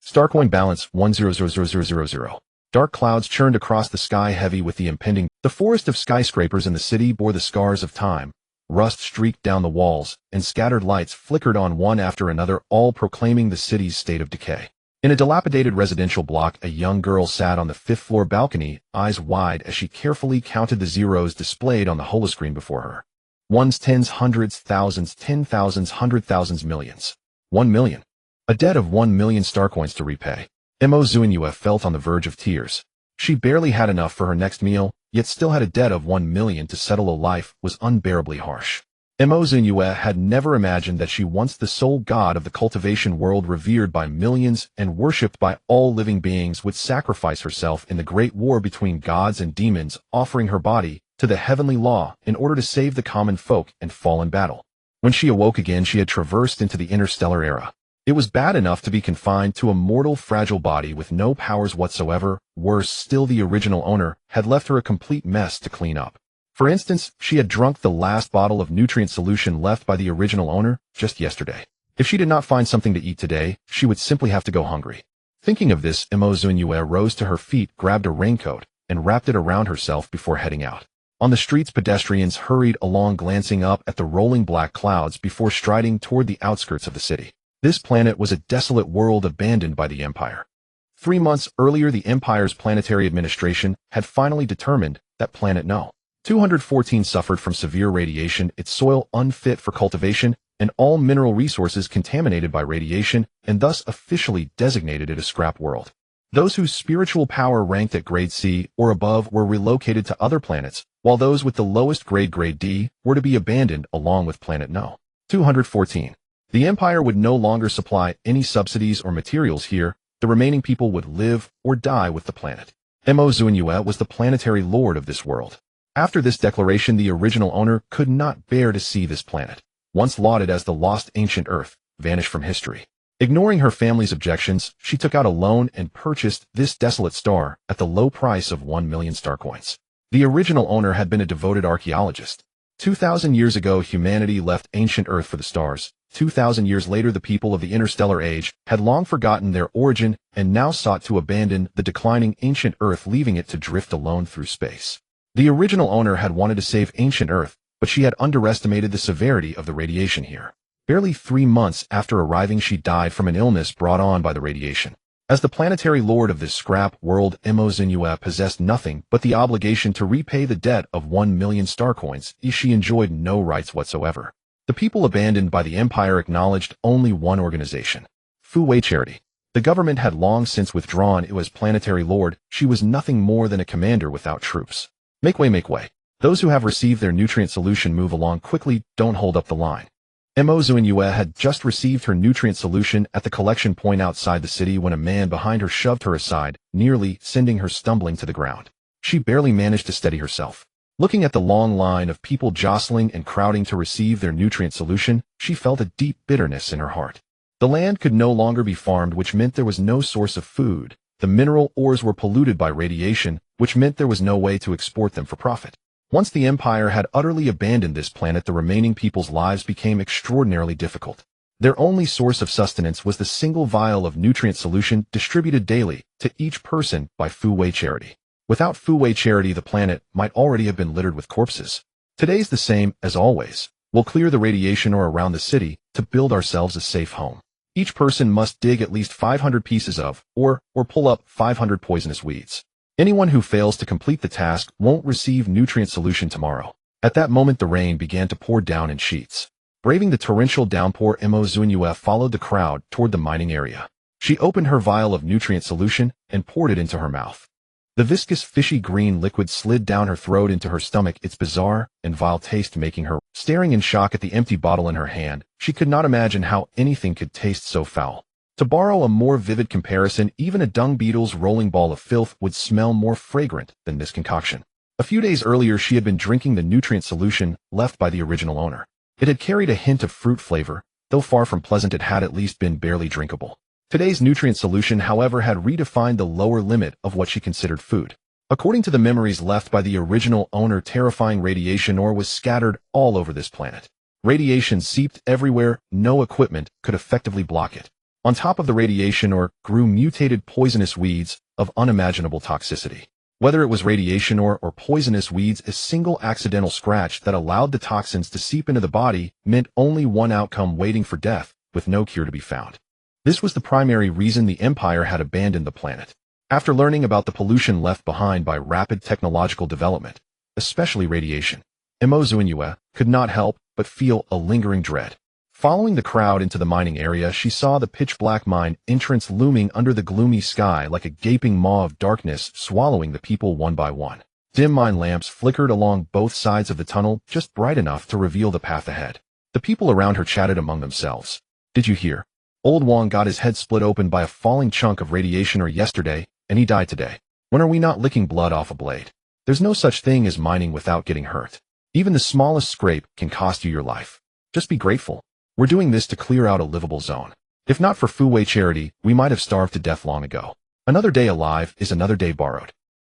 Starcoin balance 100000. Dark clouds churned across the sky heavy with the impending. The forest of skyscrapers in the city bore the scars of time. Rust streaked down the walls, and scattered lights flickered on one after another, all proclaiming the city's state of decay. In a dilapidated residential block, a young girl sat on the fifth-floor balcony, eyes wide as she carefully counted the zeros displayed on the holoscreen before her. Ones, tens, hundreds, thousands, 10,000s, 100,000s, millions. 1 million. A debt of 1 million starcoins to repay. Zunyue felt on the verge of tears. She barely had enough for her next meal, yet still had a debt of 1 million to settle. A life was unbearably harsh. Zunyue had never imagined that she, once the sole god of the cultivation world, revered by millions and worshipped by all living beings, would sacrifice herself in the great war between gods and demons, offering her body to the heavenly law in order to save the common folk and fall in battle. When she awoke again, she had traversed into the interstellar era. It was bad enough to be confined to a mortal, fragile body with no powers whatsoever. Worse still, the original owner had left her a complete mess to clean up. For instance, she had drunk the last bottle of nutrient solution left by the original owner just yesterday. If she did not find something to eat today, she would simply have to go hungry. Thinking of this, Zunyue rose to her feet, grabbed a raincoat, and wrapped it around herself before heading out. On the streets, pedestrians hurried along, glancing up at the rolling black clouds before striding toward the outskirts of the city. This planet was a desolate world abandoned by the Empire. 3 months earlier, the Empire's planetary administration had finally determined that planet No. 214 suffered from severe radiation, its soil unfit for cultivation, and all mineral resources contaminated by radiation, and thus officially designated it a scrap world. Those whose spiritual power ranked at grade C or above were relocated to other planets, while those with the lowest grade, grade D, were to be abandoned along with planet No. 214. The Empire would no longer supply any subsidies or materials here. The remaining people would live or die with the planet. Zunyue was the planetary lord of this world. After this declaration, the original owner could not bear to see this planet, once lauded as the lost ancient Earth, vanish from history. Ignoring her family's objections, she took out a loan and purchased this desolate star at the low price of 1 million starcoins. The original owner had been a devoted archaeologist. 2,000 years ago, humanity left ancient Earth for the stars. 2,000 years later, the people of the interstellar age had long forgotten their origin and now sought to abandon the declining ancient Earth, leaving it to drift alone through space. The original owner had wanted to save ancient Earth, but she had underestimated the severity of the radiation here. Barely 3 months after arriving, she died from an illness brought on by the radiation. As the planetary lord of this scrap world, Zunyue possessed nothing but the obligation to repay the debt of 1 million starcoins. She enjoyed no rights whatsoever. The people abandoned by the Empire acknowledged only one organization, Fuwei Charity. The government had long since withdrawn it as planetary lord. She was nothing more than a commander without troops. Make way, make way. Those who have received their nutrient solution, move along quickly, don't hold up the line. Zunyue had just received her nutrient solution at the collection point outside the city when a man behind her shoved her aside, nearly sending her stumbling to the ground. She barely managed to steady herself. Looking at the long line of people jostling and crowding to receive their nutrient solution, she felt a deep bitterness in her heart. The land could no longer be farmed, which meant there was no source of food. The mineral ores were polluted by radiation, which meant there was no way to export them for profit. Once the Empire had utterly abandoned this planet, the remaining people's lives became extraordinarily difficult. Their only source of sustenance was the single vial of nutrient solution distributed daily to each person by Fuwei Charity. Without Fuwei Charity, the planet might already have been littered with corpses. Today's the same as always. We'll clear the radiation ore around the city to build ourselves a safe home. Each person must dig at least 500 pieces of, or pull up 500 poisonous weeds. Anyone who fails to complete the task won't receive nutrient solution tomorrow. At that moment, the rain began to pour down in sheets. Braving the torrential downpour, Zunyue followed the crowd toward the mining area. She opened her vial of nutrient solution and poured it into her mouth. The viscous, fishy green liquid slid down her throat into her stomach, its bizarre and vile taste making her staring in shock at the empty bottle in her hand. She could not imagine how anything could taste so foul. To borrow a more vivid comparison, even a dung beetle's rolling ball of filth would smell more fragrant than this concoction. A few days earlier, she had been drinking the nutrient solution left by the original owner. It had carried a hint of fruit flavor. Though far from pleasant, it had at least been barely drinkable. Today's nutrient solution, however, had redefined the lower limit of what she considered food. According to the memories left by the original owner, terrifying radiation ore was scattered all over this planet. Radiation seeped everywhere. No equipment could effectively block it. On top of the radiation ore grew mutated poisonous weeds of unimaginable toxicity. Whether it was radiation ore or poisonous weeds, a single accidental scratch that allowed the toxins to seep into the body meant only one outcome: waiting for death, with no cure to be found. This was the primary reason the Empire had abandoned the planet. After learning about the pollution left behind by rapid technological development, especially radiation, Zunyue could not help but feel a lingering dread. Following the crowd into the mining area, she saw the pitch-black mine entrance looming under the gloomy sky like a gaping maw of darkness, swallowing the people one by one. Dim mine lamps flickered along both sides of the tunnel, just bright enough to reveal the path ahead. The people around her chatted among themselves. "Did you hear? Old Wong got his head split open by a falling chunk of radiation ore yesterday, and he died today. When are we not licking blood off a blade? There's no such thing as mining without getting hurt. Even the smallest scrape can cost you your life. Just be grateful. We're doing this to clear out a livable zone. If not for Fu-Wei charity, we might have starved to death long ago. Another day alive is another day borrowed."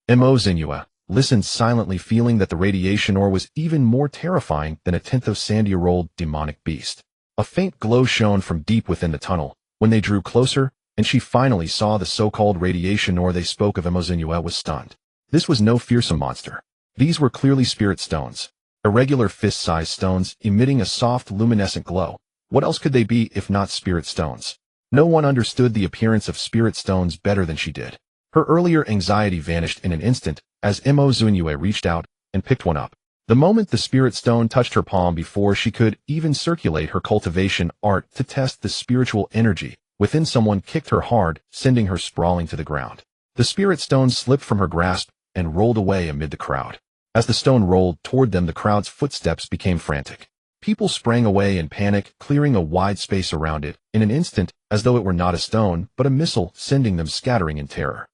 Zunyue listened silently, feeling that the radiation ore was even more terrifying than a tenth of sandy-year-old demonic beast. A faint glow shone from deep within the tunnel. When they drew closer, and she finally saw the so-called radiation ore they spoke of, Zunyue was stunned. This was no fearsome monster. These were clearly spirit stones. Irregular fist-sized stones emitting a soft luminescent glow. What else could they be if not spirit stones? No one understood the appearance of spirit stones better than she did. Her earlier anxiety vanished in an instant as Zunyue reached out and picked one up. The moment the spirit stone touched her palm, before she could even circulate her cultivation art to test the spiritual energy within, someone kicked her hard, sending her sprawling to the ground. The spirit stone slipped from her grasp and rolled away amid the crowd. As the stone rolled toward them, the crowd's footsteps became frantic. People sprang away in panic, clearing a wide space around it in an instant, as though it were not a stone, but a missile, sending them scattering in terror.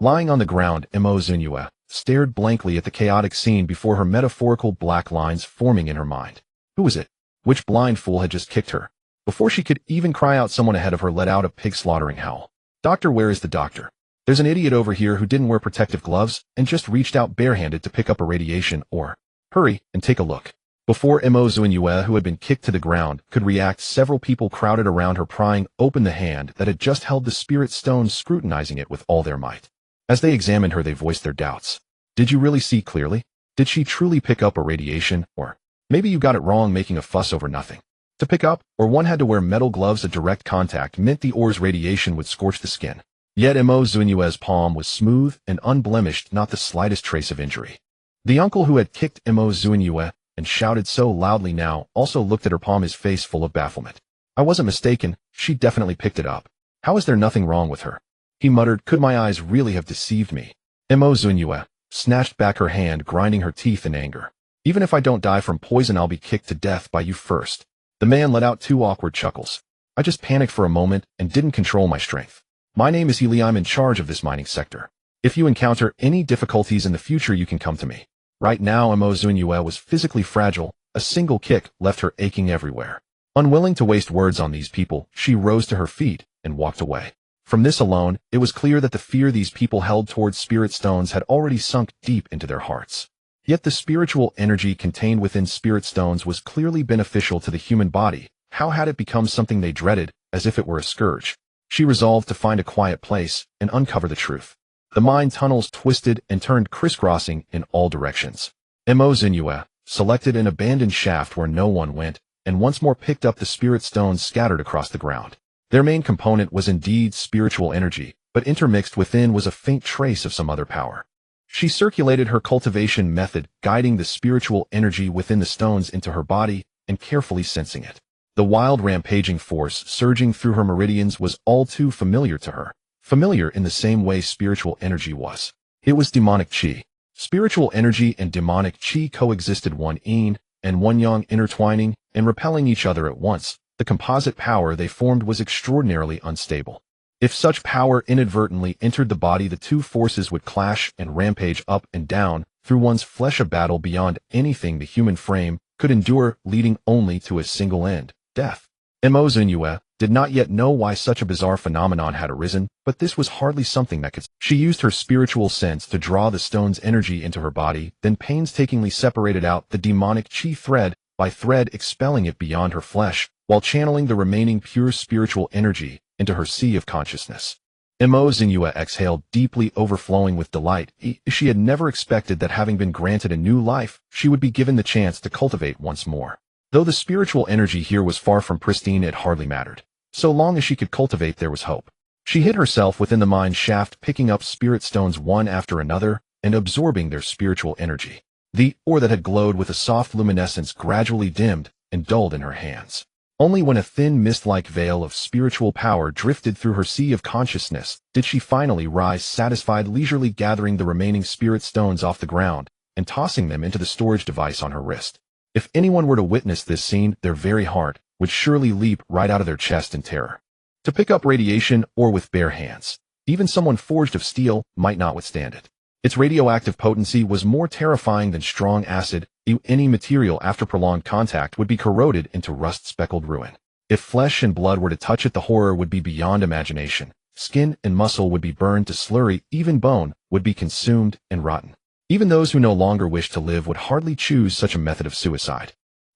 Lying on the ground, Zunyue stared blankly at the chaotic scene before her, metaphorical black lines forming in her mind. Who was it? Which blind fool had just kicked her? Before she could even cry out, someone ahead of her let out a pig-slaughtering howl. "Doctor, where is the doctor? There's an idiot over here who didn't wear protective gloves and just reached out barehanded to pick up a radiation ore. Hurry and take a look." Before Zunyue, who had been kicked to the ground, could react, several people crowded around her, prying open the hand that had just held the spirit stone, scrutinizing it with all their might. As they examined her, they voiced their doubts. "Did you really see clearly? Did she truly pick up a radiation ore? Maybe you got it wrong, making a fuss over nothing. To pick up, or one had to wear metal gloves. A direct contact meant the ore's radiation would scorch the skin. Yet Zunyue's palm was smooth and unblemished, not the slightest trace of injury. The uncle who had kicked Zunyue and shouted so loudly now also looked at her palm, his face full of bafflement. "I wasn't mistaken. She definitely picked it up. How is there nothing wrong with her?" he muttered. "Could my eyes really have deceived me?" Zunyue snatched back her hand, grinding her teeth in anger. "Even if I don't die from poison, I'll be kicked to death by you first." The man let out two awkward chuckles. "I just panicked for a moment and didn't control my strength. My name is Healy. I'm in charge of this mining sector. If you encounter any difficulties in the future, you can come to me." Right now, Zunyue was physically fragile. A single kick left her aching everywhere. Unwilling to waste words on these people, she rose to her feet and walked away. From this alone, it was clear that the fear these people held towards spirit stones had already sunk deep into their hearts. Yet the spiritual energy contained within spirit stones was clearly beneficial to the human body. How had it become something they dreaded, as if it were a scourge? She resolved to find a quiet place and uncover the truth. The mine tunnels twisted and turned, crisscrossing in all directions. Zunyue selected an abandoned shaft where no one went, and once more picked up the spirit stones scattered across the ground. Their main component was indeed spiritual energy, but intermixed within was a faint trace of some other power. She circulated her cultivation method, guiding the spiritual energy within the stones into her body and carefully sensing it. The wild, rampaging force surging through her meridians was all too familiar to her. Familiar in the same way spiritual energy was. It was demonic chi. Spiritual energy and demonic chi coexisted, one yin and one yang, intertwining and repelling each other at once. The composite power they formed was extraordinarily unstable. If such power inadvertently entered the body, the two forces would clash and rampage up and down through one's flesh, a battle beyond anything the human frame could endure, leading only to a single end: death. Zunyue did not yet know why such a bizarre phenomenon had arisen, but this was hardly something that could. She used her spiritual sense to draw the stone's energy into her body, then painstakingly separated out the demonic chi, thread by thread, expelling it beyond her flesh, while channeling the remaining pure spiritual energy into her sea of consciousness. Zunyue exhaled deeply, overflowing with delight. She had never expected that having been granted a new life, she would be given the chance to cultivate once more. Though the spiritual energy here was far from pristine, it hardly mattered. So long as she could cultivate, there was hope. She hid herself within the mine shaft, picking up spirit stones one after another and absorbing their spiritual energy. The ore that had glowed with a soft luminescence gradually dimmed and dulled in her hands. Only when a thin mist-like veil of spiritual power drifted through her sea of consciousness did she finally rise satisfied, leisurely gathering the remaining spirit stones off the ground and tossing them into the storage device on her wrist. If anyone were to witness this scene, their very heart would surely leap right out of their chest in terror. To pick up radiation ore with bare hands, even someone forged of steel might not withstand it. Its radioactive potency was more terrifying than strong acid. Any material after prolonged contact would be corroded into rust-speckled ruin. If flesh and blood were to touch it, the horror would be beyond imagination. Skin and muscle would be burned to slurry, even bone would be consumed and rotten. Even those who no longer wished to live would hardly choose such a method of suicide.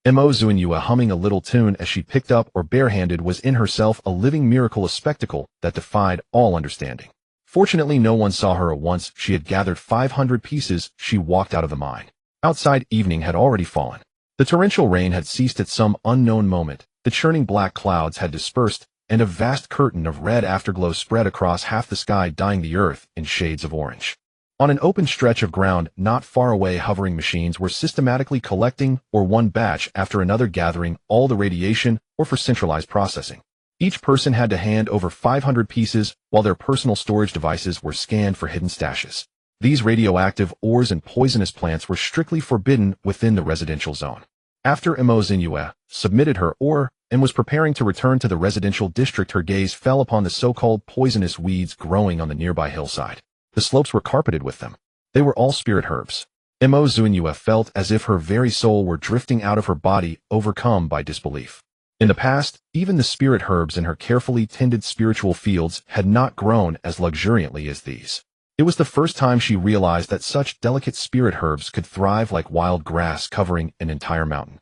Zunyue, humming a little tune as she picked up or barehanded, was in herself a living miracle, a spectacle that defied all understanding. Fortunately, no one saw her. Once she had gathered 500 pieces, she walked out of the mine. Outside, evening had already fallen. The torrential rain had ceased at some unknown moment, the churning black clouds had dispersed, and a vast curtain of red afterglow spread across half the sky, dyeing the earth in shades of orange. On an open stretch of ground not far away, hovering machines were systematically collecting, or one batch after another gathering, all the radiation or for centralized processing. Each person had to hand over 500 pieces, while their personal storage devices were scanned for hidden stashes. These radioactive ores and poisonous plants were strictly forbidden within the residential zone. After Zunyue submitted her ore and was preparing to return to the residential district, her gaze fell upon the so-called poisonous weeds growing on the nearby hillside. The slopes were carpeted with them. They were all spirit herbs. Zunyue felt as if her very soul were drifting out of her body, overcome by disbelief. In the past, even the spirit herbs in her carefully tended spiritual fields had not grown as luxuriantly as these. It was the first time she realized that such delicate spirit herbs could thrive like wild grass covering an entire mountain.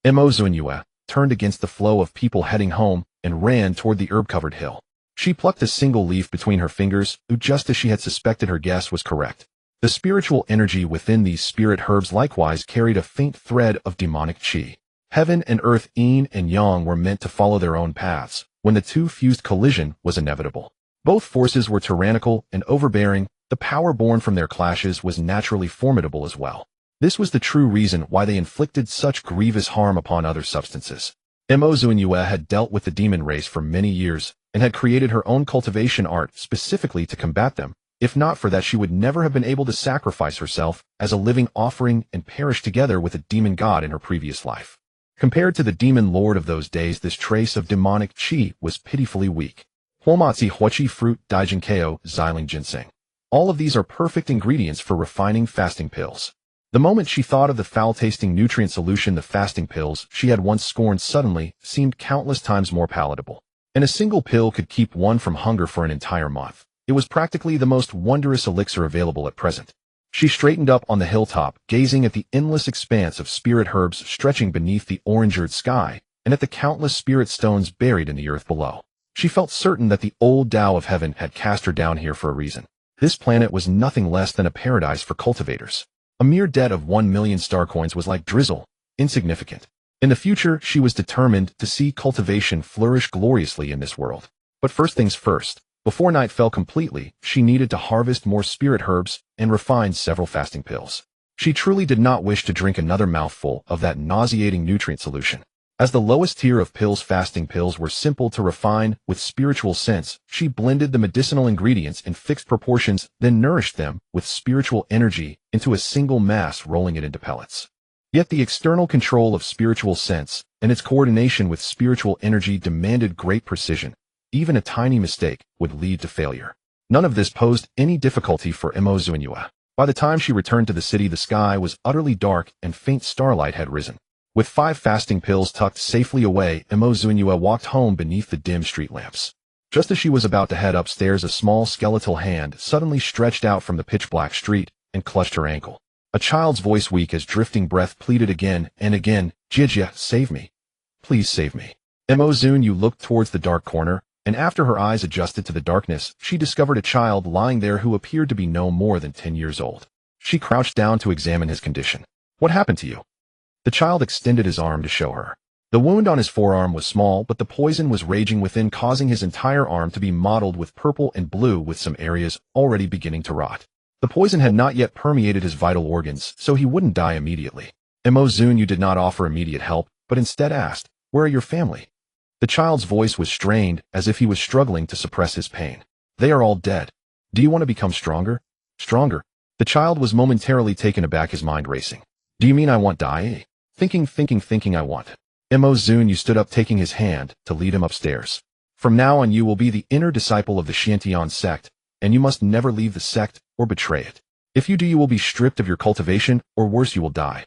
Zunyue turned against the flow of people heading home and ran toward the herb-covered hill. She plucked a single leaf between her fingers, just as she had suspected. Her guess was correct. The spiritual energy within these spirit herbs likewise carried a faint thread of demonic chi. Heaven and earth, yin and yang, were meant to follow their own paths. When the two fused, collision was inevitable. Both forces were tyrannical and overbearing. The power born from their clashes was naturally formidable as well. This was the true reason why they inflicted such grievous harm upon other substances. Zunyue had dealt with the demon race for many years and had created her own cultivation art specifically to combat them. If not for that, she would never have been able to sacrifice herself as a living offering and perish together with a demon god in her previous life. Compared to the demon lord of those days, this trace of demonic chi was pitifully weak. Huomatzi huachi fruit, daijinkeo, xiling ginseng. All of these are perfect ingredients for refining fasting pills. The moment she thought of the foul-tasting nutrient solution, the fasting pills she had once scorned suddenly seemed countless times more palatable. And a single pill could keep one from hunger for an entire month. It was practically the most wondrous elixir available at present. She straightened up on the hilltop, gazing at the endless expanse of spirit herbs stretching beneath the orange-earth sky, and at the countless spirit stones buried in the earth below. She felt certain that the old Tao of heaven had cast her down here for a reason. This planet was nothing less than a paradise for cultivators. A mere debt of 1 million star coins was like drizzle, insignificant. In the future, she was determined to see cultivation flourish gloriously in this world. But first things first. Before night fell completely, she needed to harvest more spirit herbs and refine several fasting pills. She truly did not wish to drink another mouthful of that nauseating nutrient solution. As the lowest tier of pills, fasting pills were simple to refine with spiritual sense. She blended the medicinal ingredients in fixed proportions, then nourished them with spiritual energy into a single mass, rolling it into pellets. Yet the external control of spiritual sense and its coordination with spiritual energy demanded great precision. Even a tiny mistake would lead to failure. None of this posed any difficulty for Zunyue. By the time she returned to the city, the sky was utterly dark and faint starlight had risen. With 5 fasting pills tucked safely away, Zunyue walked home beneath the dim street lamps. Just as she was about to head upstairs, a small skeletal hand suddenly stretched out from the pitch-black street and clutched her ankle. A child's voice, weak as drifting breath, pleaded again and again, "Jijia, save me. Please save me." Zunyue looked towards the dark corner, and after her eyes adjusted to the darkness, she discovered a child lying there who appeared to be no more than 10 years old. She crouched down to examine his condition. "What happened to you?" The child extended his arm to show her. The wound on his forearm was small, but the poison was raging within, causing his entire arm to be mottled with purple and blue, with some areas already beginning to rot. The poison had not yet permeated his vital organs, so he wouldn't die immediately. Zunyue did not offer immediate help, but instead asked, "Where are your family?" The child's voice was strained, as if he was struggling to suppress his pain. "They are all dead. Do you want to become stronger?" "Stronger?" The child was momentarily taken aback, his mind racing. "Do you mean I want die?" Thinking I want. Zunyue stood up, taking his hand to lead him upstairs. "From now on you will be the inner disciple of the Xiantian sect, and you must never leave the sect or betray it. If you do, you will be stripped of your cultivation, or worse, you will die."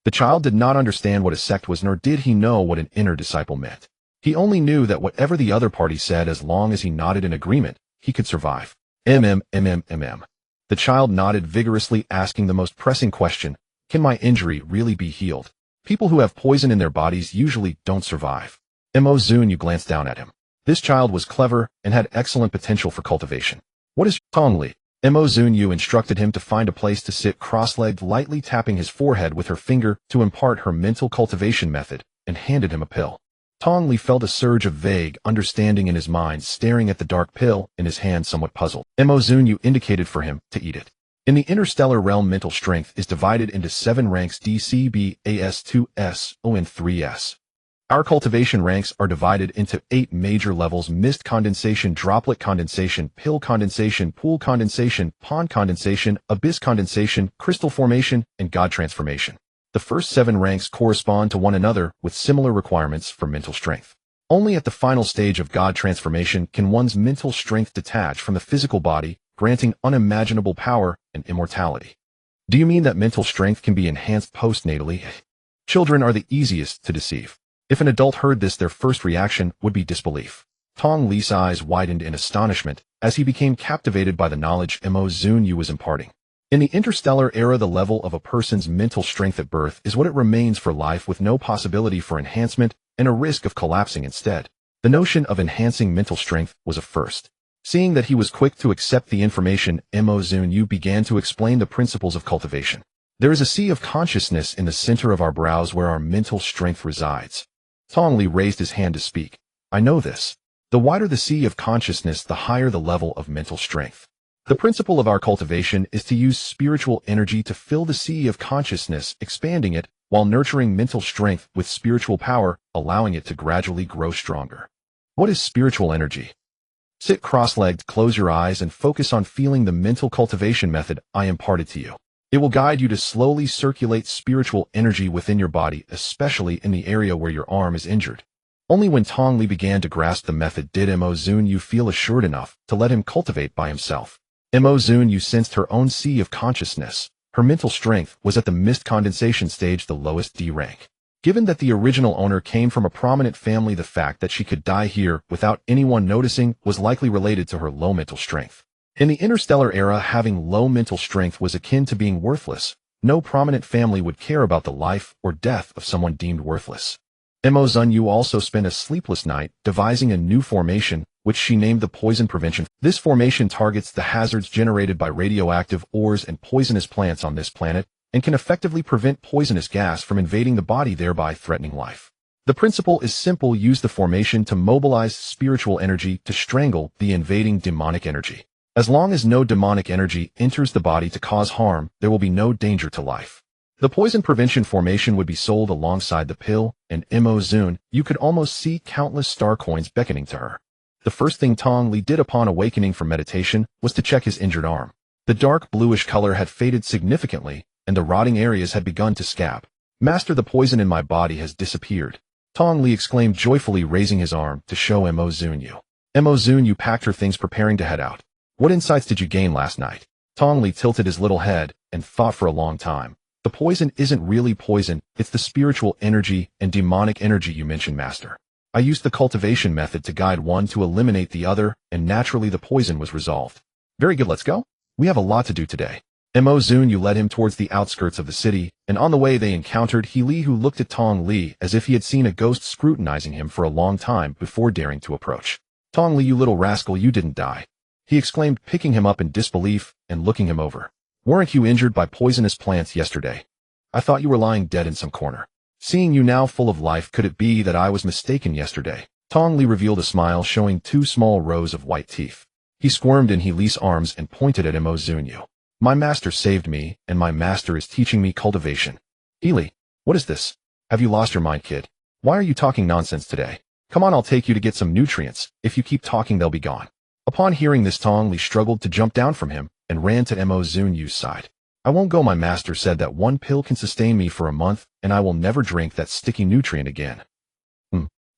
The child did not understand what a sect was, nor did he know what an inner disciple meant. He only knew that whatever the other party said, as long as he nodded in agreement, he could survive. The child nodded vigorously, asking the most pressing question, "Can my injury really be healed? People who have poison in their bodies usually don't survive." Zunyue glanced down at him. This child was clever and had excellent potential for cultivation. "What is Tongli?" Zunyue instructed him to find a place to sit cross-legged, lightly tapping his forehead with her finger to impart her mental cultivation method, and handed him a pill. Tongli felt a surge of vague understanding in his mind, staring at the dark pill in his hand, somewhat puzzled. Zunyue indicated for him to eat it. In the interstellar realm, mental strength is divided into 7 ranks: D, C, B, A, S, 2, S, O, and 3S. Our cultivation ranks are divided into 8 major levels: mist condensation, droplet condensation, pill condensation, pool condensation, pond condensation, abyss condensation, crystal formation, and god transformation. The first 7 ranks correspond to one another, with similar requirements for mental strength. Only at the final stage of god transformation can one's mental strength detach from the physical body, granting unimaginable power and immortality. Do you mean that mental strength can be enhanced postnatally? Children are the easiest to deceive. If an adult heard this, their first reaction would be disbelief. Tong Li's eyes widened in astonishment as he became captivated by the knowledge Zunyue was imparting. In the interstellar era, the level of a person's mental strength at birth is what it remains for life, with no possibility for enhancement and a risk of collapsing instead. The notion of enhancing mental strength was a first. Seeing that he was quick to accept the information, Zunyue began to explain the principles of cultivation. "There is a sea of consciousness in the center of our brows where our mental strength resides." Tongli raised his hand to speak. "I know this. The wider the sea of consciousness, the higher the level of mental strength. The principle of our cultivation is to use spiritual energy to fill the sea of consciousness, expanding it, while nurturing mental strength with spiritual power, allowing it to gradually grow stronger." "What is spiritual energy?" Sit cross-legged, close your eyes, and focus on feeling the mental cultivation method I imparted to you. It will guide you to slowly circulate spiritual energy within your body, especially in the area where your arm is injured. Only when Tongli began to grasp the method did Zunyue feel assured enough to let him cultivate by himself. Zunyue sensed her own sea of consciousness. Her mental strength was at the mist condensation stage, the lowest D rank. Given that the original owner came from a prominent family, the fact that she could die here without anyone noticing was likely related to her low mental strength. In the interstellar era, having low mental strength was akin to being worthless. No prominent family would care about the life or death of someone deemed worthless. Zunyue also spent a sleepless night devising a new formation, which she named the Poison Prevention. This formation targets the hazards generated by radioactive ores and poisonous plants on this planet, and can effectively prevent poisonous gas from invading the body, thereby threatening life. The principle is simple: use the formation to mobilize spiritual energy to strangle the invading demonic energy. As long as no demonic energy enters the body to cause harm, there will be no danger to life. The Poison Prevention formation would be sold alongside the pill, and you could almost see countless star coins beckoning to her. The first thing Tong Li did upon awakening from meditation was to check his injured arm. The dark bluish color had faded significantly, and the rotting areas had begun to scab. "Master, the poison in my body has disappeared," Tong Li exclaimed joyfully, raising his arm to show Zunyue. Zunyue packed her things, preparing to head out. "What insights did you gain last night?" Tong Li tilted his little head and thought for a long time. "The poison isn't really poison, it's the spiritual energy and demonic energy you mentioned, Master. I used the cultivation method to guide one to eliminate the other, and naturally the poison was resolved." "Very good, let's go. We have a lot to do today." Zunyue led him towards the outskirts of the city, and on the way they encountered Li, who looked at Tong Li as if he had seen a ghost, scrutinizing him for a long time before daring to approach. Tong Li, you little rascal, you didn't die, he exclaimed, picking him up in disbelief and looking him over. Weren't you injured by poisonous plants yesterday? I thought you were lying dead in some corner. Seeing you now full of life, could it be that I was mistaken yesterday? Tong Li revealed a smile, showing 2 small rows of white teeth. He squirmed in Healy's arms and pointed at Zunyue. My master saved me, and my master is teaching me cultivation. Healy, what is this? Have you lost your mind, kid? Why are you talking nonsense today? Come on, I'll take you to get some nutrients. If you keep talking, they'll be gone. Upon hearing this, Tong Li struggled to jump down from him and ran to Zunyue's side. I won't go. My master said that 1 pill can sustain me for a month, and I will never drink that sticky nutrient again.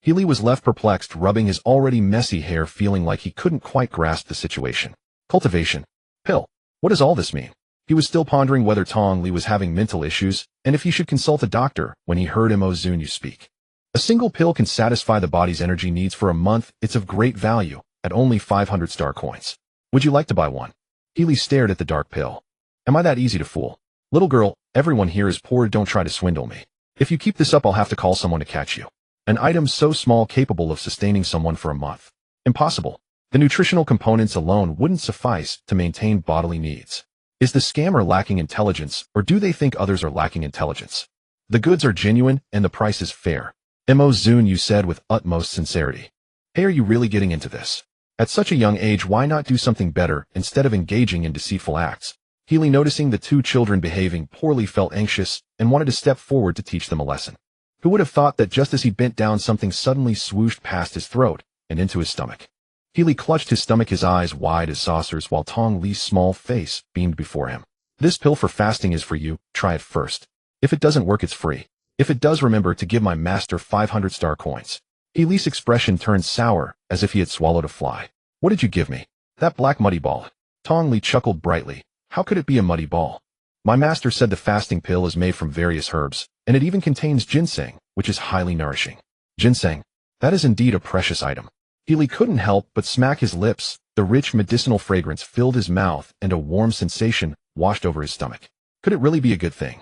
Healy was left perplexed, rubbing his already messy hair, feeling like he couldn't quite grasp the situation. Cultivation. Pill. What does all this mean? He was still pondering whether Tong Li was having mental issues, and if he should consult a doctor, when he heard Zunyue speak. A single pill can satisfy the body's energy needs for a month. It's of great value, at only 500 star coins. Would you like to buy one? Healy stared at the dark pill. Am I that easy to fool? Little girl, everyone here is poor. Don't try to swindle me. If you keep this up, I'll have to call someone to catch you. An item so small, capable of sustaining someone for a month. Impossible. The nutritional components alone wouldn't suffice to maintain bodily needs. Is the scammer lacking intelligence, or do they think others are lacking intelligence? The goods are genuine, and the price is fair. Zunyue said with utmost sincerity. Hey, are you really getting into this? At such a young age, why not do something better instead of engaging in deceitful acts? Healy, noticing the 2 children behaving poorly, felt anxious and wanted to step forward to teach them a lesson. Who would have thought that just as he bent down, something suddenly swooshed past his throat and into his stomach? Healy clutched his stomach, his eyes wide as saucers, while Tong Li's small face beamed before him. This pill for fasting is for you. Try it first. If it doesn't work, it's free. If it does, remember to give my master 500 star coins. Healy's expression turned sour, as if he had swallowed a fly. What did you give me? That black muddy ball. Tong Li chuckled brightly. How could it be a muddy ball? My master said the fasting pill is made from various herbs, and it even contains ginseng, which is highly nourishing. Ginseng. That is indeed a precious item. Healy couldn't help but smack his lips. The rich medicinal fragrance filled his mouth, and a warm sensation washed over his stomach. Could it really be a good thing?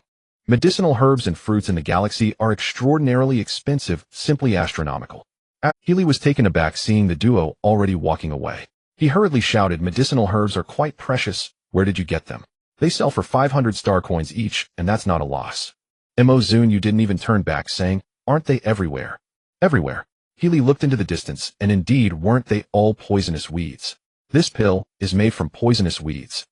Medicinal herbs and fruits in the galaxy are extraordinarily expensive, simply astronomical. Healy was taken aback, seeing the duo already walking away. He hurriedly shouted, medicinal herbs are quite precious. Where did you get them? They sell for 500 star coins each, and that's not a loss. Zunyue didn't even turn back, saying, aren't they everywhere? Everywhere. Healy looked into the distance, and indeed, weren't they all poisonous weeds? This pill is made from poisonous weeds.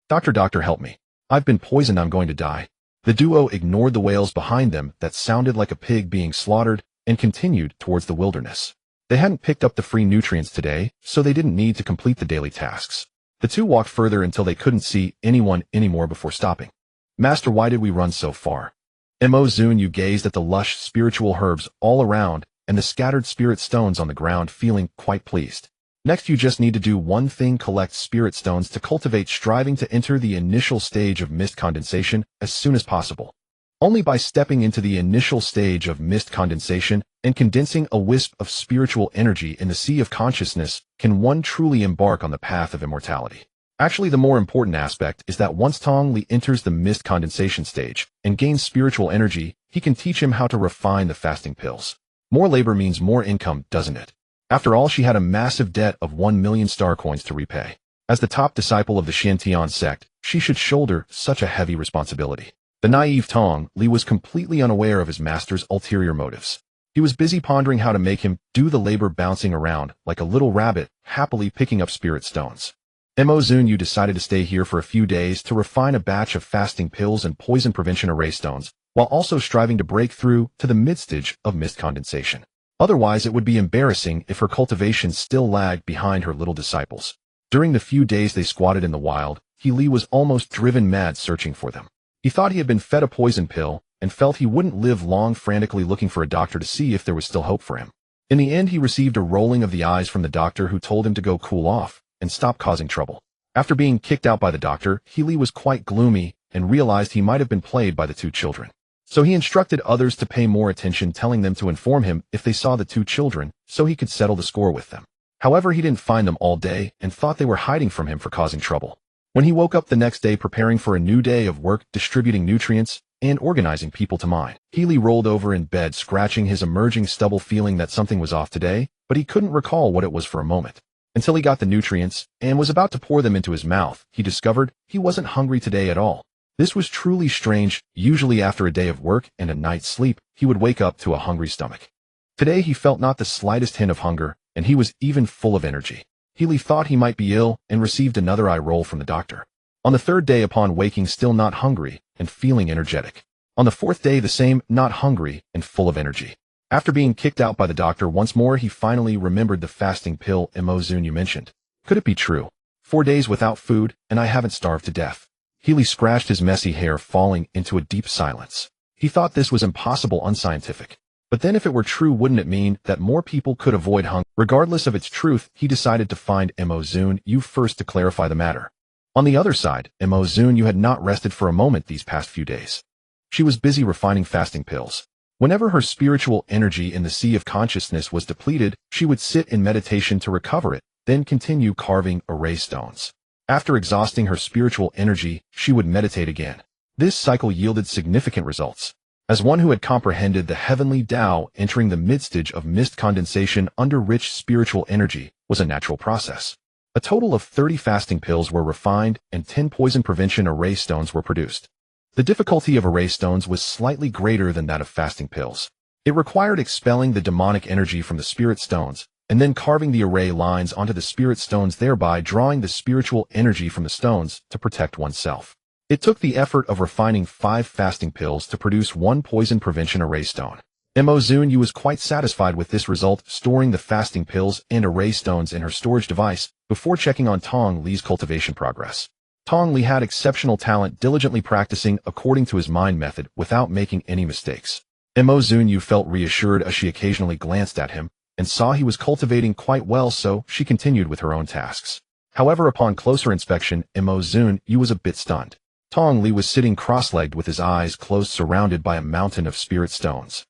Doctor, help me. I've been poisoned. I'm going to die. The duo ignored the wails behind them that sounded like a pig being slaughtered and continued towards the wilderness. They hadn't picked up the free nutrients today, so they didn't need to complete the daily tasks. The 2 walked further until they couldn't see anyone anymore before stopping. Master, why did we run so far? Zunyue gazed at the lush spiritual herbs all around and the scattered spirit stones on the ground, feeling quite pleased. Next, you just need to do one thing: collect spirit stones to cultivate, striving to enter the initial stage of mist condensation as soon as possible. Only by stepping into the initial stage of mist condensation and condensing a wisp of spiritual energy in the sea of consciousness can one truly embark on the path of immortality. Actually, the more important aspect is that once Tong Li enters the mist condensation stage and gains spiritual energy, he can teach him how to refine the fasting pills. More labor means more income, doesn't it? After all, she had a massive debt of 1 million star coins to repay. As the top disciple of the Shantian sect, she should shoulder such a heavy responsibility. The naive Tong Li was completely unaware of his master's ulterior motives. He was busy pondering how to make him do the labor, bouncing around like a little rabbit, happily picking up spirit stones. Zunyue decided to stay here for a few days to refine a batch of fasting pills and poison prevention array stones, while also striving to break through to the mid-stage of mist condensation. Otherwise, it would be embarrassing if her cultivation still lagged behind her little disciples. During the few days they squatted in the wild, Healy was almost driven mad searching for them. He thought he had been fed a poison pill and felt he wouldn't live long, frantically looking for a doctor to see if there was still hope for him. In the end, he received a rolling of the eyes from the doctor, who told him to go cool off and stop causing trouble. After being kicked out by the doctor, Healy was quite gloomy and realized he might have been played by the 2 children. So he instructed others to pay more attention, telling them to inform him if they saw the 2 children so he could settle the score with them. However, he didn't find them all day and thought they were hiding from him for causing trouble. When he woke up the next day, preparing for a new day of work, distributing nutrients and organizing people to mine, Healy rolled over in bed, scratching his emerging stubble, feeling that something was off today, but but he couldn't recall what it was for a moment. Until he got the nutrients and was about to pour them into his mouth, he discovered he wasn't hungry today at all. This was truly strange. Usually after a day of work and a night's sleep, he would wake up to a hungry stomach. Today he felt not the slightest hint of hunger, and he was even full of energy. Healy thought he might be ill and received another eye roll from the doctor. On the third day, upon waking still not hungry and feeling energetic. On the fourth day, the same, not hungry and full of energy. After being kicked out by the doctor once more, he finally remembered the fasting pill Zunyue mentioned. Could it be true? 4 days without food, and I haven't starved to death. Healy scratched his messy hair, falling into a deep silence. He thought this was impossible, unscientific. But then if it were true, wouldn't it mean that more people could avoid hunger? Regardless of its truth, he decided to find Zunyue first to clarify the matter. On the other side, Zunyue had not rested for a moment these past few days. She was busy refining fasting pills. Whenever her spiritual energy in the sea of consciousness was depleted, she would sit in meditation to recover it, then continue carving array stones. After exhausting her spiritual energy, she would meditate again. This cycle yielded significant results. As one who had comprehended the heavenly Tao, entering the midstage of mist condensation under rich spiritual energy was a natural process. A total of 30 fasting pills were refined and 10 poison prevention array stones were produced. The difficulty of array stones was slightly greater than that of fasting pills. It required expelling the demonic energy from the spirit stones, and then carving the array lines onto the spirit stones, thereby drawing the spiritual energy from the stones to protect oneself. It took the effort of refining 5 fasting pills to produce 1 poison prevention array stone. Zunyue was quite satisfied with this result, storing the fasting pills and array stones in her storage device before checking on Tong Li's cultivation progress. Tong Li had exceptional talent, diligently practicing according to his mind method without making any mistakes. Zunyue felt reassured as she occasionally glanced at him and saw he was cultivating quite well, so she continued with her own tasks. However, upon closer inspection, Zunyue was a bit stunned. Tong Li was sitting cross-legged with his eyes closed, surrounded by a mountain of spirit stones.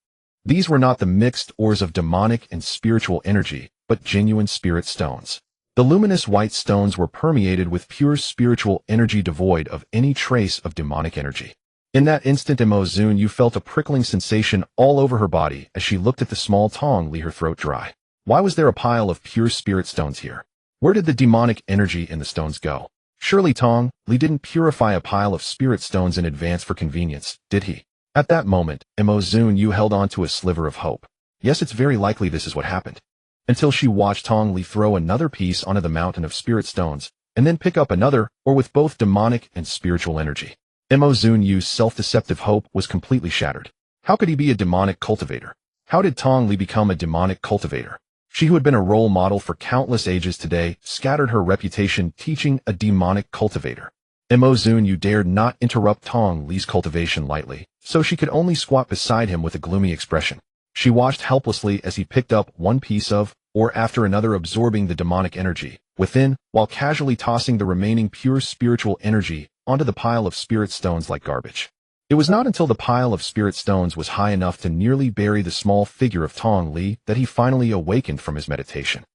These were not the mixed ores of demonic and spiritual energy, but genuine spirit stones. The luminous white stones were permeated with pure spiritual energy devoid of any trace of demonic energy. In that instant, Zunyue felt a prickling sensation all over her body as she looked at the small Tong Li, her throat dry. Why was there a pile of pure spirit stones here? Where did the demonic energy in the stones go? Surely Tong Li didn't purify a pile of spirit stones in advance for convenience, did he? At that moment, Zunyue held on to a sliver of hope. Yes, it's very likely this is what happened. Until she watched Tong Li throw another piece onto the mountain of spirit stones, and then pick up another, or with both demonic and spiritual energy. Zunyue's self-deceptive hope was completely shattered. How could he be a demonic cultivator? How did Tong Li become a demonic cultivator? She, who had been a role model for countless ages, today scattered her reputation teaching a demonic cultivator. Zunyue dared not interrupt Tong Li's cultivation lightly, so she could only squat beside him with a gloomy expression. She watched helplessly as he picked up one piece of, or after another, absorbing the demonic energy within, while casually tossing the remaining pure spiritual energy onto the pile of spirit stones like garbage. It was not until the pile of spirit stones was high enough to nearly bury the small figure of Tong Li that he finally awakened from his meditation.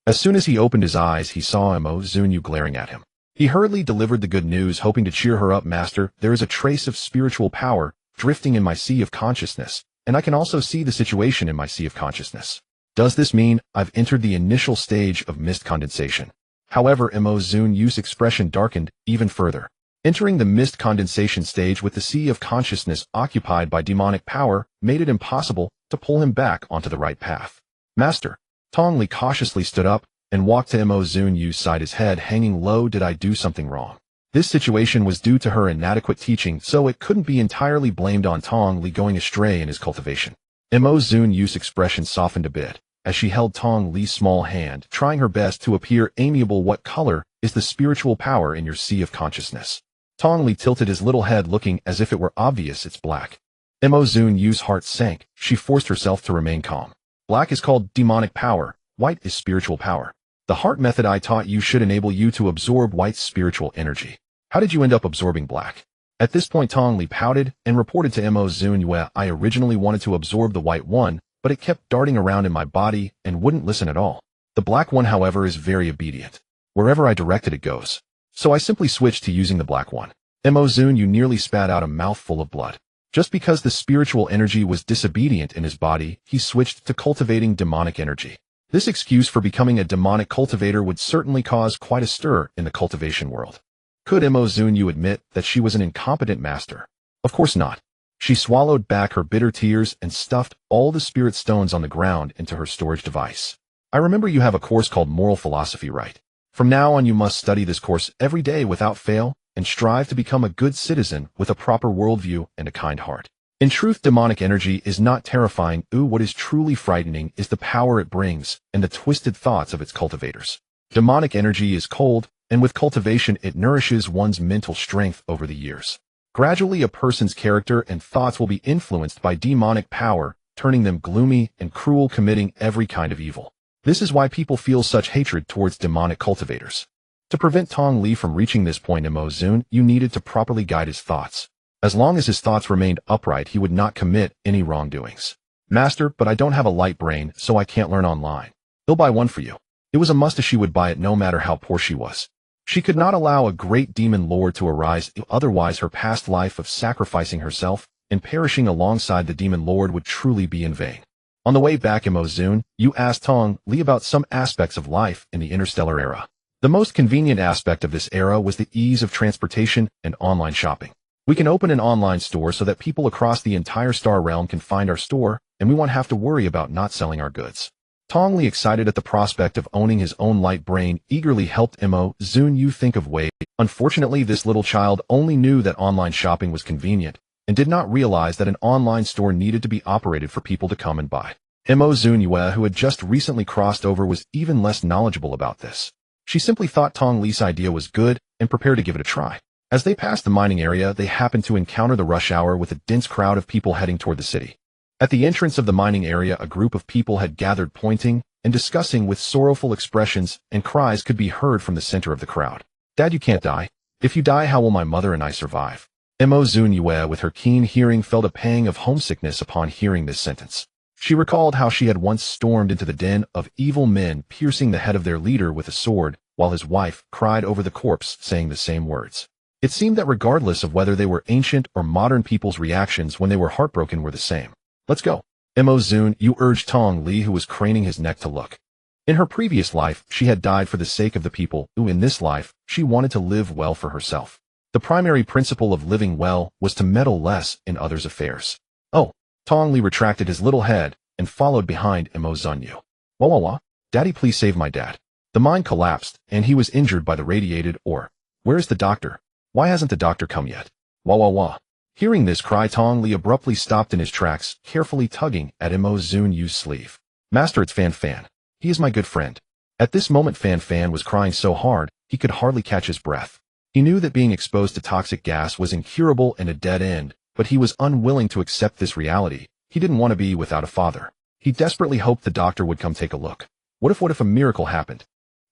As soon as he opened his eyes, he saw Zunyue glaring at him. He hurriedly delivered the good news, hoping to cheer her up. Master, there is a trace of spiritual power drifting in my sea of consciousness, and I can also see the situation in my sea of consciousness. Does this mean I've entered the initial stage of mist condensation? However, Zunyue's expression darkened even further. Entering the mist condensation stage with the sea of consciousness occupied by demonic power made it impossible to pull him back onto the right path. Master, Tong Li cautiously stood up and walked to Zunyue's side, his head hanging low. Did I do something wrong? This situation was due to her inadequate teaching, so it couldn't be entirely blamed on Tong Li going astray in his cultivation. Zunyue's expression softened a bit as she held Tong Li's small hand, trying her best to appear amiable. What color is the spiritual power in your sea of consciousness? Tong Li tilted his little head, looking as if it were obvious. It's black. Zunyue's heart sank. She forced herself to remain calm. Black is called demonic power. White is spiritual power. The heart method I taught you should enable you to absorb white's spiritual energy. How did you end up absorbing black? At this point, Tong Li pouted and reported to Zunyue, I originally wanted to absorb the white one, but it kept darting around in my body and wouldn't listen at all. The black one, however, is very obedient. Wherever I direct it, it goes. So I simply switched to using the black one. Zunyue nearly spat out a mouthful of blood. Just because the spiritual energy was disobedient in his body, he switched to cultivating demonic energy. This excuse for becoming a demonic cultivator would certainly cause quite a stir in the cultivation world. Could Zunyue admit that she was an incompetent master? Of course not. She swallowed back her bitter tears and stuffed all the spirit stones on the ground into her storage device. I remember you have a course called Moral Philosophy, right? From now on you must study this course every day without fail and strive to become a good citizen with a proper worldview and a kind heart. In truth, demonic energy is not terrifying. What is truly frightening is the power it brings and the twisted thoughts of its cultivators. Demonic energy is cold, and with cultivation it nourishes one's mental strength over the years. Gradually a person's character and thoughts will be influenced by demonic power, turning them gloomy and cruel, committing every kind of evil. This is why people feel such hatred towards demonic cultivators. To prevent Tong Li from reaching this point in Zun, you needed to properly guide his thoughts. As long as his thoughts remained upright, he would not commit any wrongdoings. Master, but I don't have a light brain, so I can't learn online. He'll buy one for you. It was a must she would buy it no matter how poor she was. She could not allow a great demon lord to arise, otherwise her past life of sacrificing herself and perishing alongside the demon lord would truly be in vain. On the way back in Zun, you asked Tong Li about some aspects of life in the interstellar era. The most convenient aspect of this era was the ease of transportation and online shopping. We can open an online store so that people across the entire star realm can find our store, and we won't have to worry about not selling our goods. Tong Li, excited at the prospect of owning his own light brain, eagerly helped Zunyue think of ways. Unfortunately, this little child only knew that online shopping was convenient, and did not realize that an online store needed to be operated for people to come and buy. Zunyue, who had just recently crossed over, was even less knowledgeable about this. She simply thought Tong Li's idea was good and prepared to give it a try. As they passed the mining area, they happened to encounter the rush hour with a dense crowd of people heading toward the city. At the entrance of the mining area, a group of people had gathered, pointing and discussing with sorrowful expressions, and cries could be heard from the center of the crowd. Dad, you can't die. If you die, how will my mother and I survive? Zunyue, with her keen hearing, felt a pang of homesickness upon hearing this sentence. She recalled how she had once stormed into the den of evil men, piercing the head of their leader with a sword, while his wife cried over the corpse, saying the same words. It seemed that regardless of whether they were ancient or modern, people's reactions when they were heartbroken were the same. Let's go. Zunyue urged Tong Li, who was craning his neck to look. In her previous life, she had died for the sake of the people. In this life, she wanted to live well for herself. The primary principle of living well was to meddle less in others' affairs. Oh, Tong Li retracted his little head and followed behind Zunyue. Wah. Daddy, please save my dad. The mine collapsed, and he was injured by the radiated ore. Where is the doctor? Why hasn't the doctor come yet? Wah. Hearing this cry, Tong Li abruptly stopped in his tracks, carefully tugging at Zunyue's sleeve. Master, it's Fan. He is my good friend. At this moment, Fan was crying so hard, he could hardly catch his breath. He knew that being exposed to toxic gas was incurable and a dead end, but he was unwilling to accept this reality. He didn't want to be without a father. He desperately hoped the doctor would come take a look. What if a miracle happened?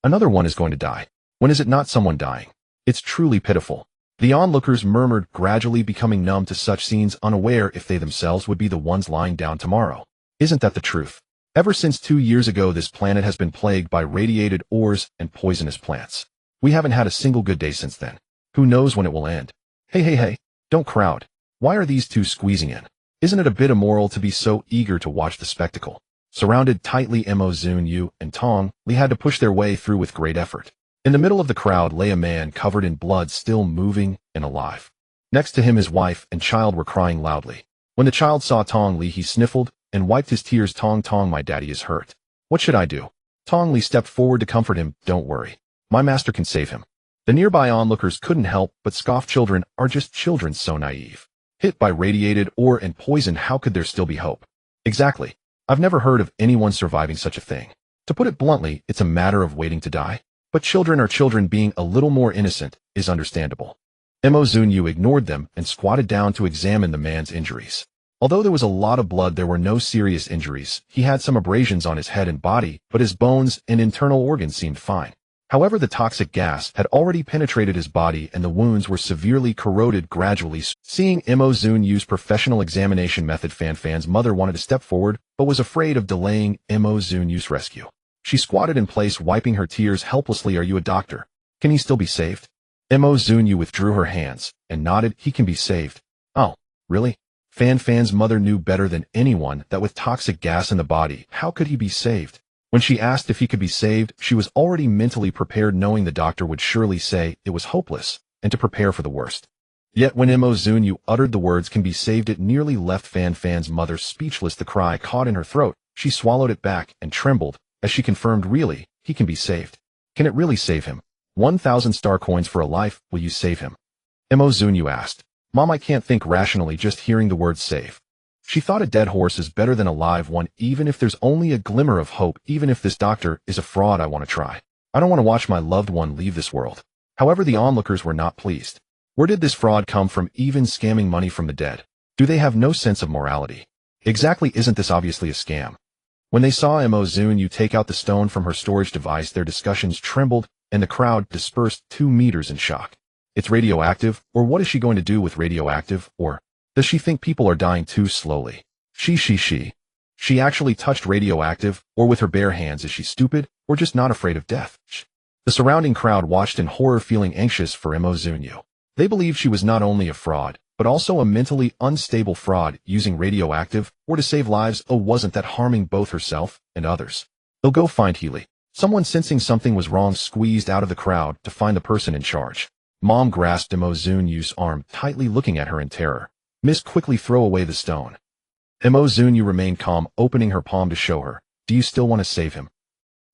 Another one is going to die. When is it not someone dying? It's truly pitiful. The onlookers murmured, gradually becoming numb to such scenes, unaware if they themselves would be the ones lying down tomorrow. Isn't that the truth? Ever since 2 years ago, this planet has been plagued by radiated ores and poisonous plants. We haven't had a single good day since then. Who knows when it will end? Hey, don't crowd. Why are these two squeezing in? Isn't it a bit immoral to be so eager to watch the spectacle? Surrounded tightly, Zunyue and Tong Li had to push their way through with great effort. In the middle of the crowd lay a man covered in blood, still moving and alive. Next to him, his wife and child were crying loudly. When the child saw Tong Li, he sniffled and wiped his tears. Tong, my daddy is hurt. What should I do? Tong Li stepped forward to comfort him. Don't worry. My master can save him. The nearby onlookers couldn't help but scoff. Children are just children, so naive. Hit by radiated ore and poison, how could there still be hope? Exactly. I've never heard of anyone surviving such a thing. To put it bluntly, it's a matter of waiting to die. But children are children. Being a little more innocent is understandable. Zunyue ignored them and squatted down to examine the man's injuries. Although there was a lot of blood, there were no serious injuries. He had some abrasions on his head and body, but his bones and internal organs seemed fine. However, the toxic gas had already penetrated his body and the wounds were severely corroded. Gradually, seeing Zunyue's professional examination method, Fan's mother wanted to step forward, but was afraid of delaying Zunyue's rescue. She squatted in place, wiping her tears helplessly. Are you a doctor? Can he still be saved? Zunyue withdrew her hands and nodded. He can be saved. Oh, really? Fan's mother knew better than anyone that with toxic gas in the body, how could he be saved? When she asked if he could be saved, she was already mentally prepared, knowing the doctor would surely say it was hopeless, and to prepare for the worst. Yet when Zunyue uttered the words "can be saved," it nearly left Fan Fan's mother speechless. The cry caught in her throat. She swallowed it back and trembled as she confirmed, "Really, he can be saved. Can it really save him? 1,000 star coins for a life, will you save him?" Zunyue asked. "Mom, I can't think rationally just hearing the word save." She thought a dead horse is better than a live one, even if there's only a glimmer of hope. Even if this doctor is a fraud, I want to try. I don't want to watch my loved one leave this world. However, the onlookers were not pleased. Where did this fraud come from, even scamming money from the dead? Do they have no sense of morality? Exactly, isn't this obviously a scam? When they saw Zunyue take out the stone from her storage device, their discussions trembled, and the crowd dispersed 2 meters in shock. It's radioactive, or what is she going to do with radioactive, or does she think people are dying too slowly? She actually touched radioactive, or with her bare hands. Is she stupid, or just not afraid of death? The surrounding crowd watched in horror, feeling anxious for Zunyue. They believed she was not only a fraud, but also a mentally unstable fraud, using radioactive, or to save lives. Oh, wasn't that harming both herself and others? They'll go find Healy. Someone, sensing something was wrong, squeezed out of the crowd to find the person in charge. Mom grasped Zunyue's arm, tightly looking at her in terror. "Miss, quickly throw away the stone." Zunyue remained calm, opening her palm to show her. "Do you still want to save him?"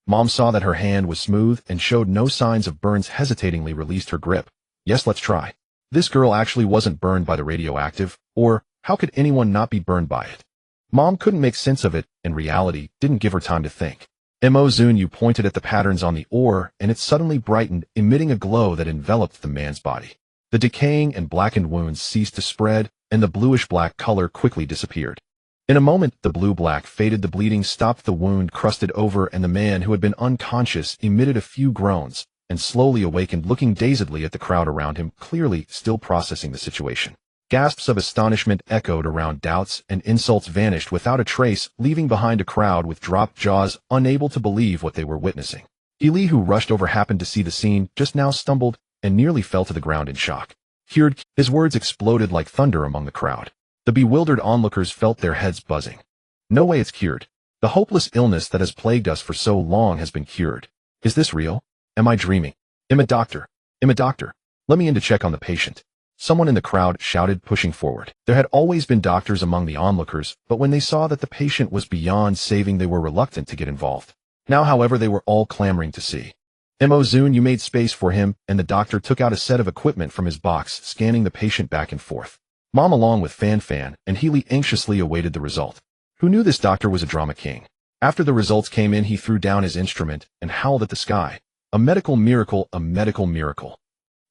Mom saw that her hand was smooth and showed no signs of burns, hesitatingly released her grip. "Yes, let's try." This girl actually wasn't burned by the radioactive, or how could anyone not be burned by it? Mom couldn't make sense of it, and reality didn't give her time to think. Zunyue pointed at the patterns on the ore, and it suddenly brightened, emitting a glow that enveloped the man's body. The decaying and blackened wounds ceased to spread, and the bluish-black color quickly disappeared. In a moment, the blue-black faded, the bleeding stopped, the wound crusted over, and the man, who had been unconscious, emitted a few groans, and slowly awakened, looking dazedly at the crowd around him, clearly still processing the situation. Gasps of astonishment echoed around, doubts and insults vanished without a trace, leaving behind a crowd with dropped jaws, unable to believe what they were witnessing. Healy, who rushed over, happened to see the scene, just now stumbled, and nearly fell to the ground in shock. "Cured," his words exploded like thunder among the crowd. The bewildered onlookers felt their heads buzzing. "No way it's cured. The hopeless illness that has plagued us for so long has been cured. Is this real? Am I dreaming? I'm a doctor. Let me in to check on the patient." Someone in the crowd shouted, pushing forward. There had always been doctors among the onlookers, but when they saw that the patient was beyond saving, they were reluctant to get involved. Now, however, they were all clamoring to see. Zunyue made space for him, and the doctor took out a set of equipment from his box, scanning the patient back and forth. Mom, along with Fan Fan and Healy, anxiously awaited the result. Who knew this doctor was a drama king? After the results came in, he threw down his instrument and howled at the sky. "A medical miracle, a medical miracle.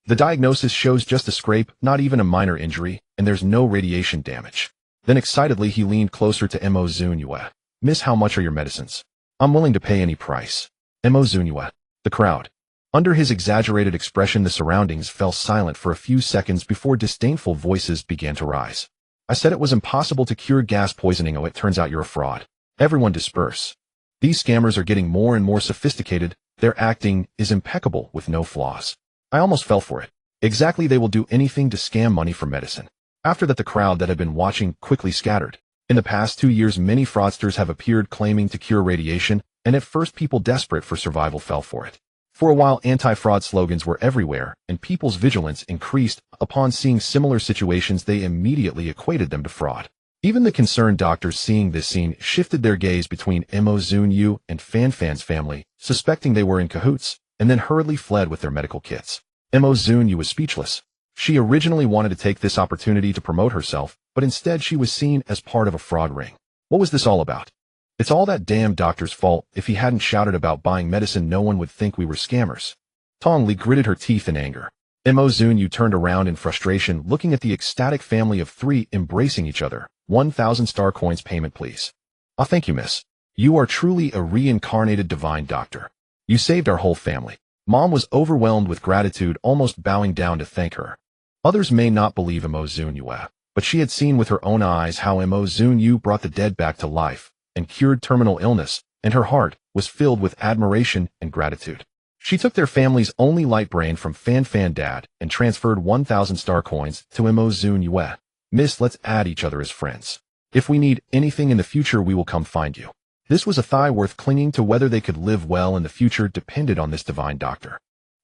The diagnosis shows just a scrape, not even a minor injury, and there's no radiation damage." Then excitedly he leaned closer to Zunyue. "Miss, how much are your medicines? I'm willing to pay any price." Zunyue. The crowd. Under his exaggerated expression, the surroundings fell silent for a few seconds before disdainful voices began to rise. "I said it was impossible to cure gas poisoning. Oh, it turns out you're a fraud. Everyone disperse. These scammers are getting more and more sophisticated. Their acting is impeccable with no flaws. I almost fell for it. Exactly, they will do anything to scam money for medicine." After that, the crowd that had been watching quickly scattered. In the past 2 years, many fraudsters have appeared claiming to cure radiation, and at first people desperate for survival fell for it. For a while, anti-fraud slogans were everywhere, and people's vigilance increased. Upon seeing similar situations, they immediately equated them to fraud. Even the concerned doctors, seeing this scene, shifted their gaze between Zunyue and Fan Fan's family, suspecting they were in cahoots, and then hurriedly fled with their medical kits. Zunyue was speechless. She originally wanted to take this opportunity to promote herself, but instead she was seen as part of a fraud ring. What was this all about? "It's all that damn doctor's fault. If he hadn't shouted about buying medicine, no one would think we were scammers." Tong Li gritted her teeth in anger. Zunyue turned around in frustration, looking at the ecstatic family of 3 embracing each other. 1,000 star coins payment, please." "Ah, thank you, miss. You are truly a reincarnated divine doctor. You saved our whole family." Mom was overwhelmed with gratitude, almost bowing down to thank her. Others may not believe Zunyue, but she had seen with her own eyes how Zunyue brought the dead back to life and cured terminal illness, and her heart was filled with admiration and gratitude. She took their family's only light brain from Fan Fan Dad and transferred 1,000 star coins to Zunyue. "Miss, let's add each other as friends. If we need anything in the future, we will come find you." This was a thigh worth clinging to. Whether they could live well in the future depended on this divine doctor.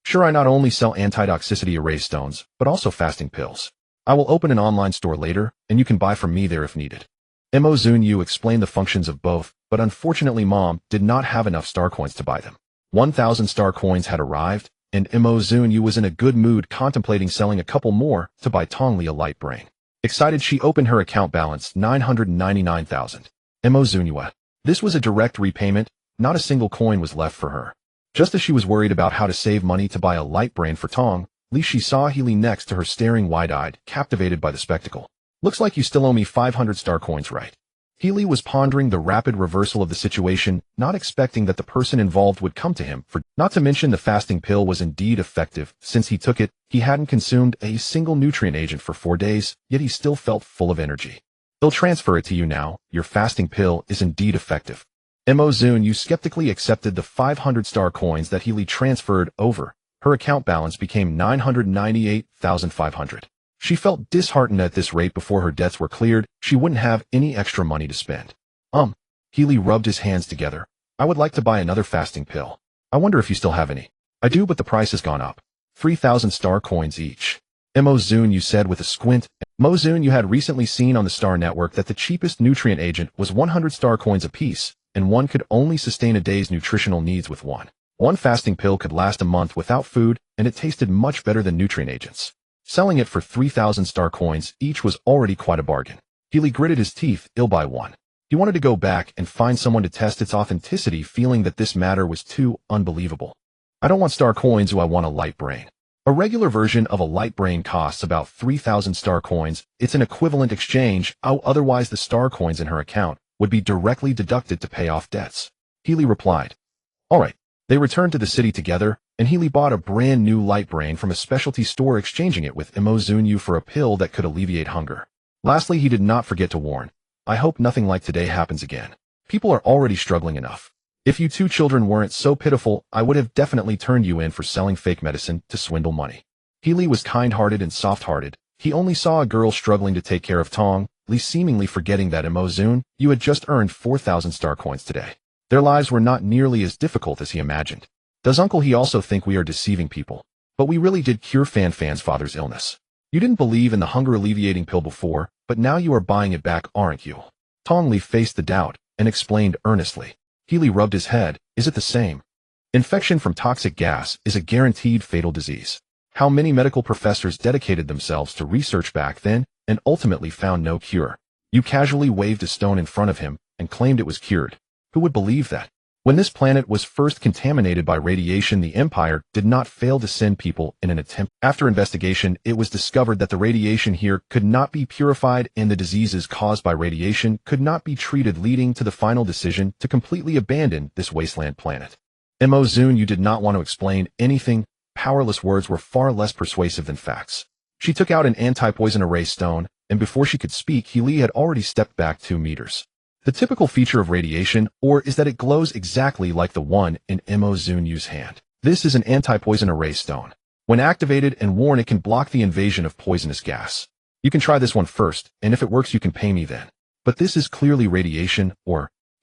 Sure, I not only sell anti-toxicity erase stones, but also fasting pills. I will open an online store later, and you can buy from me there if needed. Zunyue explained the functions of both, but unfortunately Mom did not have enough star coins to buy them. 1,000 star coins had arrived, and Zunyue was in a good mood contemplating selling a couple more to buy Tongli a light brain. Excited, she opened her account balance, 999,000. Zunyue. This was a direct repayment, not a single coin was left for her. Just as she was worried about how to save money to buy a light brain for Tong, she saw Healy next to her staring wide-eyed, captivated by the spectacle. Looks like you still owe me 500 star coins, right? Healy was pondering the rapid reversal of the situation, not expecting that the person involved would come to him, for not to mention the fasting pill was indeed effective. Since he took it, he hadn't consumed a single nutrient agent for 4 days, yet he still felt full of energy. They'll transfer it to you now. Your fasting pill is indeed effective. Zunyue skeptically accepted the 500 star coins that Healy transferred over. Her account balance became 998,500. She felt disheartened at this rate. Before her debts were cleared, she wouldn't have any extra money to spend. Healy rubbed his hands together. I would like to buy another fasting pill. I wonder if you still have any. I do, but the price has gone up. 3,000 star coins each. Zunyue said with a squint. Zunyue had recently seen on the Star Network that the cheapest nutrient agent was 100 star coins apiece, and one could only sustain a day's nutritional needs with one. One fasting pill could last a month without food, and it tasted much better than nutrient agents. Selling it for 3,000 star coins each was already quite a bargain. Healy gritted his teeth. He'll buy one. He wanted to go back and find someone to test its authenticity, feeling that this matter was too unbelievable. I don't want star coins, I want a light brain. A regular version of a light brain costs about 3,000 star coins. It's an equivalent exchange, otherwise the star coins in her account would be directly deducted to pay off debts. Healy replied. All right. They returned to the city together, and Healy bought a brand new light brain from a specialty store, exchanging it with Zunyue for a pill that could alleviate hunger. Lastly, he did not forget to warn, I hope nothing like today happens again. People are already struggling enough. If you two children weren't so pitiful, I would have definitely turned you in for selling fake medicine to swindle money. Healy was kind-hearted and soft-hearted. He only saw a girl struggling to take care of Tong, seemingly forgetting that Zunyue had just earned 4,000 star coins today. Their lives were not nearly as difficult as he imagined. Does Uncle he also think we are deceiving people? But we really did cure Fan's father's illness. You didn't believe in the hunger-alleviating pill before, but now you are buying it back, aren't you? Tongli faced the doubt and explained earnestly. Healy rubbed his head. Is it the same? Infection from toxic gas is a guaranteed fatal disease. How many medical professors dedicated themselves to research back then and ultimately found no cure? You casually waved a stone in front of him and claimed it was cured. Who would believe that? When this planet was first contaminated by radiation, the Empire did not fail to send people in an attempt. After investigation, it was discovered that the radiation here could not be purified and the diseases caused by radiation could not be treated, leading to the final decision to completely abandon this wasteland planet. Zunyue did not want to explain anything. Powerless words were far less persuasive than facts. She took out an anti-poison erase stone, and before she could speak, Healy had already stepped back 2 meters. The typical feature of radiation, is that it glows exactly like the one in Zunyue's hand. This is an anti-poison erase stone. When activated and worn, it can block the invasion of poisonous gas. You can try this one first, and if it works you can pay me then. But this is clearly radiation,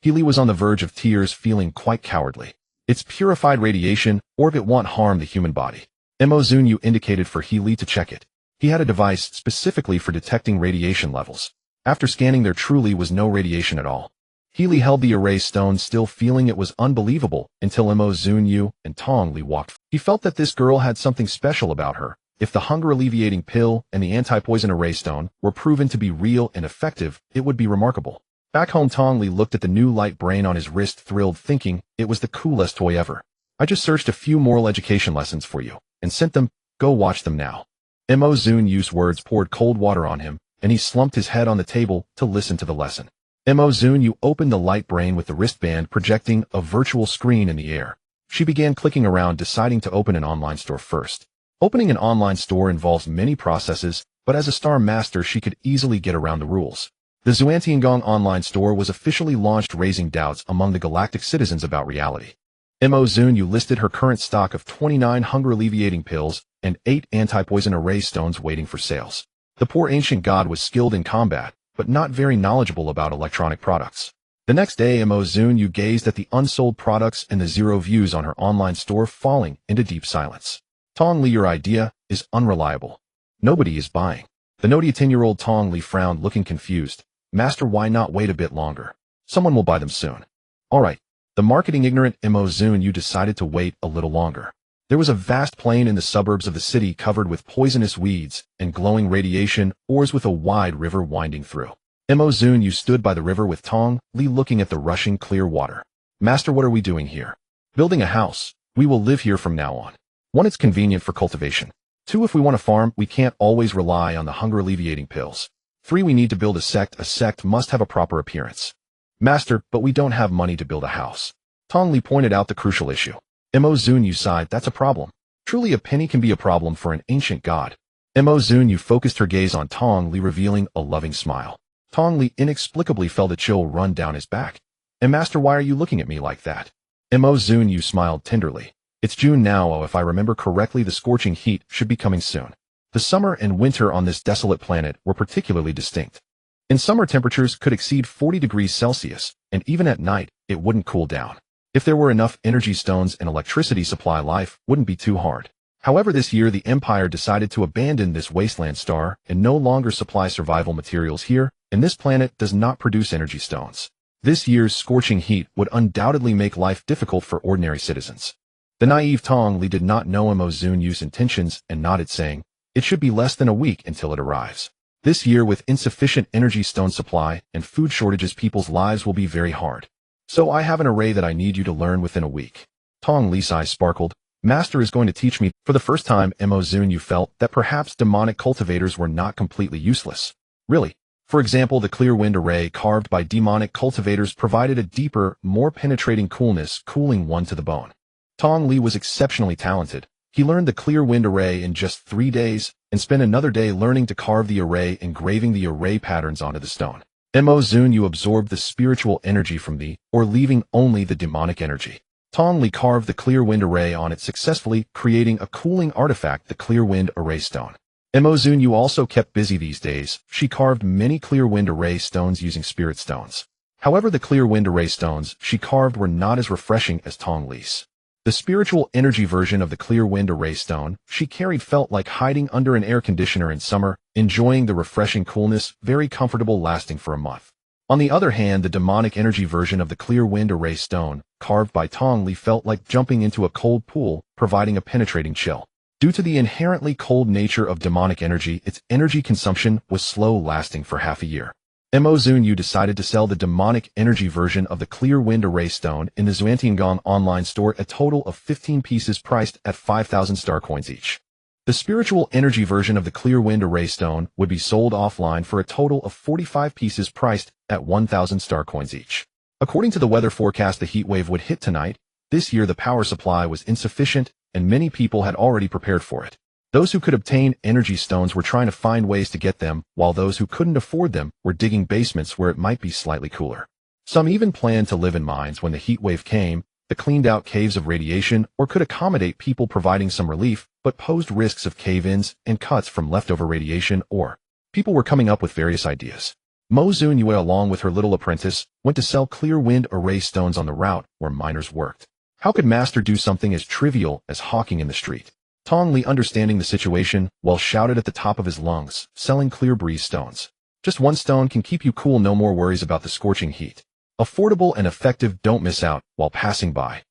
Healy was on the verge of tears, feeling quite cowardly. It's purified radiation, it won't harm the human body. Zunyue indicated for Healy to check it. He had a device specifically for detecting radiation levels. After scanning, there truly was no radiation at all. Healy held the erase stone, still feeling it was unbelievable, until Zunyue and Tongli walked. He felt that this girl had something special about her. If the hunger-alleviating pill and the anti-poison erase stone were proven to be real and effective, it would be remarkable. Back home, Tongli looked at the new light brain on his wrist, thrilled, thinking it was the coolest toy ever. I just searched a few moral education lessons for you and sent them. Go watch them now. Zunyue's words poured cold water on him, and he slumped his head on the table to listen to the lesson. Zunyue opened the light brain with the wristband, projecting a virtual screen in the air. She began clicking around, deciding to open an online store first. Opening an online store involves many processes, but as a star master she could easily get around the rules. The Zunyue online store was officially launched, raising doubts among the Galactic citizens about reality. Zunyue listed her current stock of 29 hunger-alleviating pills and 8 anti-poison erase stones waiting for sales. The poor ancient god was skilled in combat, but not very knowledgeable about electronic products. The next day, Zunyue gazed at the unsold products and the zero views on her online store, falling into deep silence. Tong Li, your idea is unreliable. Nobody is buying. The 10-year-old Tong Li frowned, looking confused. Master, why not wait a bit longer? Someone will buy them soon. All right. The marketing ignorant Zunyue decided to wait a little longer. There was a vast plain in the suburbs of the city covered with poisonous weeds and glowing radiation ores with a wide river winding through. Zunyue stood by the river with Tong Li looking at the rushing clear water. Master, what are we doing here? Building a house. We will live here from now on. 1. It's convenient for cultivation. 2. If we want to farm, we can't always rely on the hunger-alleviating pills. 3. We need to build a sect. A sect must have a proper appearance. Master, but we don't have money to build a house. Tong Li pointed out the crucial issue. Zunyue sighed. That's a problem. Truly, a penny can be a problem for an ancient god. Zunyue focused her gaze on Tong Li, revealing a loving smile. Tong Li inexplicably felt a chill run down his back. Master, why are you looking at me like that? Zunyue smiled tenderly. It's June now. Oh, if I remember correctly, the scorching heat should be coming soon. The summer and winter on this desolate planet were particularly distinct. In summer, temperatures could exceed 40 degrees Celsius, and even at night, it wouldn't cool down. If there were enough energy stones and electricity supply, life wouldn't be too hard. However, this year the Empire decided to abandon this wasteland star and no longer supply survival materials here, and this planet does not produce energy stones. This year's scorching heat would undoubtedly make life difficult for ordinary citizens. The naive Tong Li did not know Zunyue's intentions and nodded, saying, it should be less than a week until it arrives. This year, with insufficient energy stone supply and food shortages, people's lives will be very hard. So I have an array that I need you to learn within a week. Tong Li's eyes sparkled. Master is going to teach me. For the first time, Zunyue felt that perhaps demonic cultivators were not completely useless. Really. For example, the clear wind array carved by demonic cultivators provided a deeper, more penetrating coolness, cooling one to the bone. Tong Li was exceptionally talented. He learned the clear wind array in just 3 days and spent another day learning to carve the array, engraving the array patterns onto the stone. Zunyue absorbed the spiritual energy from leaving only the demonic energy. Tong Li carved the clear wind array on it successfully, creating a cooling artifact, the clear wind array stone. Zunyue also kept busy these days. She carved many clear wind array stones using spirit stones. However, the clear wind array stones she carved were not as refreshing as Tong Li's. The spiritual energy version of the clear wind array stone she carried felt like hiding under an air conditioner in summer, enjoying the refreshing coolness, very comfortable, lasting for a month. On the other hand, the demonic energy version of the clear wind array stone, carved by Tong Li, felt like jumping into a cold pool, providing a penetrating chill. Due to the inherently cold nature of demonic energy, its energy consumption was slow, lasting for half a year. Zunyue decided to sell the demonic energy version of the clear wind array stone in the Zunyue online store, a total of 15 pieces priced at 5,000 star coins each. The spiritual energy version of the clear wind array stone would be sold offline for a total of 45 pieces priced at 1,000 star coins each. According to the weather forecast, the heat wave would hit tonight. This year the power supply was insufficient, and many people had already prepared for it. Those who could obtain energy stones were trying to find ways to get them, while those who couldn't afford them were digging basements where it might be slightly cooler. Some even planned to live in mines when the heat wave came, that cleaned out caves of radiation or could accommodate people, providing some relief, but posed risks of cave-ins and cuts from leftover radiation. Or people were coming up with various ideas. Zunyue, along with her little apprentice, went to sell clear wind array stones on the route where miners worked. How could Master do something as trivial as hawking in the street? Tong Li, understanding the situation, shouted at the top of his lungs, selling clear breeze stones. Just one stone can keep you cool, no more worries about the scorching heat. Affordable and effective, don't miss out while passing by.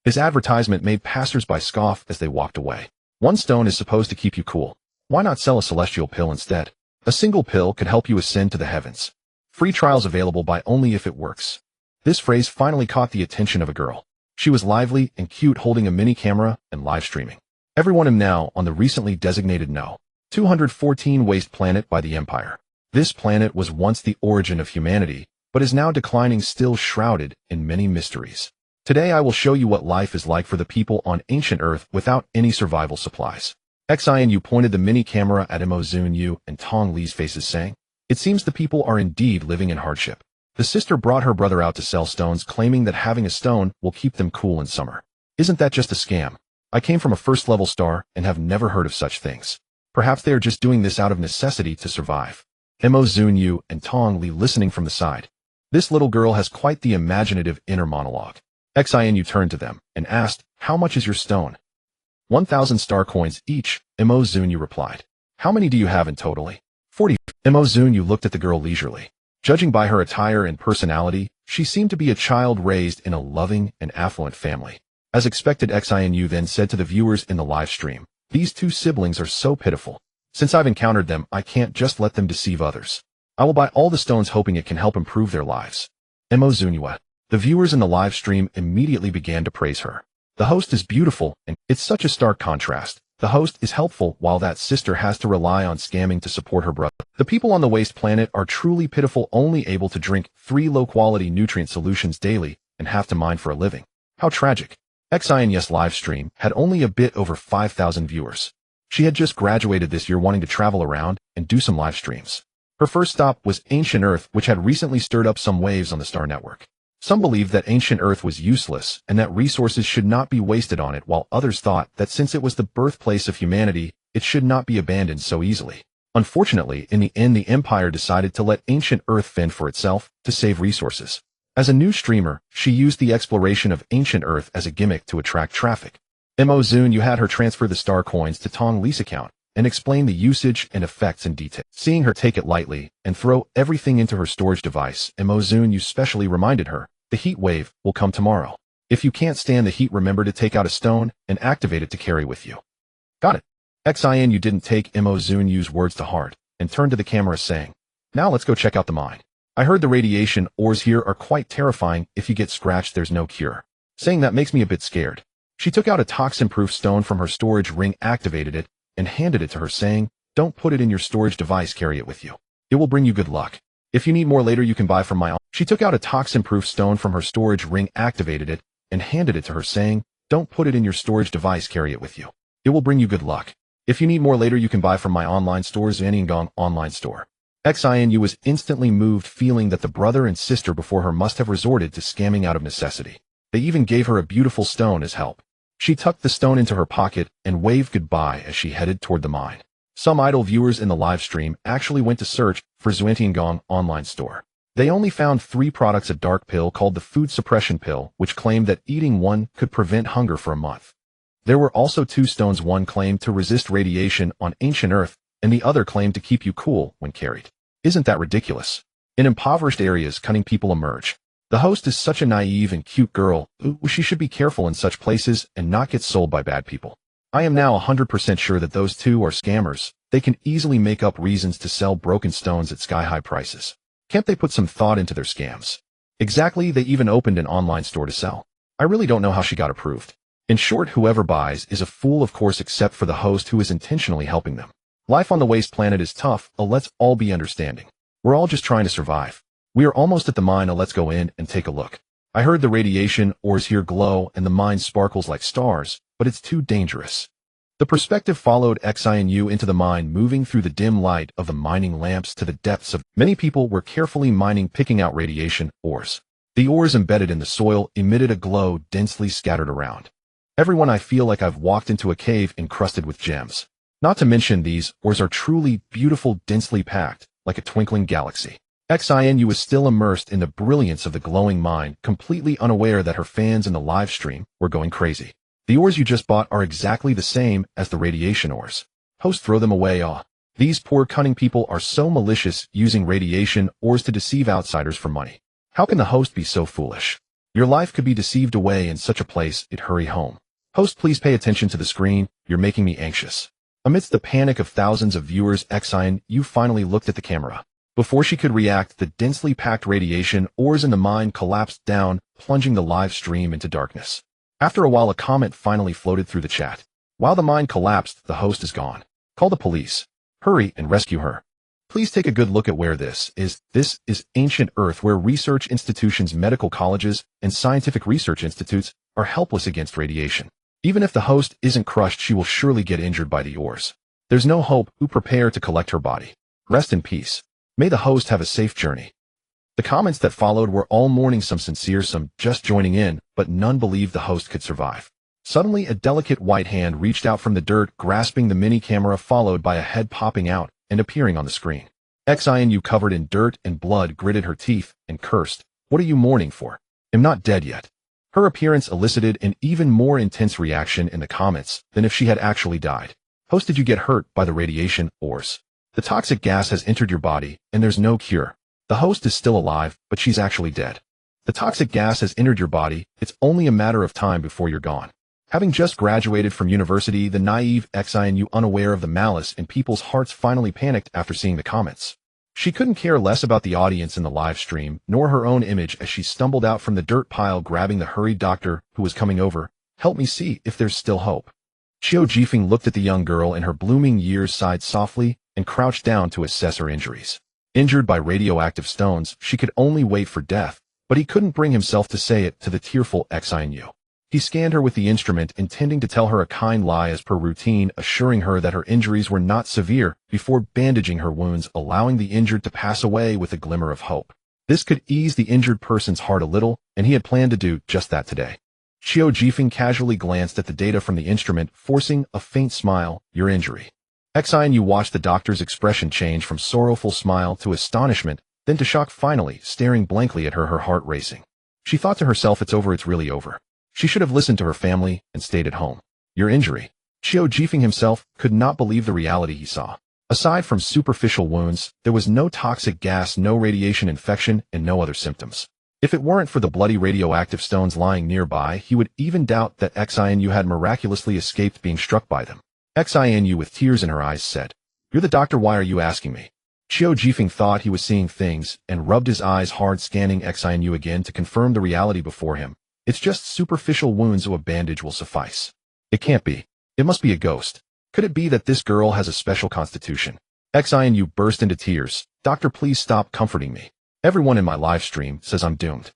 His advertisement made passers-by scoff as they walked away. One stone is supposed to keep you cool. Why not sell a celestial pill instead? A single pill could help you ascend to the heavens. Free trials available, buy only if it works. This phrase finally caught the attention of a girl. She was lively and cute, holding a mini camera and live streaming. Everyone am now on the recently designated No. 214 waste planet by the Empire. This planet was once the origin of humanity, but is now declining, still shrouded in many mysteries. Today I will show you what life is like for the people on ancient Earth without any survival supplies. Xianu pointed the mini camera at Zunyue and Tong Li's faces, saying, it seems the people are indeed living in hardship. The sister brought her brother out to sell stones, claiming that having a stone will keep them cool in summer. Isn't that just a scam? I came from a first-level star and have never heard of such things. Perhaps they are just doing this out of necessity to survive. Zunyue and Tong Li listening from the side. This little girl has quite the imaginative inner monologue. Xinu turned to them and asked, "How much is your stone?" 1,000 star coins each, Zunyue replied. "How many do you have in totally?" 40. Zunyue looked at the girl leisurely. Judging by her attire and personality, she seemed to be a child raised in a loving and affluent family. As expected, Xinu then said to the viewers in the live stream, "These two siblings are so pitiful. Since I've encountered them, I can't just let them deceive others. I will buy all the stones hoping it can help improve their lives." Zunyue. The viewers in the live stream immediately began to praise her. The host is beautiful, and it's such a stark contrast. The host is helpful while that sister has to rely on scamming to support her brother. The people on the waste planet are truly pitiful, only able to drink 3 low-quality nutrient solutions daily and have to mine for a living. How tragic. Xinu's live stream had only a bit over 5,000 viewers. She had just graduated this year wanting to travel around and do some live streams. Her first stop was Ancient Earth, which had recently stirred up some waves on the Star Network. Some believed that Ancient Earth was useless and that resources should not be wasted on it, while others thought that since it was the birthplace of humanity, it should not be abandoned so easily. Unfortunately, in the end, the Empire decided to let Ancient Earth fend for itself to save resources. As a new streamer, she used the exploration of Ancient Earth as a gimmick to attract traffic. Zunyue had her transfer the star coins to Tong Li's account and explain the usage and effects in detail. Seeing her take it lightly and throw everything into her storage device, Zunyue specially reminded her, "The heat wave will come tomorrow. If you can't stand the heat, remember to take out a stone and activate it to carry with you." Got it. Xinu didn't take Zunyue's words to heart and turned to the camera saying, "Now let's go check out the mine. I heard the radiation ores here are quite terrifying. If you get scratched, there's no cure." Saying that makes me a bit scared. She took out a toxin-proof stone from her storage ring, activated it, and handed it to her saying, "Don't put it in your storage device, carry it with you. It will bring you good luck. If you need more later, you can buy from my own." She took out a toxin-proof stone from her storage ring, activated it, and handed it to her saying, "Don't put it in your storage device, carry it with you. It will bring you good luck. If you need more later, you can buy from my online store, Zunyue online store." Xinu was instantly moved, feeling that the brother and sister before her must have resorted to scamming out of necessity. They even gave her a beautiful stone as help. She tucked the stone into her pocket and waved goodbye as she headed toward the mine. Some idle viewers in the live stream actually went to search for Zunyue online store. They only found 3 products: a dark pill called the food suppression pill, which claimed that eating one could prevent hunger for a month. There were also 2 stones, one claimed to resist radiation on Ancient Earth, and the other claimed to keep you cool when carried. Isn't that ridiculous? In impoverished areas, cunning people emerge. The host is such a naive and cute girl. She should be careful in such places and not get sold by bad people. I am now 100% sure that those 2 are scammers. They can easily make up reasons to sell broken stones at sky-high prices. Can't they put some thought into their scams? Exactly, they even opened an online store to sell. I really don't know how she got approved. In short, whoever buys is a fool, of course, except for the host who is intentionally helping them. Life on the waste planet is tough. Let's all be understanding. We're all just trying to survive. We are almost at the mine. Let's go in and take a look. I heard the radiation ores here glow and the mine sparkles like stars, but it's too dangerous. The perspective followed Xinu into the mine, moving through the dim light of the mining lamps to the depths of. Many people were carefully mining, picking out radiation ores. The ores embedded in the soil emitted a glow densely scattered around. Everyone, I feel like I've walked into a cave encrusted with gems. Not to mention, these ores are truly beautiful, densely packed, like a twinkling galaxy. Xinu was still immersed in the brilliance of the glowing mine, completely unaware that her fans in the live stream were going crazy. The ores you just bought are exactly the same as the radiation ores. Host, throw them away. These poor cunning people are so malicious, using radiation ores to deceive outsiders for money. How can the host be so foolish? Your life could be deceived away in such a place. Hurry home. Host, please pay attention to the screen. You're making me anxious. Amidst the panic of thousands of viewers, Xinu finally looked at the camera. Before she could react, the densely packed radiation ores in the mine collapsed down, plunging the live stream into darkness. After a while, a comment finally floated through the chat. While the mine collapsed, the host is gone. Call the police. Hurry and rescue her. Please take a good look at where this is. This is Ancient Earth, where research institutions, medical colleges, and scientific research institutes are helpless against radiation. Even if the host isn't crushed, she will surely get injured by the ores. There's no hope. Prepare to collect her body. Rest in peace. May the host have a safe journey. The comments that followed were all mourning, some sincere, some just joining in, but none believed the host could survive. Suddenly, a delicate white hand reached out from the dirt, grasping the mini camera, followed by a head popping out and appearing on the screen. Xinu covered in dirt and blood gritted her teeth and cursed. What are you mourning for? I'm not dead yet. Her appearance elicited an even more intense reaction in the comments than if she had actually died. Host, did you get hurt by the radiation ores? The toxic gas has entered your body, and there's no cure. The host is still alive, but she's actually dead. The toxic gas has entered your body, it's only a matter of time before you're gone. Having just graduated from university, the naive Xinu, unaware of the malice in people's hearts, finally panicked after seeing the comments. She couldn't care less about the audience in the live stream, nor her own image as she stumbled out from the dirt pile grabbing the hurried doctor who was coming over. Help me see if there's still hope. Qiu Jifeng looked at the young girl in her blooming years, sighed softly, and crouched down to assess her injuries. Injured by radioactive stones, she could only wait for death, but he couldn't bring himself to say it to the tearful Xinu. He scanned her with the instrument, intending to tell her a kind lie as per routine, assuring her that her injuries were not severe before bandaging her wounds, allowing the injured to pass away with a glimmer of hope. This could ease the injured person's heart a little, and he had planned to do just that today. Qiu Jifeng casually glanced at the data from the instrument, forcing a faint smile. Your injury. Xinu watched the doctor's expression change from sorrowful smile to astonishment, then to shock, finally staring blankly at her heart racing. She thought to herself, it's over, it's really over. She should have listened to her family and stayed at home. Your injury. Qiu Jifeng himself could not believe the reality he saw. Aside from superficial wounds, there was no toxic gas, no radiation infection, and no other symptoms. If it weren't for the bloody radioactive stones lying nearby, he would even doubt that Xinu had miraculously escaped being struck by them. Xinu, with tears in her eyes, said, You're the doctor, why are you asking me? Qiu Jifeng thought he was seeing things and rubbed his eyes hard, scanning Xinu again to confirm the reality before him. It's just superficial wounds, so a bandage will suffice. It can't be. It must be a ghost. Could it be that this girl has a special constitution? Xinu burst into tears. Doctor, please stop comforting me. Everyone in my live stream says I'm doomed.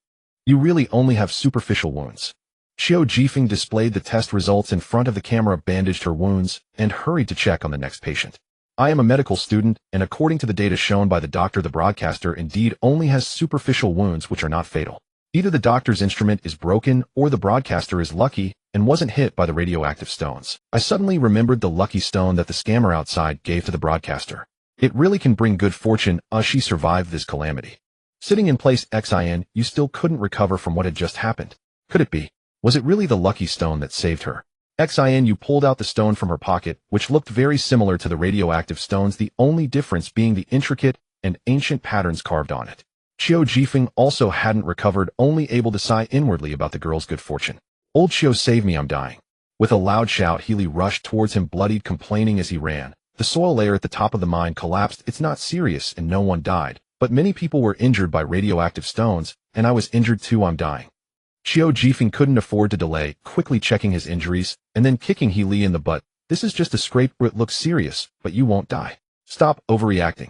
You really only have superficial wounds. Qiu Jifeng displayed the test results in front of the camera, bandaged her wounds, and hurried to check on the next patient. I am a medical student, and according to the data shown by the doctor, the broadcaster indeed only has superficial wounds which are not fatal. Either the doctor's instrument is broken or the broadcaster is lucky and wasn't hit by the radioactive stones. I suddenly remembered the lucky stone that the scammer outside gave to the broadcaster. It really can bring good fortune. She survived this calamity. Sitting in place, Xin, you still couldn't recover from what had just happened. Could it be? Was it really the lucky stone that saved her? Xin pulled out the stone from her pocket, which looked very similar to the radioactive stones, the only difference being the intricate and ancient patterns carved on it. Qiu Jifeng also hadn't recovered, only able to sigh inwardly about the girl's good fortune. Old Qiu, save me, I'm dying. With a loud shout, Healy rushed towards him, bloodied, complaining as he ran. The soil layer at the top of the mine collapsed. It's not serious and no one died, but many people were injured by radioactive stones, and I was injured too, I'm dying. Qiu Jifeng couldn't afford to delay, quickly checking his injuries, and then kicking Healy in the butt. This is just a scrape, it looks serious, but you won't die. Stop overreacting.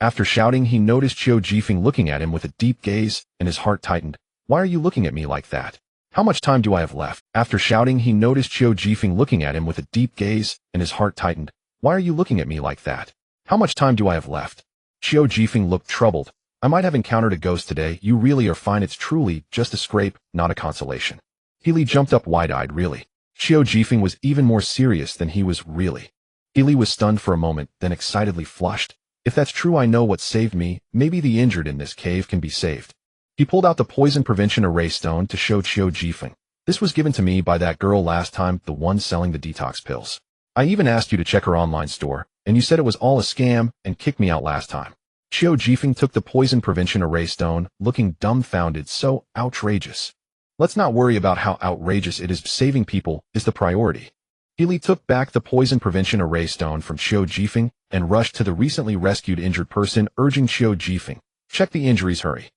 After shouting, he noticed Qiu Jifeng looking at him with a deep gaze, and his heart tightened. Why are you looking at me like that? How much time do I have left? After shouting, he noticed Qiu Jifeng looking at him with a deep gaze, and his heart tightened. Why are you looking at me like that? How much time do I have left? Qiu Jifeng looked troubled. I might have encountered a ghost today. You really are fine. It's truly just a scrape, not a consolation. Healy jumped up wide-eyed. Really? Qiu Jifeng was even more serious than he was. Really? Healy was stunned for a moment, then excitedly flushed. If that's true, I know what saved me. Maybe the injured in this cave can be saved. He pulled out the poison prevention array stone to show Qiu Jifeng. This was given to me by that girl last time, the one selling the detox pills. I even asked you to check her online store, and you said it was all a scam and kicked me out last time. Qiu Jifeng took the poison prevention array stone, looking dumbfounded. So outrageous. Let's not worry about how outrageous it is. Saving people is the priority. Healy took back the poison prevention array stone from Qiu Jifeng and rushed to the recently rescued injured person, urging Qiu Jifeng, check the injuries, hurry.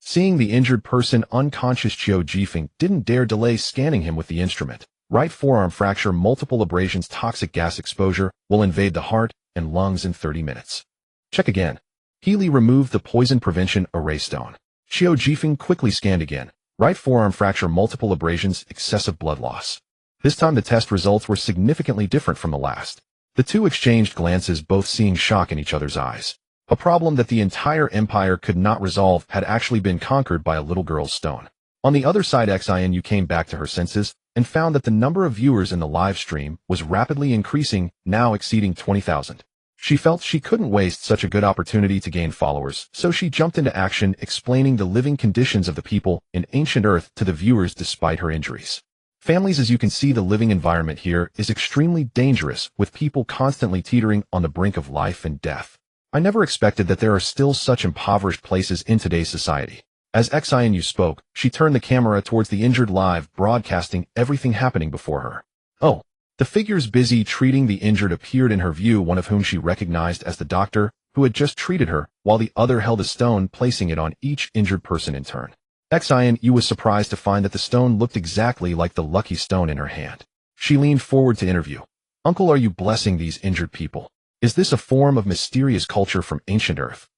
Seeing the injured person unconscious, Qiu Jifeng didn't dare delay, scanning him with the instrument. Right forearm fracture, multiple abrasions, toxic gas exposure will invade the heart and lungs in 30 minutes. Check again. Healy removed the poison prevention array stone. Qiu Jifeng quickly scanned again. Right forearm fracture, multiple abrasions, excessive blood loss. This time the test results were significantly different from the last. The two exchanged glances, both seeing shock in each other's eyes. A problem that the entire empire could not resolve had actually been conquered by a little girl's stone. On the other side, Xinu came back to her senses and found that the number of viewers in the live stream was rapidly increasing, now exceeding 20,000. She felt she couldn't waste such a good opportunity to gain followers, so she jumped into action explaining the living conditions of the people in ancient Earth to the viewers despite her injuries. Families, as you can see, the living environment here is extremely dangerous, with people constantly teetering on the brink of life and death. I never expected that there are still such impoverished places in today's society. As Xinyue spoke, she turned the camera towards the injured live, broadcasting everything happening before her. Oh. The figures busy treating the injured appeared in her view, one of whom she recognized as the doctor who had just treated her, while the other held a stone, placing it on each injured person in turn. Xinyue was surprised to find that the stone looked exactly like the lucky stone in her hand. She leaned forward to interview. Uncle, are you blessing these injured people? Is this a form of mysterious culture from ancient Earth?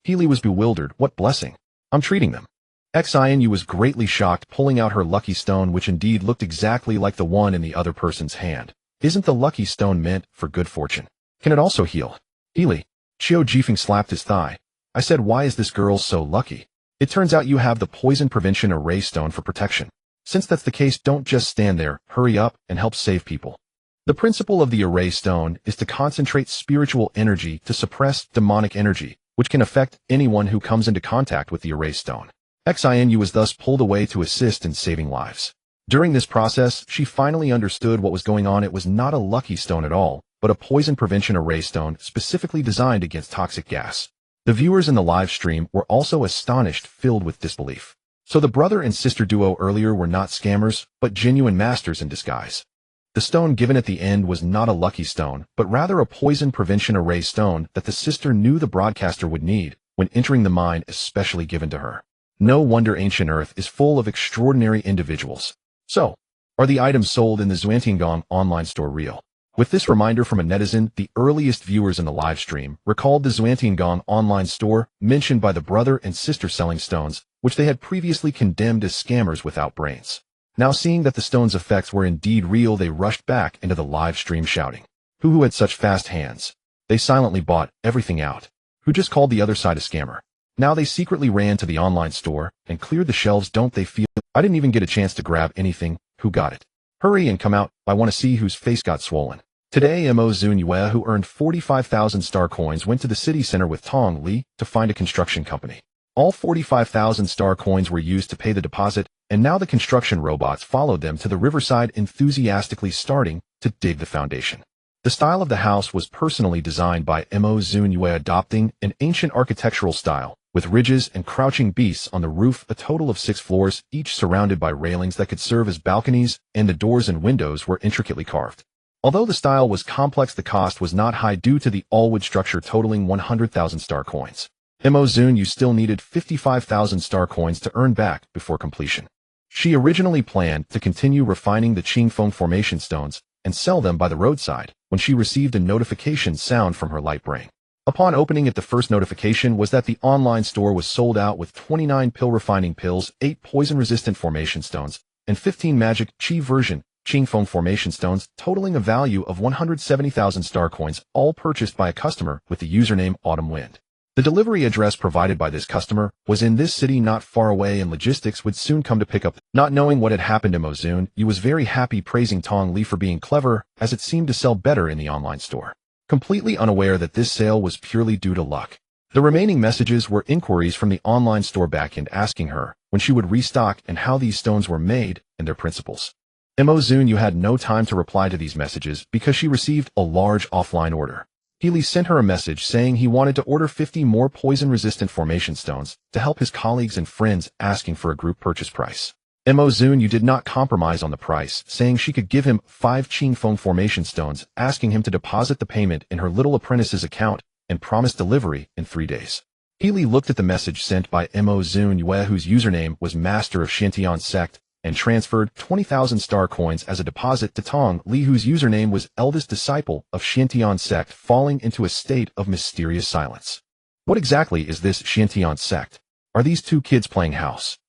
Healy was bewildered. What blessing? I'm treating them. Xinyue was greatly shocked, pulling out her lucky stone, which indeed looked exactly like the one in the other person's hand. Isn't the lucky stone meant for good fortune? Can it also heal? Healy. Xiao Jifeng slapped his thigh. I said, why is this girl so lucky? It turns out you have the poison prevention array stone for protection. Since that's the case, don't just stand there, hurry up and help save people. The principle of the array stone is to concentrate spiritual energy to suppress demonic energy, which can affect anyone who comes into contact with the array stone. Xinyue was thus pulled away to assist in saving lives. During this process, she finally understood what was going on. It was not a lucky stone at all, but a poison prevention array stone specifically designed against toxic gas. The viewers in the live stream were also astonished, filled with disbelief. So the brother and sister duo earlier were not scammers, but genuine masters in disguise. The stone given at the end was not a lucky stone, but rather a poison prevention array stone that the sister knew the broadcaster would need when entering the mine, especially given to her. No wonder ancient Earth is full of extraordinary individuals. So, are the items sold in the Zunyue online store real? With this reminder from a netizen, the earliest viewers in the live stream recalled the Zunyue online store mentioned by the brother and sister selling stones, which they had previously condemned as scammers without brains. Now seeing that the stone's effects were indeed real, they rushed back into the live stream shouting, Who had such fast hands? They silently bought everything out. Who just called the other side a scammer? Now they secretly ran to the online store and cleared the shelves. Don't they feel? I didn't even get a chance to grab anything. Who got it? Hurry and come out. I want to see whose face got swollen. Today, Zunyue, who earned 45,000 star coins, went to the city center with Tong Li to find a construction company. All 45,000 star coins were used to pay the deposit, and now the construction robots followed them to the riverside, enthusiastically starting to dig the foundation. The style of the house was personally designed by Zunyue, adopting an ancient architectural style, with ridges and crouching beasts on the roof, a total of 6 floors, each surrounded by railings that could serve as balconies, and the doors and windows were intricately carved. Although the style was complex, the cost was not high due to the all-wood structure totaling 100,000 star coins. Zunyue still needed 55,000 star coins to earn back before completion. She originally planned to continue refining the Qingfeng formation stones and sell them by the roadside when she received a notification sound from her light brain. Upon opening it, the first notification was that the online store was sold out with 29 pill refining pills, 8 poison-resistant formation stones, and 15 magic Qi version Qingfeng formation stones, totaling a value of 170,000 star coins, all purchased by a customer with the username Autumn Wind. The delivery address provided by this customer was in this city not far away, and logistics would soon come to pick up. Not knowing what had happened to Zunyue was very happy, praising Tong Li for being clever, as it seemed to sell better in the online store. Completely unaware that this sale was purely due to luck. The remaining messages were inquiries from the online store backend asking her when she would restock and how these stones were made and their principles. Zunyue had no time to reply to these messages because she received a large offline order. Healy sent her a message saying he wanted to order 50 more poison-resistant formation stones to help his colleagues and friends, asking for a group purchase price. Zunyue did not compromise on the price, saying she could give him 5 Qingfeng formation stones, asking him to deposit the payment in her little apprentice's account and promised delivery in 3 days. Healy looked at the message sent by Zunyue, whose username was Master of Shantian Sect, and transferred 20,000 star coins as a deposit to Tong Li, whose username was Eldest Disciple of Shantian Sect, falling into a state of mysterious silence. What exactly is this Shantian Sect? Are these 2 kids playing house?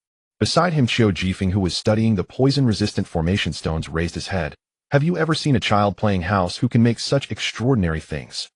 Beside him, Xiao Jifeng, who was studying the poison-resistant formation stones, raised his head. Have you ever seen a child playing house who can make such extraordinary things?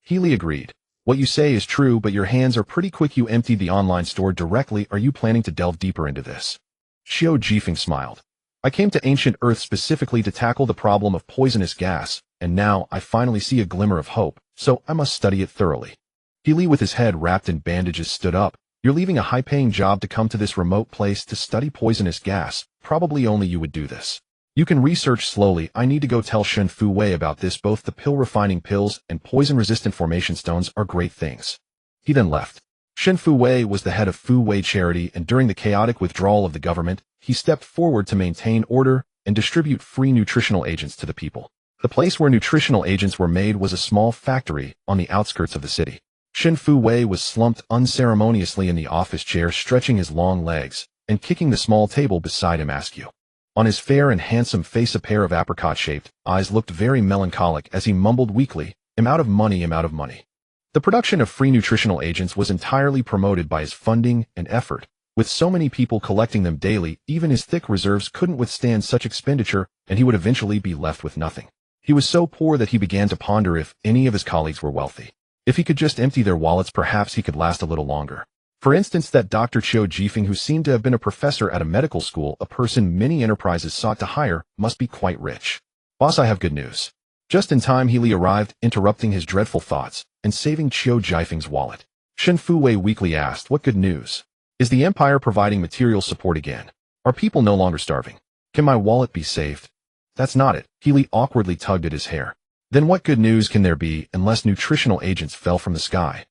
Healy agreed. What you say is true, but your hands are pretty quick. You emptied the online store directly. Are you planning to delve deeper into this? Xiao Jifeng smiled. I came to ancient Earth specifically to tackle the problem of poisonous gas, and now I finally see a glimmer of hope, so I must study it thoroughly. He, with his head wrapped in bandages, stood up. You're leaving a high-paying job to come to this remote place to study poisonous gas. Probably only you would do this. You can research slowly. I need to go tell Shen Fu Wei about this. Both the pill-refining pills and poison-resistant formation stones are great things. He then left. Shen Fu Wei was the head of Fu Wei Charity, and during the chaotic withdrawal of the government, he stepped forward to maintain order and distribute free nutritional agents to the people. The place where nutritional agents were made was a small factory on the outskirts of the city. Shen Fu Wei was slumped unceremoniously in the office chair, stretching his long legs and kicking the small table beside him askew. On his fair and handsome face, a pair of apricot-shaped eyes looked very melancholic as he mumbled weakly, "I'm out of money, I'm out of money." The production of free nutritional agents was entirely promoted by his funding and effort. With so many people collecting them daily, even his thick reserves couldn't withstand such expenditure, and he would eventually be left with nothing. He was so poor that he began to ponder if any of his colleagues were wealthy. If he could just empty their wallets, perhaps he could last a little longer. For instance, that Dr. Chiu Jifeng, who seemed to have been a professor at a medical school, a person many enterprises sought to hire, must be quite rich. "Boss, I have good news." Just in time, Healy arrived, interrupting his dreadful thoughts and saving Chiu Jifeng's wallet. Shen Fu Wei weakly asked, "What good news? Is the Empire providing material support again? Are people no longer starving? Can my wallet be saved?" "That's not it." Healy awkwardly tugged at his hair. "Then what good news can there be unless nutritional agents fell from the sky?"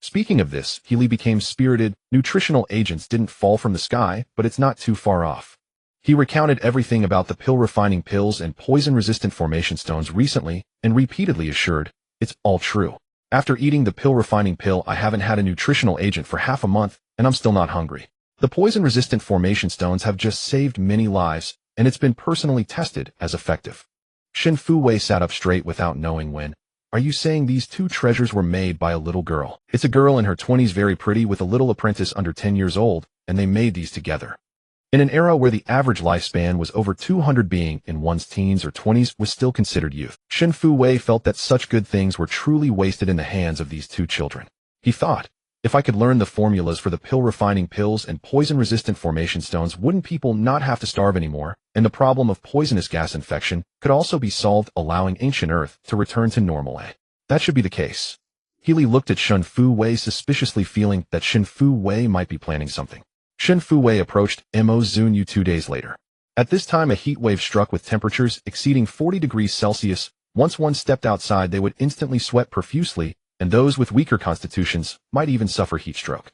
Speaking of this, Healy became spirited. Nutritional agents didn't fall from the sky, but it's not too far off. He recounted everything about the pill-refining pills and poison-resistant formation stones recently, and repeatedly assured, "It's all true. After eating the pill-refining pill, I haven't had a nutritional agent for half a month, and I'm still not hungry. The poison-resistant formation stones have just saved many lives, and it's been personally tested as effective." Shen Fu Wei sat up straight without knowing when. "Are you saying these two treasures were made by a little girl?" "It's a girl in her 20s, very pretty, with a little apprentice under 10 years old, and they made these together." In an era where the average lifespan was over 200, being in one's teens or 20s was still considered youth, Shen Fu Wei felt that such good things were truly wasted in the hands of these two children. He thought, if I could learn the formulas for the pill-refining pills and poison-resistant formation stones, wouldn't people not have to starve anymore, and the problem of poisonous gas infection could also be solved, allowing ancient Earth to return to normal. That should be the case. Healy looked at Shen Fu Wei suspiciously, feeling that Shen Fu Wei might be planning something. Shen Fu Wei approached Zunyue 2 days later. At this time, a heat wave struck with temperatures exceeding 40 degrees Celsius. Once one stepped outside, they would instantly sweat profusely, and those with weaker constitutions might even suffer heat stroke.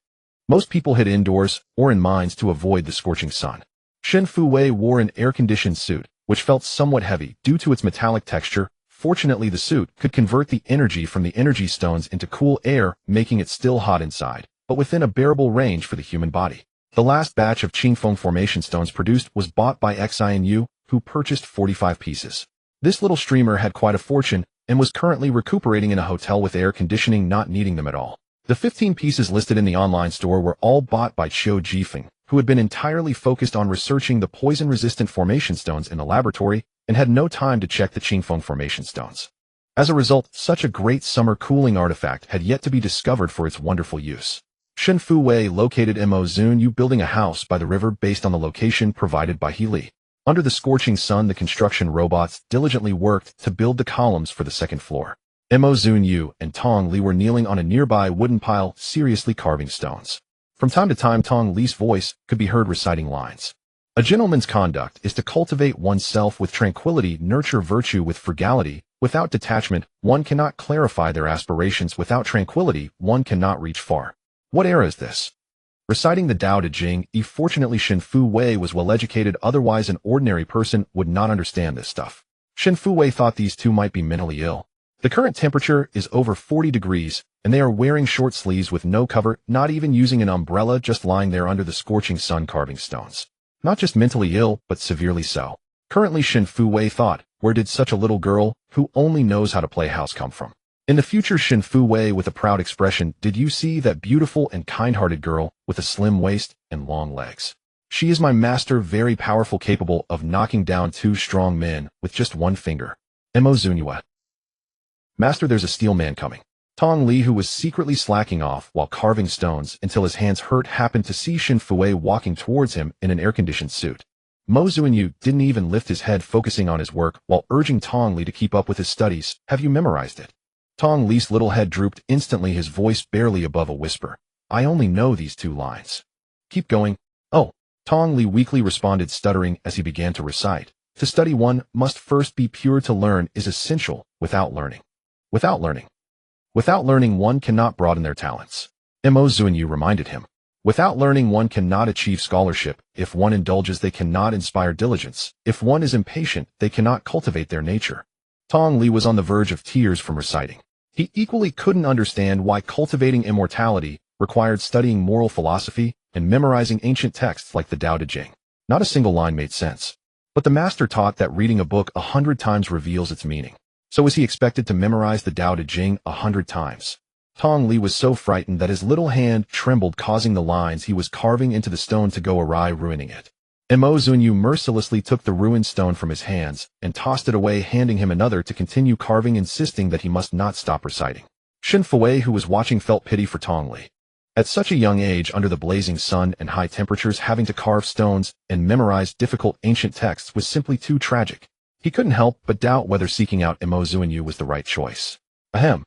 Most people hid indoors or in mines to avoid the scorching sun. Shen Fu Wei wore an air-conditioned suit, which felt somewhat heavy due to its metallic texture. Fortunately, the suit could convert the energy from the energy stones into cool air, making it still hot inside, but within a bearable range for the human body. The last batch of Qingfeng formation stones produced was bought by Xinu, who purchased 45 pieces. This little streamer had quite a fortune and was currently recuperating in a hotel with air conditioning, not needing them at all. The 15 pieces listed in the online store were all bought by Chiu Jifeng, who had been entirely focused on researching the poison-resistant formation stones in the laboratory and had no time to check the Qingfeng formation stones. As a result, such a great summer cooling artifact had yet to be discovered for its wonderful use. Shen Fu Wei located Zunyue, building a house by the river based on the location provided by Healy. Under the scorching sun, the construction robots diligently worked to build the columns for the second floor. Zunyue and Tong Li were kneeling on a nearby wooden pile, seriously carving stones. From time to time, Tong Li's voice could be heard reciting lines. "A gentleman's conduct is to cultivate oneself with tranquility, nurture virtue with frugality. Without detachment, one cannot clarify their aspirations. Without tranquility, one cannot reach far." What era is this? Reciting the Tao Te Ching. Fortunately, Shen Fu Wei was well educated, otherwise an ordinary person would not understand this stuff. Shen Fu Wei thought these two might be mentally ill. The current temperature is over 40 degrees, and they are wearing short sleeves with no cover, not even using an umbrella, just lying there under the scorching sun carving stones. Not just mentally ill, but severely so. Currently, Shen Fu Wei thought, where did such a little girl, who only knows how to play house, come from? In the future, Shen Fu Wei with a proud expression, "Did you see that beautiful and kind-hearted girl with a slim waist and long legs? She is my master, very powerful, capable of knocking down 2 strong men with just one finger." Zunyue. "Master, there's a steel man coming." Tong Li, who was secretly slacking off while carving stones until his hands hurt, happened to see Shen Fu Wei walking towards him in an air-conditioned suit. Zunyue didn't even lift his head, focusing on his work while urging Tong Li to keep up with his studies. "Have you memorized it?" Tong Li's little head drooped instantly, his voice barely above a whisper. I only know these 2 lines. Keep going. Oh. Tong Li weakly responded, stuttering as he began to recite. To study one must first be pure. To learn is essential. Without learning. Without learning one cannot broaden their talents. Zunyue reminded him. Without learning one cannot achieve scholarship. If one indulges they cannot inspire diligence. If one is impatient they cannot cultivate their nature. Tong Li was on the verge of tears from reciting. He equally couldn't understand why cultivating immortality required studying moral philosophy and memorizing ancient texts like the Tao Te Ching. Not a single line made sense. But the master taught that reading a book 100 times reveals its meaning. So was he expected to memorize the Tao Te Ching 100 times? Tong Li was so frightened that his little hand trembled, causing the lines he was carving into the stone to go awry, ruining it. Zunyue mercilessly took the ruined stone from his hands and tossed it away, handing him another to continue carving, insisting that he must not stop reciting. Shen Fei, who was watching, felt pity for Tong Li. At such a young age, under the blazing sun and high temperatures, having to carve stones and memorize difficult ancient texts was simply too tragic. He couldn't help but doubt whether seeking out Zunyue was the right choice. Ahem.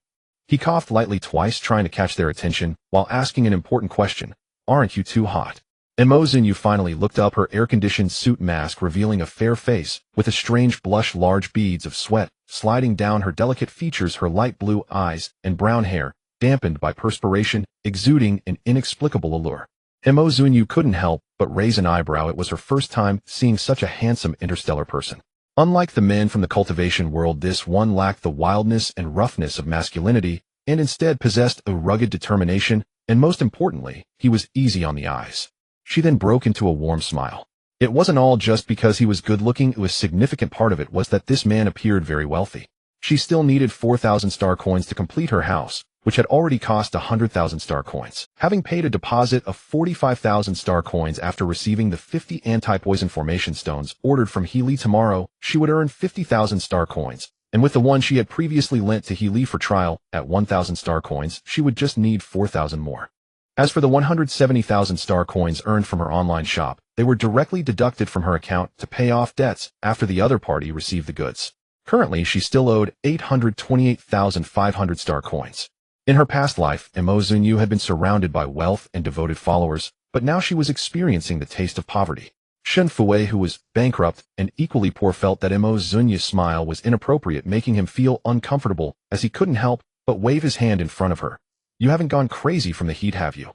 He coughed lightly twice, trying to catch their attention, while asking an important question. Aren't you too hot? Zunyue finally looked up, her air-conditioned suit mask revealing a fair face, with a strange blush, large beads of sweat sliding down her delicate features, her light blue eyes and brown hair, dampened by perspiration, exuding an inexplicable allure. Zunyue couldn't help but raise an eyebrow. It was her first time seeing such a handsome interstellar person. Unlike the men from the cultivation world, this one lacked the wildness and roughness of masculinity, and instead possessed a rugged determination, and most importantly, he was easy on the eyes. She then broke into a warm smile. It wasn't all just because he was good-looking. A significant part of it was that this man appeared very wealthy. She still needed 4,000 star coins to complete her house, which had already cost 100,000 star coins. Having paid a deposit of 45,000 star coins after receiving the 50 anti-poison formation stones ordered from Healy tomorrow, she would earn 50,000 star coins, and with the one she had previously lent to Healy for trial at 1,000 star coins, she would just need 4,000 more. As for the 170,000 star coins earned from her online shop, they were directly deducted from her account to pay off debts after the other party received the goods. Currently, she still owed 828,500 star coins. In her past life, Zunyue had been surrounded by wealth and devoted followers, but now she was experiencing the taste of poverty. Shen Fei, who was bankrupt and equally poor, felt that Zunyue's smile was inappropriate, making him feel uncomfortable as he couldn't help but wave his hand in front of her. You haven't gone crazy from the heat, have you?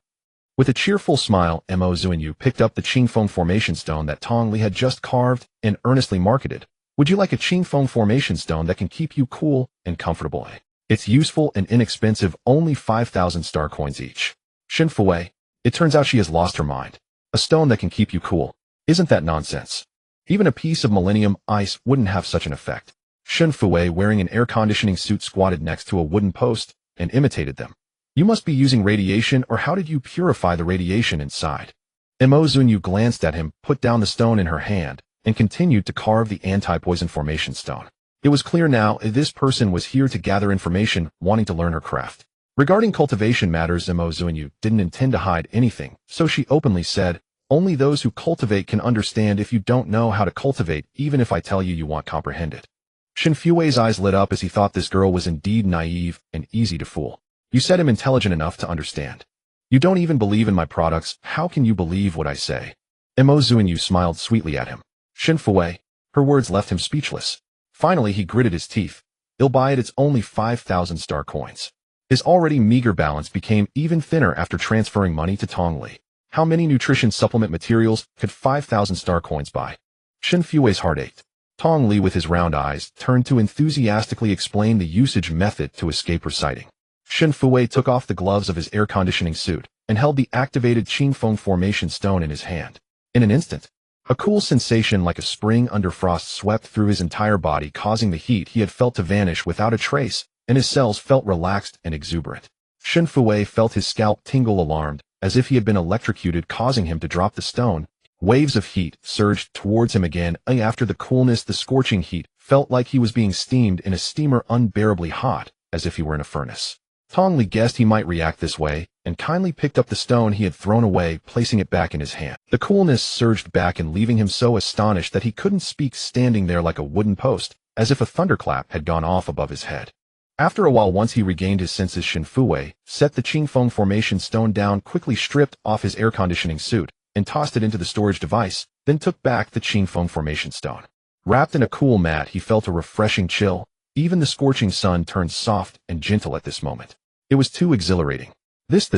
With a cheerful smile, Zunyue picked up the Qingfeng formation stone that Tong Li had just carved and earnestly marketed. Would you like a Qingfeng formation stone that can keep you cool and comfortable? It's useful and inexpensive, only 5,000 star coins each. Shen Fei, it turns out she has lost her mind. A stone that can keep you cool. Isn't that nonsense? Even a piece of millennium ice wouldn't have such an effect. Shen Fei, wearing an air conditioning suit, squatted next to a wooden post and imitated them. You must be using radiation, or how did you purify the radiation inside? Zunyue glanced at him, put down the stone in her hand, and continued to carve the anti-poison formation stone. It was clear now this person was here to gather information, wanting to learn her craft. Regarding cultivation matters, Zunyue didn't intend to hide anything, so she openly said, only those who cultivate can understand. If you don't know how to cultivate, even if I tell you, you won't comprehend it. Shen Fui's eyes lit up as he thought this girl was indeed naive and easy to fool. You said I'm intelligent enough to understand. You don't even believe in my products. How can you believe what I say? Zunyue smiled sweetly at him. Shen Fei, her words left him speechless. Finally, he gritted his teeth. I'll buy it. It's only 5,000 star coins. His already meager balance became even thinner after transferring money to Tong Li. How many nutrition supplement materials could 5,000 star coins buy? Shen Fui's heart ached. Tong Li, with his round eyes, turned to enthusiastically explain the usage method to escape reciting. Shen Fei took off the gloves of his air conditioning suit and held the activated Qingfeng formation stone in his hand. In an instant, a cool sensation like a spring under frost swept through his entire body, causing the heat he had felt to vanish without a trace, and his cells felt relaxed and exuberant. Shen Fei felt his scalp tingle, alarmed, as if he had been electrocuted, causing him to drop the stone. Waves of heat surged towards him again. After the coolness, the scorching heat felt like he was being steamed in a steamer, unbearably hot, as if he were in a furnace. Tong Li guessed he might react this way, and kindly picked up the stone he had thrown away, placing it back in his hand. The coolness surged back and leaving him so astonished that he couldn't speak, standing there like a wooden post, as if a thunderclap had gone off above his head. After a while, once he regained his senses, Shenfue set the Qingfeng formation stone down, quickly stripped off his air conditioning suit, and tossed it into the storage device, then took back the Qingfeng formation stone. Wrapped in a cool mat, he felt a refreshing chill. Even the scorching sun turned soft and gentle at this moment. It was too exhilarating. This.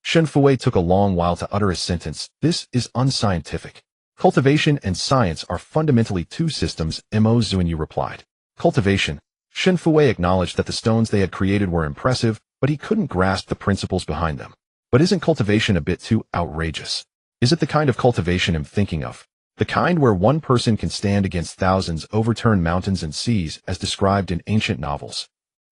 Shenfue took a long while to utter his sentence. This is unscientific. Cultivation and science are fundamentally two systems, Zunyue replied. Cultivation. Shenfue acknowledged that the stones they had created were impressive, but he couldn't grasp the principles behind them. But isn't cultivation a bit too outrageous? Is it the kind of cultivation I'm thinking of? The kind where one person can stand against thousands, overturn mountains and seas, as described in ancient novels?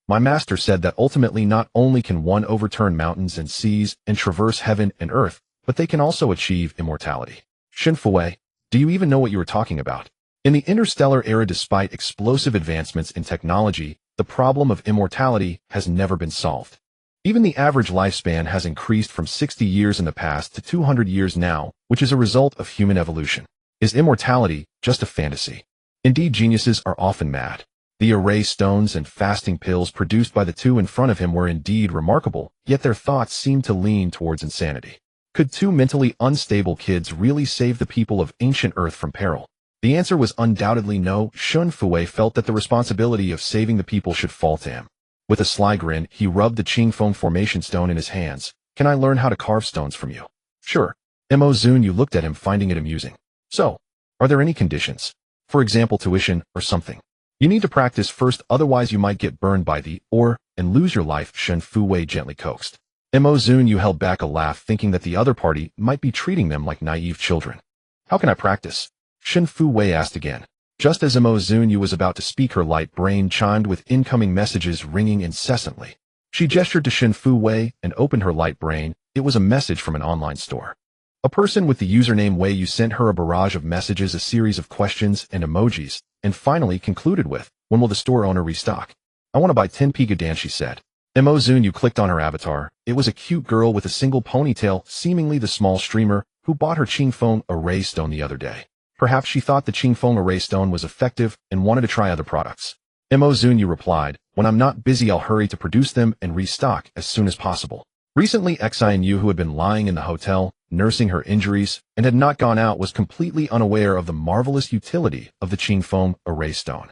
My master said that ultimately not only can one overturn mountains and seas and traverse heaven and earth, but they can also achieve immortality. Shenfue, do you even know what you are talking about? In the interstellar era, despite explosive advancements in technology, the problem of immortality has never been solved. Even the average lifespan has increased from 60 years in the past to 200 years now, which is a result of human evolution. Is immortality just a fantasy? Indeed, geniuses are often mad. The array stones and fasting pills produced by the two in front of him were indeed remarkable, yet their thoughts seemed to lean towards insanity. Could two mentally unstable kids really save the people of ancient Earth from peril? The answer was undoubtedly no. Shenfue felt that the responsibility of saving the people should fall to him. With a sly grin, he rubbed the Qingfeng formation stone in his hands. Can I learn how to carve stones from you? Sure. Zunyue looked at him, finding it amusing. So, are there any conditions? For example, tuition or something? You need to practice first, otherwise you might get burned by the ore and lose your life, Shenfue gently coaxed. Zunyue held back a laugh, thinking that the other party might be treating them like naive children. How can I practice? Shenfue asked again. Just as Zunyue was about to speak, her light brain chimed with incoming messages ringing incessantly. She gestured to Shenfue and opened her light brain. It was a message from an online store. A person with the username Wei sent her a barrage of messages, a series of questions and emojis, and finally concluded with, when will the store owner restock? I want to buy 10 Pigadan, she said. Zunyue clicked on her avatar. It was a cute girl with a single ponytail, seemingly the small streamer, who bought her Qingfeng array stone the other day. Perhaps she thought the Qingfeng array stone was effective and wanted to try other products. Zunyue replied, when I'm not busy I'll hurry to produce them and restock as soon as possible. Recently, Xianyu, who had been lying in the hotel, nursing her injuries, and had not gone out, was completely unaware of the marvelous utility of the Qingfeng array stone.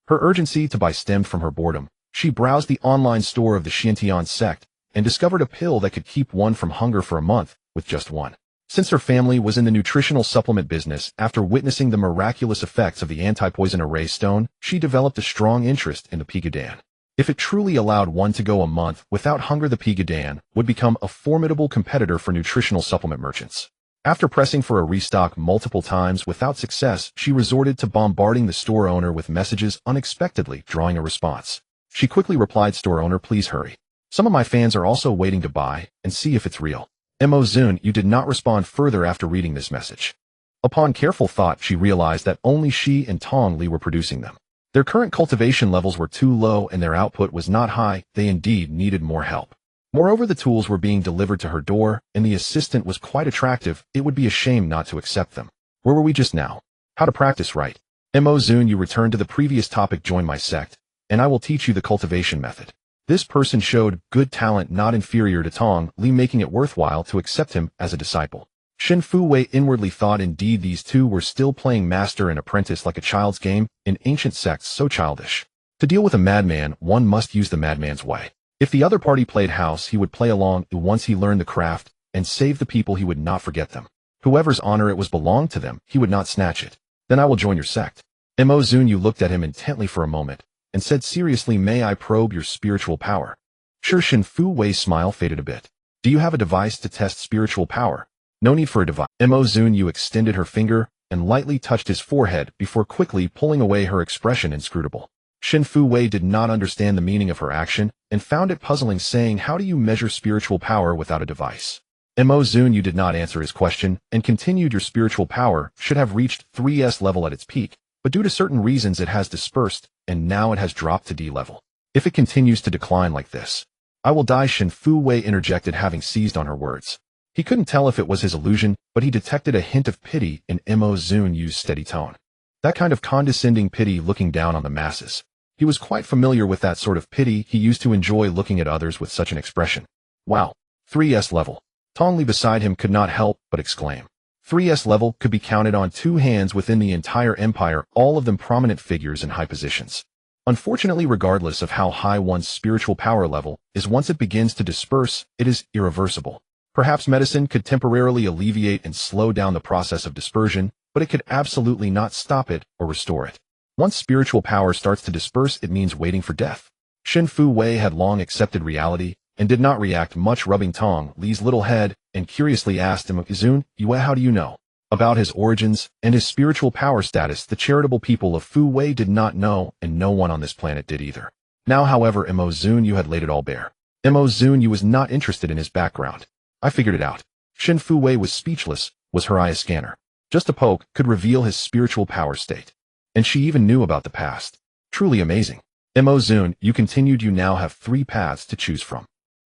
Her urgency to buy stemmed from her boredom. She browsed the online store of the Xiantian sect and discovered a pill that could keep one from hunger for a month with just one. Since her family was in the nutritional supplement business, after witnessing the miraculous effects of the anti-poison array stone, she developed a strong interest in the Pigadan. If it truly allowed one to go a month without hunger, the Pigadan would become a formidable competitor for nutritional supplement merchants. After pressing for a restock multiple times without success, she resorted to bombarding the store owner with messages, unexpectedly drawing a response. She quickly replied, store owner, please hurry. Some of my fans are also waiting to buy and see if it's real. Zunyue did not respond further after reading this message. Upon careful thought, she realized that only she and Tong Li were producing them. Their current cultivation levels were too low and their output was not high. They indeed needed more help. Moreover, the tools were being delivered to her door, and the assistant was quite attractive. It would be a shame not to accept them. Where were we just now? How to practice right. Zunyue returned to the previous topic. Join my sect, and I will teach you the cultivation method. This person showed good talent, not inferior to Tong Li, making it worthwhile to accept him as a disciple. Shenfue inwardly thought, indeed these two were still playing master and apprentice like a child's game, in ancient sects so childish. To deal with a madman, one must use the madman's way. If the other party played house, he would play along. Once he learned the craft and saved the people, he would not forget them. Whoever's honor it was belonged to them, he would not snatch it. Then I will join your sect. Zunyue looked at him intently for a moment and said seriously, may I probe your spiritual power? Sure. Shenfue's smile faded a bit. Do you have a device to test spiritual power? No need for a device. Zunyue extended her finger and lightly touched his forehead before quickly pulling away, her expression inscrutable. Shenfue did not understand the meaning of her action and found it puzzling, saying, how do you measure spiritual power without a device? Zunyue did not answer his question and continued, your spiritual power should have reached 3S level at its peak, but due to certain reasons it has dispersed and now it has dropped to D level. If it continues to decline like this, I will die, Shenfue interjected, having seized on her words. He couldn't tell if it was his illusion, but he detected a hint of pity in Zunyue's steady tone. That kind of condescending pity looking down on the masses. He was quite familiar with that sort of pity. He used to enjoy looking at others with such an expression. Wow. 3S level. Tongli beside him could not help but exclaim. 3S level could be counted on two hands within the entire empire, all of them prominent figures in high positions. Unfortunately, regardless of how high one's spiritual power level is, once it begins to disperse, it is irreversible. Perhaps medicine could temporarily alleviate and slow down the process of dispersion, but it could absolutely not stop it or restore it. Once spiritual power starts to disperse, it means waiting for death. Shen Fu Wei had long accepted reality and did not react much, rubbing Tong Li's little head and curiously asked him, Zunyue, how do you know about his origins and his spiritual power status? The charitable people of Fu Wei did not know, and no one on this planet did either. Now, however, Zunyue had laid it all bare. Zunyue was not interested in his background. I figured it out. Shen Fu Wei was speechless. Was her eye a scanner? Just a poke could reveal his spiritual power state. And she even knew about the past. Truly amazing. Zunyue continued, you now have 3 paths to choose from.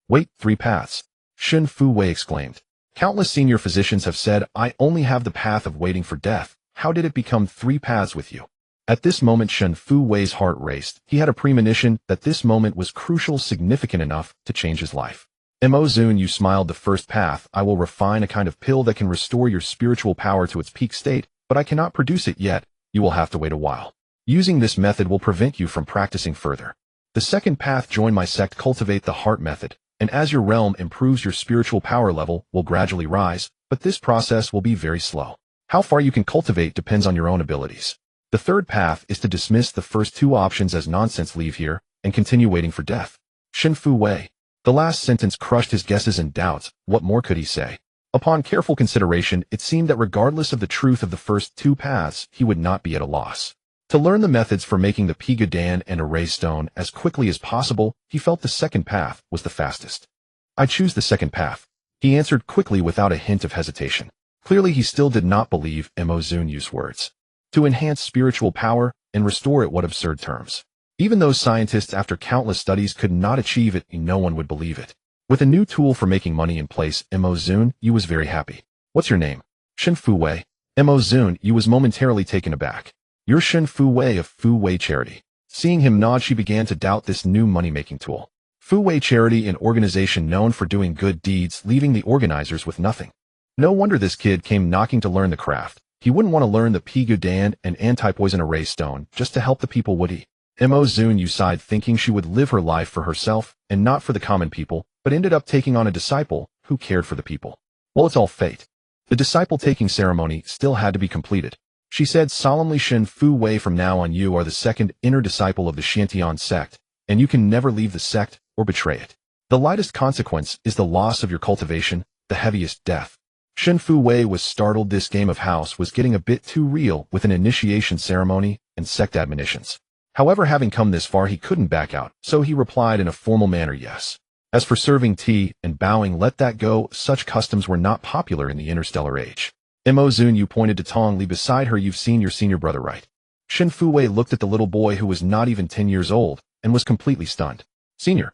Wait, 3 paths? Shen Fu Wei exclaimed. Countless senior physicians have said, I only have the path of waiting for death. How did it become 3 paths with you? At this moment, Shen Fu Wei's heart raced. He had a premonition that this moment was crucial, significant enough to change his life. Zunyue smiled. The first path, I will refine a kind of pill that can restore your spiritual power to its peak state, but I cannot produce it yet. You will have to wait a while. Using this method will prevent you from practicing further. The second path, join my sect, cultivate the heart method, and as your realm improves, your spiritual power level will gradually rise, but this process will be very slow. How far you can cultivate depends on your own abilities. The third path is to dismiss the first 2 options as nonsense, leave here, and continue waiting for death. Shen Fu Wei. The last sentence crushed his guesses and doubts. What more could he say? Upon careful consideration, it seemed that regardless of the truth of the first 2 paths, he would not be at a loss. To learn the methods for making the Pigadan and Array Stone as quickly as possible, he felt the second path was the fastest. I choose the second path, he answered quickly without a hint of hesitation. Clearly he still did not believe Zunyue's words. To enhance spiritual power and restore it, what absurd terms. Even those scientists, after countless studies, could not achieve it, and no one would believe it. With a new tool for making money in place, Zunyue was very happy. What's your name? Shen Fu Wei. Zunyue was momentarily taken aback. You're Shen Fu Wei of Fu Wei Charity. Seeing him nod, she began to doubt this new money-making tool. Fu Wei Charity, an organization known for doing good deeds, leaving the organizers with nothing. No wonder this kid came knocking to learn the craft. He wouldn't want to learn the Pigadan and anti-poison array stone just to help the people, would he? Zunyue sighed, thinking she would live her life for herself and not for the common people, but ended up taking on a disciple who cared for the people. Well, it's all fate. The disciple-taking ceremony still had to be completed. She said solemnly, Shen Fu Wei, from now on you are the second inner disciple of the Shantian sect, and you can never leave the sect or betray it. The lightest consequence is the loss of your cultivation, the heaviest death. Shen Fu Wei was startled. This game of house was getting a bit too real, with an initiation ceremony and sect admonitions. However, having come this far, he couldn't back out, so he replied in a formal manner, yes. As for serving tea and bowing, let that go. Such customs were not popular in the interstellar age. Zunyue pointed to Tong Li beside her. You've seen your senior brother, right? Shen Fu Wei looked at the little boy, who was not even 10 years old, and was completely stunned. Senior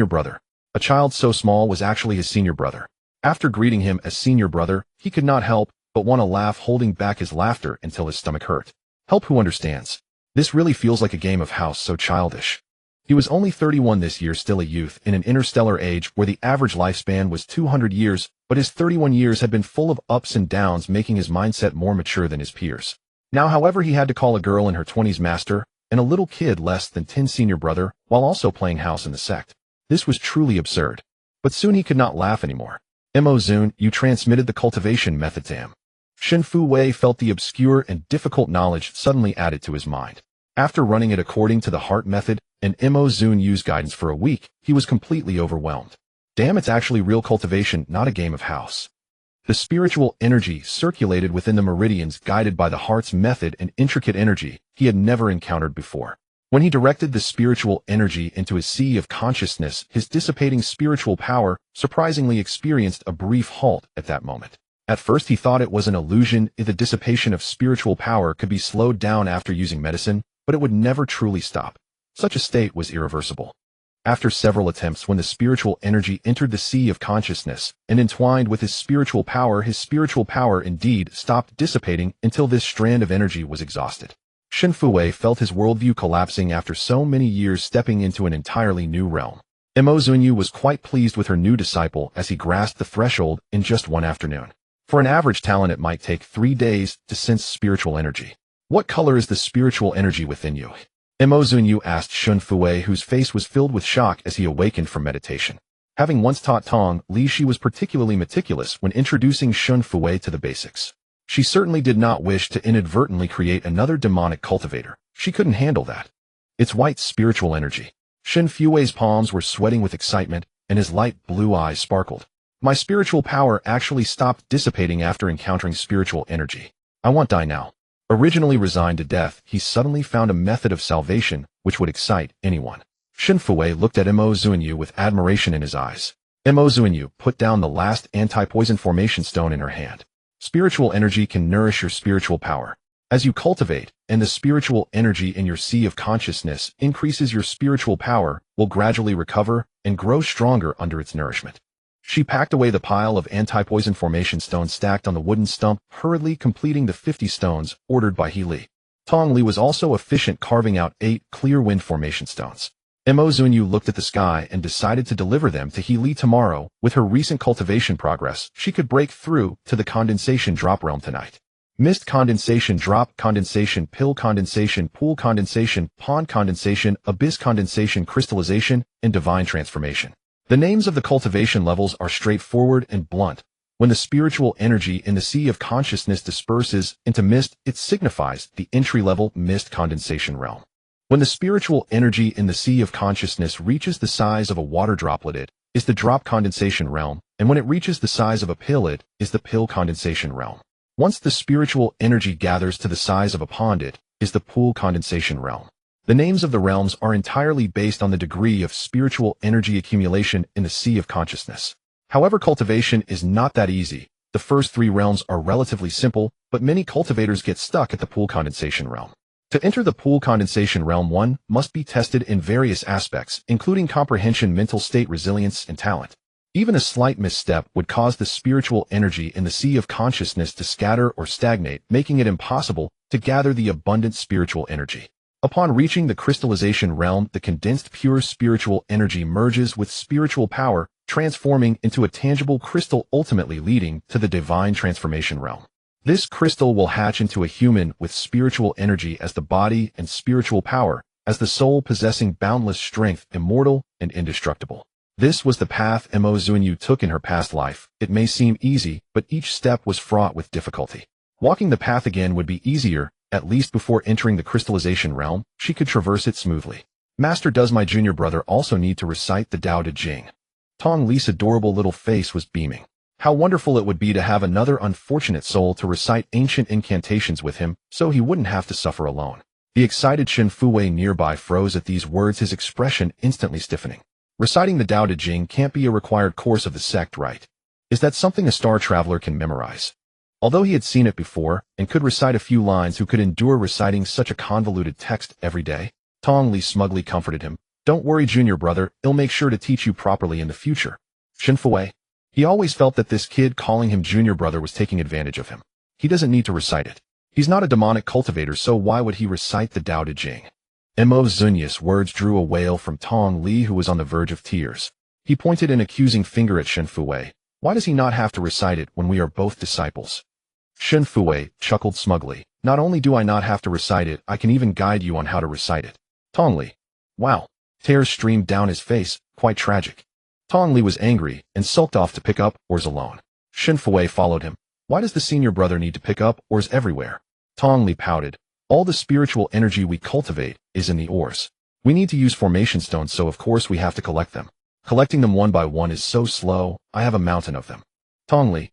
brother. A child so small was actually his senior brother. After greeting him as senior brother, he could not help but want to laugh, holding back his laughter until his stomach hurt. Help, who understands? This really feels like a game of house, so childish. He was only 31 this year, still a youth in an interstellar age where the average lifespan was 200 years, but his 31 years had been full of ups and downs, making his mindset more mature than his peers. Now, however, he had to call a girl in her 20s master and a little kid less than 10 senior brother, while also playing house in the sect. This was truly absurd. But soon he could not laugh anymore. Zunyue transmitted the cultivation method to him. Shen Fu Wei felt the obscure and difficult knowledge suddenly added to his mind. After running it according to the heart method and Zunyue's guidance for a week, he was completely overwhelmed. Damn, it's actually real cultivation, not a game of house. The spiritual energy circulated within the meridians, guided by the heart's method, and intricate energy he had never encountered before. When he directed the spiritual energy into his sea of consciousness, his dissipating spiritual power surprisingly experienced a brief halt at that moment. At first he thought it was an illusion. The dissipation of spiritual power could be slowed down after using medicine, but it would never truly stop. Such a state was irreversible. After several attempts, when the spiritual energy entered the sea of consciousness and entwined with his spiritual power indeed stopped dissipating until this strand of energy was exhausted. Shen Fuwei felt his worldview collapsing after so many years stepping into an entirely new realm. Zunyue was quite pleased with her new disciple as he grasped the threshold in just one afternoon. For an average talent it might take 3 days to sense spiritual energy. What color is the spiritual energy within you? Zunyue asked Shen Fuwei, whose face was filled with shock as he awakened from meditation. Having once taught Tong Li, she was particularly meticulous when introducing Shen Fuwei to the basics. She certainly did not wish to inadvertently create another demonic cultivator. She couldn't handle that. It's white spiritual energy. Shen Fuwei's palms were sweating with excitement, and his light blue eyes sparkled. My spiritual power actually stopped dissipating after encountering spiritual energy. I won't die now. Originally resigned to death, he suddenly found a method of salvation which would excite anyone. Shen Fuwei looked at Zunyue with admiration in his eyes. Zunyue put down the last anti-poison formation stone in her hand. Spiritual energy can nourish your spiritual power. As you cultivate, and the spiritual energy in your sea of consciousness increases, your spiritual power will gradually recover and grow stronger under its nourishment. She packed away the pile of anti-poison formation stones stacked on the wooden stump, hurriedly completing the 50 stones ordered by He Li. Tong Li was also efficient, carving out 8 clear wind formation stones. Zunyue looked at the sky and decided to deliver them to He Li tomorrow. With her recent cultivation progress, she could break through to the condensation drop realm tonight. Mist condensation drop, condensation pill, condensation pool, condensation pond, condensation abyss, condensation crystallization, and divine transformation. The names of the cultivation levels are straightforward and blunt. When the spiritual energy in the sea of consciousness disperses into mist, it signifies the entry-level mist condensation realm. When the spiritual energy in the sea of consciousness reaches the size of a water droplet, it is the drop condensation realm, and when it reaches the size of a pill, it is the pill condensation realm. Once the spiritual energy gathers to the size of a pond, it is the pool condensation realm. The names of the realms are entirely based on the degree of spiritual energy accumulation in the sea of consciousness. However, cultivation is not that easy. The first 3 realms are relatively simple, but many cultivators get stuck at the pool condensation realm. To enter the pool condensation realm, one must be tested in various aspects, including comprehension, mental state, resilience, and talent. Even a slight misstep would cause the spiritual energy in the sea of consciousness to scatter or stagnate, making it impossible to gather the abundant spiritual energy. Upon reaching the crystallization realm, the condensed pure spiritual energy merges with spiritual power, transforming into a tangible crystal, ultimately leading to the divine transformation realm. This crystal will hatch into a human with spiritual energy as the body and spiritual power as the soul, possessing boundless strength, immortal and indestructible. This was the path Zunyue took in her past life. It may seem easy, but each step was fraught with difficulty. Walking the path again would be easier. At least before entering the crystallization realm, she could traverse it smoothly. Master, does my junior brother also need to recite the Tao Te Ching? Tong Li's adorable little face was beaming. How wonderful it would be to have another unfortunate soul to recite ancient incantations with him, so he wouldn't have to suffer alone. The excited Shen Fuwei nearby froze at these words, his expression instantly stiffening. Reciting the Tao Te Ching can't be a required course of the sect, right? Is that something a star traveler can memorize? Although he had seen it before and could recite a few lines, who could endure reciting such a convoluted text every day? Tong Li smugly comforted him. Don't worry, junior brother, I'll make sure to teach you properly in the future. Shen Fuwei. He always felt that this kid calling him junior brother was taking advantage of him. He doesn't need to recite it. He's not a demonic cultivator, so why would he recite the Tao Te Ching? Zunyue's words drew a wail from Tong Li, who was on the verge of tears. He pointed an accusing finger at Shen Fuwei. Why does he not have to recite it when we are both disciples? Shen Fuwei chuckled smugly. Not only do I not have to recite it, I can even guide you on how to recite it. Tong Li. Wow. Tears streamed down his face, quite tragic. Tong Li was angry and sulked off to pick up oars alone. Shen Fuwei followed him. Why does the senior brother need to pick up oars everywhere? Tong Li pouted. All the spiritual energy we cultivate is in the oars. We need to use formation stones, so of course we have to collect them. Collecting them one by one is so slow. I have a mountain of them. Tong Li.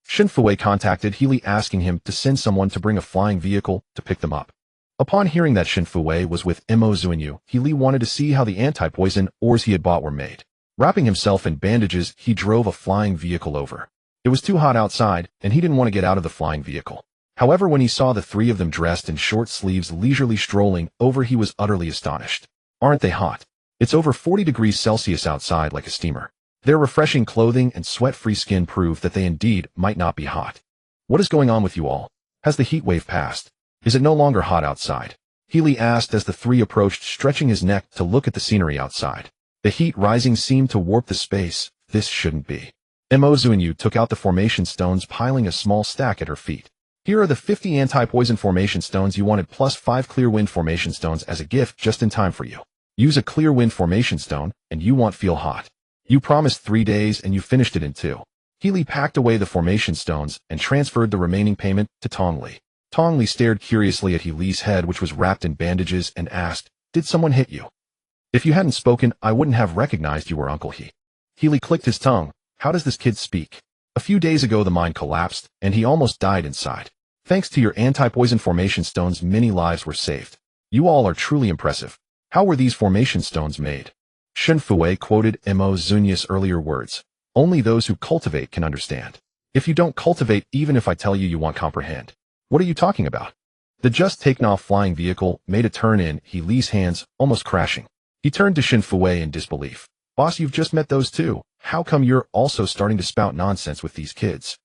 Shen Fuwei contacted He Li, asking him to send someone to bring a flying vehicle to pick them up. Upon hearing that Shen Fuwei was with Zunyue, He Li wanted to see how the anti-poison oars he had bought were made. Wrapping himself in bandages, he drove a flying vehicle over. It was too hot outside, and he didn't want to get out of the flying vehicle. However, when he saw the 3 of them dressed in short sleeves leisurely strolling over, he was utterly astonished. Aren't they hot? It's over 40 degrees Celsius outside, like a steamer. Their refreshing clothing and sweat-free skin prove that they indeed might not be hot. What is going on with you all? Has the heat wave passed? Is it no longer hot outside? Healy asked as the three approached, stretching his neck to look at the scenery outside. The heat rising seemed to warp the space. This shouldn't be. Zunyue took out the formation stones, piling a small stack at her feet. Here are the 50 anti-poison formation stones you wanted, plus 5 clear wind formation stones as a gift just in time for you. Use a clear wind formation stone, and you won't feel hot. You promised 3 days and you finished it in 2. Healy packed away the formation stones and transferred the remaining payment to Tong Li. Tong Li stared curiously at Healy's head, which was wrapped in bandages, and asked, "Did someone hit you?" "If you hadn't spoken, I wouldn't have recognized you were Uncle He." Healy clicked his tongue. How does this kid speak? A few days ago the mine collapsed, and he almost died inside. Thanks to your anti-poison formation stones, many lives were saved. You all are truly impressive. How were these formation stones made? Shen Fue quoted Zunyue's earlier words. Only those who cultivate can understand. If you don't cultivate, even if I tell you, you won't comprehend. What are you talking about? The just taken off flying vehicle made a turn in Healy's hands, almost crashing. He turned to Shen Fue in disbelief. Boss, you've just met those two. How come you're also starting to spout nonsense with these kids?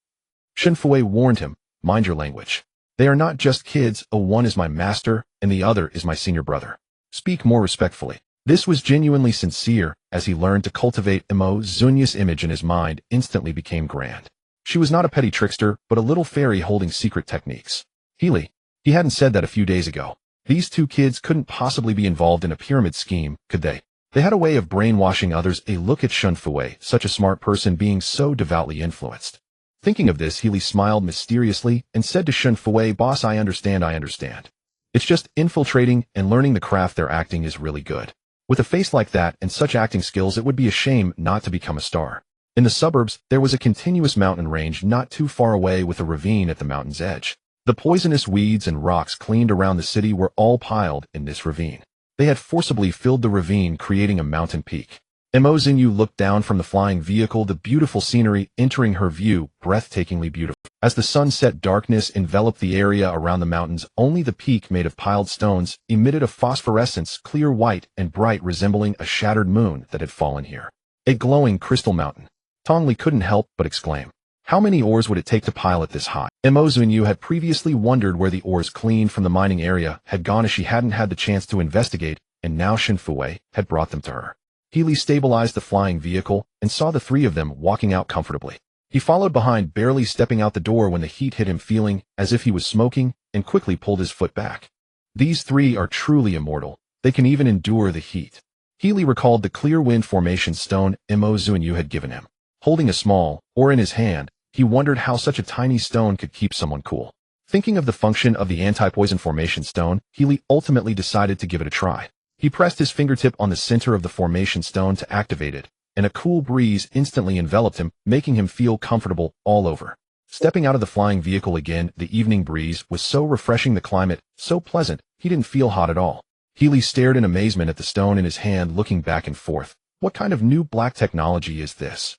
Shen Fue warned him, mind your language. They are not just kids, one is my master, and the other is my senior brother. Speak more respectfully. This was genuinely sincere. As he learned to cultivate Zunyue's image in his mind instantly became grand. She was not a petty trickster, but a little fairy holding secret techniques. Healy. He hadn't said that a few days ago. These two kids couldn't possibly be involved in a pyramid scheme, could they? They had a way of brainwashing others. A look at Shen Fue, such a smart person being so devoutly influenced. Thinking of this, Healy smiled mysteriously and said to Shen Fue, "Boss, I understand. It's just infiltrating and learning the craft. Their acting is really good. With a face like that and such acting skills, it would be a shame not to become a star." In the suburbs, there was a continuous mountain range not too far away with a ravine at the mountain's edge. The poisonous weeds and rocks cleaned around the city were all piled in this ravine. They had forcibly filled the ravine, creating a mountain peak. Zunyue looked down from the flying vehicle, the beautiful scenery entering her view, breathtakingly beautiful. As the sun set, darkness enveloped the area around the mountains. Only the peak, made of piled stones, emitted a phosphorescence, clear white and bright, resembling a shattered moon that had fallen here. A glowing crystal mountain. Tong Li couldn't help but exclaim. How many ores would it take to pile it this high? Zunyue had previously wondered where the ores cleaned from the mining area had gone, as she hadn't had the chance to investigate, and now Shen Fue had brought them to her. Healy stabilized the flying vehicle and saw the three of them walking out comfortably. He followed behind, barely stepping out the door when the heat hit him, feeling as if he was smoking, and quickly pulled his foot back. These three are truly immortal. They can even endure the heat. Healy recalled the clear wind formation stone Zunyue had given him. Holding a small ore in his hand, he wondered how such a tiny stone could keep someone cool. Thinking of the function of the anti-poison formation stone, Healy ultimately decided to give it a try. He pressed his fingertip on the center of the formation stone to activate it, and a cool breeze instantly enveloped him, making him feel comfortable all over. Stepping out of the flying vehicle again, the evening breeze was so refreshing, the climate so pleasant, he didn't feel hot at all. Healy stared in amazement at the stone in his hand, looking back and forth. What kind of new black technology is this?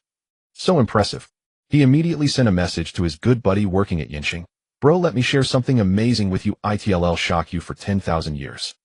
So impressive. He immediately sent a message to his good buddy working at Yinxing. Bro, let me share something amazing with you. It'll shock you for 10,000 years.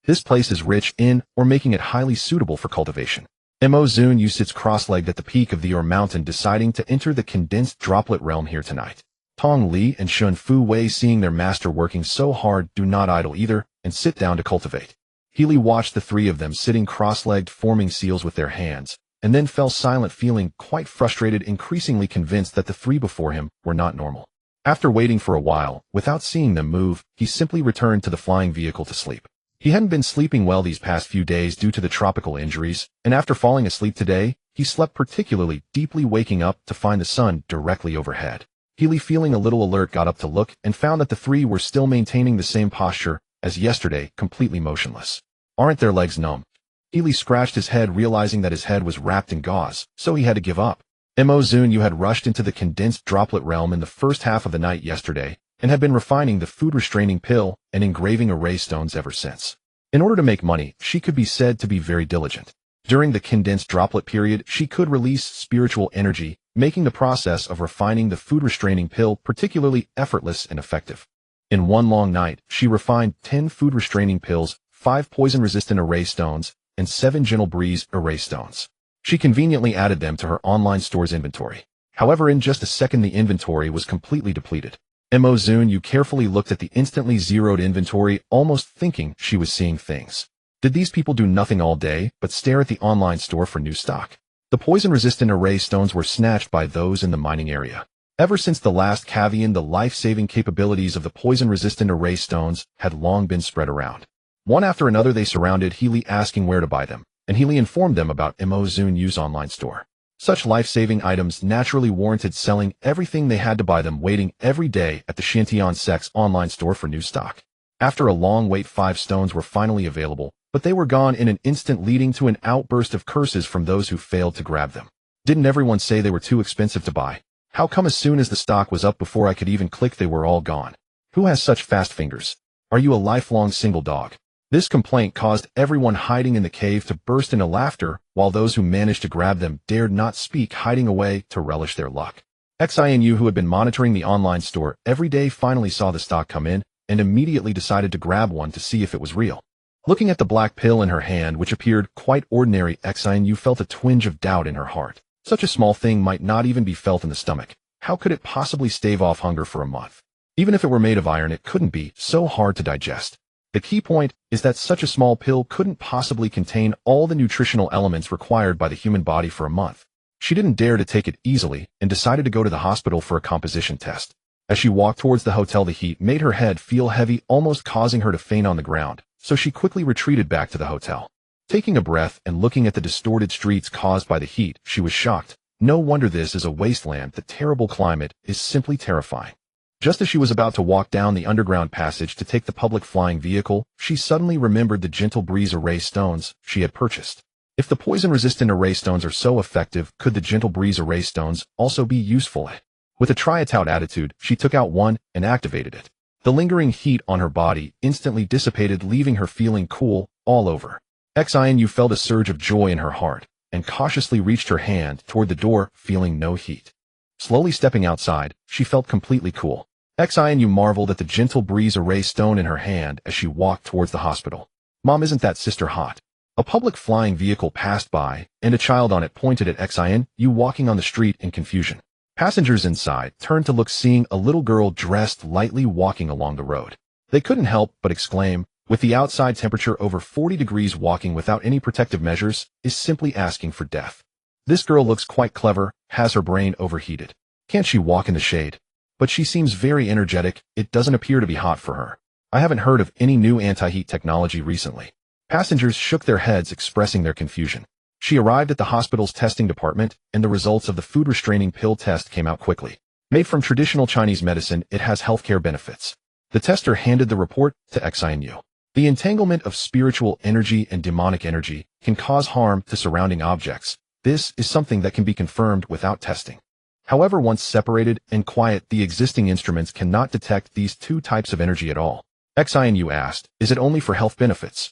This place is rich in ore, making it highly suitable for cultivation. Zunyue sits cross-legged at the peak of the ore mountain, deciding to enter the condensed droplet realm here tonight. Tong Li and Shen Fue, seeing their master working so hard, do not idle either and sit down to cultivate. Healy watched the three of them sitting cross-legged, forming seals with their hands, and then fell silent, feeling quite frustrated, increasingly convinced that the three before him were not normal. After waiting for a while, without seeing them move, he simply returned to the flying vehicle to sleep. He hadn't been sleeping well these past few days due to the tropical injuries, and after falling asleep today, he slept particularly deeply, waking up to find the sun directly overhead. Healy, feeling a little alert, got up to look and found that the three were still maintaining the same posture as yesterday, completely motionless. Aren't their legs numb? Healy scratched his head, realizing that his head was wrapped in gauze, so he had to give up. Zunyue had rushed into the condensed droplet realm in the first half of the night yesterday, and had been refining the food-restraining pill and engraving array stones ever since. In order to make money, she could be said to be very diligent. During the condensed droplet period, she could release spiritual energy, making the process of refining the food-restraining pill particularly effortless and effective. In one long night, she refined 10 food-restraining pills, 5 poison-resistant array stones, and 7 gentle breeze array stones. She conveniently added them to her online store's inventory. However, in just a second the inventory was completely depleted. Mo Zunyue carefully looked at the instantly zeroed inventory, almost thinking she was seeing things. Did these people do nothing all day but stare at the online store for new stock? The poison-resistant array stones were snatched by those in the mining area. Ever since the last caveat, the life-saving capabilities of the poison-resistant array stones had long been spread around. One after another they surrounded Healy, asking where to buy them, and Healy informed them about Mo Zunyue's online store. Such life-saving items naturally warranted selling everything they had to buy them, waiting every day at the Shantian sect's online store for new stock. After a long wait, 5 stones were finally available, but they were gone in an instant, leading to an outburst of curses from those who failed to grab them. Didn't everyone say they were too expensive to buy? How come as soon as the stock was up, before I could even click, they were all gone? Who has such fast fingers? Are you a lifelong single dog? This complaint caused everyone hiding in the cave to burst into laughter, while those who managed to grab them dared not speak, hiding away to relish their luck. Xinu, who had been monitoring the online store every day, finally saw the stock come in and immediately decided to grab one to see if it was real. Looking at the black pill in her hand, which appeared quite ordinary, Xinu felt a twinge of doubt in her heart. Such a small thing might not even be felt in the stomach. How could it possibly stave off hunger for a month? Even if it were made of iron, it couldn't be so hard to digest. The key point is that such a small pill couldn't possibly contain all the nutritional elements required by the human body for a month. She didn't dare to take it easily and decided to go to the hospital for a composition test. As she walked towards the hotel, the heat made her head feel heavy, almost causing her to faint on the ground, so she quickly retreated back to the hotel. Taking a breath and looking at the distorted streets caused by the heat, she was shocked. No wonder this is a wasteland. The terrible climate is simply terrifying. Just as she was about to walk down the underground passage to take the public flying vehicle, she suddenly remembered the gentle breeze array stones she had purchased. If the poison-resistant array stones are so effective, could the gentle breeze array stones also be useful? With a try-it-out attitude, she took out one and activated it. The lingering heat on her body instantly dissipated, leaving her feeling cool all over. Xinu felt a surge of joy in her heart and cautiously reached her hand toward the door, feeling no heat. Slowly stepping outside, she felt completely cool. Xinu marveled at the gentle breeze array stone in her hand as she walked towards the hospital. Mom, isn't that sister hot? A public flying vehicle passed by, and a child on it pointed at Xinu walking on the street in confusion. Passengers inside turned to look, seeing a little girl dressed lightly walking along the road. They couldn't help but exclaim, with the outside temperature over 40 degrees, walking without any protective measures is simply asking for death. This girl looks quite clever. Has her brain overheated? Can't she walk in the shade? But she seems very energetic. It doesn't appear to be hot for her. I haven't heard of any new anti-heat technology recently. Passengers shook their heads, expressing their confusion. She arrived at the hospital's testing department, and the results of the food-restraining pill test came out quickly. Made from traditional Chinese medicine, it has healthcare benefits. The tester handed the report to Xinu. The entanglement of spiritual energy and demonic energy can cause harm to surrounding objects. This is something that can be confirmed without testing. However, once separated and quiet, the existing instruments cannot detect these two types of energy at all. Xinu asked, is it only for health benefits?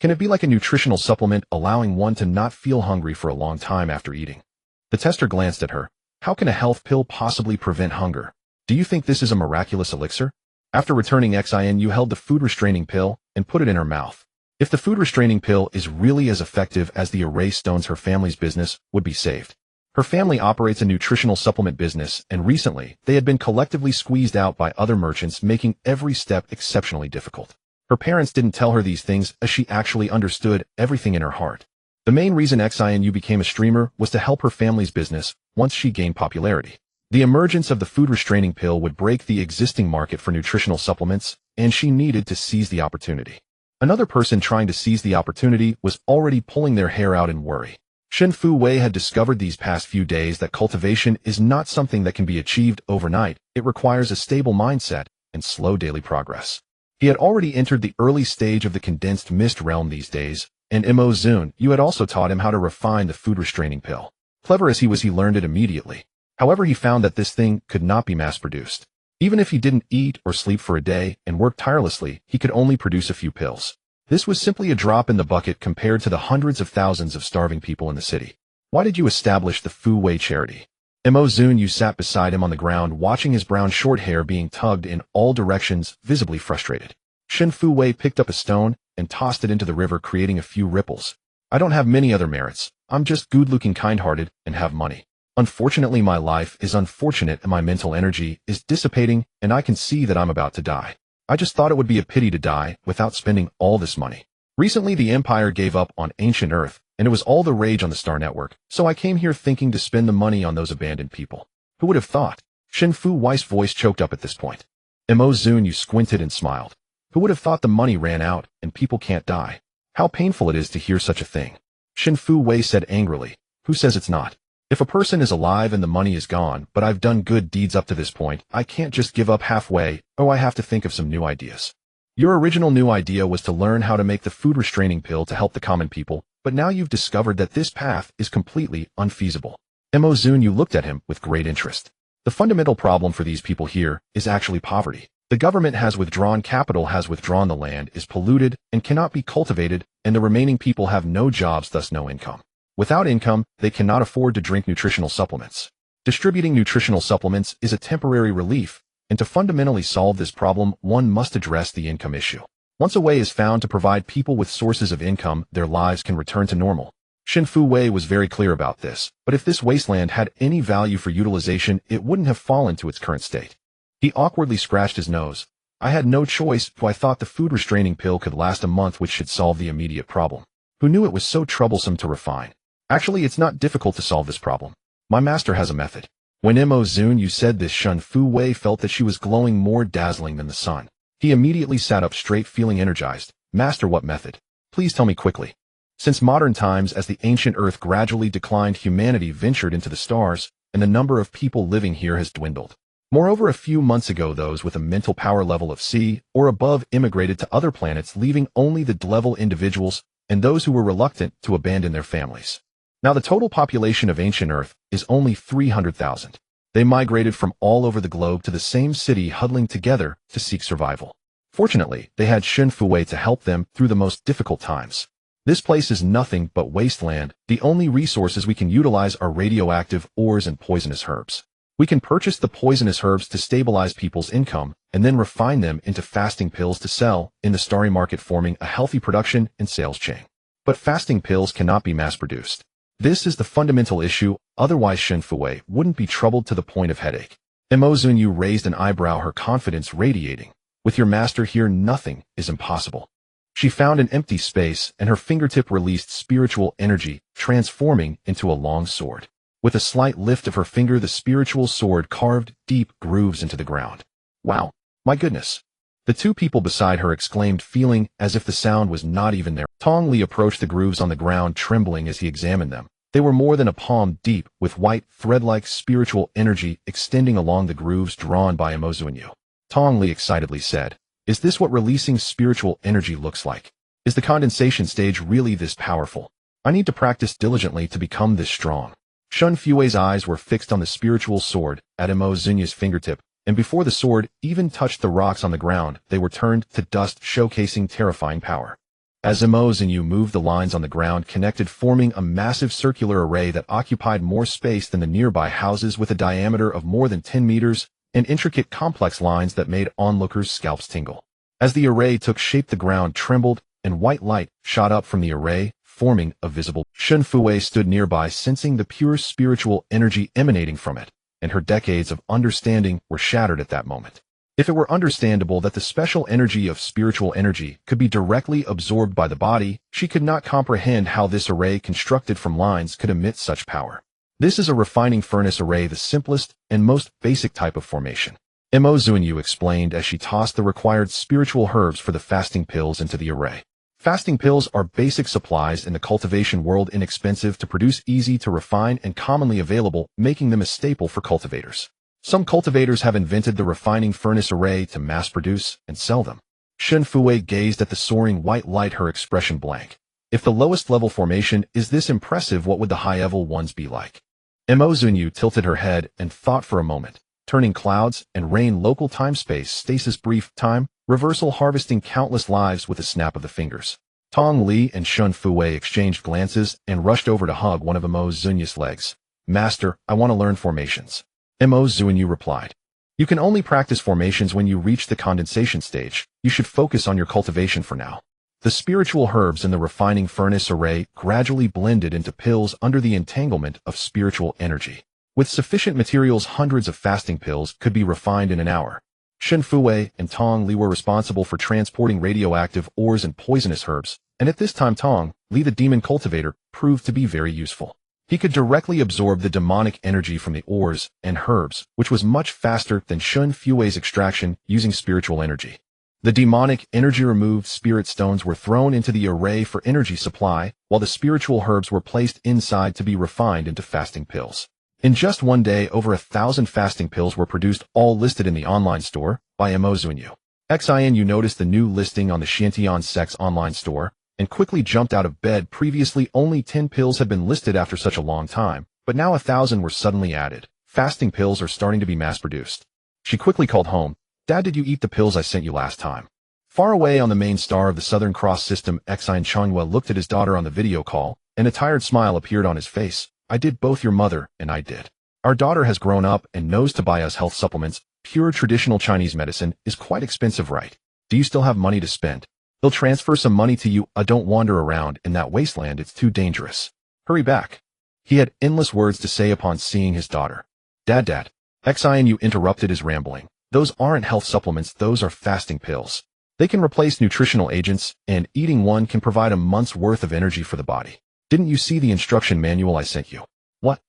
Can it be like a nutritional supplement, allowing one to not feel hungry for a long time after eating? The tester glanced at her. How can a health pill possibly prevent hunger? Do you think this is a miraculous elixir? After returning, Xinu held the food-restraining pill and put it in her mouth. If the food-restraining pill is really as effective as the array stones, her family's business would be saved. Her family operates a nutritional supplement business, and recently, they had been collectively squeezed out by other merchants, making every step exceptionally difficult. Her parents didn't tell her these things, as she actually understood everything in her heart. The main reason Xinu became a streamer was to help her family's business once she gained popularity. The emergence of the food-restraining pill would break the existing market for nutritional supplements, and she needed to seize the opportunity. Another person trying to seize the opportunity was already pulling their hair out in worry. Shen Fu Wei had discovered these past few days that cultivation is not something that can be achieved overnight. It requires a stable mindset and slow daily progress. He had already entered the early stage of the condensed mist realm these days, and Mo Zunyue had also taught him how to refine the food-restraining pill. Clever as he was, he learned it immediately. However, he found that this thing could not be mass-produced. Even if he didn't eat or sleep for a day and worked tirelessly, he could only produce a few pills. This was simply a drop in the bucket compared to the hundreds of thousands of starving people in the city. Why did you establish the Fu Wei charity? Mo Zunyue sat beside him on the ground, watching his brown short hair being tugged in all directions, visibly frustrated. Shen Fu Wei picked up a stone and tossed it into the river, creating a few ripples. I don't have many other merits. I'm just good-looking, kind-hearted, and have money. Unfortunately, my life is unfortunate and my mental energy is dissipating and I can see that I'm about to die. I just thought it would be a pity to die without spending all this money. Recently, the Empire gave up on ancient Earth, and it was all the rage on the Star Network, so I came here thinking to spend the money on those abandoned people. Who would have thought? Shinfu Wei's voice choked up at this point. Zunyue squinted and smiled. Who would have thought the money ran out and people can't die? How painful it is to hear such a thing. Shinfu Wei said angrily. Who says it's not? If a person is alive and the money is gone, but I've done good deeds up to this point, I can't just give up halfway. Oh, I have to think of some new ideas. Your original new idea was to learn how to make the food restraining pill to help the common people, but now you've discovered that this path is completely unfeasible. Zunyue looked at him with great interest. The fundamental problem for these people here is actually poverty. The government has withdrawn capital, has withdrawn the land, is polluted, and cannot be cultivated, and the remaining people have no jobs, thus no income. Without income, they cannot afford to drink nutritional supplements. Distributing nutritional supplements is a temporary relief, and to fundamentally solve this problem, one must address the income issue. Once a way is found to provide people with sources of income, their lives can return to normal. Shinfu Wei was very clear about this, but if this wasteland had any value for utilization, it wouldn't have fallen to its current state. He awkwardly scratched his nose. I had no choice, so I thought the food restraining pill could last a month, which should solve the immediate problem. Who knew it was so troublesome to refine? Actually, it's not difficult to solve this problem. My master has a method. When Zunyue said this, Shinfu Wei felt that she was glowing more dazzling than the sun. He immediately sat up straight, feeling energized. Master, what method? Please tell me quickly. Since modern times, as the ancient Earth gradually declined, humanity ventured into the stars, and the number of people living here has dwindled. Moreover, a few months ago, those with a mental power level of C or above immigrated to other planets, leaving only the D-level individuals and those who were reluctant to abandon their families. Now, the total population of ancient Earth is only 300,000. They migrated from all over the globe to the same city, huddling together to seek survival. Fortunately, they had Shinfu Wei to help them through the most difficult times. This place is nothing but wasteland. The only resources we can utilize are radioactive ores and poisonous herbs. We can purchase the poisonous herbs to stabilize people's income and then refine them into fasting pills to sell in the starry market, forming a healthy production and sales chain. But fasting pills cannot be mass-produced. This is the fundamental issue, otherwise Shinfu Wei wouldn't be troubled to the point of headache. Zunyue raised an eyebrow, her confidence radiating. With your master here, nothing is impossible. She found an empty space, and her fingertip released spiritual energy, transforming into a long sword. With a slight lift of her finger, the spiritual sword carved deep grooves into the ground. Wow, my goodness. The two people beside her exclaimed, feeling as if the sound was not even there. Tong Li approached the grooves on the ground, trembling as he examined them. They were more than a palm deep, with white, thread-like spiritual energy extending along the grooves drawn by Zunyue. Tong Li excitedly said, "Is this what releasing spiritual energy looks like? Is the condensation stage really this powerful? I need to practice diligently to become this strong." Shinfu Wei's eyes were fixed on the spiritual sword at Zunyue's fingertip, and before the sword even touched the rocks on the ground, they were turned to dust, showcasing terrifying power. As Zunyue moved, the lines on the ground connected, forming a massive circular array that occupied more space than the nearby houses, with a diameter of more than 10 meters, and intricate complex lines that made onlookers' scalps tingle. As the array took shape, the ground trembled, and white light shot up from the array, forming a visible. Shinfu Wei stood nearby, sensing the pure spiritual energy emanating from it, and her decades of understanding were shattered at that moment. If it were understandable that the special energy of spiritual energy could be directly absorbed by the body, she could not comprehend how this array constructed from lines could emit such power. This is a refining furnace array, the simplest and most basic type of formation. Zunyue explained as she tossed the required spiritual herbs for the fasting pills into the array. Fasting pills are basic supplies in the cultivation world, inexpensive to produce, easy to refine, and commonly available, making them a staple for cultivators. Some cultivators have invented the refining furnace array to mass-produce and sell them. Shinfu Wei gazed at the soaring white light, her expression blank. If the lowest level formation is this impressive, what would the high-level ones be like? Zunyue tilted her head and thought for a moment. Turning clouds and rain, local time-space, stasis, brief time, reversal, harvesting countless lives with a snap of the fingers. Tong Li and Shinfu Wei exchanged glances and rushed over to hug one of Zunyue's legs. "Master, I want to learn formations." Zunyue replied, "You can only practice formations when you reach the condensation stage. You should focus on your cultivation for now." The spiritual herbs in the refining furnace array gradually blended into pills under the entanglement of spiritual energy. With sufficient materials, hundreds of fasting pills could be refined in an hour. Shen Fuwei and Tong Li were responsible for transporting radioactive ores and poisonous herbs, and at this time Tong Li, the demon cultivator, proved to be very useful. He could directly absorb the demonic energy from the ores and herbs, which was much faster than Shen Fuwei's extraction using spiritual energy. The demonic energy-removed spirit stones were thrown into the array for energy supply, while the spiritual herbs were placed inside to be refined into fasting pills. In just one day, over 1,000 fasting pills were produced, all listed in the online store by Mo Zunyue. Xin noticed the new listing on the Xiantian sect's online store and quickly jumped out of bed. Previously, only 10 pills had been listed after such a long time, but now 1,000 were suddenly added. Fasting pills are starting to be mass-produced. She quickly called home. Dad, did you eat the pills I sent you last time? Far away on the main star of the Southern Cross system, Xin Chonghua looked at his daughter on the video call, and a tired smile appeared on his face. I did. Both your mother and I did. Our daughter has grown up and knows to buy us health supplements. Pure traditional Chinese medicine is quite expensive, right? Do you still have money to spend? They'll transfer some money to you. Don't wander around in that wasteland. It's too dangerous. Hurry back. He had endless words to say upon seeing his daughter. Dad. Xin interrupted his rambling. Those aren't health supplements, those are fasting pills. They can replace nutritional agents, and eating one can provide a month's worth of energy for the body. Didn't you see the instruction manual I sent you? What?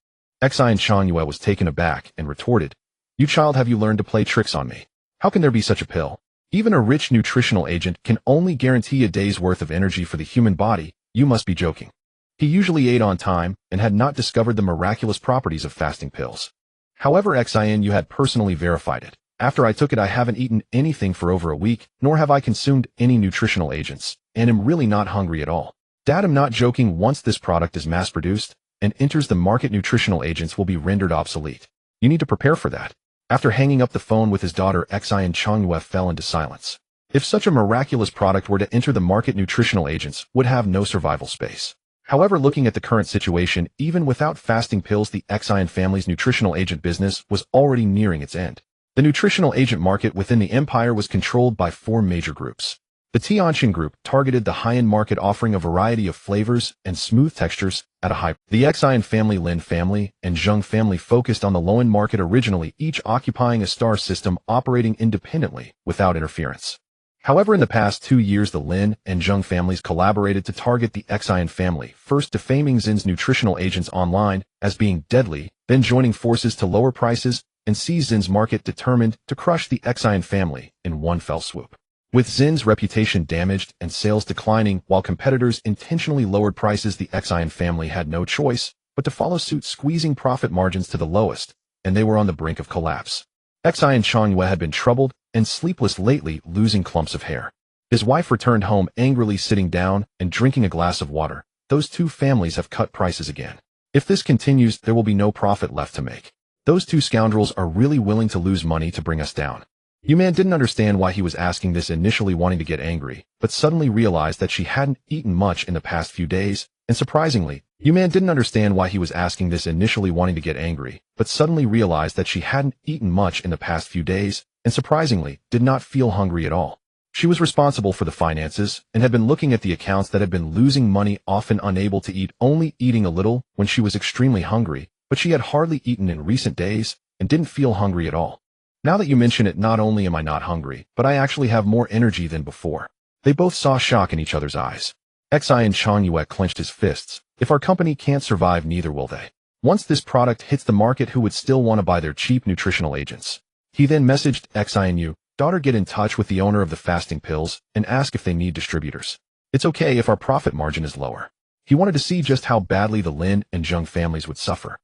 Xin Chonghua was taken aback and retorted. You child, have you learned to play tricks on me? How can there be such a pill? Even a rich nutritional agent can only guarantee a day's worth of energy for the human body. You must be joking. He usually ate on time and had not discovered the miraculous properties of fasting pills. However, Xin had personally verified it. After I took it, I haven't eaten anything for over a week, nor have I consumed any nutritional agents, and am really not hungry at all. Dad, I'm not joking. Once this product is mass-produced and enters the market, nutritional agents will be rendered obsolete. You need to prepare for that. After hanging up the phone with his daughter, Xin Chonghua fell into silence. If such a miraculous product were to enter the market, nutritional agents would have no survival space. However, looking at the current situation, even without fasting pills, the Xin family's nutritional agent business was already nearing its end. The nutritional agent market within the empire was controlled by 4 major groups. The Tianqin group targeted the high-end market, offering a variety of flavors and smooth textures at a high. The Xin family, Lin family, and Zheng family focused on the low-end market, originally each occupying a star system operating independently without interference. However, in the past 2 years, the Lin and Zheng families collaborated to target the Xin family, first defaming Zin's nutritional agents online as being deadly, then joining forces to lower prices and seize Zin's market, determined to crush the Xin family in one fell swoop. With Zin's reputation damaged and sales declining while competitors intentionally lowered prices, the Xin family had no choice but to follow suit, squeezing profit margins to the lowest, and they were on the brink of collapse. Xin Chonghua had been troubled and sleepless lately, losing clumps of hair. His wife returned home angrily, sitting down and drinking a glass of water. Those 2 families have cut prices again. If this continues, there will be no profit left to make. Those 2 scoundrels are really willing to lose money to bring us down. Yuman didn't understand why he was asking this, initially wanting to get angry, but suddenly realized that she hadn't eaten much in the past few days, and surprisingly, Yuman didn't understand why he was asking this, initially wanting to get angry, but suddenly realized that she hadn't eaten much in the past few days, and surprisingly, did not feel hungry at all. She was responsible for the finances, and had been looking at the accounts that had been losing money, often unable to eat, only eating a little when she was extremely hungry, but she had hardly eaten in recent days, and didn't feel hungry at all. Now that you mention it, not only am I not hungry, but I actually have more energy than before. They both saw shock in each other's eyes. Xin Chonghua clenched his fists. If our company can't survive, neither will they. Once this product hits the market, who would still want to buy their cheap nutritional agents? He then messaged Xin, daughter, get in touch with the owner of the fasting pills and ask if they need distributors. It's okay if our profit margin is lower. He wanted to see just how badly the Lin and Zheng families would suffer.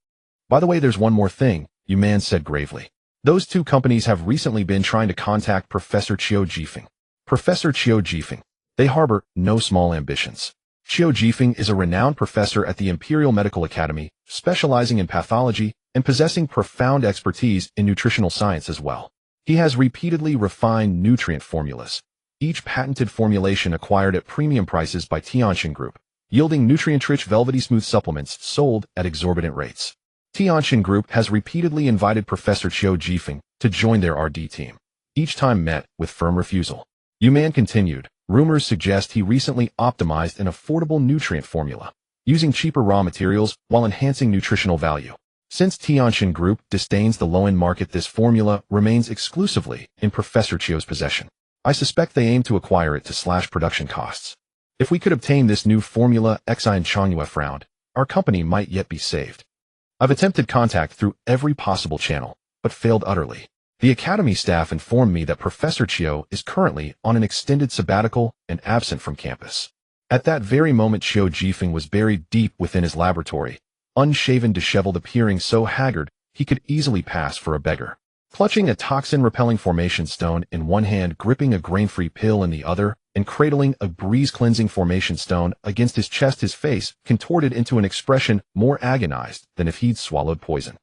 By the way, there's one more thing, Yuman said gravely. Those 2 companies have recently been trying to contact Professor Qiu Jifeng. Professor Qiu Jifeng. They harbor no small ambitions. Qiu Jifeng is a renowned professor at the Imperial Medical Academy, specializing in pathology and possessing profound expertise in nutritional science as well. He has repeatedly refined nutrient formulas, each patented formulation acquired at premium prices by Tianqin Group, yielding nutrient-rich, velvety smooth supplements sold at exorbitant rates. Tianqin Group has repeatedly invited Professor Qiu Jifeng to join their RD team, each time met with firm refusal. Yuman continued, rumors suggest he recently optimized an affordable nutrient formula, using cheaper raw materials while enhancing nutritional value. Since Tianxin Group disdains the low-end market, this formula remains exclusively in Professor Chio's possession. I suspect they aim to acquire it to slash production costs. If we could obtain this new formula, Xi and Changyue frowned, our company might yet be saved. I've attempted contact through every possible channel, but failed utterly. The academy staff informed me that Professor Chio is currently on an extended sabbatical and absent from campus. At that very moment, Chio Jifeng was buried deep within his laboratory, unshaven, disheveled, appearing so haggard he could easily pass for a beggar. Clutching a toxin-repelling formation stone in one hand, gripping a grain-free pill in the other, and cradling a breeze-cleansing formation stone against his chest, his face contorted into an expression more agonized than if he'd swallowed poison.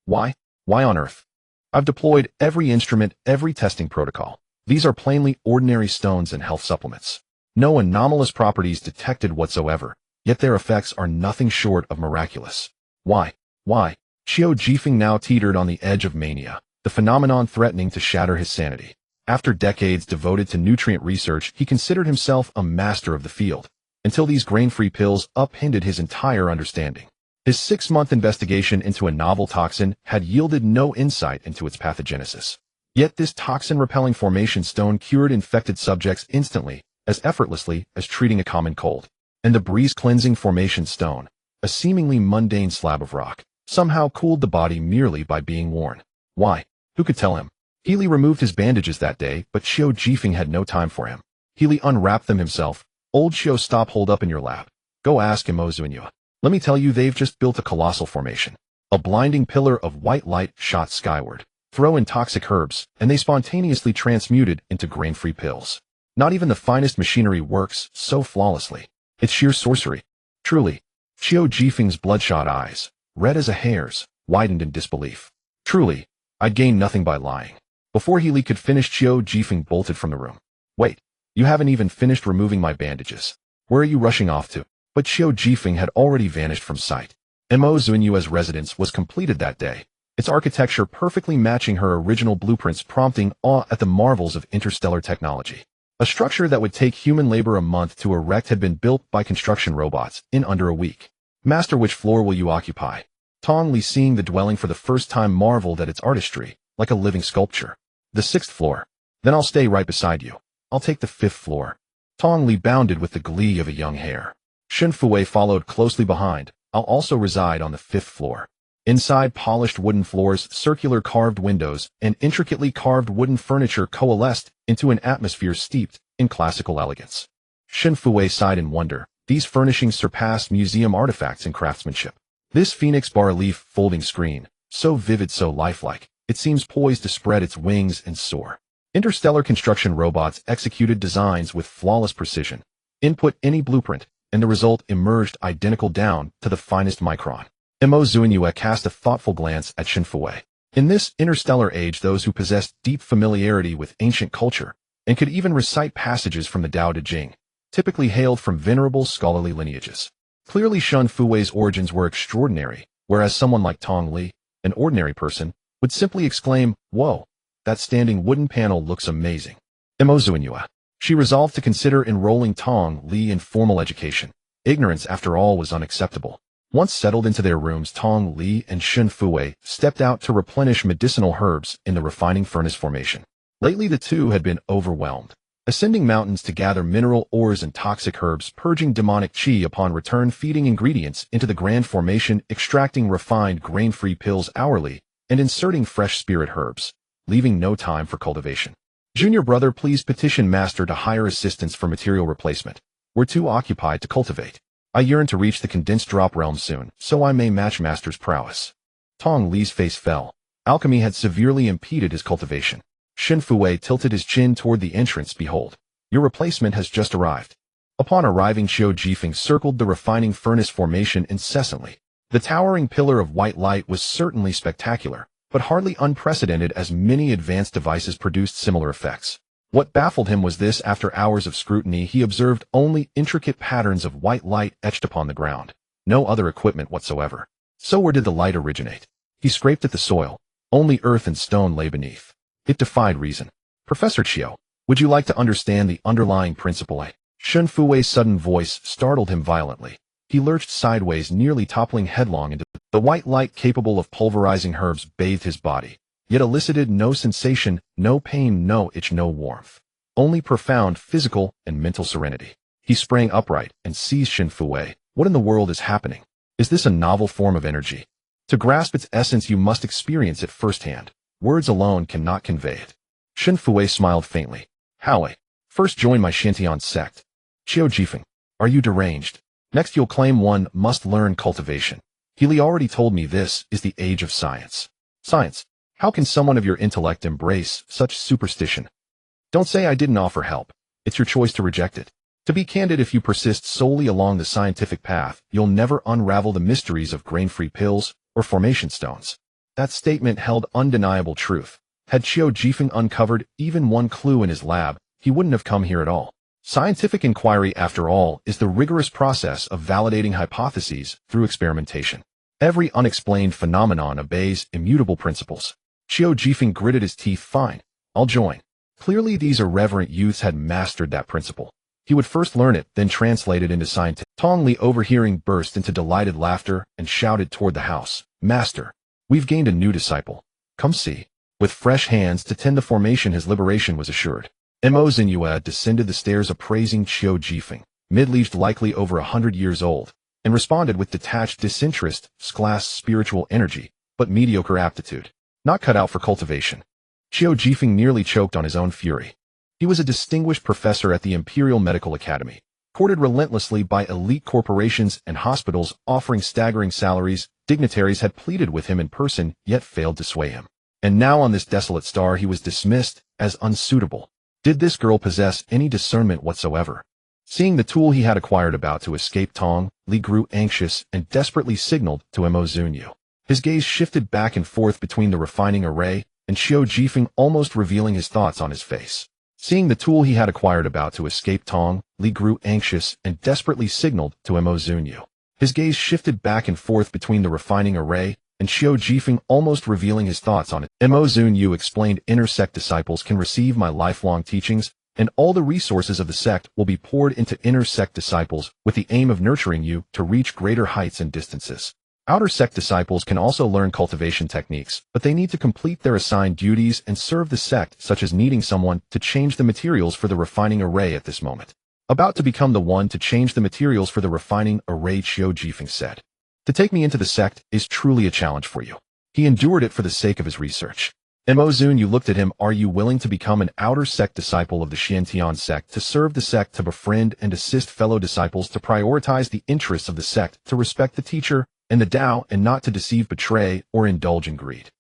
Why? Why on earth? I've deployed every instrument, every testing protocol. These are plainly ordinary stones and health supplements. No anomalous properties detected whatsoever, yet their effects are nothing short of miraculous. Why? Why? Chio Jifeng now teetered on the edge of mania, the phenomenon threatening to shatter his sanity. After decades devoted to nutrient research, he considered himself a master of the field, until these grain-free pills upended his entire understanding. His 6-month investigation into a novel toxin had yielded no insight into its pathogenesis. Yet this toxin-repelling formation stone cured infected subjects instantly, as effortlessly as treating a common cold. And the breeze-cleansing formation stone, a seemingly mundane slab of rock, somehow cooled the body merely by being worn. Why? Who could tell him? Healy removed his bandages that day, but Chio Jifeng had no time for him. Healy unwrapped them himself. Old Chio, stop, hold up in your lab. Go ask Zunyue. Let me tell you, they've just built a colossal formation. A blinding pillar of white light shot skyward. Throw in toxic herbs, and they spontaneously transmuted into grain-free pills. Not even the finest machinery works so flawlessly. It's sheer sorcery. Truly. Chio Jifeng's bloodshot eyes, red as a hare's, widened in disbelief. Truly, I'd gain nothing by lying. Before Healy could finish, Chio Jifeng bolted from the room. Wait, you haven't even finished removing my bandages. Where are you rushing off to? But Chio Jifeng had already vanished from sight. Zunyue's residence was completed that day, its architecture perfectly matching her original blueprints, prompting awe at the marvels of interstellar technology. A structure that would take human labor a month to erect had been built by construction robots in under a week. Master, which floor will you occupy? Tong Li, seeing the dwelling for the first time, marveled at its artistry, like a living sculpture. The 6th floor. Then I'll stay right beside you. I'll take the 5th floor. Tong Li bounded with the glee of a young hare. Shen Fuwei followed closely behind. I'll also reside on the 5th floor. Inside, polished wooden floors, circular carved windows, and intricately carved wooden furniture coalesced into an atmosphere steeped in classical elegance. Shen Fuwei sighed in wonder. These furnishings surpassed museum artifacts in craftsmanship. This phoenix bas-relief folding screen, so vivid, so lifelike, it seems poised to spread its wings and soar. Interstellar construction robots executed designs with flawless precision. Input any blueprint, and the result emerged identical down to the finest micron. Zunyue cast a thoughtful glance at Shen Fuwei. In this interstellar age, those who possessed deep familiarity with ancient culture, and could even recite passages from the Tao Te Ching, typically hailed from venerable scholarly lineages. Clearly, Shen Fuwei's origins were extraordinary, whereas someone like Tong Li, an ordinary person, would simply exclaim, "Whoa, that standing wooden panel looks amazing." Zunyue. She resolved to consider enrolling Tong Li in formal education. Ignorance, after all, was unacceptable. Once settled into their rooms, Tong Li and Shen Fuwei stepped out to replenish medicinal herbs in the refining furnace formation. Lately, the two had been overwhelmed, ascending mountains to gather mineral ores and toxic herbs, purging demonic chi upon return, feeding ingredients into the grand formation, extracting refined grain-free pills hourly, and inserting fresh spirit herbs, leaving no time for cultivation. Junior brother, please petition master to hire assistants for material replacement. We're too occupied to cultivate. I yearn to reach the condensed drop realm soon, so I may match master's prowess. Tong Li's face fell. Alchemy had severely impeded his cultivation. Shen Fuwei tilted his chin toward the entrance. Behold, your replacement has just arrived. Upon arriving, Chio Jifeng circled the refining furnace formation incessantly. The towering pillar of white light was certainly spectacular, but hardly unprecedented, as many advanced devices produced similar effects. What baffled him was this: after hours of scrutiny, he observed only intricate patterns of white light etched upon the ground. No other equipment whatsoever. So where did the light originate? He scraped at the soil. Only earth and stone lay beneath. It defied reason. Professor Chio, would you like to understand the underlying principle? Shen Fuwei's sudden voice startled him violently. He lurched sideways, nearly toppling headlong into the white light capable of pulverizing herbs bathed his body, yet elicited no sensation, no pain, no itch, no warmth. Only profound physical and mental serenity. He sprang upright and seized Shen Fuwei. What in the world is happening? Is this a novel form of energy? To grasp its essence, you must experience it firsthand. Words alone cannot convey it. Shen Fuwei smiled faintly. How? First join my Xiantian sect. Qiu Jifeng, are you deranged? Next you'll claim one must learn cultivation. Healy already told me this is the age of science. Science? How can someone of your intellect embrace such superstition? Don't say I didn't offer help. It's your choice to reject it. To be candid, if you persist solely along the scientific path, you'll never unravel the mysteries of grain-free pills or formation stones. That statement held undeniable truth. Had Qiu Jifeng uncovered even one clue in his lab, he wouldn't have come here at all. Scientific inquiry, after all, is the rigorous process of validating hypotheses through experimentation. Every unexplained phenomenon obeys immutable principles. Qiu Jifeng gritted his teeth. Fine, I'll join. Clearly these irreverent youths had mastered that principle. He would first learn it, then translate it into science. Tong Li, overhearing, burst into delighted laughter and shouted toward the house. Master, we've gained a new disciple. Come see. With fresh hands to tend the formation, his liberation was assured. Zunyue descended the stairs appraising Qiu Jifeng, middle-aged, likely over 100 years old, and responded with detached disinterest, class spiritual energy, but mediocre aptitude. Not cut out for cultivation. Qiu Jifeng nearly choked on his own fury. He was a distinguished professor at the Imperial Medical Academy, courted relentlessly by elite corporations and hospitals offering staggering salaries. Dignitaries had pleaded with him in person, yet failed to sway him. And now on this desolate star he was dismissed as unsuitable. Did this girl possess any discernment whatsoever? Seeing the tool he had acquired about to escape, Tong Li grew anxious and desperately signaled to Zunyue. His gaze shifted back and forth between the refining array and Qiu Jifeng, almost revealing his thoughts on his face. Seeing the tool he had acquired about to escape, Tong Li grew anxious and desperately signaled to Zunyue. His gaze shifted back and forth between the refining array and Qiu Jifeng, almost revealing his thoughts on it. Zunyue explained, inner sect disciples can receive my lifelong teachings, and all the resources of the sect will be poured into inner sect disciples with the aim of nurturing you to reach greater heights and distances. Outer sect disciples can also learn cultivation techniques, but they need to complete their assigned duties and serve the sect, such as needing someone to change the materials for the refining array at this moment. About to become the one to change the materials for the refining array, Qiu Jifeng said. To take me into the sect is truly a challenge for you. He endured it for the sake of his research. Zunyue looked at him. Are you willing to become an outer sect disciple of the Xiantian sect, to serve the sect, to befriend and assist fellow disciples, to prioritize the interests of the sect, to respect the teacher and the Tao, and not to deceive, betray, or indulge in greed?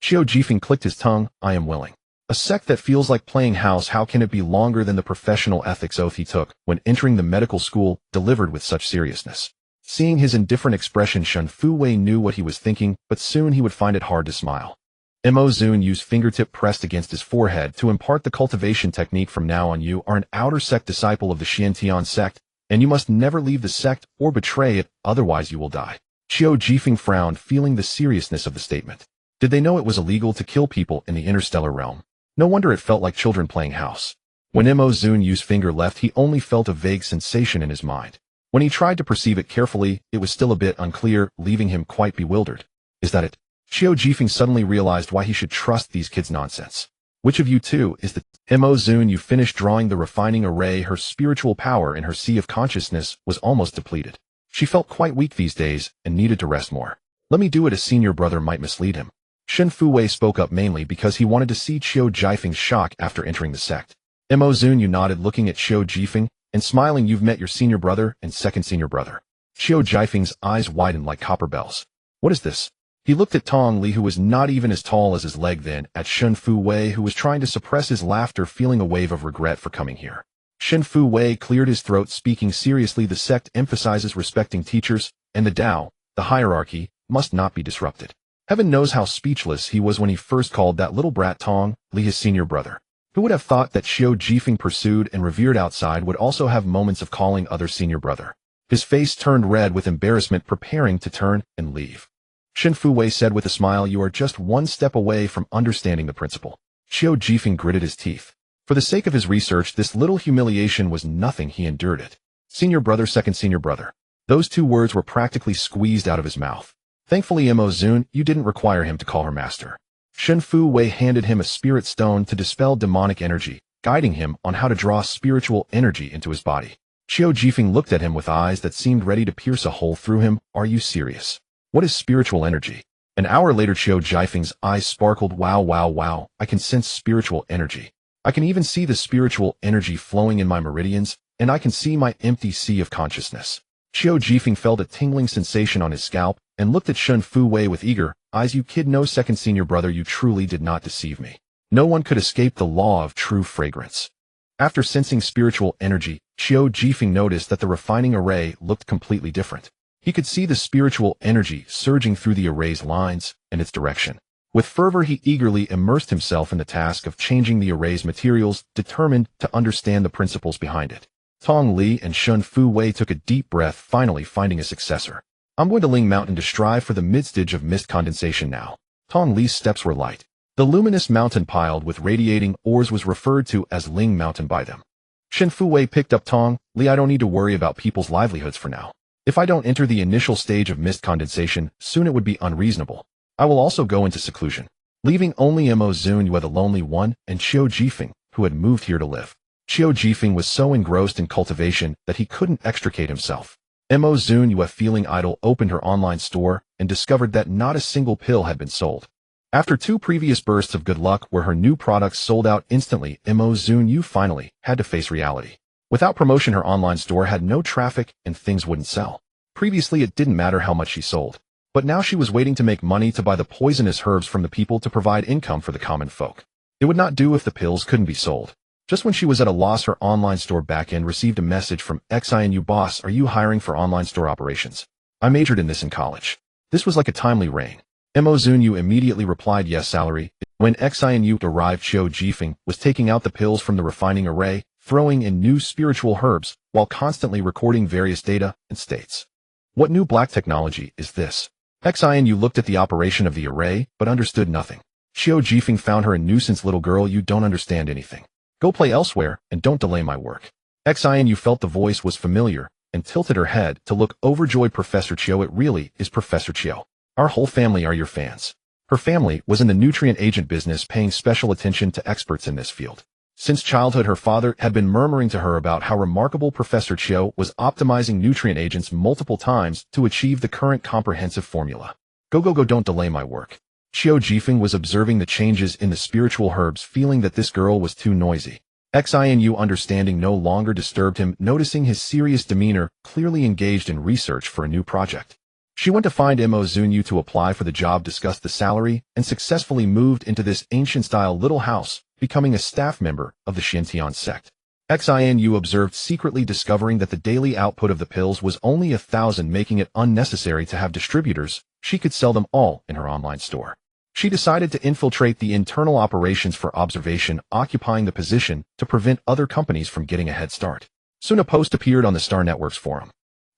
Qiu Jifeng clicked his tongue. I am willing. A sect that feels like playing house, how can it be longer than the professional ethics oath he took when entering the medical school, delivered with such seriousness? Seeing his indifferent expression, Shen Fuwei knew what he was thinking, but soon he would find it hard to smile. Zunyue's fingertip pressed against his forehead. To impart the cultivation technique from now on, you are an outer sect disciple of the Xiantian sect, and you must never leave the sect or betray it, otherwise you will die. Qiu Jifeng frowned, feeling the seriousness of the statement. Did they know it was illegal to kill people in the interstellar realm? No wonder it felt like children playing house. When Zunyue's finger left, he only felt a vague sensation in his mind. When he tried to perceive it carefully, it was still a bit unclear, leaving him quite bewildered. Is that it? Qiu Jifeng suddenly realized why he should trust these kids' nonsense. Which of you two is the Zunyue finished drawing the refining array. Her spiritual power in her sea of consciousness was almost depleted. She felt quite weak these days and needed to rest more. Let me do it. A senior brother might mislead him. Shen Fuwei spoke up mainly because he wanted to see Qiu Jifeng's shock after entering the sect. Zunyue nodded, looking at Qiu Jifeng and smiling. You've met your senior brother and second senior brother. Qiu Jifeng's eyes widened like copper bells. What is this? He looked at Tong Li, who was not even as tall as his leg, then at Shen Fuwei, who was trying to suppress his laughter, feeling a wave of regret for coming here. Shen Fuwei cleared his throat, speaking seriously. The sect emphasizes respecting teachers, and the Tao, the hierarchy, must not be disrupted. Heaven knows how speechless he was when he first called that little brat Tong Li his senior brother. Who would have thought that Qiu Jifeng, pursued and revered outside, would also have moments of calling other senior brother? His face turned red with embarrassment, preparing to turn and leave. Shen Fuwei said with a smile, you are just one step away from understanding the principle. Qiu Jifeng gritted his teeth. For the sake of his research, this little humiliation was nothing. He endured it. Senior brother, second senior brother. Those two words were practically squeezed out of his mouth. Thankfully, Zunyue didn't require him to call her master. Shen Fu Wei handed him a spirit stone to dispel demonic energy, guiding him on how to draw spiritual energy into his body. Qiu Jifeng looked at him with eyes that seemed ready to pierce a hole through him. Are you serious? What is spiritual energy? An hour later, Qiu Jifeng's eyes sparkled. Wow, wow, wow, I can sense spiritual energy. I can even see the spiritual energy flowing in my meridians, and I can see my empty sea of consciousness. Qiu Jifeng felt a tingling sensation on his scalp and looked at Shen Fu Wei with eager eyes. You kid, no second senior brother, you truly did not deceive me. No one could escape the law of true fragrance. After sensing spiritual energy, Qiu Jifeng noticed that the refining array looked completely different. He could see the spiritual energy surging through the array's lines and its direction. With fervor, he eagerly immersed himself in the task of changing the array's materials, determined to understand the principles behind it. Tong Li and Shen Fu Wei took a deep breath, finally finding a successor. I'm going to Ling Mountain to strive for the mid-stage of mist condensation now. Tong Li's steps were light. The luminous mountain piled with radiating ores was referred to as Ling Mountain by them. Shen Fu Wei picked up Tong Li. I don't need to worry about people's livelihoods for now. If I don't enter the initial stage of mist condensation, soon it would be unreasonable. I will also go into seclusion, leaving only Zunyue the lonely one and Qiu Jifeng, who had moved here to live. Qiu Jifeng was so engrossed in cultivation that he couldn't extricate himself. Zunyue, feeling idle, opened her online store and discovered that not a single pill had been sold. After 2 previous bursts of good luck where her new products sold out instantly, Zunyue finally had to face reality. Without promotion, her online store had no traffic and things wouldn't sell. Previously, it didn't matter how much she sold. But now she was waiting to make money to buy the poisonous herbs from the people to provide income for the common folk. It would not do if the pills couldn't be sold. Just when she was at a loss, her online store backend received a message from Xianu. Boss, are you hiring for online store operations? I majored in this in college. This was like a timely rain. Zunyue immediately replied, yes, salary. When Xianu arrived, Qiu Jifeng was taking out the pills from the refining array, throwing in new spiritual herbs, while constantly recording various data and states. What new black technology is this? Xianu looked at the operation of the array, but understood nothing. Qiu Jifeng found her a nuisance. Little girl, you don't understand anything. Go play elsewhere, and don't delay my work. Xianu felt the voice was familiar, and tilted her head to look overjoyed. Professor Qiu, it really is Professor Qiu. Our whole family are your fans. Her family was in the nutrient agent business, paying special attention to experts in this field. Since childhood, her father had been murmuring to her about how remarkable Professor Qiu was, optimizing nutrient agents multiple times to achieve the current comprehensive formula. Go, don't delay my work. Qiu Jifeng was observing the changes in the spiritual herbs, feeling that this girl was too noisy. Xianu understanding no longer disturbed him, noticing his serious demeanor, clearly engaged in research for a new project. She went to find Zunyue to apply for the job, discussed the salary, and successfully moved into this ancient-style little house, becoming a staff member of the Xintian sect. Xianu observed secretly, discovering that the daily output of the pills was only 1,000, making it unnecessary to have distributors. She could sell them all in her online store. She decided to infiltrate the internal operations for observation, occupying the position to prevent other companies from getting a head start. Soon a post appeared on the Star Network's forum.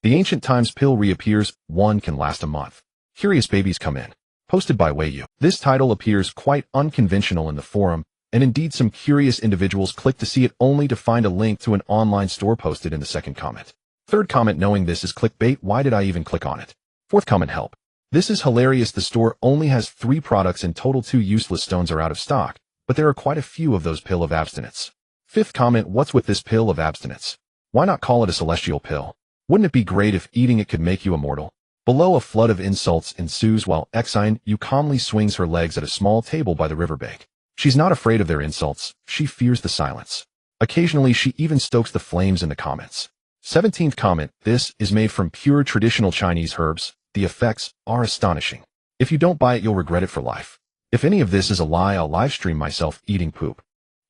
The Ancient Times pill reappears, one can last a month. Curious babies come in. Posted by Weiyu. This title appears quite unconventional in the forum, and indeed some curious individuals click to see it only to find a link to an online store posted in the second comment. Third comment, knowing this is clickbait, why did I even click on it? Fourth comment, help. This is hilarious. The store only has 3 products in total. 2 useless stones are out of stock, but there are quite a few of those. Pill of abstinence. Fifth comment, what's with this pill of abstinence? Why not call it a celestial pill? Wouldn't it be great if eating it could make you immortal? Below, a flood of insults ensues while Xianu calmly swings her legs at a small table by the riverbank. She's not afraid of their insults, she fears the silence. Occasionally she even stokes the flames in the comments. 17th comment, this is made from pure traditional Chinese herbs. The effects are astonishing. If you don't buy it, you'll regret it for life. If any of this is a lie, I'll livestream myself eating poop.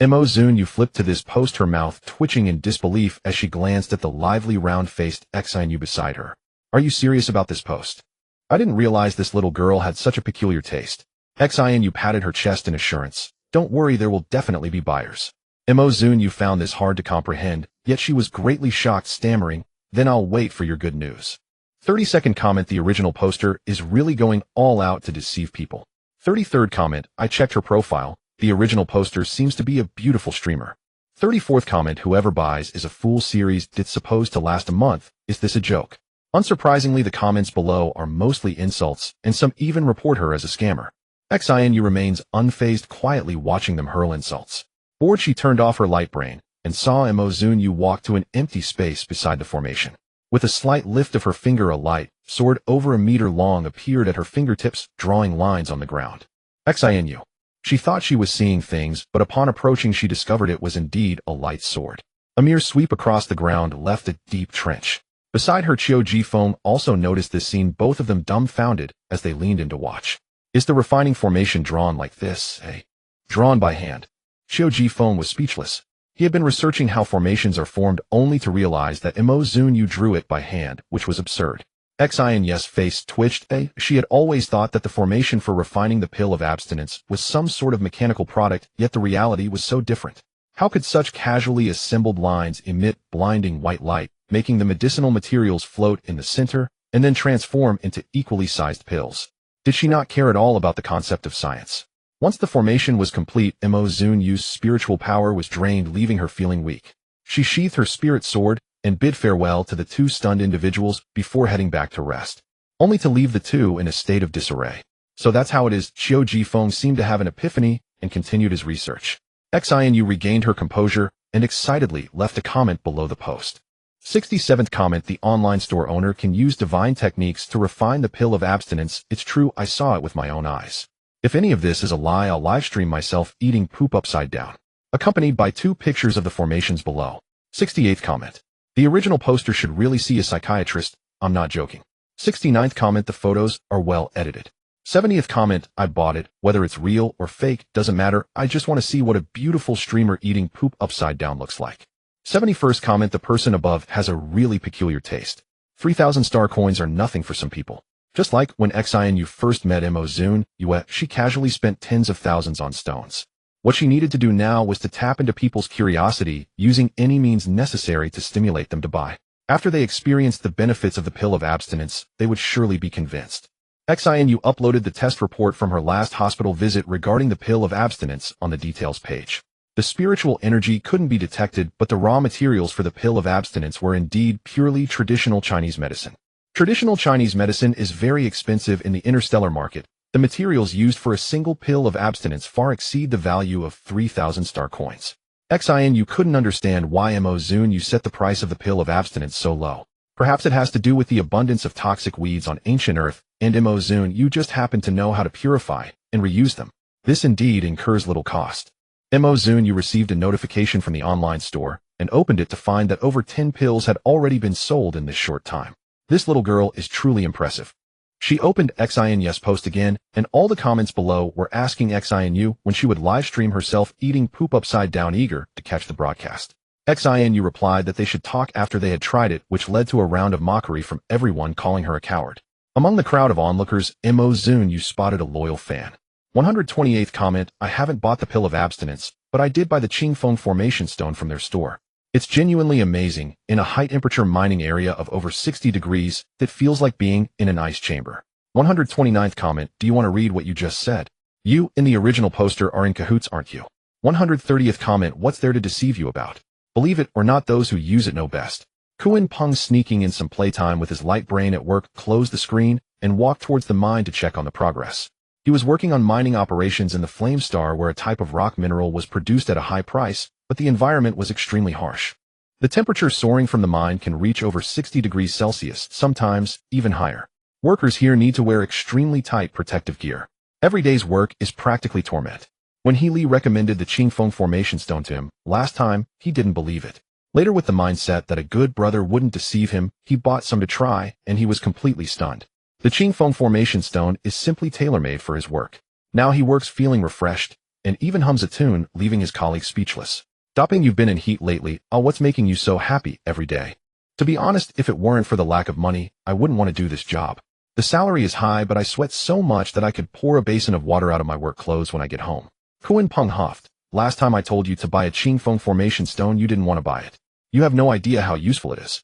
Zunyue flipped to this post, her mouth twitching in disbelief as she glanced at the lively round-faced Xianu beside her. Are you serious about this post? I didn't realize this little girl had such a peculiar taste. Xianu patted her chest in assurance. Don't worry, there will definitely be buyers. Zunyue found this hard to comprehend, yet she was greatly shocked, stammering, then I'll wait for your good news. 32nd comment, the original poster is really going all out to deceive people. 33rd comment, I checked her profile. The original poster seems to be a beautiful streamer. 34th comment, whoever buys is a fool. Series that's supposed to last a month. Is this a joke? Unsurprisingly, the comments below are mostly insults, and some even report her as a scammer. Xinu remains unfazed, quietly watching them hurl insults. Bored, she turned off her light brain and saw Zunyue walk to an empty space beside the formation. With a slight lift of her finger, a light sword over a meter long appeared at her fingertips, drawing lines on the ground. Xinu. She thought she was seeing things, but upon approaching she discovered it was indeed a light sword. A mere sweep across the ground left a deep trench. Beside her, Qiu Jifeng also noticed this scene, both of them dumbfounded as they leaned in to watch. Is the refining formation drawn like this, eh? Drawn by hand. Qiu Jifeng was speechless. He had been researching how formations are formed only to realize that Zunyue drew it by hand, which was absurd. Xinu's face twitched. She had always thought that the formation for refining the pill of abstinence was some sort of mechanical product, yet the reality was so different. How could such casually assembled lines emit blinding white light, making the medicinal materials float in the center, and then transform into equally sized pills? Did she not care at all about the concept of science? Once the formation was complete, Zunyue's spiritual power was drained, leaving her feeling weak. She sheathed her spirit sword and bid farewell to the two stunned individuals before heading back to rest, only to leave the two in a state of disarray. So that's how it is. Qiu Jifeng seemed to have an epiphany and continued his research. Xinu regained her composure and excitedly left a comment below the post. 67th comment: the online store owner can use divine techniques to refine the pill of abstinence. It's true, I saw it with my own eyes. If any of this is a lie, I'll livestream myself eating poop upside down, accompanied by 2 pictures of the formations below. 68th comment: the original poster should really see a psychiatrist, I'm not joking. 69th comment: the photos are well edited. 70th comment: I bought it, whether it's real or fake, doesn't matter, I just want to see what a beautiful streamer eating poop upside down looks like. 71st comment: the person above has a really peculiar taste. 3,000 star coins are nothing for some people. Just like when Xinu first met Zunyue, she casually spent tens of thousands on stones. What she needed to do now was to tap into people's curiosity, using any means necessary to stimulate them to buy. After they experienced the benefits of the pill of abstinence, they would surely be convinced. Xinu uploaded the test report from her last hospital visit regarding the pill of abstinence on the details page. The spiritual energy couldn't be detected, but the raw materials for the pill of abstinence were indeed purely traditional Chinese medicine. Traditional Chinese medicine is very expensive in the interstellar market. The materials used for a single pill of abstinence far exceed the value of 3,000 star coins. Xinu couldn't understand why Zunyue set the price of the pill of abstinence so low. Perhaps it has to do with the abundance of toxic weeds on ancient Earth, and Zunyue just happened to know how to purify and reuse them. This indeed incurs little cost. Zunyue received a notification from the online store and opened it to find that over 10 pills had already been sold in this short time. This little girl is truly impressive. She opened Xinu's post again, and all the comments below were asking Xinu when she would livestream herself eating poop upside down, eager to catch the broadcast. Xinu replied that they should talk after they had tried it, which led to a round of mockery from everyone calling her a coward. Among the crowd of onlookers, Zunyue spotted a loyal fan. 128th comment: I haven't bought the pill of abstinence, but I did buy the Qingfeng formation stone from their store. It's genuinely amazing. In a high-temperature mining area of over 60 degrees, it feels like being in an ice chamber. 129th comment: do you want to read what you just said? You, in the original poster, are in cahoots, aren't you? 130th comment: what's there to deceive you about? Believe it or not, those who use it know best. Kuan Peng, sneaking in some playtime with his light brain at work, closed the screen and walked towards the mine to check on the progress. He was working on mining operations in the Flame Star, where a type of rock mineral was produced at a high price, but the environment was extremely harsh. The temperature soaring from the mine can reach over 60 degrees Celsius, sometimes even higher. Workers here need to wear extremely tight protective gear. Every day's work is practically torment. When He Li recommended the Qingfeng formation stone to him last time, he didn't believe it. Later, with the mindset that a good brother wouldn't deceive him, he bought some to try, and he was completely stunned. The Qingfeng formation stone is simply tailor-made for his work. Now he works feeling refreshed, and even hums a tune, leaving his colleagues speechless. Stopping, you've been in heat lately. Oh, what's making you so happy every day? To be honest, if it weren't for the lack of money, I wouldn't want to do this job. The salary is high, but I sweat so much that I could pour a basin of water out of my work clothes when I get home. Kuan Peng huffed. Last time I told you to buy a Qingfeng formation stone, you didn't want to buy it. You have no idea how useful it is.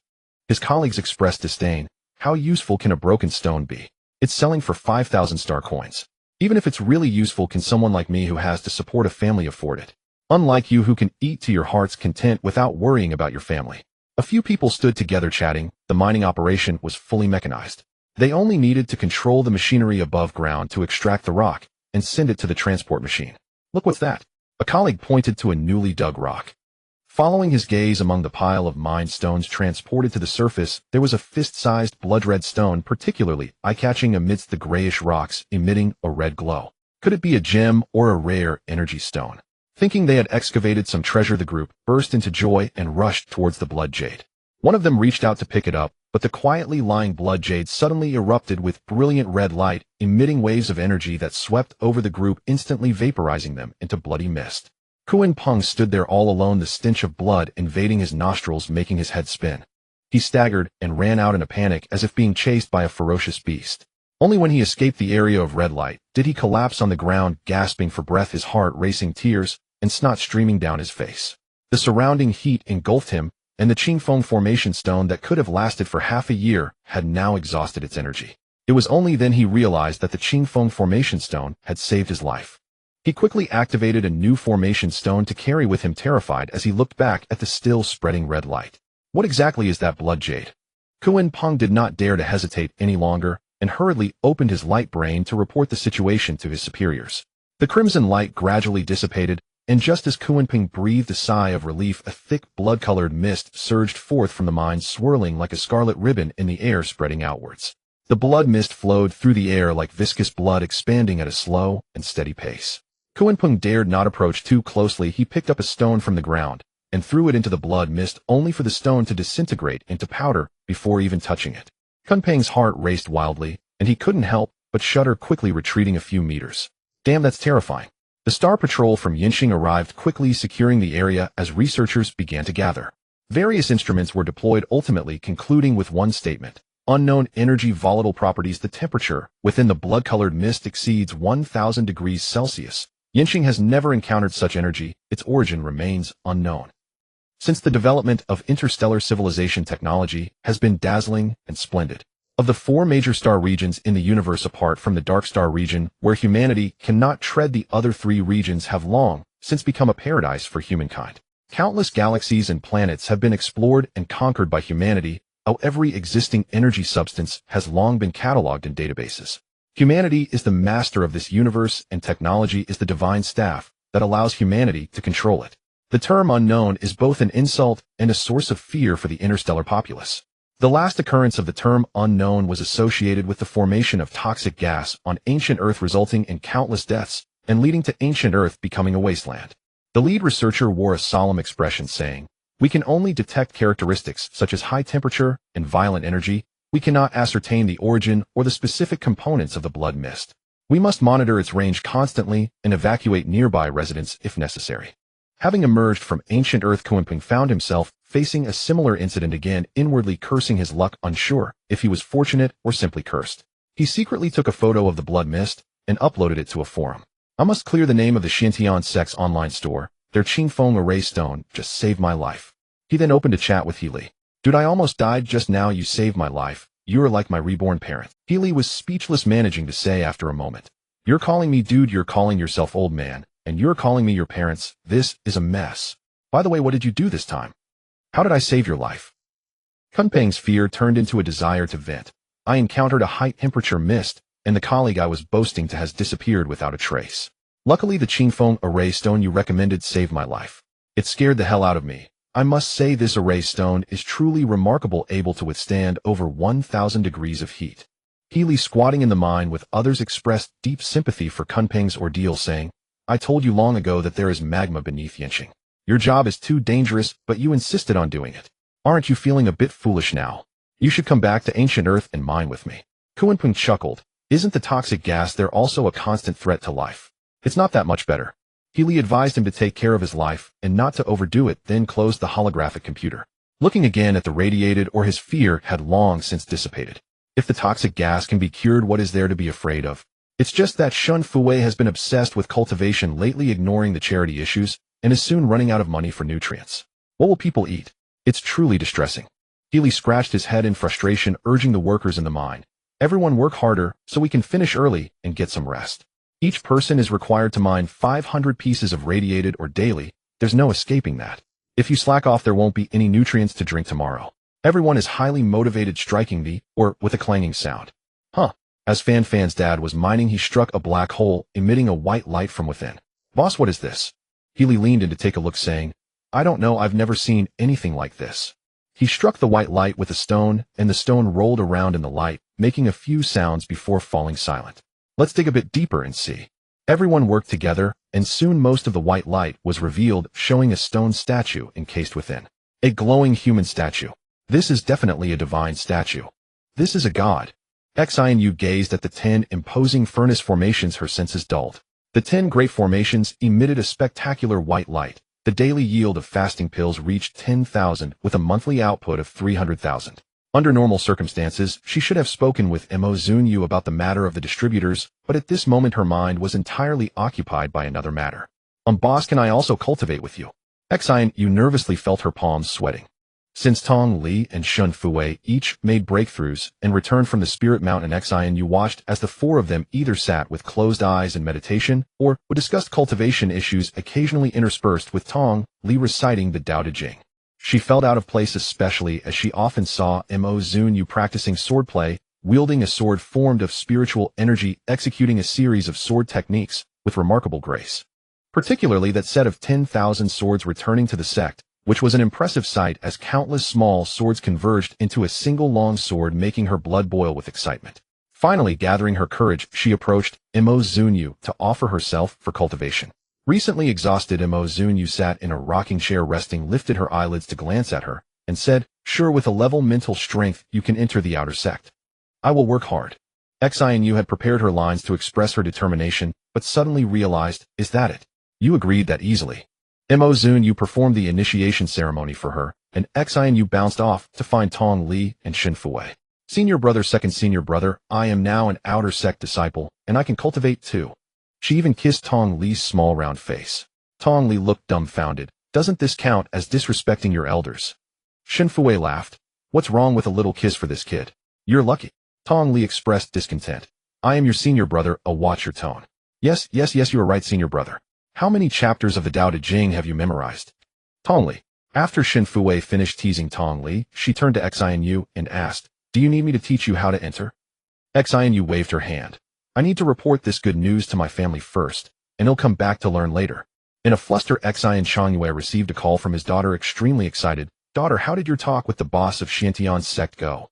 His colleagues expressed disdain. How useful can a broken stone be? It's selling for 5,000 star coins. Even if it's really useful, can someone like me who has to support a family afford it? Unlike you, who can eat to your heart's content without worrying about your family. A few people stood together chatting. The mining operation was fully mechanized. They only needed to control the machinery above ground to extract the rock and send it to the transport machine. Look, what's that? A colleague pointed to a newly dug rock. Following his gaze among the pile of mined stones transported to the surface, there was a fist-sized blood-red stone particularly eye-catching amidst the grayish rocks, emitting a red glow. Could it be a gem or a rare energy stone? Thinking they had excavated some treasure, the group burst into joy and rushed towards the blood jade. One of them reached out to pick it up, but the quietly lying blood jade suddenly erupted with brilliant red light, emitting waves of energy that swept over the group, instantly vaporizing them into bloody mist. Kuan-Peng stood there all alone, the stench of blood invading his nostrils, making his head spin. He staggered and ran out in a panic as if being chased by a ferocious beast. Only when he escaped the area of red light did he collapse on the ground, gasping for breath, his heart racing, tears and snot streaming down his face. The surrounding heat engulfed him, and the Qingfeng formation stone that could have lasted for half a year had now exhausted its energy. It was only then he realized that the Qingfeng formation stone had saved his life. He quickly activated a new formation stone to carry with him, terrified as he looked back at the still spreading red light. What exactly is that blood jade? Kuan-Peng did not dare to hesitate any longer and hurriedly opened his light brain to report the situation to his superiors. The crimson light gradually dissipated, and just as Kuan-Peng breathed a sigh of relief, a thick blood-colored mist surged forth from the mine, swirling like a scarlet ribbon in the air, spreading outwards. The blood mist flowed through the air like viscous blood, expanding at a slow and steady pace. Kuan-Peng dared not approach too closely. He picked up a stone from the ground and threw it into the blood mist, only for the stone to disintegrate into powder before even touching it. Kuan-Peng's heart raced wildly, and he couldn't help but shudder, quickly retreating a few meters. Damn, that's terrifying. The Star Patrol from Yinxing arrived quickly, securing the area as researchers began to gather. Various instruments were deployed, ultimately concluding with one statement: unknown energy, volatile properties. The temperature within the blood-colored mist exceeds 1,000 degrees Celsius. Yinxing has never encountered such energy. Its origin remains unknown. Since the development of interstellar civilization, technology has been dazzling and splendid. Of the 4 major star regions in the universe, apart from the dark star region, where humanity cannot tread, the other 3 regions have long since become a paradise for humankind. Countless galaxies and planets have been explored and conquered by humanity. Every existing energy substance has long been cataloged in databases. Humanity is the master of this universe, and technology is the divine staff that allows humanity to control it. The term unknown is both an insult and a source of fear for the interstellar populace. The last occurrence of the term unknown was associated with the formation of toxic gas on ancient Earth, resulting in countless deaths and leading to ancient Earth becoming a wasteland. The lead researcher wore a solemn expression, saying, "We can only detect characteristics such as high temperature and violent energy. We cannot ascertain the origin or the specific components of the blood mist. We must monitor its range constantly and evacuate nearby residents if necessary." Having emerged from ancient Earth, Kuan-Peng found himself facing a similar incident again, inwardly cursing his luck, unsure if he was fortunate or simply cursed. He secretly took a photo of the blood mist and uploaded it to a forum. "I must clear the name of the Xintian sect's online store. Their Qingfeng array stone just saved my life." He then opened a chat with Healy. "Dude, I almost died just now. You saved my life. You're like my reborn parent." Healy was speechless, managing to say after a moment, "You're calling me dude, you're calling yourself old man, and you're calling me your parents. This is a mess. By the way, what did you do this time? How did I save your life?" Kuan-Peng's fear turned into a desire to vent. "I encountered a high-temperature mist, and the colleague I was boasting to has disappeared without a trace. Luckily, the Qingfeng array stone you recommended saved my life. It scared the hell out of me. I must say this array stone is truly remarkable, able to withstand over 1,000 degrees of heat." Healy, squatting in the mine with others, expressed deep sympathy for Kuan-Peng's ordeal, saying, "I told you long ago that there is magma beneath Yinxing. Your job is too dangerous, but you insisted on doing it. Aren't you feeling a bit foolish now? You should come back to ancient Earth and mine with me." Kuan-Peng chuckled. "Isn't the toxic gas there also a constant threat to life? It's not that much better." Healy advised him to take care of his life and not to overdo it, then closed the holographic computer. Looking again at the radiated, or his fear had long since dissipated. If the toxic gas can be cured, what is there to be afraid of? It's just that Shun Fue has been obsessed with cultivation lately, ignoring the charity issues, and is soon running out of money for nutrients. What will people eat? It's truly distressing." Healy scratched his head in frustration, urging the workers in the mine, "Everyone work harder so we can finish early and get some rest. Each person is required to mine 500 pieces of radiated ore daily. There's no escaping that." If you slack off, there won't be any nutrients to drink tomorrow. Everyone is highly motivated, striking the, or with a clanging sound. Huh. As Fan's dad was mining, he struck a black hole, emitting a white light from within. Boss, what is this? Healy leaned in to take a look, saying, I don't know, I've never seen anything like this. He struck the white light with a stone, and the stone rolled around in the light, making a few sounds before falling silent. Let's dig a bit deeper and see. Everyone worked together, and soon most of the white light was revealed, showing a stone statue encased within. A glowing human statue. This is definitely a divine statue. This is a god. Xianyu gazed at the 10 imposing furnace formations, her senses dulled. The 10 great formations emitted a spectacular white light. The daily yield of fasting pills reached 10,000 with a monthly output of 300,000. Under normal circumstances, she should have spoken with Zunyue about the matter of the distributors, but at this moment her mind was entirely occupied by another matter. Boss, can I also cultivate with you? Xianyu nervously felt her palms sweating. Since Tong Li and Shun Fue each made breakthroughs and returned from the Spirit Mountain, Xianyu watched as the four of them either sat with closed eyes in meditation or would discuss cultivation issues, occasionally interspersed with Tong Li reciting the Tao Te Ching. She felt out of place, especially as she often saw Zunyue practicing swordplay, wielding a sword formed of spiritual energy, executing a series of sword techniques with remarkable grace. Particularly that set of 10,000 swords returning to the sect, which was an impressive sight as countless small swords converged into a single long sword, making her blood boil with excitement. Finally, gathering her courage, she approached Zunyue to offer herself for cultivation. Recently exhausted, Zunyue sat in a rocking chair resting, lifted her eyelids to glance at her, and said, Sure, with a level mental strength, you can enter the outer sect. I will work hard. Xianyu had prepared her lines to express her determination, but suddenly realized, is that it? You agreed that easily. Zunyue performed the initiation ceremony for her, and Xianyu bounced off to find Tong Li and Shin Fue. Senior brother, second senior brother, I am now an outer sect disciple, and I can cultivate too. She even kissed Tong Li's small round face. Tong Li looked dumbfounded. Doesn't this count as disrespecting your elders? Shin Fue laughed. What's wrong with a little kiss for this kid? You're lucky. Tong Li expressed discontent. I am your senior brother, watch your tone. Yes, you are right, senior brother. How many chapters of the Tao Te Ching have you memorized? Tong Li. After Shin Fue finished teasing Tong Li, she turned to Xianyu and asked, Do you need me to teach you how to enter? Xianyu waved her hand. I need to report this good news to my family first, and he'll come back to learn later. In a fluster, Xianyu received a call from his daughter, extremely excited. Daughter, how did your talk with the boss of Xiantian's sect go?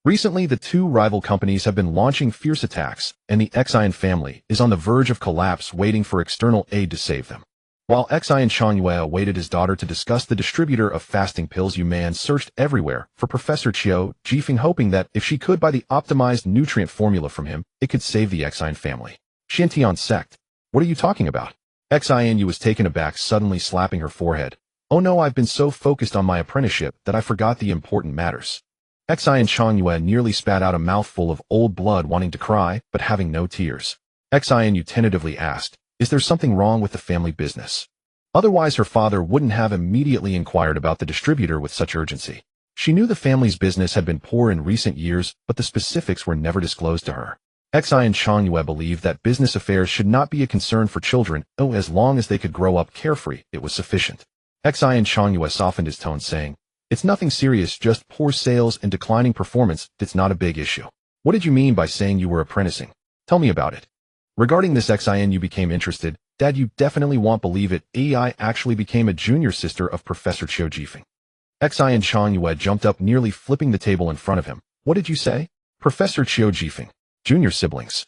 Recently, the two rival companies have been launching fierce attacks, and the Xian family is on the verge of collapse, waiting for external aid to save them. While Xianyu awaited his daughter to discuss the distributor of fasting pills, Yuman searched everywhere for Professor Qiu Jifeng, hoping that if she could buy the optimized nutrient formula from him, it could save the Xian family. Xiantian sect. What are you talking about? Xianyu was taken aback, suddenly slapping her forehead. Oh no, I've been so focused on my apprenticeship that I forgot the important matters. Xianyu nearly spat out a mouthful of old blood, wanting to cry, but having no tears. Xianyu tentatively asked, Is there something wrong with the family business? Otherwise her father wouldn't have immediately inquired about the distributor with such urgency. She knew the family's business had been poor in recent years, but the specifics were never disclosed to her. Xianyu believed that business affairs should not be a concern for children, as long as they could grow up carefree, it was sufficient. Xianyu softened his tone, saying, It's nothing serious, just poor sales and declining performance. It's not a big issue. What did you mean by saying you were apprenticing? Tell me about it. Regarding this, Xianyu became interested. Dad, you definitely won't believe it. I actually became a junior sister of Professor Qiu Jifeng. Xianyu jumped up, nearly flipping the table in front of him. What did you say? Professor Qiu Jifeng. Junior siblings.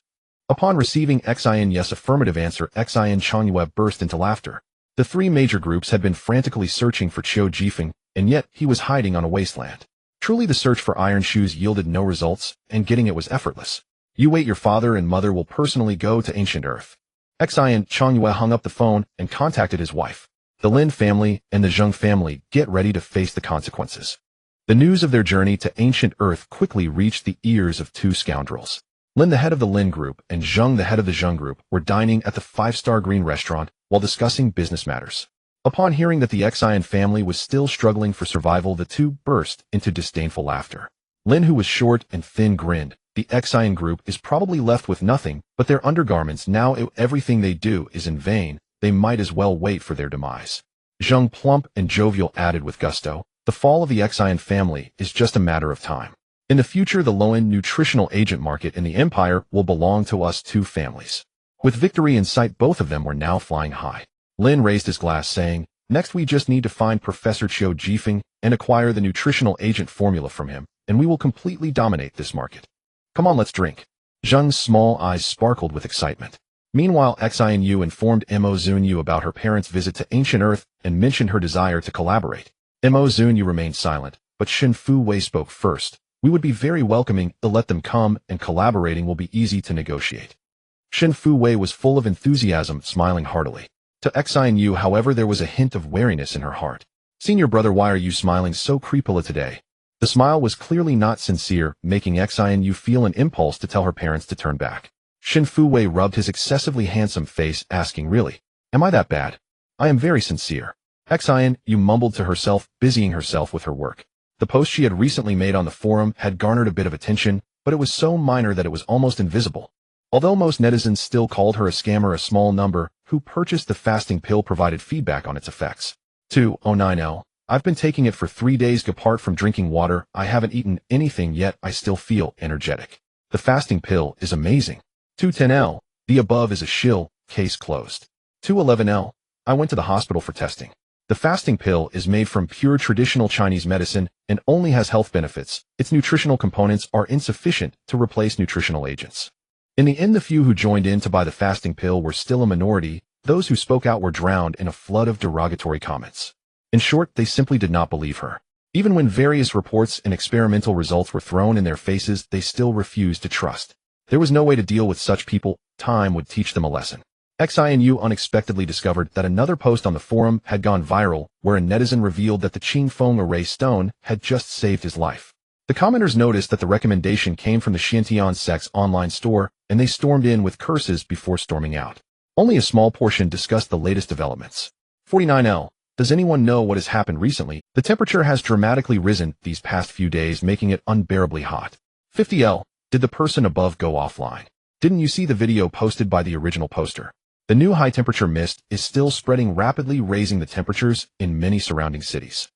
Upon receiving Xianyu's affirmative answer, Xianyu burst into laughter. The three major groups had been frantically searching for Qiu Jifeng, and yet he was hiding on a wasteland. Truly, the search for iron shoes yielded no results, and getting it was effortless. You wait, your father and mother will personally go to ancient Earth. Xianyu hung up the phone and contacted his wife. The Lin family and the Zheng family get ready to face the consequences. The news of their journey to ancient Earth quickly reached the ears of two scoundrels. Lin, the head of the Lin group, and Zheng, the head of the Zheng group, were dining at the 5-star Green restaurant while discussing business matters. Upon hearing that the Xian family was still struggling for survival, the two burst into disdainful laughter. Lin, who was short and thin, grinned. The Xian group is probably left with nothing but their undergarments now. Everything they do is in vain. They might as well wait for their demise. Zheng plump and jovial added with gusto. The fall of the Xian family is just a matter of time. In the future, the low-end nutritional agent market in the Empire will belong to us two families. With victory in sight, both of them were now flying high. Lin raised his glass, saying, "Next we just need to find Professor Qiu Jifeng and acquire the nutritional agent formula from him, and we will completely dominate this market. Come on, let's drink." Zheng's small eyes sparkled with excitement. Meanwhile, Xianyu informed Mo Zunyue about her parents' visit to ancient Earth and mentioned her desire to collaborate. Mo Zunyue remained silent, but Shen Fu Wei spoke first. "We would be very welcoming to let them come, and collaborating will be easy to negotiate." Shen Fu Wei was full of enthusiasm, smiling heartily. To Xianyu, however, there was a hint of wariness in her heart. "Senior brother, why are you smiling so creepily today?" The smile was clearly not sincere, making Xianyu feel an impulse to tell her parents to turn back. Shen Fu Wei rubbed his excessively handsome face, asking, "Really? Am I that bad?" "I am very sincere." Xianyu mumbled to herself, busying herself with her work. The post she had recently made on the forum had garnered a bit of attention, but it was so minor that it was almost invisible. Although most netizens still called her a scammer, a small number who purchased the fasting pill provided feedback on its effects. 209L. "I've been taking it for 3 days. Apart from drinking water, I haven't eaten anything yet. I still feel energetic. The fasting pill is amazing." 210L. "The above is a shill. Case closed." 211L. "I went to the hospital for testing. The fasting pill is made from pure traditional Chinese medicine and only has health benefits. Its nutritional components are insufficient to replace nutritional agents." In the end, the few who joined in to buy the fasting pill were still a minority. Those who spoke out were drowned in a flood of derogatory comments. In short, they simply did not believe her. Even when various reports and experimental results were thrown in their faces, they still refused to trust. There was no way to deal with such people. Time would teach them a lesson. Xianyu unexpectedly discovered that another post on the forum had gone viral, where a netizen revealed that the Qingfeng Array Stone had just saved his life. The commenters noticed that the recommendation came from the Xiantian sect's online store, and they stormed in with curses before storming out. Only a small portion discussed the latest developments. 49L. "Does anyone know what has happened recently? The temperature has dramatically risen these past few days, making it unbearably hot." 50L. "Did the person above go offline? Didn't you see the video posted by the original poster? The new high-temperature mist is still spreading rapidly, raising the temperatures in many surrounding cities."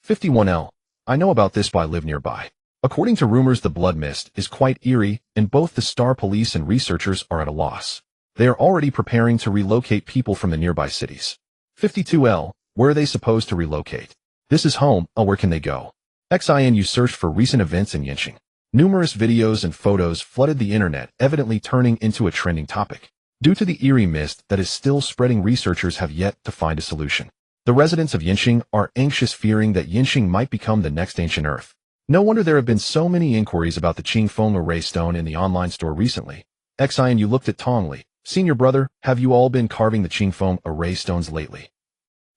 51L. "I know about this, but I live nearby. According to rumors, the blood mist is quite eerie, and both the Star Police and researchers are at a loss. They are already preparing to relocate people from the nearby cities." 52L. "Where are they supposed to relocate? This is home. Oh, where can they go?" Xianyu searched for recent events in Yinxing. Numerous videos and photos flooded the internet, evidently turning into a trending topic. Due to the eerie mist that is still spreading, researchers have yet to find a solution. The residents of Yinxing are anxious, fearing that Yinxing might become the next ancient Earth. No wonder there have been so many inquiries about the Qingfeng Array Stone in the online store recently. Xianyu looked at Tongli. "Senior brother, have you all been carving the Qingfeng Array Stones lately?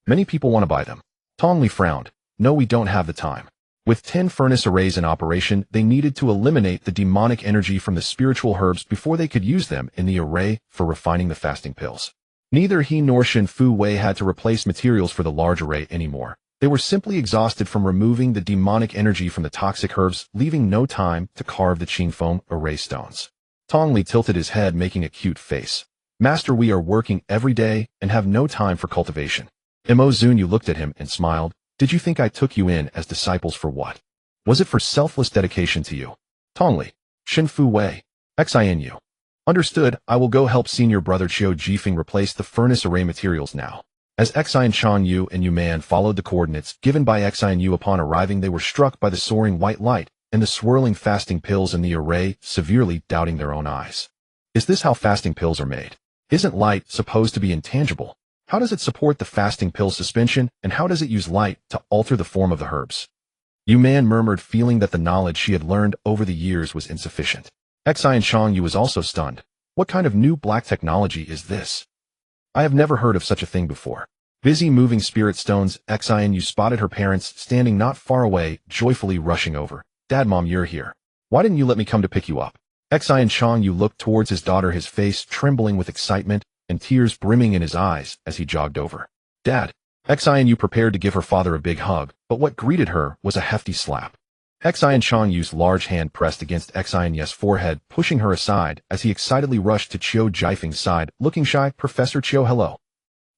Many people want to buy them." Tongli frowned. "No, we don't have the time." With 10 furnace arrays in operation, they needed to eliminate the demonic energy from the spiritual herbs before they could use them in the array for refining the fasting pills. Neither he nor Shen Fu Wei had to replace materials for the large array anymore. They were simply exhausted from removing the demonic energy from the toxic herbs, leaving no time to carve the Qingfeng Array Stones. Tongli tilted his head, making a cute face. "Master, we are working every day and have no time for cultivation." Mo Zunyue looked at him and smiled. "Did you think I took you in as disciples for what? Was it for selfless dedication to you?" Tongli. Shen Fu Wei. Xianyu. "Understood. I will go help senior brother Qiu Jifeng replace the furnace array materials now." As Xianyu and Yuman followed the coordinates given by Xianyu upon arriving, they were struck by the soaring white light and the swirling fasting pills in the array, severely doubting their own eyes. Is this how fasting pills are made? Isn't light supposed to be intangible? How does it support the fasting pill suspension, and how does it use light to alter the form of the herbs? Yuman murmured, feeling that the knowledge she had learned over the years was insufficient. Xianyu was also stunned. What kind of new black technology is this? I have never heard of such a thing before. Busy moving spirit stones, Xianyu spotted her parents standing not far away, joyfully rushing over. "Dad, Mom, you're here. Why didn't you let me come to pick you up?" Xianyu looked towards his daughter, his face trembling with excitement and tears brimming in his eyes as he jogged over. "Dad." Xianyu prepared to give her father a big hug, but what greeted her was a hefty slap. Xianyu's large hand pressed against Xianyu's forehead, pushing her aside as he excitedly rushed to Qiu Jifeng's side, looking shy. "Professor Qiu, hello."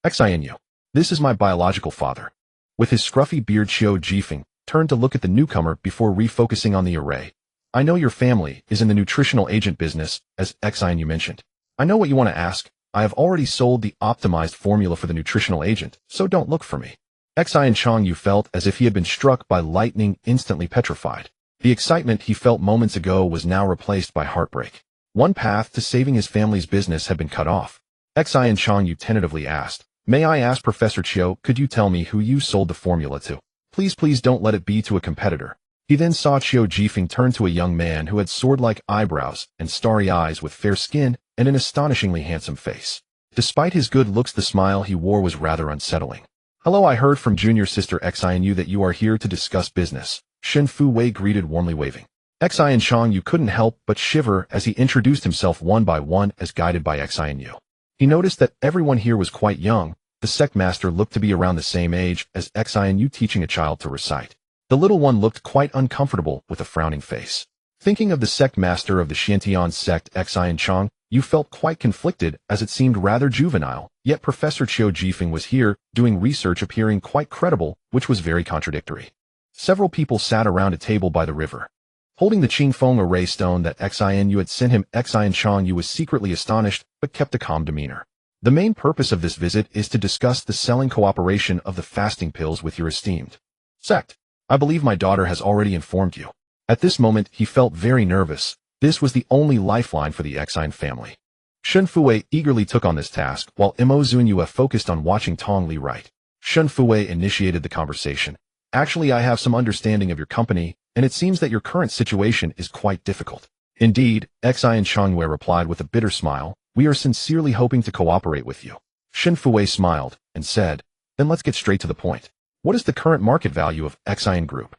Xianyu. This is my biological father. With his scruffy beard, Qiu Jifeng turned to look at the newcomer before refocusing on the array. I know your family is in the nutritional agent business, as Xian mentioned. I know what you want to ask. I have already sold the optimized formula for the nutritional agent, so don't look for me. Xian Chongyu felt as if he had been struck by lightning, instantly petrified. The excitement he felt moments ago was now replaced by heartbreak. One path to saving his family's business had been cut off. Xian Chongyu tentatively asked, "May I ask Professor Qiu, could you tell me who you sold the formula to? Please don't let it be to a competitor." He then saw Qiu Jifeng turn to a young man who had sword-like eyebrows and starry eyes with fair skin and an astonishingly handsome face. Despite his good looks, the smile he wore was rather unsettling. "Hello, I heard from junior sister Xian that you are here to discuss business," Shen Fuwei greeted, warmly waving. Xian Chongyu couldn't help but shiver as he introduced himself one by one as guided by Xian. He noticed that everyone here was quite young. The sect master looked to be around the same age as Xian, teaching a child to recite. The little one looked quite uncomfortable with a frowning face. Thinking of the sect master of the Xiantian sect, Xian Chong, you felt quite conflicted as it seemed rather juvenile, yet Professor Qiu Jifeng was here, doing research appearing quite credible, which was very contradictory. Several people sat around a table by the river. Holding the Qingfeng array stone that Xian had sent him, Xian Chongyu was secretly astonished, but kept a calm demeanor. The main purpose of this visit is to discuss the selling cooperation of the fasting pills with your esteemed sect. I believe my daughter has already informed you. At this moment, he felt very nervous. This was the only lifeline for the Xian family. Shen Fuwei eagerly took on this task, while Zunyue focused on watching Tong Li write. Shen Fuwei initiated the conversation. Actually, I have some understanding of your company, and it seems that your current situation is quite difficult. Indeed, Xian Chongwei replied with a bitter smile. We are sincerely hoping to cooperate with you. Shen Fuwei smiled and said, then let's get straight to the point. What is the current market value of Xian Group?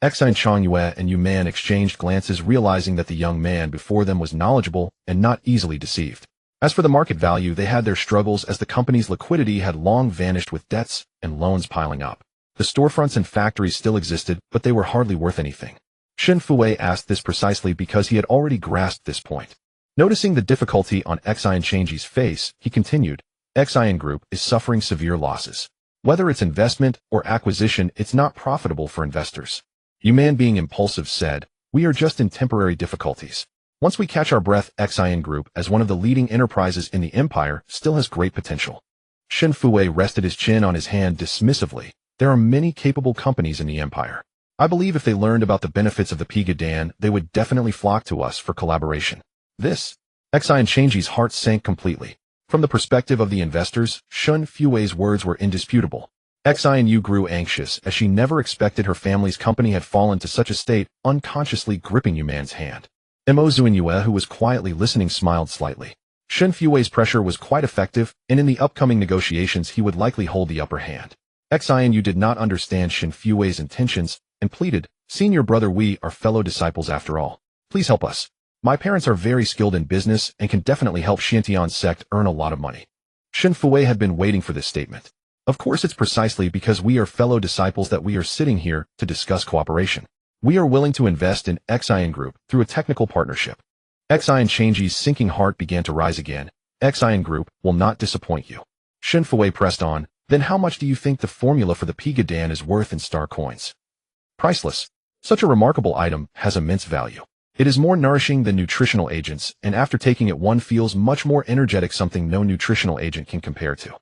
Xian Chongyue and Yu Man exchanged glances, realizing that the young man before them was knowledgeable and not easily deceived. As for the market value, they had their struggles as the company's liquidity had long vanished with debts and loans piling up. The storefronts and factories still existed, but they were hardly worth anything. Shen Fuwei asked this precisely because he had already grasped this point. Noticing the difficulty on Xian Changji's face, he continued, Xian Group is suffering severe losses. Whether it's investment or acquisition, it's not profitable for investors. Yu Man, being impulsive, said, we are just in temporary difficulties. Once we catch our breath, Xian Group, as one of the leading enterprises in the empire, still has great potential. Shen Fuwei rested his chin on his hand dismissively. There are many capable companies in the empire. I believe if they learned about the benefits of the Pigadan, they would definitely flock to us for collaboration. This, Xian Changji's heart sank completely. From the perspective of the investors, Shen Fuwei's words were indisputable. Xian Yu grew anxious as she never expected her family's company had fallen to such a state, unconsciously gripping Yu Man's hand. Zunyue, who was quietly listening, smiled slightly. Shen Fuwei's pressure was quite effective, and in the upcoming negotiations he would likely hold the upper hand. Xian Yu did not understand Shen Fuwei's intentions and pleaded, Senior brother, we are fellow disciples after all. Please help us. My parents are very skilled in business and can definitely help Xiantian's sect earn a lot of money. Shen Fuwei had been waiting for this statement. Of course, it's precisely because we are fellow disciples that we are sitting here to discuss cooperation. We are willing to invest in Xian Group through a technical partnership. Xian Changji's sinking heart began to rise again. Xian Group will not disappoint you. Shen Fuwei pressed on. Then how much do you think the formula for the Pigadan is worth in star coins? Priceless. Such a remarkable item has immense value. It is more nourishing than nutritional agents, and after taking it one feels much more energetic, something no nutritional agent can compare to.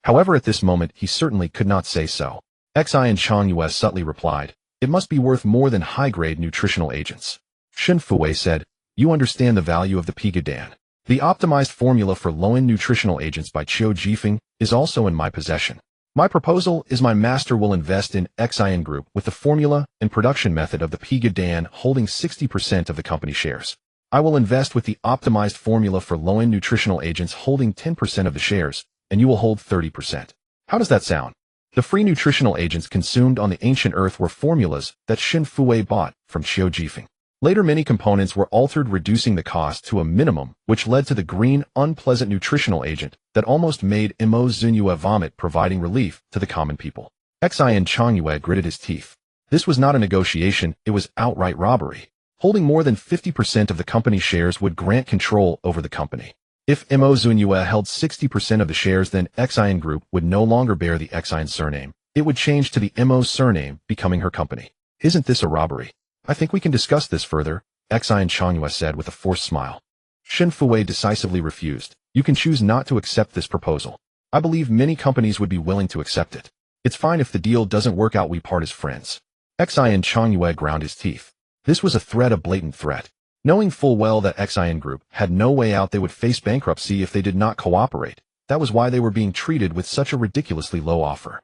However, at this moment, he certainly could not say so. Xian Chongyue subtly replied, it must be worth more than high-grade nutritional agents. Shen Fuwei said, you understand the value of the Pigadan. The optimized formula for low-end nutritional agents by Qiu Jifeng is also in my possession. My proposal is my master will invest in Xian Group with the formula and production method of the Pigadan, holding 60% of the company shares. I will invest with the optimized formula for low-end nutritional agents, holding 10% of the shares, and you will hold 30%. How does that sound? The free nutritional agents consumed on the ancient earth were formulas that Shen Fuwei bought from Qiu Jifeng. Later, many components were altered, reducing the cost to a minimum, which led to the green, unpleasant nutritional agent that almost made Zunyue vomit, providing relief to the common people. Xian Chongyue gritted his teeth. This was not a negotiation, it was outright robbery. Holding more than 50% of the company's shares would grant control over the company. If Mo Zunyue held 60% of the shares, then Xian Group would no longer bear the Xian surname. It would change to the Mo surname, becoming her company. Isn't this a robbery? I think we can discuss this further, Xian Changyue said with a forced smile. Shen Fuwei decisively refused. You can choose not to accept this proposal. I believe many companies would be willing to accept it. It's fine if the deal doesn't work out, we part as friends. Xian Changyue ground his teeth. This was a threat, a blatant threat. Knowing full well that Xian Group had no way out, they would face bankruptcy if they did not cooperate. That was why they were being treated with such a ridiculously low offer.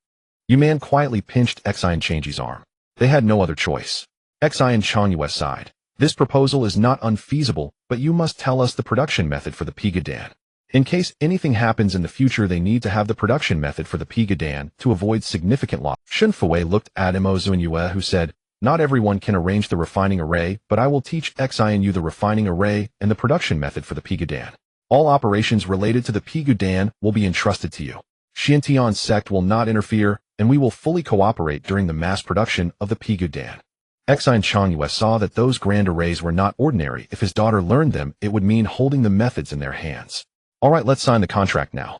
Yu Man quietly pinched Xian Changyi's arm. They had no other choice. Xian Changyue sighed. This proposal is not unfeasible, but you must tell us the production method for the Pigadan. In case anything happens in the future, they need to have the production method for the Pigadan to avoid significant loss. Shen Fuwei looked at Mo Zunyue, who said, not everyone can arrange the refining array, but I will teach Xian Yu the refining array and the production method for the Pigadan. All operations related to the Pigadan will be entrusted to you. Xiantian sect will not interfere, and we will fully cooperate during the mass production of the Pigadan. Xian Changyue saw that those grand arrays were not ordinary. If his daughter learned them, it would mean holding the methods in their hands. All right, let's sign the contract now.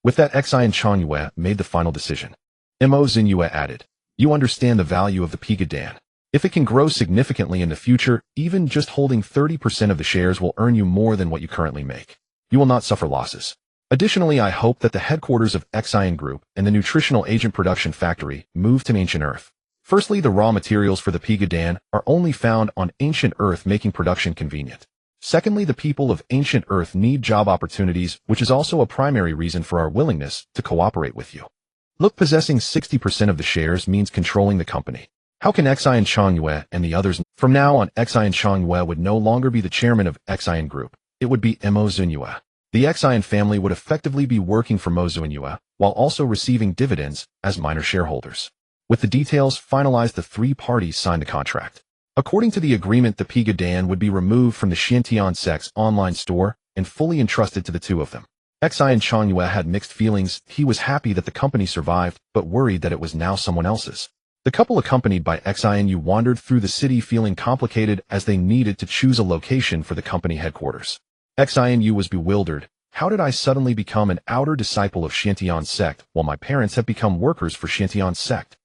With that, Xian Changyue made the final decision. Mo Zunyue added, you understand the value of the Pigadan. If it can grow significantly in the future, even just holding 30% of the shares will earn you more than what you currently make. You will not suffer losses. Additionally, I hope that the headquarters of Xian Group and the nutritional agent production factory move to Ancient Earth. Firstly, the raw materials for the Pigadan are only found on Ancient Earth, making production convenient. Secondly, the people of Ancient Earth need job opportunities, which is also a primary reason for our willingness to cooperate with you. Look, possessing 60% of the shares means controlling the company. How can Xian Changyue and the others? From now on, Xian Changyue would no longer be the chairman of Xian Group. It would be Mo Zunyue. The Xian family would effectively be working for Mo Zunyue, while also receiving dividends as minor shareholders. With the details finalized, the three parties signed a contract. According to the agreement, the Pigadan would be removed from the Xiantian sect's online store and fully entrusted to the two of them. Xian Changyue had mixed feelings. He was happy that the company survived, but worried that it was now someone else's. The couple, accompanied by Xian Yu, wandered through the city, feeling complicated as they needed to choose a location for the company headquarters. Xian Yu was bewildered. How did I suddenly become an outer disciple of Xiantian sect while my parents have become workers for Xiantian sect?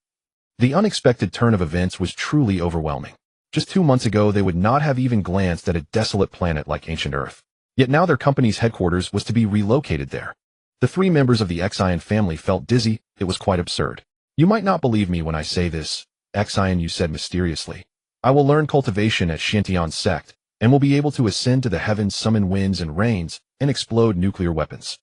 The unexpected turn of events was truly overwhelming. Just 2 months ago, they would not have even glanced at a desolate planet like Ancient Earth. Yet now their company's headquarters was to be relocated there. The three members of the Xian family felt dizzy. It was quite absurd. You might not believe me when I say this, Xian Yu said mysteriously. I will learn cultivation at Xiantian sect, and will be able to ascend to the heavens, summon winds and rains, and explode nuclear weapons.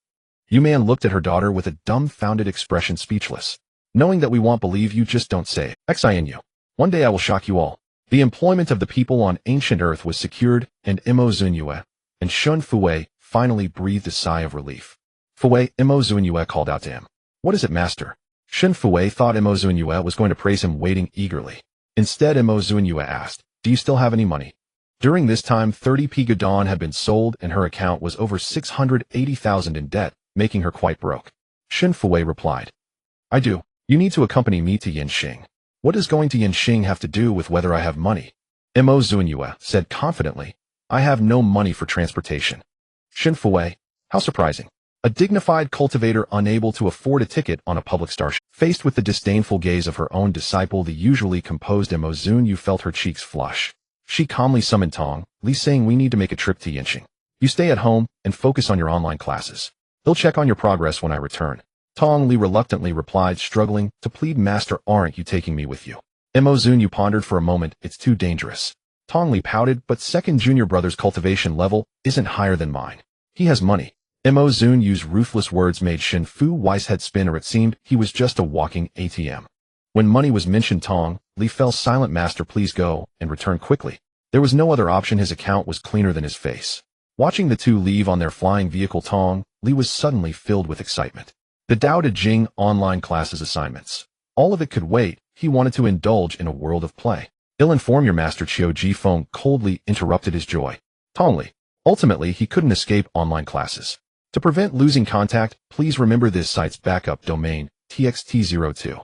Yu Man looked at her daughter with a dumbfounded expression, speechless. Knowing that we won't believe you, just don't say it. Xian Yu. One day I will shock you all. The employment of the people on Ancient Earth was secured, and Mo Zunyue and Shen Fuwei finally breathed a sigh of relief. Fuwei, Mo Zunyue called out to him. What is it, master? Shen Fuwei thought Mo Zunyue was going to praise him, waiting eagerly. Instead, Mo Zunyue asked, do you still have any money? During this time, 30 Pigadan had been sold, and her account was over 680,000 in debt, making her quite broke. Shen Fuwei replied, I do. You need to accompany me to Yanxing. What does going to Yanxing have to do with whether I have money? Mo Zunyue said confidently, I have no money for transportation. Shen Fuwei, how surprising. A dignified cultivator unable to afford a ticket on a public starship. Faced with the disdainful gaze of her own disciple, the usually composed Mo Zunyue felt her cheeks flush. She calmly summoned Tong Li, saying, we need to make a trip to Yanxing. You stay at home and focus on your online classes. They'll check on your progress when I return. Tong Li reluctantly replied, struggling to plead, Master, aren't you taking me with you? Mo Zunyue pondered for a moment. It's too dangerous. Tong Li pouted, but second junior brother's cultivation level isn't higher than mine. He has money. Mo Zunyue's ruthless words made Shen Fuwei's head spin, or it seemed he was just a walking ATM. When money was mentioned, Tong Li fell silent. Master, please go and return quickly. There was no other option. His account was cleaner than his face. Watching the two leave on their flying vehicle, Tong Li was suddenly filled with excitement. The Dao De Jing online classes assignments. All of it could wait. He wanted to indulge in a world of play. Ill-inform your master, Qiu Jifeng coldly interrupted his joy. Tong Li. Ultimately, he couldn't escape online classes. To prevent losing contact, please remember this site's backup domain, txt02.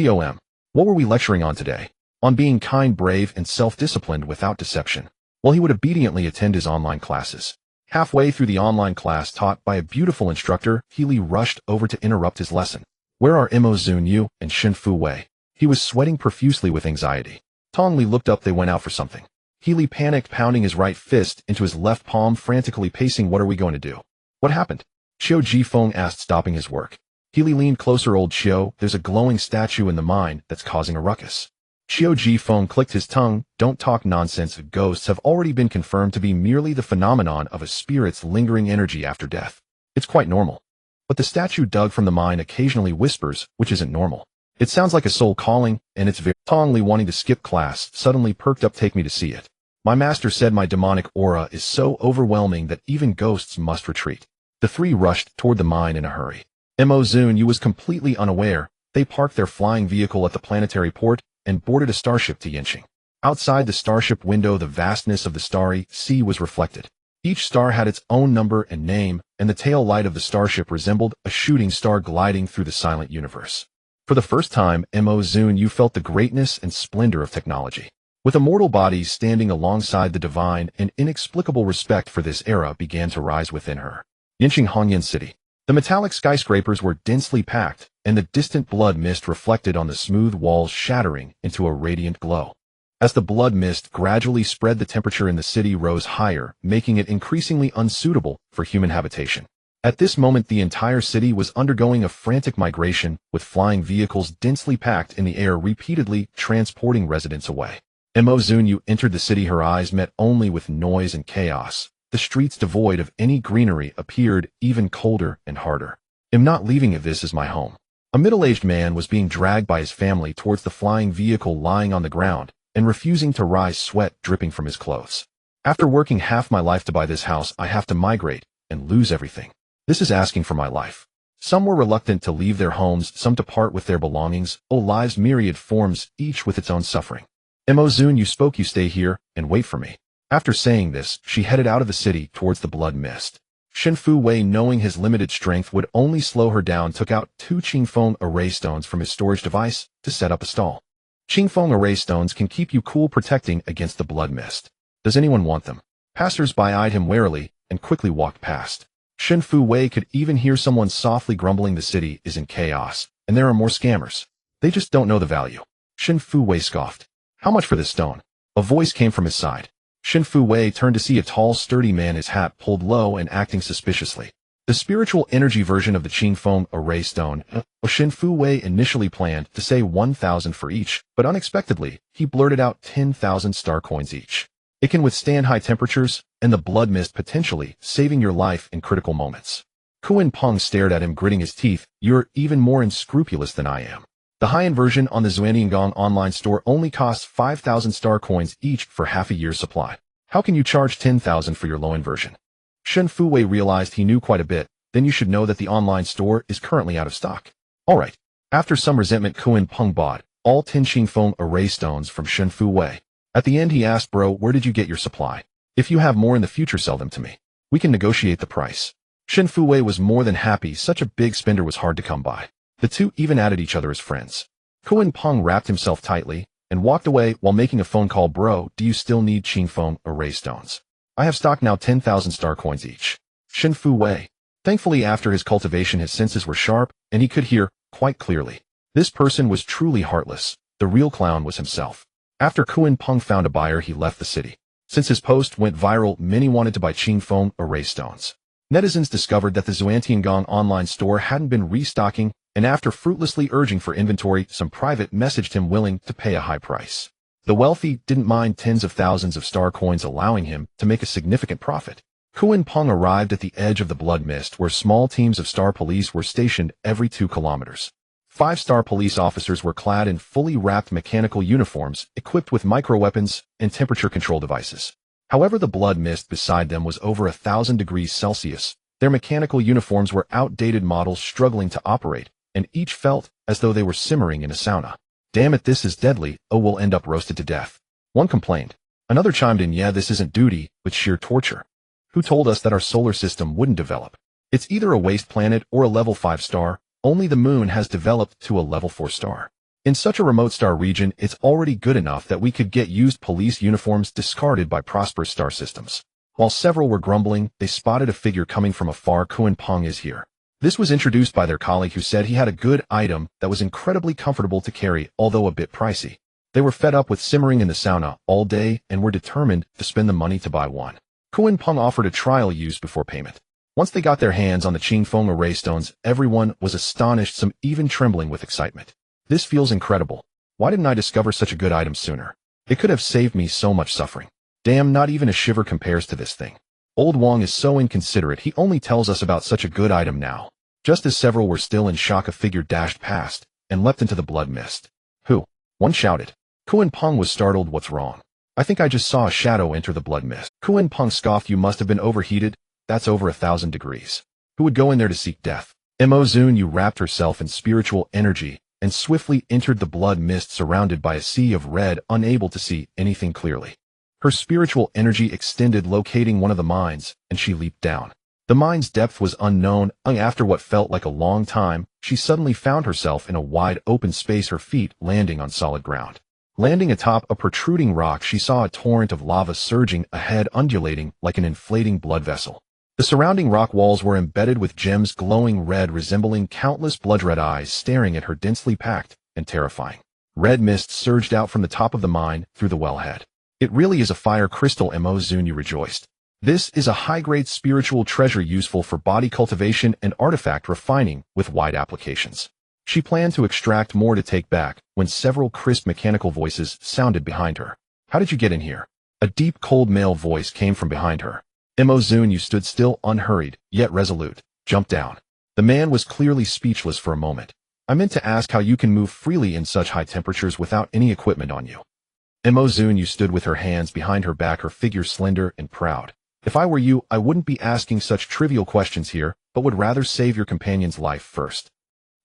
com. What were we lecturing on today? On being kind, brave, and self-disciplined without deception. Well, he would obediently attend his online classes. Halfway through the online class taught by a beautiful instructor, Healy rushed over to interrupt his lesson. Where are Zunyue and Shinfu Wei? He was sweating profusely with anxiety. Tongli looked up. They went out for something. Healy panicked, pounding his right fist into his left palm, frantically pacing. What are we going to do? What happened? Qiu Jifeng asked, stopping his work. Healy leaned closer. Old Qiu, there's a glowing statue in the mine that's causing a ruckus. Qiu Jifeng clicked his tongue. Don't talk nonsense. Ghosts have already been confirmed to be merely the phenomenon of a spirit's lingering energy after death. It's quite normal. But the statue dug from the mine occasionally whispers, which isn't normal. It sounds like a soul calling, and it's very... Tongli, wanting to skip class, suddenly perked up. Take me to see it. My master said my demonic aura is so overwhelming that even ghosts must retreat. The three rushed toward the mine in a hurry. Zunyue was completely unaware. They parked their flying vehicle at the planetary port and boarded a starship to Yinqing. Outside the starship window, the vastness of the starry sea was reflected. Each star had its own number and name, and the tail light of the starship resembled a shooting star gliding through the silent universe. For the first time, Zunyue felt the greatness and splendor of technology. With immortal bodies standing alongside the divine, an inexplicable respect for this era began to rise within her. Yinqing Hongyan City. The metallic skyscrapers were densely packed, and the distant blood mist reflected on the smooth walls, shattering into a radiant glow. As the blood mist gradually spread, the temperature in the city rose higher, making it increasingly unsuitable for human habitation. At this moment, the entire city was undergoing a frantic migration, with flying vehicles densely packed in the air, repeatedly transporting residents away. Zunyue entered the city. Her eyes met only with noise and chaos. The streets, devoid of any greenery, appeared even colder and harder. I'm not leaving if this is my home. A middle-aged man was being dragged by his family towards the flying vehicle, lying on the ground and refusing to rise, sweat dripping from his clothes. After working half my life to buy this house, I have to migrate and lose everything. This is asking for my life. Some were reluctant to leave their homes, some to part with their belongings. Oh, lives, myriad forms, each with its own suffering. Zunyue spoke. You stay here and wait for me. After saying this, she headed out of the city towards the blood mist. Shinfu Wei, knowing his limited strength would only slow her down, took out 2 Qingfeng array stones from his storage device to set up a stall. Qingfeng array stones can keep you cool, protecting against the blood mist. Does anyone want them? Passers-by eyed him warily and quickly walked past. Shinfu Wei could even hear someone softly grumbling. The city is in chaos, and there are more scammers. They just don't know the value. Shinfu Wei scoffed. How much for this stone? A voice came from his side. Shinfu Wei turned to see a tall, sturdy man, his hat pulled low and acting suspiciously. The spiritual energy version of the Qingfeng array stone. Shinfu Wei initially planned to say 1,000 for each, but unexpectedly, he blurted out 10,000 star coins each. It can withstand high temperatures and the blood mist, potentially saving your life in critical moments. Kuan Peng stared at him, gritting his teeth. You're even more unscrupulous than I am. The high-end version on the Zunyue online store only costs 5,000 star coins each for half a year's supply. How can you charge 10,000 for your low-end version? Shinfu Wei realized he knew quite a bit. Then you should know that the online store is currently out of stock. Alright. After some resentment, Kuan Peng bought all 10 Qingfeng array stones from Shinfu Wei. At the end, he asked, bro, where did you get your supply? If you have more in the future, sell them to me. We can negotiate the price. Shinfu Wei was more than happy. Such a big spender was hard to come by. The two even added each other as friends. Kuan Peng wrapped himself tightly and walked away while making a phone call. Bro, do you still need Qingfeng array stones? I have stock now, 10,000 star coins each. Shinfu Wei. Thankfully, after his cultivation, his senses were sharp and he could hear quite clearly. This person was truly heartless. The real clown was himself. After Kuan Peng found a buyer, he left the city. Since his post went viral, many wanted to buy Qingfeng array stones. Netizens discovered that the Zunyue online store hadn't been restocking, and after fruitlessly urging for inventory, some private messaged him willing to pay a high price. The wealthy didn't mind tens of thousands of star coins, allowing him to make a significant profit. Kuan Peng arrived at the edge of the blood mist, where small teams of star police were stationed every 2 kilometers. 5-star police officers were clad in fully wrapped mechanical uniforms, equipped with microweapons and temperature control devices. However, the blood mist beside them was over 1,000 degrees Celsius. Their mechanical uniforms were outdated models struggling to operate, and each felt as though they were simmering in a sauna. Damn it, this is deadly. Oh, we'll end up roasted to death. One complained. Another chimed in, yeah, this isn't duty, but sheer torture. Who told us that our solar system wouldn't develop? It's either a waste planet or a level 5 star. Only the moon has developed to a level 4 star. In such a remote star region, it's already good enough that we could get used police uniforms discarded by prosperous star systems. While several were grumbling, they spotted a figure coming from afar. Kuan Peng is here. This was introduced by their colleague who said he had a good item that was incredibly comfortable to carry, although a bit pricey. They were fed up with simmering in the sauna all day and were determined to spend the money to buy one. Kuan Peng offered a trial use before payment. Once they got their hands on the Qingfeng array stones, everyone was astonished, some even trembling with excitement. This feels incredible. Why didn't I discover such a good item sooner? It could have saved me so much suffering. Damn, not even a shiver compares to this thing. Old Wang is so inconsiderate, he only tells us about such a good item now. Just as several were still in shock, a figure dashed past and leapt into the blood mist. Who? One shouted. Kuan Peng was startled. What's wrong? I think I just saw a shadow enter the blood mist. Kuan Peng scoffed. You must have been overheated. That's over 1,000 degrees. Who would go in there to seek death? Zunyue wrapped herself in spiritual energy and swiftly entered the blood mist, surrounded by a sea of red, unable to see anything clearly. Her spiritual energy extended, locating one of the mines, and she leaped down. The mine's depth was unknown, and after what felt like a long time, she suddenly found herself in a wide open space, her feet landing on solid ground. Landing atop a protruding rock, she saw a torrent of lava surging ahead, undulating like an inflating blood vessel. The surrounding rock walls were embedded with gems glowing red, resembling countless blood-red eyes staring at her, densely packed and terrifying. Red mist surged out from the top of the mine through the wellhead. It really is a fire crystal, Zunyue rejoiced. This is a high-grade spiritual treasure useful for body cultivation and artifact refining with wide applications. She planned to extract more to take back when several crisp mechanical voices sounded behind her. How did you get in here? A deep, cold male voice came from behind her. Zunyue stood still, unhurried, yet resolute. Jump down. The man was clearly speechless for a moment. I meant to ask how you can move freely in such high temperatures without any equipment on you. Zunyue stood with her hands behind her back, her figure slender and proud. If I were you, I wouldn't be asking such trivial questions here, but would rather save your companion's life first.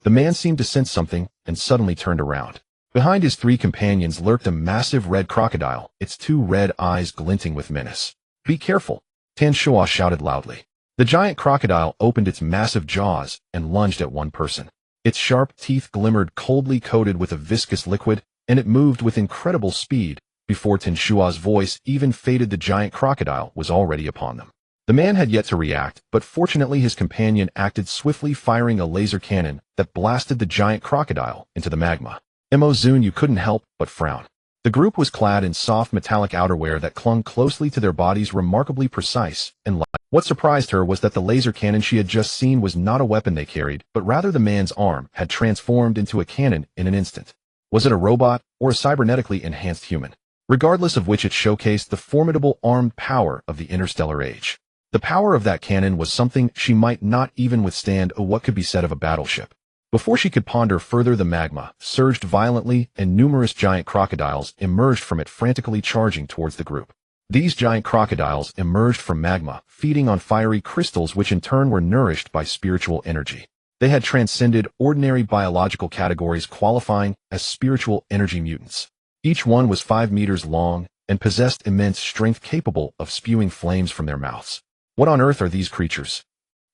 The man seemed to sense something and suddenly turned around. Behind his three companions lurked a massive red crocodile, its two red eyes glinting with menace. Be careful, Tan Shua shouted loudly. The giant crocodile opened its massive jaws and lunged at one person. Its sharp teeth glimmered, coldly coated with a viscous liquid, and it moved with incredible speed. Before Tan Shua's voice even faded, the giant crocodile was already upon them. The man had yet to react, but fortunately his companion acted swiftly, firing a laser cannon that blasted the giant crocodile into the magma. Zunyue couldn't help but frown. The group was clad in soft metallic outerwear that clung closely to their bodies, remarkably precise and light. What surprised her was that the laser cannon she had just seen was not a weapon they carried, but rather the man's arm had transformed into a cannon in an instant. Was it a robot or a cybernetically enhanced human? Regardless of which, it showcased the formidable armed power of the interstellar age. The power of that cannon was something she might not even withstand. Oh, what could be said of a battleship? Before she could ponder further, the magma surged violently and numerous giant crocodiles emerged from it, frantically charging towards the group. These giant crocodiles emerged from magma, feeding on fiery crystals which in turn were nourished by spiritual energy. They had transcended ordinary biological categories, qualifying as spiritual energy mutants. Each one was 5 meters long and possessed immense strength, capable of spewing flames from their mouths. What on earth are these creatures?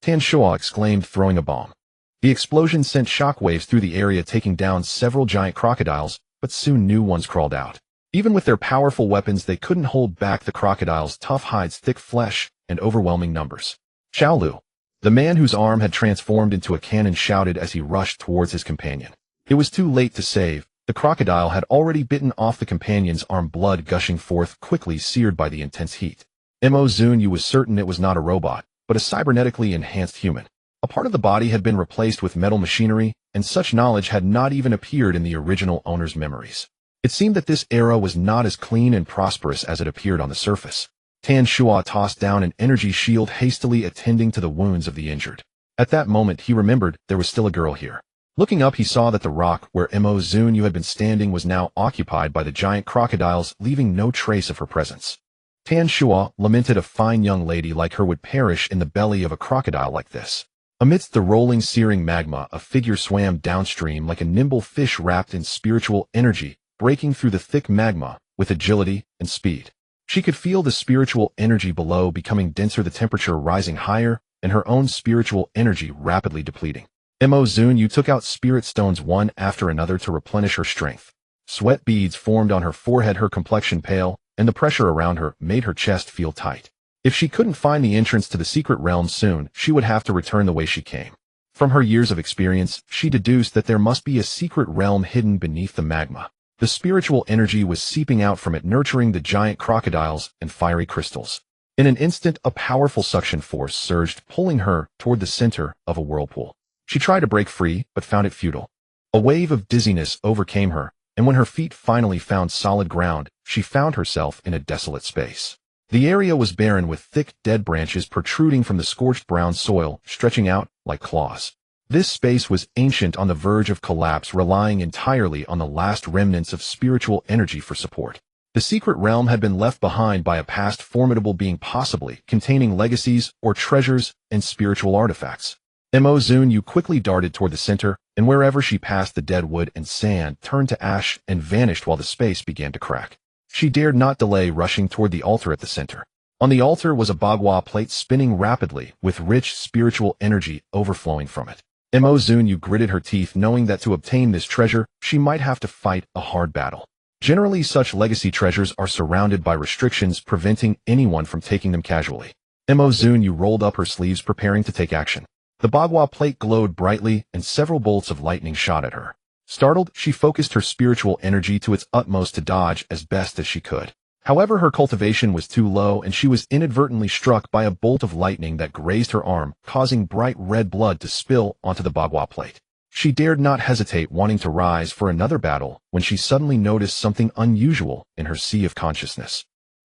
Tan Shua exclaimed, throwing a bomb. The explosion sent shockwaves through the area, taking down several giant crocodiles, but soon new ones crawled out. Even with their powerful weapons, they couldn't hold back the crocodiles' tough hides, thick flesh, and overwhelming numbers. Xiaolu, the man whose arm had transformed into a cannon, shouted as he rushed towards his companion. It was too late to save. The crocodile had already bitten off the companion's arm, blood gushing forth, quickly seared by the intense heat. Zunyue was certain it was not a robot, but a cybernetically enhanced human. A part of the body had been replaced with metal machinery, and such knowledge had not even appeared in the original owner's memories. It seemed that this era was not as clean and prosperous as it appeared on the surface. Tan Shua tossed down an energy shield, hastily attending to the wounds of the injured. At that moment he remembered there was still a girl here. Looking up, he saw that the rock where Zunyue had been standing was now occupied by the giant crocodiles, leaving no trace of her presence. Tan Shua lamented a fine young lady like her would perish in the belly of a crocodile like this. Amidst the rolling, searing magma, a figure swam downstream like a nimble fish wrapped in spiritual energy, breaking through the thick magma with agility and speed. She could feel the spiritual energy below becoming denser, the temperature rising higher, and her own spiritual energy rapidly depleting. Zunyue took out spirit stones one after another to replenish her strength. Sweat beads formed on her forehead, her complexion pale, and the pressure around her made her chest feel tight. If she couldn't find the entrance to the secret realm soon, she would have to return the way she came. From her years of experience, she deduced that there must be a secret realm hidden beneath the magma. The spiritual energy was seeping out from it, nurturing the giant crocodiles and fiery crystals. In an instant, a powerful suction force surged, pulling her toward the center of a whirlpool. She tried to break free, but found it futile. A wave of dizziness overcame her, and when her feet finally found solid ground, she found herself in a desolate space. The area was barren, with thick, dead branches protruding from the scorched brown soil, stretching out like claws. This space was ancient, on the verge of collapse, relying entirely on the last remnants of spiritual energy for support. The secret realm had been left behind by a past formidable being, possibly containing legacies or treasures and spiritual artifacts. Zunyue quickly darted toward the center, and wherever she passed, the dead wood and sand turned to ash and vanished while the space began to crack. She dared not delay, rushing toward the altar at the center. On the altar was a bagua plate spinning rapidly, with rich spiritual energy overflowing from it. Zunyue gritted her teeth, knowing that to obtain this treasure, she might have to fight a hard battle. Generally, such legacy treasures are surrounded by restrictions preventing anyone from taking them casually. Zunyue rolled up her sleeves, preparing to take action. The bagua plate glowed brightly, and several bolts of lightning shot at her. Startled, she focused her spiritual energy to its utmost to dodge as best as she could. However, her cultivation was too low, and she was inadvertently struck by a bolt of lightning that grazed her arm, causing bright red blood to spill onto the bagua plate. She dared not hesitate, wanting to rise for another battle, when she suddenly noticed something unusual in her sea of consciousness.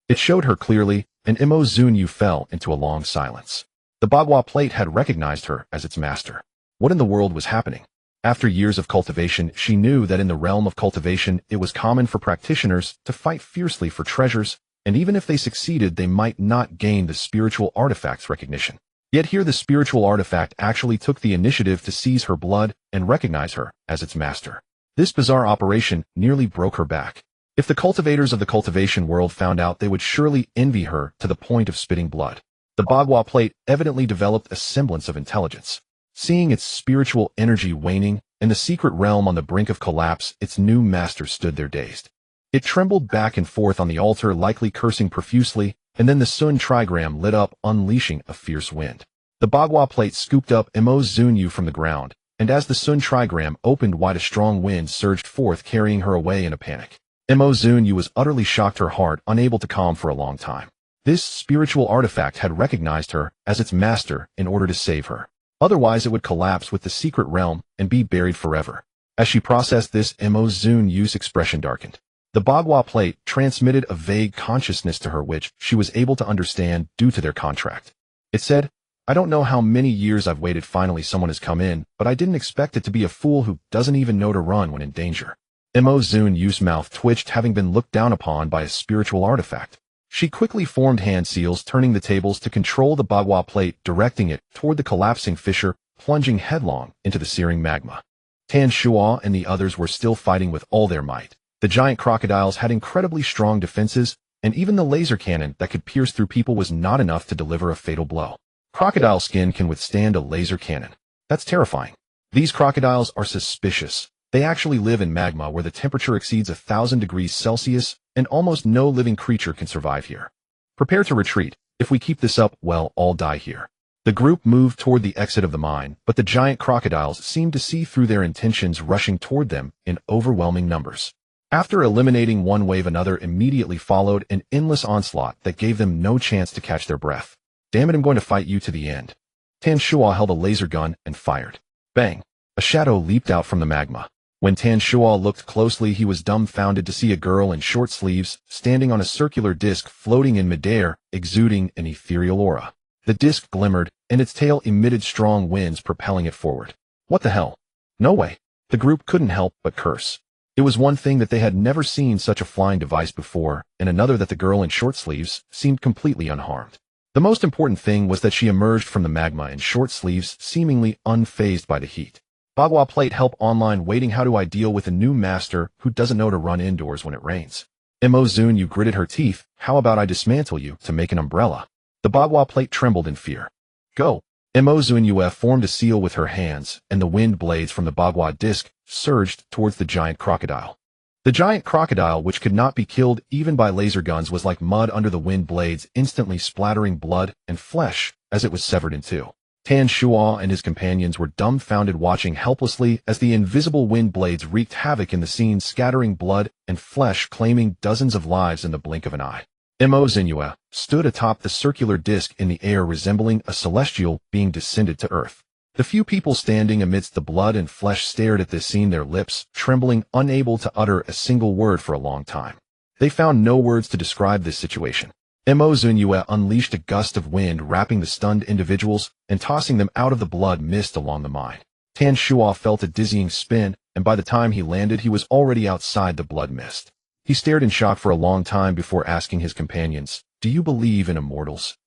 It showed her clearly, and Zunyue fell into a long silence. The bagua plate had recognized her as its master. What in the world was happening? After years of cultivation, she knew that in the realm of cultivation, it was common for practitioners to fight fiercely for treasures, and even if they succeeded, they might not gain the spiritual artifact's recognition. Yet here the spiritual artifact actually took the initiative to seize her blood and recognize her as its master. This bizarre operation nearly broke her back. If the cultivators of the cultivation world found out, they would surely envy her to the point of spitting blood. The bagua plate evidently developed a semblance of intelligence. Seeing its spiritual energy waning, and the secret realm on the brink of collapse, its new master stood there dazed. It trembled back and forth on the altar, likely cursing profusely, and then the sun trigram lit up, unleashing a fierce wind. The bagua plate scooped up Zunyue from the ground, and as the sun trigram opened wide, a strong wind surged forth, carrying her away in a panic. Zunyue was utterly shocked, her heart unable to calm for a long time. This spiritual artifact had recognized her as its master in order to save her. Otherwise, it would collapse with the secret realm and be buried forever. As she processed this, Zunyue's expression darkened. The bagua plate transmitted a vague consciousness to her, which she was able to understand due to their contract. It said, "I don't know how many years I've waited. Finally someone has come in, but I didn't expect it to be a fool who doesn't even know to run when in danger." Zunyue's mouth twitched, having been looked down upon by a spiritual artifact. She quickly formed hand seals, turning the tables to control the bagua plate, directing it toward the collapsing fissure, plunging headlong into the searing magma. Tan Shuo and the others were still fighting with all their might. The giant crocodiles had incredibly strong defenses, and even the laser cannon that could pierce through people was not enough to deliver a fatal blow. Crocodile skin can withstand a laser cannon. That's terrifying. These crocodiles are suspicious. They actually live in magma where the temperature exceeds 1,000 degrees Celsius, and almost no living creature can survive here. Prepare to retreat. If we keep this up, we'll all die here. The group moved toward the exit of the mine, but the giant crocodiles seemed to see through their intentions, rushing toward them in overwhelming numbers. After eliminating one wave, another immediately followed, an endless onslaught that gave them no chance to catch their breath. "Damn it, I'm going to fight you to the end." Tan Shuo held a laser gun and fired. Bang! A shadow leaped out from the magma. When Tan Shuo looked closely, he was dumbfounded to see a girl in short sleeves, standing on a circular disc floating in midair, exuding an ethereal aura. The disc glimmered, and its tail emitted strong winds, propelling it forward. What the hell? No way. The group couldn't help but curse. It was one thing that they had never seen such a flying device before, and another that the girl in short sleeves seemed completely unharmed. The most important thing was that she emerged from the magma in short sleeves, seemingly unfazed by the heat. Bagua plate help online, waiting. How do I deal with a new master who doesn't know to run indoors when it rains? Zunyue gritted her teeth. How about I dismantle you to make an umbrella? The bagua plate trembled in fear. Go. Zunyue formed a seal with her hands, and the wind blades from the bagua disc surged towards the giant crocodile. The giant crocodile, which could not be killed even by laser guns, was like mud under the wind blades, instantly splattering blood and flesh as it was severed in two. Tan Shuo and his companions were dumbfounded, watching helplessly as the invisible wind blades wreaked havoc in the scene, scattering blood and flesh, claiming dozens of lives in the blink of an eye. Zunyue stood atop the circular disc in the air, resembling a celestial being descended to Earth. The few people standing amidst the blood and flesh stared at this scene, their lips trembling, unable to utter a single word for a long time. They found no words to describe this situation. Zunyue unleashed a gust of wind, wrapping the stunned individuals and tossing them out of the blood mist along the mine. Tan Shuo felt a dizzying spin, and by the time he landed, he was already outside the blood mist. He stared in shock for a long time before asking his companions, "Do you believe in immortals?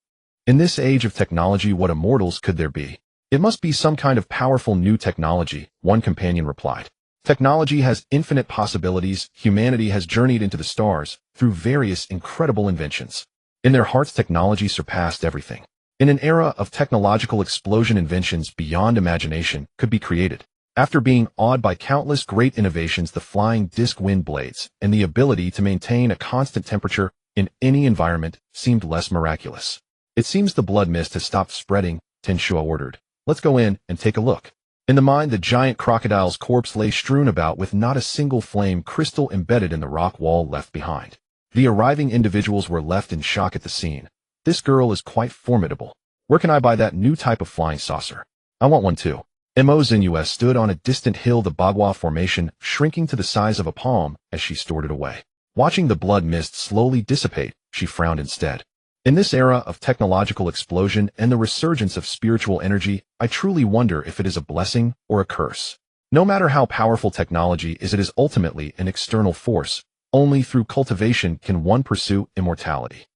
In this age of technology, what immortals could there be?" "It must be some kind of powerful new technology," one companion replied. "Technology has infinite possibilities. Humanity has journeyed into the stars through various incredible inventions. In their hearts, technology surpassed everything. In an era of technological explosion, inventions beyond imagination could be created. After being awed by countless great innovations, the flying disc wind blades and the ability to maintain a constant temperature in any environment seemed less miraculous." "It seems the blood mist has stopped spreading," Tan Shuo ordered. "Let's go in and take a look." In the mine, the giant crocodile's corpse lay strewn about, with not a single flame crystal embedded in the rock wall left behind. The arriving individuals were left in shock at the scene. "This girl is quite formidable. Where can I buy that new type of flying saucer? I want one too." Zunyue stood on a distant hill, the Bagua formation shrinking to the size of a palm as she stored it away. Watching the blood mist slowly dissipate, she frowned instead. "In this era of technological explosion and the resurgence of spiritual energy, I truly wonder if it is a blessing or a curse. No matter how powerful technology is, it is ultimately an external force. Only through cultivation can one pursue immortality."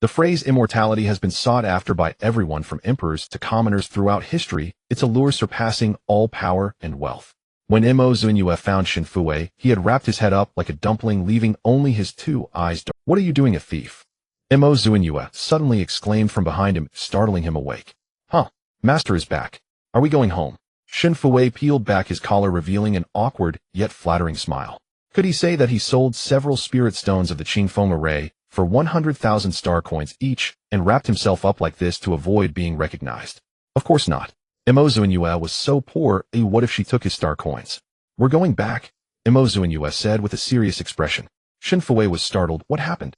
The phrase immortality has been sought after by everyone from emperors to commoners throughout history, its allure surpassing all power and wealth. When Zunyue found Shinfue, he had wrapped his head up like a dumpling, leaving only his two eyes dark. "What are you doing, a thief?" Zunyue suddenly exclaimed from behind him, startling him awake. "Huh, master is back. Are we going home?" Shinfue peeled back his collar, revealing an awkward yet flattering smile. Could he say that he sold several spirit stones of the Qingfeng array for 100,000 star coins each and wrapped himself up like this to avoid being recognized? Of course not. Zunyue was so poor, what if she took his star coins? "We're going back," Zunyue said with a serious expression. Shinfue was startled. "What happened?"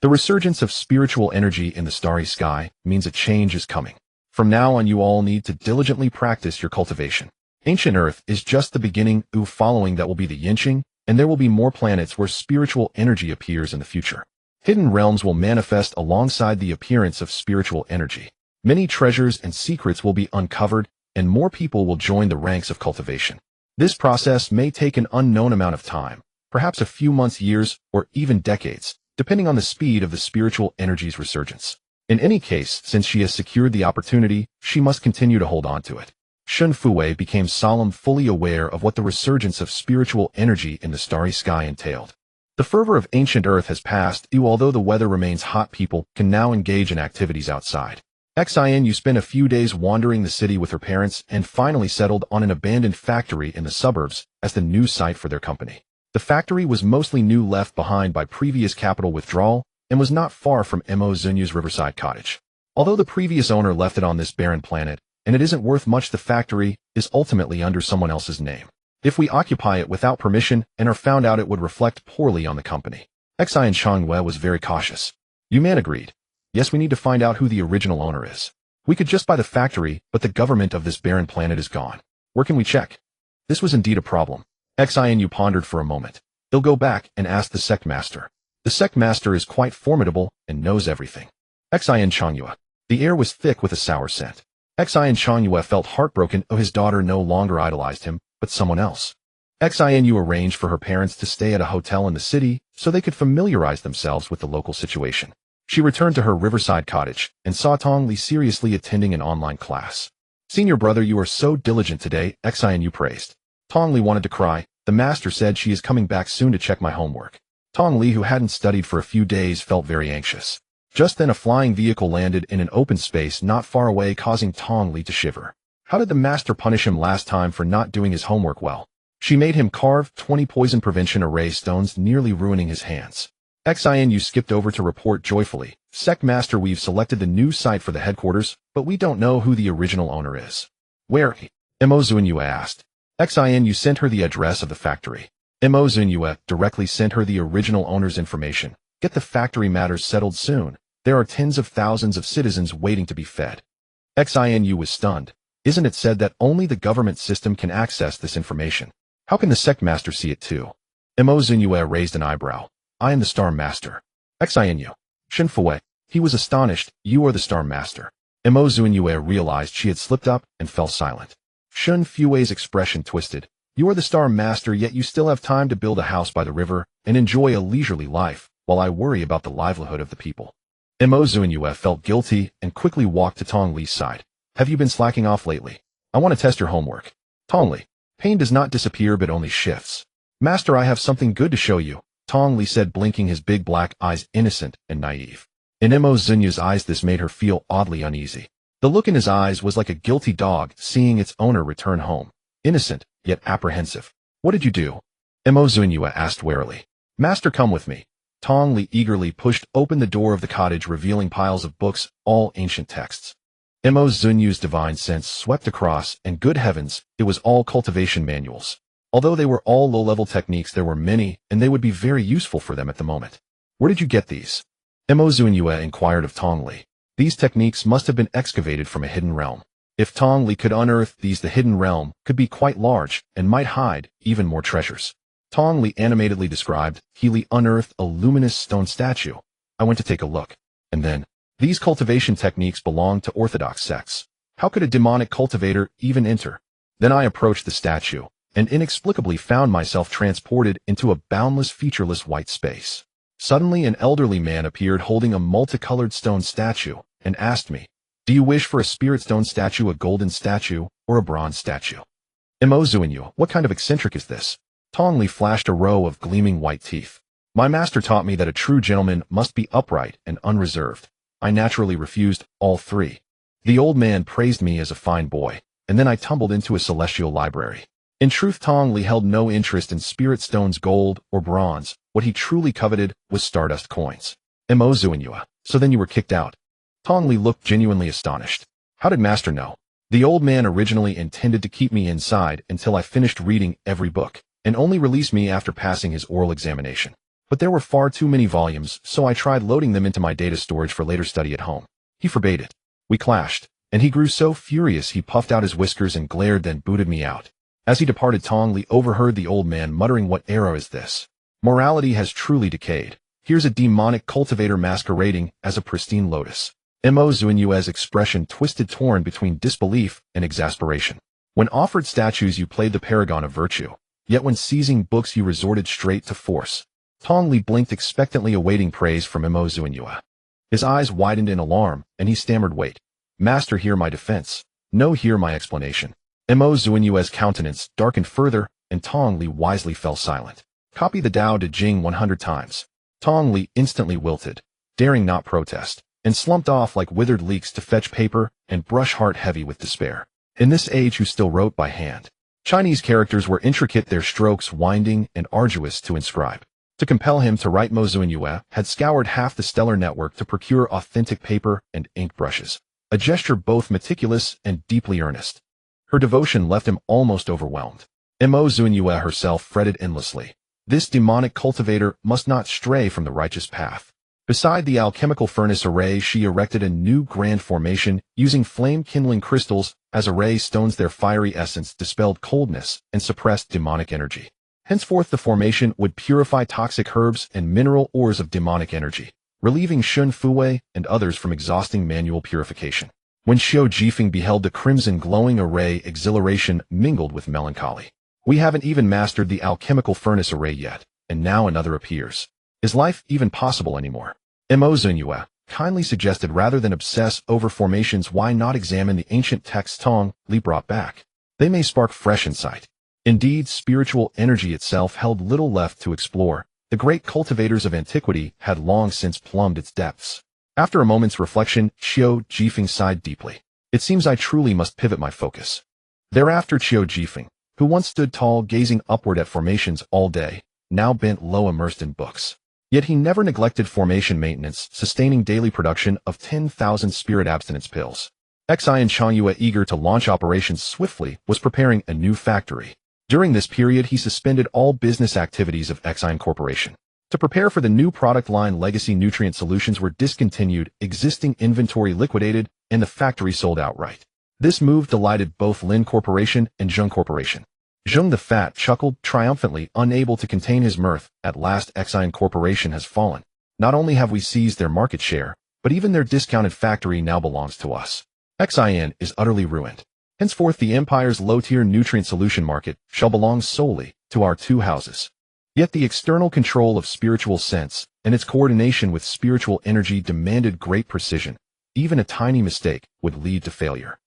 "The resurgence of spiritual energy in the starry sky means a change is coming. From now on, you all need to diligently practice your cultivation. Ancient Earth is just the beginning. Following that will be the Yinqing, and there will be more planets where spiritual energy appears in the future. Hidden realms will manifest alongside the appearance of spiritual energy. Many treasures and secrets will be uncovered, and more people will join the ranks of cultivation. This process may take an unknown amount of time, perhaps a few months, years, or even decades, depending on the speed of the spiritual energy's resurgence. In any case, since she has secured the opportunity, she must continue to hold on to it." Shinfue became solemn, fully aware of what the resurgence of spiritual energy in the starry sky entailed. The fervor of ancient Earth has passed. Although the weather remains hot, people can now engage in activities outside. Xian spent a few days wandering the city with her parents and finally settled on an abandoned factory in the suburbs as the new site for their company. The factory was mostly new, left behind by previous capital withdrawal, and was not far from Zunyue's riverside cottage. Although the previous owner left it on this barren planet, and it isn't worth much, the factory is ultimately under someone else's name. If we occupy it without permission and are found out, it would reflect poorly on the company. Xian Changwei was very cautious. Yu Man agreed. "Yes, we need to find out who the original owner is. We could just buy the factory, but the government of this barren planet is gone. Where can we check?" This was indeed a problem. Xian pondered for a moment. He'll go back and ask the sect master. The sect master is quite formidable and knows everything. Xian Changyue. The air was thick with a sour scent. Xian Changyue felt heartbroken. His daughter no longer idolized him, but someone else. Xian arranged for her parents to stay at a hotel in the city so they could familiarize themselves with the local situation. She returned to her riverside cottage and saw Tong Li seriously attending an online class. "Senior brother, you are so diligent today," Xian praised. Tong Li wanted to cry. "The master said she is coming back soon to check my homework." Tong Li, who hadn't studied for a few days, felt very anxious. Just then a flying vehicle landed in an open space not far away, causing Tong Li to shiver. How did the master punish him last time for not doing his homework well? She made him carve 20 poison prevention array stones, nearly ruining his hands. Xinu skipped over to report joyfully. Sect Master, we've selected the new site for the headquarters, but we don't know who the original owner is. Where? Zunyue asked. Xinu sent her the address of the factory. Zunyue directly sent her the original owner's information. Get the factory matters settled soon. There are tens of thousands of citizens waiting to be fed. Xinu was stunned. Isn't it said that only the government system can access this information? How can the Sect Master see it too? Zunyue raised an eyebrow. I am the Star Master. Xinu. Shinfue. He was astonished. You are the Star Master. Zunyue realized she had slipped up and fell silent. Shun Fue's expression twisted. You are the Star Master, yet you still have time to build a house by the river and enjoy a leisurely life, while I worry about the livelihood of the people. Zunyue felt guilty and quickly walked to Tong Li's side. Have you been slacking off lately? I want to test your homework. Tong Li. Pain does not disappear but only shifts. Master, I have something good to show you, Tong Li said, blinking his big black eyes, innocent and naive. In Zunyue's eyes this made her feel oddly uneasy. The look in his eyes was like a guilty dog seeing its owner return home. Innocent, yet apprehensive. What did you do? Zunyue asked warily. Master, come with me. Tong Li eagerly pushed open the door of the cottage, revealing piles of books, all ancient texts. Zunyue's divine sense swept across, and good heavens, it was all cultivation manuals. Although they were all low-level techniques, there were many, and they would be very useful for them at the moment. Where did you get these? Zunyue inquired of Tong Li. These techniques must have been excavated from a hidden realm. If Tong Li could unearth these, the hidden realm could be quite large and might hide even more treasures. Tong Li animatedly described. He unearthed a luminous stone statue. I went to take a look. And then, these cultivation techniques belong to orthodox sects. How could a demonic cultivator even enter? Then I approached the statue, and inexplicably found myself transported into a boundless, featureless white space. Suddenly an elderly man appeared holding a multicolored stone statue, and asked me, do you wish for a spirit stone statue, a golden statue, or a bronze statue? Zunyue, what kind of eccentric is this? Tong Li flashed a row of gleaming white teeth. My master taught me that a true gentleman must be upright and unreserved. I naturally refused all three. The old man praised me as a fine boy, and then I tumbled into a celestial library. In truth, Tong Li held no interest in spirit stones, gold or bronze. What he truly coveted was stardust coins. Zunyue, so then you were kicked out? Tong Li looked genuinely astonished. How did master know? The old man originally intended to keep me inside until I finished reading every book, and only release me after passing his oral examination. But there were far too many volumes, so I tried loading them into my data storage for later study at home. He forbade it. We clashed, and he grew so furious he puffed out his whiskers and glared, then booted me out. As he departed, Tong Li overheard the old man muttering, what era is this? Morality has truly decayed. Here's a demonic cultivator masquerading as a pristine lotus. Zunyue's expression twisted, torn between disbelief and exasperation. When offered statues, you played the paragon of virtue. Yet when seizing books, you resorted straight to force. Tong Li blinked, expectantly awaiting praise from Zunyue. His eyes widened in alarm, and he stammered, wait. Master, hear my defense. No, hear my explanation. Zunyue's countenance darkened further, and Tong Li wisely fell silent. Copy the Tao Te Ching 100 times. Tong Li instantly wilted, daring not protest, and slumped off like withered leeks to fetch paper and brush, heart heavy with despair. In this age, who still wrote by hand? Chinese characters were intricate, their strokes winding and arduous to inscribe. To compel him to write, Zunyue had scoured half the stellar network to procure authentic paper and ink brushes, a gesture both meticulous and deeply earnest. Her devotion left him almost overwhelmed. Zunyue herself fretted endlessly. This demonic cultivator must not stray from the righteous path. Beside the alchemical furnace array, she erected a new grand formation, using flame-kindling crystals as array stones. Their fiery essence dispelled coldness and suppressed demonic energy. Henceforth, the formation would purify toxic herbs and mineral ores of demonic energy, relieving Shun Fue and others from exhausting manual purification. When Xiao Jifeng beheld the crimson glowing array, exhilaration mingled with melancholy. We haven't even mastered the alchemical furnace array yet, and now another appears. Is life even possible anymore? Zunyue kindly suggested, rather than obsess over formations, why not examine the ancient texts Tong Li brought back? They may spark fresh insight. Indeed, spiritual energy itself held little left to explore. The great cultivators of antiquity had long since plumbed its depths. After a moment's reflection, Xiao Jifeng sighed deeply. It seems I truly must pivot my focus. Thereafter, Xiao Jifeng, who once stood tall gazing upward at formations all day, now bent low immersed in books. Yet he never neglected formation maintenance, sustaining daily production of 10,000 spirit abstinence pills. Xian Changyue, eager to launch operations swiftly, was preparing a new factory. During this period, he suspended all business activities of Xian Corporation. To prepare for the new product line, legacy nutrient solutions were discontinued, existing inventory liquidated, and the factory sold outright. This move delighted both Lin Corporation and Zheng Corporation. Zheng the Fat chuckled triumphantly, unable to contain his mirth. At last, Xian Corporation has fallen. Not only have we seized their market share, but even their discounted factory now belongs to us. Xian is utterly ruined. Henceforth, the Empire's low-tier nutrient solution market shall belong solely to our two houses. Yet the external control of spiritual sense and its coordination with spiritual energy demanded great precision. Even a tiny mistake would lead to failure.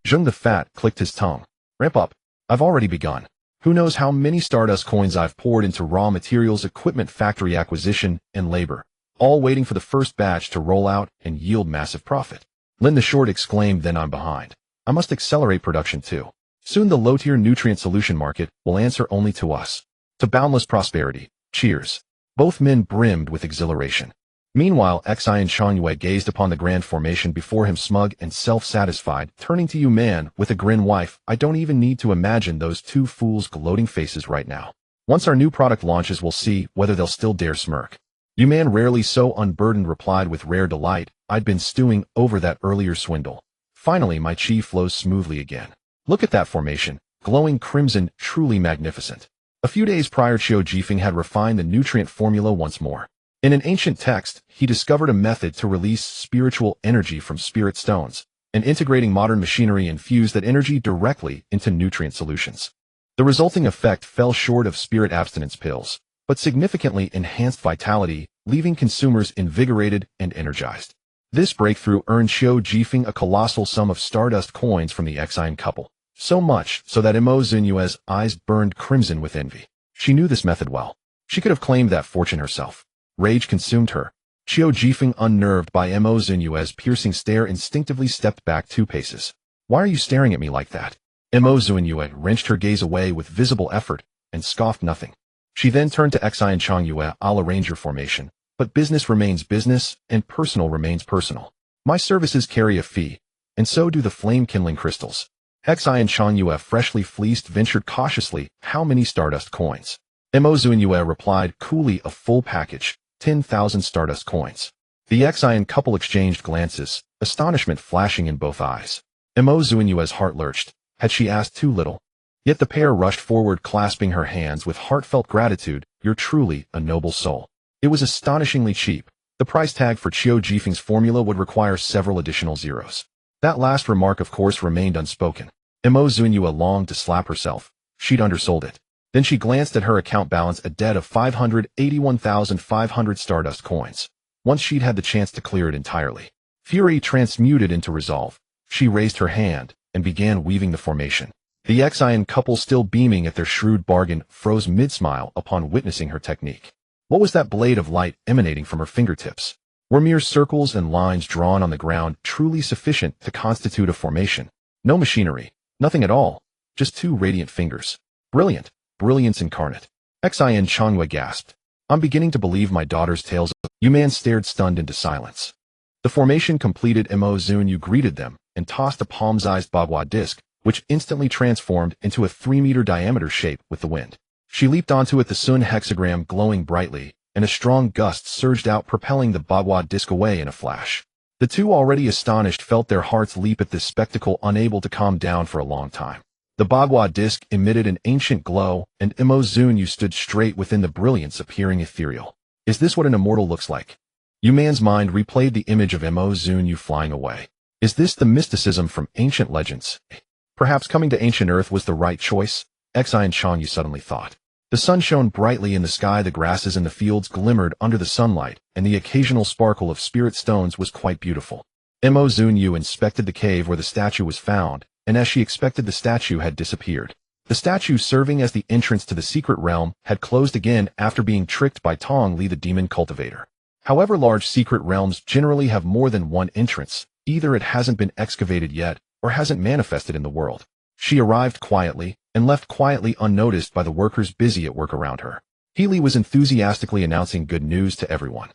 Zheng the Fat clicked his tongue. Ramp up. I've already begun. Who knows how many Stardust coins I've poured into raw materials, equipment, factory acquisition, and labor, all waiting for the first batch to roll out and yield massive profit. Lin the Short exclaimed, then I'm behind. I must accelerate production too. Soon the low-tier nutrient solution market will answer only to us. To boundless prosperity. Cheers. Both men brimmed with exhilaration. Meanwhile, Xian Changyue gazed upon the grand formation before him, smug and self-satisfied, turning to you, man, with a grin. Wife, I don't even need to imagine those two fools' gloating faces right now. Once our new product launches, we'll see whether they'll still dare smirk. You man, rarely so unburdened, replied with rare delight. I'd been stewing over that earlier swindle. Finally, my chi flows smoothly again. Look at that formation, glowing crimson, truly magnificent. A few days prior, Qiu Jifeng had refined the nutrient formula once more. In an ancient text, he discovered a method to release spiritual energy from spirit stones, and integrating modern machinery infused that energy directly into nutrient solutions. The resulting effect fell short of spirit abstinence pills, but significantly enhanced vitality, leaving consumers invigorated and energized. This breakthrough earned Qiu Jifeng a colossal sum of Stardust coins from the Xian couple, so much so that Zunyue's eyes burned crimson with envy. She knew this method well. She could have claimed that fortune herself. Rage consumed her. Qiu Jifeng, unnerved by Zunyue's piercing stare, instinctively stepped back 2 paces. Why are you staring at me like that? Zunyue wrenched her gaze away with visible effort and scoffed nothing. She then turned to Xian Changyue. I'll arrange your formation, but business remains business and personal remains personal. My services carry a fee, and so do the flame-kindling crystals. Xian Changyue, freshly fleeced, ventured cautiously, how many Stardust coins? Zunyue replied coolly, a full package. 10,000 Stardust coins. The Xian couple exchanged glances, astonishment flashing in both eyes. Zunyue's heart lurched. Had she asked too little? Yet the pair rushed forward, clasping her hands with heartfelt gratitude. You're truly a noble soul. It was astonishingly cheap. The price tag for Qiu Jifeng's formula would require several additional zeros. That last remark, of course, remained unspoken. Zunyue longed to slap herself. She'd undersold it. Then she glanced at her account balance, a debt of 581,500 Stardust coins. Once she'd had the chance to clear it entirely. Fury transmuted into resolve. She raised her hand and began weaving the formation. The Xian couple, still beaming at their shrewd bargain, froze mid-smile upon witnessing her technique. What was that blade of light emanating from her fingertips? Were mere circles and lines drawn on the ground truly sufficient to constitute a formation? No machinery, nothing at all, just 2 radiant fingers. Brilliant. Brilliance incarnate. Xian Changyue gasped. I'm beginning to believe my daughter's tales. You man stared stunned into silence. The formation completed, Zunyue greeted them and tossed a palm-sized bagua disc, which instantly transformed into a 3-meter diameter shape with the wind. She leaped onto it, the Sun hexagram glowing brightly, and a strong gust surged out, propelling the bagua disc away in a flash. The two, already astonished, felt their hearts leap at this spectacle, unable to calm down for a long time. The bagua disc emitted an ancient glow, and Zunyue stood straight within the brilliance, appearing ethereal. Is this what an immortal looks like? Yuman's mind replayed the image of Zunyue flying away. Is this the mysticism from ancient legends? Perhaps coming to ancient Earth was the right choice, Xian Changyue suddenly thought. The sun shone brightly in the sky, the grasses in the fields glimmered under the sunlight, and the occasional sparkle of spirit stones was quite beautiful. Zunyue inspected the cave where the statue was found, and as she expected, the statue had disappeared. The statue, serving as the entrance to the secret realm, had closed again after being tricked by Tong Li, the demon cultivator. However, large secret realms generally have more than one entrance. Either it hasn't been excavated yet, or hasn't manifested in the world. She arrived quietly and left quietly unnoticed by the workers busy at work around her. Healy was enthusiastically announcing good news to everyone.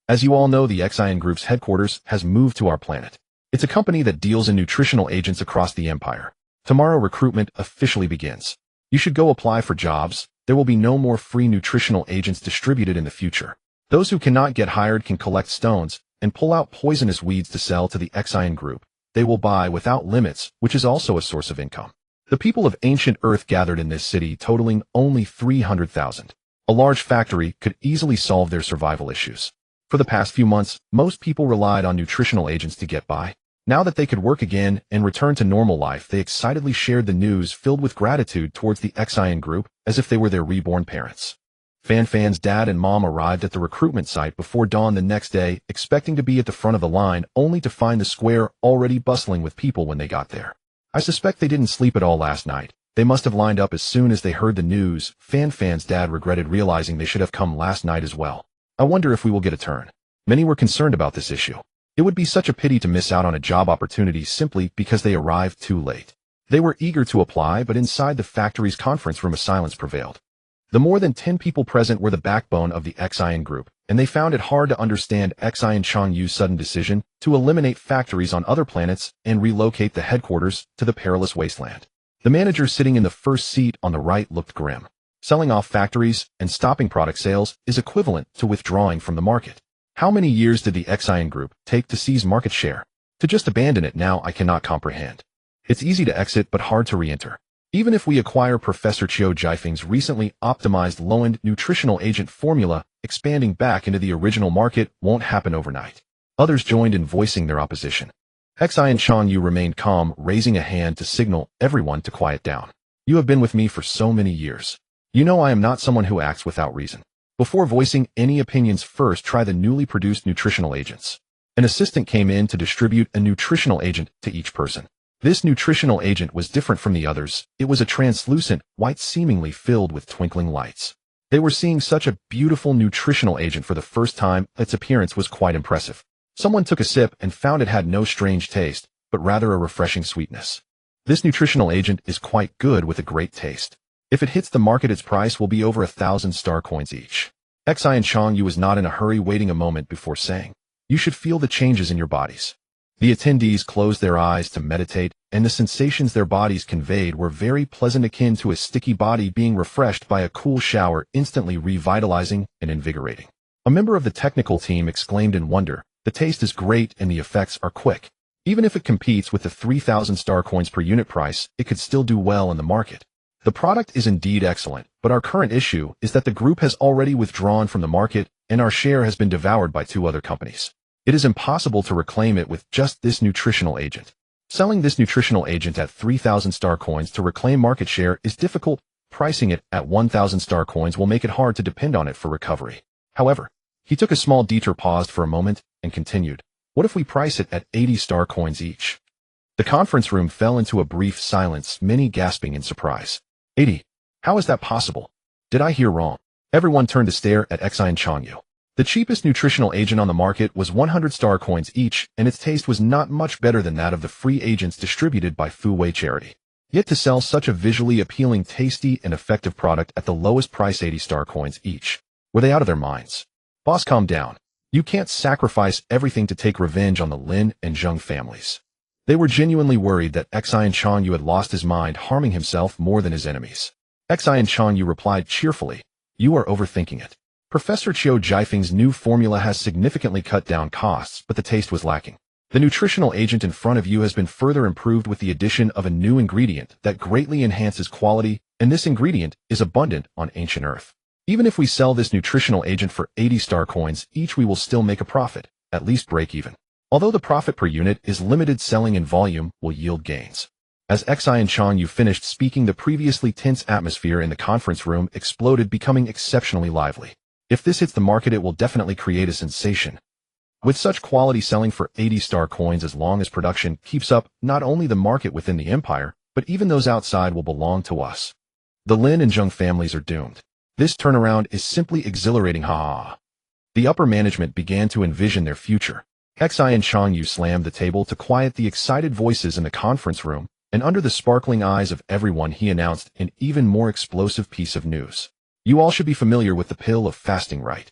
As you all know, the Xion Group's headquarters has moved to our planet. It's a company that deals in nutritional agents across the Empire. Tomorrow recruitment officially begins. You should go apply for jobs. There will be no more free nutritional agents distributed in the future. Those who cannot get hired can collect stones and pull out poisonous weeds to sell to the Xion Group. They will buy without limits, which is also a source of income. The people of ancient Earth gathered in this city, totaling only 300,000. A large factory could easily solve their survival issues. For the past few months, most people relied on nutritional agents to get by. Now that they could work again and return to normal life, they excitedly shared the news, filled with gratitude towards the Xion Group, as if they were their reborn parents. Fan's dad and mom arrived at the recruitment site before dawn the next day, expecting to be at the front of the line, only to find the square already bustling with people when they got there. I suspect they didn't sleep at all last night. They must have lined up as soon as they heard the news. Fan's dad regretted realizing they should have come last night as well. I wonder if we will get a turn. Many were concerned about this issue. It would be such a pity to miss out on a job opportunity simply because they arrived too late. They were eager to apply, but inside the factory's conference room a silence prevailed. The more than 10 people present were the backbone of the Xion Group, and they found it hard to understand Xion Changyu's sudden decision to eliminate factories on other planets and relocate the headquarters to the perilous wasteland. The manager sitting in the first seat on the right looked grim. Selling off factories and stopping product sales is equivalent to withdrawing from the market. How many years did the Xion Group take to seize market share? To just abandon it now I cannot comprehend. It's easy to exit but hard to re-enter. Even if we acquire Professor Chiu Jiefeng's recently optimized low-end nutritional agent formula, expanding back into the original market won't happen overnight. Others joined in voicing their opposition. Xion Changyu remained calm, raising a hand to signal everyone to quiet down. You have been with me for so many years. You know I am not someone who acts without reason. Before voicing any opinions, first try the newly produced nutritional agents. An assistant came in to distribute a nutritional agent to each person. This nutritional agent was different from the others. It was a translucent, white, seemingly filled with twinkling lights. They were seeing such a beautiful nutritional agent for the first time. Its appearance was quite impressive. Someone took a sip and found it had no strange taste, but rather a refreshing sweetness. This nutritional agent is quite good with a great taste. If it hits the market, its price will be over 1,000 star coins each. Xion Changyu was not in a hurry, waiting a moment before saying, "You should feel the changes in your bodies." The attendees closed their eyes to meditate, and the sensations their bodies conveyed were very pleasant, akin to a sticky body being refreshed by a cool shower, instantly revitalizing and invigorating. A member of the technical team exclaimed in wonder, "The taste is great and the effects are quick. Even if it competes with the 3,000 star coins per unit price, it could still do well in the market." The product is indeed excellent, but our current issue is that the group has already withdrawn from the market and our share has been devoured by 2 other companies. It is impossible to reclaim it with just this nutritional agent. Selling this nutritional agent at 3,000 star coins to reclaim market share is difficult. Pricing it at 1,000 star coins will make it hard to depend on it for recovery. However, he took a small detour, paused for a moment, and continued, "What if we price it at 80 star coins each?" The conference room fell into a brief silence, many gasping in surprise. 80. How is that possible? Did I hear wrong? Everyone turned to stare at Xion Changyu. The cheapest nutritional agent on the market was 100 star coins each, and its taste was not much better than that of the free agents distributed by Fu Wei Charity. Yet to sell such a visually appealing, tasty, and effective product at the lowest price, 80 star coins each. Were they out of their minds? Boss, calm down. You can't sacrifice everything to take revenge on the Lin and Zheng families. They were genuinely worried that Xion Changyu had lost his mind, harming himself more than his enemies. Xion Changyu replied cheerfully, "You are overthinking it. Professor Chiu Jiefeng's new formula has significantly cut down costs, but the taste was lacking. The nutritional agent in front of you has been further improved with the addition of a new ingredient that greatly enhances quality, and this ingredient is abundant on ancient Earth. Even if we sell this nutritional agent for 80 star coins each, we will still make a profit, at least break even. Although the profit per unit is limited, selling in volume will yield gains." As Xion Changyu finished speaking, the previously tense atmosphere in the conference room exploded, becoming exceptionally lively. If this hits the market, it will definitely create a sensation. With such quality selling for 80 star coins, as long as production keeps up, not only the market within the empire, but even those outside will belong to us. The Lin and Zheng families are doomed. This turnaround is simply exhilarating, ha. The upper management began to envision their future. Xion Changyu slammed the table to quiet the excited voices in the conference room, and under the sparkling eyes of everyone he announced an even more explosive piece of news. You all should be familiar with the pill of fasting, right?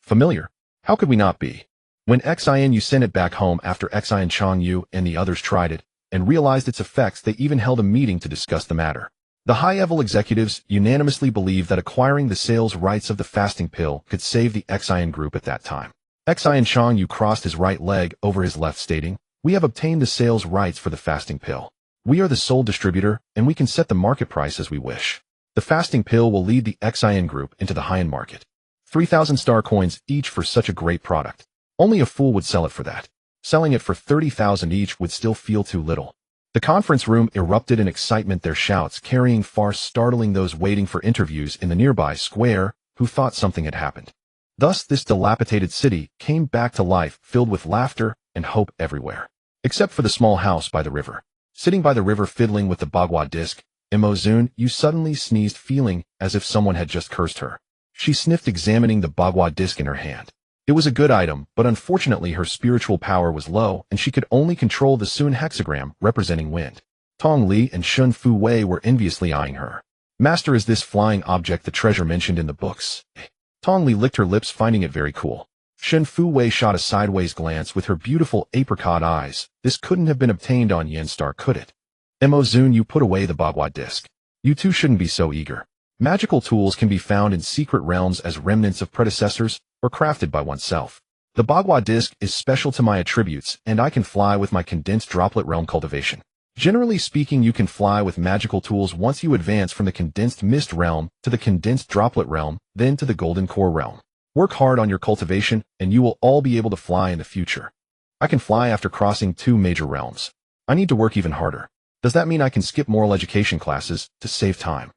Familiar? How could we not be? When Xian sent it back home after Xian Changyu and the others tried it, and realized its effects, they even held a meeting to discuss the matter. The high-level executives unanimously believed that acquiring the sales rights of the fasting pill could save the Xian group at that time. Xian Changyu crossed his right leg over his left, stating, "We have obtained the sales rights for the fasting pill. We are the sole distributor, and we can set the market price as we wish. The fasting pill will lead the Xian group into the high-end market. 3,000 star coins each for such a great product. Only a fool would sell it for that. Selling it for 30,000 each would still feel too little." The conference room erupted in excitement, their shouts carrying far startling those waiting for interviews in the nearby square who thought something had happened. Thus this dilapidated city came back to life, filled with laughter and hope everywhere. Except for the small house by the river. Sitting by the river fiddling with the bagua disc, Zunyue suddenly sneezed, feeling as if someone had just cursed her. She sniffed, examining the bagua disc in her hand. It was a good item, but unfortunately her spiritual power was low and she could only control the Sun hexagram representing wind. Tong Li and Shun Fu Wei were enviously eyeing her. "Master, is this flying object the treasure mentioned in the books?" Tong Li licked her lips, finding it very cool. Shun Fu Wei shot a sideways glance with her beautiful apricot eyes. "This couldn't have been obtained on Yen Star, could it?" Zunyue put away the bagua disc. "You two shouldn't be so eager. Magical tools can be found in secret realms as remnants of predecessors, or crafted by oneself. The bagua disc is special to my attributes, and I can fly with my condensed droplet realm cultivation. Generally speaking, you can fly with magical tools once you advance from the condensed mist realm to the condensed droplet realm, then to the golden core realm. Work hard on your cultivation, and you will all be able to fly in the future. I can fly after crossing 2 major realms. I need to work even harder. Does that mean I can skip moral education classes to save time?"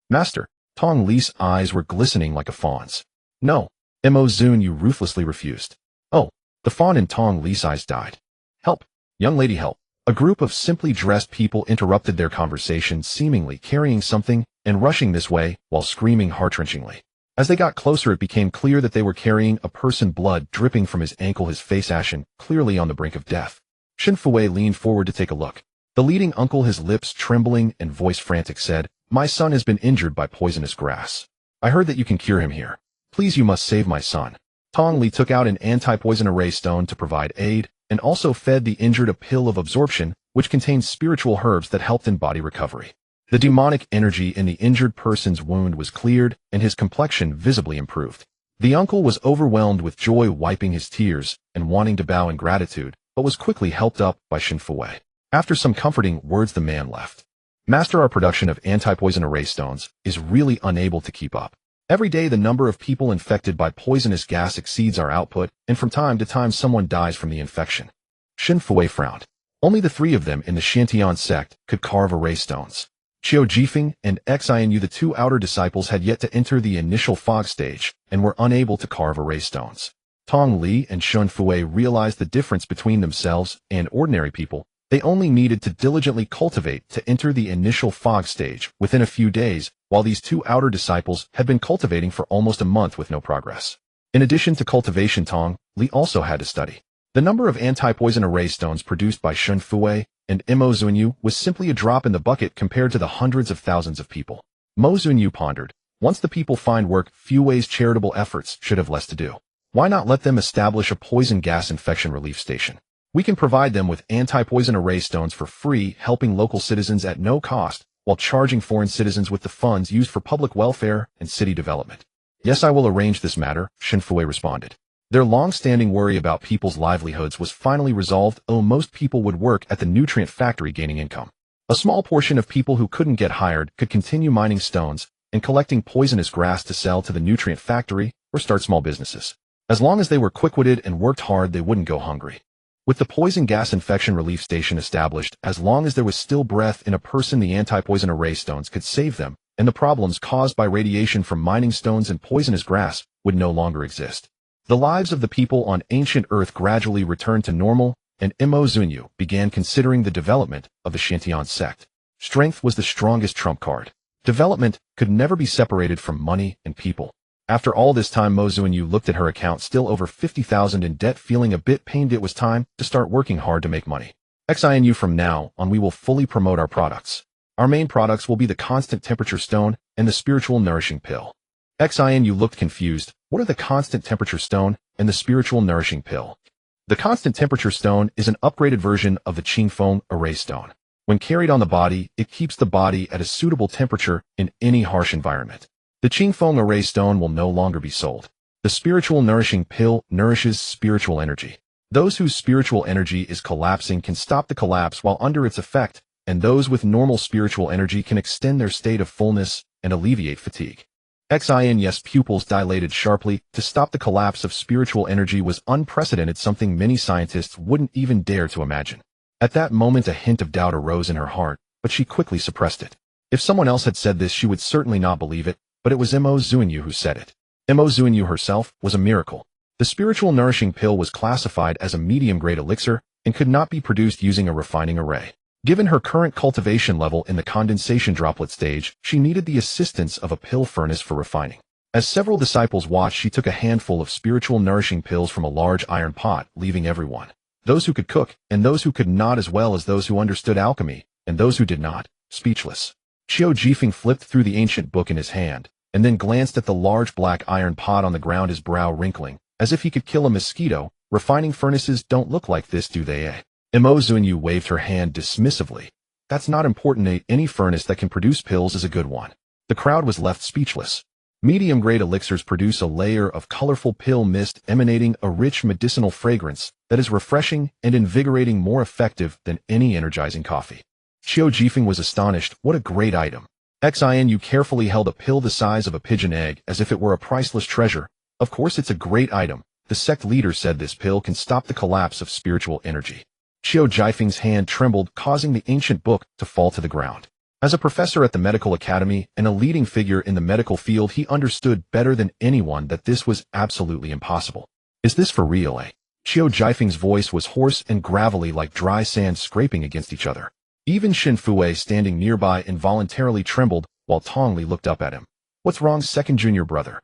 "Master," Tong Li's eyes were glistening like a fawn's. "No." Zunyue ruthlessly refused. "Oh." The fawn in Tong Li's eyes died. "Help! Young lady, help!" A group of simply dressed people interrupted their conversation, seemingly carrying something and rushing this way while screaming heart-wrenchingly. As they got closer, it became clear that they were carrying a person, blood dripping from his ankle, his face ashen, clearly on the brink of death. Shun Fu Wei leaned forward to take a look. The leading uncle, his lips trembling and voice frantic, said, "My son has been injured by poisonous grass. I heard that you can cure him here. Please, you must save my son." Tong Li took out an anti-poison array stone to provide aid, and also fed the injured a pill of absorption, which contained spiritual herbs that helped in body recovery. The demonic energy in the injured person's wound was cleared, and his complexion visibly improved. The uncle was overwhelmed with joy, wiping his tears and wanting to bow in gratitude, but was quickly helped up by Shun Fu Wei. After some comforting words, the man left. "Master, our production of anti-poison array stones is really unable to keep up. Every day the number of people infected by poisonous gas exceeds our output, and from time to time someone dies from the infection." Shun Fu Wei frowned. Only the 3 of them in the Shantian sect could carve array stones. Qiu Jifeng and Xian, the 2 outer disciples, had yet to enter the initial fog stage and were unable to carve array stones. Tong Li and Shun Fu Wei realized the difference between themselves and ordinary people. They only needed to diligently cultivate to enter the initial fog stage within a few days, while these 2 outer disciples had been cultivating for almost a month with no progress. In addition to cultivation, Tong Li also had to study. The number of anti-poison array stones produced by Shun Fu Wei and Zunyue was simply a drop in the bucket compared to the hundreds of thousands of people. Zunyue pondered, once the people find work, Fu Wei's charitable efforts should have less to do. Why not let them establish a poison gas infection relief station? We can provide them with anti-poison array stones for free, helping local citizens at no cost, while charging foreign citizens with the funds used for public welfare and city development. "Yes, I will arrange this matter," Shun Fu Wei responded. Their long-standing worry about people's livelihoods was finally resolved. Most people would work at the nutrient factory, gaining income. A small portion of people who couldn't get hired could continue mining stones and collecting poisonous grass to sell to the nutrient factory or start small businesses. As long as they were quick-witted and worked hard, they wouldn't go hungry. With the poison gas infection relief station established, as long as there was still breath in a person, the anti-poison array stones could save them, and the problems caused by radiation from mining stones and poisonous grass would no longer exist. The lives of the people on ancient Earth gradually returned to normal, and Zunyue began considering the development of the Shantian sect. Strength was the strongest trump card. Development could never be separated from money and people. After all this time, Zunyue looked at her account, still over 50,000 in debt, feeling a bit pained. It was time to start working hard to make money. XINU from now on we will fully promote our products. Our main products will be the constant temperature stone and the spiritual nourishing pill. XINU looked confused. What are the constant temperature stone and the spiritual nourishing pill? The constant temperature stone is an upgraded version of the Qing foam array stone. When carried on the body, it keeps the body at a suitable temperature in any harsh environment. The Qing foam array stone will no longer be sold. The spiritual nourishing pill nourishes spiritual energy. Those whose spiritual energy is collapsing can stop the collapse while under its effect, and those with normal spiritual energy can extend their state of fullness and alleviate fatigue. XIN's pupils dilated sharply. To stop the collapse of spiritual energy was unprecedented, something many scientists wouldn't even dare to imagine. At that moment a hint of doubt arose in her heart, but she quickly suppressed it. If someone else had said this she would certainly not believe it, but it was Zunyue who said it. Zunyue herself was a miracle. The spiritual nourishing pill was classified as a medium-grade elixir and could not be produced using a refining array. Given her current cultivation level in the condensation droplet stage, she needed the assistance of a pill furnace for refining. As several disciples watched, she took a handful of spiritual nourishing pills from a large iron pot, leaving everyone, those who could cook and those who could not, as well as those who understood alchemy and those who did not, speechless. Qiu Jifeng flipped through the ancient book in his hand, and then glanced at the large black iron pot on the ground, his brow wrinkling, as if he could kill a mosquito. Refining furnaces don't look like this, do they, eh? Zunyue waved her hand dismissively. That's not important. Any furnace that can produce pills is a good one. The crowd was left speechless. Medium-grade elixirs produce a layer of colorful pill mist emanating a rich medicinal fragrance that is refreshing and invigorating, more effective than any energizing coffee. Qiu Jifeng was astonished. What a great item. XINU carefully held a pill the size of a pigeon egg as if it were a priceless treasure. Of course it's a great item. The sect leader said this pill can stop the collapse of spiritual energy. Qiu Jifeng's hand trembled, causing the ancient book to fall to the ground. As a professor at the medical academy and a leading figure in the medical field, he understood better than anyone that this was absolutely impossible. Is this for real, eh? Qiu Jifeng's voice was hoarse and gravelly, like dry sand scraping against each other. Even Shen Fue, standing nearby, involuntarily trembled, while Tongli looked up at him. What's wrong, second junior brother?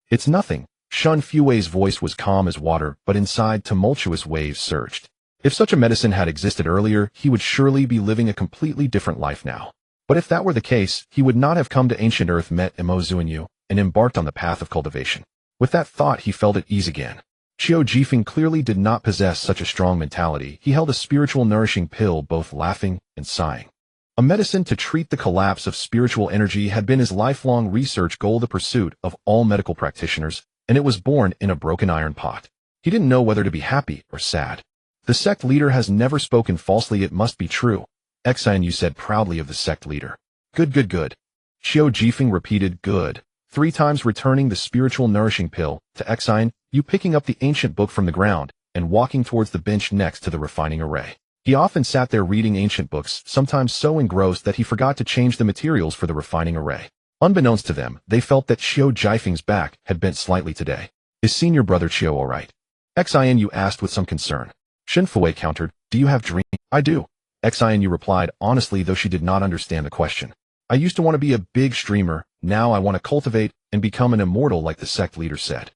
It's nothing. Shen Fue's voice was calm as water, but inside tumultuous waves surged. If such a medicine had existed earlier, he would surely be living a completely different life now. But if that were the case, he would not have come to ancient Earth, met Zunyue, and embarked on the path of cultivation. With that thought, he felt at ease again. Qiu Jifeng clearly did not possess such a strong mentality. He held a spiritual nourishing pill, both laughing and sighing. A medicine to treat the collapse of spiritual energy had been his lifelong research goal, the pursuit of all medical practitioners, and it was born in a broken iron pot. He didn't know whether to be happy or sad. The sect leader has never spoken falsely. It must be true. XINU said proudly of the sect leader. Good, good, good. Qiu Jifeng repeated good 3 times, returning the spiritual nourishing pill to XINU, picking up the ancient book from the ground and walking towards the bench next to the refining array. He often sat there reading ancient books, sometimes so engrossed that he forgot to change the materials for the refining array. Unbeknownst to them, they felt that Qiu Jifeng's back had bent slightly today. Is senior brother Qiu all right? XINU asked with some concern. Shen Fue countered, do you have dreams? I do. XINU replied honestly, though she did not understand the question. I used to want to be a big streamer. Now I want to cultivate and become an immortal, like the sect leader said.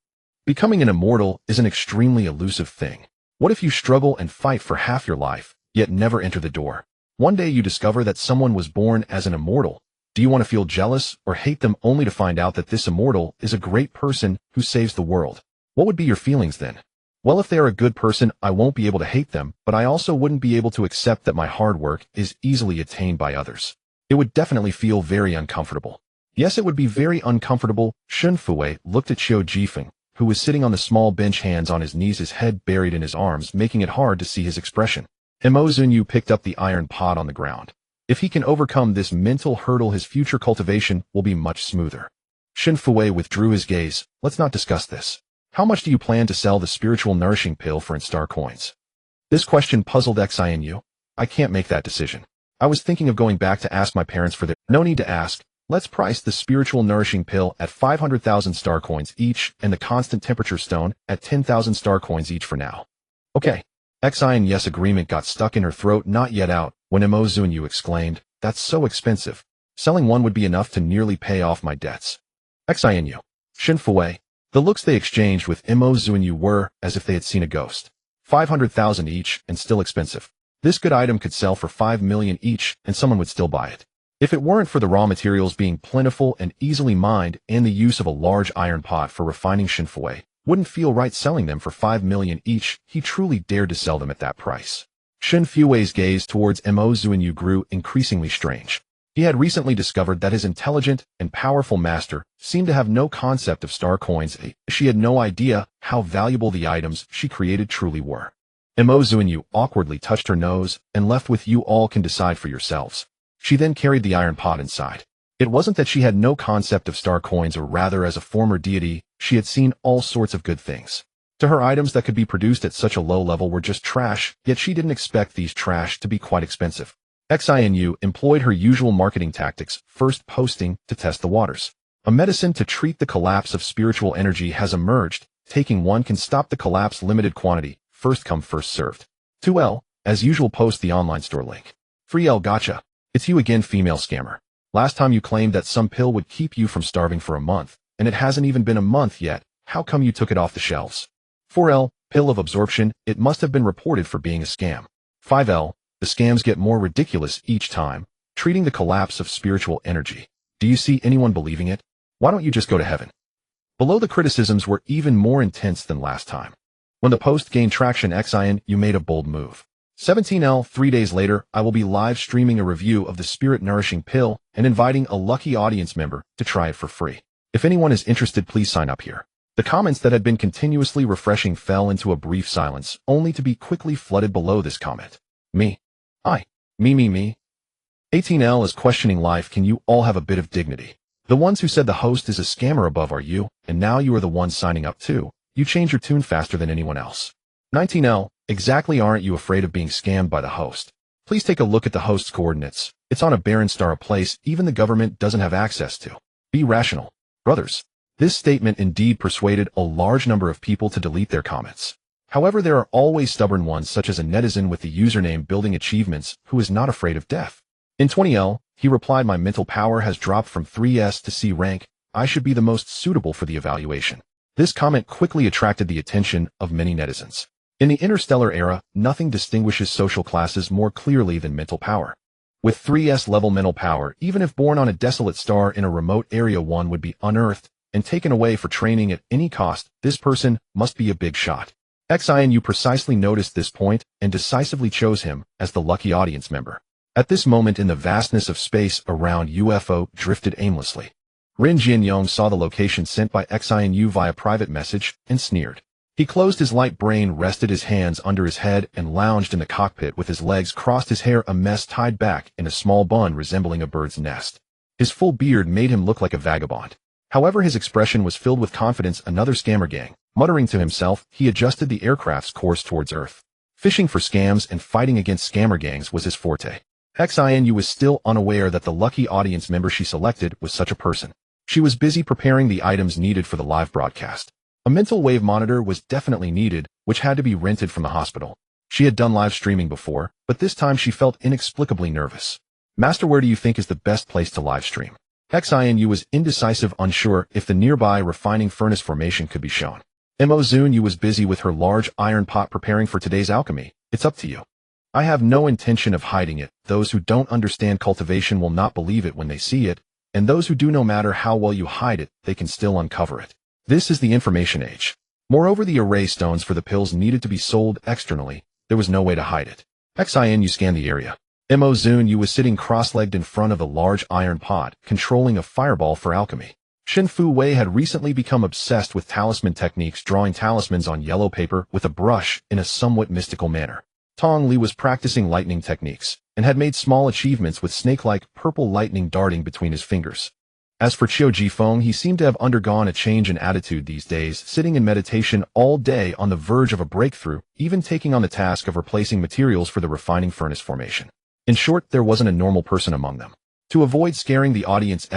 Becoming an immortal is an extremely elusive thing. What if you struggle and fight for half your life, yet never enter the door? One day you discover that someone was born as an immortal. Do you want to feel jealous or hate them, only to find out that this immortal is a great person who saves the world? What would be your feelings then? Well, if they are a good person, I won't be able to hate them, but I also wouldn't be able to accept that my hard work is easily attained by others. It would definitely feel very uncomfortable. Yes, it would be very uncomfortable. Shen Fue looked at Qiu Jifeng, who was sitting on the small bench, hands on his knees, his head buried in his arms, making it hard to see his expression. Zunyue picked up the iron pot on the ground. If he can overcome this mental hurdle, his future cultivation will be much smoother. Shen Fue withdrew his gaze. Let's not discuss this. How much do you plan to sell the spiritual nourishing pill for in star coins? This question puzzled XINU. I can't make that decision. I was thinking of going back to ask my parents for their— No need to ask. Let's price the spiritual nourishing pill at 500,000 star coins each and the constant temperature stone at 10,000 star coins each for now. Okay. XINU's agreement got stuck in her throat, not yet out, when Zunyue exclaimed, that's so expensive. Selling one would be enough to nearly pay off my debts. XINU. Shen Fue. The looks they exchanged with Zunyue were as if they had seen a ghost. 500,000 each, and still expensive. This good item could sell for 5 million each, and someone would still buy it. If it weren't for the raw materials being plentiful and easily mined and the use of a large iron pot for refining Shinfue, wouldn't feel right selling them for 5 million each. He truly dared to sell them at that price. Shinfue's gaze towards Mo Zunyue grew increasingly strange. He had recently discovered that his intelligent and powerful master seemed to have no concept of star coins. She had no idea how valuable the items she created truly were. Mo Zunyue awkwardly touched her nose and left with, "You all can decide for yourselves." She then carried the iron pot inside. It wasn't that she had no concept of star coins, or rather, as a former deity, she had seen all sorts of good things. To her, items that could be produced at such a low level were just trash, yet she didn't expect these trash to be quite expensive. Xinu employed her usual marketing tactics, first posting to test the waters. A medicine to treat the collapse of spiritual energy has emerged. Taking one can stop the collapse. Limited quantity, first come first served. 2L, as usual, post the online store link. 3L, gotcha. It's you again, female scammer. Last time you claimed that some pill would keep you from starving for a month, and it hasn't even been a month yet. How come you took it off the shelves? 4L, pill of absorption. It must have been reported for being a scam. 5L, the scams get more ridiculous each time. Treating the collapse of spiritual energy. Do you see anyone believing it? Why don't you just go to heaven? Below, the criticisms were even more intense than last time. When the post gained traction, you made a bold move. 17L, 3 days later, I will be live streaming a review of the spirit nourishing pill and inviting a lucky audience member to try it for free. If anyone is interested, please sign up here. The comments that had been continuously refreshing fell into a brief silence, only to be quickly flooded below this comment. Me. Me. 18L is questioning life. Can you all have a bit of dignity? The ones who said the host is a scammer above are you, and now you are the ones signing up too. You change your tune faster than anyone else. 19L, exactly. Aren't you afraid of being scammed by the host? Please take a look at the host's coordinates. It's on a barren star, a place even the government doesn't have access to. Be rational. Brothers. This statement indeed persuaded a large number of people to delete their comments. However, there are always stubborn ones, such as a netizen with the username Building Achievements, who is not afraid of death. In 20L, he replied, my mental power has dropped from 3S to C rank. I should be the most suitable for the evaluation. This comment quickly attracted the attention of many netizens. In the interstellar era, nothing distinguishes social classes more clearly than mental power. With 3S level mental power, even if born on a desolate star in a remote area, one would be unearthed and taken away for training at any cost. This person must be a big shot. Xinu precisely noticed this point and decisively chose him as the lucky audience member. At this moment in the vastness of space around, UFO drifted aimlessly. Rin Jianyong saw the location sent by Xinu via private message and sneered. He closed his light brain, rested his hands under his head, and lounged in the cockpit with his legs crossed, his hair a mess tied back in a small bun resembling a bird's nest. His full beard made him look like a vagabond. However, his expression was filled with confidence. Another scammer gang. Muttering to himself, he adjusted the aircraft's course towards Earth. Fishing for scams and fighting against scammer gangs was his forte. Xinu was still unaware that the lucky audience member she selected was such a person. She was busy preparing the items needed for the live broadcast. A mental wave monitor was definitely needed, which had to be rented from the hospital. She had done live streaming before, but this time she felt inexplicably nervous. Master, where do you think is the best place to live stream? Xinu was indecisive, unsure if the nearby refining furnace formation could be shown. Mo Zunyue was busy with her large iron pot preparing for today's alchemy. It's up to you. I have no intention of hiding it. Those who don't understand cultivation will not believe it when they see it, and those who do, no matter how well you hide it, they can still uncover it. This is the information age. Moreover, the array stones for the pills needed to be sold externally. There was no way to hide it. Xinu scanned the area. Mo Zunyue was sitting cross-legged in front of a large iron pot, controlling a fireball for alchemy. Shinfu Wei had recently become obsessed with talisman techniques, drawing talismans on yellow paper with a brush in a somewhat mystical manner. Tong Li was practicing lightning techniques, and had made small achievements with snake-like purple lightning darting between his fingers. As for Qiu Jifeng, he seemed to have undergone a change in attitude these days, sitting in meditation all day on the verge of a breakthrough, even taking on the task of replacing materials for the refining furnace formation. In short, there wasn't a normal person among them. To avoid scaring the audience,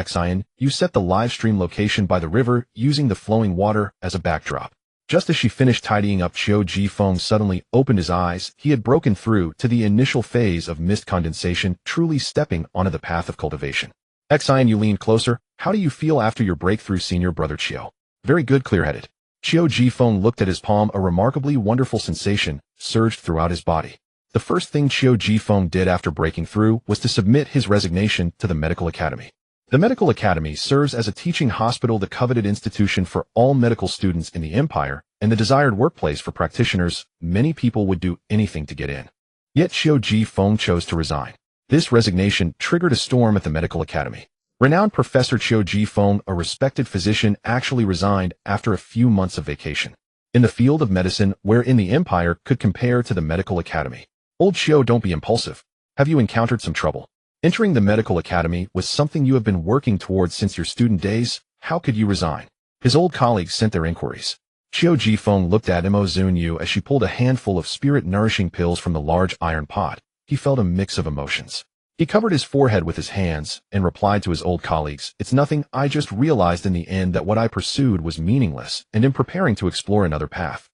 you set the live stream location by the river, using the flowing water as a backdrop. Just as she finished tidying up, Qiu Jifeng suddenly opened his eyes. He had broken through to the initial phase of mist condensation, truly stepping onto the path of cultivation. You leaned closer. How do you feel after your breakthrough, senior brother Qiu? Very good, clear-headed. Qiu Jifeng looked at his palm. A remarkably wonderful sensation surged throughout his body. The first thing Qiu Jifeng did after breaking through was to submit his resignation to the medical academy. The medical academy serves as a teaching hospital, the coveted institution for all medical students in the empire, and the desired workplace for practitioners. Many people would do anything to get in. Yet Qiu Jifeng chose to resign. This resignation triggered a storm at the medical academy. Renowned Professor Qiu Jifeng, a respected physician, actually resigned after a few months of vacation. In the field of medicine, wherein the empire could compare to the medical academy. Old Qiu, don't be impulsive. Have you encountered some trouble? Entering the medical academy was something you have been working towards since your student days. How could you resign? His old colleagues sent their inquiries. Qiu Jifeng looked at Zunyue as she pulled a handful of spirit-nourishing pills from the large iron pot. He felt a mix of emotions. He covered his forehead with his hands and replied to his old colleagues, "It's nothing. I just realized in the end that what I pursued was meaningless and am preparing to explore another path."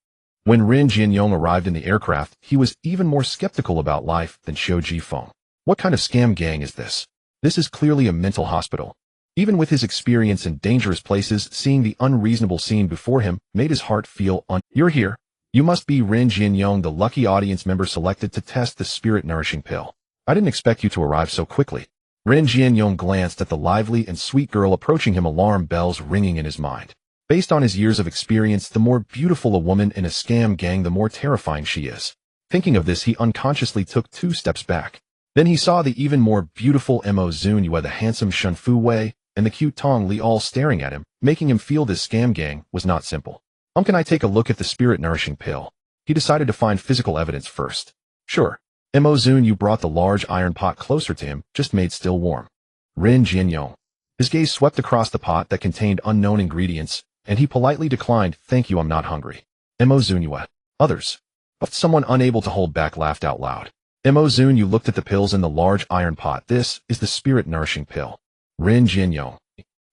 When Ren Jianyong arrived in the aircraft, he was even more skeptical about life than Qiu Jifeng. What kind of scam gang is this? This is clearly a mental hospital. Even with his experience in dangerous places, seeing the unreasonable scene before him made his heart feel You're here. You must be Ren Jianyong, the lucky audience member selected to test the spirit-nourishing pill. I didn't expect you to arrive so quickly. Ren Jianyong glanced at the lively and sweet girl approaching him, alarm bells ringing in his mind. Based on his years of experience, the more beautiful a woman in a scam gang, the more terrifying she is. Thinking of this, he unconsciously took 2 steps back. Then he saw the even more beautiful Zunyue, the handsome Shen Wei, and the cute Tong Li all staring at him, making him feel this scam gang was not simple. Can I take a look at the spirit-nourishing pill? He decided to find physical evidence first. Sure. Zunyue brought the large iron pot closer to him, just made still warm. Ren Jianyong. His gaze swept across the pot that contained unknown ingredients, and he politely declined, "Thank you, I'm not hungry." Zunyue. Others. But someone unable to hold back laughed out loud. Zunyue looked at the pills in the large iron pot. "This is the spirit-nourishing pill." Ren Jianyong.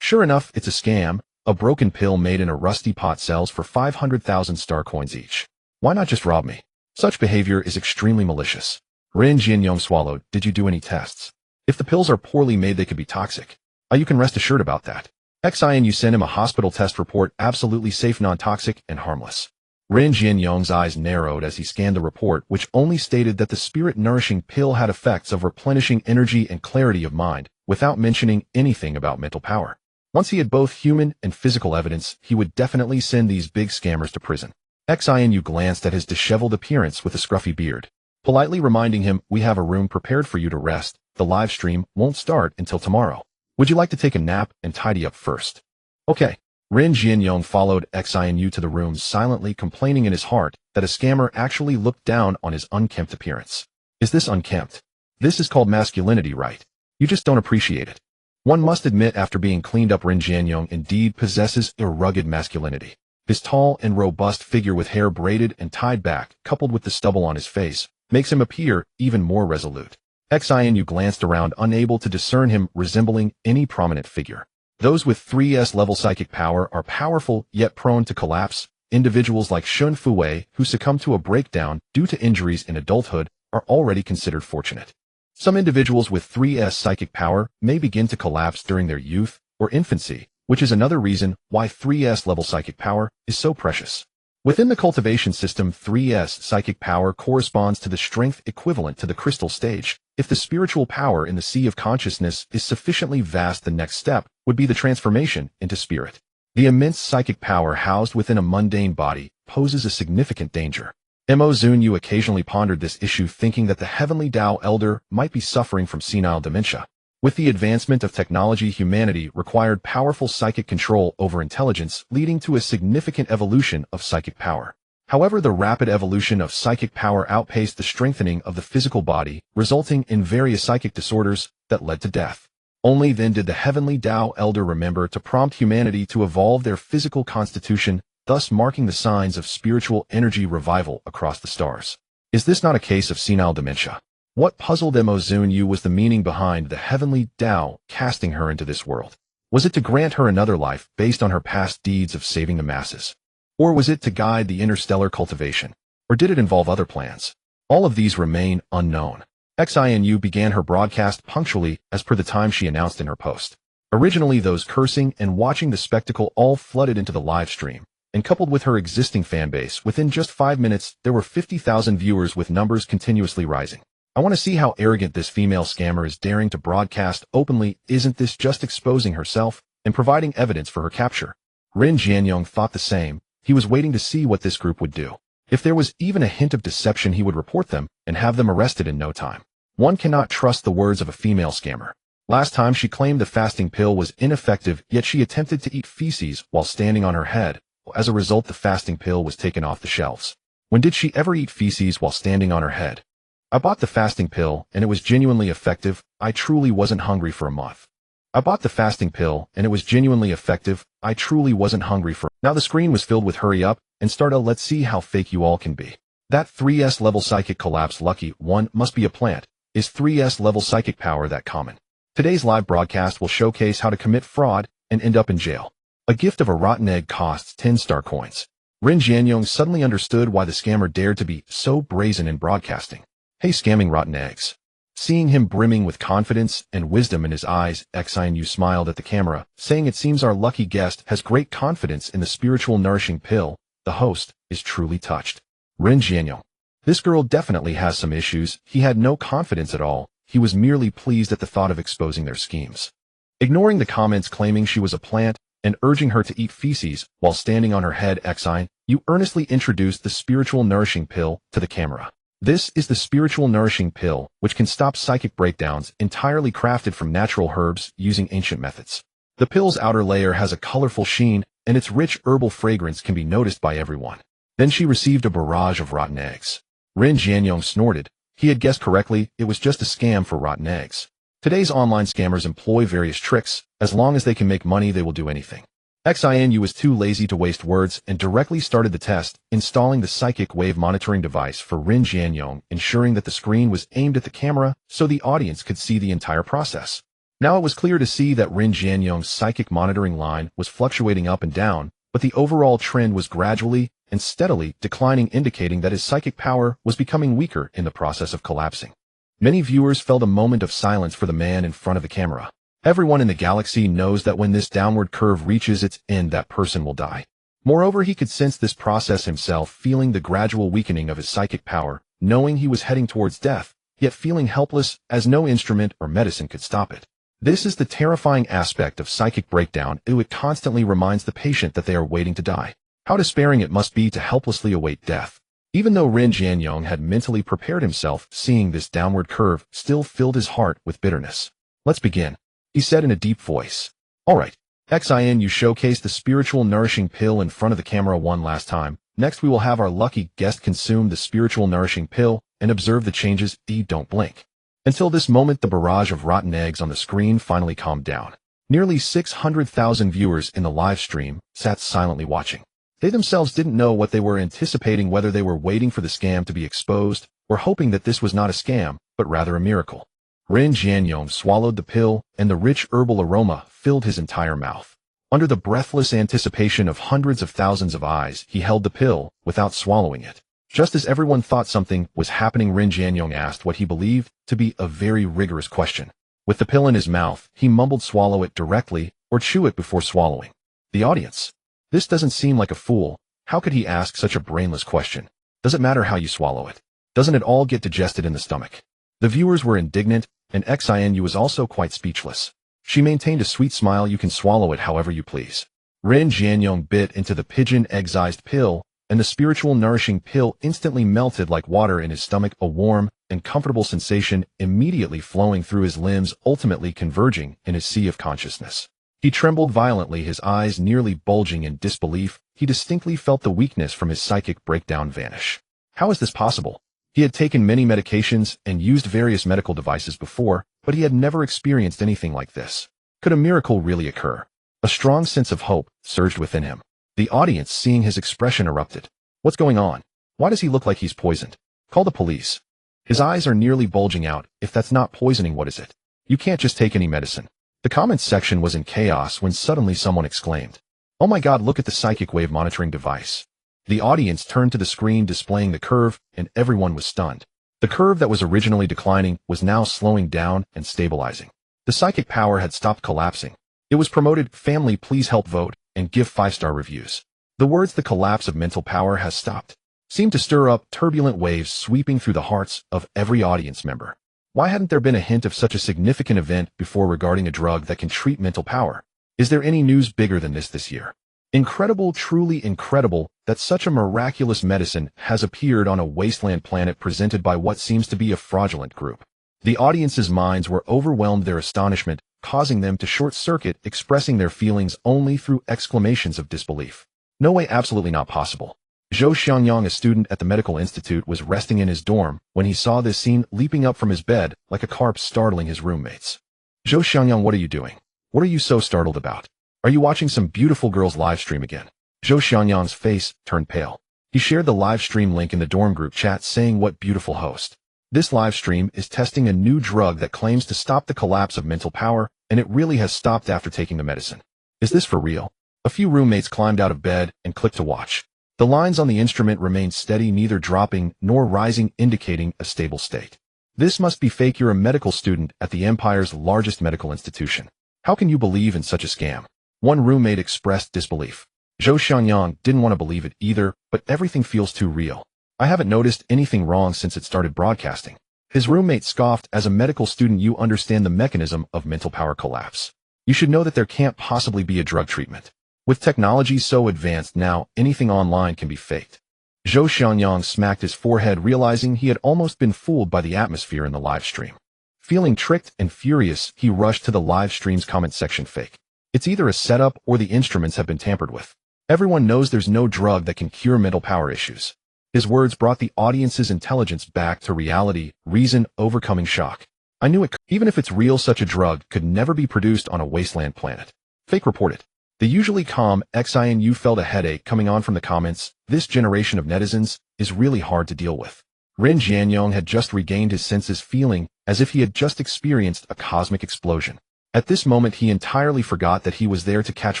Sure enough, it's a scam. A broken pill made in a rusty pot sells for 500,000 star coins each. Why not just rob me? Such behavior is extremely malicious. Ren Jianyong swallowed. "Did you do any tests? If the pills are poorly made, they could be toxic. You can rest assured about that. You sent him a hospital test report, absolutely safe, non-toxic, and harmless." Ren Jianyong's eyes narrowed as he scanned the report, which only stated that the spirit-nourishing pill had effects of replenishing energy and clarity of mind, without mentioning anything about mental power. Once he had both human and physical evidence, he would definitely send these big scammers to prison. Xianu glanced at his disheveled appearance with a scruffy beard, politely reminding him, "We have a room prepared for you to rest. The live stream won't start until tomorrow. Would you like to take a nap and tidy up first?" "Okay." Ren Jianyong followed Xianu to the room, silently complaining in his heart that a scammer actually looked down on his unkempt appearance. "Is this unkempt? This is called masculinity, right? You just don't appreciate it." One must admit, after being cleaned up, Ren Jianyong indeed possesses a rugged masculinity. His tall and robust figure with hair braided and tied back, coupled with the stubble on his face, makes him appear even more resolute. Xianu glanced around, unable to discern him resembling any prominent figure. Those with 3S level psychic power are powerful yet prone to collapse. Individuals like Shen Wei, who succumb to a breakdown due to injuries in adulthood, are already considered fortunate. Some individuals with 3S psychic power may begin to collapse during their youth or infancy, which is another reason why 3S level psychic power is so precious. Within the cultivation system, 3S psychic power corresponds to the strength equivalent to the crystal stage. If the spiritual power in the sea of consciousness is sufficiently vast, the next step would be the transformation into spirit. The immense psychic power housed within a mundane body poses a significant danger. Zunyue occasionally pondered this issue, thinking that the heavenly Tao elder might be suffering from senile dementia. With the advancement of technology, humanity required powerful psychic control over intelligence, leading to a significant evolution of psychic power. However, the rapid evolution of psychic power outpaced the strengthening of the physical body, resulting in various psychic disorders that led to death. Only then did the heavenly Tao elder remember to prompt humanity to evolve their physical constitution, thus marking the signs of spiritual energy revival across the stars. Is this not a case of senile dementia? What puzzled Zunyue was the meaning behind the heavenly Tao casting her into this world. Was it to grant her another life based on her past deeds of saving the masses? Or was it to guide the interstellar cultivation? Or did it involve other plans? All of these remain unknown. Xianu began her broadcast punctually as per the time she announced in her post. Originally, those cursing and watching the spectacle all flooded into the live stream, and coupled with her existing fanbase, within just 5 minutes, there were 50,000 viewers with numbers continuously rising. I want to see how arrogant this female scammer is daring to broadcast openly. Isn't this just exposing herself and providing evidence for her capture? Rin Jianyong thought the same. He was waiting to see what this group would do. If there was even a hint of deception, he would report them and have them arrested in no time. One cannot trust the words of a female scammer. Last time she claimed the fasting pill was ineffective, yet she attempted to eat feces while standing on her head. As a result, the fasting pill was taken off the shelves. When did she ever eat feces while standing on her head? I bought the fasting pill, and it was genuinely effective. I truly wasn't hungry for a month. I bought the fasting pill, and it was genuinely effective. I truly wasn't hungry for... Now the screen was filled with hurry up and start. Let's see how fake you all can be. That 3S level psychic collapse. Lucky one must be a plant. Is 3S level psychic power that common? Today's live broadcast will showcase how to commit fraud and end up in jail. A gift of a rotten egg costs 10 star coins. Rin Jianyong suddenly understood why the scammer dared to be so brazen in broadcasting. Hey, scamming rotten eggs. Seeing him brimming with confidence and wisdom in his eyes, Zunyue smiled at the camera, saying, it seems our lucky guest has great confidence in the spiritual nourishing pill. The host is truly touched. Rin Jianyong. This girl definitely has some issues. He had no confidence at all. He was merely pleased at the thought of exposing their schemes. Ignoring the comments claiming she was a plant and urging her to eat feces while standing on her head, Zunyue earnestly introduced the spiritual nourishing pill to the camera. This is the spiritual nourishing pill, which can stop psychic breakdowns, entirely crafted from natural herbs using ancient methods. The pill's outer layer has a colorful sheen, and its rich herbal fragrance can be noticed by everyone. Then she received a barrage of rotten eggs. Rin Jianyong snorted. He had guessed correctly. It was just a scam for rotten eggs. Today's online scammers employ various tricks. As long as they can make money, they will do anything. Zunyue was too lazy to waste words and directly started the test, installing the psychic wave monitoring device for Rin Jianyong, ensuring that the screen was aimed at the camera so the audience could see the entire process. Now it was clear to see that Rin Jianyong's psychic monitoring line was fluctuating up and down, but the overall trend was gradually and steadily declining, indicating that his psychic power was becoming weaker in the process of collapsing. Many viewers felt a moment of silence for the man in front of the camera. Everyone in the galaxy knows that when this downward curve reaches its end, that person will die. Moreover, he could sense this process himself, feeling the gradual weakening of his psychic power, knowing he was heading towards death, yet feeling helpless as no instrument or medicine could stop it. This is the terrifying aspect of psychic breakdown. It constantly reminds the patient that they are waiting to die. How despairing it must be to helplessly await death. Even though Rin Jianyong had mentally prepared himself, seeing this downward curve still filled his heart with bitterness. Let's begin, he said in a deep voice. All right, Zunyue showcased the spiritual nourishing pill in front of the camera one last time. Next we will have our lucky guest consume the spiritual nourishing pill and observe the changes. Don't blink. Until this moment, the barrage of rotten eggs on the screen finally calmed down. Nearly 600,000 viewers in the live stream sat silently watching. They themselves didn't know what they were anticipating, whether they were waiting for the scam to be exposed or hoping that this was not a scam, but rather a miracle. Rin Jianyong swallowed the pill, and the rich herbal aroma filled his entire mouth. Under the breathless anticipation of hundreds of thousands of eyes, he held the pill without swallowing it. Just as everyone thought something was happening, Rin Jianyong asked what he believed to be a very rigorous question. With the pill in his mouth, he mumbled, swallow it directly or chew it before swallowing. The audience. This doesn't seem like a fool. How could he ask such a brainless question? Does it matter how you swallow it? Doesn't it all get digested in the stomach? The viewers were indignant, and Zunyue was also quite speechless. She maintained a sweet smile. You can swallow it however you please. Rin Jianyong bit into the pigeon egg-sized pill, and the spiritual nourishing pill instantly melted like water in his stomach, a warm and comfortable sensation immediately flowing through his limbs, ultimately converging in his sea of consciousness. He trembled violently, his eyes nearly bulging in disbelief. He distinctly felt the weakness from his psychic breakdown vanish. How is this possible? He had taken many medications and used various medical devices before, but he had never experienced anything like this. Could a miracle really occur? A strong sense of hope surged within him. The audience, seeing his expression, erupted. What's going on? Why does he look like he's poisoned? Call the police. His eyes are nearly bulging out. If that's not poisoning, what is it? You can't just take any medicine. The comments section was in chaos when suddenly someone exclaimed, "Oh my God, look at the psychic wave monitoring device." The audience turned to the screen displaying the curve, and everyone was stunned. The curve that was originally declining was now slowing down and stabilizing. The psychic power had stopped collapsing. It was promoted. Family, please help vote and give 5-star reviews. The words "the collapse of mental power has stopped" seemed to stir up turbulent waves sweeping through the hearts of every audience member. Why hadn't there been a hint of such a significant event before regarding a drug that can treat mental power? Is there any news bigger than this year? Incredible, truly incredible, that such a miraculous medicine has appeared on a wasteland planet presented by what seems to be a fraudulent group. The audience's minds were overwhelmed, their astonishment causing them to short-circuit, expressing their feelings only through exclamations of disbelief. No way, absolutely not possible. Zhou Xiangyang, a student at the medical institute, was resting in his dorm when he saw this scene, leaping up from his bed like a carp, startling his roommates. Zhou Xiangyang, what are you doing? What are you so startled about? Are you watching some beautiful girl's live stream again? Zhou Xiangyang's face turned pale. He shared the live stream link in the dorm group chat, saying, "What beautiful host. This live stream is testing a new drug that claims to stop the collapse of mental power, and it really has stopped after taking the medicine. Is this for real?" A few roommates climbed out of bed and clicked to watch. The lines on the instrument remained steady, neither dropping nor rising, indicating a stable state. "This must be fake. You're a medical student at the Empire's largest medical institution. How can you believe in such a scam?" One roommate expressed disbelief. Zhou Xiangyang didn't want to believe it either, but everything feels too real. "I haven't noticed anything wrong since it started broadcasting." His roommate scoffed. "As a medical student, you understand the mechanism of mental power collapse. You should know that there can't possibly be a drug treatment. With technology so advanced now, anything online can be faked." Zhou Xiangyang smacked his forehead, realizing he had almost been fooled by the atmosphere in the live stream. Feeling tricked and furious, he rushed to the live stream's comment section. "Fake. It's either a setup or the instruments have been tampered with. Everyone knows there's no drug that can cure mental power issues." His words brought the audience's intelligence back to reality, reason overcoming shock. "I knew it. Even if it's real, such a drug could never be produced on a wasteland planet." Fake reported. The usually calm Xianyu felt a headache coming on from the comments. This generation of netizens is really hard to deal with. Ren Jianyong had just regained his senses, feeling as if he had just experienced a cosmic explosion. At this moment, he entirely forgot that he was there to catch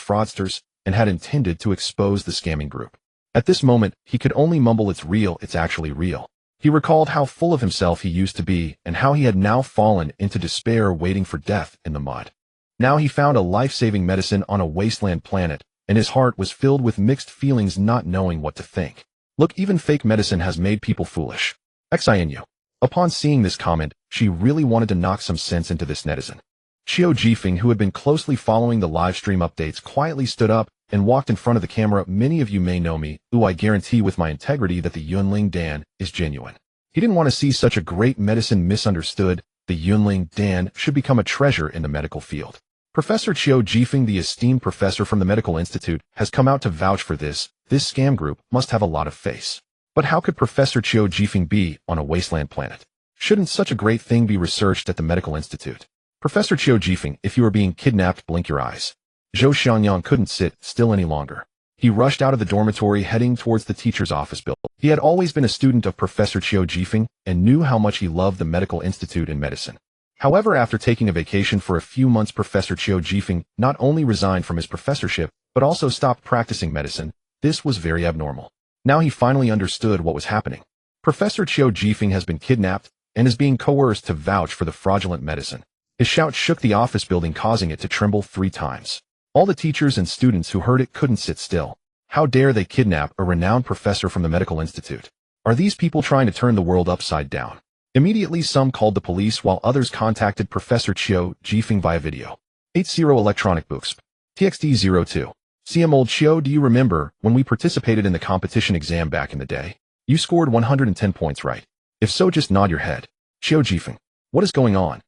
fraudsters and had intended to expose the scamming group. At this moment, he could only mumble, "It's real, it's actually real." He recalled how full of himself he used to be and how he had now fallen into despair, waiting for death in the mud. Now he found a life-saving medicine on a wasteland planet, and his heart was filled with mixed feelings, not knowing what to think. "Look, even fake medicine has made people foolish." Xianyu. Upon seeing this comment, she really wanted to knock some sense into this netizen. Qiu Jifeng, who had been closely following the live stream updates, quietly stood up and walked in front of the camera. "Many of you may know me. I guarantee with my integrity that the Yunling Dan is genuine." He didn't want to see such a great medicine misunderstood. The Yunling Dan should become a treasure in the medical field. Professor Qiu Jifeng, the esteemed professor from the medical institute, has come out to vouch for this. This scam group must have a lot of face. But how could Professor Qiu Jifeng be on a wasteland planet? Shouldn't such a great thing be researched at the medical institute? "Professor Qiu Jifeng, if you are being kidnapped, blink your eyes." Zhou Xiangyang couldn't sit still any longer. He rushed out of the dormitory, heading towards the teacher's office building. He had always been a student of Professor Qiu Jifeng and knew how much he loved the medical institute and medicine. However, after taking a vacation for a few months, Professor Qiu Jifeng not only resigned from his professorship, but also stopped practicing medicine. This was very abnormal. Now he finally understood what was happening. Professor Qiu Jifeng has been kidnapped and is being coerced to vouch for the fraudulent medicine. His shout shook the office building, causing it to tremble 3 times. All the teachers and students who heard it couldn't sit still. How dare they kidnap a renowned professor from the medical institute? Are these people trying to turn the world upside down? Immediately, some called the police while others contacted Professor Qiu Jifeng via video. 80 Electronic Books. TXT02. CM Old Qiu, do you remember when we participated in the competition exam back in the day? You scored 110 points, right? If so, just nod your head. Qiu Jifeng. What is going on?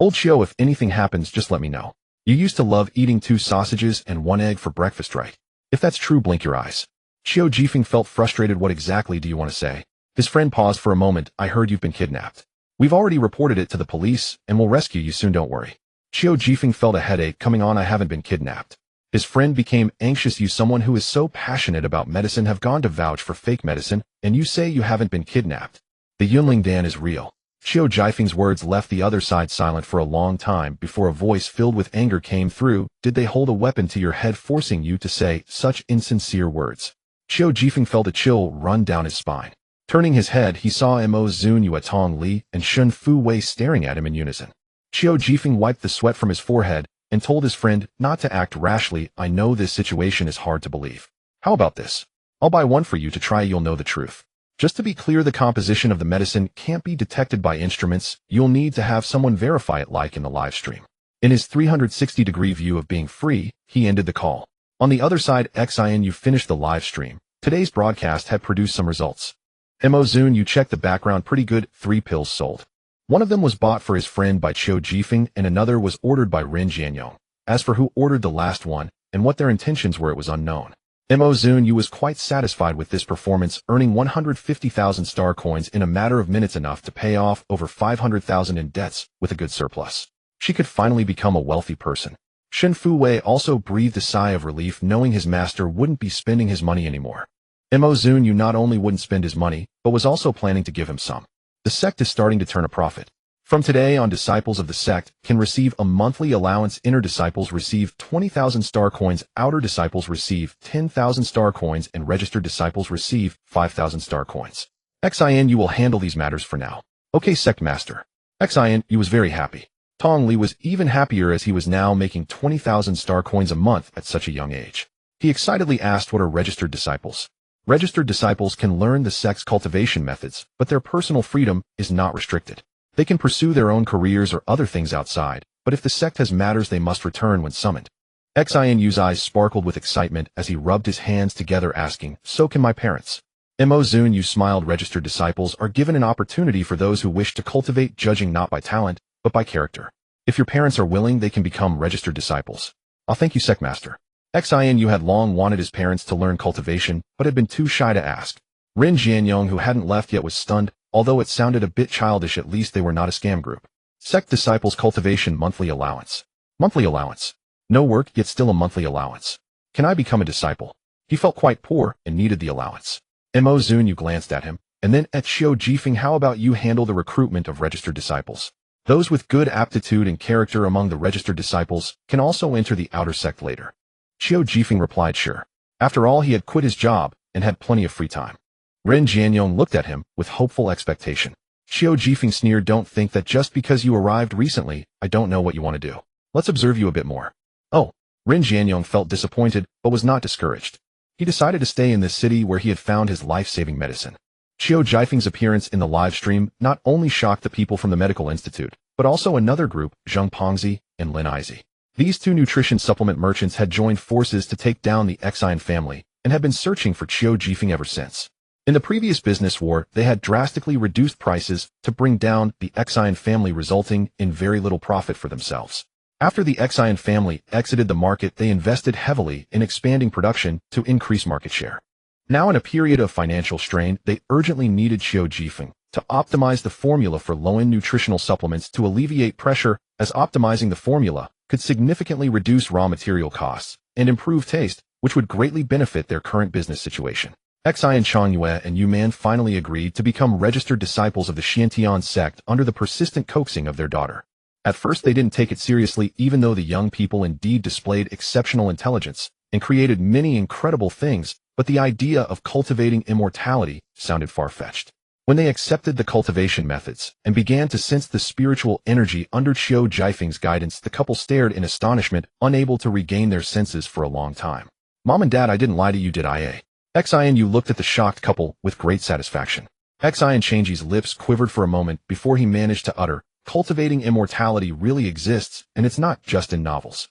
Old Qiu, if anything happens, just let me know. You used to love eating 2 sausages and 1 egg for breakfast, right? If that's true, blink your eyes. Qiu Jifeng felt frustrated. What exactly do you want to say? His friend paused for a moment. I heard you've been kidnapped. We've already reported it to the police and will rescue you soon, don't worry. Qiu Jifeng felt a headache coming on. I haven't been kidnapped. His friend became anxious. You, someone who is so passionate about medicine, have gone to vouch for fake medicine, and you say you haven't been kidnapped. The Yunling Dan is real. Qiu Jifeng's words left the other side silent for a long time before a voice filled with anger came through. Did they hold a weapon to your head, forcing you to say such insincere words? Qiu Jifeng felt a chill run down his spine. Turning his head, he saw Mo Zunyue, Tong Li, and Shun Fu Wei staring at him in unison. Qiu Jifeng wiped the sweat from his forehead and told his friend not to act rashly. I know this situation is hard to believe. How about this? I'll buy one for you to try, you'll know the truth. Just to be clear, the composition of the medicine can't be detected by instruments. You'll need to have someone verify it, like in the live stream. In his 360-degree view of being free, he ended the call. On the other side, Zunyue finished the live stream. Today's broadcast had produced some results. Zunyue checked the background pretty good. 3 pills sold. One of them was bought for his friend by Chiu Jifeng, and another was ordered by Ren Jianyong. As for who ordered the last one, and what their intentions were, it was unknown. Zunyue was quite satisfied with this performance, earning 150,000 star coins in a matter of minutes, enough to pay off over 500,000 in debts, with a good surplus. She could finally become a wealthy person. Shen Fuwei also breathed a sigh of relief, knowing his master wouldn't be spending his money anymore. Zunyue not only wouldn't spend his money, but was also planning to give him some. The sect is starting to turn a profit. From today on, disciples of the sect can receive a monthly allowance. Inner disciples receive 20,000 star coins, outer disciples receive 10,000 star coins, and registered disciples receive 5,000 star coins. Zunyue will handle these matters for now. Okay, sect master. Zunyue was very happy. Tong Li was even happier, as he was now making 20,000 star coins a month at such a young age. He excitedly asked, what are registered disciples? Registered disciples can learn the sect's cultivation methods, but their personal freedom is not restricted. They can pursue their own careers or other things outside, but if the sect has matters, they must return when summoned. Zunyue's eyes sparkled with excitement as he rubbed his hands together, asking, so can my parents? Zunyue smiled. Registered disciples are given an opportunity for those who wish to cultivate, judging not by talent, but by character. If your parents are willing, they can become registered disciples. I'll thank you, sect master. Zunyue had long wanted his parents to learn cultivation, but had been too shy to ask. Ren Jianyong, who hadn't left yet, was stunned. Although it sounded a bit childish, at least they were not a scam group. Sect disciples cultivation monthly allowance. Monthly allowance. No work, yet still a monthly allowance. Can I become a disciple? He felt quite poor and needed the allowance. Zunyue glanced at him, and then at Chiu Jifeng. How about you handle the recruitment of registered disciples? Those with good aptitude and character among the registered disciples can also enter the outer sect later. Chiu Jifeng replied sure. After all, he had quit his job and had plenty of free time. Ren Jianyong looked at him with hopeful expectation. Chiu Jifeng sneered, don't think that just because you arrived recently, I don't know what you want to do. Let's observe you a bit more. Oh, Ren Jianyong felt disappointed, but was not discouraged. He decided to stay in this city where he had found his life-saving medicine. Chiu Jifeng's appearance in the live stream not only shocked the people from the medical institute, but also another group, Zheng Pongzi and Lin Izi. These 2 nutrition supplement merchants had joined forces to take down the Zunyue family and had been searching for Chiu Jifeng ever since. In the previous business war, they had drastically reduced prices to bring down the Zunyue family, resulting in very little profit for themselves. After the Zunyue family exited the market, they invested heavily in expanding production to increase market share. Now, in a period of financial strain, they urgently needed Chiu Jifeng to optimize the formula for low-end nutritional supplements to alleviate pressure, as optimizing the formula could significantly reduce raw material costs and improve taste, which would greatly benefit their current business situation. Zunyue, Changyue, and Yuman finally agreed to become registered disciples of the Xiantian sect under the persistent coaxing of their daughter. At first, they didn't take it seriously, even though the young people indeed displayed exceptional intelligence and created many incredible things, but the idea of cultivating immortality sounded far-fetched. When they accepted the cultivation methods and began to sense the spiritual energy under Chiu Jifeng's guidance, the couple stared in astonishment, unable to regain their senses for a long time. Mom and Dad, I didn't lie to you, did I? Zunyue looked at the shocked couple with great satisfaction. Changji's lips quivered for a moment before he managed to utter, cultivating immortality really exists, and it's not just in novels.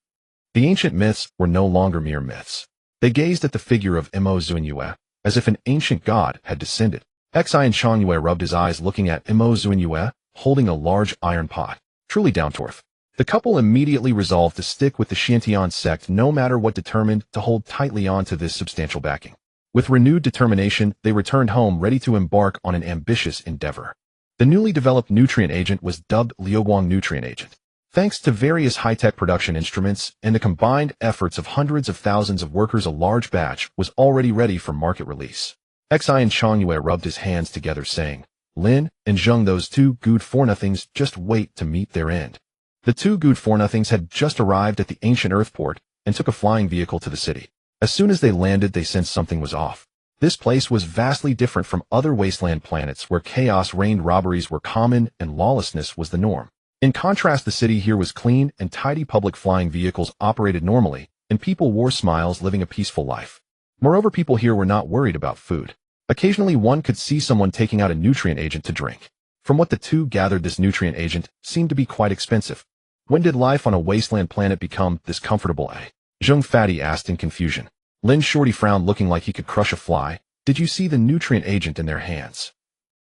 The ancient myths were no longer mere myths. They gazed at the figure of Zunyue, as if an ancient god had descended. Changyue rubbed his eyes, looking at Zunyue, holding a large iron pot. Truly down to earth. The couple immediately resolved to stick with the Xiantian sect no matter what, determined to hold tightly on to this substantial backing. With renewed determination, they returned home, ready to embark on an ambitious endeavor. The newly developed nutrient agent was dubbed Liuguang Nutrient Agent. Thanks to various high-tech production instruments and the combined efforts of hundreds of thousands of workers, a large batch was already ready for market release. Changyue rubbed his hands together, saying, Lin and Zheng, those 2 good for-nothings, just wait to meet their end. The 2 good for-nothings had just arrived at the ancient Earthport and took a flying vehicle to the city. As soon as they landed, they sensed something was off. This place was vastly different from other wasteland planets where chaos reigned, robberies were common, and lawlessness was the norm. In contrast, the city here was clean and tidy. Public flying vehicles operated normally, and people wore smiles, living a peaceful life. Moreover, people here were not worried about food. Occasionally one could see someone taking out a nutrient agent to drink. From what the two gathered, this nutrient agent seemed to be quite expensive. When did life on a wasteland planet become this comfortable? Zheng Fatty asked in confusion. Lin Shorty frowned, looking like he could crush a fly. Did you see the nutrient agent in their hands?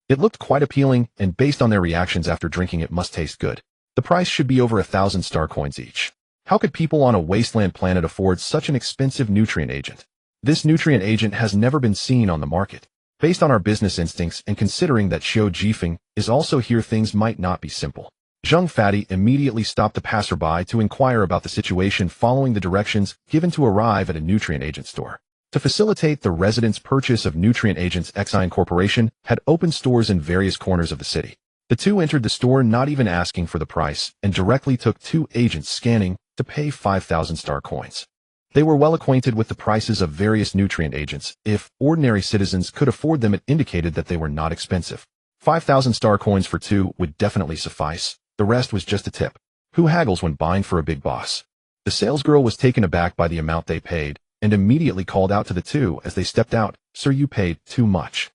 It looked quite appealing, and based on their reactions after drinking it must taste good. The price should be over 1,000 star coins each. How could people on a wasteland planet afford such an expensive nutrient agent? This nutrient agent has never been seen on the market. Based on our business instincts and considering that Xiao Jifeng is also here, things might not be simple. Zheng Fatty immediately stopped the passerby to inquire about the situation, following the directions given to arrive at a nutrient agent store. To facilitate the residents' purchase of nutrient agents, Xion Corporation had opened stores in various corners of the city. The two entered the store not even asking for the price and directly took two agents scanning to pay 5,000 star coins. They were well acquainted with the prices of various nutrient agents. If ordinary citizens could afford them, it indicated that they were not expensive. 5,000 star coins for two would definitely suffice. The rest was just a tip. Who haggles when buying for a big boss? The salesgirl was taken aback by the amount they paid and immediately called out to the two as they stepped out, "Sir, you paid too much."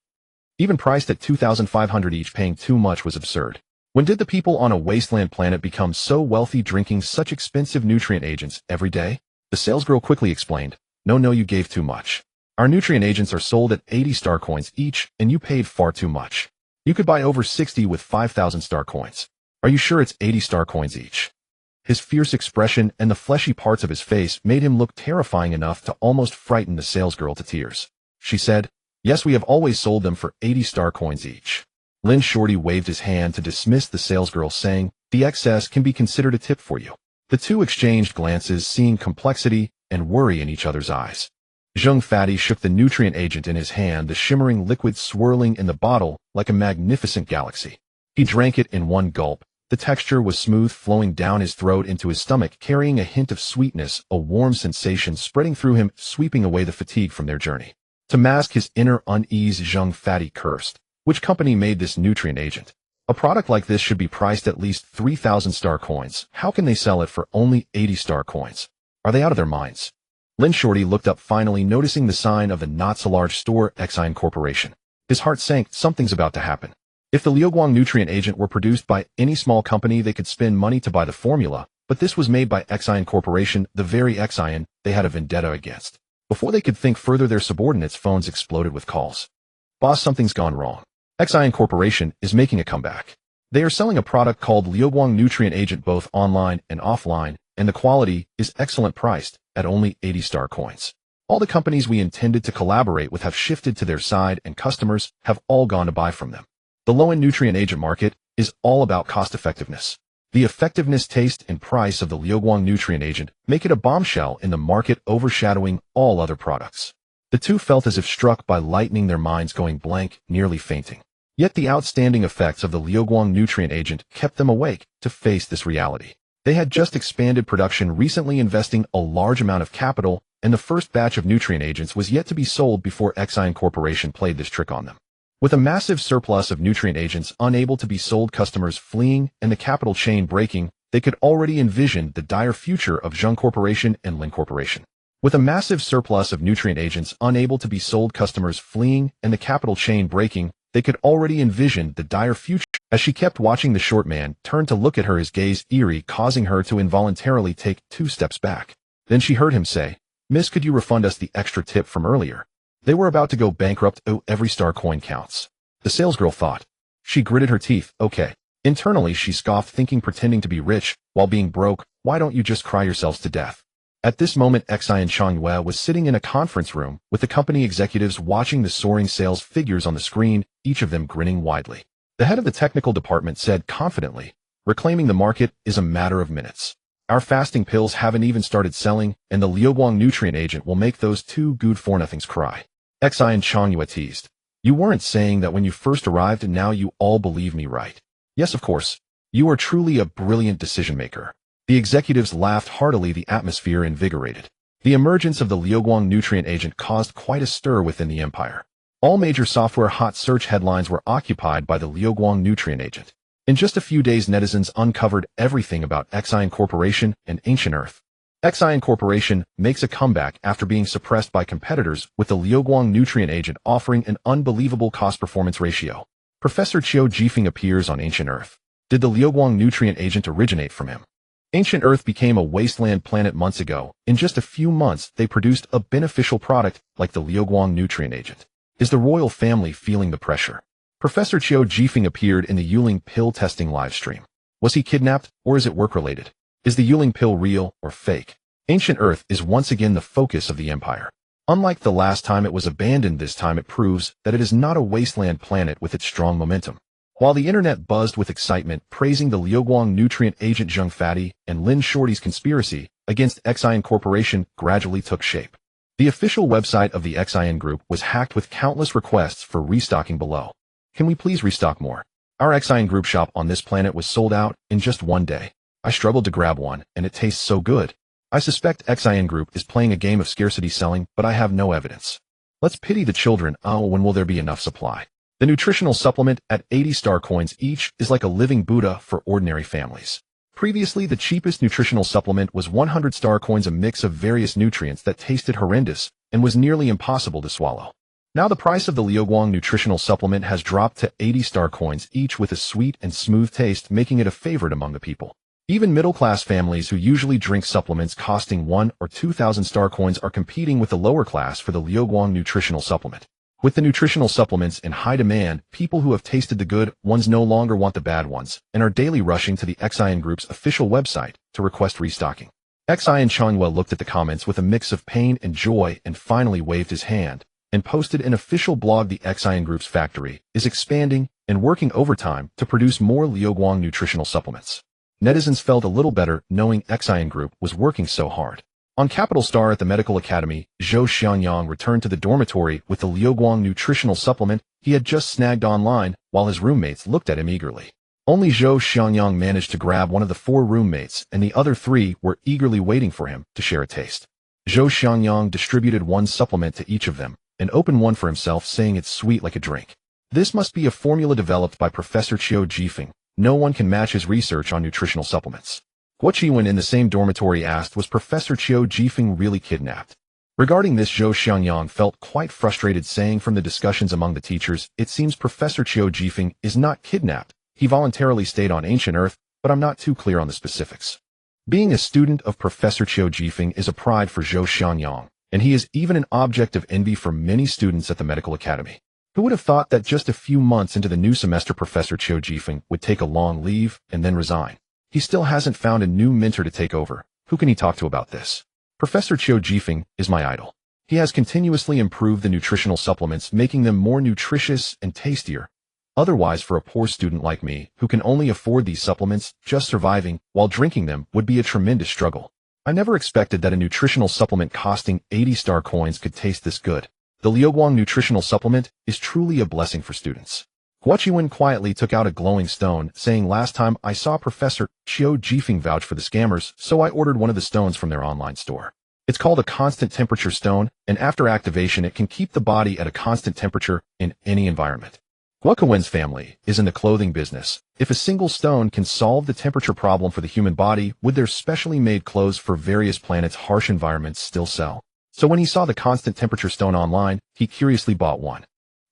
Even priced at 2,500 each, paying too much was absurd. When did the people on a wasteland planet become so wealthy, drinking such expensive nutrient agents every day? The salesgirl quickly explained, No, you gave too much. Our nutrient agents are sold at 80 star coins each, and you paid far too much. You could buy over 60 with 5,000 star coins. Are you sure it's 80 star coins each? His fierce expression and the fleshy parts of his face made him look terrifying enough to almost frighten the salesgirl to tears. She said, "Yes, we have always sold them for 80 star coins each." Lin Shorty waved his hand to dismiss the salesgirl, saying, "The excess can be considered a tip for you." The two exchanged glances, seeing complexity and worry in each other's eyes. Zheng Fatty shook the nutrient agent in his hand, the shimmering liquid swirling in the bottle like a magnificent galaxy. He drank it in one gulp. The texture was smooth, flowing down his throat into his stomach, carrying a hint of sweetness, a warm sensation spreading through him, sweeping away the fatigue from their journey. To mask his inner unease, Zheng Fatty cursed. Which company made this nutrient agent? A product like this should be priced at least 3,000 star coins. How can they sell it for only 80 star coins? Are they out of their minds? Lin Shorty looked up, finally noticing the sign of the not-so-large store, Xion Corporation. His heart sank. Something's about to happen. If the Liuguang nutrient agent were produced by any small company, they could spend money to buy the formula, but this was made by Xion Corporation, the very Xion they had a vendetta against. Before they could think further, their subordinates' phones exploded with calls. "Boss, something's gone wrong. Xion Corporation is making a comeback. They are selling a product called Liuguang nutrient agent both online and offline, and the quality is excellent, priced at only 80 star coins. All the companies we intended to collaborate with have shifted to their side, and customers have all gone to buy from them. The low-end nutrient agent market is all about cost-effectiveness. The effectiveness, taste, and price of the Liuguang nutrient agent make it a bombshell in the market, overshadowing all other products." The two felt as if struck by lightning, their minds going blank, nearly fainting. Yet the outstanding effects of the Liuguang nutrient agent kept them awake to face this reality. They had just expanded production recently, investing a large amount of capital, and the first batch of nutrient agents was yet to be sold before Xion Corporation played this trick on them. With a massive surplus of nutrient agents unable to be sold, customers fleeing, and the capital chain breaking, they could already envision the dire future of Zheng Corporation and Lin Corporation. With a massive surplus of nutrient agents unable to be sold, customers fleeing, and the capital chain breaking, they could already envision the dire future. As she kept watching, the short man turned to look at her, his gaze eerie, causing her to involuntarily take 2 steps back. Then she heard him say, "Miss, could you refund us the extra tip from earlier? They were about to go bankrupt. Oh, every star coin counts." The salesgirl thought. She gritted her teeth. "Okay." Internally, she scoffed, thinking pretending to be rich while being broke, why don't you just cry yourselves to death? At this moment, Xion Chongyue was sitting in a conference room with the company executives, watching the soaring sales figures on the screen, each of them grinning widely. The head of the technical department said confidently, "Reclaiming the market is a matter of minutes. Our fasting pills haven't even started selling, and the Liuguang nutrient agent will make those two good-for-nothings cry." Xion Chongyue teased, "You weren't saying that when you first arrived, and now you all believe me, right?" "Yes, of course. You are truly a brilliant decision-maker." The executives laughed heartily, the atmosphere invigorated. The emergence of the Liuguang nutrient agent caused quite a stir within the empire. All major software hot search headlines were occupied by the Liuguang nutrient agent. In just a few days, netizens uncovered everything about Xion Corporation and Ancient Earth. Xion Corporation makes a comeback after being suppressed by competitors with the Liuguang nutrient agent offering an unbelievable cost-performance ratio. Professor Qiu Jifeng appears on Ancient Earth. Did the Liuguang nutrient agent originate from him? Ancient Earth became a wasteland planet months ago. In just a few months, they produced a beneficial product like the Liuguang nutrient agent. Is the royal family feeling the pressure? Professor Qiu Jifeng appeared in the Yuling pill testing livestream. Was he kidnapped, or is it work-related? Is the Yuling pill real or fake? Ancient Earth is once again the focus of the Empire. Unlike the last time it was abandoned, this time it proves that it is not a wasteland planet with its strong momentum. While the internet buzzed with excitement praising the Liuguang nutrient agent Zheng Fatty and Lin Shorty's conspiracy against Xion Corporation gradually took shape. The official website of the Xion Group was hacked with countless requests for restocking below. Can we please restock more? Our Xion Group shop on this planet was sold out in just one day. I struggled to grab one, and it tastes so good. I suspect Xion Group is playing a game of scarcity selling, but I have no evidence. Let's pity the children. Oh, when will there be enough supply? The nutritional supplement at 80 star coins each is like a living Buddha for ordinary families. Previously, the cheapest nutritional supplement was 100 star coins, a mix of various nutrients that tasted horrendous and was nearly impossible to swallow. Now the price of the Liuguang nutritional supplement has dropped to 80 star coins each with a sweet and smooth taste, making it a favorite among the people. Even middle-class families who usually drink supplements costing 1 or 2,000 star coins are competing with the lower class for the Liuguang nutritional supplement. With the nutritional supplements in high demand, people who have tasted the good ones no longer want the bad ones and are daily rushing to the Xion Group's official website to request restocking. Xion Changwell looked at the comments with a mix of pain and joy and finally waved his hand and posted an official blog. The Xion Group's factory is expanding and working overtime to produce more Liuguang nutritional supplements. Netizens felt a little better knowing Xion Group was working so hard. On Capital Star at the Medical Academy, Zhou Xianyang returned to the dormitory with the Liuguang nutritional supplement he had just snagged online while his roommates looked at him eagerly. Only Zhou Xianyang managed to grab one of the 4 roommates, and the other 3 were eagerly waiting for him to share a taste. Zhou Xianyang distributed one supplement to each of them and opened one for himself, saying it's sweet like a drink. This must be a formula developed by Professor Qiu Jifeng. No one can match his research on nutritional supplements. Guo Qiwen in the same dormitory asked, was Professor Qiu Jifeng really kidnapped? Regarding this, Zhou Xianyang felt quite frustrated, saying from the discussions among the teachers, it seems Professor Qiu Jifeng is not kidnapped. He voluntarily stayed on Ancient Earth, but I'm not too clear on the specifics. Being a student of Professor Qiu Jifeng is a pride for Zhou Xianyang, and he is even an object of envy for many students at the Medical Academy. Who would have thought that just a few months into the new semester Professor Qiu Jifeng would take a long leave and then resign? He still hasn't found a new mentor to take over. Who can he talk to about this? Professor Qiu Jifeng is my idol. He has continuously improved the nutritional supplements, making them more nutritious and tastier. Otherwise, for a poor student like me, who can only afford these supplements, just surviving while drinking them would be a tremendous struggle. I never expected that a nutritional supplement costing 80 star coins could taste this good. The Liuguang nutritional supplement is truly a blessing for students. Guo Qiwen quietly took out a glowing stone, saying, last time I saw Professor Qiu Jifeng vouch for the scammers, so I ordered one of the stones from their online store. It's called a constant temperature stone, and after activation it can keep the body at a constant temperature in any environment. Guo Qiwen's family is in the clothing business. If a single stone can solve the temperature problem for the human body, would their specially made clothes for various planets' harsh environments still sell? So when he saw the constant temperature stone online, he curiously bought one.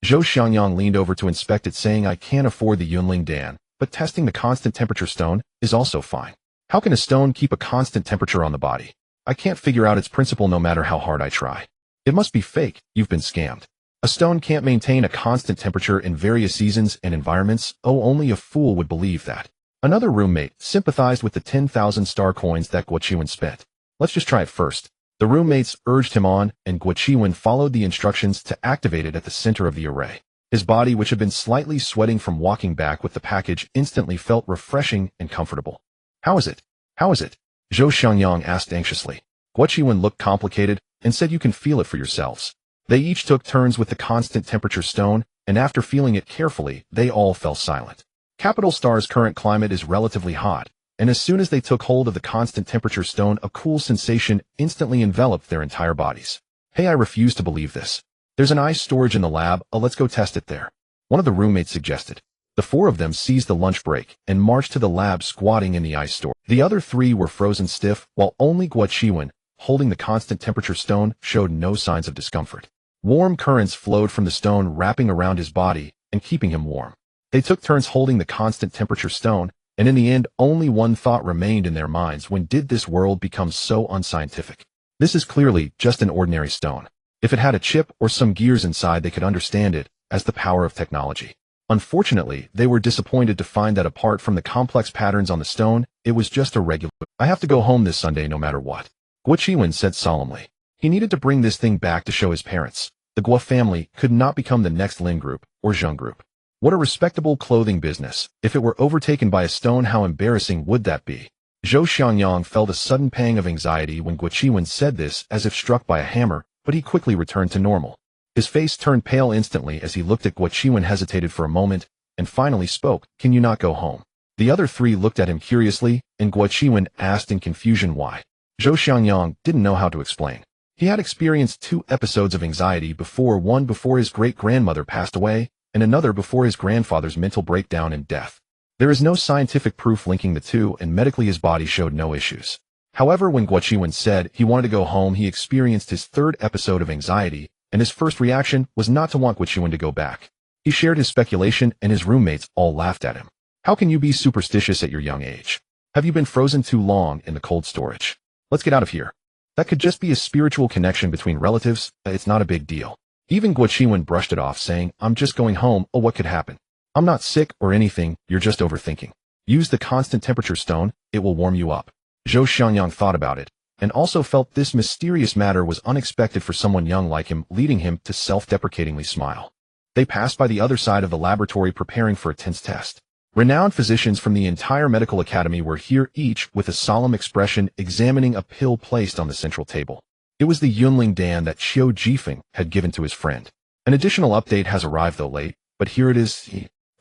Zhou Xianyang leaned over to inspect it, saying, I can't afford the Yunling Dan, but testing the constant temperature stone is also fine. How can a stone keep a constant temperature on the body? I can't figure out its principle no matter how hard I try. It must be fake. You've been scammed. A stone can't maintain a constant temperature in various seasons and environments. Oh, only a fool would believe that. Another roommate sympathized with the 10,000 star coins that Guo Qiwen spent. Let's just try it first. The roommates urged him on, and Guo Qiwen followed the instructions to activate it at the center of the array. His body, which had been slightly sweating from walking back with the package, instantly felt refreshing and comfortable. How is it? How is it? Zhou Xianyang asked anxiously. Guo Qiwen looked complicated and said, you can feel it for yourselves. They each took turns with the constant temperature stone, and after feeling it carefully, they all fell silent. Capital Star's current climate is relatively hot, and as soon as they took hold of the constant temperature stone, a cool sensation instantly enveloped their entire bodies. Hey, I refuse to believe this. There's an ice storage in the lab. Let's go test it there. One of the roommates suggested. The four of them seized the lunch break and marched to the lab squatting in the ice store. The other three were frozen stiff, while only Guoqiwen, holding the constant temperature stone, showed no signs of discomfort. Warm currents flowed from the stone, wrapping around his body and keeping him warm. They took turns holding the constant temperature stone, and in the end, only one thought remained in their minds: when did this world become so unscientific? This is clearly just an ordinary stone. If it had a chip or some gears inside, they could understand it as the power of technology. Unfortunately, they were disappointed to find that apart from the complex patterns on the stone, it was just a regular. I have to go home this Sunday no matter what, Guoqiwen said solemnly. He needed to bring this thing back to show his parents. The Guo family could not become the next Lin group or Zheng group. What a respectable clothing business. If it were overtaken by a stone, how embarrassing would that be? Zhou Xiangyang felt a sudden pang of anxiety when Guoqiwen said this, as if struck by a hammer, but he quickly returned to normal. His face turned pale instantly as he looked at Guoqiwen, hesitated for a moment, and finally spoke. Can you not go home? The other three looked at him curiously, and Guoqiwen asked in confusion why. Zhou Xiangyang didn't know how to explain. He had experienced 2 episodes of anxiety before, one before his great-grandmother passed away, and another before his grandfather's mental breakdown and death. There is no scientific proof linking the two, and medically his body showed no issues. However, when Guoqiwen said he wanted to go home, he experienced his 3rd episode of anxiety, and his first reaction was not to want Guoqiwen to go back. He shared his speculation, and his roommates all laughed at him. How can you be superstitious at your young age? Have you been frozen too long in the cold storage? Let's get out of here. That could just be a spiritual connection between relatives. It's not a big deal. Even Guoqiwen brushed it off, saying, I'm just going home. Oh, what could happen? I'm not sick or anything. You're just overthinking. Use the constant temperature stone. It will warm you up. Zhou Xiangyang thought about it, and also felt this mysterious matter was unexpected for someone young like him, leading him to self-deprecatingly smile. They passed by the other side of the laboratory preparing for a tense test. Renowned physicians from the entire medical academy were here, each with a solemn expression, examining a pill placed on the central table. It was the Yunling Dan that Qiu Jifeng had given to his friend. An additional update has arrived, though late, but here it is.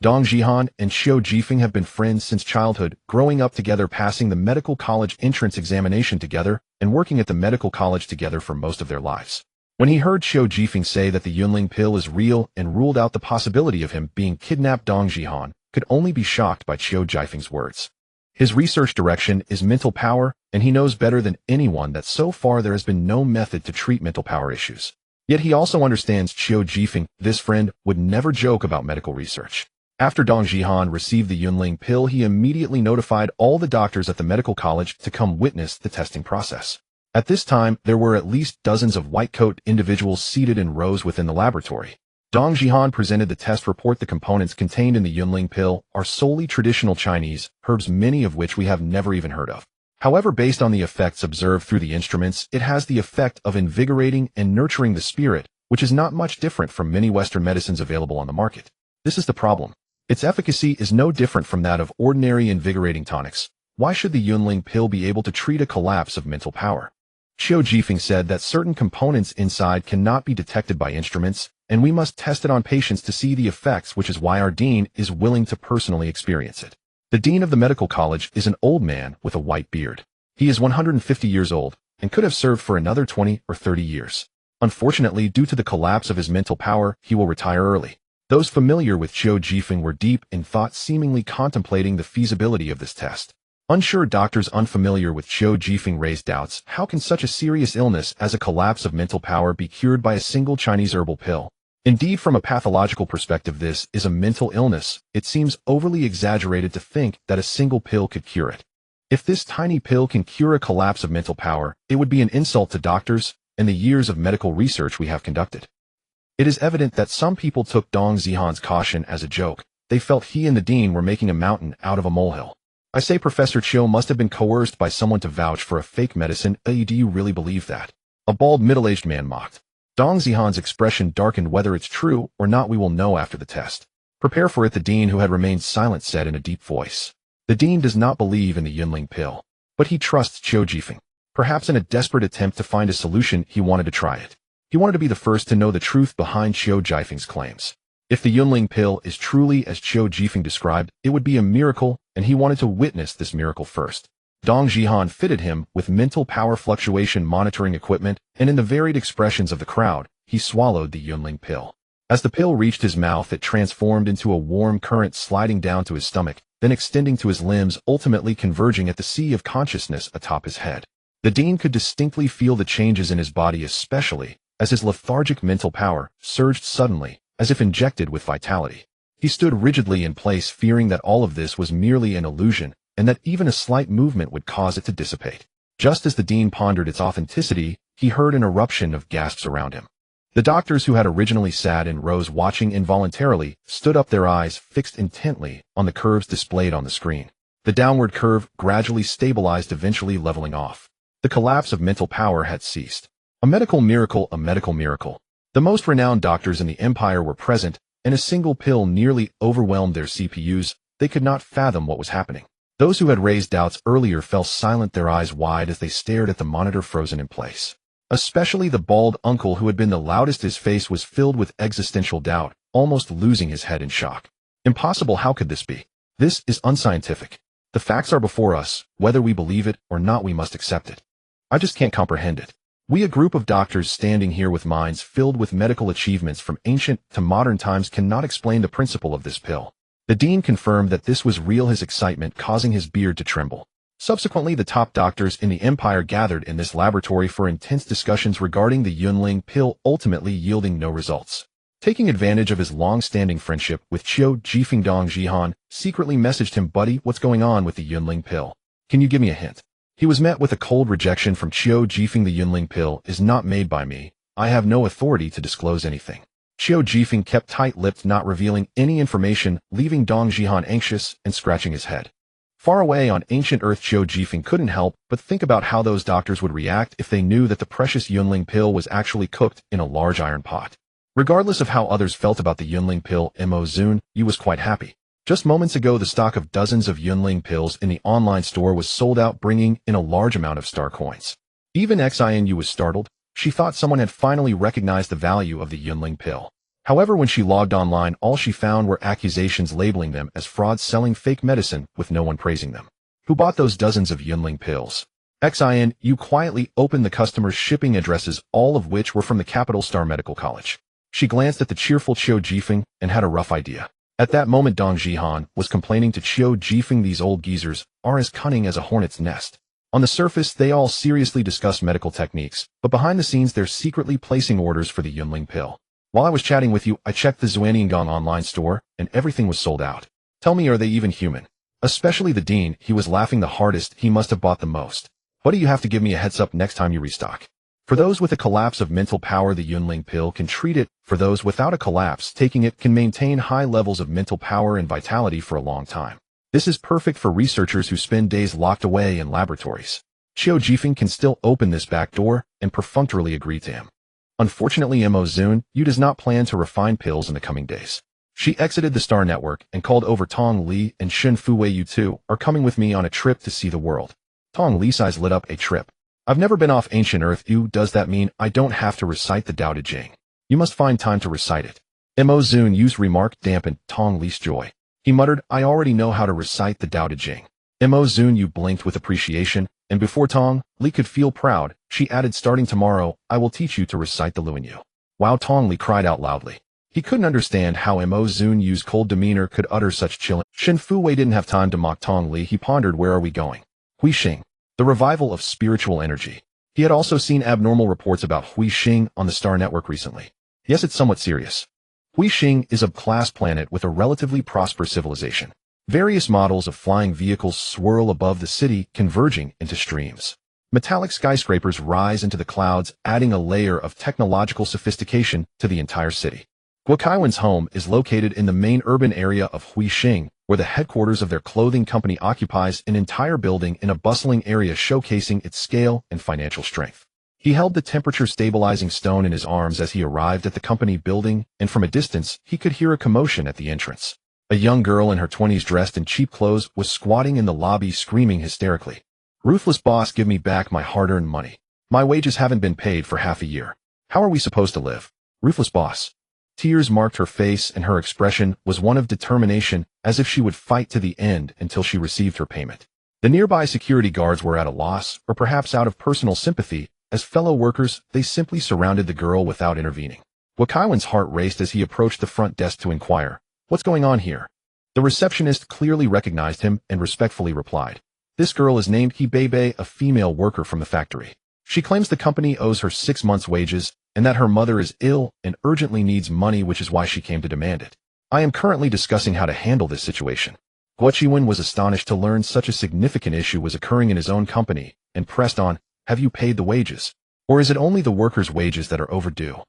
Dong Jihan and Qiu Jifeng have been friends since childhood, growing up together, passing the medical college entrance examination together, and working at the medical college together for most of their lives. When he heard Qiu Jifeng say that the Yunling pill is real and ruled out the possibility of him being kidnapped, Dong Jihan could only be shocked by Qiu Jifeng's words. His research direction is mental power, and he knows better than anyone that so far there has been no method to treat mental power issues. Yet he also understands Qiu Jifeng, this friend, would never joke about medical research. After Dong Jihan received the Yunling pill, he immediately notified all the doctors at the medical college to come witness the testing process. At this time, there were at least dozens of white-coat individuals seated in rows within the laboratory. Dong Jihan presented the test report. The components contained in the Yunling pill are solely traditional Chinese herbs, many of which we have never even heard of. However, based on the effects observed through the instruments, it has the effect of invigorating and nurturing the spirit, which is not much different from many Western medicines available on the market. This is the problem. Its efficacy is no different from that of ordinary invigorating tonics. Why should the Yunling pill be able to treat a collapse of mental power? Qiu Jifeng said that certain components inside cannot be detected by instruments, and we must test it on patients to see the effects, which is why our dean is willing to personally experience it. The dean of the medical college is an old man with a white beard. He is 150 years old and could have served for another 20 or 30 years. Unfortunately, due to the collapse of his mental power, he will retire early. Those familiar with Qiu Jifeng were deep in thought, seemingly contemplating the feasibility of this test. Unsure doctors unfamiliar with Qiu Jifeng raised doubts. How can such a serious illness as a collapse of mental power be cured by a single Chinese herbal pill? Indeed, from a pathological perspective, this is a mental illness. It seems overly exaggerated to think that a single pill could cure it. If this tiny pill can cure a collapse of mental power, it would be an insult to doctors and the years of medical research we have conducted. It is evident that some people took Dong Jihan's caution as a joke. They felt he and the dean were making a mountain out of a molehill. I say Professor Qiu must have been coerced by someone to vouch for a fake medicine. Do you really believe that? A bald, middle-aged man mocked. Dong Jihan's expression darkened. Whether it's true or not, we will know after the test. Prepare for it, the dean, who had remained silent, said in a deep voice. The dean does not believe in the Yunling pill, but he trusts Qiu Jifeng. Perhaps in a desperate attempt to find a solution, he wanted to try it. He wanted to be the first to know the truth behind Qiu Jifeng's claims. If the Yunling pill is truly as Qiu Jifeng described, it would be a miracle, and he wanted to witness this miracle first. Dong Jihan fitted him with mental power fluctuation monitoring equipment, and in the varied expressions of the crowd, he swallowed the Yunling pill. As the pill reached his mouth, it transformed into a warm current sliding down to his stomach, then extending to his limbs, ultimately converging at the sea of consciousness atop his head. The Dean could distinctly feel the changes in his body, especially as his lethargic mental power surged suddenly, as if injected with vitality. He stood rigidly in place, fearing that all of this was merely an illusion, and that even a slight movement would cause it to dissipate. Just as the Dean pondered its authenticity, he heard an eruption of gasps around him. The doctors, who had originally sat in rows watching involuntarily, stood up, their eyes fixed intently on the curves displayed on the screen. The downward curve gradually stabilized, eventually leveling off. The collapse of mental power had ceased. A medical miracle, a medical miracle. The most renowned doctors in the Empire were present, and a single pill nearly overwhelmed their CPUs. They could not fathom what was happening. Those who had raised doubts earlier fell silent, their eyes wide as they stared at the monitor frozen in place. Especially the bald uncle, who had been the loudest. His face was filled with existential doubt, almost losing his head in shock. Impossible, how could this be? This is unscientific. The facts are before us. Whether we believe it or not, we must accept it. I just can't comprehend it. We, a group of doctors standing here with minds filled with medical achievements from ancient to modern times, cannot explain the principle of this pill. The Dean confirmed that this was real, his excitement causing his beard to tremble. Subsequently, the top doctors in the Empire gathered in this laboratory for intense discussions regarding the Yunling pill, ultimately yielding no results. Taking advantage of his long-standing friendship with Qiu Jifeng, Dong Jihan secretly messaged him, "Buddy, what's going on with the Yunling pill? Can you give me a hint?" He was met with a cold rejection from Qiu Jifeng. "The Yunling pill is not made by me. I have no authority to disclose anything." Qiu Jifeng kept tight-lipped, not revealing any information, leaving Dong Jihan anxious and scratching his head. Far away on ancient Earth, Qiu Jifeng couldn't help but think about how those doctors would react if they knew that the precious Yunling pill was actually cooked in a large iron pot. Regardless of how others felt about the Yunling pill, Zunyue was quite happy. Just moments ago, the stock of dozens of Yunling pills in the online store was sold out, bringing in a large amount of star coins. Even Zunyue was startled. She thought someone had finally recognized the value of the Yunling pill. However, when she logged online, all she found were accusations labeling them as frauds, selling fake medicine with no one praising them. Who bought those dozens of Yunling pills? Zunyue quietly opened the customers' shipping addresses, all of which were from the Capital Star Medical College. She glanced at the cheerful Qiu Jifeng and had a rough idea. At that moment, Dong Jihan was complaining to Qiu Jifeng, "These old geezers are as cunning as a hornet's nest." On the surface, they all seriously discuss medical techniques, but behind the scenes, they're secretly placing orders for the Yunling pill. While I was chatting with you, I checked the Zuanyang online store, and everything was sold out. Tell me, are they even human? Especially the Dean, he was laughing the hardest. He must have bought the most. What do you have to give me a heads up next time you restock? For those with a collapse of mental power, the Yunling pill can treat it. For those without a collapse, taking it can maintain high levels of mental power and vitality for a long time. This is perfect for researchers who spend days locked away in laboratories. Qiu Jifeng can still open this back door, and perfunctorily agreed to him. Unfortunately, Zunyue does not plan to refine pills in the coming days. She exited the Star Network and called over Tong Li and Shen Fuwei. "You two are coming with me on a trip to see the world." Tong Li's eyes lit up. "A trip? I've never been off ancient Earth. Does that mean I don't have to recite the Tao Te Ching? You must find time to recite it." Zunyue's remark dampened Tong Li's joy. He muttered, "I already know how to recite the Tao Te Ching." Zunyue blinked with appreciation, and before Tong Li could feel proud, she added, "Starting tomorrow, I will teach you to recite the Luanyu." Wow, Tong Li cried out loudly. He couldn't understand how Zunyue's cold demeanor could utter such chilling. Shen Fuwei didn't have time to mock Tong Li. He pondered, where are we going? Huixing. The revival of spiritual energy. He had also seen abnormal reports about Huixing on the Star Network recently. Yes, it's somewhat serious. Huixing is a class planet with a relatively prosperous civilization. Various models of flying vehicles swirl above the city, converging into streams. Metallic skyscrapers rise into the clouds, adding a layer of technological sophistication to the entire city. Guokaiwan's home is located in the main urban area of Huixing, where the headquarters of their clothing company occupies an entire building in a bustling area, showcasing its scale and financial strength. He held the temperature-stabilizing stone in his arms as he arrived at the company building, and from a distance, he could hear a commotion at the entrance. A young girl in her 20s dressed in cheap clothes was squatting in the lobby, screaming hysterically, "Ruthless boss, give me back my hard-earned money. My wages haven't been paid for half a year. How are we supposed to live? Ruthless boss." Tears marked her face, and her expression was one of determination, as if she would fight to the end until she received her payment. The nearby security guards were at a loss, or perhaps out of personal sympathy. As fellow workers, they simply surrounded the girl without intervening. Wakaiwan's heart raced as he approached the front desk to inquire, "What's going on here?" The receptionist clearly recognized him and respectfully replied, "This girl is named Hibebe, a female worker from the factory. She claims the company owes her 6 months' wages and that her mother is ill and urgently needs money, which is why she came to demand it. I am currently discussing how to handle this situation." Guoqiwen was astonished to learn such a significant issue was occurring in his own company and pressed on, "Have you paid the wages? Or is it only the workers' wages that are overdue?"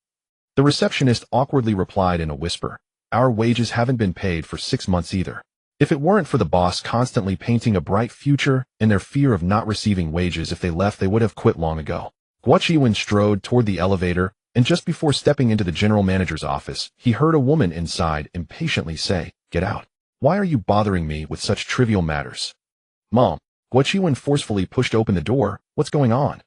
The receptionist awkwardly replied in a whisper, "Our wages haven't been paid for 6 months either. If it weren't for the boss constantly painting a bright future and their fear of not receiving wages if they left, they would have quit long ago." Guoqiwen strode toward the elevator, and just before stepping into the general manager's office, he heard a woman inside impatiently say, "Get out. Why are you bothering me with such trivial matters?" "Mom." Guoqiwen forcefully pushed open the door. "What's going on?"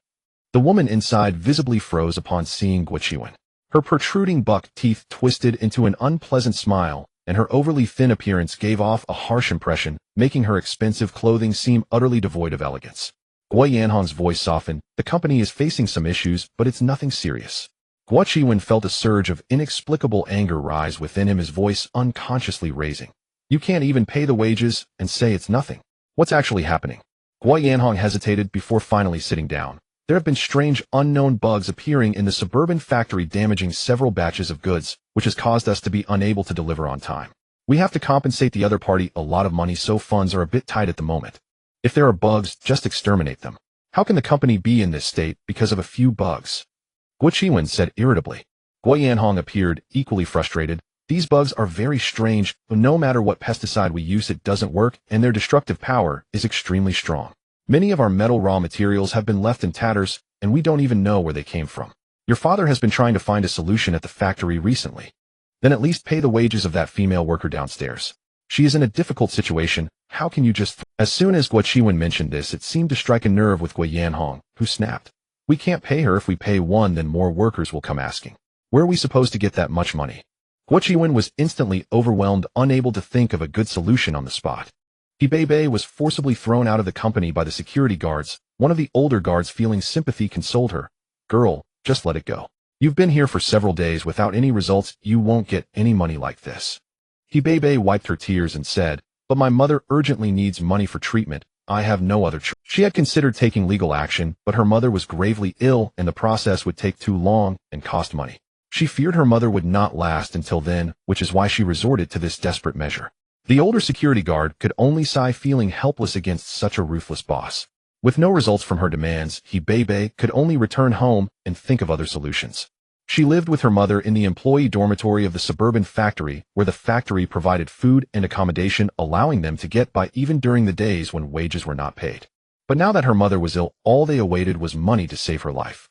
The woman inside visibly froze upon seeing Guoqiwen. Her protruding buck teeth twisted into an unpleasant smile, and her overly thin appearance gave off a harsh impression, making her expensive clothing seem utterly devoid of elegance. Guo Yanhong's voice softened. "The company is facing some issues, but it's nothing serious." Guoqiwen felt a surge of inexplicable anger rise within him, his voice unconsciously raising. "You can't even pay the wages and say it's nothing. What's actually happening?" Guo Yanhong hesitated before finally sitting down. "There have been strange, unknown bugs appearing in the suburban factory, damaging several batches of goods, which has caused us to be unable to deliver on time. We have to compensate the other party a lot of money, so funds are a bit tight at the moment. If there are bugs, just exterminate them. How can the company be in this state because of a few bugs?" Guoqiwen said irritably. Guo Yanhong appeared equally frustrated. "These bugs are very strange, but no matter what pesticide we use, it doesn't work, and their destructive power is extremely strong. Many of our metal raw materials have been left in tatters, and we don't even know where they came from. Your father has been trying to find a solution at the factory recently. Then at least pay the wages of that female worker downstairs. She is in a difficult situation. How can you just..." As soon as Guoqiwen mentioned this, it seemed to strike a nerve with Guo Yanhong, who snapped, "We can't pay her. If we pay one, then more workers will come asking. Where are we supposed to get that much money?" Guoqiwen was instantly overwhelmed, unable to think of a good solution on the spot. Hibebe was forcibly thrown out of the company by the security guards. One of the older guards, feeling sympathy, consoled her. "Girl, just let it go. You've been here for several days without any results. You won't get any money like this." Hibebe wiped her tears and said, "But my mother urgently needs money for treatment. I have no other choice." She had considered taking legal action, but her mother was gravely ill and the process would take too long and cost money. She feared her mother would not last until then, which is why she resorted to this desperate measure. The older security guard could only sigh, feeling helpless against such a ruthless boss. With no results from her demands, Hibebe could only return home and think of other solutions. She lived with her mother in the employee dormitory of the suburban factory, where the factory provided food and accommodation, allowing them to get by even during the days when wages were not paid. But now that her mother was ill, all they awaited was money to save her life.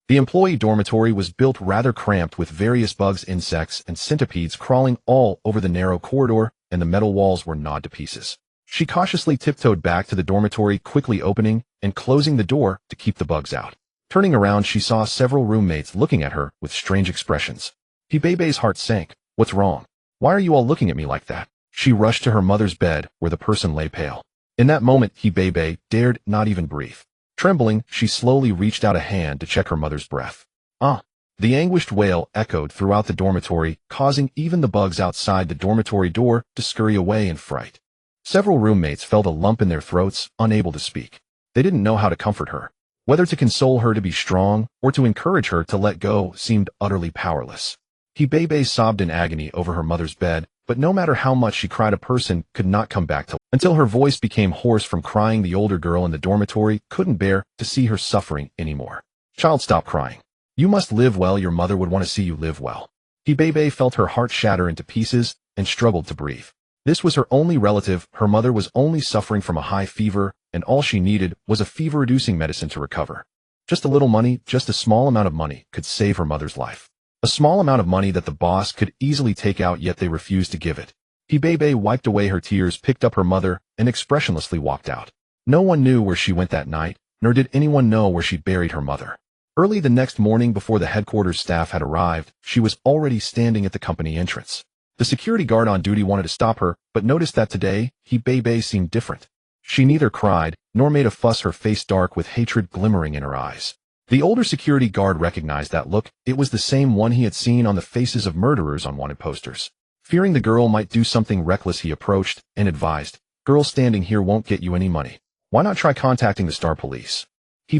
The employee dormitory was built rather cramped, with various bugs, insects, and centipedes crawling all over the narrow corridor, and the metal walls were gnawed to pieces. She cautiously tiptoed back to the dormitory, quickly opening and closing the door to keep the bugs out. Turning around, she saw several roommates looking at her with strange expressions. Hibebe's heart sank. "What's wrong? Why are you all looking at me like that?" She rushed to her mother's bed, where the person lay pale. In that moment, Hibebe dared not even breathe. Trembling, she slowly reached out a hand to check her mother's breath. "Ah!" The anguished wail echoed throughout the dormitory, causing even the bugs outside the dormitory door to scurry away in fright. Several roommates felt a lump in their throats, unable to speak. They didn't know how to comfort her. Whether to console her to be strong or to encourage her to let go seemed utterly powerless. Hibebe sobbed in agony over her mother's bed, but no matter how much she cried, a person could not come back to until her voice became hoarse from crying. The older girl in the dormitory couldn't bear to see her suffering anymore. "Child, stop crying. You must live well. Your mother would want to see you live well." Hibebe felt her heart shatter into pieces and struggled to breathe. This was her only relative. Her mother was only suffering from a high fever, and all she needed was a fever-reducing medicine to recover. Just a little money, just a small amount of money, could save her mother's life. A small amount of money that the boss could easily take out, yet they refused to give it. Hibebe wiped away her tears, picked up her mother, and expressionlessly walked out. No one knew where she went that night, nor did anyone know where she buried her mother. Early the next morning, before the headquarters staff had arrived, she was already standing at the company entrance. The security guard on duty wanted to stop her, but noticed that today, Hibebe seemed different. She neither cried, nor made a fuss, her face dark with hatred glimmering in her eyes. The older security guard recognized that look. It was the same one he had seen on the faces of murderers on wanted posters. Fearing the girl might do something reckless, he approached and advised, "Girl standing here won't get you any money. Why not try contacting the Star Police?" He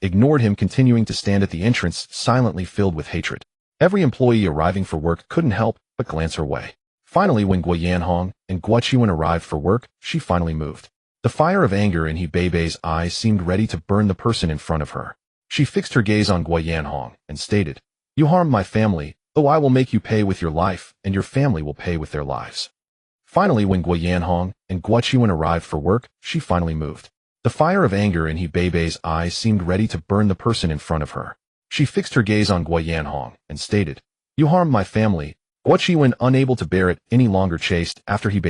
ignored him, continuing to stand at the entrance, silently filled with hatred. Every employee arriving for work couldn't help but glance her way. Finally, when Guo Yanhong and Guo Qiwen arrived for work, she finally moved. The fire of anger in He eyes seemed ready to burn the person in front of her. She fixed her gaze on Guo Yanhong and stated, "You harmed my family. Oh, I will make you pay with your life, and your family will pay with their lives." Finally, when Guo Yanhong and Guo Qiwen arrived for work, she finally moved. The fire of anger in He eyes seemed ready to burn the person in front of her. She fixed her gaze on Guo Yanhong and stated, "You harmed my family." Guo Qiwen, unable to bear it any longer, chased after He.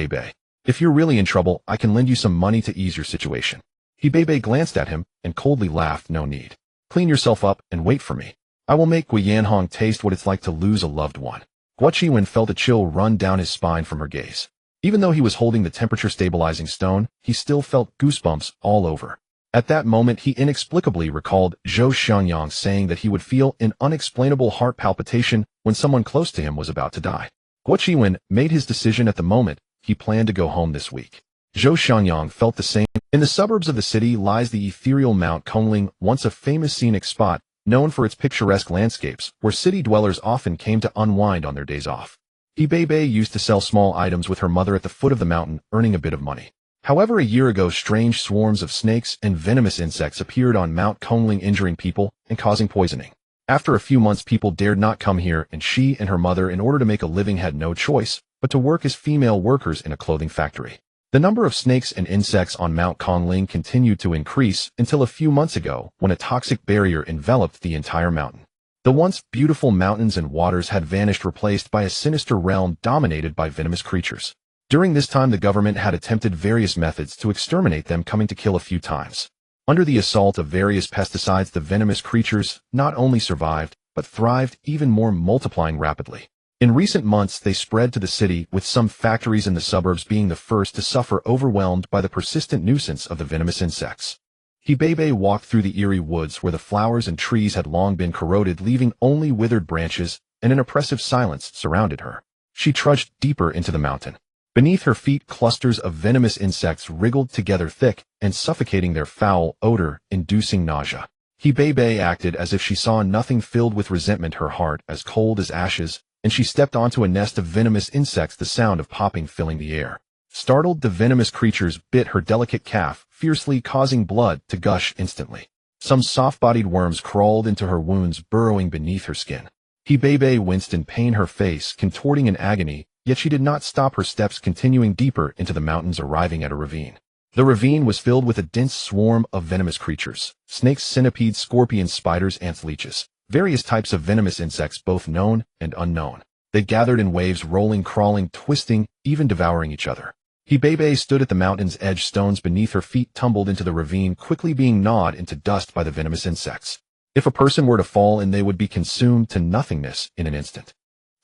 "If you're really in trouble, I can lend you some money to ease your situation." He glanced at him and coldly laughed, "No need. Clean yourself up and wait for me. I will make Guo Yanhong taste what it's like to lose a loved one." Guo Qiwen felt a chill run down his spine from her gaze. Even though he was holding the temperature-stabilizing stone, he still felt goosebumps all over. At that moment, he inexplicably recalled Zhou Xiangyang saying that he would feel an unexplainable heart palpitation when someone close to him was about to die. Guo Qiwen made his decision at the moment. He planned to go home this week. Zhou Xiangyang felt the same. In the suburbs of the city lies the ethereal Mount Kongling, once a famous scenic spot, known for its picturesque landscapes, where city dwellers often came to unwind on their days off. He used to sell small items with her mother at the foot of the mountain, earning a bit of money. However, a year ago, strange swarms of snakes and venomous insects appeared on Mount Kongling, injuring people and causing poisoning. After a few months, people dared not come here, and she and her mother, in order to make a living, had no choice but to work as female workers in a clothing factory. The number of snakes and insects on Mount Kongling continued to increase until a few months ago, when a toxic barrier enveloped the entire mountain. The once beautiful mountains and waters had vanished, replaced by a sinister realm dominated by venomous creatures. During this time, the government had attempted various methods to exterminate them, coming to kill a few times. Under the assault of various pesticides, the venomous creatures not only survived, but thrived even more, multiplying rapidly. In recent months, they spread to the city, with some factories in the suburbs being the first to suffer, overwhelmed by the persistent nuisance of the venomous insects. He walked through the eerie woods where the flowers and trees had long been corroded, leaving only withered branches, and an oppressive silence surrounded her. She trudged deeper into the mountain. Beneath her feet, clusters of venomous insects wriggled together, thick and suffocating, their foul odor inducing nausea. He acted as if she saw nothing, filled with resentment, her heart as cold as ashes, and she stepped onto a nest of venomous insects, the sound of popping filling the air. Startled, the venomous creatures bit her delicate calf, fiercely, causing blood to gush instantly. Some soft-bodied worms crawled into her wounds, burrowing beneath her skin. He winced in pain, her face contorting in agony, yet she did not stop her steps, continuing deeper into the mountains, arriving at a ravine. The ravine was filled with a dense swarm of venomous creatures: snakes, centipedes, scorpions, spiders, ants, leeches. Various types of venomous insects, both known and unknown. They gathered in waves, rolling, crawling, twisting, even devouring each other. He stood at the mountain's edge. Stones beneath her feet tumbled into the ravine, quickly being gnawed into dust by the venomous insects. If a person were to fall in, they would be consumed to nothingness in an instant.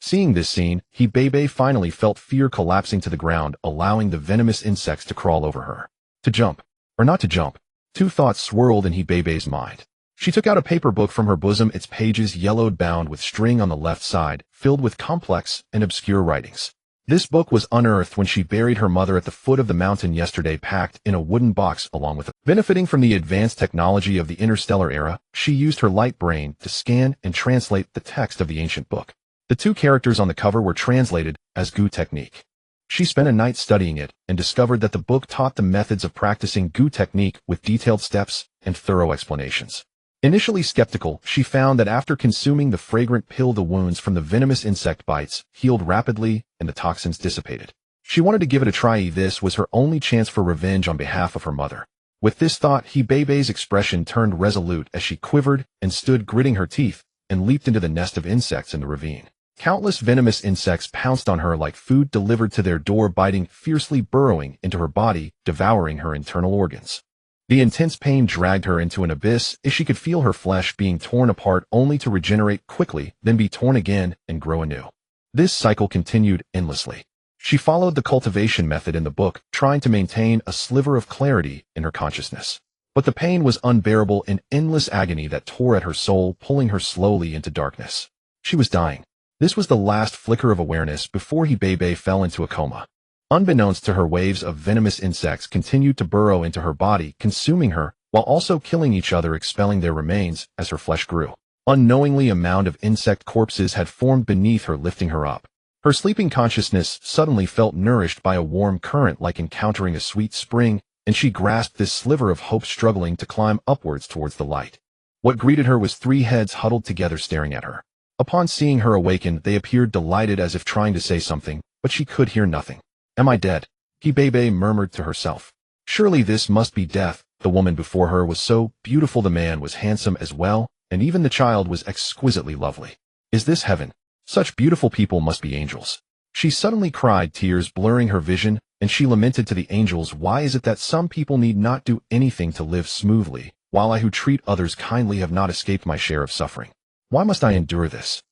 Seeing this scene, He finally felt fear collapsing to the ground, allowing the venomous insects to crawl over her. To jump, or not to jump? Two thoughts swirled in He mind. She took out a paper book from her bosom, its pages yellowed, bound with string on the left side, filled with complex and obscure writings. This book was unearthed when she buried her mother at the foot of the mountain yesterday, packed in a wooden box along with her. Benefiting from the advanced technology of the interstellar era, she used her light brain to scan and translate the text of the ancient book. The two characters on the cover were translated as Gu technique. She spent a night studying it and discovered that the book taught the methods of practicing Gu technique with detailed steps and thorough explanations. Initially skeptical, she found that after consuming the fragrant pill, the wounds from the venomous insect bites healed rapidly and the toxins dissipated. She wanted to give it a try. This was her only chance for revenge on behalf of her mother. With this thought, He expression turned resolute as she quivered and stood, gritting her teeth, and leaped into the nest of insects in the ravine. Countless venomous insects pounced on her like food delivered to their door, biting, fiercely burrowing into her body, devouring her internal organs. The intense pain dragged her into an abyss as she could feel her flesh being torn apart, only to regenerate quickly, then be torn again and grow anew. This cycle continued endlessly. She followed the cultivation method in the book, trying to maintain a sliver of clarity in her consciousness. But the pain was unbearable, an endless agony that tore at her soul, pulling her slowly into darkness. She was dying. This was the last flicker of awareness before Bebe fell into a coma. Unbeknownst to her, waves of venomous insects continued to burrow into her body, consuming her, while also killing each other, expelling their remains as her flesh grew. Unknowingly, a mound of insect corpses had formed beneath her, lifting her up. Her sleeping consciousness suddenly felt nourished by a warm current, like encountering a sweet spring, and she grasped this sliver of hope, struggling to climb upwards towards the light. What greeted her was three heads huddled together, staring at her. Upon seeing her awaken, they appeared delighted, as if trying to say something, but she could hear nothing. "Am I dead?" Bebe murmured to herself. Surely this must be death. The woman before her was so beautiful, the man was handsome as well, and even the child was exquisitely lovely. Is this heaven? Such beautiful people must be angels. She suddenly cried, tears blurring her vision, and she lamented to the angels, "Why is it that some people need not do anything to live smoothly, while I who treat others kindly have not escaped my share of suffering? Why must I endure this?"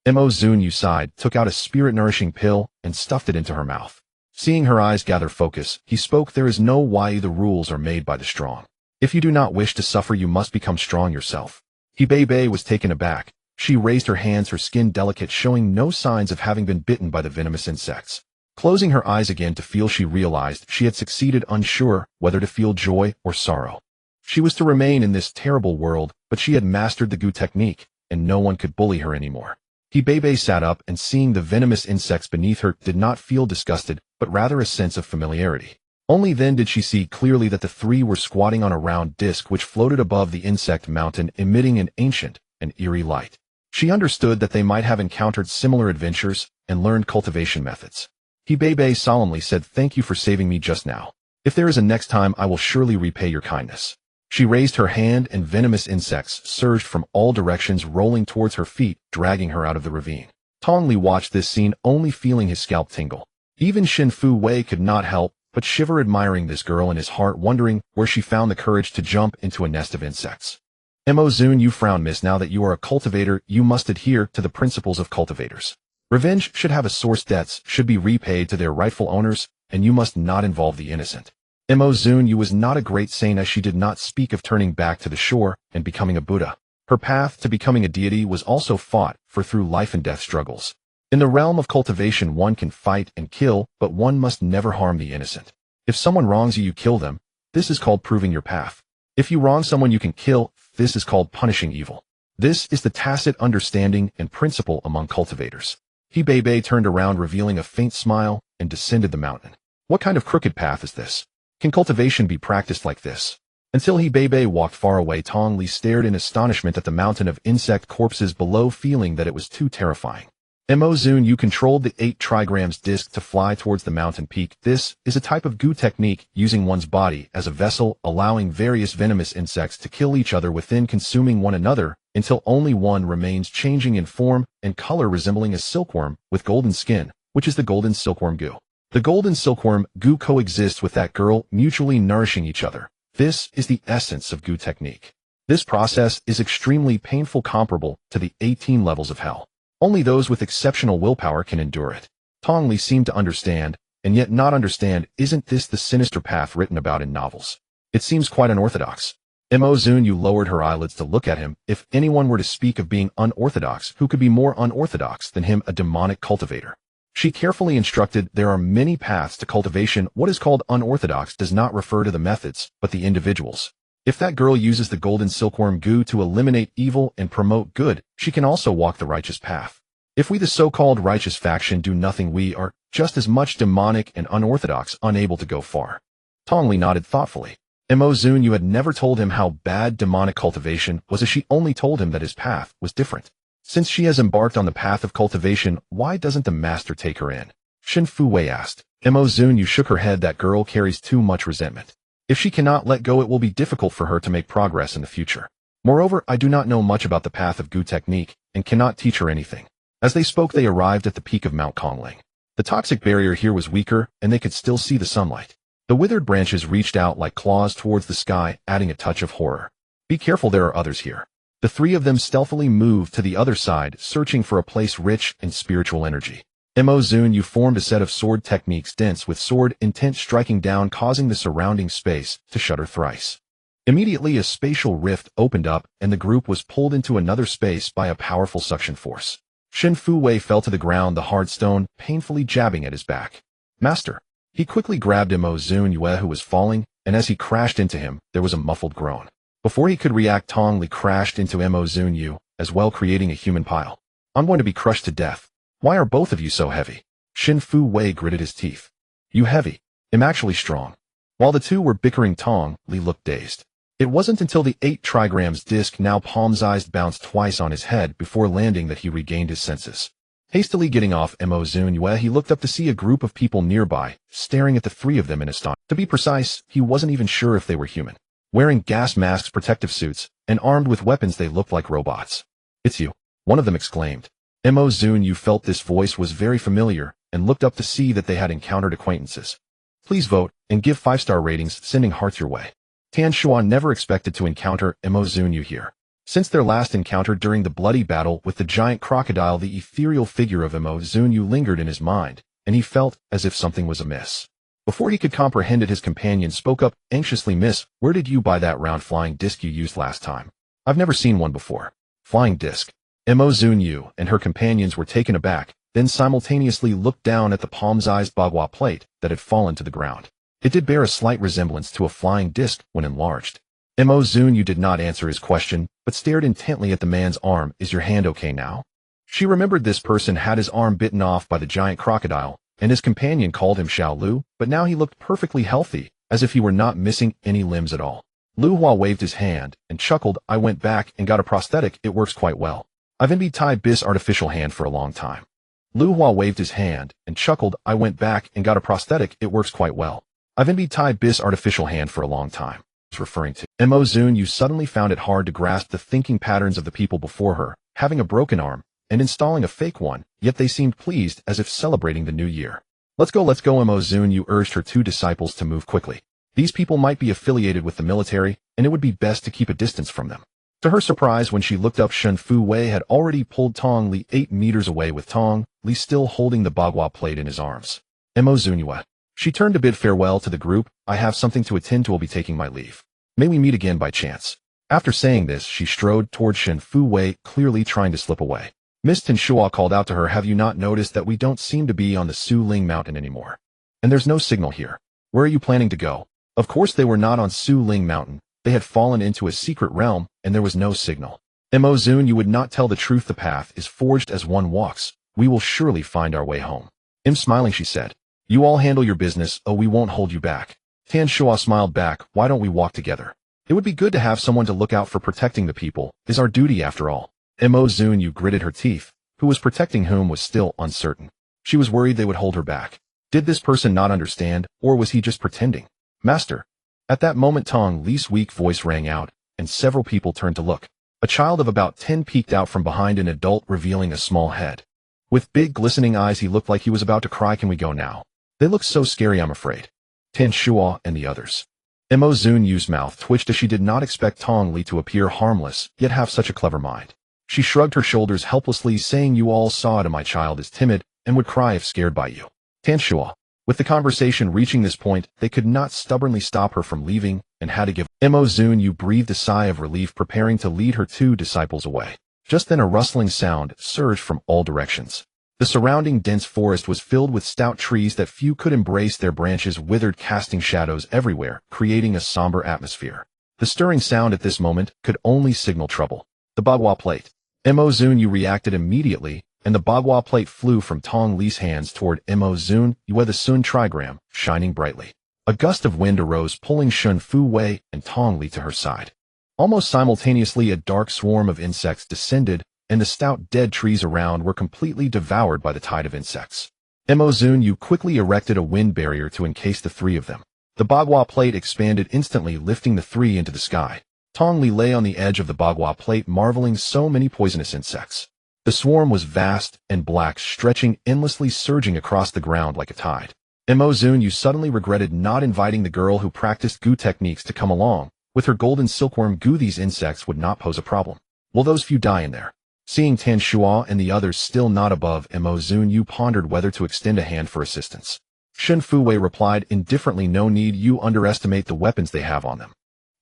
Zunyue sighed, took out a spirit-nourishing pill, and stuffed it into her mouth. Seeing her eyes gather focus, he spoke, "There is no why. The rules are made by the strong. If you do not wish to suffer, you must become strong yourself." Bebe was taken aback. She raised her hands, her skin delicate, showing no signs of having been bitten by the venomous insects. Closing her eyes again to feel, she realized she had succeeded, unsure whether to feel joy or sorrow. She was to remain in this terrible world, but she had mastered the Gu technique, and no one could bully her anymore. Bebe sat up, and seeing the venomous insects beneath her, did not feel disgusted, but rather a sense of familiarity. Only then did she see clearly that the three were squatting on a round disc which floated above the insect mountain, emitting an ancient and eerie light. She understood that they might have encountered similar adventures and learned cultivation methods. Bebe solemnly said, "Thank you for saving me just now. If there is a next time, I will surely repay your kindness." She raised her hand, and venomous insects surged from all directions, rolling towards her feet, dragging her out of the ravine. Tongli watched this scene, only feeling his scalp tingle. Even Shinfu Wei could not help but shiver, admiring this girl, in his heart wondering where she found the courage to jump into a nest of insects. Zunyue frowned. "Miss, now that you are a cultivator, you must adhere to the principles of cultivators. Revenge should have a source, debts should be repaid to their rightful owners, and you must not involve the innocent." Zunyue was not a great saint, as she did not speak of turning back to the shore and becoming a Buddha. Her path to becoming a deity was also fought for through life and death struggles. In the realm of cultivation, one can fight and kill, but one must never harm the innocent. If someone wrongs you, you kill them. This is called proving your path. If you wrong someone, you can kill. This is called punishing evil. This is the tacit understanding and principle among cultivators. Bebe turned around, revealing a faint smile, and descended the mountain. What kind of crooked path is this? Can cultivation be practiced like this? Until Bebe walked far away, Tongli stared in astonishment at the mountain of insect corpses below, feeling that it was too terrifying. Zunyue controlled the 8 trigrams disc to fly towards the mountain peak. This is a type of Gu technique, using one's body as a vessel, allowing various venomous insects to kill each other within, consuming one another, until only one remains, changing in form and color, resembling a silkworm with golden skin, which is the golden silkworm Gu. The golden silkworm Gu coexists with that girl, mutually nourishing each other. This is the essence of Gu technique. This process is extremely painful, comparable to the 18 levels of hell. Only those with exceptional willpower can endure it. Tongli seemed to understand, and yet not understand. Isn't this the sinister path written about in novels? It seems quite unorthodox. Zunyue lowered her eyelids to look at him. If anyone were to speak of being unorthodox, who could be more unorthodox than him, a demonic cultivator? She carefully instructed, "There are many paths to cultivation. What is called unorthodox does not refer to the methods, but the individuals. If that girl uses the golden silkworm Gu to eliminate evil and promote good, she can also walk the righteous path. If we, the so-called righteous faction, do nothing, we are just as much demonic and unorthodox, unable to go far." Tongli nodded thoughtfully. Zunyue had never told him how bad demonic cultivation was, as she only told him that his path was different. Since she has embarked on the path of cultivation, why doesn't the master take her in? Shinfu Wei asked. Zunyue shook her head. "That girl carries too much resentment. If she cannot let go, it will be difficult for her to make progress in the future. Moreover, I do not know much about the path of Gu technique, and cannot teach her anything." As they spoke, they arrived at the peak of Mount Kongling. The toxic barrier here was weaker, and they could still see the sunlight. The withered branches reached out like claws towards the sky, adding a touch of horror. "Be careful, there are others here." The three of them stealthily moved to the other side, searching for a place rich in spiritual energy. Zunyue formed a set of sword techniques, dense with sword intent, striking down, causing the surrounding space to shudder thrice. Immediately a spatial rift opened up and the group was pulled into another space by a powerful suction force. Shen Fu-wei fell to the ground, the hard stone painfully jabbing at his back. Master. He quickly grabbed Zunyue, who was falling, and as he crashed into him, there was a muffled groan. Before he could react, Tong Li crashed into Zunyue, as well, creating a human pile. I'm going to be crushed to death. Why are both of you so heavy? Shen Fu-wei gritted his teeth. You heavy. I'm actually strong. While the two were bickering, Tong Li looked dazed. It wasn't until the 8 trigrams disc, now palm-sized, bounced twice on his head before landing that he regained his senses. Hastily getting off Zunyue, he looked up to see a group of people nearby, staring at the 3 of them in astonishment. To be precise, he wasn't even sure if they were human. Wearing gas masks, protective suits, and armed with weapons, they looked like robots. It's you, one of them exclaimed. Zunyue felt this voice was very familiar, and looked up to see that they had encountered acquaintances. Please vote, and give 5-star ratings, sending hearts your way. Tan Shuan never expected to encounter Zunyue here. Since their last encounter during the bloody battle with the giant crocodile, the ethereal figure of Zunyue lingered in his mind, and he felt as if something was amiss. Before he could comprehend it, his companion spoke up anxiously. Miss, where did you buy that round flying disc you used last time? I've never seen one before. Flying disc. Zunyue and her companions were taken aback, then simultaneously looked down at the palm-sized bagua plate that had fallen to the ground. It did bear a slight resemblance to a flying disc when enlarged. Zunyue did not answer his question, but stared intently at the man's arm. Is your hand okay now? She remembered this person had his arm bitten off by the giant crocodile, and his companion called him Xiao Lu, but now he looked perfectly healthy, as if he were not missing any limbs at all. Lu Hua waved his hand and chuckled. I went back and got a prosthetic. It works quite well. I've envied Tai Bis' artificial hand for a long time. Lu Hua waved his hand and chuckled. I went back and got a prosthetic. It works quite well. I've envied Tai Bis' artificial hand for a long time. Referring to Zunyue suddenly found it hard to grasp the thinking patterns of the people before her, having a broken arm and installing a fake one, yet they seemed pleased, as if celebrating the new year. Let's go. Zunyue urged her 2 disciples to move quickly. These people might be affiliated with the military, and it would be best to keep a distance from them. To her surprise, when she looked up, Shen Fu-wei had already pulled Tong Li 8 meters away, with Tong Li still holding the bagua plate in his arms. Zunyue. She turned to bid farewell to the group. I have something to attend to. Will be taking my leave. May we meet again by chance. After saying this, she strode toward Shen Fu-wei, clearly trying to slip away. Miss Tan Shuo called out to her. Have you not noticed that we don't seem to be on the Su Ling Mountain anymore? And there's no signal here. Where are you planning to go? Of course they were not on Su Ling Mountain. They had fallen into a secret realm, and there was no signal. Zunyue would not tell the truth. The path is forged as one walks. We will surely find our way home. Smiling, she said. You all handle your business. Oh, we won't hold you back. Tan Shuo smiled back. Why don't we walk together? It would be good to have someone to look out for. Protecting the people is our duty after all. Zunyue gritted her teeth. Who was protecting whom was still uncertain. She was worried they would hold her back. Did this person not understand, or was he just pretending? Master. At that moment, Tong Li's weak voice rang out, and several people turned to look. A child of about 10 peeked out from behind an adult, revealing a small head. With big glistening eyes, he looked like he was about to cry. Can we go now? They look so scary, I'm afraid. Tan Shuo and the others. Zunyue's mouth twitched as she did not expect Tong Li to appear harmless, yet have such a clever mind. She shrugged her shoulders helplessly, saying, you all saw it, and my child is timid and would cry if scared by you. Tan Shuo. With the conversation reaching this point, they could not stubbornly stop her from leaving and had to give. Zunyue breathed a sigh of relief, preparing to lead her 2 disciples away. Just then a rustling sound surged from all directions. The surrounding dense forest was filled with stout trees that few could embrace, their branches withered, casting shadows everywhere, creating a somber atmosphere. The stirring sound at this moment could only signal trouble. The bagua plate. Zunyue reacted immediately, and the bagua plate flew from Tong Li's hands toward Zunyue, the Sun trigram, shining brightly. A gust of wind arose, pulling Shen Fu-wei and Tong Li to her side. Almost simultaneously, a dark swarm of insects descended, and the stout dead trees around were completely devoured by the tide of insects. Zunyue quickly erected a wind barrier to encase the 3 of them. The bagua plate expanded instantly, lifting the 3 into the sky. Tong Li lay on the edge of the bagua plate, marveling so many poisonous insects. The swarm was vast and black, stretching endlessly, surging across the ground like a tide. Zunyue suddenly regretted not inviting the girl who practiced goo techniques to come along. With her golden silkworm goo, these insects would not pose a problem. Will those few die in there? Seeing Tan Shuo and the others still not above, Zunyue pondered whether to extend a hand for assistance. Shen Fu-wei replied indifferently, no need, you underestimate the weapons they have on them.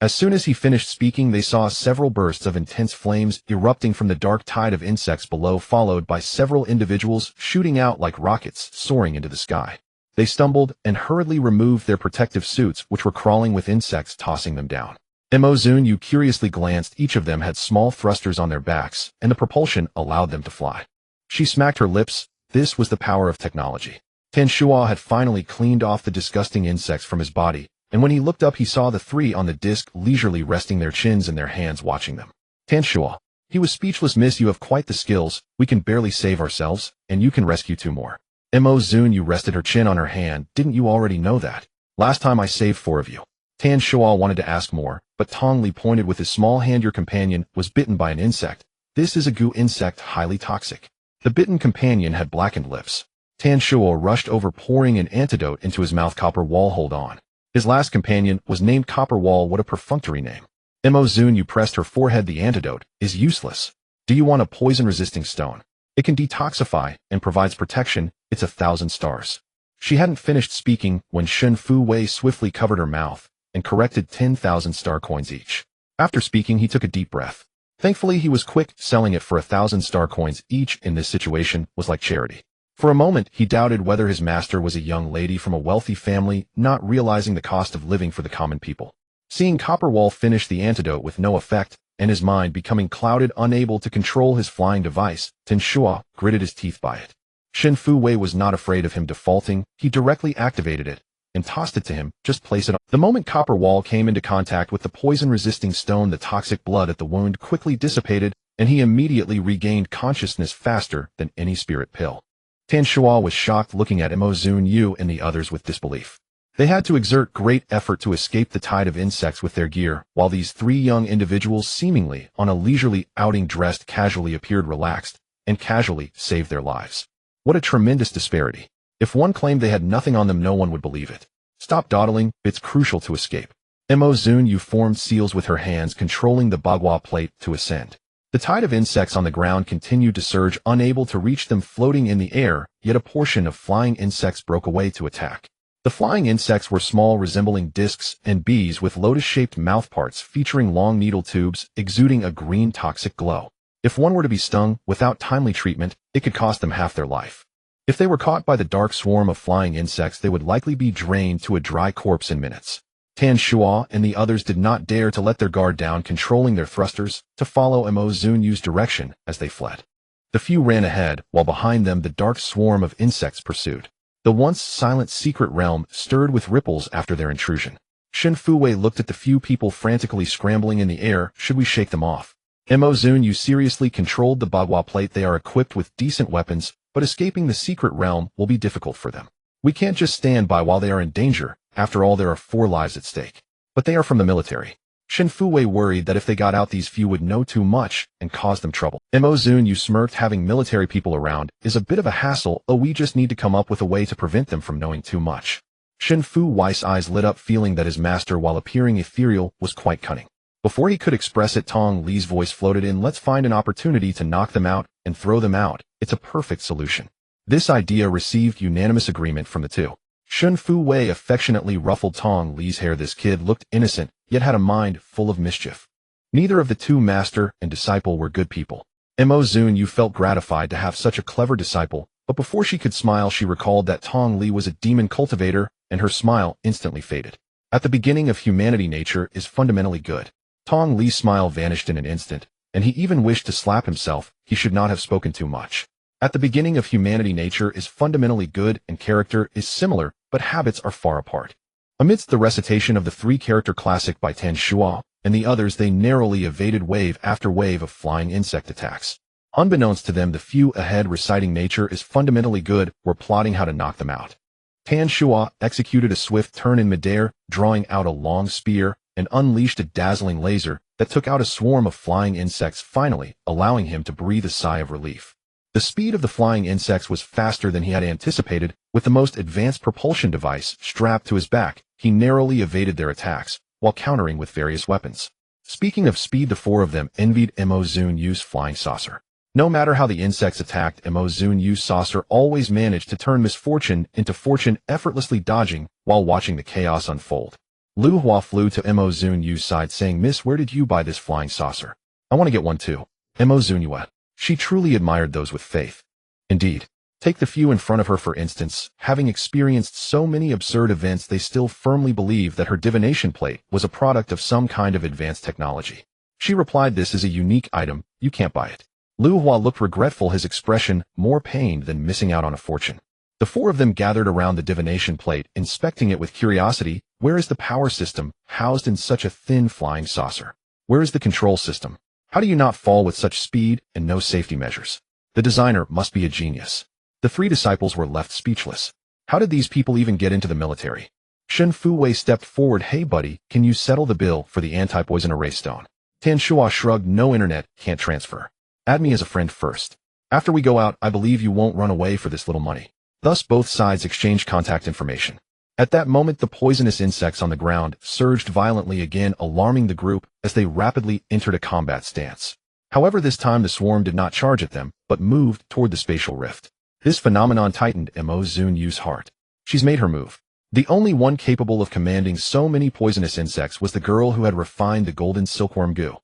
As soon as he finished speaking, they saw several bursts of intense flames erupting from the dark tide of insects below, followed by several individuals shooting out like rockets, soaring into the sky. They stumbled and hurriedly removed their protective suits, which were crawling with insects tossing them down. Zunyue curiously glanced. Each of them had small thrusters on their backs, and the propulsion allowed them to fly. She smacked her lips. This was the power of technology. Tanshua had finally cleaned off the disgusting insects from his body, and when he looked up he saw the three on the disc leisurely resting their chins in their hands watching them. Tanshua. He was speechless. Miss, you have quite the skills. We can barely save ourselves, and you can rescue two more. Zunyue rested her chin on her hand. Didn't you already know that? Last time I saved 4 of you. Tanshua wanted to ask more, but Tongli pointed with his small hand. Your companion was bitten by an insect. This is a goo insect, highly toxic. The bitten companion had blackened lips. Tanshua rushed over, pouring an antidote into his mouth. Copper Wall, hold on. His last companion was named Copper Wall. What a perfunctory name. Zunyue pressed her forehead. The antidote is useless. Do you want a poison-resisting stone? It can detoxify and provides protection. It's 1,000 stars. She hadn't finished speaking when Shen Fu Wei swiftly covered her mouth and corrected 10,000 star coins each. After speaking, he took a deep breath. Thankfully, he was quick. Selling it for 1,000 star coins each in this situation was like charity. For a moment, he doubted whether his master was a young lady from a wealthy family, not realizing the cost of living for the common people. Seeing Copper Wall finish the antidote with no effect, and his mind becoming clouded, unable to control his flying device, Tanshua gritted his teeth by it. Shen Fu Wei was not afraid of him defaulting. He directly activated it and tossed it to him. Just place it on. The moment Copper Wall came into contact with the poison-resisting stone, the toxic blood at the wound quickly dissipated, and he immediately regained consciousness faster than any spirit pill. Tanshua was shocked, looking at Zunyue and the others with disbelief. They had to exert great effort to escape the tide of insects with their gear, while these 3 young individuals, seemingly on a leisurely outing, dressed casually, appeared relaxed and casually saved their lives. What a tremendous disparity. If one claimed they had nothing on them, no one would believe it. Stop dawdling, it's crucial to escape. Zunyue formed seals with her hands, controlling the bagua plate to ascend. The tide of insects on the ground continued to surge, unable to reach them floating in the air, yet a portion of flying insects broke away to attack. The flying insects were small, resembling discs and bees with lotus-shaped mouthparts featuring long needle tubes, exuding a green toxic glow. If one were to be stung without timely treatment, it could cost them half their life. If they were caught by the dark swarm of flying insects, they would likely be drained to a dry corpse in minutes. Tanshua and the others did not dare to let their guard down, controlling their thrusters to follow Zunyue's direction as they fled. The few ran ahead, while behind them the dark swarm of insects pursued. The once silent secret realm stirred with ripples after their intrusion. Shen Fu Wei looked at the few people frantically scrambling in the air. Should we shake them off? Zunyue seriously controlled the bagua plate. They are equipped with decent weapons, but escaping the secret realm will be difficult for them. We can't just stand by while they are in danger. After all, there are 4 lives at stake. But they are from the military. Shen Fu Wei worried that if they got out, these few would know too much and cause them trouble. Zunyue smirked. Having military people around is a bit of a hassle. We just need to come up with a way to prevent them from knowing too much. Shen Fu Wei's eyes lit up, feeling that his master, while appearing ethereal, was quite cunning. Before he could express it, Tong Li's voice floated in. Let's find an opportunity to knock them out and throw them out. It's a perfect solution. This idea received unanimous agreement from the two. Shen Fu Wei affectionately ruffled Tong Li's hair. This kid looked innocent, yet had a mind full of mischief. Neither of the two, master and disciple, were good people. Zunyue felt gratified to have such a clever disciple, but before she could smile, she recalled that Tong Li was a demon cultivator, and her smile instantly faded. At the beginning of humanity, nature is fundamentally good. Tong Li's smile vanished in an instant, and he even wished to slap himself. He should not have spoken too much. At the beginning of humanity, nature is fundamentally good and character is similar, but habits are far apart. Amidst the recitation of the 3-character classic by Tanshua and the others, they narrowly evaded wave after wave of flying insect attacks. Unbeknownst to them, the few ahead reciting nature is fundamentally good were plotting how to knock them out. Tanshua executed a swift turn in midair, drawing out a long spear, and unleashed a dazzling laser that took out a swarm of flying insects, finally allowing him to breathe a sigh of relief. The speed of the flying insects was faster than he had anticipated. With the most advanced propulsion device strapped to his back, he narrowly evaded their attacks, while countering with various weapons. Speaking of speed, the 4 of them envied Zunyue's flying saucer. No matter how the insects attacked, Zunyue's saucer always managed to turn misfortune into fortune, effortlessly dodging while watching the chaos unfold. Lu Hua flew to Mo Zunyue's side saying, "Miss, where did you buy this flying saucer? I want to get one too." Mo Zunyue. She truly admired those with faith. Indeed. Take the few in front of her for instance, having experienced so many absurd events they still firmly believe that her divination plate was a product of some kind of advanced technology. She replied, "This is a unique item, you can't buy it." Lu Hua looked regretful, his expression more pained than missing out on a fortune. The four of them gathered around the divination plate, inspecting it with curiosity. Where is the power system, housed in such a thin flying saucer? Where is the control system? How do you not fall with such speed and no safety measures? The designer must be a genius. The three disciples were left speechless. How did these people even get into the military? Shen Fuwei stepped forward. "Hey buddy, can you settle the bill for the anti-poison array stone?" Tan Shua shrugged. "No internet, can't transfer. Add me as a friend first. After we go out, I believe you won't run away for this little money." Thus both sides exchanged contact information. At that moment the poisonous insects on the ground surged violently again, alarming the group as they rapidly entered a combat stance. However, this time the swarm did not charge at them, but moved toward the spatial rift. This phenomenon tightened Mo Zunyue's heart. She's made her move. The only one capable of commanding so many poisonous insects was the girl who had refined the golden silkworm goo.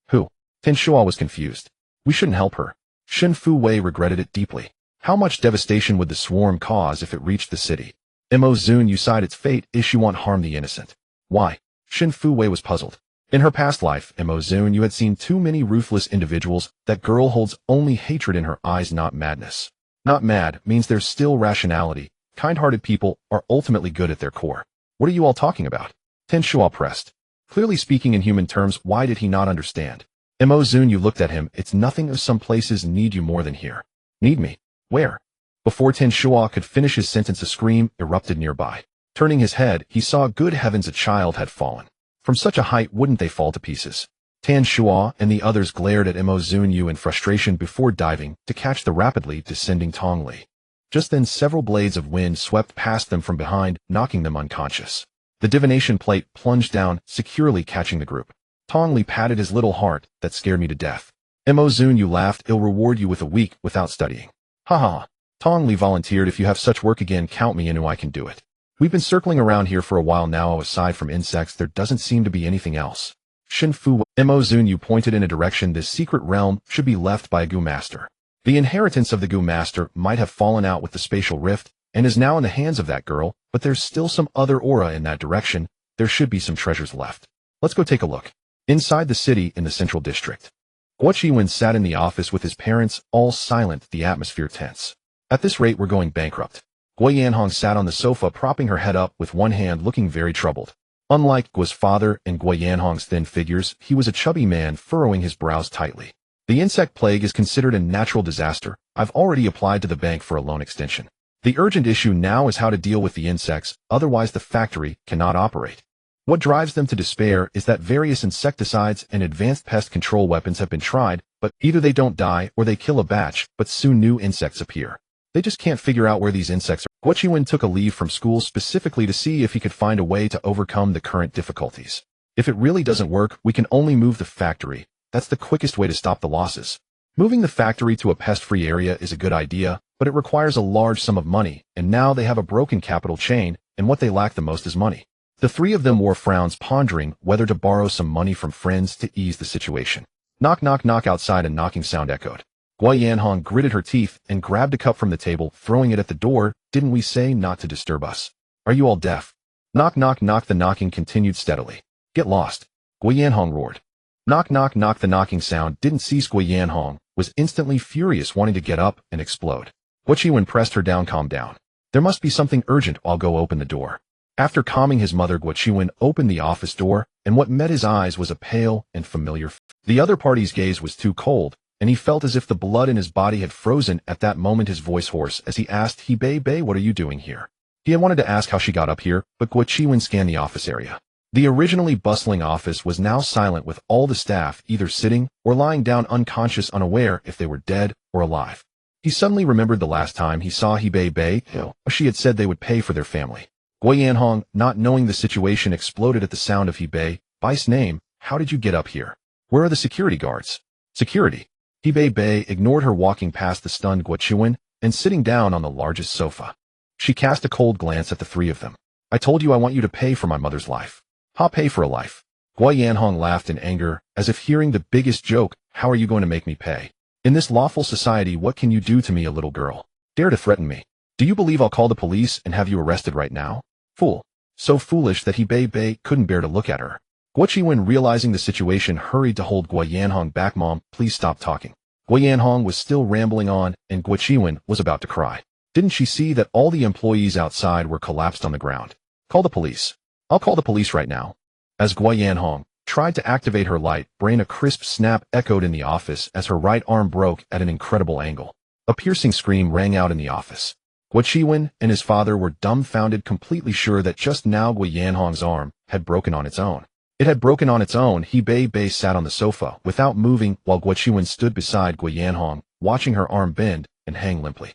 Who? Tan Shua was confused. We shouldn't help her. Shen Fuwei regretted it deeply. How much devastation would the swarm cause if it reached the city? Mo Zunyue sighed, its fate is she won't harm the innocent. Why? Shen Fuwei was puzzled. In her past life, Mo Zunyue had seen too many ruthless individuals. That girl holds only hatred in her eyes, not madness. Not mad means there's still rationality. Kind-hearted people are ultimately good at their core. What are you all talking about? Tan Shua pressed. Clearly speaking in human terms, why did he not understand? Mo Zunyue looked at him. It's nothing if some places need you more than here. Need me? Where? Before Tan Shua could finish his sentence, a scream erupted nearby. Turning his head, he saw, good heavens, a child had fallen. From such a height, wouldn't they fall to pieces? Tan Shua and the others glared at Mo Zunyue in frustration before diving to catch the rapidly descending Tong Li. Just then several blades of wind swept past them from behind, knocking them unconscious. The divination plate plunged down, securely catching the group. Tong Li patted his little heart. That scared me to death. Mo Zunyue laughed. I'll reward you with a week without studying. Ha ha. Tong Li volunteered. If you have such work again, count me in. I can do it. We've been circling around here for a while now. Aside from insects, there doesn't seem to be anything else. Shen Fu. Mo Zunyue pointed in a direction. This secret realm should be left by a Goo Master. The inheritance of the Goo Master might have fallen out with the spatial rift and is now in the hands of that girl, but there's still some other aura in that direction. There should be some treasures left. Let's go take a look. Inside the city in the central district, Guo Qiwen sat in the office with his parents, all silent, the atmosphere tense. At this rate, we're going bankrupt. Guo Yanhong sat on the sofa, propping her head up with one hand, looking very troubled. Unlike Guo's father and Guo Yanhong's thin figures, he was a chubby man, furrowing his brows tightly. The insect plague is considered a natural disaster. I've already applied to the bank for a loan extension. The urgent issue now is how to deal with the insects, otherwise the factory cannot operate. What drives them to despair is that various insecticides and advanced pest control weapons have been tried, but either they don't die or they kill a batch, but soon new insects appear. They just can't figure out where these insects are. Guo Qiwen took a leave from school specifically to see if he could find a way to overcome the current difficulties. If it really doesn't work, we can only move the factory. That's the quickest way to stop the losses. Moving the factory to a pest-free area is a good idea, but it requires a large sum of money, and now they have a broken capital chain, and what they lack the most is money. The three of them wore frowns, pondering whether to borrow some money from friends to ease the situation. Knock, knock, knock. Outside, a knocking sound echoed. Guo Yanhong gritted her teeth and grabbed a cup from the table, throwing it at the door. Didn't we say not to disturb us? Are you all deaf? Knock, knock, knock. The knocking continued steadily. Get lost. Guo Yanhong roared. Knock, knock, knock. The knocking sound didn't cease. Guo Yanhong was instantly furious, wanting to get up and explode. Guo Qiwen pressed her down. Calm down. There must be something urgent. I'll go open the door. After calming his mother, Guo Qiwen opened the office door, and what met his eyes was a pale and familiar face. The other party's gaze was too cold, and he felt as if the blood in his body had frozen. At that moment, his voice hoarse as he asked, "He Bei, what are you doing here?" He had wanted to ask how she got up here, but Guo Qiwen scanned the office area. The originally bustling office was now silent, with all the staff either sitting or lying down unconscious, unaware if they were dead or alive. He suddenly remembered the last time he saw He Bei, she had said they would pay for their family. Guo Yanhong, not knowing the situation, exploded at the sound of He Bei's name. How did you get up here? Where are the security guards? Security. He Bei ignored her, walking past the stunned Guo Qiwen and sitting down on the largest sofa. She cast a cold glance at the three of them. I told you I want you to pay for my mother's life. Ha pay for a life. Gua Yanhong laughed in anger, as if hearing the biggest joke. How are you going to make me pay? In this lawful society, what can you do to me, a little girl? Dare to threaten me? Do you believe I'll call the police and have you arrested right now? Fool. So foolish that Bei couldn't bear to look at her. Gua Qiwen, realizing the situation, hurried to hold Gua Yanhong back. Mom, please stop talking. Gua Yanhong was still rambling on, and Gua Qiwen was about to cry. Didn't she see that all the employees outside were collapsed on the ground? Call the police. I'll call the police right now. As Gua Yanhong tried to activate her light brain, a crisp snap echoed in the office as her right arm broke at an incredible angle. A piercing scream rang out in the office. Gua Qiwen and his father were dumbfounded, completely sure that just now Gua Yanhong's arm had broken on its own. It had broken on its own. Bei sat on the sofa without moving while Gua Qiwen stood beside Gua Yanhong, watching her arm bend and hang limply.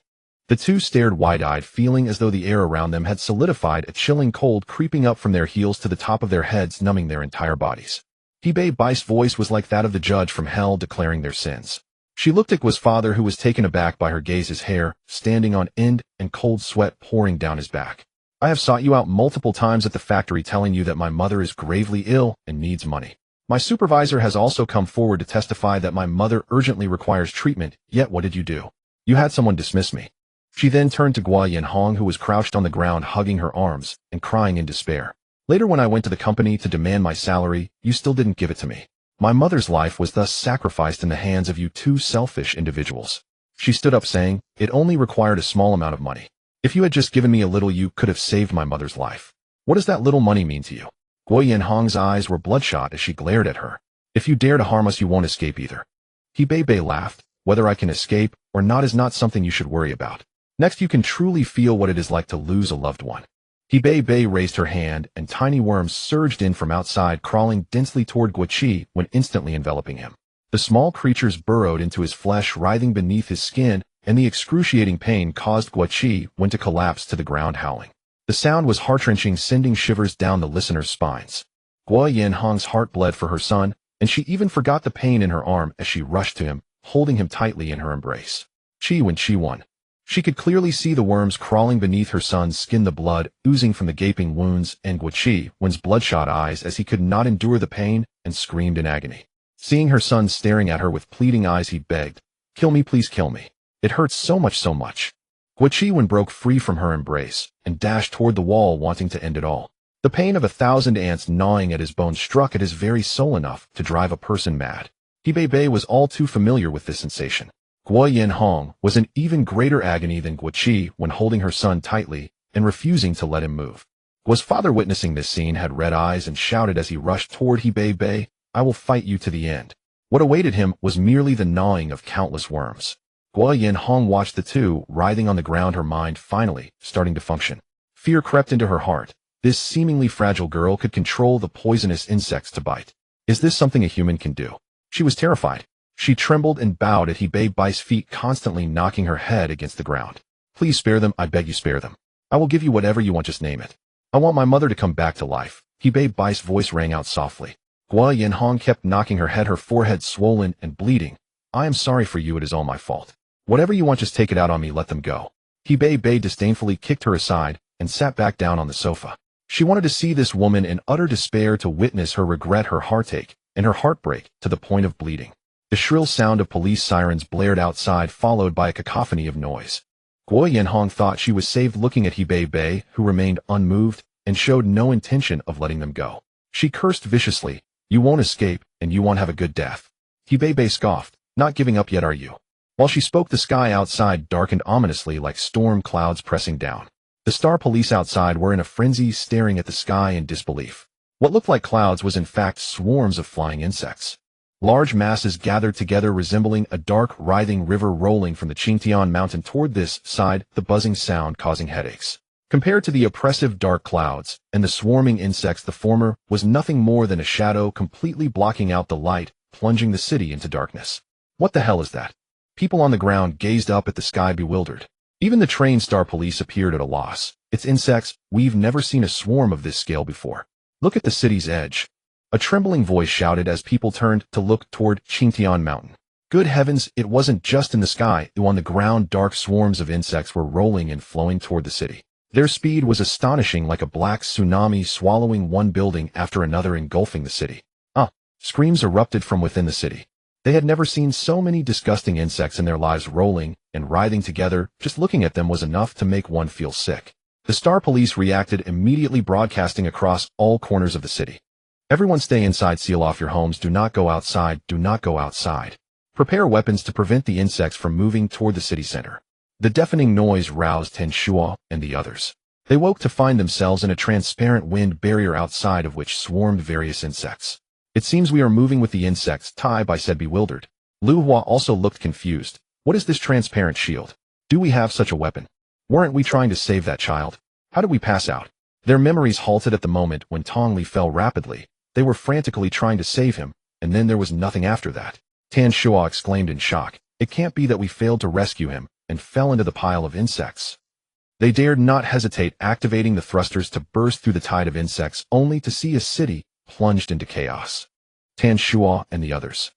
The two stared wide-eyed, feeling as though the air around them had solidified, a chilling cold creeping up from their heels to the top of their heads, numbing their entire bodies. Bei's voice was like that of the judge from hell declaring their sins. She looked at Gua's father, who was taken aback by her gaze, his hair standing on end and cold sweat pouring down his back. I have sought you out multiple times at the factory, telling you that my mother is gravely ill and needs money. My supervisor has also come forward to testify that my mother urgently requires treatment, yet what did you do? You had someone dismiss me. She then turned to Gua Yanhong, who was crouched on the ground hugging her arms and crying in despair. Later, when I went to the company to demand my salary, you still didn't give it to me. My mother's life was thus sacrificed in the hands of you two selfish individuals. She stood up, saying, it only required a small amount of money. If you had just given me a little, you could have saved my mother's life. What does that little money mean to you? Gua Yanhong's eyes were bloodshot as she glared at her. If you dare to harm us, you won't escape either. Bei laughed. Whether I can escape or not is not something you should worry about. Next, you can truly feel what it is like to lose a loved one. Bei raised her hand, and tiny worms surged in from outside, crawling densely toward Gua Qiwen, instantly enveloping him. The small creatures burrowed into his flesh, writhing beneath his skin, and the excruciating pain caused Gua Qiwen to collapse to the ground, howling. The sound was heart-wrenching, sending shivers down the listeners' spines. Gua Yanhong's heart bled for her son, and she even forgot the pain in her arm as she rushed to him, holding him tightly in her embrace. Qiwen. She could clearly see the worms crawling beneath her son's skin, the blood oozing from the gaping wounds, and Gua Qiwen's bloodshot eyes as he could not endure the pain and screamed in agony. Seeing her son staring at her with pleading eyes, he begged, kill me, please kill me. It hurts so much. Gua Qiwen broke free from her embrace and dashed toward the wall, wanting to end it all. The pain of 1,000 ants gnawing at his bones struck at his very soul, enough to drive a person mad. Bei was all too familiar with this sensation. Gua Yanhong was in even greater agony than Gua Qiwen, holding her son tightly and refusing to let him move. Gua's father, witnessing this scene, had red eyes and shouted as he rushed toward Bei, I will fight you to the end. What awaited him was merely the gnawing of countless worms. Gua Yanhong watched the two writhing on the ground, her mind finally starting to function. Fear crept into her heart. This seemingly fragile girl could control the poisonous insects to bite. Is this something a human can do? She was terrified. She trembled and bowed at Bei's feet, constantly knocking her head against the ground. Please spare them, I beg you, spare them. I will give you whatever you want, just name it. I want my mother to come back to life. Bei's voice rang out softly. Gua Yanhong kept knocking her head, her forehead swollen and bleeding. I am sorry for you, it is all my fault. Whatever you want, just take it out on me, let them go. Bei disdainfully kicked her aside and sat back down on the sofa. She wanted to see this woman in utter despair, to witness her regret, her heartache, and her heartbreak to the point of bleeding. The shrill sound of police sirens blared outside, followed by a cacophony of noise. Gua Yanhong thought she was saved, looking at Bei, who remained unmoved and showed no intention of letting them go. She cursed viciously, you won't escape, and you won't have a good death. Bei scoffed, not giving up yet, are you? While she spoke, the sky outside darkened ominously like storm clouds pressing down. The star police outside were in a frenzy, staring at the sky in disbelief. What looked like clouds was in fact swarms of flying insects. Large masses gathered together, resembling a dark, writhing river rolling from the Qingtian mountain toward this side, the buzzing sound causing headaches. Compared to the oppressive dark clouds and the swarming insects, the former was nothing more than a shadow, completely blocking out the light, plunging the city into darkness. What the hell is that? People on the ground gazed up at the sky, bewildered. Even the trained star police appeared at a loss. It's insects, we've never seen a swarm of this scale before. Look at the city's edge. A trembling voice shouted as people turned to look toward Qingtian Mountain. Good heavens, it wasn't just in the sky, on the ground dark swarms of insects were rolling and flowing toward the city. Their speed was astonishing, like a black tsunami swallowing one building after another, engulfing the city. Screams erupted from within the city. They had never seen so many disgusting insects in their lives, rolling and writhing together. Just looking at them was enough to make one feel sick. The Star Police reacted immediately, broadcasting across all corners of the city. Everyone stay inside, seal off your homes, do not go outside, do not go outside. Prepare weapons to prevent the insects from moving toward the city center. The deafening noise roused Tenshuo and the others. They woke to find themselves in a transparent wind barrier outside of which swarmed various insects. It seems we are moving with the insects, Tai Bai said, bewildered. Lu Hua also looked confused. What is this transparent shield? Do we have such a weapon? Weren't we trying to save that child? How did we pass out? Their memories halted at the moment when Tongli fell rapidly. They were frantically trying to save him, and then there was nothing after that. Tan Shuo exclaimed in shock. It can't be that we failed to rescue him and fell into the pile of insects. They dared not hesitate, activating the thrusters to burst through the tide of insects, only to see a city plunged into chaos. Tan Shuo and the others.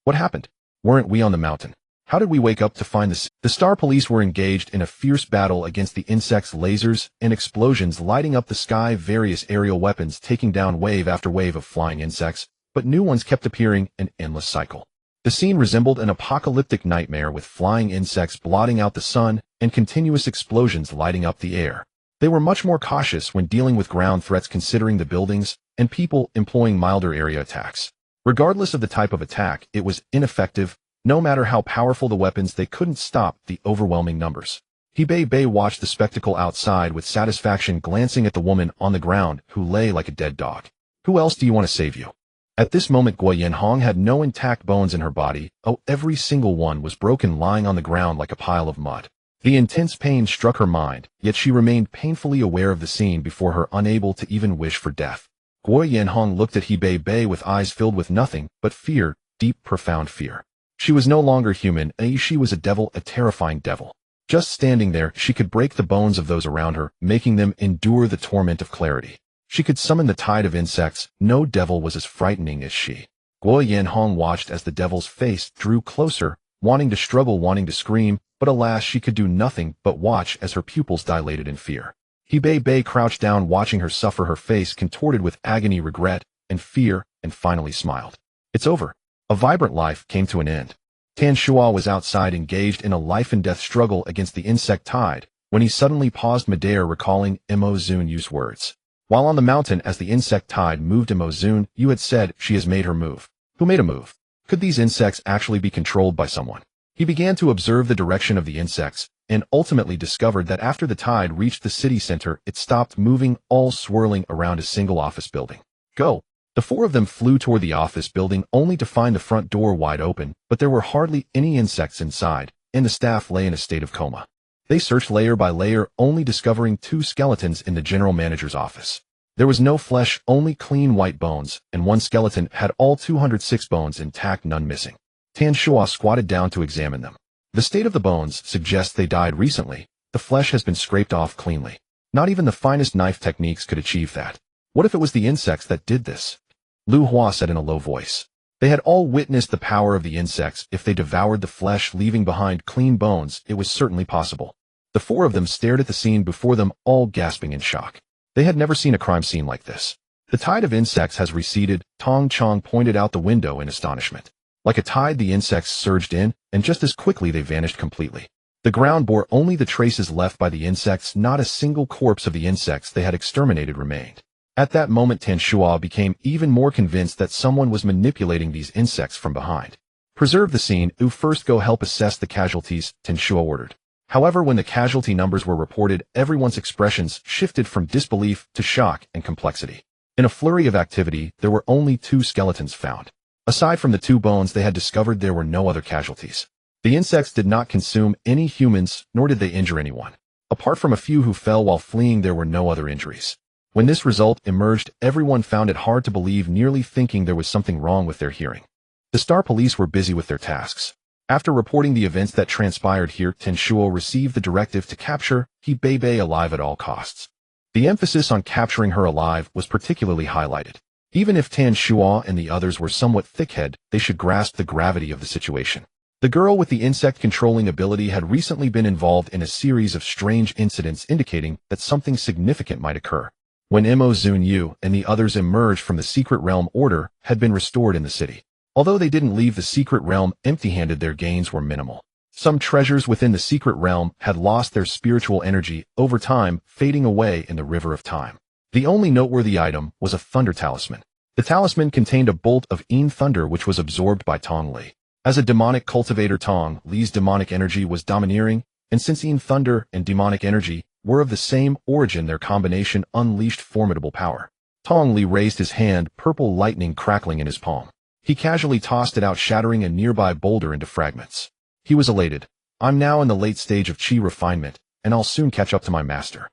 What happened? Weren't we on the mountain? How did we wake up to find this? The Star Police were engaged in a fierce battle against the insects, lasers and explosions lighting up the sky, various aerial weapons taking down wave after wave of flying insects, but new ones kept appearing, an endless cycle. The scene resembled an apocalyptic nightmare, with flying insects blotting out the sun and continuous explosions lighting up the air. They were much more cautious when dealing with ground threats, considering the buildings and people, employing milder area attacks. Regardless of the type of attack, it was ineffective. No matter how powerful the weapons, they couldn't stop the overwhelming numbers. Hebei Bei watched the spectacle outside with satisfaction, glancing at the woman on the ground who lay like a dead dog. Who else do you want to save you? At this moment, Guo Yanhong had no intact bones in her body. Oh, every single one was broken, lying on the ground like a pile of mud. The intense pain struck her mind, yet she remained painfully aware of the scene before her, unable to even wish for death. Guo Yanhong looked at Hebei Bei with eyes filled with nothing but fear, deep, profound fear. She was no longer human. She was a devil, a terrifying devil. Just standing there, she could break the bones of those around her, making them endure the torment of clarity. She could summon the tide of insects. No devil was as frightening as she. Guo Yanhong watched as the devil's face drew closer, wanting to struggle, wanting to scream, but alas, she could do nothing but watch as her pupils dilated in fear. Hebei Bei crouched down, watching her suffer, her face contorted with agony, regret, and fear, and finally smiled. It's over. A vibrant life came to an end. Tan Shuo was outside, engaged in a life-and-death struggle against the insect tide, when he suddenly paused midair, recalling Imo Zunyue's words. While on the mountain, as the insect tide moved, Imo Zun, you had said, she has made her move. Who made a move? Could these insects actually be controlled by someone? He began to observe the direction of the insects, and ultimately discovered that after the tide reached the city center, it stopped moving, all swirling around a single office building. Go! The four of them flew toward the office building, only to find the front door wide open, but there were hardly any insects inside, and the staff lay in a state of coma. They searched layer by layer, only discovering 2 skeletons in the general manager's office. There was no flesh, only clean white bones, and one skeleton had all 206 bones intact, none missing. Tan Shuo squatted down to examine them. The state of the bones suggests they died recently. The flesh has been scraped off cleanly. Not even the finest knife techniques could achieve that. What if it was the insects that did this? Lu Hua said in a low voice. They had all witnessed the power of the insects. If they devoured the flesh, leaving behind clean bones, it was certainly possible. The 4 of them stared at the scene before them, all gasping in shock. They had never seen a crime scene like this. The tide of insects has receded, Tong Chong pointed out the window in astonishment. Like a tide, the insects surged in, and just as quickly they vanished completely. The ground bore only the traces left by the insects. Not a single corpse of the insects they had exterminated remained. At that moment, Tan Shuo became even more convinced that someone was manipulating these insects from behind. Preserve the scene. First go help assess the casualties, Tan Shuo ordered. However, when the casualty numbers were reported, everyone's expressions shifted from disbelief to shock and complexity. In a flurry of activity, there were only 2 skeletons found. Aside from the 2 bones they had discovered, there were no other casualties. The insects did not consume any humans, nor did they injure anyone. Apart from a few who fell while fleeing, there were no other injuries. When this result emerged, everyone found it hard to believe, nearly thinking there was something wrong with their hearing. The Star Police were busy with their tasks. After reporting the events that transpired here, Tan Shuo received the directive to capture Hebei Bei alive at all costs. The emphasis on capturing her alive was particularly highlighted. Even if Tan Shuo and the others were somewhat thick-headed, they should grasp the gravity of the situation. The girl with the insect-controlling ability had recently been involved in a series of strange incidents indicating that something significant might occur. When Zunyue and the others emerged from the secret realm, order had been restored in the city. Although they didn't leave the secret realm empty-handed, their gains were minimal. Some treasures within the secret realm had lost their spiritual energy over time, fading away in the river of time. The only noteworthy item was a thunder talisman. The talisman contained a bolt of thunder which was absorbed by Tong Li. As a demonic cultivator, Tong Li's demonic energy was domineering, and since thunder and demonic energy were of the same origin, their combination unleashed formidable power. Tong Li raised his hand, purple lightning crackling in his palm. He casually tossed it out, shattering a nearby boulder into fragments. He was elated. I'm now in the late stage of chi refinement, and I'll soon catch up to my master.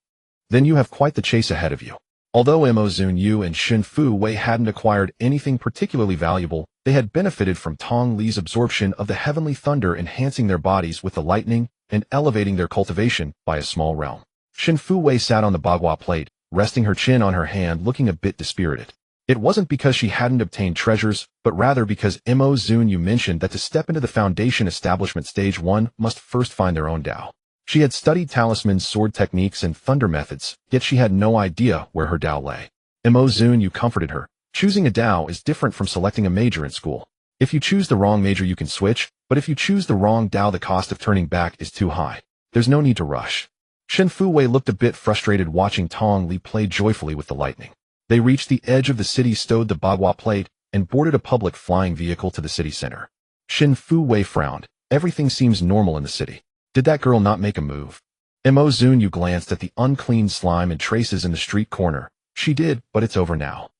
Then you have quite the chase ahead of you. Although Zunyue and Shen Fu Wei hadn't acquired anything particularly valuable, they had benefited from Tong Li's absorption of the heavenly thunder, enhancing their bodies with the lightning and elevating their cultivation by a small realm. Shen Fu Wei sat on the bagua plate, resting her chin on her hand, looking a bit dispirited. It wasn't because she hadn't obtained treasures, but rather because Zunyue mentioned that to step into the foundation establishment stage, one must first find their own Dao. She had studied talismans, sword techniques, and thunder methods, yet she had no idea where her Dao lay. Zunyue comforted her. Choosing a Dao is different from selecting a major in school. If you choose the wrong major, you can switch, but if you choose the wrong Dao, the cost of turning back is too high. There's no need to rush. Shen Fu Wei looked a bit frustrated watching Tong Li play joyfully with the lightning. They reached the edge of the city, stowed the bagua plate, and boarded a public flying vehicle to the city center. Shen Fu Wei frowned. Everything seems normal in the city. Did that girl not make a move? Zunyue glanced at the unclean slime and traces in the street corner. She did, but it's over now.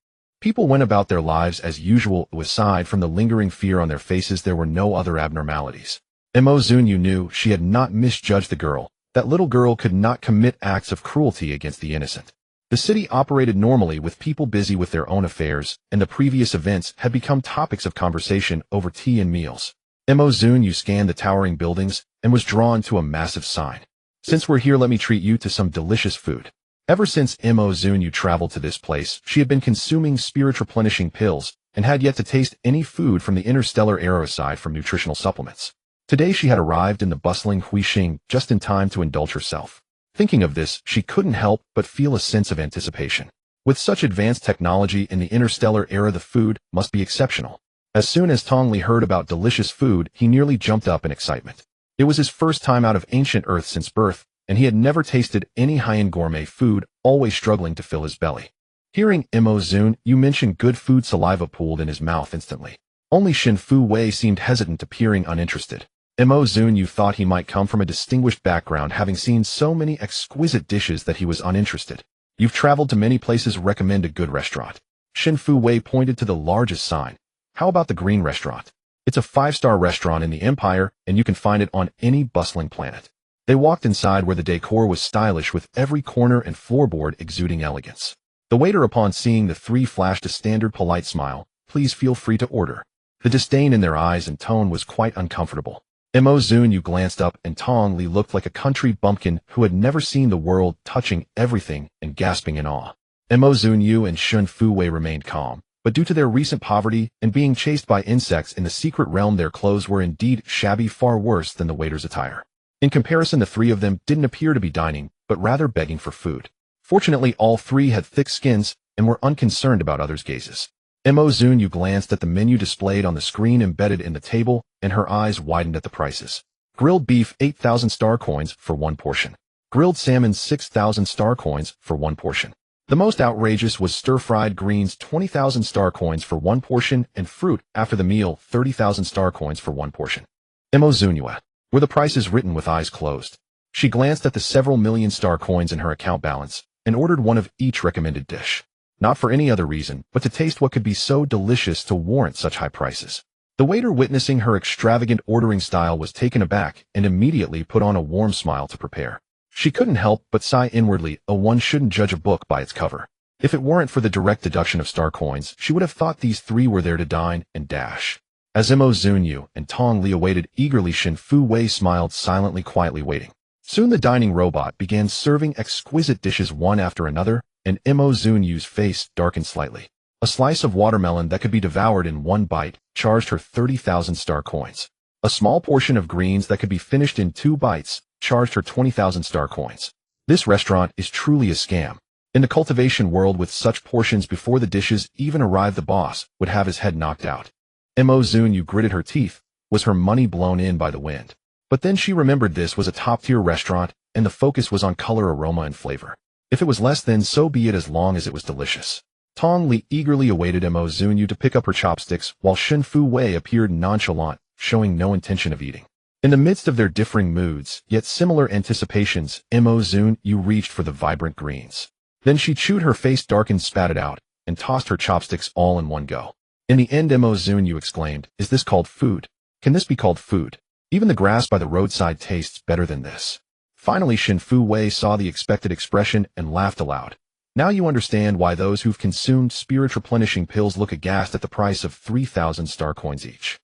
People went about their lives as usual. Aside from the lingering fear on their faces, there were no other abnormalities. Zunyue knew she had not misjudged the girl. That little girl could not commit acts of cruelty against the innocent. The city operated normally with people busy with their own affairs, and the previous events had become topics of conversation over tea and meals. Zunyue scanned the towering buildings and was drawn to a massive sign. Since we're here, let me treat you to some delicious food. Ever since Zunyue traveled to this place, she had been consuming spirit-replenishing pills and had yet to taste any food from the interstellar era aside from nutritional supplements. Today she had arrived in the bustling Huixing just in time to indulge herself. Thinking of this, she couldn't help but feel a sense of anticipation. With such advanced technology in the interstellar era, the food must be exceptional. As soon as Tong Li heard about delicious food, he nearly jumped up in excitement. It was his first time out of ancient Earth since birth, and he had never tasted any high-end gourmet food, always struggling to fill his belly. Hearing Zunyue mention good food, saliva pooled in his mouth instantly. Only Shen Fu Wei seemed hesitant, appearing uninterested. Zunyue thought he might come from a distinguished background, having seen so many exquisite dishes, that he was uninterested. You've traveled to many places, recommend a good restaurant. Shen Fu Wei pointed to the largest sign. How about the Green Restaurant? It's a 5-star restaurant in the Empire, and you can find it on any bustling planet. They walked inside, where the decor was stylish, with every corner and floorboard exuding elegance. The waiter, upon seeing the three, flashed a standard polite smile. Please feel free to order. The disdain in their eyes and tone was quite uncomfortable. Zunyue glanced up, and Tong Li looked like a country bumpkin who had never seen the world, touching everything and gasping in awe. Zunyue and Shen Fu Wei remained calm, but due to their recent poverty and being chased by insects in the secret realm, their clothes were indeed shabby, far worse than the waiter's attire. In comparison, the three of them didn't appear to be dining, but rather begging for food. Fortunately, all three had thick skins and were unconcerned about others' gazes. Zunyue glanced at the menu displayed on the screen embedded in the table, and her eyes widened at the prices. Grilled beef, 8,000 star coins for one portion. Grilled salmon, 6,000 star coins for one portion. The most outrageous was stir-fried greens, 20,000 star coins for one portion, and fruit after the meal, 30,000 star coins for one portion. Zunyue. Were the prices written with eyes closed? She glanced at the several million star coins in her account balance and ordered one of each recommended dish. Not for any other reason, but to taste what could be so delicious to warrant such high prices. The waiter, witnessing her extravagant ordering style, was taken aback and immediately put on a warm smile to prepare. She couldn't help but sigh inwardly. One shouldn't judge a book by its cover. If it weren't for the direct deduction of star coins, she would have thought these three were there to dine and dash. As Zunyue and Tong Li awaited eagerly, Shen Fu Wei smiled silently, quietly waiting. Soon the dining robot began serving exquisite dishes one after another, and Zunyue's face darkened slightly. A slice of watermelon that could be devoured in one bite charged her 30,000 star coins. A small portion of greens that could be finished in 2 bites charged her 20,000 star coins. This restaurant is truly a scam. In the cultivation world, with such portions before the dishes even arrive, the boss would have his head knocked out. Zunyue gritted her teeth. Was her money blown in by the wind? But then she remembered this was a top-tier restaurant, and the focus was on color, aroma, and flavor. If it was less, then so be it, as long as it was delicious. Tong Li eagerly awaited Zunyue to pick up her chopsticks, while Shen Fu Wei appeared nonchalant, showing no intention of eating. In the midst of their differing moods, yet similar anticipations, Zunyue reached for the vibrant greens. Then she chewed her face, darkened, spat it out, and tossed her chopsticks all in one go. In the end, Zunyue exclaimed, "Is this called food? Can this be called food? Even the grass by the roadside tastes better than this." Finally, Shen Fu Wei saw the expected expression and laughed aloud. Now you understand why those who've consumed spirit replenishing pills look aghast at the price of 3,000 star coins each.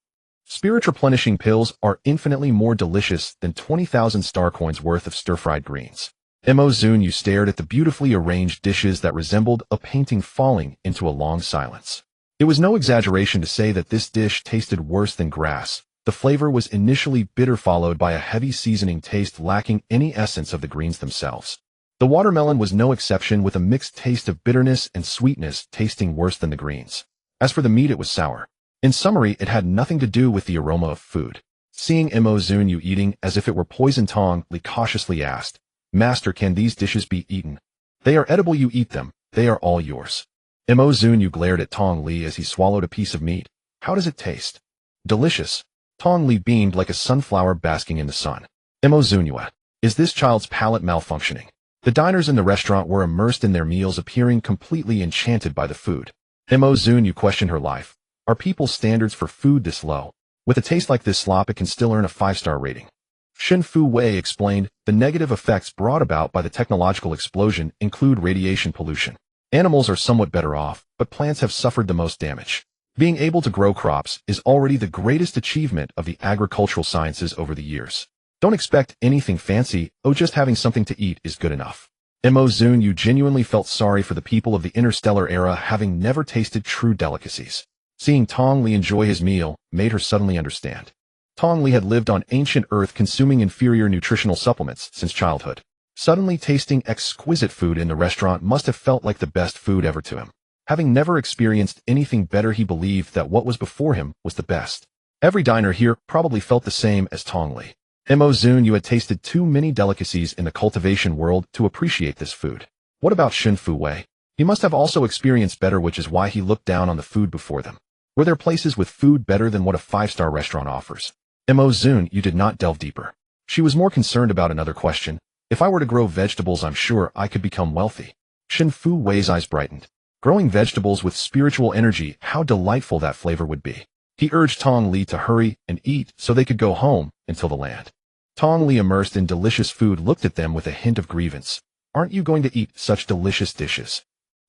Spirit replenishing pills are infinitely more delicious than 20,000 star coins worth of stir-fried greens. Zunyue stared at the beautifully arranged dishes that resembled a painting, falling into a long silence. It was no exaggeration to say that this dish tasted worse than grass. The flavor was initially bitter, followed by a heavy seasoning taste lacking any essence of the greens themselves. The watermelon was no exception, with a mixed taste of bitterness and sweetness, tasting worse than the greens. As for the meat, it was sour. In summary, it had nothing to do with the aroma of food. Seeing Zunyue eating as if it were poison, Tong Li cautiously asked, "Master, can these dishes be eaten?" "They are edible, you eat them. They are all yours." Zunyue glared at Tong Li as he swallowed a piece of meat. "How does it taste?" "Delicious." Tong Li beamed like a sunflower basking in the sun. Zunyue, is this child's palate malfunctioning? The diners in the restaurant were immersed in their meals, appearing completely enchanted by the food. Zunyue questioned her life. Are people's standards for food this low? With a taste like this slop, it can still earn a 5-star rating. Shen Fu Wei explained, the negative effects brought about by the technological explosion include radiation pollution. Animals are somewhat better off, but plants have suffered the most damage. Being able to grow crops is already the greatest achievement of the agricultural sciences over the years. Don't expect anything fancy, just having something to eat is good enough. Zunyue genuinely felt sorry for the people of the interstellar era, having never tasted true delicacies. Seeing Tong Li enjoy his meal made her suddenly understand. Tong Li had lived on ancient Earth, consuming inferior nutritional supplements since childhood. Suddenly tasting exquisite food in the restaurant must have felt like the best food ever to him. Having never experienced anything better, he believed that what was before him was the best. Every diner here probably felt the same as Tong Li. Zunyue had tasted too many delicacies in the cultivation world to appreciate this food. What about Shen Fu Wei? He must have also experienced better, which is why he looked down on the food before them. Were there places with food better than what a 5-star restaurant offers? Zunyue did not delve deeper. She was more concerned about another question. If I were to grow vegetables, I'm sure I could become wealthy. Shen Fu Wei's eyes brightened. Growing vegetables with spiritual energy, how delightful that flavor would be. He urged Tong Li to hurry and eat so they could go home until the land. Tong Li, immersed in delicious food, looked at them with a hint of grievance. Aren't you going to eat such delicious dishes?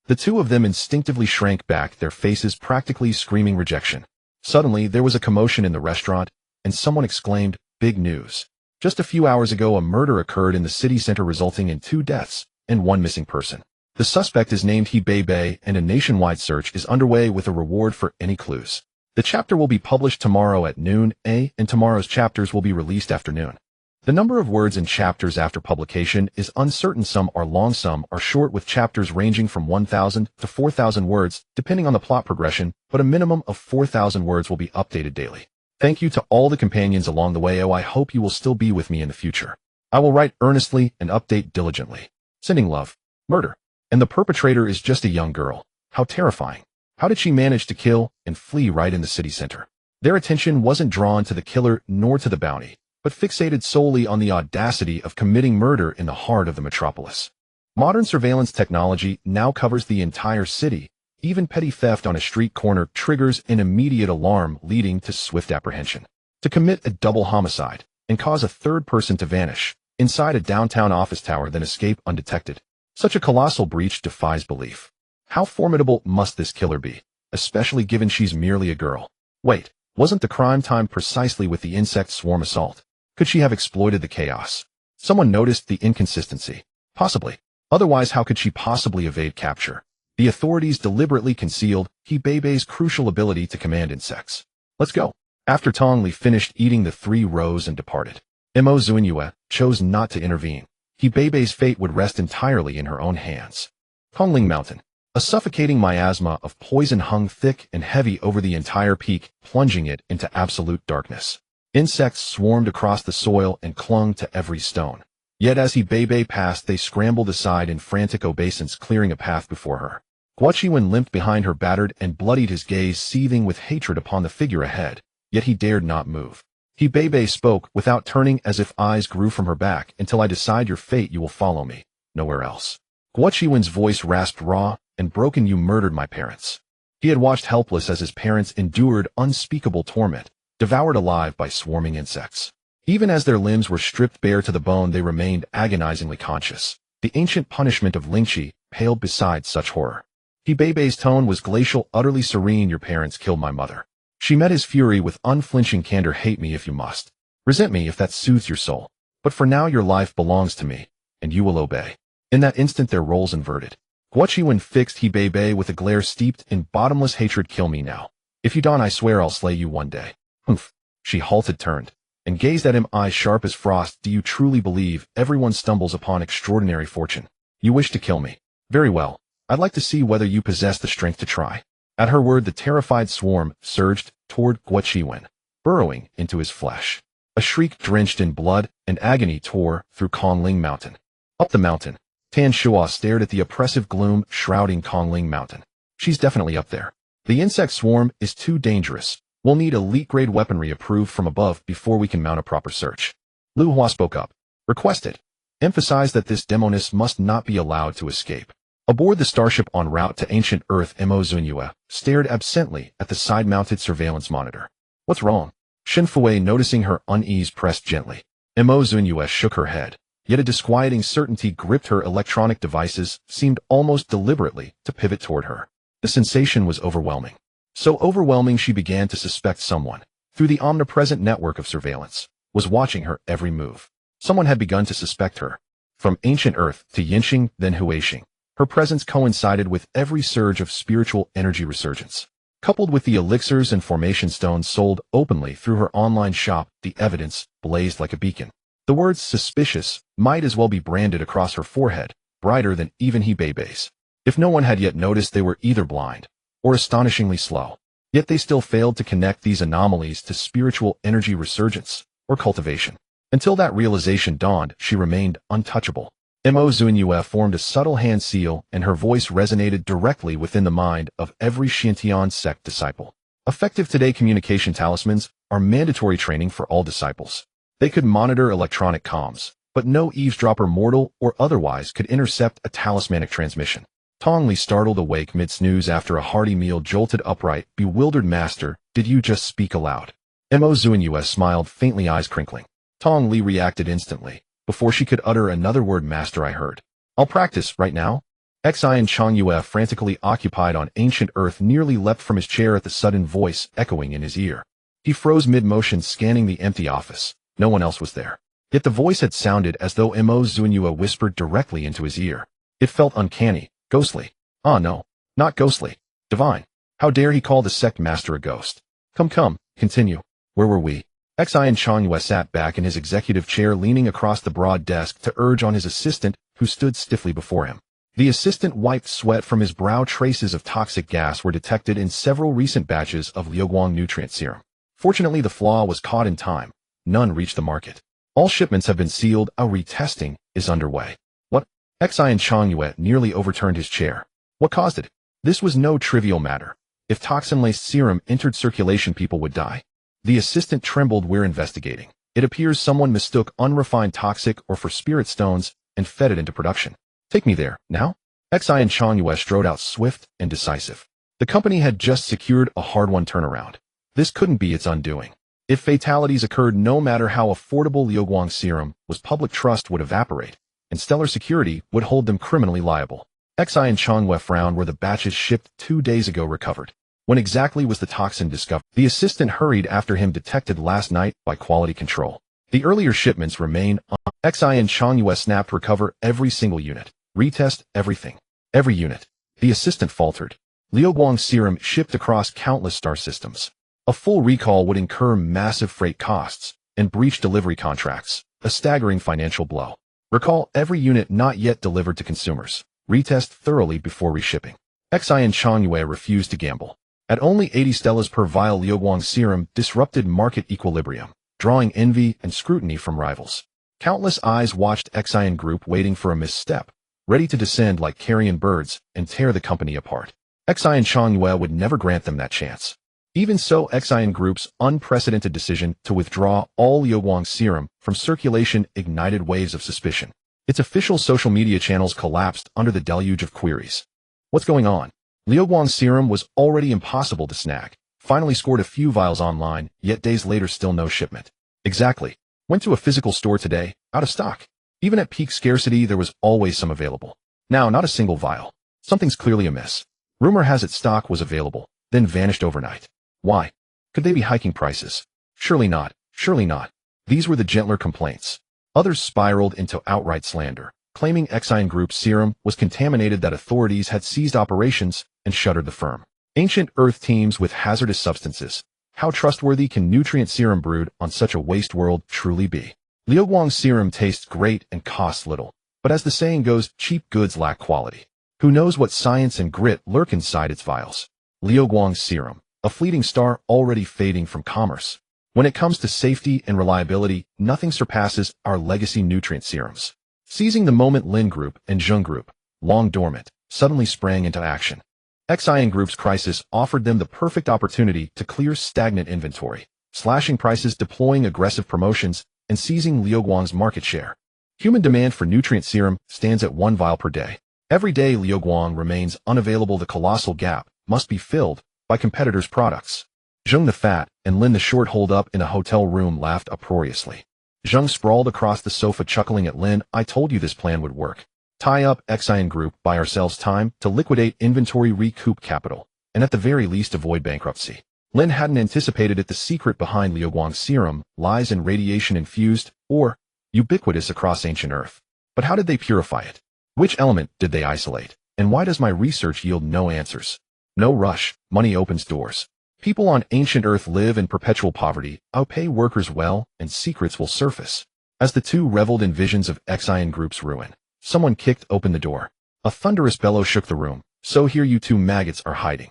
The two of them instinctively shrank back, their faces practically screaming rejection. Suddenly, there was a commotion in the restaurant, and someone exclaimed, "Big news. Just a few hours ago, a murder occurred in the city center, resulting in 2 deaths and 1 missing person. The suspect is named He Bei, and a nationwide search is underway with a reward for any clues. The chapter will be published tomorrow at noon, and tomorrow's chapters will be released afternoon. The number of words in chapters after publication is uncertain. Some are long, some are short, with chapters ranging from 1,000 to 4,000 words, depending on the plot progression, but a minimum of 4,000 words will be updated daily. Thank you to all the companions along the way. I hope you will still be with me in the future. I will write earnestly and update diligently. Sending love." Murder. And the perpetrator is just a young girl. How terrifying. How did she manage to kill and flee right in the city center? Their attention wasn't drawn to the killer nor to the bounty, but fixated solely on the audacity of committing murder in the heart of the metropolis. Modern surveillance technology now covers the entire city. Even petty theft on a street corner triggers an immediate alarm, leading to swift apprehension. To commit a double homicide and cause a third person to vanish inside a downtown office tower, then escape undetected. Such a colossal breach defies belief. How formidable must this killer be, especially given she's merely a girl? Wait, wasn't the crime timed precisely with the insect swarm assault? Could she have exploited the chaos? Someone noticed the inconsistency. Possibly. Otherwise, how could she possibly evade capture? The authorities deliberately concealed He Bei's crucial ability to command insects. Let's go. After Tong Li finished eating the 3 rows and departed, Zunyue chose not to intervene. Bebe's fate would rest entirely in her own hands. Tongling Mountain. A suffocating miasma of poison hung thick and heavy over the entire peak, plunging it into absolute darkness. Insects swarmed across the soil and clung to every stone. Yet as Bebe passed, they scrambled aside in frantic obeisance, clearing a path before her. Guoqiwen limped behind her, battered and bloodied, his gaze seething with hatred upon the figure ahead, yet he dared not move. Bebe spoke without turning, as if eyes grew from her back. Until I decide your fate, you will follow me, nowhere else. Guoqiwen's voice rasped raw and broken. You murdered my parents. He had watched helpless as his parents endured unspeakable torment, devoured alive by swarming insects. Even as their limbs were stripped bare to the bone, they remained agonizingly conscious. The ancient punishment of Lingqi paled beside such horror. Bebe's tone was glacial, utterly serene. Your parents killed my mother. She met his fury with unflinching candor. Hate me if you must. Resent me if that soothes your soul. But for now your life belongs to me, and you will obey. In that instant their roles inverted. Guoqiwen fixed Bebe with a glare steeped in bottomless hatred. Kill me now. If you don't, I swear I'll slay you one day. Humph. She halted, turned, and gazed at him, eyes sharp as frost. Do you truly believe everyone stumbles upon extraordinary fortune? You wish to kill me. Very well. I'd like to see whether you possess the strength to try. At her word, the terrified swarm surged toward Guoqiwen, burrowing into his flesh. A shriek drenched in blood and agony tore through Kongling Mountain. Up the mountain, Tan Shua stared at the oppressive gloom shrouding Kongling Mountain. She's definitely up there. The insect swarm is too dangerous. We'll need elite-grade weaponry approved from above before we can mount a proper search. Lu Hua spoke up, requested, emphasized that this demoness must not be allowed to escape. Aboard the starship en route to ancient Earth, Zunyue stared absently at the side-mounted surveillance monitor. What's wrong? Shen Fei, noticing her unease, pressed gently. Zunyue shook her head, yet a disquieting certainty gripped her. Electronic devices seemed almost deliberately to pivot toward her. The sensation was overwhelming. So overwhelming she began to suspect someone, through the omnipresent network of surveillance, was watching her every move. Someone had begun to suspect her. From ancient Earth to Yinxing, then Huixing, her presence coincided with every surge of spiritual energy resurgence. Coupled with the elixirs and formation stones sold openly through her online shop, the evidence blazed like a beacon. The words suspicious might as well be branded across her forehead, brighter than even Bebe's. If no one had yet noticed, they were either blind or astonishingly slow. Yet they still failed to connect these anomalies to spiritual energy resurgence or cultivation. Until that realization dawned, she remained untouchable. Zunyue formed a subtle hand seal, and her voice resonated directly within the mind of every Xintian sect disciple. Effective today, communication talismans are mandatory training for all disciples. They could monitor electronic comms, but no eavesdropper, mortal or otherwise, could intercept a talismanic transmission. Tong Li, startled awake mid-snooze after a hearty meal, jolted upright, bewildered. Master, did you just speak aloud? Zunyue smiled faintly, eyes crinkling. Tong Li reacted instantly. Before she could utter another word, Master, I heard. I'll practice right now. Xian Changyue, frantically occupied on ancient Earth, nearly leapt from his chair at the sudden voice echoing in his ear. He froze mid-motion, scanning the empty office. No one else was there. Yet the voice had sounded as though Zunyue whispered directly into his ear. It felt uncanny, ghostly. Ah no, not ghostly. Divine. How dare he call the sect master a ghost? Come, continue. Where were we? Xian Changyue sat back in his executive chair, leaning across the broad desk to urge on his assistant, who stood stiffly before him. The assistant wiped sweat from his brow. Traces of toxic gas were detected in several recent batches of Liuguang nutrient serum. Fortunately, the flaw was caught in time. None reached the market. All shipments have been sealed. A retesting is underway. What? Xian Changyue nearly overturned his chair. What caused it? This was no trivial matter. If toxin-laced serum entered circulation, people would die. The assistant trembled. We're investigating. It appears someone mistook unrefined toxic ore for spirit stones and fed it into production. Take me there, now? Xian Changyue strode out, swift and decisive. The company had just secured a hard-won turnaround. This couldn't be its undoing. If fatalities occurred, no matter how affordable Liuguang serum was, public trust would evaporate, and stellar security would hold them criminally liable. Xian Changyue frowned. Were the batches shipped 2 days ago recovered? When exactly was the toxin discovered? The assistant hurried after him. Detected last night by quality control. The earlier shipments remain on. Xian Changyue snapped. Recover every single unit. Retest everything. Every unit. The assistant faltered. Liuguang serum shipped across countless star systems. A full recall would incur massive freight costs and breach delivery contracts, a staggering financial blow. Recall every unit not yet delivered to consumers. Retest thoroughly before reshipping. Xi and Zunyue refused to gamble. At only 80 stellas per vial, Liuguang's serum disrupted market equilibrium, drawing envy and scrutiny from rivals. Countless eyes watched Xi Group waiting for a misstep, ready to descend like carrion birds and tear the company apart. Xi and Zunyue would never grant them that chance. Even so, Xi Group's unprecedented decision to withdraw all Liuguang's serum from circulation ignited waves of suspicion. Its official social media channels collapsed under the deluge of queries. What's going on? Liuguang's serum was already impossible to snag. Finally scored a few vials online, yet days later still no shipment. Exactly. Went to a physical store today, out of stock. Even at peak scarcity, there was always some available. Now, not a single vial. Something's clearly amiss. Rumor has it stock was available, then vanished overnight. Why? Could they be hiking prices? Surely not. Surely not. These were the gentler complaints. Others spiraled into outright slander, claiming Xi Group's serum was contaminated, that authorities had seized operations and shuttered the firm. Ancient Earth teams with hazardous substances. How trustworthy can nutrient serum brewed on such a waste world truly be? Liuguang's serum tastes great and costs little, but as the saying goes, cheap goods lack quality. Who knows what science and grit lurk inside its vials? Liuguang's serum, a fleeting star already fading from commerce. When it comes to safety and reliability, nothing surpasses our legacy nutrient serums. Seizing the moment, Lin Group and Zheng Group, long dormant, suddenly sprang into action. Xi Group's crisis offered them the perfect opportunity to clear stagnant inventory, slashing prices, deploying aggressive promotions, and seizing Liuguang's market share. Human demand for nutrient serum stands at 1 vial per day. Every day Liuguang remains unavailable. The colossal gap must be filled by competitors' products. Zheng the fat and Lin the short, holed up in a hotel room, laughed uproariously. Zheng sprawled across the sofa, chuckling at Lin. I told you this plan would work. Tie up Xi Group, buy ourselves time to liquidate inventory, recoup capital, and at the very least avoid bankruptcy. Lin hadn't anticipated it. The secret behind Liuguang's serum lies in radiation infused, or ubiquitous across ancient Earth. But how did they purify it? Which element did they isolate? And why does my research yield no answers? No rush, money opens doors. People on ancient Earth live in perpetual poverty. I'll pay workers well, and secrets will surface. As the two reveled in visions of Xi Group's ruin, someone kicked open the door. A thunderous bellow shook the room. So here you two maggots are hiding.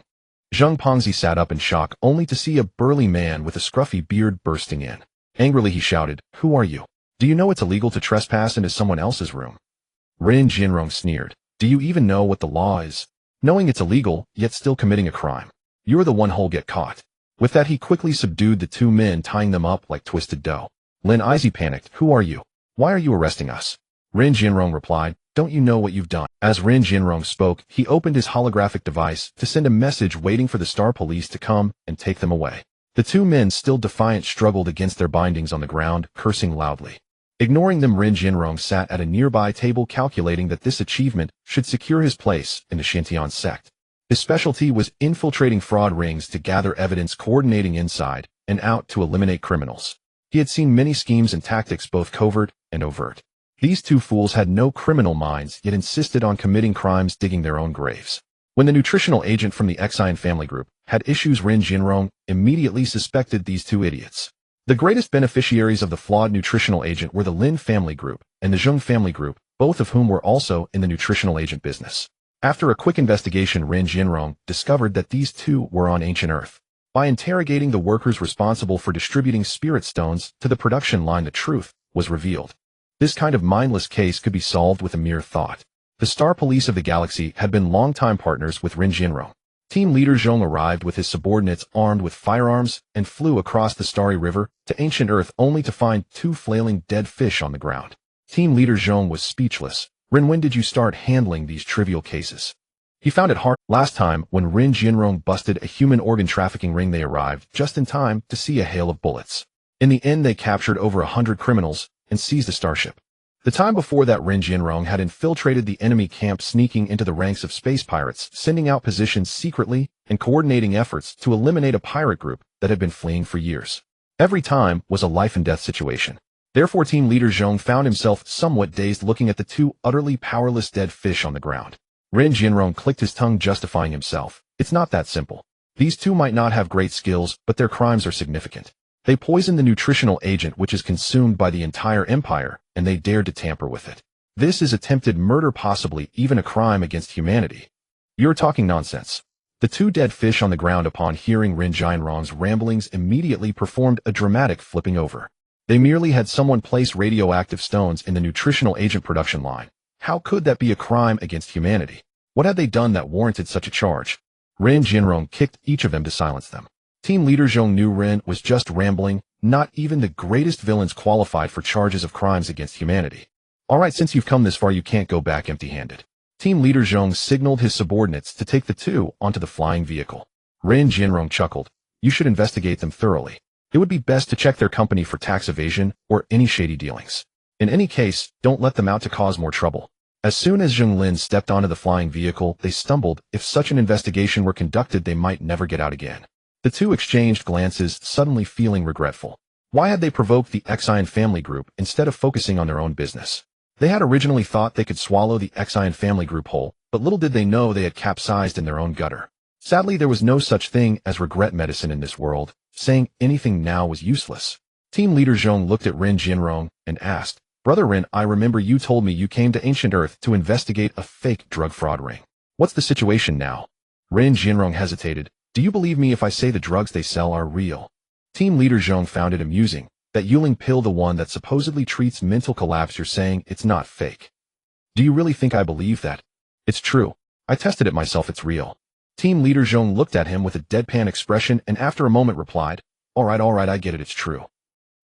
Zheng Pongzi sat up in shock, only to see a burly man with a scruffy beard bursting in. Angrily he shouted, Who are you? Do you know it's illegal to trespass into someone else's room? Rin Jinrong sneered. Do you even know what the law is? Knowing it's illegal, yet still committing a crime. You're the one who'll get caught. With that he quickly subdued the two men, tying them up like twisted dough. Lin Izzy panicked. Who are you? Why are you arresting us? Rin Jinrong replied, Don't you know what you've done? As Rin Jinrong spoke, he opened his holographic device to send a message, waiting for the Star Police to come and take them away. The two men, still defiant, struggled against their bindings on the ground, cursing loudly. Ignoring them, Rin Jinrong sat at a nearby table, calculating that this achievement should secure his place in the Shintian sect. His specialty was infiltrating fraud rings to gather evidence, coordinating inside and out to eliminate criminals. He had seen many schemes and tactics, both covert and overt. These two fools had no criminal minds, yet insisted on committing crimes, digging their own graves. When the nutritional agent from the Xi family group had issues, Rin Jinrong immediately suspected these two idiots. The greatest beneficiaries of the flawed nutritional agent were the Lin family group and the Zheng family group, both of whom were also in the nutritional agent business. After a quick investigation, Rin Jinrong discovered that these two were on ancient Earth. By interrogating the workers responsible for distributing spirit stones to the production line, the truth was revealed. This kind of mindless case could be solved with a mere thought. The Star Police of the galaxy had been longtime partners with Rin Jinrong. Team leader Zhong arrived with his subordinates armed with firearms and flew across the Starry River to ancient Earth, only to find two flailing dead fish on the ground. Team leader Zhong was speechless. Rin, when did you start handling these trivial cases? He found it hard. Last time, when Rin Jinrong busted a human organ trafficking ring, they arrived just in time to see a hail of bullets. In the end, they captured over 100 criminals and seized a starship. The time before that, Rin Jinrong had infiltrated the enemy camp, sneaking into the ranks of space pirates, sending out positions secretly and coordinating efforts to eliminate a pirate group that had been fleeing for years. Every time was a life-and-death situation. Therefore, team leader Zhong found himself somewhat dazed, looking at the two utterly powerless dead fish on the ground. Rin Jinrong clicked his tongue, justifying himself. It's not that simple. These two might not have great skills, but their crimes are significant. They poisoned the nutritional agent which is consumed by the entire empire, and they dared to tamper with it. This is attempted murder, possibly even a crime against humanity. You're talking nonsense. The two dead fish on the ground upon hearing Ren Jianrong's ramblings immediately performed a dramatic flipping over. They merely had someone place radioactive stones in the nutritional agent production line. How could that be a crime against humanity? What had they done that warranted such a charge? Ren Jianrong kicked each of them to silence them. Team leader Zhong knew Ren was just rambling. Not even the greatest villains qualified for charges of crimes against humanity. Alright, since you've come this far you can't go back empty-handed. Team leader Zhong signaled his subordinates to take the two onto the flying vehicle. Ren Jianrong chuckled. You should investigate them thoroughly. It would be best to check their company for tax evasion or any shady dealings. In any case, don't let them out to cause more trouble. As soon as Zheng Lin stepped onto the flying vehicle, they stumbled. If such an investigation were conducted, they might never get out again. The two exchanged glances, suddenly feeling regretful. Why had they provoked the Xian family group instead of focusing on their own business? They had originally thought they could swallow the Xian family group whole, but little did they know they had capsized in their own gutter. Sadly, there was no such thing as regret medicine in this world. Saying anything now was useless. Team leader Zhong looked at Ren Jianrong and asked, Brother Ren, I remember you told me you came to ancient Earth to investigate a fake drug fraud ring. What's the situation now? Ren Jianrong hesitated. Do you believe me if I say the drugs they sell are real? Team leader Zhong found it amusing. That Yuling pill, the one that supposedly treats mental collapse, you're saying it's not fake. Do you really think I believe that? It's true. I tested it myself, it's real. Team leader Zhong looked at him with a deadpan expression and after a moment replied, Alright, I get it, it's true.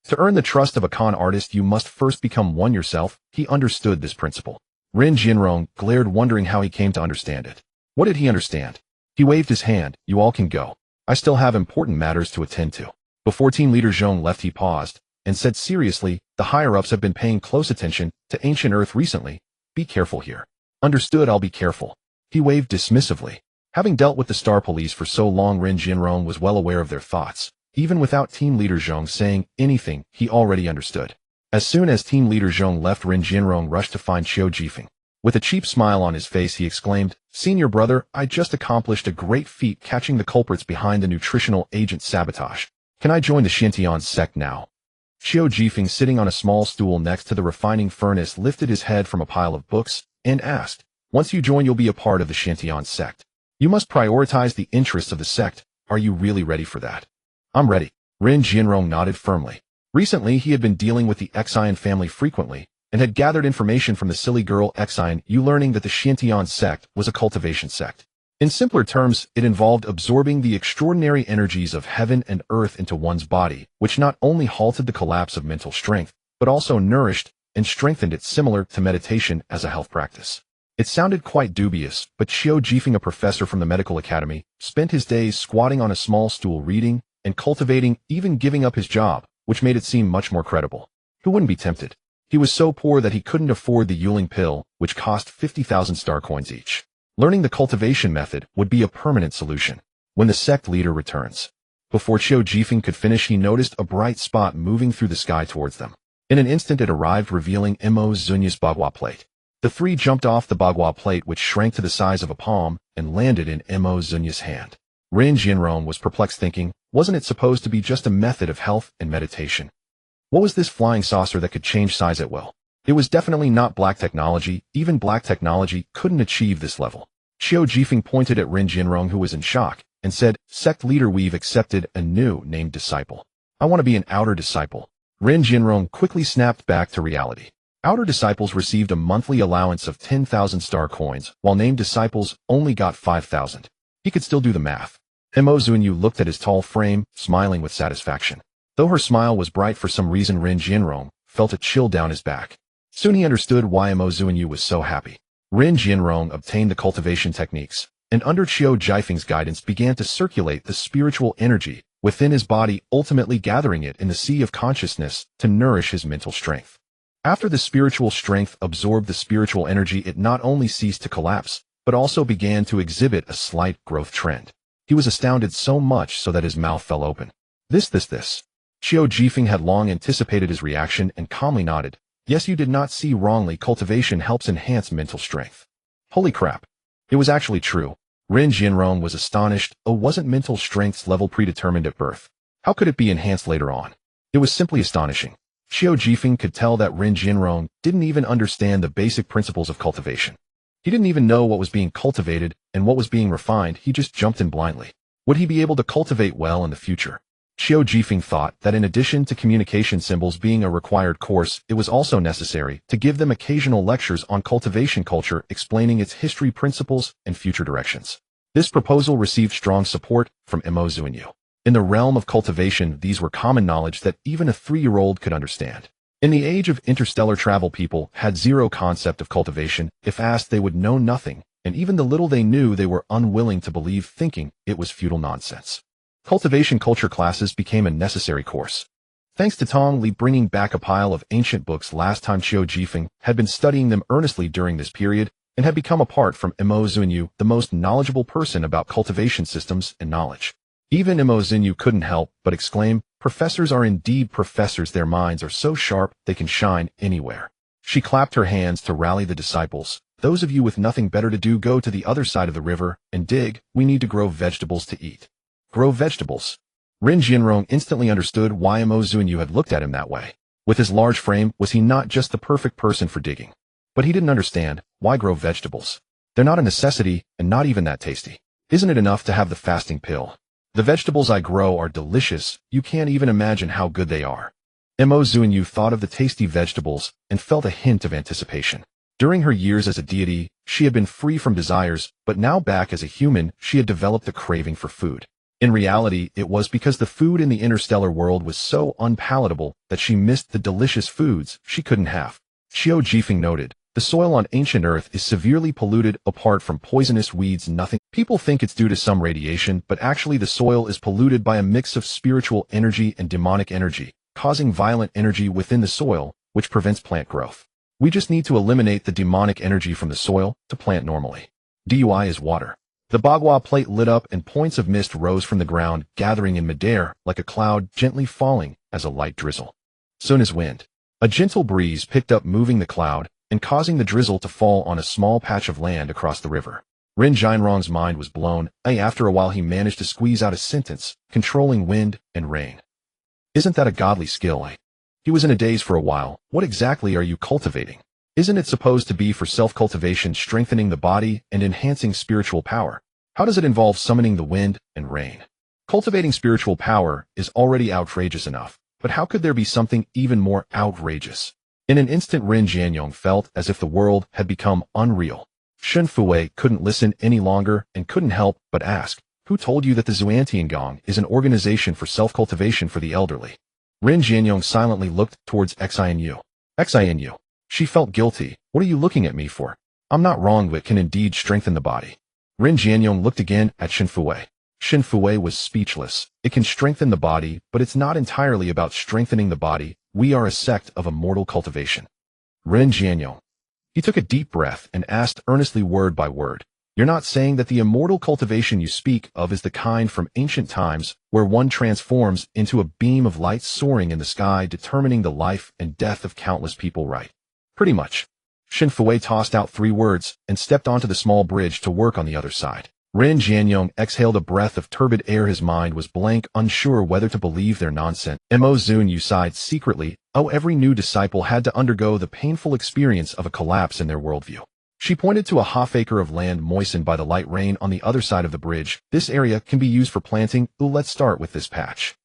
To earn the trust of a con artist, you must first become one yourself. He understood this principle. Ren Jianrong glared, wondering how he came to understand it. What did he understand? He waved his hand. You all can go. I still have important matters to attend to. Before team leader Zhong left, he paused and said seriously, the higher-ups have been paying close attention to ancient Earth recently. Be careful here. Understood, I'll be careful. He waved dismissively. Having dealt with the Star Police for so long, Ren Jianrong was well aware of their thoughts. Even without team leader Zhong saying anything, he already understood. As soon as team leader Zhong left, Ren Jianrong rushed to find Qiu Jifeng. With a cheap smile on his face, he exclaimed, Senior brother, I just accomplished a great feat catching the culprits behind the nutritional agent sabotage. Can I join the Xintian sect now? Qiu Jifeng, sitting on a small stool next to the refining furnace, lifted his head from a pile of books and asked, Once you join, you'll be a part of the Xintian sect. You must prioritize the interests of the sect. Are you really ready for that? I'm ready. Ren Jianrong nodded firmly. Recently, he had been dealing with the Xian family frequently and had gathered information from the silly girl Xian Yu, learning that the Xintian sect was a cultivation sect. In simpler terms, it involved absorbing the extraordinary energies of heaven and earth into one's body, which not only halted the collapse of mental strength, but also nourished and strengthened it, similar to meditation as a health practice. It sounded quite dubious, but Qiu Jifeng, a professor from the medical academy, spent his days squatting on a small stool reading and cultivating, even giving up his job, which made it seem much more credible. Who wouldn't be tempted? He was so poor that he couldn't afford the Yuling pill, which cost 50,000 star coins each. Learning the cultivation method would be a permanent solution. When the sect leader returns. Before Qiu Jifeng could finish, he noticed a bright spot moving through the sky towards them. In an instant it arrived, revealing Mo Zunyue's bagua plate. The three jumped off the bagua plate, which shrank to the size of a palm, and landed in Mo Zunyue's hand. Ren Jianrong was perplexed, thinking, wasn't it supposed to be just a method of health and meditation? What was this flying saucer that could change size at will? It was definitely not black technology. Even black technology couldn't achieve this level. Qiu Jifeng pointed at Ren Jianrong, who was in shock, and said, Sect leader, we've accepted a new named disciple. I want to be an outer disciple. Ren Jianrong quickly snapped back to reality. Outer disciples received a monthly allowance of 10,000 star coins, while named disciples only got 5,000. He could still do the math. Mo Zunyue looked at his tall frame, smiling with satisfaction. Though her smile was bright, for some reason Ren Jianrong felt a chill down his back. Soon he understood why Mo Zunyue was so happy. Ren Jianrong obtained the cultivation techniques, and under Qiu Jifeng's guidance began to circulate the spiritual energy within his body, ultimately gathering it in the sea of consciousness to nourish his mental strength. After the spiritual strength absorbed the spiritual energy, it not only ceased to collapse, but also began to exhibit a slight growth trend. He was astounded, so much so that his mouth fell open. This. Qiu Jifeng had long anticipated his reaction and calmly nodded. Yes, you did not see wrongly. Cultivation helps enhance mental strength. Holy crap. It was actually true. Ren Jinrong was astonished. Oh, wasn't mental strength's level predetermined at birth? How could it be enhanced later on? It was simply astonishing. Xiao Jifeng could tell that Ren Jinrong didn't even understand the basic principles of cultivation. He didn't even know what was being cultivated and what was being refined. He just jumped in blindly. Would he be able to cultivate well in the future? Xiao Jifeng thought that in addition to communication symbols being a required course, it was also necessary to give them occasional lectures on cultivation culture explaining its history, principles, and future directions. This proposal received strong support from Zunyue. In the realm of cultivation, these were common knowledge that even a 3-year-old could understand. In the age of interstellar travel, people had zero concept of cultivation. If asked, they would know nothing, and even the little they knew they were unwilling to believe, thinking it was futile nonsense. Cultivation culture classes became a necessary course. Thanks to Tong Li bringing back a pile of ancient books last time, Xiao Jifeng had been studying them earnestly during this period and had become, apart from Zunyue, the most knowledgeable person about cultivation systems and knowledge. Even Zunyue couldn't help but exclaim, "Professors are indeed professors. Their minds are so sharp they can shine anywhere." She clapped her hands to rally the disciples. "Those of you with nothing better to do, go to the other side of the river and dig. We need to grow vegetables to eat." Grow vegetables? Ren Jinrong instantly understood why Zunyue had looked at him that way. With his large frame, was he not just the perfect person for digging? But he didn't understand, why grow vegetables? They're not a necessity, and not even that tasty. Isn't it enough to have the fasting pill? The vegetables I grow are delicious. You can't even imagine how good they are. Zunyue thought of the tasty vegetables and felt a hint of anticipation. During her years as a deity, she had been free from desires, but now back as a human, she had developed a craving for food. In reality, it was because the food in the interstellar world was so unpalatable that she missed the delicious foods she couldn't have. Xiao Jifeng noted, "The soil on ancient Earth is severely polluted. Apart from poisonous weeds, nothing. People think it's due to some radiation, but actually the soil is polluted by a mix of spiritual energy and demonic energy, causing violent energy within the soil, which prevents plant growth. We just need to eliminate the demonic energy from the soil to plant normally. DUI is water." The bagua plate lit up and points of mist rose from the ground, gathering in midair like a cloud, gently falling as a light drizzle. Soon as wind. A gentle breeze picked up, moving the cloud and causing the drizzle to fall on a small patch of land across the river. Ren Jinrong's mind was blown. After a while he managed to squeeze out a sentence, controlling wind and rain. Isn't that a godly skill? He was in a daze for a while. What exactly are you cultivating? Isn't it supposed to be for self-cultivation, strengthening the body and enhancing spiritual power? How does it involve summoning the wind and rain? Cultivating spiritual power is already outrageous enough, but how could there be something even more outrageous? In an instant, Ren Jianyong felt as if the world had become unreal. Shen Fui couldn't listen any longer and couldn't help but ask, "Who told you that the Zuantiangong is an organization for self-cultivation for the elderly?" Ren Jianyong silently looked towards Xinu. Xinu. She felt guilty. "What are you looking at me for? I'm not wrong, but it can indeed strengthen the body." Ren Jianyong looked again at Shen Fui. Shen Fui was speechless. "It can strengthen the body, but it's not entirely about strengthening the body. We are a sect of immortal cultivation." Ren Jianyong. He took a deep breath and asked earnestly, word by word, "You're not saying that the immortal cultivation you speak of is the kind from ancient times, where one transforms into a beam of light soaring in the sky, determining the life and death of countless people, right?" "Pretty much." Shen Fui tossed out 3 words and stepped onto the small bridge to work on the other side. Ren Jianyong exhaled a breath of turbid air. His mind was blank, unsure whether to believe their nonsense. Zunyue sighed secretly. Every new disciple had to undergo the painful experience of a collapse in their worldview. She pointed to a half-acre of land moistened by the light rain on the other side of the bridge. "This area can be used for planting. Let's start with this patch."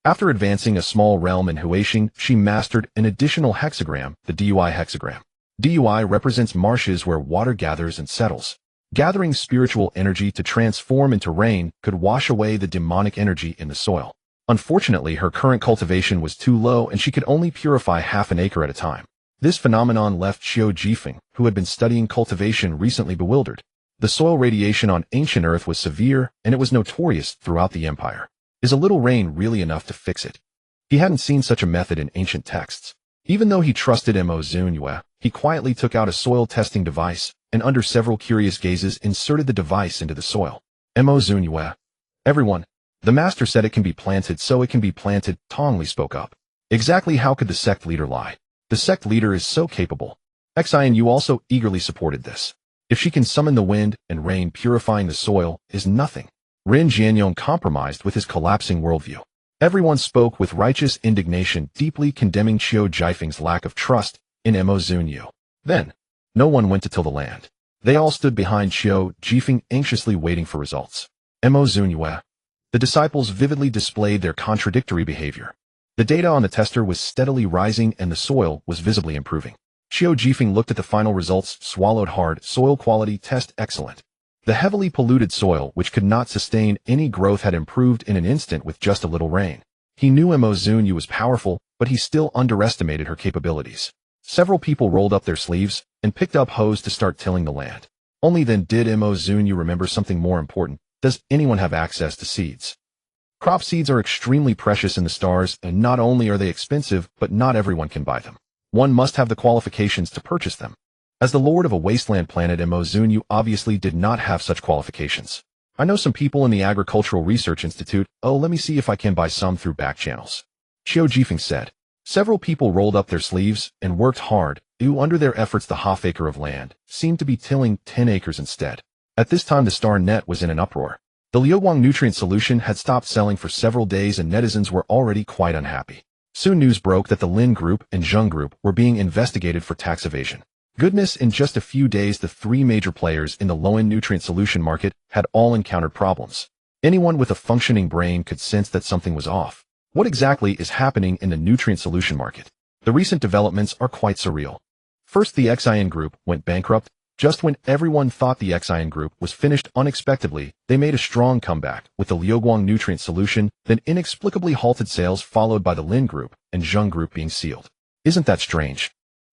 After advancing a small realm in Huaxing, she mastered an additional hexagram, the DUI hexagram. DUI represents marshes where water gathers and settles. Gathering spiritual energy to transform into rain could wash away the demonic energy in the soil. Unfortunately, her current cultivation was too low and she could only purify half an acre at a time. This phenomenon left Xiao Jifeng, who had been studying cultivation recently, bewildered. The soil radiation on ancient Earth was severe, and it was notorious throughout the empire. Is a little rain really enough to fix it? He hadn't seen such a method in ancient texts. Even though he trusted Zunyue, he quietly took out a soil testing device, and under several curious gazes inserted the device into the soil. Zunyue. "Everyone. The master said it can be planted, so it can be planted," Tong Li spoke up. "Exactly how could the sect leader lie? The sect leader is so capable." Xinu also eagerly supported this. If she can summon the wind and rain purifying the soil, is nothing. Rin Jianyong compromised with his collapsing worldview. Everyone spoke with righteous indignation, deeply condemning Qiu Jifeng's lack of trust in Mo Zunyue. Then, no one went to till the land. They all stood behind Qiu Jifeng, anxiously waiting for results. Mo Zunyue. The disciples vividly displayed their contradictory behavior. The data on the tester was steadily rising and the soil was visibly improving. Qiu Jifeng looked at the final results, swallowed hard. Soil quality test excellent. The heavily polluted soil, which could not sustain any growth, had improved in an instant with just a little rain. He knew Mo Zunyue was powerful, but he still underestimated her capabilities. Several people rolled up their sleeves and picked up hoes to start tilling the land. Only then did Mo Zunyue remember something more important. Does anyone have access to seeds? Crop seeds are extremely precious in the stars, and not only are they expensive, but not everyone can buy them. One must have the qualifications to purchase them. As the lord of a wasteland planet, Mo Zunyue obviously did not have such qualifications. I know some people in the Agricultural Research Institute. Oh, let me see if I can buy some through back channels. Qiu Jifeng said. Several people rolled up their sleeves and worked hard. Under their efforts, the half-acre of land seemed to be tilling 10 acres instead. At this time, the star net was in an uproar. The Liuguang nutrient solution had stopped selling for several days and netizens were already quite unhappy. Soon news broke that the Lin Group and Zheng Group were being investigated for tax evasion. Goodness, in just a few days the three major players in the low-end nutrient solution market had all encountered problems. Anyone with a functioning brain could sense that something was off. What exactly is happening in the nutrient solution market? The recent developments are quite surreal. First, the Xian Group went bankrupt. Just when everyone thought the Xian Group was finished, unexpectedly, they made a strong comeback with the Liuguang nutrient solution, then inexplicably halted sales, followed by the Lin Group and Zheng Group being sealed. Isn't that strange?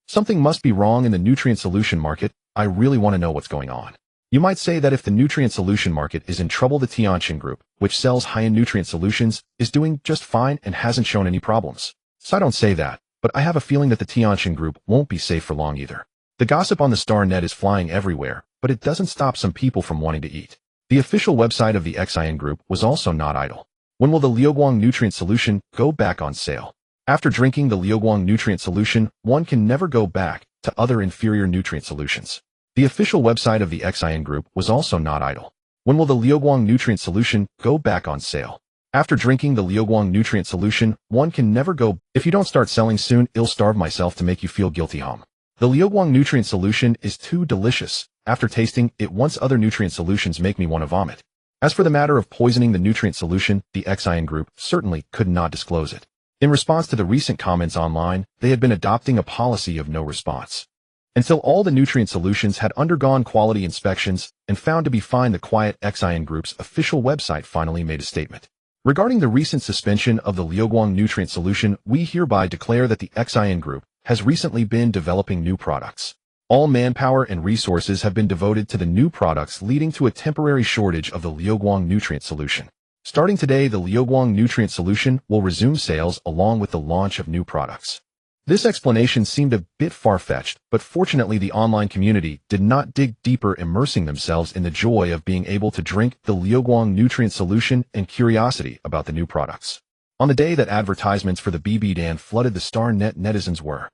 Something must be wrong in the nutrient solution market. I really want to know what's going on. You might say that if the nutrient solution market is in trouble, the Tianqin Group, which sells high-end nutrient solutions, is doing just fine and hasn't shown any problems. So I don't say that, but I have a feeling that the Tianqin Group won't be safe for long either. The gossip on the star net is flying everywhere, but it doesn't stop some people from wanting to eat. The official website of the Xian Group was also not idle. When will the Liuguang nutrient solution go back on sale? After drinking the Liuguang nutrient solution, one can never go back to other inferior nutrient solutions. The official website of the Xian Group was also not idle. When will the Liuguang nutrient solution go back on sale? After drinking the Liuguang nutrient solution, one can never go. If you don't start selling soon, I'll starve myself to make you feel guilty. The Liuguang nutrient solution is too delicious. After tasting it once, other nutrient solutions make me want to vomit. As for the matter of poisoning the nutrient solution, the Xian Group certainly could not disclose it. In response to the recent comments online, they had been adopting a policy of no response. Until all the nutrient solutions had undergone quality inspections and found to be fine, the quiet Xian Group's official website finally made a statement. Regarding the recent suspension of the Liuguang nutrient solution, we hereby declare that the Xian Group has recently been developing new products. All manpower and resources have been devoted to the new products, leading to a temporary shortage of the Liuguang nutrient solution. Starting today, the Liuguang nutrient solution will resume sales along with the launch of new products. This explanation seemed a bit far-fetched, but fortunately the online community did not dig deeper, immersing themselves in the joy of being able to drink the Liuguang nutrient solution and curiosity about the new products. On the day that advertisements for the BB Dan flooded the Star Net, netizens were,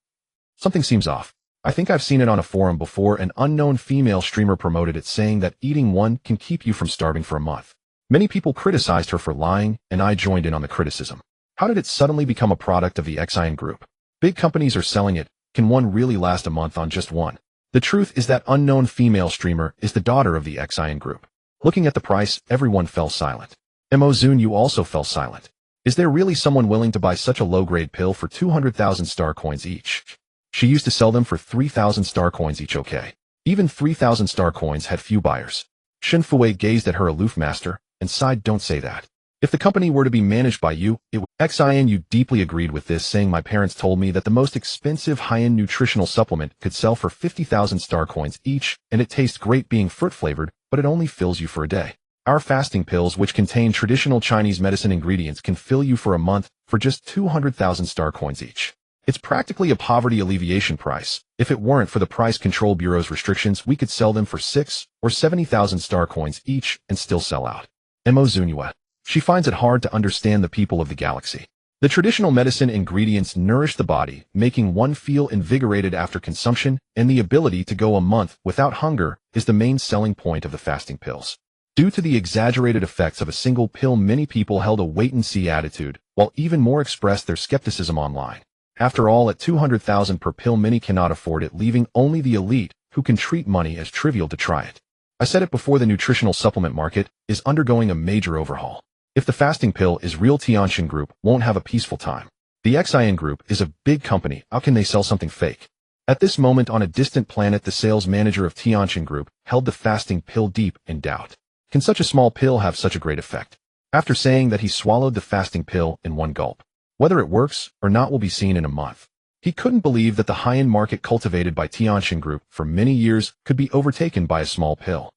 "Something seems off. I think I've seen it on a forum before. An unknown female streamer promoted it, saying that eating one can keep you from starving for a month." Many people criticized her for lying, and I joined in on the criticism. How did it suddenly become a product of the Xian Group? Big companies are selling it. Can one really last a month on just one? The truth is that unknown female streamer is the daughter of the Xian Group. Looking at the price, everyone fell silent. Mo Zunyue also fell silent. Is there really someone willing to buy such a low-grade pill for 200,000 star coins each? She used to sell them for 3,000 star coins each. Okay. Even 3,000 star coins had few buyers. Shen Fui gazed at her aloof master and sighed, "Don't say that. If the company were to be managed by you, it would." Xian deeply agreed with this, saying, "My parents told me that the most expensive high-end nutritional supplement could sell for 50,000 star coins each, and it tastes great being fruit-flavored, but it only fills you for a day. Our fasting pills, which contain traditional Chinese medicine ingredients, can fill you for a month for just 200,000 star coins each. It's practically a poverty alleviation price. If it weren't for the Price Control Bureau's restrictions, we could sell them for 6 or 70,000 star coins each and still sell out." Mo Zunyue. She finds it hard to understand the people of the galaxy. The traditional medicine ingredients nourish the body, making one feel invigorated after consumption, and the ability to go a month without hunger is the main selling point of the fasting pills. Due to the exaggerated effects of a single pill, many people held a wait-and-see attitude, while even more expressed their skepticism online. After all, at 200,000 per pill, many cannot afford it, leaving only the elite, who can treat money as trivial, to try it. I said it before, the nutritional supplement market is undergoing a major overhaul. If the fasting pill is real, Tycoon Group won't have a peaceful time. The XIN Group is a big company. How can they sell something fake? At this moment, on a distant planet, the sales manager of Tycoon Group held the fasting pill deep in doubt. Can such a small pill have such a great effect? After saying that, he swallowed the fasting pill in one gulp. Whether it works or not will be seen in a month. He couldn't believe that the high-end market cultivated by Tycoon Group for many years could be overtaken by a small pill.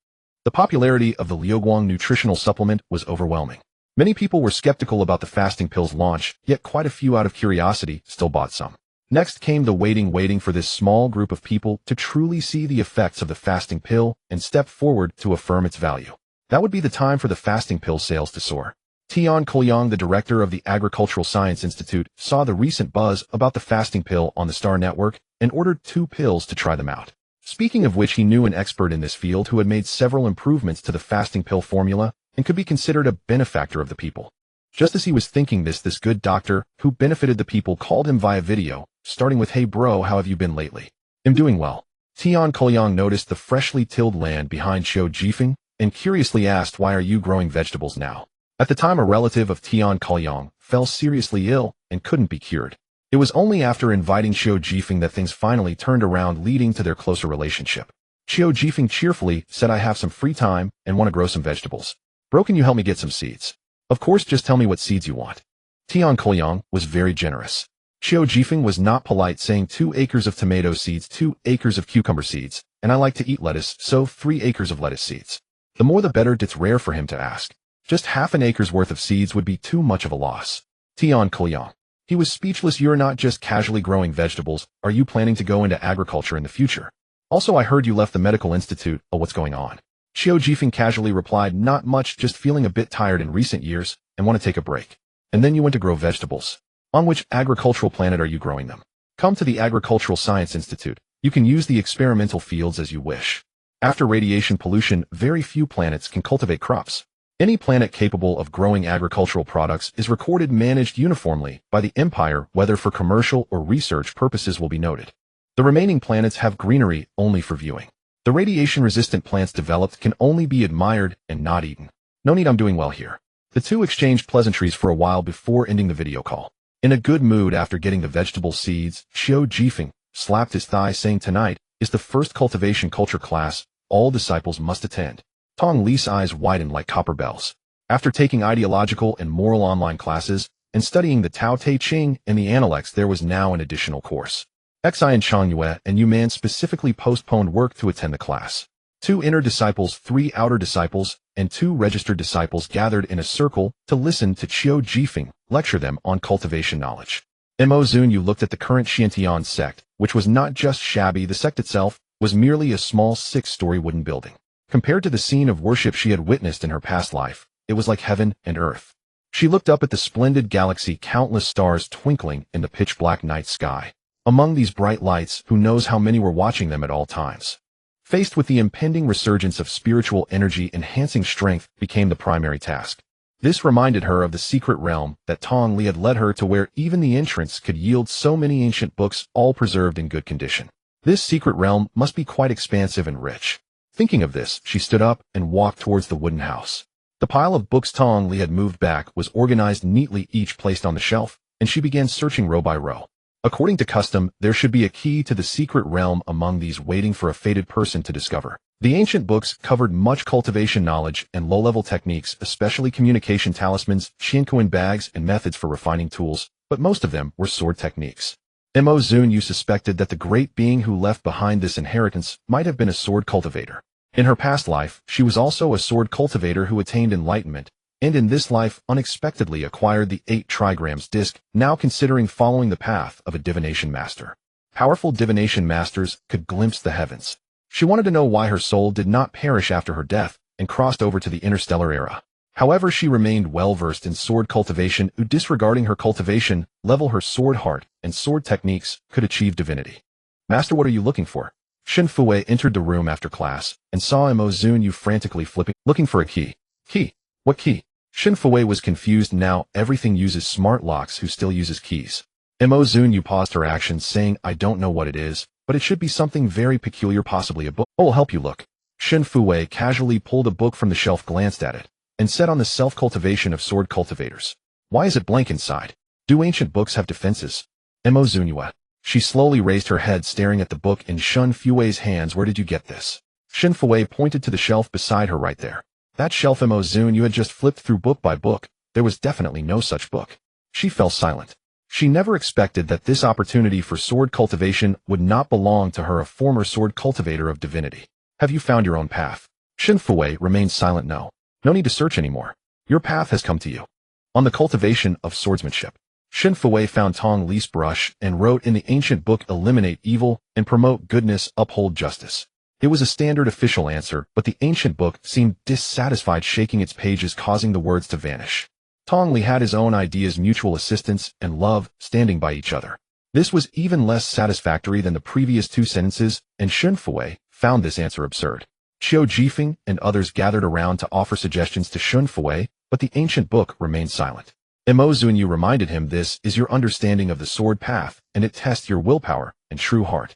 The popularity of the Liuguang nutritional supplement was overwhelming. Many people were skeptical about the fasting pill's launch, yet quite a few, out of curiosity, still bought some. Next came the waiting for this small group of people to truly see the effects of the fasting pill and step forward to affirm its value. That would be the time for the fasting pill sales to soar. Tian Koyang, the director of the Agricultural Science Institute, saw the recent buzz about the fasting pill on the Star Network and ordered 2 pills to try them out. Speaking of which, he knew an expert in this field who had made several improvements to the fasting pill formula and could be considered a benefactor of the people. Just as he was thinking this good doctor who benefited the people called him via video, starting with, "Hey bro, how have you been lately?" "I'm doing well." Tian Koyang noticed the freshly tilled land behind Xiao Jifeng and curiously asked, "Why are you growing vegetables now?" At the time, a relative of Tian Koyang fell seriously ill and couldn't be cured. It was only after inviting Xiao Jifeng that things finally turned around, leading to their closer relationship. Xiao Jifeng cheerfully said, "I have some free time and want to grow some vegetables. Bro, can you help me get some seeds?" "Of course, just tell me what seeds you want." Tian Koyang was very generous. Xiao Jifeng was not polite, saying 2 acres of tomato seeds, 2 acres of cucumber seeds, and I like to eat lettuce, so 3 acres of lettuce seeds. The more the better. It's rare for him to ask. Just half an acre's worth of seeds would be too much of a loss. Tian Koyang. He was speechless. "You're not just casually growing vegetables. Are you planning to go into agriculture in the future? Also, I heard you left the medical institute. Oh, what's going on?" Xiao Jifeng casually replied, "Not much, just feeling a bit tired in recent years and want to take a break." "And then you went to grow vegetables. On which agricultural planet are you growing them?" "Come to the Agricultural Science Institute. You can use the experimental fields as you wish. After radiation pollution, very few planets can cultivate crops. Any planet capable of growing agricultural products is recorded, managed uniformly by the Empire, whether for commercial or research purposes will be noted. The remaining planets have greenery only for viewing. The radiation-resistant plants developed can only be admired and not eaten. No need, I'm doing well here." The two exchanged pleasantries for a while before ending the video call. In a good mood after getting the vegetable seeds, Xiao Jifeng slapped his thigh, saying, "Tonight is the first cultivation culture class. All disciples must attend." Tong Li's eyes widened like copper bells. After taking ideological and moral online classes and studying the Tao Te Ching and the Analects, there was now an additional course. Xi and Chongyue and Yuman specifically postponed work to attend the class. 2 inner disciples, 3 outer disciples, and 2 registered disciples gathered in a circle to listen to Xiao Jifeng lecture them on cultivation knowledge. Zunyue looked at the current Xiantian sect, which was not just shabby. The sect itself was merely a small 6-story wooden building. Compared to the scene of worship she had witnessed in her past life, it was like heaven and earth. She looked up at the splendid galaxy, countless stars twinkling in the pitch-black night sky. Among these bright lights, who knows how many were watching them at all times? Faced with the impending resurgence of spiritual energy, enhancing strength became the primary task. This reminded her of the secret realm that Tong Li had led her to, where even the entrance could yield so many ancient books, all preserved in good condition. This secret realm must be quite expansive and rich. Thinking of this, she stood up and walked towards the wooden house. The pile of books Tong Li had moved back was organized neatly, each placed on the shelf, and she began searching row by row. According to custom, there should be a key to the secret realm among these, waiting for a fated person to discover. The ancient books covered much cultivation knowledge and low-level techniques, especially communication talismans, Xiankuan bags, and methods for refining tools, but most of them were sword techniques. Zunyue suspected that the great being who left behind this inheritance might have been a sword cultivator. In her past life, she was also a sword cultivator who attained enlightenment, and in this life unexpectedly acquired the 8 trigrams disc, now considering following the path of a divination master. Powerful divination masters could glimpse the heavens. She wanted to know why her soul did not perish after her death and crossed over to the interstellar era. However, she remained well-versed in sword cultivation, disregarding her cultivation level, her sword heart and sword techniques could achieve divinity. "Master, what are you looking for?" Shin Fue entered the room after class and saw Mo Zunyue frantically flipping, looking for a key. Key? What key? Shin Fue was confused. Now everything uses smart locks who still uses keys. Mo Zunyue paused her actions, saying, I don't know what it is, but it should be something very peculiar, possibly a book. I'll help you look. Shin Fue casually pulled a book from the shelf, glanced at it, and said, on the self-cultivation of sword cultivators. Why is it blank inside? Do ancient books have defenses? Mo Zunyue. She slowly raised her head, staring at the book in Shin Fue's hands. Where did you get this? Shin Fue pointed to the shelf beside her right there. That shelf Mo Zunyue had just flipped through book by book. There was definitely no such book. She fell silent. She never expected that this opportunity for sword cultivation would not belong to her, a former sword cultivator of divinity. Have you found your own path? Shin Fue remained silent. No need to search anymore. Your path has come to you. On the cultivation of swordsmanship. Shin Fue found Tong Li's brush and wrote in the ancient book, eliminate evil and promote goodness, uphold justice. It was a standard official answer, but the ancient book seemed dissatisfied, shaking its pages, causing the words to vanish. Tong Li had his own ideas, mutual assistance and love, standing by each other. This was even less satisfactory than the previous two sentences, and Shin Fue found this answer absurd. Qiu Jifeng and others gathered around to offer suggestions to Shin Fue, but the ancient book remained silent. Mo Zunyue reminded him, this is your understanding of the sword path, and it tests your willpower and true heart.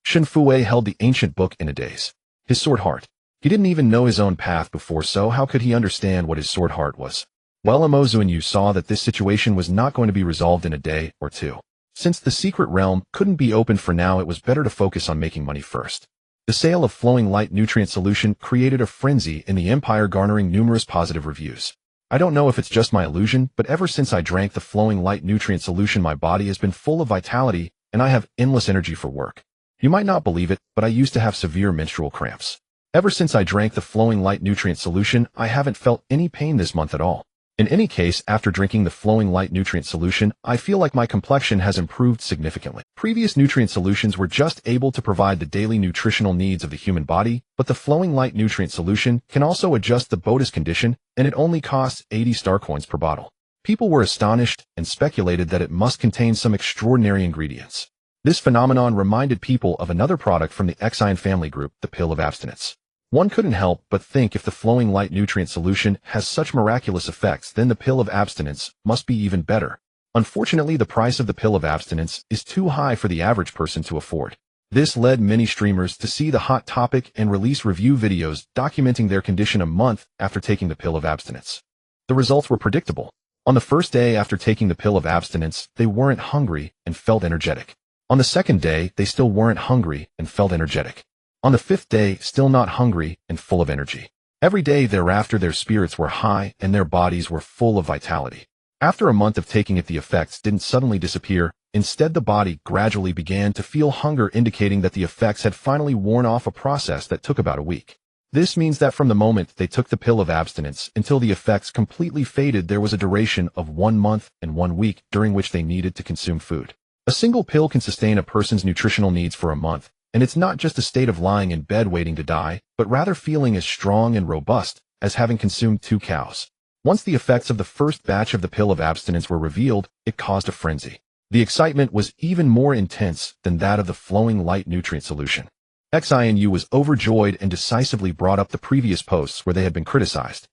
Shin Fue held the ancient book in a daze. His sword heart. He didn't even know his own path before, so how could he understand what his sword heart was? Well, Mo Zunyue saw that this situation was not going to be resolved in a day or two. Since the secret realm couldn't be opened for now, it was better to focus on making money first. The sale of flowing light nutrient solution created a frenzy in the empire, garnering numerous positive reviews. I don't know if it's just my illusion, but ever since I drank the flowing light nutrient solution, my body has been full of vitality, and I have endless energy for work. You might not believe it, but I used to have severe menstrual cramps. Ever since I drank the flowing light nutrient solution, I haven't felt any pain this month at all. In any case, after drinking the flowing light nutrient solution, I feel like my complexion has improved significantly. Previous nutrient solutions were just able to provide the daily nutritional needs of the human body, but the flowing light nutrient solution can also adjust the bodus condition, and it only costs 80 star coins per bottle. People were astonished and speculated that it must contain some extraordinary ingredients. This phenomenon reminded people of another product from the Xian family group, the pill of abstinence. One couldn't help but think, if the flowing light nutrient solution has such miraculous effects, then the pill of abstinence must be even better. Unfortunately, the price of the pill of abstinence is too high for the average person to afford. This led many streamers to see the hot topic and release review videos documenting their condition a month after taking the pill of abstinence. The results were predictable. On the first day after taking the pill of abstinence, they weren't hungry and felt energetic. On the second day, they still weren't hungry and felt energetic. On the fifth day, still not hungry and full of energy. Every day thereafter, their spirits were high and their bodies were full of vitality. After a month of taking it, the effects didn't suddenly disappear. Instead, the body gradually began to feel hunger, indicating that the effects had finally worn off, a process that took about a week. This means that from the moment they took the pill of abstinence until the effects completely faded, there was a duration of 1 month and 1 week during which they needed to consume food. A single pill can sustain a person's nutritional needs for a month. And it's not just a state of lying in bed waiting to die, but rather feeling as strong and robust as having consumed 2 cows. Once the effects of the first batch of the pill of abstinence were revealed, it caused a frenzy. The excitement was even more intense than that of the flowing light nutrient solution. Xiu was overjoyed and decisively brought up the previous posts where they had been criticized.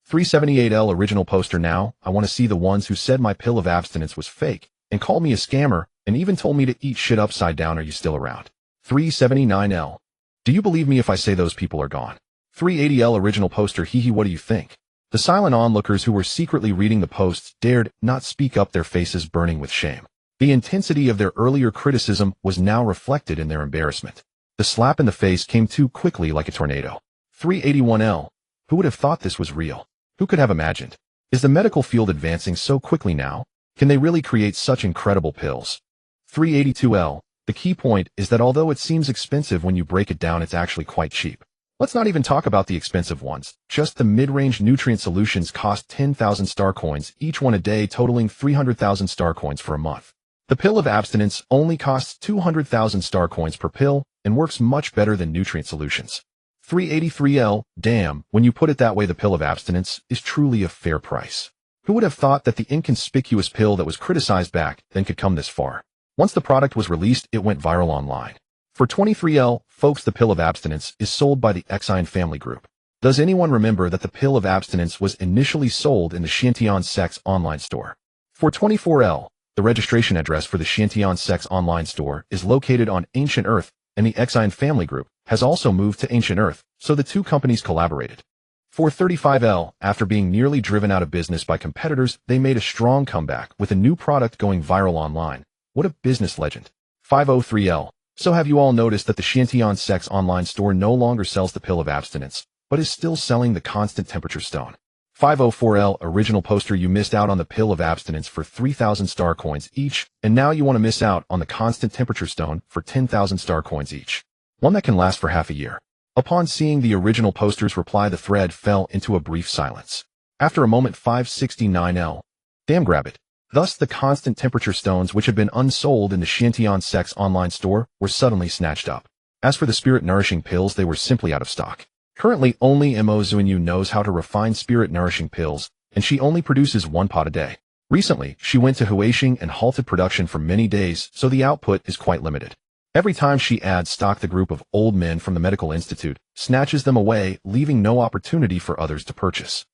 378L original poster. Now, I want to see the ones who said my pill of abstinence was fake and called me a scammer and even told me to eat shit upside down. Are you still around? 379L. Do you believe me if I say those people are gone? 380L original poster. Hee, what do you think? The silent onlookers who were secretly reading the posts dared not speak up, their faces burning with shame. The intensity of their earlier criticism was now reflected in their embarrassment. The slap in the face came too quickly, like a tornado. 381L. Who would have thought this was real? Who could have imagined? Is the medical field advancing so quickly now? Can they really create such incredible pills? 382L. The key point is that although it seems expensive, when you break it down, it's actually quite cheap. Let's not even talk about the expensive ones. Just the mid-range nutrient solutions cost 10,000 star coins, each one a day, totaling 300,000 star coins for a month. The pill of abstinence only costs 200,000 star coins per pill and works much better than nutrient solutions. 383L. Damn, when you put it that way, the pill of abstinence is truly a fair price. Who would have thought that the inconspicuous pill that was criticized back then could come this far? Once the product was released, it went viral online. For 23L, folks, the pill of abstinence is sold by the Exine family group. Does anyone remember that the pill of abstinence was initially sold in the Shantian sect's online store? For 24L, the registration address for the Shantian sect's online store is located on Ancient Earth, and the Exine family group has also moved to Ancient Earth, so the two companies collaborated. For 35L, after being nearly driven out of business by competitors, they made a strong comeback with a new product going viral online. What a business legend. 503L. So have you all noticed that the Shantian sect's online store no longer sells the pill of abstinence, but is still selling the constant temperature stone? 504L, original poster, you missed out on the pill of abstinence for 3,000 star coins each, and now you want to miss out on the constant temperature stone for 10,000 star coins each. One that can last for half a year. Upon seeing the original poster's reply, the thread fell into a brief silence. After a moment, 569L. Damn, grab it. Thus, the constant temperature stones which had been unsold in the Shantian sect's online store were suddenly snatched up. As for the spirit-nourishing pills, they were simply out of stock. Currently, only Zunyue knows how to refine spirit-nourishing pills, and she only produces one pot a day. Recently, she went to Huaxing and halted production for many days, so the output is quite limited. Every time she adds stock, the group of old men from the medical institute snatches them away, leaving no opportunity for others to purchase.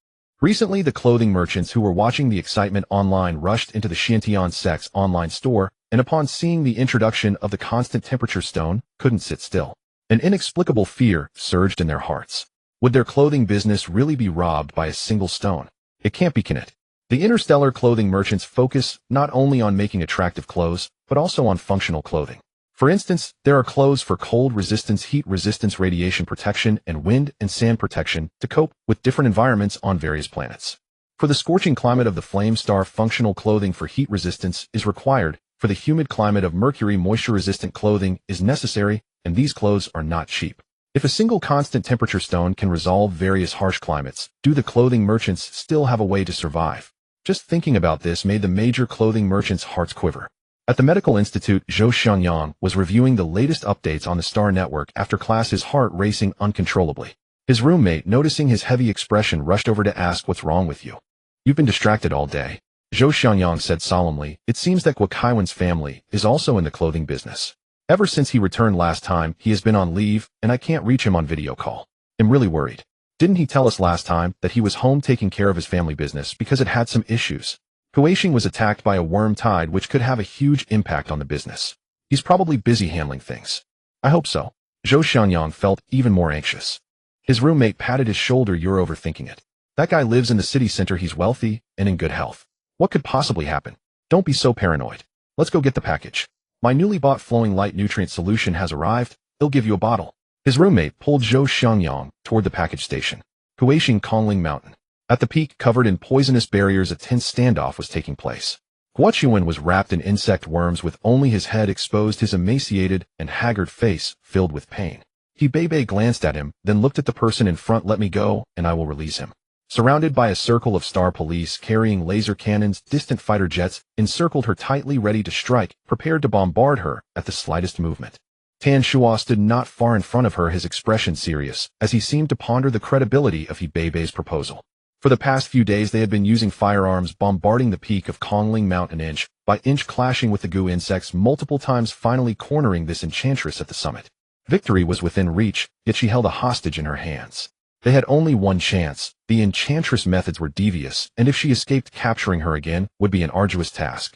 Recently, the clothing merchants who were watching the excitement online rushed into the Shantian sect's online store, and upon seeing the introduction of the constant temperature stone, couldn't sit still. An inexplicable fear surged in their hearts. Would their clothing business really be robbed by a single stone? It can't be, can it? The interstellar clothing merchants focus not only on making attractive clothes, but also on functional clothing. For instance, there are clothes for cold resistance, heat resistance, radiation protection, and wind and sand protection to cope with different environments on various planets. For the scorching climate of the flame star, functional clothing for heat resistance is required. For the humid climate of Mercury, moisture-resistant clothing is necessary, and these clothes are not cheap. If a single constant temperature stone can resolve various harsh climates, do the clothing merchants still have a way to survive? Just thinking about this made the major clothing merchants' hearts quiver. At the medical institute, Zhou Xianyang was reviewing the latest updates on the star network after class, his heart racing uncontrollably. His roommate, noticing his heavy expression, rushed over to ask, "What's wrong with you? You've been distracted all day." Zhou Xianyang said solemnly, "It seems that Guokaiwen's family is also in the clothing business. Ever since he returned last time, he has been on leave, and I can't reach him on video call. I'm really worried. Didn't he tell us last time that he was home taking care of his family business because it had some issues? Huaxing was attacked by a worm tide which could have a huge impact on the business. He's probably busy handling things." "I hope so." Zhou Xianyang felt even more anxious. His roommate patted his shoulder. "You're overthinking it. That guy lives in the city center, he's wealthy and in good health. What could possibly happen? Don't be so paranoid. Let's go get the package. My newly bought flowing light nutrient solution has arrived. They'll give you a bottle." His roommate pulled Zhou Xianyang toward the package station. Huaxing Kongling Mountain. At the peak, covered in poisonous barriers, a tense standoff was taking place. Guoqiwen was wrapped in insect worms with only his head exposed, his emaciated and haggard face filled with pain. He Bei glanced at him, then looked at the person in front. "Let me go, and I will release him." Surrounded by a circle of star police carrying laser cannons, distant fighter jets encircled her tightly, ready to strike, prepared to bombard her at the slightest movement. Tan Shua stood not far in front of her, his expression serious, as he seemed to ponder the credibility of Beibei's proposal. For the past few days they had been using firearms, bombarding the peak of Kongling Mountain, inch by inch, clashing with the goo insects multiple times, finally cornering this enchantress at the summit. Victory was within reach, yet she held a hostage in her hands. They had only one chance. The enchantress' methods were devious, and if she escaped, capturing her again would be an arduous task.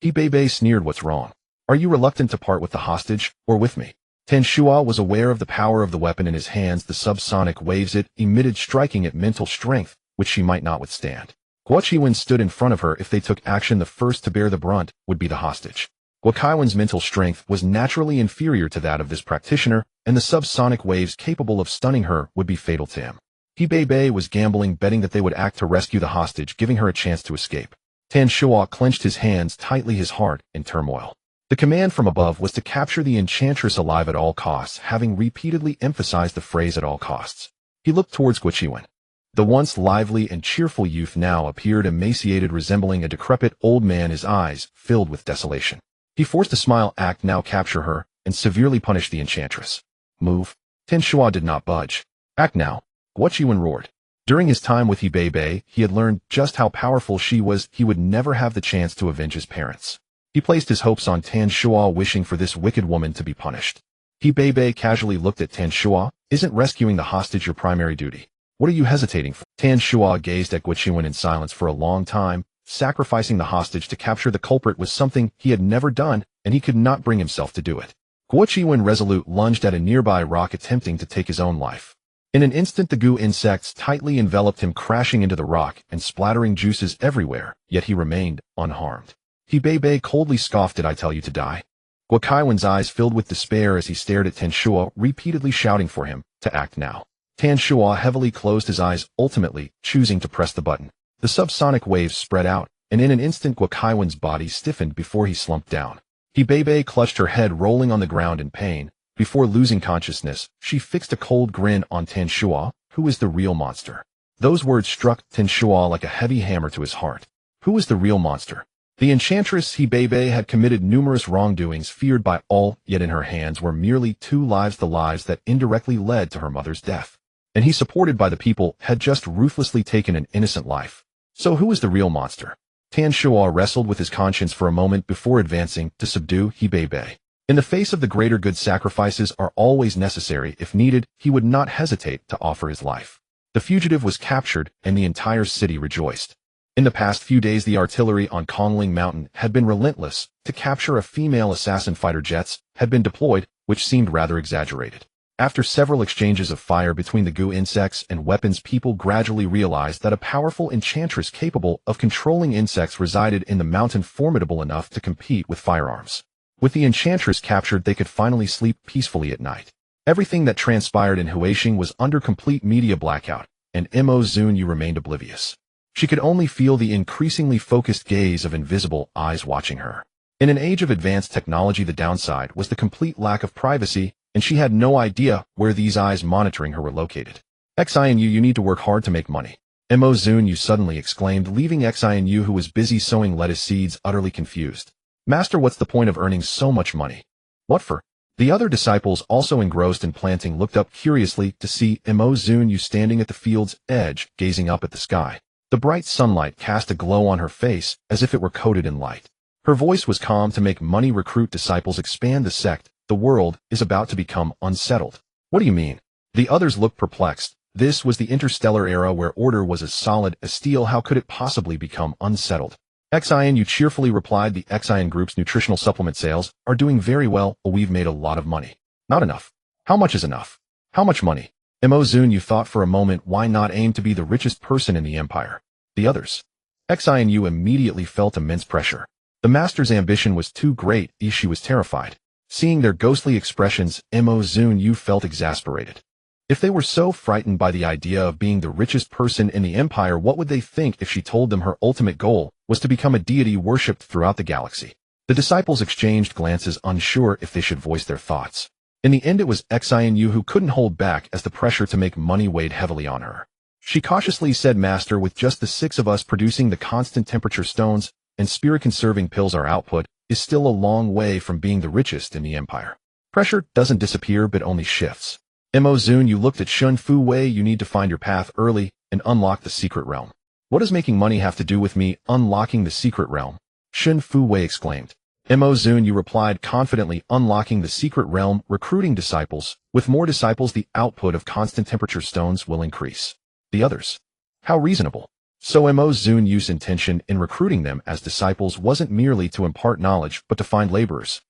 Bei sneered, "What's wrong? Are you reluctant to part with the hostage, or with me?" Tan Shua was aware of the power of the weapon in his hands, the subsonic waves it emitted striking at mental strength, which she might not withstand. Guoqiwen stood in front of her. If they took action, the first to bear the brunt would be the hostage. Guokaiwen's mental strength was naturally inferior to that of this practitioner, and the subsonic waves capable of stunning her would be fatal to him. Bei was gambling, betting that they would act to rescue the hostage, giving her a chance to escape. Tan Shua clenched his hands tightly, his heart in turmoil. The command from above was to capture the enchantress alive at all costs, having repeatedly emphasized the phrase "at all costs." He looked towards Guoqiwen. The once lively and cheerful youth now appeared emaciated, resembling a decrepit old man, his eyes filled with desolation. He forced a smile. "Act now, capture her, and severely punish the enchantress." "Move." Tan Shua did not budge. "Act now," Guoqiwen roared. During his time with Bei, he had learned just how powerful she was. He would never have the chance to avenge his parents. He placed his hopes on Tan Shua, wishing for this wicked woman to be punished. He Bei casually looked at Tan Shua. Isn't rescuing the hostage your primary duty? What are you hesitating for? Tan Shua gazed at Guoqiwen in silence for a long time. Sacrificing the hostage to capture the culprit was something he had never done, and he could not bring himself to do it. Guoqiwen resolute lunged at a nearby rock, attempting to take his own life. In an instant the goo insects tightly enveloped him, crashing into the rock and splattering juices everywhere, yet he remained unharmed. He Bei coldly scoffed, "Did I tell you to die?" Guoqiwen's eyes filled with despair as he stared at Tan Shua, repeatedly shouting for him to act now. Tan Shua heavily closed his eyes, ultimately choosing to press the button. The subsonic waves spread out, and in an instant Guoqiwen's body stiffened before he slumped down. He Bei clutched her head, rolling on the ground in pain. Before losing consciousness, she fixed a cold grin on Tan Shua. Who is the real monster? Those words struck Tan Shua like a heavy hammer to his heart. Who is the real monster? The enchantress He Bei had committed numerous wrongdoings feared by all, yet in her hands were merely 2 lives, the lives that indirectly led to her mother's death. And he, supported by the people, had just ruthlessly taken an innocent life. So who is the real monster? Tan Shua wrestled with his conscience for a moment before advancing to subdue He Bei. In the face of the greater good, sacrifices are always necessary. If needed, he would not hesitate to offer his life. The fugitive was captured, and the entire city rejoiced. In the past few days the artillery on Kongling Mountain had been relentless. To capture a female assassin, fighter jets had been deployed, which seemed rather exaggerated. After several exchanges of fire between the goo insects and weapons, people gradually realized that a powerful enchantress capable of controlling insects resided in the mountain, formidable enough to compete with firearms. With the enchantress captured, they could finally sleep peacefully at night. Everything that transpired in Huixing was under complete media blackout, and Mo Zunyue remained oblivious. She could only feel the increasingly focused gaze of invisible eyes watching her. In an age of advanced technology, the downside was the complete lack of privacy, and she had no idea where these eyes monitoring her were located. Xinu, you need to work hard to make money. Mo Zunyue suddenly exclaimed, leaving Xinu, who was busy sowing lettuce seeds, utterly confused. Master, what's the point of earning so much money? What for? The other disciples, also engrossed in planting, looked up curiously to see Mo Zunyue standing at the field's edge, gazing up at the sky. The bright sunlight cast a glow on her face, as if it were coated in light. Her voice was calm. To make money, recruit disciples, expand the sect. The world is about to become unsettled. What do you mean? The others looked perplexed. This was the interstellar era where order was as solid as steel. How could it possibly become unsettled? Xinu cheerfully replied, the Xinu group's nutritional supplement sales are doing very well. We've made a lot of money. Not enough. How much is enough? How much money? Mo Zunyue thought for a moment, why not aim to be the richest person in the empire? The others. Xinu immediately felt immense pressure. The master's ambition was too great. She was terrified. Seeing their ghostly expressions, Mo Zunyue felt exasperated. If they were so frightened by the idea of being the richest person in the empire, what would they think if she told them her ultimate goal was to become a deity worshipped throughout the galaxy? The disciples exchanged glances, unsure if they should voice their thoughts. In the end, it was Xinu who couldn't hold back as the pressure to make money weighed heavily on her. She cautiously said, Master, with just the 6 of us producing the constant temperature stones and spirit-conserving pills, our output is still a long way from being the richest in the empire. Pressure doesn't disappear, but only shifts. Mo Zunyue looked at Shun Fu Wei. You need to find your path early and unlock the secret realm. What does making money have to do with me unlocking the secret realm? Shun Fu Wei exclaimed. Mo Zunyue replied confidently, unlocking the secret realm, recruiting disciples. With more disciples, the output of constant temperature stones will increase. The others. How reasonable. So Mo Zunyue's intention in recruiting them as disciples wasn't merely to impart knowledge, but to find laborers.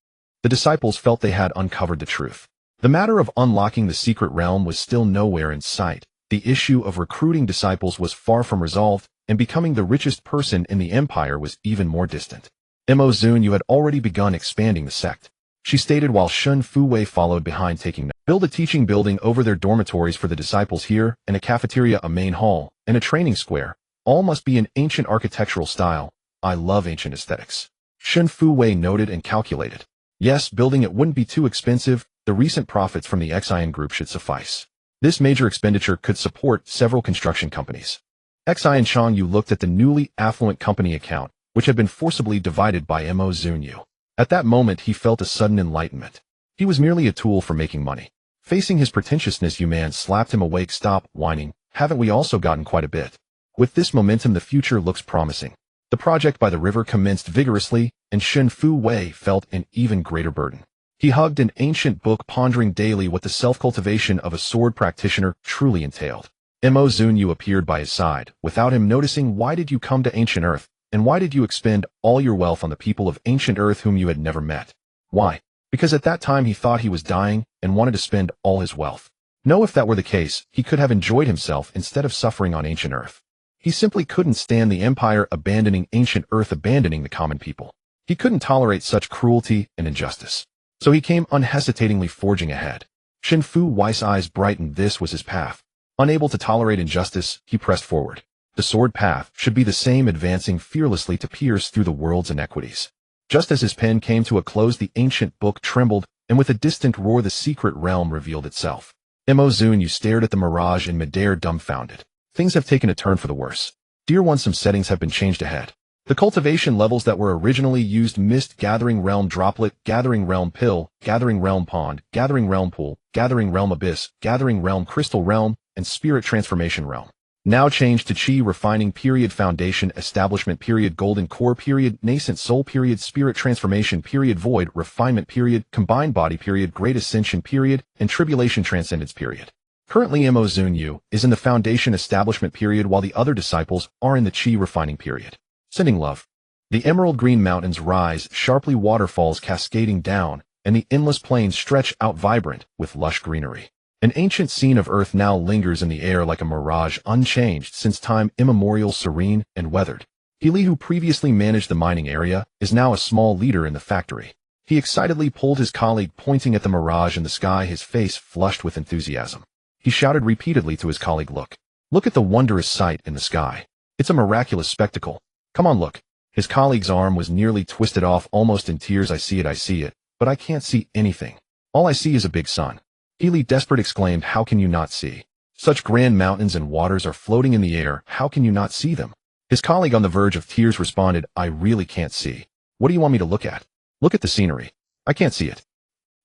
The disciples felt they had uncovered the truth. The matter of unlocking the secret realm was still nowhere in sight. The issue of recruiting disciples was far from resolved, and becoming the richest person in the empire was even more distant. Mo Zunyue had already begun expanding the sect. She stated while Shun Fu Wei followed behind, taking note. Build a teaching building over their dormitories for the disciples here, and a cafeteria, a main hall, and a training square. All must be in ancient architectural style. I love ancient aesthetics. Shun Fu Wei noted and calculated. Yes, building it wouldn't be too expensive. The recent profits from the Xinu group should suffice. This major expenditure could support several construction companies. Xinu Changyu looked at the newly affluent company account, which had been forcibly divided by Mo Zunyue. At that moment he felt a sudden enlightenment. He was merely a tool for making money. Facing his pretentiousness, Yuman slapped him awake. Stop whining. Haven't we also gotten quite a bit? With this momentum, the future looks promising. The project by the river commenced vigorously, and Shun Fu Wei felt an even greater burden. He hugged an ancient book, pondering daily what the self-cultivation of a sword practitioner truly entailed. Zunyue appeared by his side, without him noticing. Why did you come to ancient Earth, and why did you expend all your wealth on the people of ancient Earth whom you had never met? Why? Because at that time he thought he was dying and wanted to spend all his wealth. No, if that were the case, he could have enjoyed himself instead of suffering on ancient Earth. He simply couldn't stand the Empire abandoning ancient Earth, abandoning the common people. He couldn't tolerate such cruelty and injustice. So he came unhesitatingly forging ahead. Shin Fu Wei's eyes brightened. This was his path. Unable to tolerate injustice, he pressed forward. The sword path should be the same, advancing fearlessly to pierce through the world's inequities. Just as his pen came to a close, the ancient book trembled, and with a distant roar the secret realm revealed itself. Zunyue stared at the mirage in midair, dumbfounded. Things have taken a turn for the worse. Dear one, some settings have been changed ahead. The cultivation levels that were originally used: mist, gathering realm droplet, gathering realm pill, gathering realm pond, gathering realm pool, gathering realm abyss, gathering realm crystal realm, and spirit transformation realm. Now changed to chi refining period, foundation establishment period, golden core period, nascent soul period, spirit transformation period, void refinement period, combined body period, great ascension period, and tribulation transcendence period. Currently Zunyue is in the foundation establishment period, while the other disciples are in the chi refining period. Sending love. The emerald green mountains rise sharply, waterfalls cascading down, and the endless plains stretch out vibrant with lush greenery. An ancient scene of Earth now lingers in the air like a mirage, unchanged since time immemorial, serene and weathered. Healy, who previously managed the mining area, is now a small leader in the factory. He excitedly pulled his colleague, pointing at the mirage in the sky, his face flushed with enthusiasm. He shouted repeatedly to his colleague, Look at the wondrous sight in the sky. It's a miraculous spectacle. Come on, look." His colleague's arm was nearly twisted off, almost in tears. I see it, but I can't see anything. All I see is a big sun." Healy, desperate, exclaimed, "How can you not see? Such grand mountains and waters are floating in the air. How can you not see them?" His colleague, on the verge of tears, responded, "I really can't see. What do you want me to look at? Look at the scenery. I can't see it."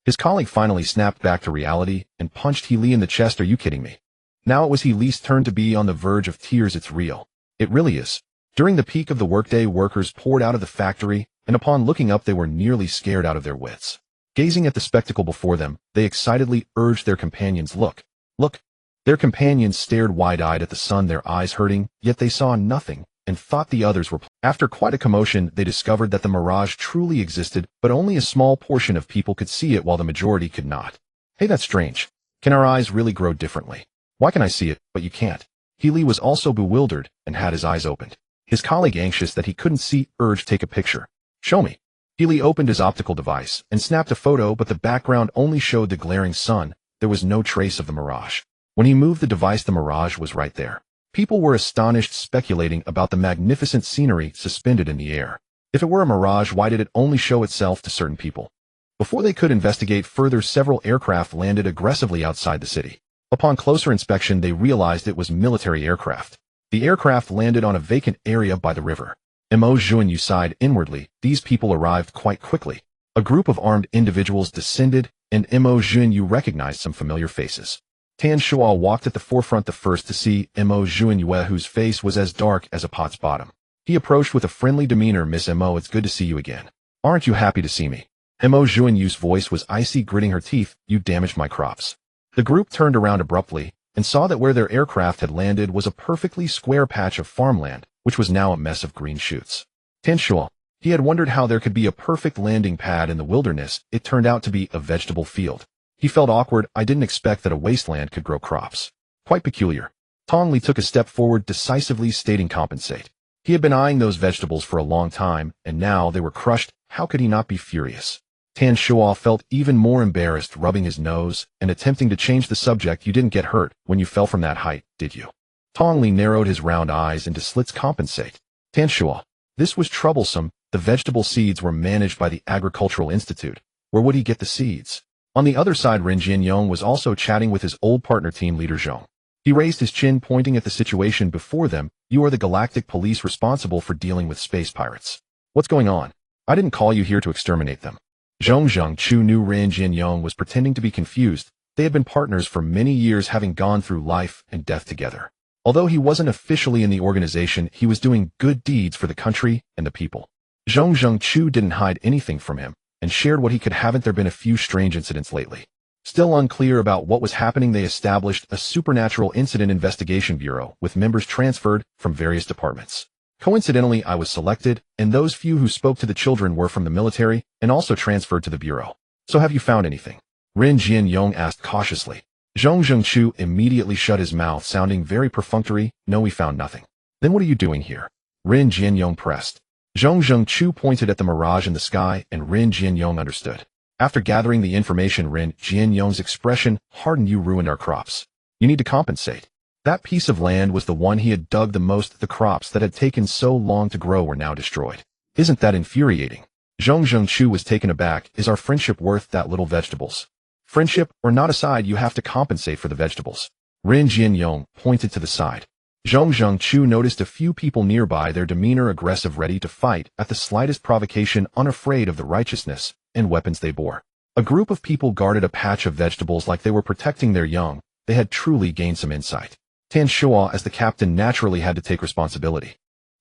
His colleague finally snapped back to reality and punched Healy in the chest. "Are you kidding me?" Now it was Healy's turn to be on the verge of tears. "It's real. It really is." During the peak of the workday, workers poured out of the factory, and upon looking up they were nearly scared out of their wits. Gazing at the spectacle before them, they excitedly urged their companions, "Look, look." Their companions stared wide-eyed at the sun, their eyes hurting, yet they saw nothing, and thought the others were. After quite a commotion, they discovered that the mirage truly existed, but only a small portion of people could see it while the majority could not. "Hey, that's strange. Can our eyes really grow differently? Why can I see it, but you can't?" Healy was also bewildered and had his eyes opened. His colleague, anxious that he couldn't see, urged, "Take a picture. Show me." Healy opened his optical device and snapped a photo, but the background only showed the glaring sun. There was no trace of the mirage. When he moved the device, the mirage was right there. People were astonished, speculating about the magnificent scenery suspended in the air. If it were a mirage, why did it only show itself to certain people? Before they could investigate further, several aircraft landed aggressively outside the city. Upon closer inspection, they realized it was military aircraft. The aircraft landed on a vacant area by the river. Zunyue sighed inwardly. These people arrived quite quickly. A group of armed individuals descended, and Zunyue recognized some familiar faces. Tan Shuo walked at the forefront, the first to see Zunyue, whose face was as dark as a pot's bottom. He approached with a friendly demeanor. "Miss Mo, it's good to see you again. Aren't you happy to see me?" Zunyue's voice was icy, gritting her teeth. "You damaged my crops." The group turned around abruptly and saw that where their aircraft had landed was a perfectly square patch of farmland, which was now a mess of green shoots. Tan Shuo, he had wondered how there could be a perfect landing pad in the wilderness. It turned out to be a vegetable field. He felt awkward. "I didn't expect that a wasteland could grow crops. Quite peculiar." Tong Li took a step forward, decisively, stating, "Compensate." He had been eyeing those vegetables for a long time, and now they were crushed. How could he not be furious? Tan Shuo felt even more embarrassed, rubbing his nose and attempting to change the subject. "You didn't get hurt when you fell from that height, did you?" Tong Li narrowed his round eyes into slits. "Compensate." Tan Shuo. This was troublesome. The vegetable seeds were managed by the Agricultural Institute. Where would he get the seeds? On the other side, Ren Jianyong was also chatting with his old partner, team leader Zhong. He raised his chin, pointing at the situation before them. "You are the Galactic Police responsible for dealing with space pirates. What's going on? I didn't call you here to exterminate them." Zhong Chu knew Ren Jianyong was pretending to be confused. They had been partners for many years, having gone through life and death together. Although he wasn't officially in the organization, he was doing good deeds for the country and the people. Zhong Chu didn't hide anything from him. and shared what he could. Haven't there been a few strange incidents lately? Still unclear about what was happening, they established a supernatural incident investigation bureau with members transferred from various departments. Coincidentally, I was selected, and those few who spoke to the children were from the military and also transferred to the bureau. So have you found anything? Ren Jianyong asked cautiously. Zhong Zhengchu immediately shut his mouth, sounding very perfunctory. No, we found nothing. Then what are you doing here? Ren Jianyong pressed. Zhong Zhengchu pointed at the mirage in the sky, and Ren Jianyong understood. After gathering the information, Ren Jianyong's expression hardened. You ruined our crops. You need to compensate. That piece of land was the one he had dug the most. The crops that had taken so long to grow were now destroyed. Isn't that infuriating? Zhong Zhengchu was taken aback. Is our friendship worth that little vegetables? Friendship or not aside, you have to compensate for the vegetables. Ren Jianyong pointed to the side. Zhong Zhengchu noticed a few people nearby, their demeanor aggressive, ready to fight at the slightest provocation, unafraid of the righteousness and weapons they bore. A group of people guarded a patch of vegetables like they were protecting their young. They had truly gained some insight. Tan Shuo, as the captain, naturally had to take responsibility.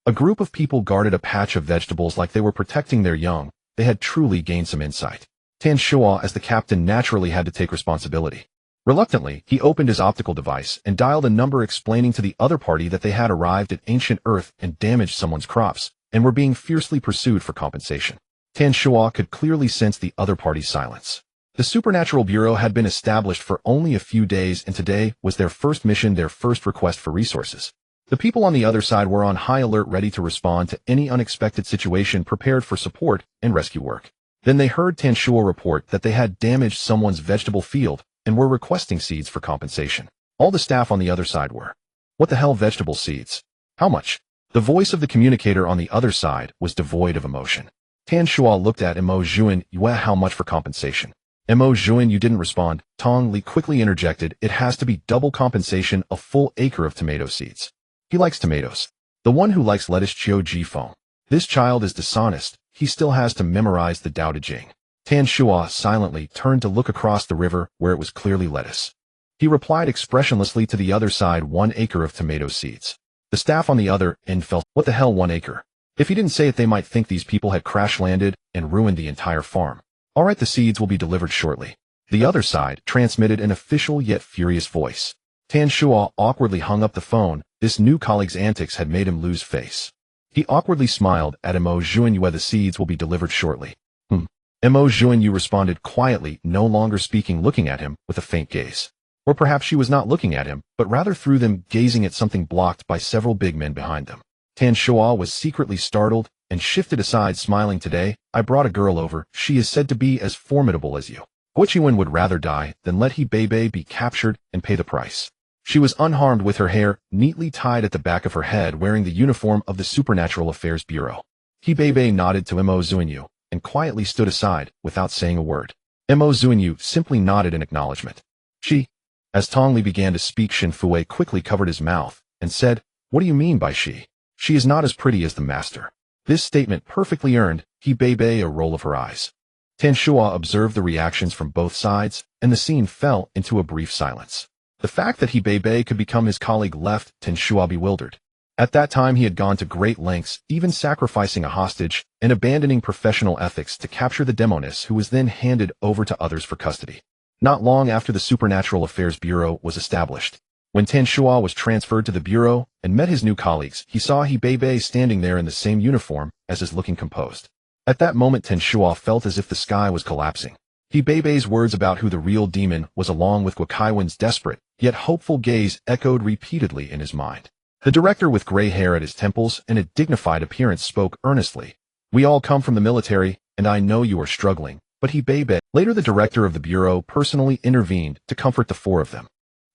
A group of people guarded a patch of vegetables like they were protecting their young. They had truly gained some insight. Tan Shuo, as the captain, naturally had to take responsibility. Reluctantly, he opened his optical device and dialed a number, explaining to the other party that they had arrived at ancient Earth and damaged someone's crops, and were being fiercely pursued for compensation. Tan Shuo could clearly sense the other party's silence. The Supernatural Bureau had been established for only a few days, and today was their first mission, their first request for resources. The people on the other side were on high alert, ready to respond to any unexpected situation, prepared for support and rescue work. Then they heard Tan Shuo report that they had damaged someone's vegetable field and were requesting seeds for compensation. All the staff on the other side were. What the hell, vegetable seeds? How much? The voice of the communicator on the other side was devoid of emotion. Tan Shuo looked at Mo Zhuan. How much for compensation? Mo Zhuan, you didn't respond. Tong Li quickly interjected. It has to be double compensation, a full acre of tomato seeds. He likes tomatoes. The one who likes lettuce, Chiu Jifeng. This child is dishonest. He still has to memorize the Tao Te Ching. Tan Shuo silently turned to look across the river, where it was clearly lettuce. He replied expressionlessly to the other side, 1 acre of tomato seeds. The staff on the other end felt, what the hell, 1 acre? If he didn't say it, they might think these people had crash-landed and ruined the entire farm. All right, the seeds will be delivered shortly. The other side transmitted an official yet furious voice. Tan Shuo awkwardly hung up the phone. This new colleague's antics had made him lose face. He awkwardly smiled at Mo Zhunyue. The seeds will be delivered shortly. Mo Zhunyue responded quietly, no longer speaking, looking at him with a faint gaze. Or perhaps she was not looking at him, but rather through them, gazing at something blocked by several big men behind them. Tan Shuo was secretly startled and shifted aside, smiling. Today, I brought a girl over. She is said to be as formidable as you. Guichuan would rather die than let He Beibei be captured and pay the price. She was unharmed, with her hair neatly tied at the back of her head, wearing the uniform of the Supernatural Affairs Bureau. He Beibei nodded to Mo Zhunyue and quietly stood aside without saying a word. Mo Zhunyue simply nodded in acknowledgement. She. As Tong Li began to speak, Shin Fue quickly covered his mouth and said, what do you mean by she? She is not as pretty as the master. This statement perfectly earned He Beibei a roll of her eyes. Tan Shuo observed the reactions from both sides, and the scene fell into a brief silence. The fact that He Beibei could become his colleague left Tan Shuo bewildered. At that time, he had gone to great lengths, even sacrificing a hostage and abandoning professional ethics to capture the demoness, who was then handed over to others for custody. Not long after the Supernatural Affairs Bureau was established, when Tan Shuo was transferred to the Bureau and met his new colleagues, he saw He Beibei standing there in the same uniform as his, looking composed. At that moment, Tan Shuo felt as if the sky was collapsing. He Beibei's words about who the real demon was, along with Guichuan's desperate yet hopeful gaze, echoed repeatedly in his mind. The director, with gray hair at his temples and a dignified appearance, spoke earnestly. We all come from the military, and I know you are struggling, but He Beibei. Later, the director of the Bureau personally intervened to comfort the 4 of them.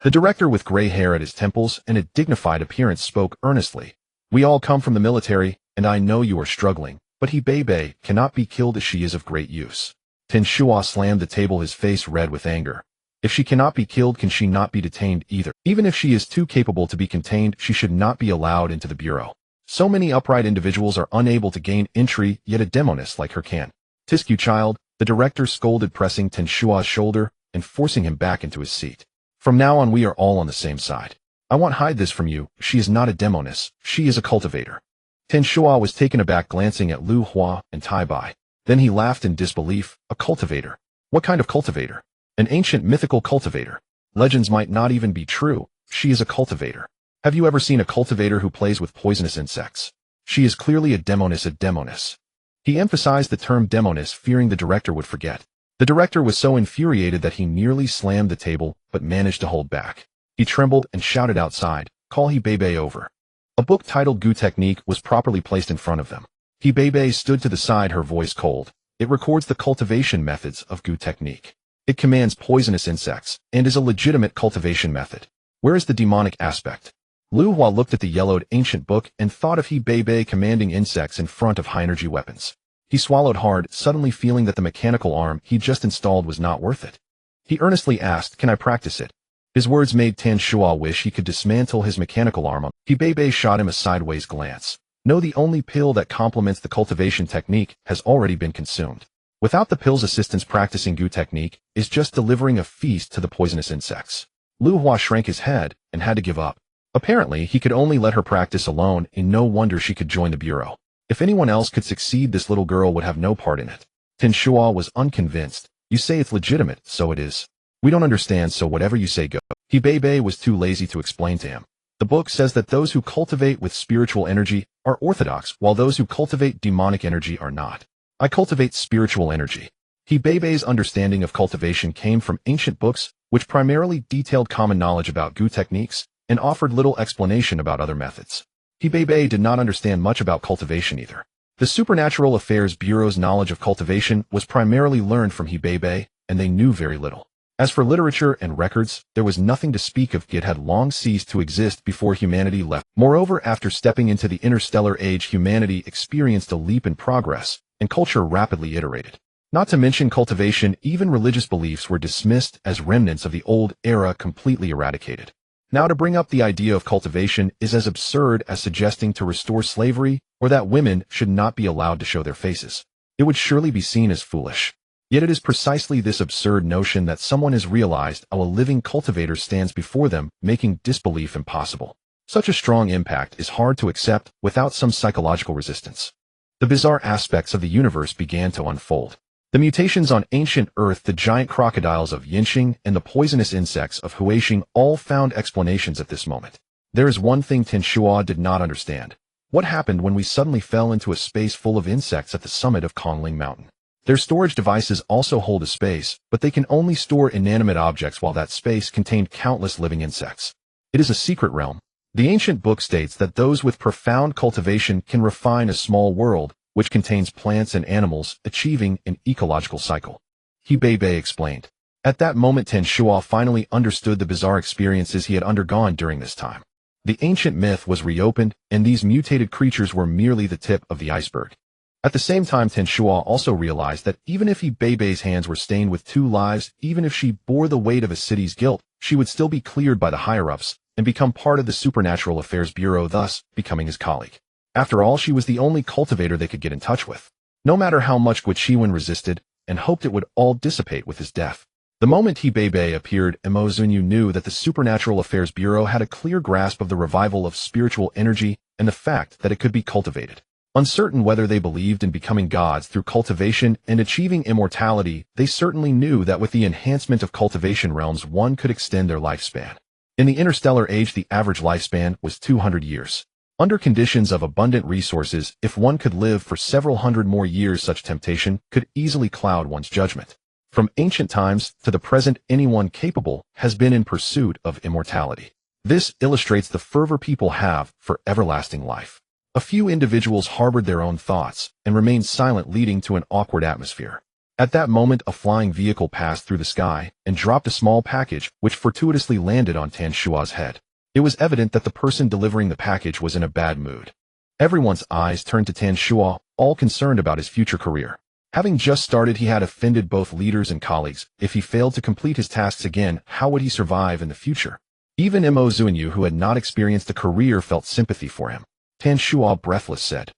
The director, with gray hair at his temples and a dignified appearance, spoke earnestly. We all come from the military, and I know you are struggling, but He Beibei cannot be killed, as she is of great use. Tan Shuo slammed the table, his face red with anger. If she cannot be killed, can she not be detained either? Even if she is too capable to be contained, she should not be allowed into the Bureau. So many upright individuals are unable to gain entry, yet a demoness like her can. Tisk, you child, the director scolded, pressing Tan Shuo's shoulder and forcing him back into his seat. From now on, we are all on the same side. I won't hide this from you. She is not a demoness. She is a cultivator. Tan Shuo was taken aback, glancing at Lu Hua and Tai Bai. Then he laughed in disbelief. A cultivator. What kind of cultivator? An ancient mythical cultivator. Legends might not even be true. She is a cultivator. Have you ever seen a cultivator who plays with poisonous insects? She is clearly a demoness. He emphasized the term demoness, fearing the director would forget. The director was so infuriated that he nearly slammed the table, but managed to hold back. He trembled and shouted outside, "Call Hibebe over." A book titled Gu Technique was properly placed in front of them. Hibebe stood to the side, her voice cold. It records the cultivation methods of Gu Technique. It commands poisonous insects, and is a legitimate cultivation method. Where is the demonic aspect? Lu Hua looked at the yellowed ancient book and thought of Hibebe commanding insects in front of high-energy weapons. He swallowed hard, suddenly feeling that the mechanical arm he just installed was not worth it. He earnestly asked, "Can I practice it?" His words made Tan Shua wish he could dismantle his mechanical arm. Hibebe shot him a sideways glance. No, the only pill that complements the cultivation technique has already been consumed. Without the pill's assistance, practicing Gu Technique is just delivering a feast to the poisonous insects. Lu Hua shrank his head and had to give up. Apparently, he could only let her practice alone, and no wonder she could join the bureau. If anyone else could succeed, this little girl would have no part in it. Tan Shua was unconvinced. You say it's legitimate, so it is. We don't understand, so whatever you say go. Hibebe was too lazy to explain to him. The book says that those who cultivate with spiritual energy are orthodox, while those who cultivate demonic energy are not. I cultivate spiritual energy. Hibebe's understanding of cultivation came from ancient books, which primarily detailed common knowledge about Gu techniques and offered little explanation about other methods. Hibebe did not understand much about cultivation either. The Supernatural Affairs Bureau's knowledge of cultivation was primarily learned from Hibebe, and they knew very little. As for literature and records, there was nothing to speak of. It had long ceased to exist before humanity left. Moreover, after stepping into the interstellar age, humanity experienced a leap in progress, and culture rapidly iterated. Not to mention cultivation, even religious beliefs were dismissed as remnants of the old era, completely eradicated. Now to bring up the idea of cultivation is as absurd as suggesting to restore slavery or that women should not be allowed to show their faces. It would surely be seen as foolish. Yet it is precisely this absurd notion that someone has realized how a living cultivator stands before them, making disbelief impossible. Such a strong impact is hard to accept without some psychological resistance. The bizarre aspects of the universe began to unfold. The mutations on ancient Earth, the giant crocodiles of Yinxing, and the poisonous insects of Huixing all found explanations at this moment. There is one thing Tan Shua did not understand. What happened when we suddenly fell into a space full of insects at the summit of Kongling Mountain? Their storage devices also hold a space, but they can only store inanimate objects, while that space contained countless living insects. It is a secret realm. The ancient book states that those with profound cultivation can refine a small world, which contains plants and animals, achieving an ecological cycle. Hibebe explained. At that moment, Tan Shua finally understood the bizarre experiences he had undergone during this time. The ancient myth was reopened, and these mutated creatures were merely the tip of the iceberg. At the same time, Tan Shua also realized that even if Hibebe's hands were stained with 2 lives, even if she bore the weight of a city's guilt, she would still be cleared by the higher-ups and become part of the Supernatural Affairs Bureau, thus becoming his colleague. After all, she was the only cultivator they could get in touch with. No matter how much Guichiwen resisted and hoped it would all dissipate with his death. The moment Hibebe appeared, Zunyue knew that the Supernatural Affairs Bureau had a clear grasp of the revival of spiritual energy and the fact that it could be cultivated. Uncertain whether they believed in becoming gods through cultivation and achieving immortality, they certainly knew that with the enhancement of cultivation realms, one could extend their lifespan. In the interstellar age, the average lifespan was 200 years. Under conditions of abundant resources, if one could live for several hundred more years, such temptation could easily cloud one's judgment. From ancient times to the present, anyone capable has been in pursuit of immortality. This illustrates the fervor people have for everlasting life. A few individuals harbored their own thoughts and remained silent, leading to an awkward atmosphere. At that moment, a flying vehicle passed through the sky and dropped a small package, which fortuitously landed on Tan Shua's head. It was evident that the person delivering the package was in a bad mood. Everyone's eyes turned to Tan Shua, all concerned about his future career. Having just started, he had offended both leaders and colleagues. If he failed to complete his tasks again, how would he survive in the future? Even Zunyue, who had not experienced a career, felt sympathy for him. Tan Shua, breathless, said,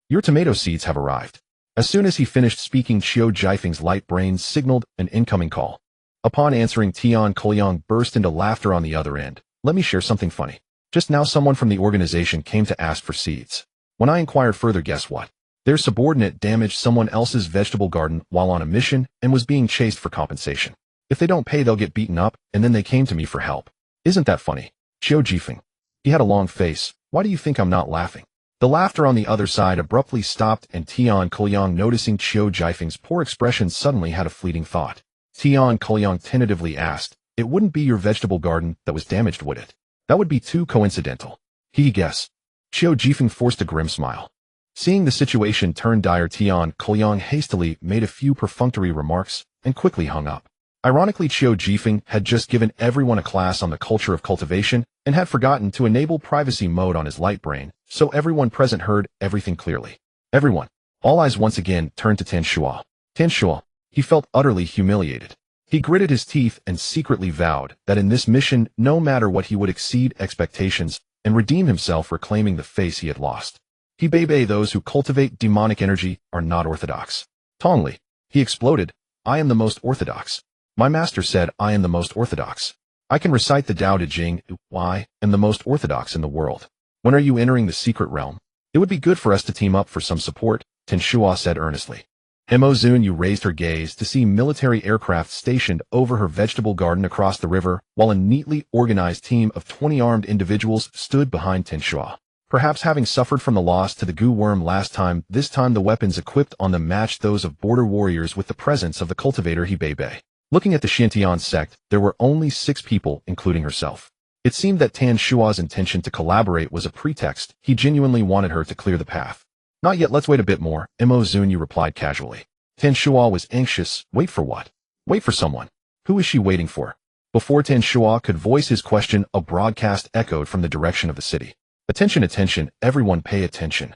"Your tomato seeds have arrived." As soon as he finished speaking, Chiu Jiafeng's light brain signaled an incoming call. Upon answering, Tian Koyang burst into laughter on the other end. "Let me share something funny. Just now someone from the organization came to ask for seeds. When I inquired further, guess what? Their subordinate damaged someone else's vegetable garden while on a mission and was being chased for compensation. If they don't pay, they'll get beaten up, and then they came to me for help. Isn't that funny? Qiu Jifeng. He had a long face. Why do you think I'm not laughing? The laughter on the other side abruptly stopped, and Tian Kuliang, noticing Qiu Jifeng's poor expression, suddenly had a fleeting thought. Tian Kuliang tentatively asked, "It wouldn't be your vegetable garden that was damaged, would it? That would be too coincidental." He guessed. Qiu Jifeng forced a grim smile. Seeing the situation turn dire, Tian Kuliang hastily made a few perfunctory remarks and quickly hung up. Ironically, Qiu Jifeng had just given everyone a class on the culture of cultivation and had forgotten to enable privacy mode on his light brain, so everyone present heard everything clearly. Everyone. All eyes once again turned to Tan Shuo. Tan Shuo. He felt utterly humiliated. He gritted his teeth and secretly vowed that in this mission, no matter what, he would exceed expectations and redeem himself, reclaiming the face he had lost. He Bebe, those who cultivate demonic energy are not orthodox. Tongli. He exploded. I am the most orthodox. My master said I am the most orthodox. I can recite the Tao Te Ching. I am the most orthodox in the world. When are you entering the secret realm? It would be good for us to team up for some support, Tan Shuo said earnestly. Mo Zunyue raised her gaze to see military aircraft stationed over her vegetable garden across the river, while a neatly organized team of 20 armed individuals stood behind Tan Shuo. Perhaps having suffered from the loss to the goo worm last time, this time the weapons equipped on them matched those of border warriors with the presence of the cultivator Hebei. Looking at the Xintian sect, there were only 6 people, including herself. It seemed that Tan Shuo's intention to collaborate was a pretext. He genuinely wanted her to clear the path. Not yet, let's wait a bit more, Mo Zunyue replied casually. Tan Shuo was anxious. Wait for what? Wait for someone. Who is she waiting for? Before Tan Shuo could voice his question, a broadcast echoed from the direction of the city. Attention, attention, everyone pay attention.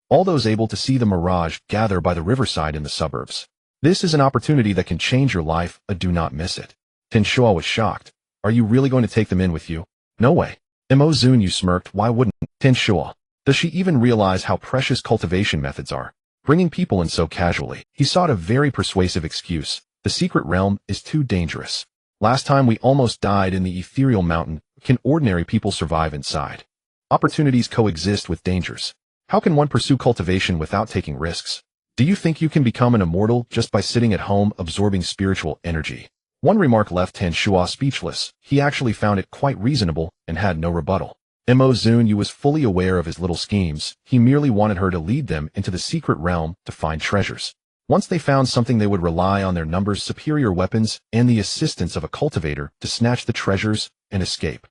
All those able to see the mirage gather by the riverside in the suburbs. This is an opportunity that can change your life, do not miss it. Tan Shuo was shocked. Are you really going to take them in with you? No way. Mo Zunyue smirked. Why wouldn't Tan Shuo? Does she even realize how precious cultivation methods are? Bringing people in so casually. He sought a very persuasive excuse. The secret realm is too dangerous. Last time we almost died in the ethereal mountain. Can ordinary people survive inside? Opportunities coexist with dangers. How can one pursue cultivation without taking risks? Do you think you can become an immortal just by sitting at home absorbing spiritual energy? One remark left Tan Shuo speechless. He actually found it quite reasonable and had no rebuttal. Mo Zunyue was fully aware of his little schemes. He merely wanted her to lead them into the secret realm to find treasures. Once they found something, they would rely on their numbers, superior weapons, and the assistance of a cultivator to snatch the treasures and escape.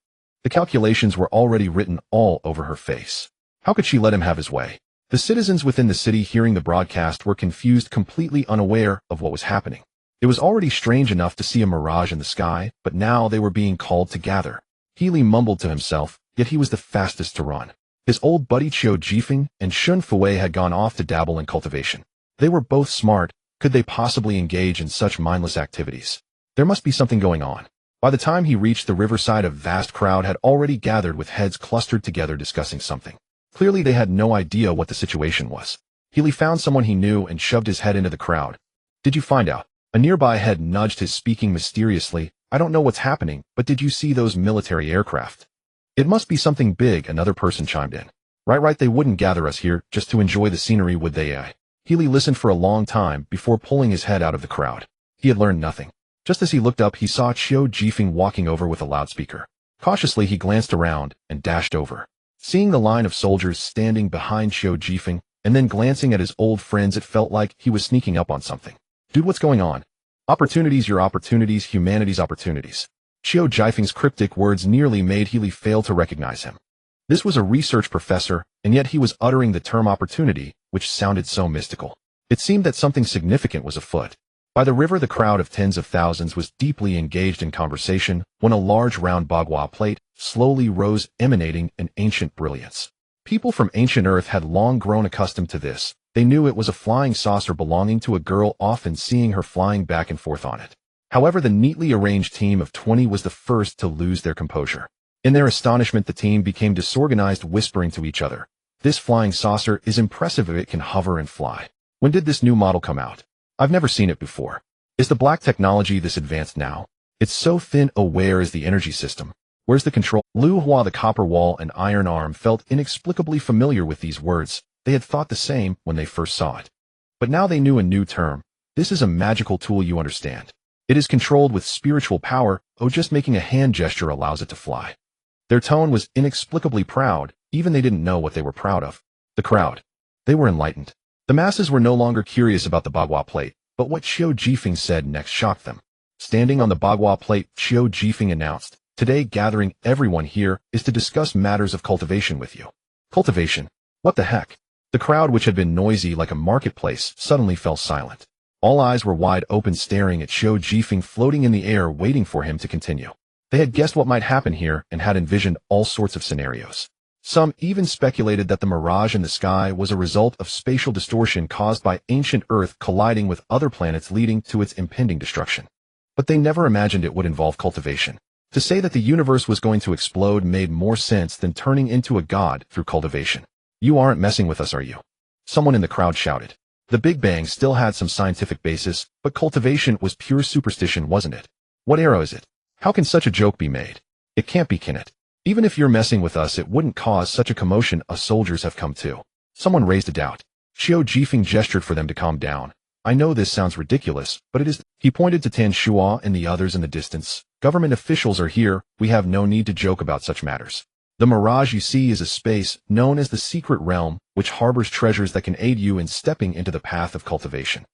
The calculations were already written all over her face. How could she let him have his way? The citizens within the city hearing the broadcast were confused, completely unaware of what was happening. It was already strange enough to see a mirage in the sky, but now they were being called to gather. Healy mumbled to himself, yet he was the fastest to run. His old buddy Qiu Jifeng and Shun Fei had gone off to dabble in cultivation. They were both smart. Could they possibly engage in such mindless activities? There must be something going on. By the time he reached the riverside, a vast crowd had already gathered with heads clustered together discussing something. Clearly they had no idea what the situation was. Healy found someone he knew and shoved his head into the crowd. Did you find out? A nearby head nudged his, speaking mysteriously. I don't know what's happening, but did you see those military aircraft? It must be something big, another person chimed in. Right, they wouldn't gather us here just to enjoy the scenery, would they? Healy listened for a long time before pulling his head out of the crowd. He had learned nothing. Just as he looked up, he saw Qiu Jifeng walking over with a loudspeaker. Cautiously he glanced around and dashed over. Seeing the line of soldiers standing behind Qiu Jifeng, and then glancing at his old friends, it felt like he was sneaking up on something. Dude, what's going on? Opportunities, your opportunities, humanity's opportunities. Qiu Jifeng's cryptic words nearly made Healy fail to recognize him. This was a research professor, and yet he was uttering the term opportunity, which sounded so mystical. It seemed that something significant was afoot. By the river, the crowd of tens of thousands was deeply engaged in conversation when a large round bagua plate slowly rose, emanating an ancient brilliance. People from ancient Earth had long grown accustomed to this. They knew it was a flying saucer belonging to a girl, often seeing her flying back and forth on it. However, the neatly arranged team of 20 was the first to lose their composure. In their astonishment, the team became disorganized, whispering to each other. This flying saucer is impressive if it can hover and fly. When did this new model come out? I've never seen it before. Is the black technology this advanced now? It's so thin. Oh, where is the energy system? Where's the control? Lu Hua, the copper wall and iron arm, felt inexplicably familiar with these words. They had thought the same when they first saw it. But now they knew a new term. This is a magical tool, you understand. It is controlled with spiritual power. Oh, just making a hand gesture allows it to fly. Their tone was inexplicably proud, even they didn't know what they were proud of. The crowd. They were enlightened. The masses were no longer curious about the Bagua plate, but what Xiao Jifeng said next shocked them. Standing on the Bagua plate, Xiao Jifeng announced, "Today gathering everyone here is to discuss matters of cultivation with you." Cultivation? What the heck? The crowd, which had been noisy like a marketplace, suddenly fell silent. All eyes were wide open, staring at Xiao Jifeng floating in the air, waiting for him to continue. They had guessed what might happen here and had envisioned all sorts of scenarios. Some even speculated that the mirage in the sky was a result of spatial distortion caused by ancient Earth colliding with other planets, leading to its impending destruction. But they never imagined it would involve cultivation. To say that the universe was going to explode made more sense than turning into a god through cultivation. "You aren't messing with us, are you?" Someone in the crowd shouted. The Big Bang still had some scientific basis, but cultivation was pure superstition, wasn't it? What era is it? How can such a joke be made? It can't be, can it? Even if you're messing with us, it wouldn't cause such a commotion. Us soldiers have come too. Someone raised a doubt. Xiao Jifeng gestured for them to calm down. "I know this sounds ridiculous, but it is." He pointed to Tan Shua and the others in the distance. "Government officials are here. We have no need to joke about such matters. The mirage you see is a space known as the secret realm, which harbors treasures that can aid you in stepping into the path of cultivation."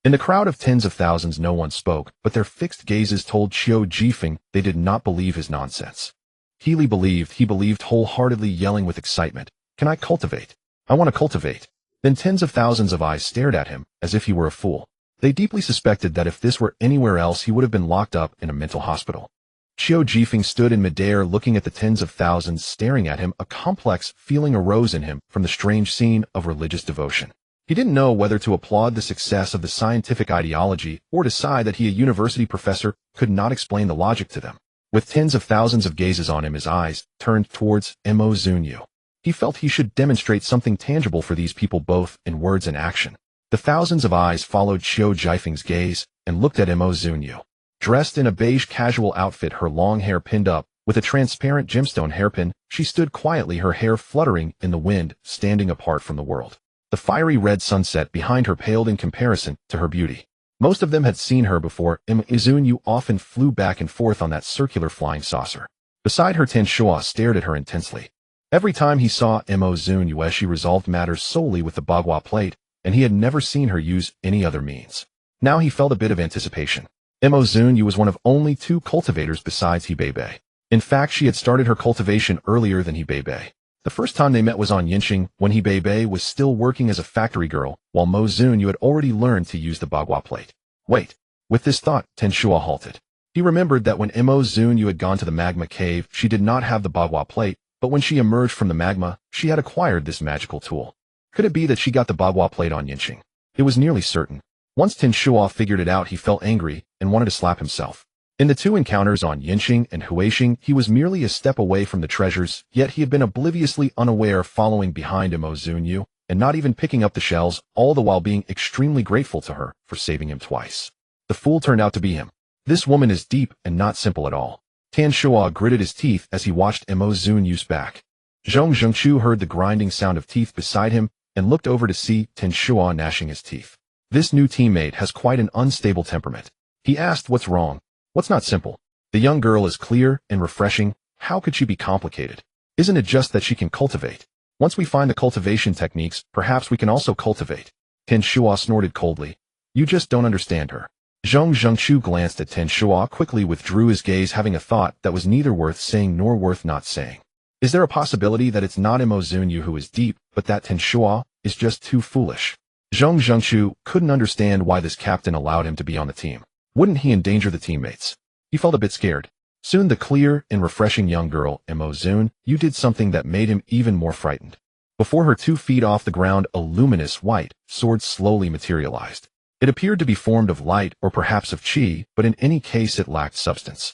In the crowd of tens of thousands, no one spoke, but their fixed gazes told Xiao Jifeng they did not believe his nonsense. He believed wholeheartedly, yelling with excitement, "Can I cultivate? I want to cultivate." Then tens of thousands of eyes stared at him, as if he were a fool. They deeply suspected that if this were anywhere else, he would have been locked up in a mental hospital. Xiao Jifeng stood in midair, looking at the tens of thousands staring at him. A complex feeling arose in him from the strange scene of religious devotion. He didn't know whether to applaud the success of the scientific ideology or decide that he, a university professor, could not explain the logic to them. With tens of thousands of gazes on him, his eyes turned towards Zunyue. He felt he should demonstrate something tangible for these people, both in words and action. The thousands of eyes followed Xiao Jifeng's gaze and looked at Zunyue. Dressed in a beige casual outfit, her long hair pinned up with a transparent gemstone hairpin, she stood quietly, her hair fluttering in the wind, standing apart from the world. The fiery red sunset behind her paled in comparison to her beauty. Most of them had seen her before. Zunyue often flew back and forth on that circular flying saucer. Beside her, Tan Shua stared at her intensely. Every time he saw Zunyue, she resolved matters solely with the Bagua plate, and he had never seen her use any other means. Now he felt a bit of anticipation. Zunyue was one of only 2 cultivators besides Hebei. In fact, she had started her cultivation earlier than Hebei. The first time they met was on Yinxing, when Hebei was still working as a factory girl, while Zunyue had already learned to use the Bagua plate. Wait. With this thought, Tan Shua halted. He remembered that when Zunyue had gone to the magma cave, she did not have the Bagua plate, but when she emerged from the magma, she had acquired this magical tool. Could it be that she got the Bagua plate on Yinxing? It was nearly certain. Once Tan Shua figured it out, he felt angry and wanted to slap himself. In the 2 encounters on Yinxing and Huixing, he was merely a step away from the treasures, yet he had been obliviously unaware, following behind Zunyue and not even picking up the shells, all the while being extremely grateful to her for saving him twice. The fool turned out to be him. This woman is deep and not simple at all. Tan Shua gritted his teeth as he watched Zunyue's back. Zhong Zhengchu heard the grinding sound of teeth beside him and looked over to see Tan Shua gnashing his teeth. This new teammate has quite an unstable temperament. He asked, "What's wrong? What's not simple?" The young girl is clear and refreshing. How could she be complicated? Isn't it just that she can cultivate? Once we find the cultivation techniques, perhaps we can also cultivate. Tan Shua snorted coldly. "You just don't understand her." Zhong Zhengchu glanced at Tan Shua, quickly withdrew his gaze, having a thought that was neither worth saying nor worth not saying. Is there a possibility that it's not Zunyue who is deep, but that Tan Shua is just too foolish? Zhong Zhengchu couldn't understand why this captain allowed him to be on the team. Wouldn't he endanger the teammates? He felt a bit scared. Soon the clear and refreshing young girl, Zunyue, did something that made him even more frightened. Before her, 2 feet off the ground, a luminous white sword slowly materialized. It appeared to be formed of light or perhaps of chi, but in any case it lacked substance.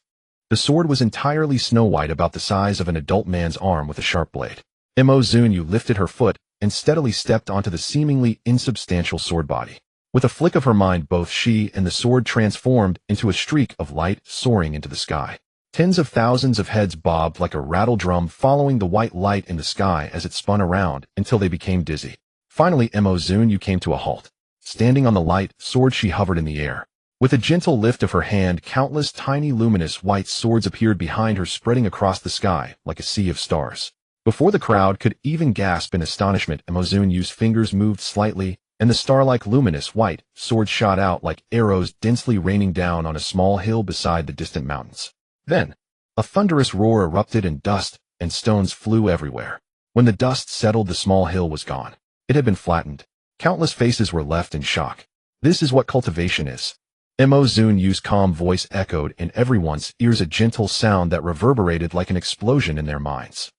The sword was entirely snow white, about the size of an adult man's arm with a sharp blade. Zunyue lifted her foot and steadily stepped onto the seemingly insubstantial sword body. With a flick of her mind, both she and the sword transformed into a streak of light soaring into the sky. Tens of thousands of heads bobbed like a rattle drum, following the white light in the sky as it spun around until they became dizzy. Finally, Zunyue came to a halt. Standing on the light sword, she hovered in the air. With a gentle lift of her hand, countless tiny luminous white swords appeared behind her, spreading across the sky like a sea of stars. Before the crowd could even gasp in astonishment, Zunyue's fingers moved slightly, and the star-like luminous white swords shot out like arrows, densely raining down on a small hill beside the distant mountains. Then, a thunderous roar erupted and dust and stones flew everywhere. When the dust settled, the small hill was gone. It had been flattened. Countless faces were left in shock. This is what cultivation is. Zunyue's calm voice echoed in everyone's ears, a gentle sound that reverberated like an explosion in their minds.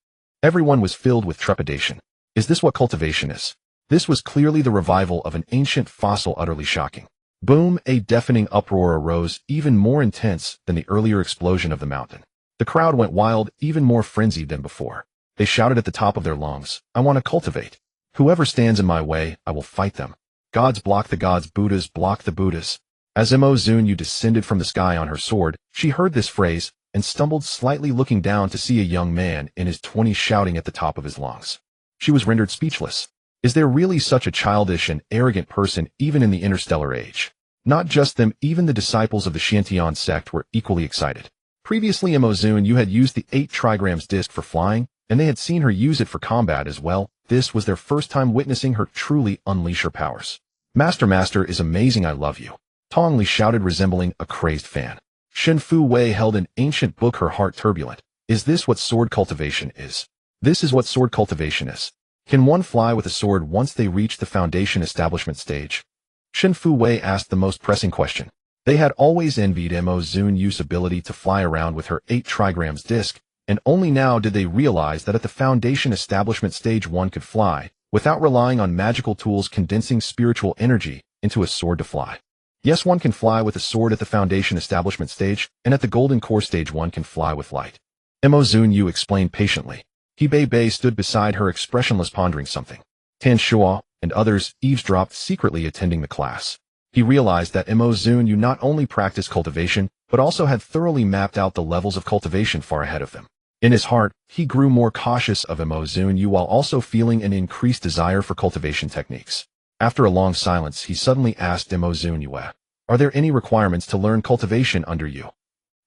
Everyone was filled with trepidation. Is this what cultivation is? This was clearly the revival of an ancient fossil, utterly shocking. Boom! A deafening uproar arose, even more intense than the earlier explosion of the mountain. The crowd went wild, even more frenzied than before. They shouted at the top of their lungs, "I want to cultivate. Whoever stands in my way, I will fight them. Gods block the gods, Buddhas block the Buddhas." As Zunyue descended from the sky on her sword, she heard this phrase and stumbled slightly, looking down to see a young man in his 20s shouting at the top of his lungs. She was rendered speechless. Is there really such a childish and arrogant person even in the interstellar age? Not just them, even the disciples of the Shantian sect were equally excited. Previously, Zunyue had used the 8 trigrams disc for flying, and they had seen her use it for combat as well. This was their first time witnessing her truly unleash her powers. Master is amazing, I love you," Tong Li shouted, resembling a crazed fan. Shen Fu Wei held an ancient book, her heart turbulent. Is this what sword cultivation is? This is what sword cultivation is. Can one fly with a sword once they reach the foundation establishment stage? Shen Fu Wei asked the most pressing question. They had always envied Zunyue's ability to fly around with her 8 trigrams disc, and only now did they realize that at the foundation establishment stage one could fly, without relying on magical tools condensing spiritual energy into a sword to fly. Yes, one can fly with a sword at the foundation establishment stage, and at the golden core stage one can fly with light. Zunyue explained patiently. He Bei stood beside her, expressionless, pondering something. Tan Shuo and others eavesdropped, secretly attending the class. He realized that Zunyue not only practiced cultivation, but also had thoroughly mapped out the levels of cultivation far ahead of them. In his heart, he grew more cautious of Zunyue while also feeling an increased desire for cultivation techniques. After a long silence, he suddenly asked Zunyue, "Are there any requirements to learn cultivation under you?"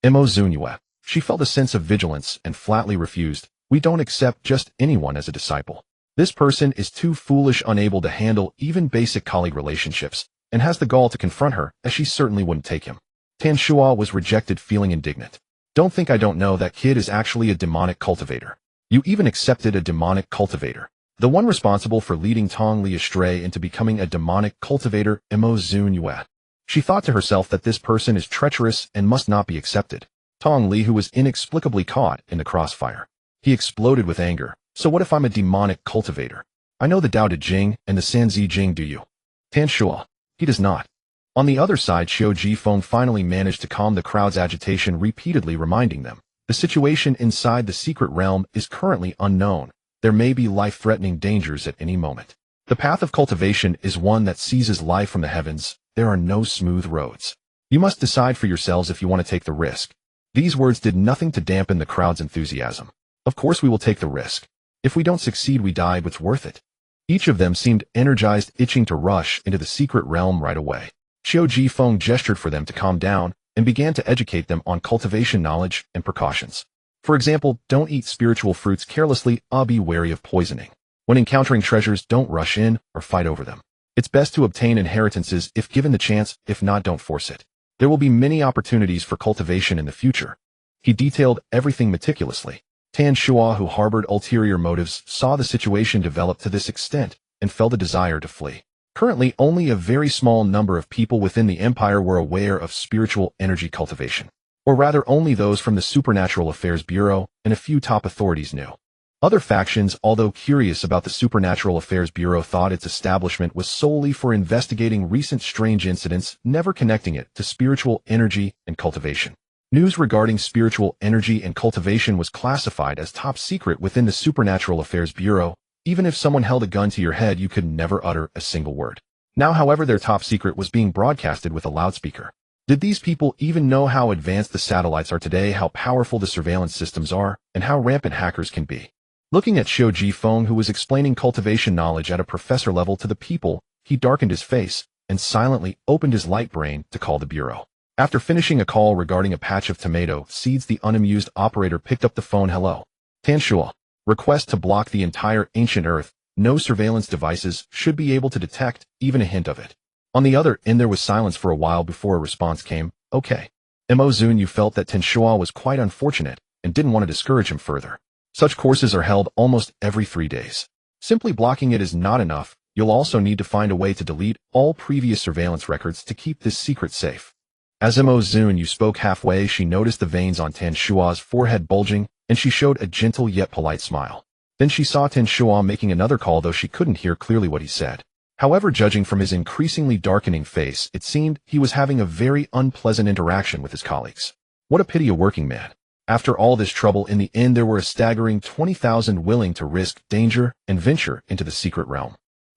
Zunyue. She felt a sense of vigilance and flatly refused. "We don't accept just anyone as a disciple. This person is too foolish, unable to handle even basic colleague relationships, and has the gall to confront her, as she certainly wouldn't take him." Tan Shuo was rejected, feeling indignant. "Don't think I don't know, that kid is actually a demonic cultivator. You even accepted a demonic cultivator. The one responsible for leading Tong Li astray into becoming a demonic cultivator, Zunyue." She thought to herself that this person is treacherous and must not be accepted. Tong Li, who was inexplicably caught in the crossfire. He exploded with anger. "So what if I'm a demonic cultivator? I know the Tao Te Ching and the Sanzi Jing, do you?" Tan Shuo. He does not. On the other side, Xiao Jifeng finally managed to calm the crowd's agitation, repeatedly reminding them, the situation inside the secret realm is currently unknown. There may be life-threatening dangers at any moment. The path of cultivation is one that seizes life from the heavens. There are no smooth roads. You must decide for yourselves if you want to take the risk. These words did nothing to dampen the crowd's enthusiasm. Of course we will take the risk. If we don't succeed, we die, but it's worth it. Each of them seemed energized, itching to rush into the secret realm right away. Xiao Jifeng gestured for them to calm down and began to educate them on cultivation knowledge and precautions. For example, don't eat spiritual fruits carelessly, be wary of poisoning. When encountering treasures, don't rush in or fight over them. It's best to obtain inheritances if given the chance, if not, don't force it. There will be many opportunities for cultivation in the future. He detailed everything meticulously. Tan Shuo, who harbored ulterior motives, saw the situation develop to this extent and felt a desire to flee. Currently, only a very small number of people within the empire were aware of spiritual energy cultivation. Or rather, only those from the Supernatural Affairs Bureau and a few top authorities knew. Other factions, although curious about the Supernatural Affairs Bureau, thought its establishment was solely for investigating recent strange incidents, never connecting it to spiritual energy and cultivation. News regarding spiritual energy and cultivation was classified as top secret within the Supernatural Affairs Bureau. Even if someone held a gun to your head, you could never utter a single word. Now, however, their top secret was being broadcasted with a loudspeaker. Did these people even know how advanced the satellites are today, how powerful the surveillance systems are, and how rampant hackers can be? Looking at Xiao Jifeng, who was explaining cultivation knowledge at a professor level to the people, he darkened his face and silently opened his light brain to call the bureau. After finishing a call regarding a patch of tomato seeds, the unamused operator picked up the phone. Hello. Tanshua. Request to block the entire ancient Earth. No surveillance devices should be able to detect even a hint of it. On the other end, there was silence for a while before a response came. Okay. Zunyue felt that Tanshua was quite unfortunate and didn't want to discourage him further. Such courses are held almost every 3 days. Simply blocking it is not enough. You'll also need to find a way to delete all previous surveillance records to keep this secret safe. As Zunyue spoke halfway, she noticed the veins on Tanshua's forehead bulging, and she showed a gentle yet polite smile. Then she saw Tanshua making another call, though she couldn't hear clearly what he said. However, judging from his increasingly darkening face, it seemed he was having a very unpleasant interaction with his colleagues. What a pity, a working man. After all this trouble, in the end there were a staggering 20,000 willing to risk danger and venture into the secret realm.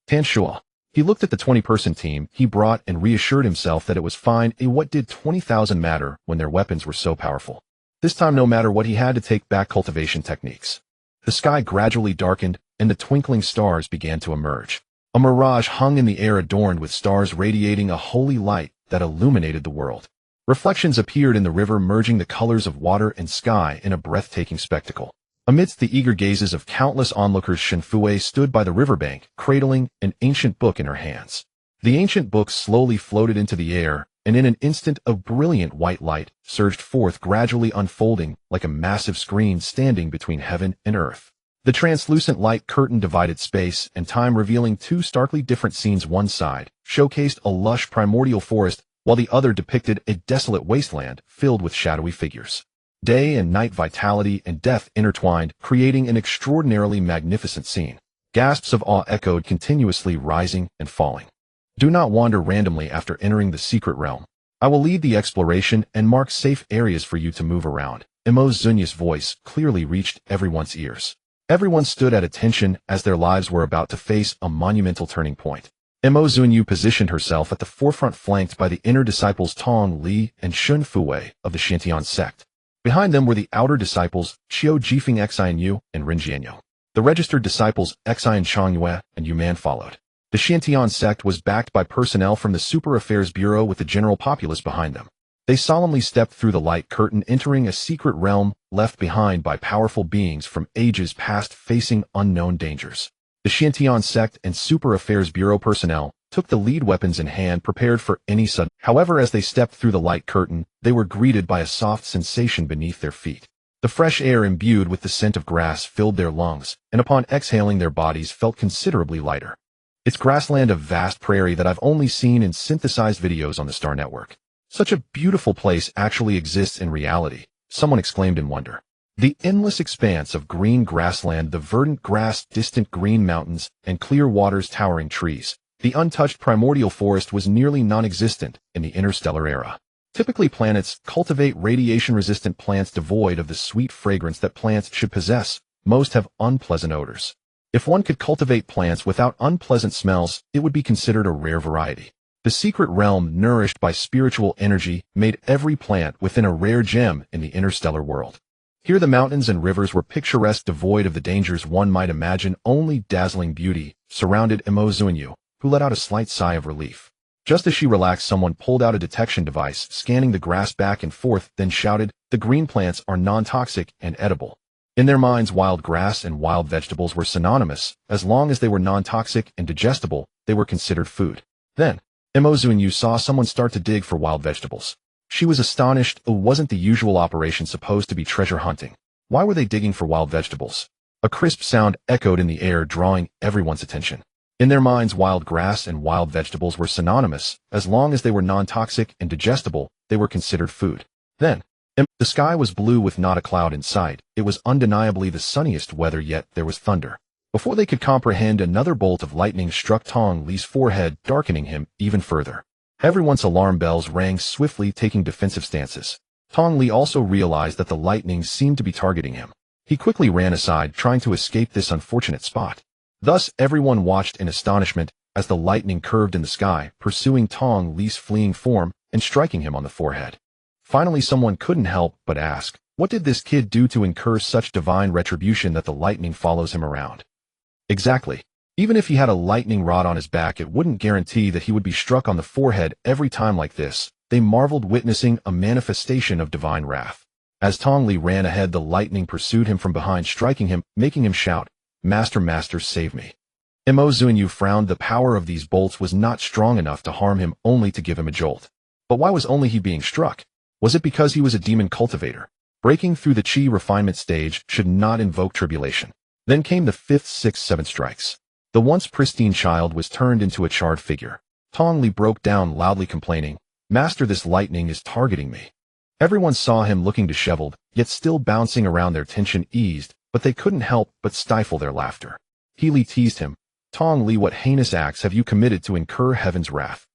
Tanshua. He looked at the 20-person team he brought and reassured himself that it was fine. What did 20,000 matter when their weapons were so powerful? This time, no matter what, he had to take back cultivation techniques. The sky gradually darkened, and the twinkling stars began to emerge. A mirage hung in the air, adorned with stars radiating a holy light that illuminated the world. Reflections appeared in the river, merging the colors of water and sky in a breathtaking spectacle. Amidst the eager gazes of countless onlookers, Shenfue stood by the riverbank, cradling an ancient book in her hands. The ancient book slowly floated into the air, and in an instant a brilliant white light surged forth, gradually unfolding like a massive screen standing between heaven and earth. The translucent light curtain divided space and time, revealing two starkly different scenes. One side showcased a lush primordial forest, while the other depicted a desolate wasteland filled with shadowy figures. Day and night, vitality and death intertwined, creating an extraordinarily magnificent scene. Gasps of awe echoed continuously, rising and falling. Do not wander randomly after entering the secret realm. I will lead the exploration and mark safe areas for you to move around. Zunyue's voice clearly reached everyone's ears. Everyone stood at attention as their lives were about to face a monumental turning point. Zunyue positioned herself at the forefront, flanked by the inner disciples Tong Li and Shun Fuwei of the Xiantian sect. Behind them were the outer disciples Qiu Jifeng, Xian Yu, and Rin Jianyu. The registered disciples Xian Changyue and Yuman followed. The Xiantian sect was backed by personnel from the Super Affairs Bureau, with the general populace behind them. They solemnly stepped through the light curtain, entering a secret realm left behind by powerful beings from ages past, facing unknown dangers. The Xiantian sect and Super Affairs Bureau personnel took the lead, weapons in hand, prepared for any sudden. However, as they stepped through the light curtain, they were greeted by a soft sensation beneath their feet. The fresh air, imbued with the scent of grass, filled their lungs, and upon exhaling, their bodies felt considerably lighter. It's grassland, a vast prairie that I've only seen in synthesized videos on the Star Network. Such a beautiful place actually exists in reality, someone exclaimed in wonder. The endless expanse of green grassland, the verdant grass, distant green mountains, and clear waters, towering trees. The untouched primordial forest was nearly non-existent in the interstellar era. Typically, planets cultivate radiation-resistant plants devoid of the sweet fragrance that plants should possess. Most have unpleasant odors. If one could cultivate plants without unpleasant smells, it would be considered a rare variety. The secret realm, nourished by spiritual energy, made every plant within a rare gem in the interstellar world. Here the mountains and rivers were picturesque, devoid of the dangers one might imagine. Only dazzling beauty surrounded Zunyue, who let out a slight sigh of relief. Just as she relaxed, someone pulled out a detection device, scanning the grass back and forth, then shouted, "The green plants are non-toxic and edible." In their minds, wild grass and wild vegetables were synonymous. As long as they were non-toxic and digestible, they were considered food. Then, Zunyue saw someone start to dig for wild vegetables. She was astonished. It wasn't the usual operation supposed to be treasure hunting. Why were they digging for wild vegetables? A crisp sound echoed in the air, drawing everyone's attention. In their minds, wild grass and wild vegetables were synonymous. As long as they were non-toxic and digestible, they were considered food. Then, the sky was blue with not a cloud in sight. It was undeniably the sunniest weather, yet there was thunder. Before they could comprehend, another bolt of lightning struck Tong Li's forehead, darkening him even further. Everyone's alarm bells rang swiftly, taking defensive stances. Tong Li also realized that the lightning seemed to be targeting him. He quickly ran aside, trying to escape this unfortunate spot. Thus, everyone watched in astonishment as the lightning curved in the sky, pursuing Tong Li's fleeing form and striking him on the forehead. Finally, someone couldn't help but ask, What did this kid do to incur such divine retribution that the lightning follows him around? Exactly. Even if he had a lightning rod on his back, it wouldn't guarantee that he would be struck on the forehead every time like this. They marveled, witnessing a manifestation of divine wrath. As Tong Li ran ahead, the lightning pursued him from behind, striking him, making him shout, "Master, master, save me." Zunyue frowned. The power of these bolts was not strong enough to harm him, only to give him a jolt. But why was only he being struck? Was it because he was a demon cultivator? Breaking through the chi refinement stage should not invoke tribulation. Then came the 5th, 6th, 7th strikes. The once pristine child was turned into a charred figure. Tong Li broke down, loudly complaining, "Master, this lightning is targeting me." Everyone saw him looking disheveled, yet still bouncing around. Their tension eased, but they couldn't help but stifle their laughter. Healy teased him, "Tong Li, what heinous acts have you committed to incur heaven's wrath?"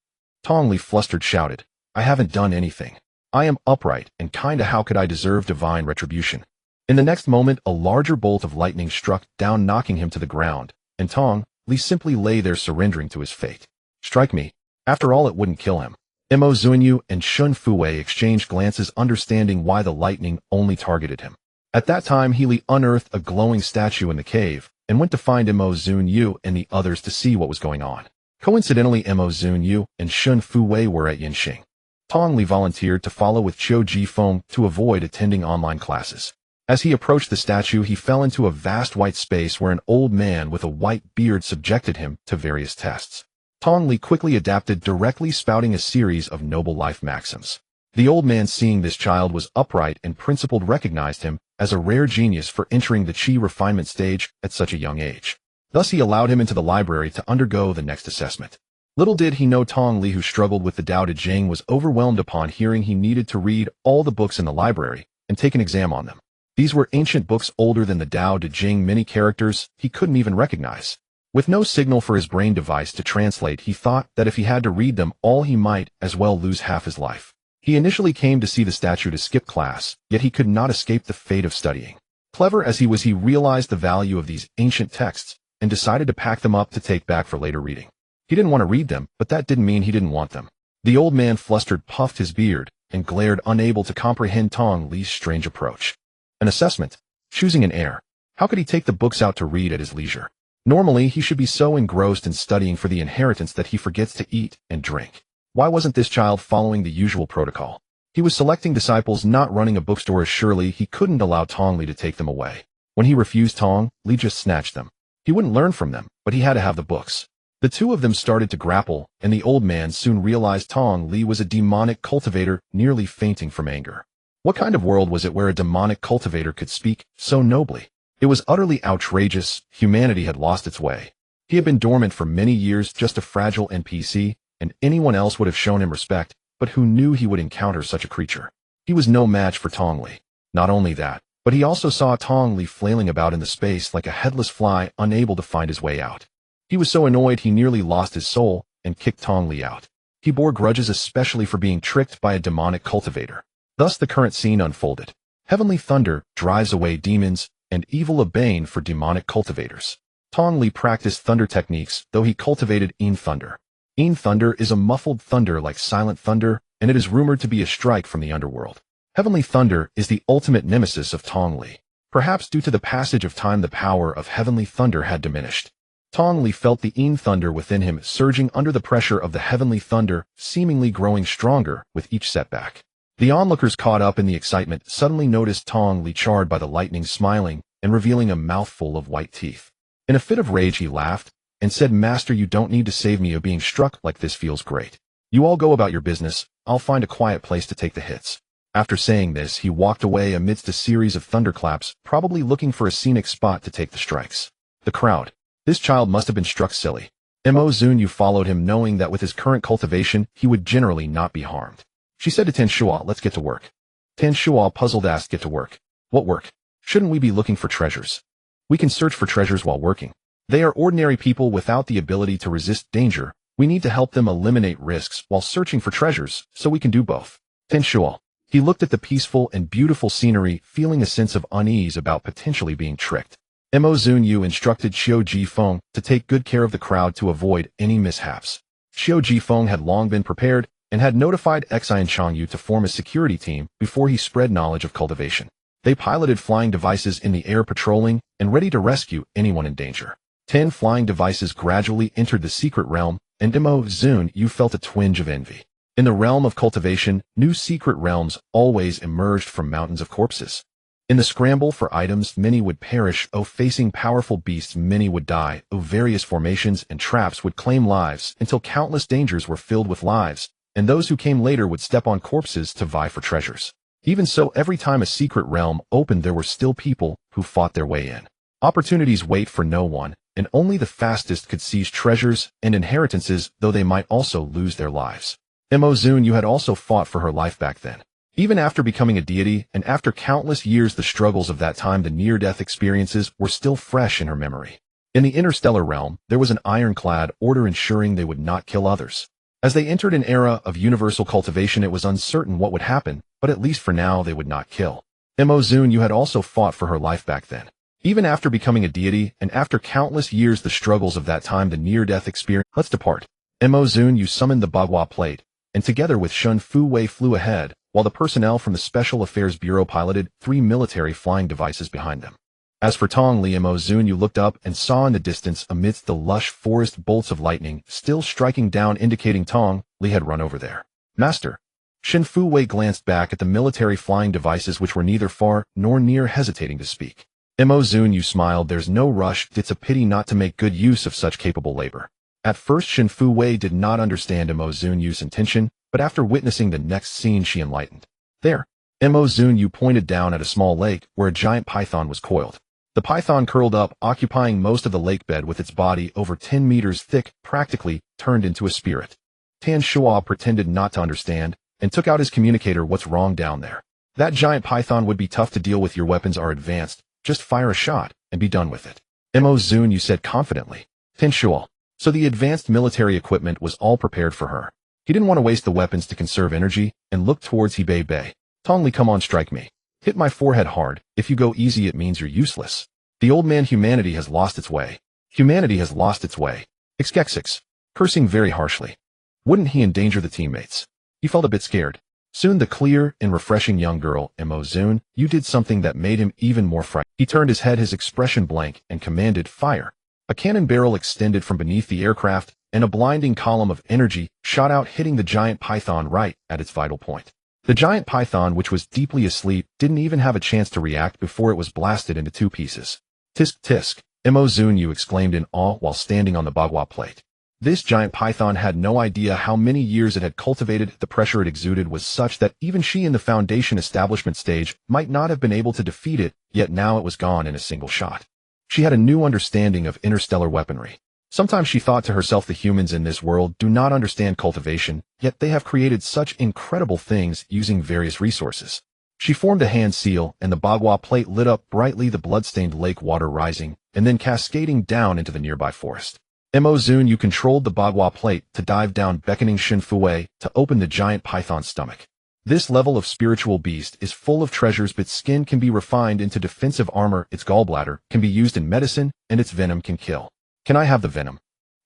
Tong Li, flustered, shouted, "I haven't done anything. I am upright, and kinda how could I deserve divine retribution?" In the next moment, a larger bolt of lightning struck down, knocking him to the ground, and Tong Li simply lay there, surrendering to his fate. Strike me. After all, it wouldn't kill him. Zunyue and Shun Fuwei exchanged glances, understanding why the lightning only targeted him. At that time, Healy unearthed a glowing statue in the cave, and went to find Zunyue and the others to see what was going on. Coincidentally, Zunyue and Shun Fuwei were at Yinxing. Tong Li volunteered to follow with Qiu Jifeng to avoid attending online classes. As he approached the statue, he fell into a vast white space where an old man with a white beard subjected him to various tests. Tong Li quickly adapted, directly spouting a series of noble life maxims. The old man, seeing this child was upright and principled, recognized him as a rare genius for entering the chi refinement stage at such a young age. Thus he allowed him into the library to undergo the next assessment. Little did he know Tong Li, who struggled with the Tao Te Ching, was overwhelmed upon hearing he needed to read all the books in the library and take an exam on them. These were ancient books older than the Tao Te Ching, many characters he couldn't even recognize. With no signal for his brain device to translate, he thought that if he had to read them all, he might as well lose half his life. He initially came to see the statue to skip class, yet he could not escape the fate of studying. Clever as he was, he realized the value of these ancient texts and decided to pack them up to take back for later reading. He didn't want to read them, but that didn't mean he didn't want them. The old man, flustered, puffed his beard and glared, unable to comprehend Tong Li's strange approach. An assessment? Choosing an heir. How could he take the books out to read at his leisure? Normally, he should be so engrossed in studying for the inheritance that he forgets to eat and drink. Why wasn't this child following the usual protocol? He was selecting disciples, not running a bookstore. Surely he couldn't allow Tong Li to take them away. When he refused, Tong Li just snatched them. He wouldn't learn from them, but he had to have the books. The two of them started to grapple, and the old man soon realized Tong Li was a demonic cultivator, nearly fainting from anger. What kind of world was it where a demonic cultivator could speak so nobly? It was utterly outrageous. Humanity had lost its way. He had been dormant for many years, just a fragile NPC, and anyone else would have shown him respect, but who knew he would encounter such a creature? He was no match for Tong Li. Not only that, but he also saw Tong Li flailing about in the space like a headless fly, unable to find his way out. He was so annoyed he nearly lost his soul and kicked Tong Li out. He bore grudges, especially for being tricked by a demonic cultivator. Thus the current scene unfolded. Heavenly thunder drives away demons, and evil a bane for demonic cultivators. Tong Li practiced thunder techniques, though he cultivated Yin thunder. Yin thunder is a muffled thunder like silent thunder, and it is rumored to be a strike from the underworld. Heavenly thunder is the ultimate nemesis of Tong Li. Perhaps due to the passage of time, the power of heavenly thunder had diminished. Tong Li felt the Yin thunder within him surging under the pressure of the heavenly thunder, seemingly growing stronger with each setback. The onlookers, caught up in the excitement, suddenly noticed Tong Li charred by the lightning, smiling and revealing a mouthful of white teeth. In a fit of rage, he laughed and said, "Master, you don't need to save me. Being struck like this feels great. You all go about your business. I'll find a quiet place to take the hits." After saying this, he walked away amidst a series of thunderclaps, probably looking for a scenic spot to take the strikes. The crowd. This child must have been struck silly. Zunyue followed him, knowing that with his current cultivation, he would generally not be harmed. She said to Tan Shuo, "Let's get to work." Tan Shuo, puzzled, asked, "Get to work? What work? Shouldn't we be looking for treasures?" "We can search for treasures while working. They are ordinary people without the ability to resist danger. We need to help them eliminate risks while searching for treasures, so we can do both." Tan Shuo. He looked at the peaceful and beautiful scenery, feeling a sense of unease about potentially being tricked. Zunyue instructed Qiu Jifeng to take good care of the crowd to avoid any mishaps. Qiu Jifeng had long been prepared and had notified Xian Changyu to form a security team before he spread knowledge of cultivation. They piloted flying devices in the air patrolling and ready to rescue anyone in danger. 10 flying devices gradually entered the secret realm, and Zunyue felt a twinge of envy. In the realm of cultivation, new secret realms always emerged from mountains of corpses. In the scramble for items, many would perish. Facing powerful beasts, many would die. Various formations and traps would claim lives until countless dangers were filled with lives, and those who came later would step on corpses to vie for treasures. Even so, every time a secret realm opened, there were still people who fought their way in. Opportunities wait for no one, and only the fastest could seize treasures and inheritances, though they might also lose their lives. Zunyue had also fought for her life back then. Even after becoming a deity, and after countless years, the struggles of that time, the near-death experiences, were still fresh in her memory. In the interstellar realm, there was an ironclad order ensuring they would not kill others. As they entered an era of universal cultivation, it was uncertain what would happen, but at least for now they would not kill. Zunyue had also fought for her life back then. Even after becoming a deity, and after countless years, the struggles of that time, the near-death experience. Let's depart. Zunyue summoned the bagua plate, and together with Shun Fu Wei flew ahead, while the personnel from the Special Affairs Bureau piloted 3 military flying devices behind them. As for Tong Li, Zunyue looked up and saw in the distance, amidst the lush forest, bolts of lightning still striking down, indicating Tong Li had run over there. Master. Shin Fu Wei glanced back at the military flying devices, which were neither far nor near, hesitating to speak. Zunyue smiled. There's no rush. It's a pity not to make good use of such capable labor. At first, Shin Fu Wei did not understand Zunyue's intention, but after witnessing the next scene, she enlightened. There. Zunyue pointed down at a small lake where a giant python was coiled. The python curled up, occupying most of the lake bed, with its body over 10 meters thick, practically turned into a spirit. Tan Shuo pretended not to understand and took out his communicator. What's wrong down there? That giant python would be tough to deal with. Your weapons are advanced. Just fire a shot and be done with it. Zunyue said confidently. Tan Shuo. So the advanced military equipment was all prepared for her. He didn't want to waste the weapons to conserve energy, and looked towards Hebei Bei. Tong Li, come on, strike me. Hit my forehead hard. If you go easy, it means you're useless. The old man. Humanity has lost its way. Humanity has lost its way. Xkexix. Cursing very harshly. Wouldn't he endanger the teammates? He felt a bit scared. Soon the clear and refreshing young girl, Zunyue, you did something that made him even more frightened. He turned his head, his expression blank, and commanded, fire. A cannon barrel extended from beneath the aircraft, and a blinding column of energy shot out, hitting the giant python right at its vital point. The giant python, which was deeply asleep, didn't even have a chance to react before it was blasted into 2 pieces. Tisk tisk, Zunyue exclaimed in awe while standing on the bagua plate. This giant python had no idea how many years it had cultivated. The pressure it exuded was such that even she in the Foundation establishment stage might not have been able to defeat it, yet now it was gone in a single shot. She had a new understanding of interstellar weaponry. Sometimes she thought to herself, the humans in this world do not understand cultivation, yet they have created such incredible things using various resources. She formed a hand seal, and the bagua plate lit up brightly, the blood-stained lake water rising, and then cascading down into the nearby forest. Zunyue controlled the bagua plate to dive down, beckoning Shin Fu Wei to open the giant python's stomach. This level of spiritual beast is full of treasures. Its skin can be refined into defensive armor, its gallbladder can be used in medicine, and its venom can kill. Can I have the venom?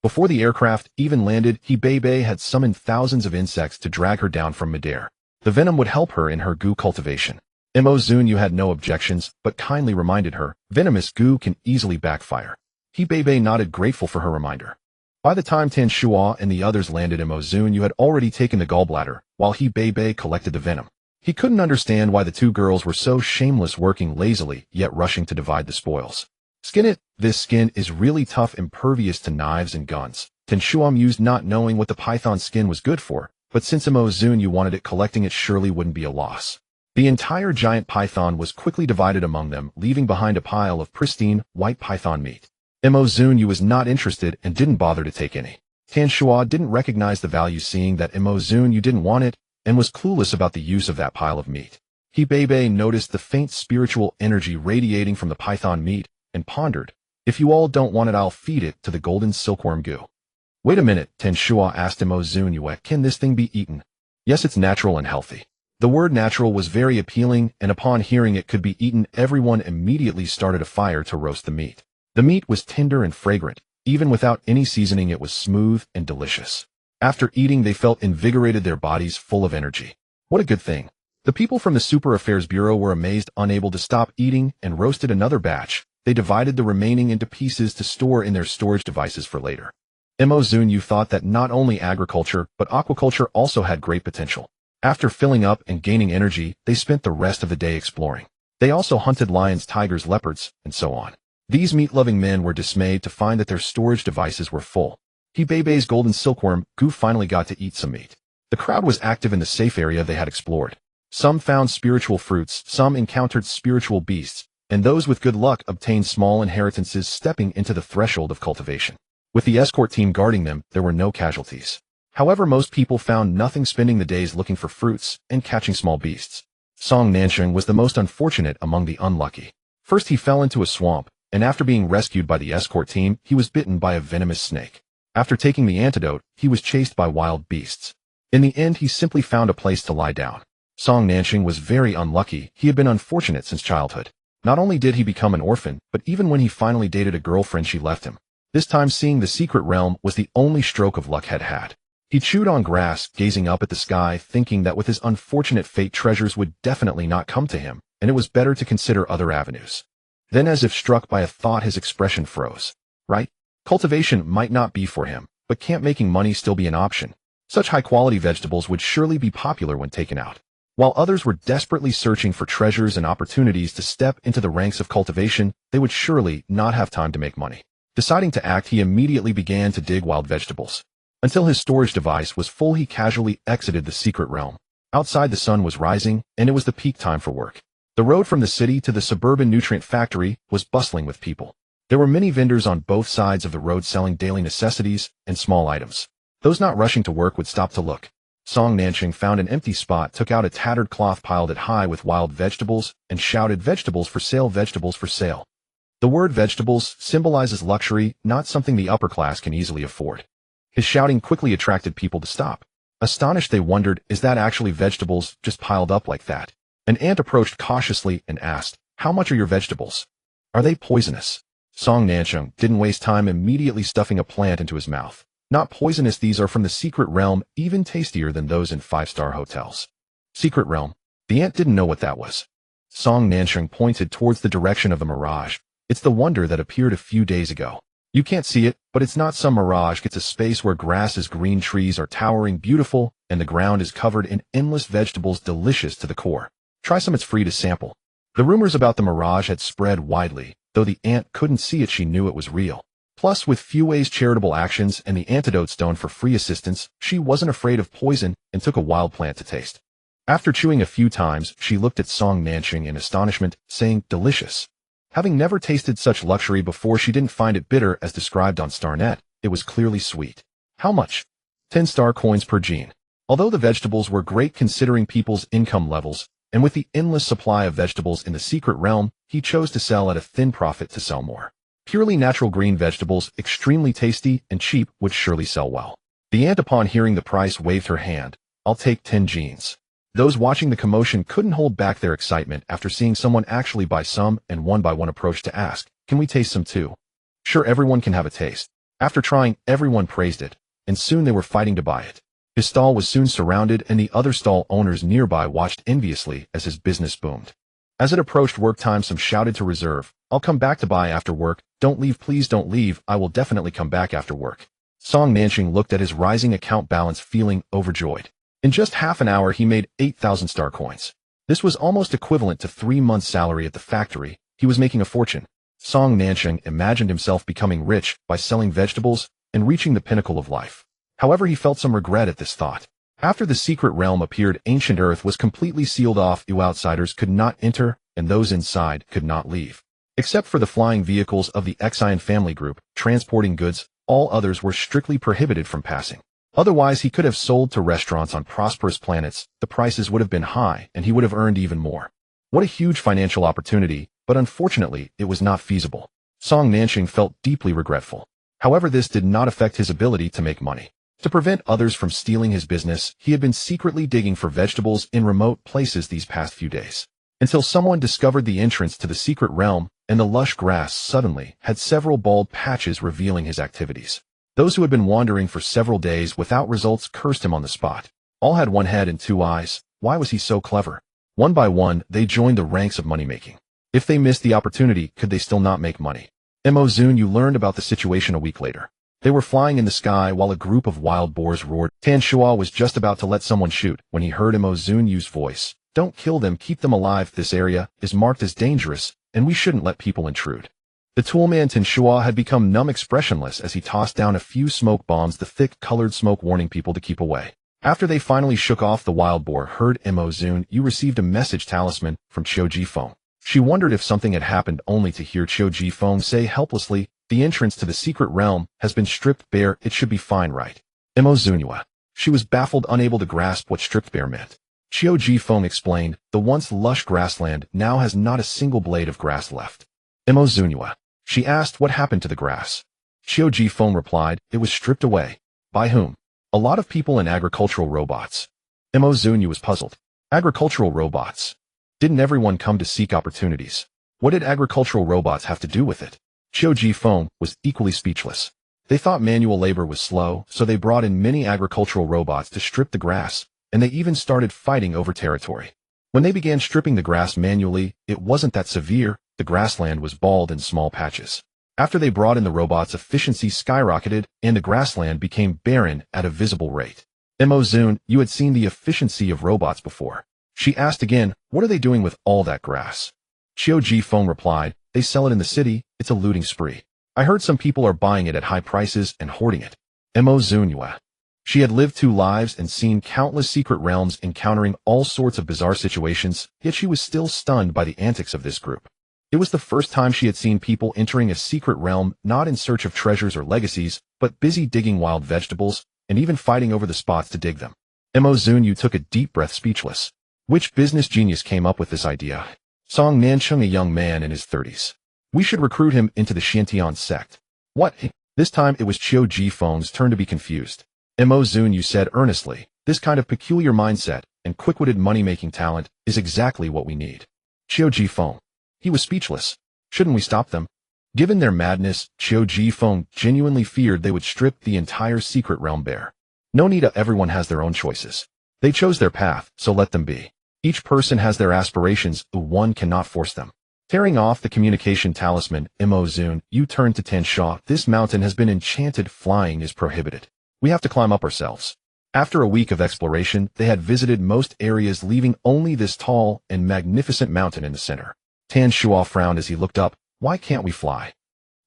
Before the aircraft even landed, Hebei Bei had summoned thousands of insects to drag her down from midair. The venom would help her in her goo cultivation. Zunyue had no objections, but kindly reminded her, venomous goo can easily backfire. Hebei Bei nodded, grateful for her reminder. By the time Tan Shuo and the others landed, Zunyue had already taken the gallbladder, while Hebei Bei collected the venom. He couldn't understand why the 2 girls were so shameless, working lazily, yet rushing to divide the spoils. Skin it. This skin is really tough, impervious to knives and guns. Tan Shuo mused, not knowing what the python's skin was good for, but since Zunyue wanted it, collecting it surely wouldn't be a loss. The entire giant python was quickly divided among them, leaving behind a pile of pristine, white python meat. Zunyue was not interested and didn't bother to take any. Tan Shuo didn't recognize the value, seeing that Zunyue didn't want it, and was clueless about the use of that pile of meat. Hebei Bei noticed the faint spiritual energy radiating from the python meat, and pondered, if you all don't want it, I'll feed it to the golden silkworm goo. Wait a minute, Tan Shuo asked Zunyue, can this thing be eaten? Yes, it's natural and healthy. The word natural was very appealing, and upon hearing it could be eaten, everyone immediately started a fire to roast the meat. The meat was tender and fragrant. Even without any seasoning, it was smooth and delicious. After eating, they felt invigorated, their bodies full of energy. What a good thing. The people from the Super Affairs Bureau were amazed, unable to stop eating, and roasted another batch. They divided the remaining into pieces to store in their storage devices for later. Zunyue thought that not only agriculture, but aquaculture also had great potential. After filling up and gaining energy, they spent the rest of the day exploring. They also hunted lions, tigers, leopards, and so on. These meat-loving men were dismayed to find that their storage devices were full. Bebe's golden silkworm, Gu finally got to eat some meat. The crowd was active in the safe area they had explored. Some found spiritual fruits, some encountered spiritual beasts, and those with good luck obtained small inheritances stepping into the threshold of cultivation. With the escort team guarding them, there were no casualties. However, most people found nothing, spending the days looking for fruits and catching small beasts. Song Nansheng was the most unfortunate among the unlucky. First, he fell into a swamp, and after being rescued by the escort team, he was bitten by a venomous snake. After taking the antidote, he was chased by wild beasts. In the end, he simply found a place to lie down. Song Nansheng was very unlucky. He had been unfortunate since childhood. Not only did he become an orphan, but even when he finally dated a girlfriend, she left him. This time, seeing the secret realm was the only stroke of luck had had. He chewed on grass, gazing up at the sky, thinking that with his unfortunate fate, treasures would definitely not come to him, and it was better to consider other avenues. Then, as if struck by a thought, his expression froze. Right? Cultivation might not be for him, but can't making money still be an option? Such high-quality vegetables would surely be popular when taken out. While others were desperately searching for treasures and opportunities to step into the ranks of cultivation, they would surely not have time to make money. Deciding to act, he immediately began to dig wild vegetables. Until his storage device was full, he casually exited the secret realm. Outside, the sun was rising, and it was the peak time for work. The road from the city to the suburban nutrient factory was bustling with people. There were many vendors on both sides of the road selling daily necessities and small items. Those not rushing to work would stop to look. Song Nansheng found an empty spot, took out a tattered cloth, piled it high with wild vegetables, and shouted, "Vegetables for sale, vegetables for sale." The word vegetables symbolizes luxury, not something the upper class can easily afford. His shouting quickly attracted people to stop. Astonished, they wondered, is that actually vegetables just piled up like that? An ant approached cautiously and asked, "How much are your vegetables? Are they poisonous?" Song Nansheng didn't waste time, immediately stuffing a plant into his mouth. Not poisonous, these are from the secret realm, even tastier than those in five-star hotels. Secret realm? The ant didn't know what that was. Song Nansheng pointed towards the direction of the mirage. It's the wonder that appeared a few days ago. You can't see it, but it's not some mirage. It's a space where grass is green, trees are towering, beautiful, and the ground is covered in endless vegetables, delicious to the core. Try some, it's free to sample. The rumors about the mirage had spread widely. Though the ant couldn't see it, she knew it was real. Plus, with Fuei's charitable actions and the antidote stone for free assistance, she wasn't afraid of poison and took a wild plant to taste. After chewing a few times, she looked at Song Nansheng in astonishment, saying, "Delicious." Having never tasted such luxury before, she didn't find it bitter as described on StarNet. It was clearly sweet. How much? 10 star coins per gene. Although the vegetables were great considering people's income levels, and with the endless supply of vegetables in the secret realm, he chose to sell at a thin profit to sell more. Purely natural green vegetables, extremely tasty and cheap, would surely sell well. The ant, upon hearing the price, waved her hand. "I'll take 10 genes." Those watching the commotion couldn't hold back their excitement after seeing someone actually buy some, and one by one approached to ask, "Can we taste some too?" Sure, everyone can have a taste. After trying, everyone praised it, and soon they were fighting to buy it. His stall was soon surrounded, and the other stall owners nearby watched enviously as his business boomed. As it approached work time, some shouted to reserve, "I'll come back to buy after work. Don't leave, please don't leave. I will definitely come back after work." Song Nansheng looked at his rising account balance, feeling overjoyed. In just half an hour, he made 8,000 star coins. This was almost equivalent to 3 months' salary at the factory. He was making a fortune. Song Nansheng imagined himself becoming rich by selling vegetables and reaching the pinnacle of life. However, he felt some regret at this thought. After the secret realm appeared, ancient Earth was completely sealed off. Outsiders could not enter, and those inside could not leave. Except for the flying vehicles of the Xian family group, transporting goods, all others were strictly prohibited from passing. Otherwise, he could have sold to restaurants on prosperous planets. The prices would have been high, and he would have earned even more. What a huge financial opportunity, but unfortunately, it was not feasible. Song Nansheng felt deeply regretful. However, this did not affect his ability to make money. To prevent others from stealing his business, he had been secretly digging for vegetables in remote places these past few days. Until someone discovered the entrance to the secret realm, and the lush grass suddenly had several bald patches revealing his activities. Those who had been wandering for several days without results cursed him on the spot. All had one head and 2 eyes. Why was he so clever? One by one, they joined the ranks of money-making. If they missed the opportunity, could they still not make money? Zunyue learned about the situation a week later. They were flying in the sky while a group of wild boars roared. Tan Shua was just about to let someone shoot when he heard Zunyue's voice. Don't kill them, keep them alive. This area is marked as dangerous, and we shouldn't let people intrude. The toolman Tan Shua had become numb, expressionless as he tossed down a few smoke bombs, the thick colored smoke warning people to keep away. After they finally shook off the wild boar herd, Zunyue received a message talisman from Qiu Jifeng. She wondered if something had happened, only to hear Qiu Jifeng say helplessly, the entrance to the secret realm has been stripped bare. It should be fine, right? Zunyue. She was baffled, unable to grasp what stripped bare meant. Qiu Jifeng explained, the once lush grassland now has not a single blade of grass left. Zunyue. She asked what happened to the grass. Qiu Jifeng replied, it was stripped away. By whom? A lot of people and agricultural robots. Zunyue was puzzled. Agricultural robots. Didn't everyone come to seek opportunities? What did agricultural robots have to do with it? Qiu Jifeng was equally speechless. They thought manual labor was slow, so they brought in many agricultural robots to strip the grass, and they even started fighting over territory. When they began stripping the grass manually, it wasn't that severe. The grassland was bald in small patches. After they brought in the robots, efficiency skyrocketed, and the grassland became barren at a visible rate. Zunyue, you had seen the efficiency of robots before. She asked again, what are they doing with all that grass? Qiu Jifeng replied, they sell it in the city, it's a looting spree. I heard some people are buying it at high prices and hoarding it. Zunyue. She had lived 2 lives and seen countless secret realms, encountering all sorts of bizarre situations, yet she was still stunned by the antics of this group. It was the first time she had seen people entering a secret realm, not in search of treasures or legacies, but busy digging wild vegetables, and even fighting over the spots to dig them. Zunyue took a deep breath, speechless. Which business genius came up with this idea? Song Nancheng, a young man in his 30s. We should recruit him into the Xiantian sect. What? This time it was Qiu Jifeng's turn to be confused. Zunyue said earnestly, this kind of peculiar mindset and quick-witted money-making talent is exactly what we need. Qiu Jifeng. He was speechless. Shouldn't we stop them? Given their madness, Qiu Jifeng genuinely feared they would strip the entire secret realm bare. No need, everyone has their own choices. They chose their path, so let them be. Each person has their aspirations, one cannot force them. Tearing off the communication talisman, Zunyue turned to Tan Shua. This mountain has been enchanted, flying is prohibited. We have to climb up ourselves. After a week of exploration, they had visited most areas, leaving only this tall and magnificent mountain in the center. Tan Shua frowned as he looked up. Why can't we fly?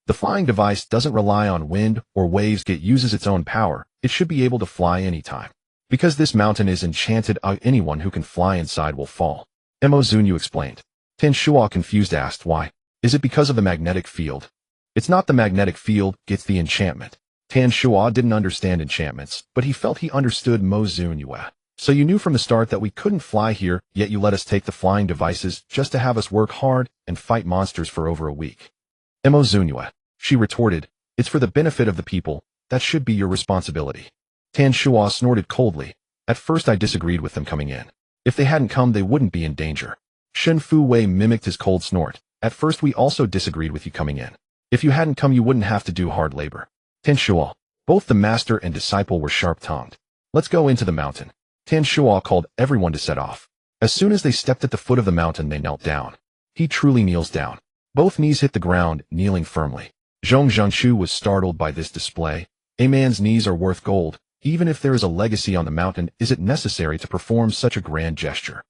The flying device doesn't rely on wind or waves, it uses its own power. It should be able to fly anytime. Because this mountain is enchanted, anyone who can fly inside will fall. Zunyue explained. Tan Shua, confused, asked why. Is it because of the magnetic field? It's not the magnetic field, it's the enchantment. Tan Shua didn't understand enchantments, but he felt he understood Zunyue. So you knew from the start that we couldn't fly here, yet you let us take the flying devices just to have us work hard and fight monsters for over a week. Zunyue. She retorted, it's for the benefit of the people, that should be your responsibility. Tan Shua snorted coldly. At first I disagreed with them coming in. If they hadn't come, they wouldn't be in danger. Shen Fu Wei mimicked his cold snort. At first we also disagreed with you coming in. If you hadn't come, you wouldn't have to do hard labor. Tan Shua. Both the master and disciple were sharp-tongued. Let's go into the mountain. Tan Shua called everyone to set off. As soon as they stepped at the foot of the mountain, they knelt down. He truly kneels down. Both knees hit the ground, kneeling firmly. Zhong Zhangchu was startled by this display. A man's knees are worth gold. Even if there is a legacy on the mountain, is it necessary to perform such a grand gesture?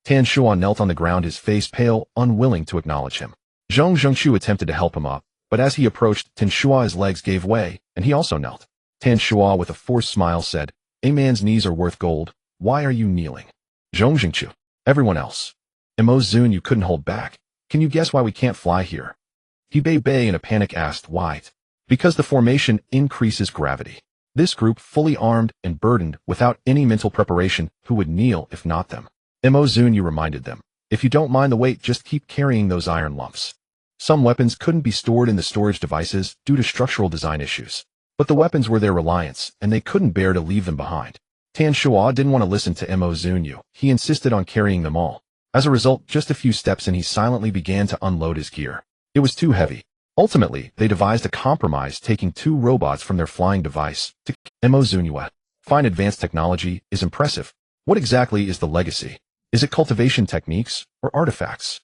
Tan Shua knelt on the ground, his face pale, unwilling to acknowledge him. Zhong Zhangchu attempted to help him up, but as he approached, Tan Shua's legs gave way, and he also knelt. Tan Shua, with a forced smile, said, a man's knees are worth gold. Why are you kneeling? Zhong Zhangchu. Everyone else. Zunyue couldn't hold back. Can you guess why we can't fly here? He Bei in a panic asked why. Because the formation increases gravity. This group, fully armed and burdened, without any mental preparation, who would kneel if not them? Zunyue reminded them. If you don't mind the weight, just keep carrying those iron lumps. Some weapons couldn't be stored in the storage devices due to structural design issues. But the weapons were their reliance, and they couldn't bear to leave them behind. Tan Shua didn't want to listen to Zunyue. He insisted on carrying them all. As a result, just a few steps and he silently began to unload his gear. It was too heavy. Ultimately, they devised a compromise, taking 2 robots from their flying device to Zunyue. Fine advanced technology is impressive. What exactly is the legacy? Is it cultivation techniques or artifacts?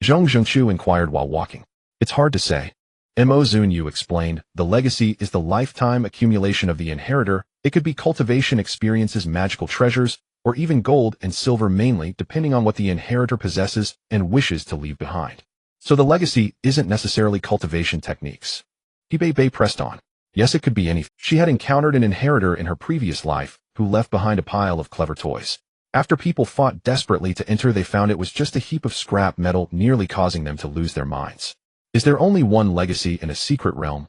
Zhong Zhengchu inquired while walking. It's hard to say. Zunyue explained, the legacy is the lifetime accumulation of the inheritor. It could be cultivation experiences, magical treasures, or even gold and silver, mainly depending on what the inheritor possesses and wishes to leave behind. So the legacy isn't necessarily cultivation techniques. Bei pressed on. Yes, it could be anything. She had encountered an inheritor in her previous life who left behind a pile of clever toys. After people fought desperately to enter, they found it was just a heap of scrap metal, nearly causing them to lose their minds. Is there only one legacy in a secret realm?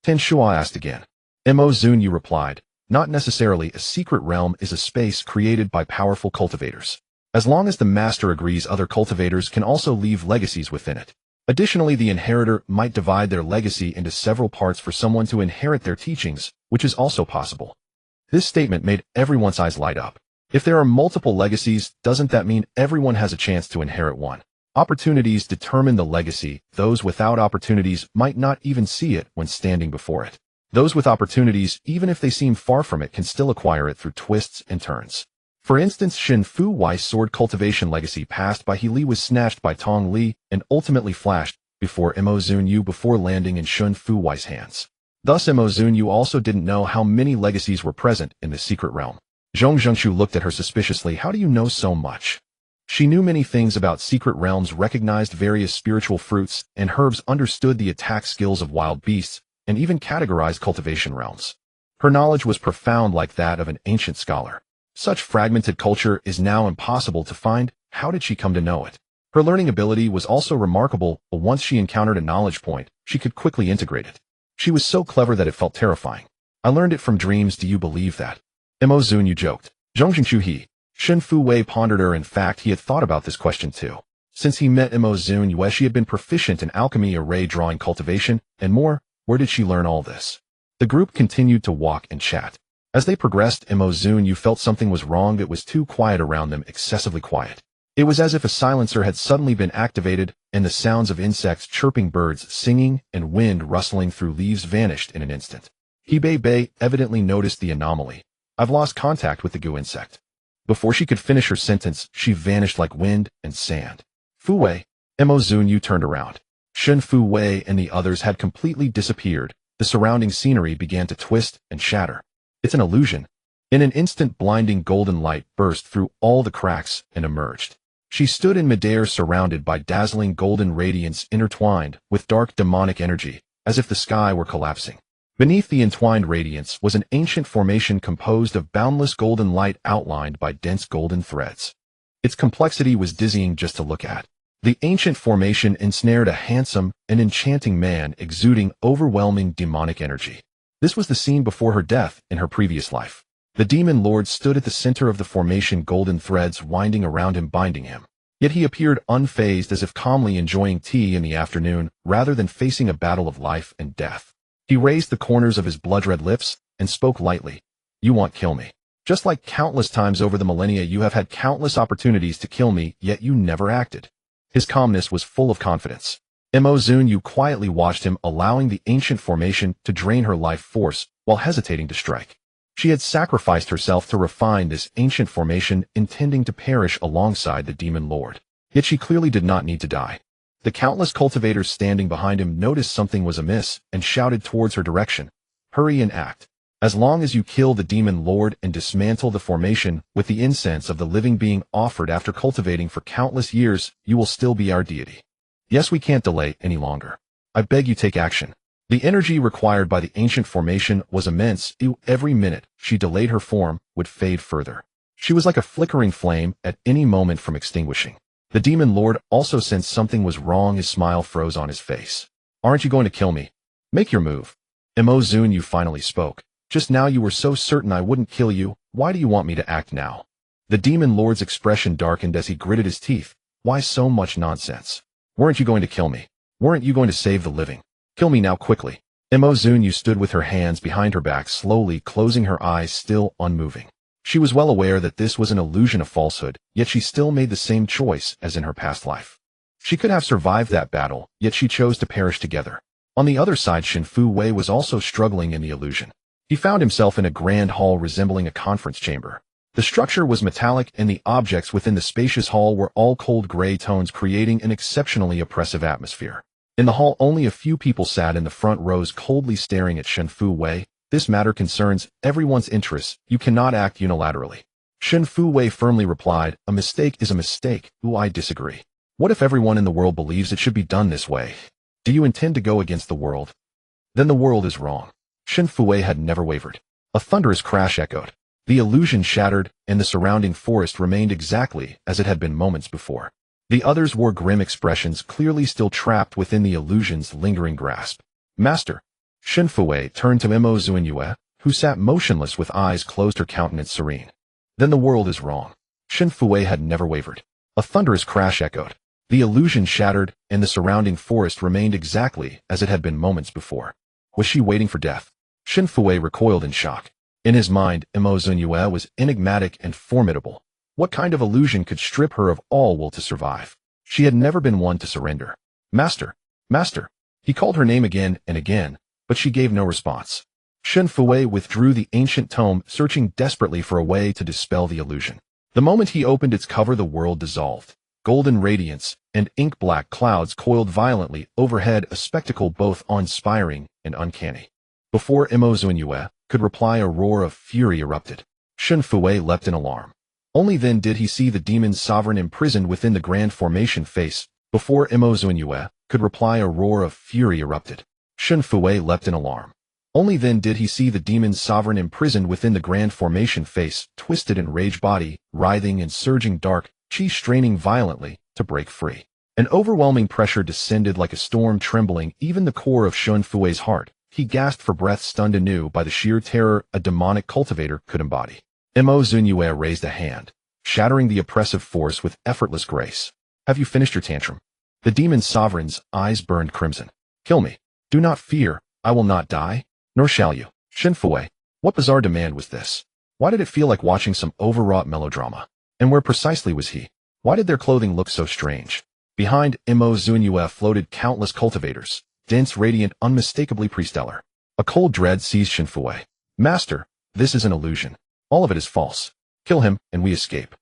Ten Shua asked again. Zunyue replied, not necessarily. A secret realm is a space created by powerful cultivators. As long as the master agrees, other cultivators can also leave legacies within it. Additionally, the inheritor might divide their legacy into several parts for someone to inherit their teachings, which is also possible. This statement made everyone's eyes light up. If there are multiple legacies, doesn't that mean everyone has a chance to inherit one? Opportunities determine the legacy. Those without opportunities might not even see it when standing before it. Those with opportunities, even if they seem far from it, can still acquire it through twists and turns. For instance, Shen Fu Wei's sword cultivation legacy passed by He Li was snatched by Tong Li and ultimately flashed before Zunyue before landing in Shen Fu Wei's hands. Thus, Zunyue also didn't know how many legacies were present in the secret realm. Zhong Zhengchu looked at her suspiciously. How do you know so much? She knew many things about secret realms, recognized various spiritual fruits and herbs, understood the attack skills of wild beasts, and even categorized cultivation realms. Her knowledge was profound, like that of an ancient scholar. Such fragmented culture is now impossible to find. How did she come to know it? Her learning ability was also remarkable, but once she encountered a knowledge point, she could quickly integrate it. She was so clever that it felt terrifying. I learned it from dreams. Do you believe that? Zunyue joked. Zhong Zhengchu Shen Fu Wei pondered her. In fact, he had thought about this question too. Since he met Zunyue, she had been proficient in alchemy, array drawing, cultivation, and more. Where did she learn all this? The group continued to walk and chat. As they progressed, Zunyue felt something was wrong. It was too quiet around them, excessively quiet. It was as if a silencer had suddenly been activated, and the sounds of insects chirping, birds singing, and wind rustling through leaves vanished in an instant. Bei evidently noticed the anomaly. I've lost contact with the goo insect. Before she could finish her sentence, she vanished like wind and sand. Fu Wei. Zunyue turned around. Shen Fu Wei and the others had completely disappeared. The surrounding scenery began to twist and shatter. It's an illusion. In an instant, blinding golden light burst through all the cracks and emerged. She stood in midair, surrounded by dazzling golden radiance intertwined with dark demonic energy, as if the sky were collapsing. Beneath the entwined radiance was an ancient formation composed of boundless golden light outlined by dense golden threads. Its complexity was dizzying just to look at. The ancient formation ensnared a handsome and enchanting man exuding overwhelming demonic energy. This was the scene before her death in her previous life. The demon lord stood at the center of the formation, golden threads winding around him, binding him. Yet he appeared unfazed, as if calmly enjoying tea in the afternoon rather than facing a battle of life and death. He raised the corners of his blood-red lips and spoke lightly. You want to kill me. Just like countless times over the millennia, you have had countless opportunities to kill me, yet you never acted. His calmness was full of confidence. Zunyue quietly watched him, allowing the ancient formation to drain her life force while hesitating to strike. She had sacrificed herself to refine this ancient formation, intending to perish alongside the demon lord. Yet she clearly did not need to die. The countless cultivators standing behind him noticed something was amiss and shouted towards her direction. Hurry and act. As long as you kill the demon lord and dismantle the formation with the incense of the living being offered after cultivating for countless years, you will still be our deity. Yes, we can't delay any longer. I beg you, take action. The energy required by the ancient formation was immense. Every minute she delayed, her form would fade further. She was like a flickering flame at any moment from extinguishing. The demon lord also sensed something was wrong. His smile froze on his face. Aren't you going to kill me? Make your move. Zunyue finally spoke. Just now you were so certain I wouldn't kill you. Why do you want me to act now? The demon lord's expression darkened as he gritted his teeth. Why so much nonsense? Weren't you going to kill me? Weren't you going to save the living? Kill me now, quickly. Zunyue stood with her hands behind her back, slowly closing her eyes, still unmoving. She was well aware that this was an illusion of falsehood, yet she still made the same choice as in her past life. She could have survived that battle, yet she chose to perish together. On the other side, Shen Fu Wei was also struggling in the illusion. He found himself in a grand hall resembling a conference chamber. The structure was metallic and the objects within the spacious hall were all cold gray tones, creating an exceptionally oppressive atmosphere. In the hall, only a few people sat in the front rows, coldly staring at Shen Fu Wei. This matter concerns everyone's interests. You cannot act unilaterally. Shen Fu Wei firmly replied, a mistake is a mistake. I disagree. What if everyone in the world believes it should be done this way? Do you intend to go against the world? Then the world is wrong. Shen Fu Wei had never wavered. A thunderous crash echoed. The illusion shattered, and the surrounding forest remained exactly as it had been moments before. The others wore grim expressions, clearly still trapped within the illusion's lingering grasp. Master. Shen Fu Wei turned to Zunyue, who sat motionless with eyes closed, her countenance serene. Then the world is wrong. Shen Fu Wei had never wavered. A thunderous crash echoed. The illusion shattered, and the surrounding forest remained exactly as it had been moments before. Was she waiting for death? Shen Fu Wei recoiled in shock. In his mind, Zunyue was enigmatic and formidable. What kind of illusion could strip her of all will to survive? She had never been one to surrender. Master! Master! He called her name again and again, but she gave no response. Shen Fu Wei withdrew the ancient tome, searching desperately for a way to dispel the illusion. The moment he opened its cover, the world dissolved. Golden radiance and ink-black clouds coiled violently overhead, a spectacle both awe-inspiring and uncanny. Before Zunyue could reply, a roar of fury erupted. Shen Fu Wei leapt in alarm. Only then did he see the demon's sovereign imprisoned within the grand formation face. Before Zunyue could reply, a roar of fury erupted. Shen Fu Wei leapt in alarm. Only then did he see the demon's sovereign imprisoned within the grand formation face, twisted in rage, body writhing and surging, dark chi straining violently to break free. An overwhelming pressure descended like a storm, trembling even the core of Shen Fu Wei's heart. He gasped for breath, stunned anew by the sheer terror a demonic cultivator could embody. Zunyue raised a hand, shattering the oppressive force with effortless grace. Have you finished your tantrum? The demon's sovereign's eyes burned crimson. Kill me. Do not fear, I will not die, nor shall you. Shen Fu Wei, what bizarre demand was this? Why did it feel like watching some overwrought melodrama? And where precisely was he? Why did their clothing look so strange? Behind Zunyue floated countless cultivators, dense, radiant, unmistakably prestellar. A cold dread seized Shen Fu Wei. Master, this is an illusion. All of it is false. Kill him, and we escape.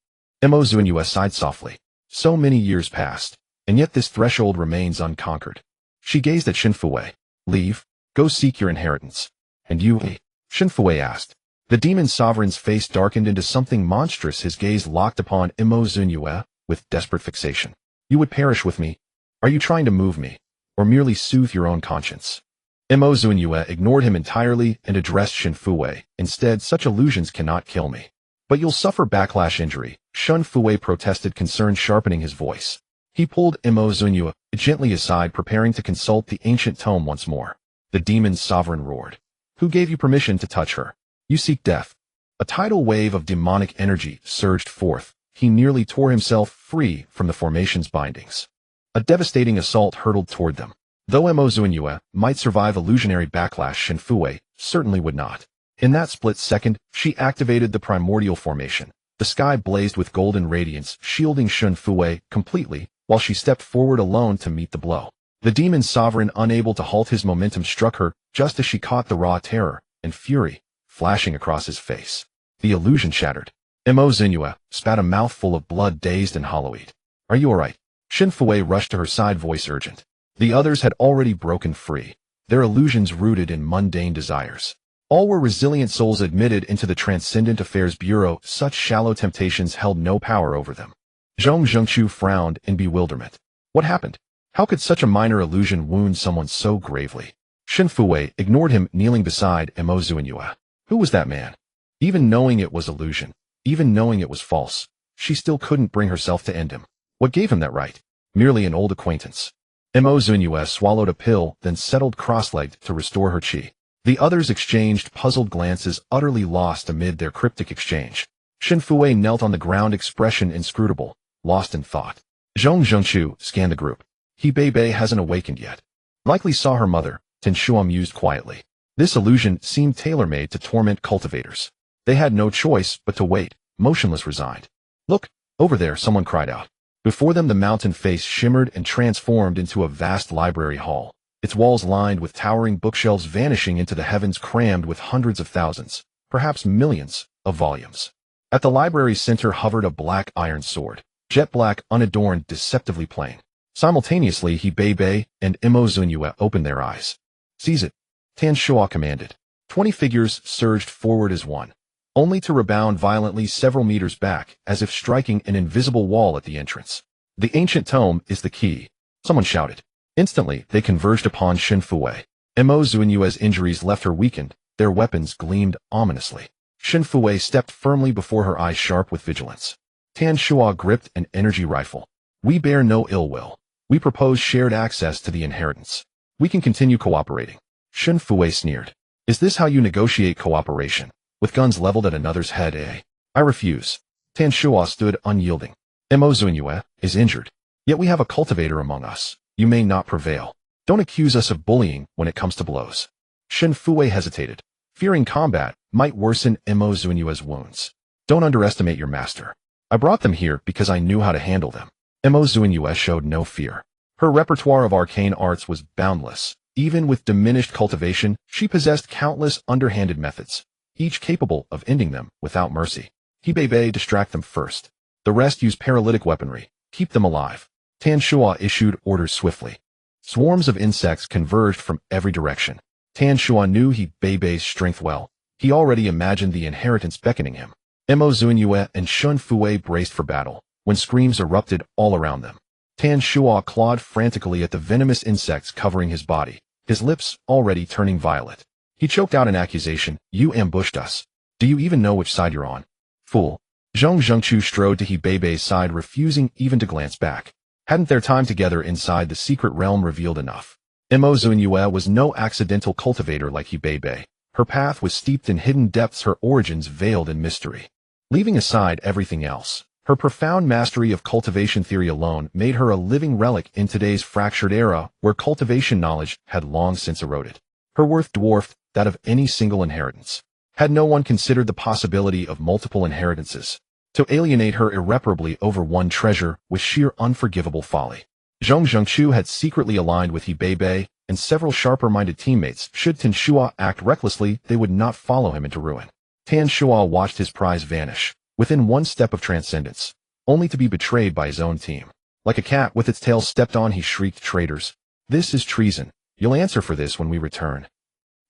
Zunyue sighed softly. So many years passed, and yet this threshold remains unconquered. She gazed at Shen Fu Wei. Leave. Go seek your inheritance. And you? Shen Fu Wei asked. The demon sovereign's face darkened into something monstrous, his gaze locked upon Zunyue with desperate fixation. You would perish with me. Are you trying to move me, or merely soothe your own conscience? Zunyue ignored him entirely and addressed Shen Fu Wei. Instead, such illusions cannot kill me. But you'll suffer backlash injury, Shen Fu Wei protested, concern sharpening his voice. He pulled Zunyue gently aside, preparing to consult the ancient tome once more. The demon's sovereign roared. Who gave you permission to touch her? You seek death. A tidal wave of demonic energy surged forth. He nearly tore himself free from the formation's bindings. A devastating assault hurtled toward them. Though Zunyue might survive illusionary backlash, Shen Fu Wei certainly would not. In that split second, she activated the primordial formation. The sky blazed with golden radiance, shielding Shen Fu Wei completely, while she stepped forward alone to meet the blow. The demon sovereign, unable to halt his momentum, struck her just as she caught the raw terror and fury flashing across his face. The illusion shattered. Zunyue spat a mouthful of blood, dazed and hollow-eyed. Are you all right? Shen Fu Wei rushed to her side, voice urgent. The others had already broken free, their illusions rooted in mundane desires. All were resilient souls admitted into the Transcendent Affairs Bureau. Such shallow temptations held no power over them. Zhong Zhengchu frowned in bewilderment. What happened? How could such a minor illusion wound someone so gravely? Shen Fu Wei ignored him, kneeling beside Zunyue. Who was that man? Even knowing it was illusion, even knowing it was false, she still couldn't bring herself to end him. What gave him that right? Merely an old acquaintance. Zunyue swallowed a pill, then settled cross-legged to restore her chi. The others exchanged puzzled glances, utterly lost amid their cryptic exchange. Shen Fu Wei knelt on the ground, expression inscrutable, lost in thought. Zhong Zhengchu scanned the group. He Bei hasn't awakened yet. Likely saw her mother, Tin Shuo mused quietly. This illusion seemed tailor-made to torment cultivators. They had no choice but to wait, motionless, resigned. Look, over there, someone cried out. Before them the mountain face shimmered and transformed into a vast library hall, its walls lined with towering bookshelves vanishing into the heavens, crammed with hundreds of thousands, perhaps millions, of volumes. At the library's center hovered a black iron sword, jet black, unadorned, deceptively plain. Simultaneously, Bei and Zunyue opened their eyes. "Seize it," Tan Shuo commanded. 20 figures surged forward as one, only to rebound violently several meters back, as if striking an invisible wall at the entrance. "The ancient tome is the key," someone shouted. Instantly, they converged upon Shen Fuwei. Zunyue's injuries left her weakened, their weapons gleamed ominously. Shen Fuwei stepped firmly before her eyes sharp with vigilance. Tan Shuo gripped an energy rifle. "We bear no ill will. We propose shared access to the inheritance. We can continue cooperating." Shen Fuwei sneered. "Is this how you negotiate cooperation? With guns leveled at another's head, eh?" "I refuse." Tan Shuo stood unyielding. Zunyue is injured. Yet we have a cultivator among us. You may not prevail. Don't accuse us of bullying when it comes to blows. Shen Fuwei hesitated, fearing combat might worsen Zunyue's wounds. "Don't underestimate your master. I brought them here because I knew how to handle them." Zunyue showed no fear. Her repertoire of arcane arts was boundless. Even with diminished cultivation, she possessed countless underhanded methods, each capable of ending them without mercy. Bei distract them first. The rest use paralytic weaponry. Keep them alive. Tan Shuo issued orders swiftly. Swarms of insects converged from every direction. Tan Shuo knew Bei's strength well. He already imagined the inheritance beckoning him. Zunyue and Shen Fuwei braced for battle, when screams erupted all around them. Tan Shuo clawed frantically at the venomous insects covering his body, his lips already turning violet. He choked out an accusation. "You ambushed us. Do you even know which side you're on?" "Fool." Zhong Zhengchu strode to Bei's side, refusing even to glance back. Hadn't their time together inside the secret realm revealed enough? Zunyue was no accidental cultivator like Bei. Her path was steeped in hidden depths, her origins veiled in mystery. Leaving aside everything else, her profound mastery of cultivation theory alone made her a living relic in today's fractured era where cultivation knowledge had long since eroded. Her worth dwarfed that of any single inheritance. Had no one considered the possibility of multiple inheritances, to alienate her irreparably over one treasure with sheer unforgivable folly. Zhong Zhengchu had secretly aligned with Bei and several sharper-minded teammates. Should Tan Shuo act recklessly, they would not follow him into ruin. Tan Shuo watched his prize vanish, within one step of transcendence, only to be betrayed by his own team. Like a cat with its tail stepped on, he shrieked, "Traitors! This is treason. You'll answer for this when we return."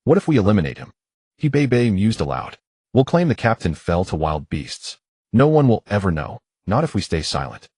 "What if we eliminate him?" Bei mused aloud. "We'll claim the captain fell to wild beasts. No one will ever know, not if we stay silent."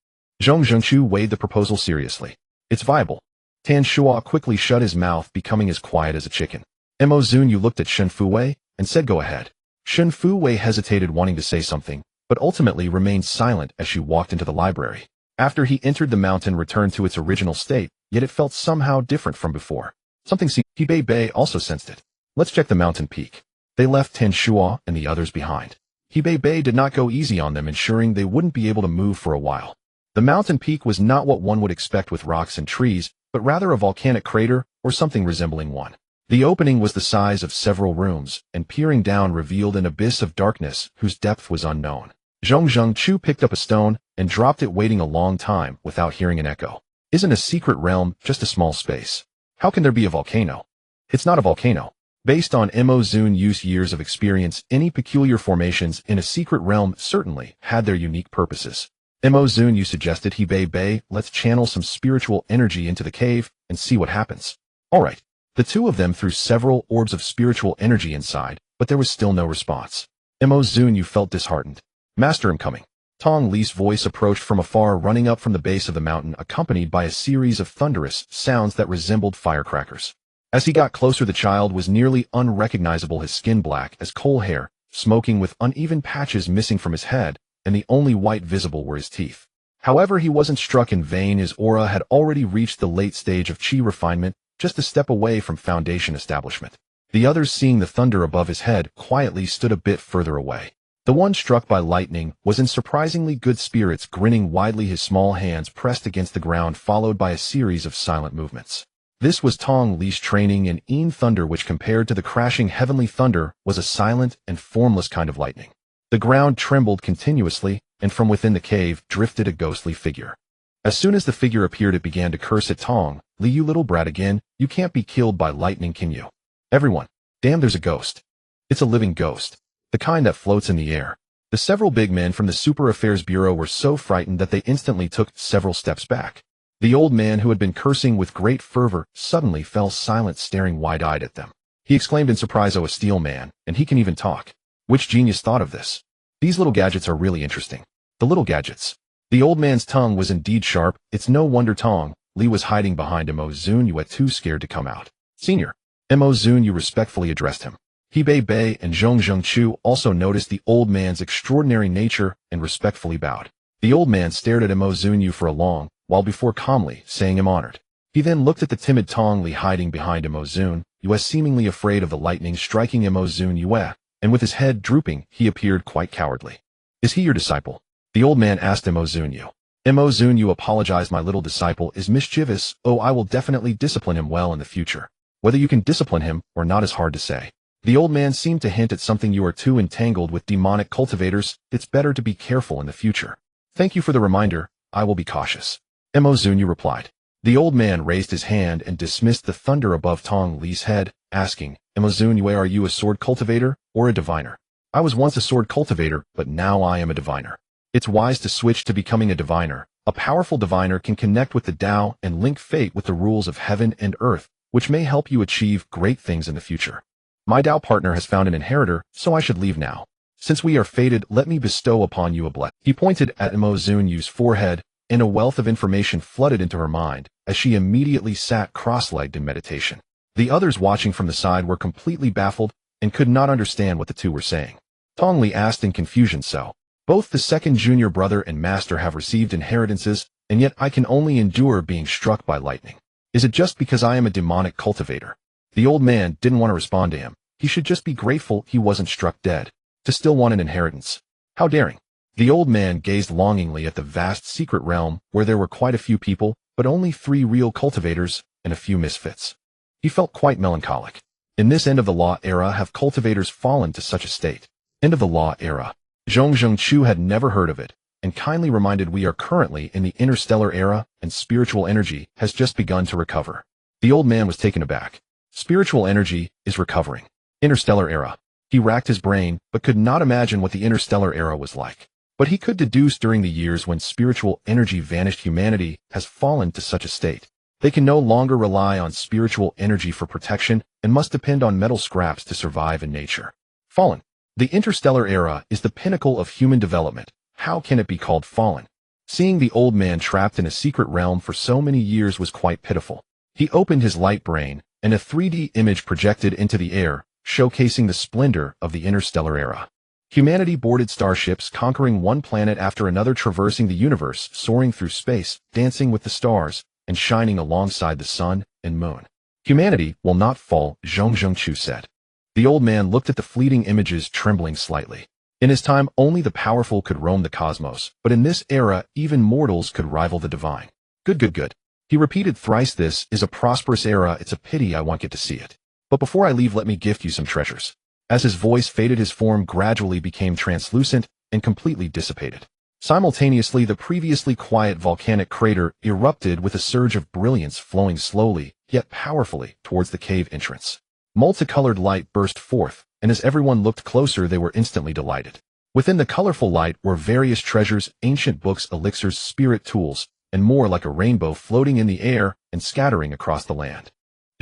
Zhong Zhengchu weighed the proposal seriously. "It's viable." Tan Shuo quickly shut his mouth, becoming as quiet as a chicken. Zunyue looked at Shen Fuwei and said, "Go ahead." Shen Fuwei hesitated, wanting to say something, but ultimately remained silent as she walked into the library. After he entered, the mountain returned to its original state, yet it felt somehow different from before. Something seemed. Bei also sensed it. "Let's check the mountain peak." They left Tan Shuo and the others behind. Bei did not go easy on them, ensuring they wouldn't be able to move for a while. The mountain peak was not what one would expect with rocks and trees, but rather a volcanic crater or something resembling one. The opening was the size of several rooms, and peering down revealed an abyss of darkness whose depth was unknown. Zhong Zhengchu picked up a stone and dropped it, waiting a long time without hearing an echo. Isn't a secret realm just a small space? How can there be a volcano? It's not a volcano. Based on Zunyue's years of experience, any peculiar formations in a secret realm certainly had their unique purposes. Zunyue suggested, Bei, let's channel some spiritual energy into the cave and see what happens. All right. The two of them threw several orbs of spiritual energy inside, but there was still no response. Zunyue felt disheartened. "Master, I'm coming." Tong Li's voice approached from afar, running up from the base of the mountain, accompanied by a series of thunderous sounds that resembled firecrackers. As he got closer, the child was nearly unrecognizable, his skin black as coal hair, smoking with uneven patches missing from his head, and the only white visible were his teeth. However, he wasn't struck in vain. His aura had already reached the late stage of chi refinement, just a step away from foundation establishment. The others, seeing the thunder above his head, quietly stood a bit further away. The one struck by lightning was in surprisingly good spirits, grinning widely, his small hands pressed against the ground, followed by a series of silent movements. This was Tong Li's training in Yin thunder, which compared to the crashing heavenly thunder was a silent and formless kind of lightning. The ground trembled continuously, and from within the cave drifted a ghostly figure. As soon as the figure appeared, it began to curse at Tong Li. "You little brat, again, you can't be killed by lightning, can you? Everyone, damn, there's a ghost. It's a living ghost. The kind that floats in the air." The several big men from the Super Affairs Bureau were so frightened that they instantly took several steps back. The old man, who had been cursing with great fervor, suddenly fell silent, staring wide-eyed at them. He exclaimed in surprise, "Oh, a steel man, and he can even talk. Which genius thought of this? These little gadgets are really interesting." The little gadgets. The old man's tongue was indeed sharp. It's no wonder Tong Li was hiding behind Zunyue, too scared to come out. "Senior." Zunyue respectfully addressed him. Hebei Bei and Zhong Chu also noticed the old man's extraordinary nature and respectfully bowed. The old man stared at Zunyue for a long while before calmly saying, "I'm honored." He then looked at the timid Tong Li hiding behind Zunyue, seemingly afraid of the lightning striking Zunyue, and with his head drooping, he appeared quite cowardly. "Is he your disciple?" the old man asked Zunyue. Zunyue apologized. "My little disciple is mischievous. Oh, I will definitely discipline him well in the future. Whether you can discipline him or not is hard to say." The old man seemed to hint at something. "You are too entangled with demonic cultivators. It's better to be careful in the future." "Thank you for the reminder. I will be cautious," Zunyue replied. The old man raised his hand and dismissed the thunder above Tong Li's head, asking, "Zunyue, are you a sword cultivator or a diviner?" "I was once a sword cultivator, but now I am a diviner." It's wise to switch to becoming a diviner. A powerful diviner can connect with the Tao and link fate with the rules of heaven and earth, which may help you achieve great things in the future. "My Tao partner has found an inheritor, so I should leave now. Since we are fated, let me bestow upon you a blessing." He pointed at Zunyue's forehead, and a wealth of information flooded into her mind as she immediately sat cross-legged in meditation. The others watching from the side were completely baffled and could not understand what the two were saying. Tong Li asked in confusion, "So, both the second junior brother and master have received inheritances, and yet I can only endure being struck by lightning. Is it just because I am a demonic cultivator?" The old man didn't want to respond to him. He should just be grateful he wasn't struck dead, to still want an inheritance. How daring. The old man gazed longingly at the vast secret realm where there were quite a few people, but only 3 real cultivators and a few misfits. He felt quite melancholic. In this end of the law era have cultivators fallen to such a state? End of the law era. Zhong Chu had never heard of it, and kindly reminded, "We are currently in the interstellar era, and spiritual energy has just begun to recover." The old man was taken aback. Spiritual energy is recovering. Interstellar era. He racked his brain, but could not imagine what the interstellar era was like. But he could deduce during the years when spiritual energy vanished, humanity has fallen to such a state. They can no longer rely on spiritual energy for protection and must depend on metal scraps to survive in nature. Fallen. The interstellar era is the pinnacle of human development. How can it be called fallen? Seeing the old man trapped in a secret realm for so many years was quite pitiful. He opened his light brain, and a 3D image projected into the air, showcasing the splendor of the interstellar era. Humanity boarded starships, conquering one planet after another, traversing the universe, soaring through space, dancing with the stars, and shining alongside the sun and moon. "Humanity will not fall," Zhong Chu said. The old man looked at the fleeting images, trembling slightly. In his time, only the powerful could roam the cosmos, but in this era, even mortals could rival the divine. Good. He repeated thrice, "This is a prosperous era. It's a pity I won't get to see it. But before I leave, let me gift you some treasures." As his voice faded, his form gradually became translucent and completely dissipated. Simultaneously, the previously quiet volcanic crater erupted with a surge of brilliance flowing slowly, yet powerfully, towards the cave entrance. Multicolored light burst forth, and as everyone looked closer, they were instantly delighted. Within the colorful light were various treasures, ancient books, elixirs, spirit tools, and more, like a rainbow floating in the air and scattering across the land.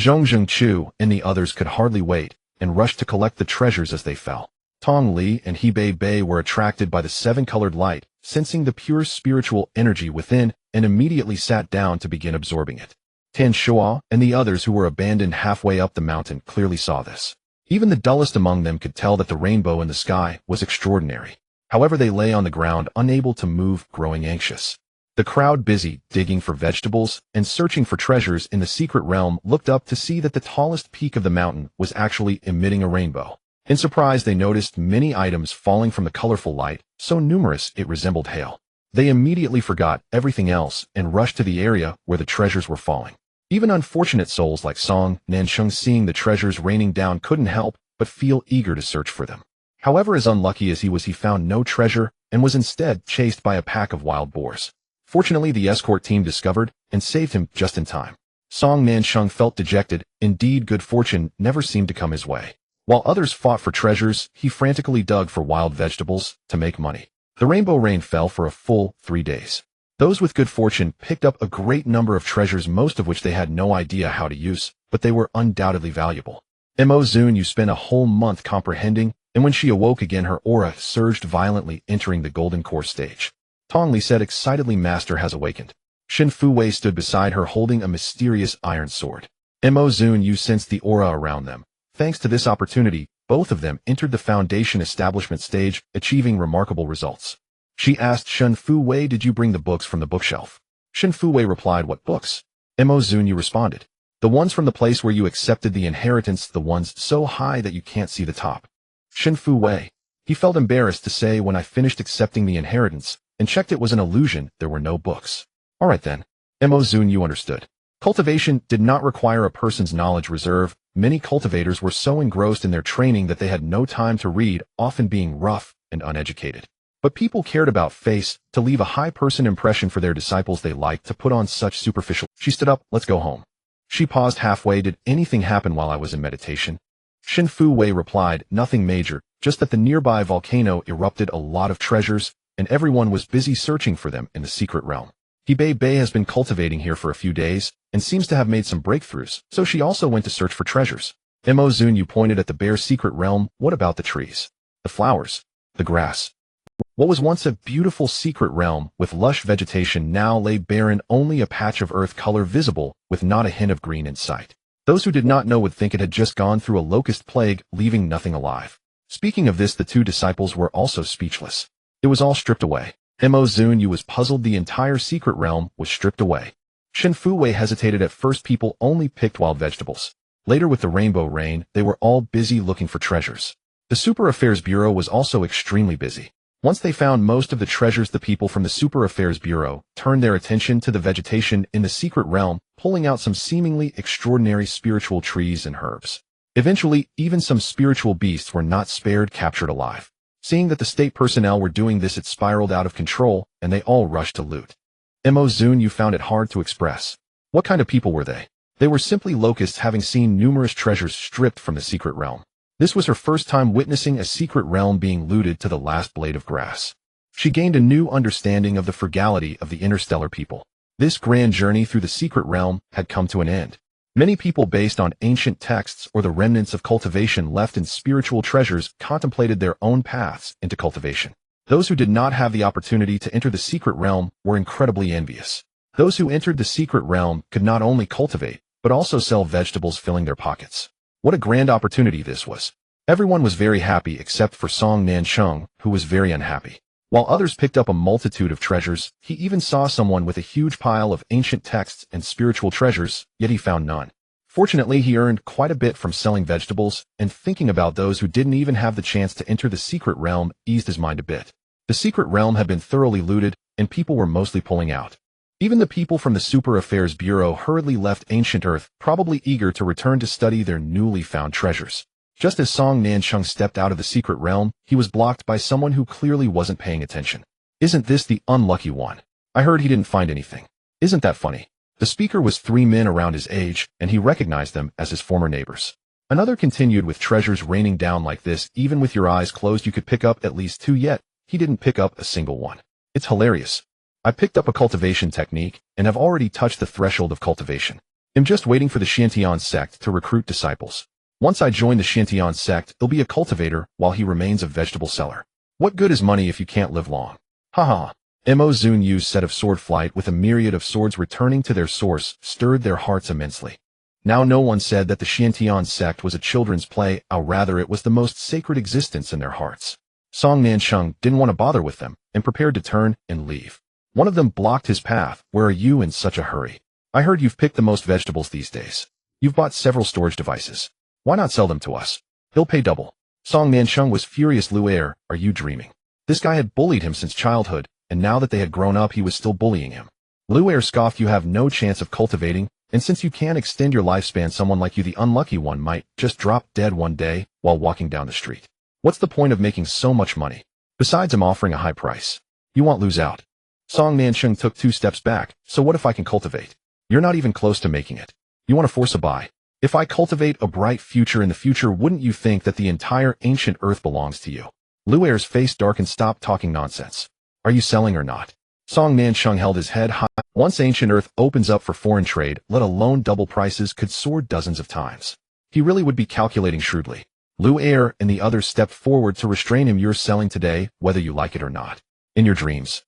Zhong Chu and the others could hardly wait, and rushed to collect the treasures as they fell. Tong Li and Hebei Bei were attracted by the 7-colored light, sensing the pure spiritual energy within, and immediately sat down to begin absorbing it. Tan Shuo and the others, who were abandoned halfway up the mountain, clearly saw this. Even the dullest among them could tell that the rainbow in the sky was extraordinary. However, they lay on the ground, unable to move, growing anxious. The crowd, busy digging for vegetables and searching for treasures in the secret realm, looked up to see that the tallest peak of the mountain was actually emitting a rainbow. In surprise, they noticed many items falling from the colorful light, so numerous it resembled hail. They immediately forgot everything else and rushed to the area where the treasures were falling. Even unfortunate souls like Song Nansheng, seeing the treasures raining down, couldn't help but feel eager to search for them. However, as unlucky as he was, he found no treasure and was instead chased by a pack of wild boars. Fortunately, the escort team discovered and saved him just in time. Song Nansheng felt dejected. Indeed, good fortune never seemed to come his way. While others fought for treasures, he frantically dug for wild vegetables to make money. The rainbow rain fell for a full 3 days. Those with good fortune picked up a great number of treasures, most of which they had no idea how to use, but they were undoubtedly valuable. Zunyue spent a whole month comprehending, and when she awoke again her aura surged violently, entering the golden core stage. Tongli said excitedly, "Master has awakened." Shen Fuwei stood beside her holding a mysterious iron sword. Zunyue sensed the aura around them. Thanks to this opportunity, both of them entered the foundation establishment stage, achieving remarkable results. She asked Shen Fuwei, "Did you bring the books from the bookshelf?" Shen Fuwei replied, "What books?" Zunyue responded, "The ones from the place where you accepted the inheritance, the ones so high that you can't see the top." Shen Fuwei. He felt embarrassed to say, "When I finished accepting the inheritance and checked it was an illusion, there were no books." Alright then. Zunyue understood. Cultivation did not require a person's knowledge reserve. Many cultivators were so engrossed in their training that they had no time to read, often being rough and uneducated. But people cared about face, to leave a high-person impression for their disciples. They liked to put on such superficial. She stood up, "Let's go home." She paused halfway. "Did anything happen while I was in meditation?" Shen Fuwei replied, "Nothing major, just that the nearby volcano erupted a lot of treasures, and everyone was busy searching for them in the secret realm. Bei has been cultivating here for a few days, and seems to have made some breakthroughs, so she also went to search for treasures." Zunyue pointed at the bare secret realm. "What about the trees? The flowers? The grass?" What was once a beautiful secret realm with lush vegetation now lay barren, only a patch of earth color visible, with not a hint of green in sight. Those who did not know would think it had just gone through a locust plague, leaving nothing alive. Speaking of this, the two disciples were also speechless. It was all stripped away. Zunyue was puzzled. The entire secret realm was stripped away. Shen Fuwei hesitated. At first people only picked wild vegetables. Later, with the rainbow rain, they were all busy looking for treasures. The Super Affairs Bureau was also extremely busy. Once they found most of the treasures, the people from the Super Affairs Bureau turned their attention to the vegetation in the secret realm, pulling out some seemingly extraordinary spiritual trees and herbs. Eventually, even some spiritual beasts were not spared, captured alive. Seeing that the state personnel were doing this, it spiraled out of control, and they all rushed to loot. Zunyue found it hard to express. What kind of people were they? They were simply locusts, having seen numerous treasures stripped from the secret realm. This was her first time witnessing a secret realm being looted to the last blade of grass. She gained a new understanding of the frugality of the interstellar people. This grand journey through the secret realm had come to an end. Many people, based on ancient texts or the remnants of cultivation left in spiritual treasures, contemplated their own paths into cultivation. Those who did not have the opportunity to enter the secret realm were incredibly envious. Those who entered the secret realm could not only cultivate, but also sell vegetables, filling their pockets. What a grand opportunity this was. Everyone was very happy except for Song Nansheng, who was very unhappy. While others picked up a multitude of treasures, he even saw someone with a huge pile of ancient texts and spiritual treasures, yet he found none. Fortunately, he earned quite a bit from selling vegetables, and thinking about those who didn't even have the chance to enter the secret realm eased his mind a bit. The secret realm had been thoroughly looted, and people were mostly pulling out. Even the people from the Super Affairs Bureau hurriedly left ancient Earth, probably eager to return to study their newly found treasures. Just as Song Nansheng stepped out of the secret realm, he was blocked by someone who clearly wasn't paying attention. "Isn't this the unlucky one? I heard he didn't find anything. Isn't that funny?" The speaker was 3 men around his age, and he recognized them as his former neighbors. Another continued, "With treasures raining down like this, even with your eyes closed you could pick up at least 2, yet he didn't pick up a single one. It's hilarious. I picked up a cultivation technique, and have already touched the threshold of cultivation. I'm just waiting for the Shantian sect to recruit disciples. Once I join the Shantian sect, he'll be a cultivator while he remains a vegetable seller. What good is money if you can't live long? Haha." Zunyue's set of sword flight, with a myriad of swords returning to their source, stirred their hearts immensely. Now no one said that the Shantian sect was a children's play, or rather it was the most sacred existence in their hearts. Song Nansheng didn't want to bother with them, and prepared to turn and leave. One of them blocked his path. "Where are you in such a hurry? I heard you've picked the most vegetables these days. You've bought several storage devices. Why not sell them to us? He'll pay double." Song Nansheng was furious. "Lu'er, are you dreaming?" This guy had bullied him since childhood, and now that they had grown up he was still bullying him. Lu'er scoffed. "You have no chance of cultivating, and since you can't extend your lifespan, someone like you, the unlucky one, might just drop dead one day while walking down the street. What's the point of making so much money? Besides, I'm offering a high price. You won't lose out." Song Nansheng took 2 steps back. "So what if I can cultivate? You're not even close to making it. You want to force a buy? If I cultivate a bright future in the future, wouldn't you think that the entire ancient earth belongs to you? Luer's face darkened. Stop talking nonsense. Are you selling or not? Song Nansheng held his head high. Once ancient earth opens up for foreign trade, let alone double prices could soar dozens of times. He really would be calculating shrewdly. Luer and the others stepped forward to restrain him. You're selling today, whether you like it or not. In your dreams.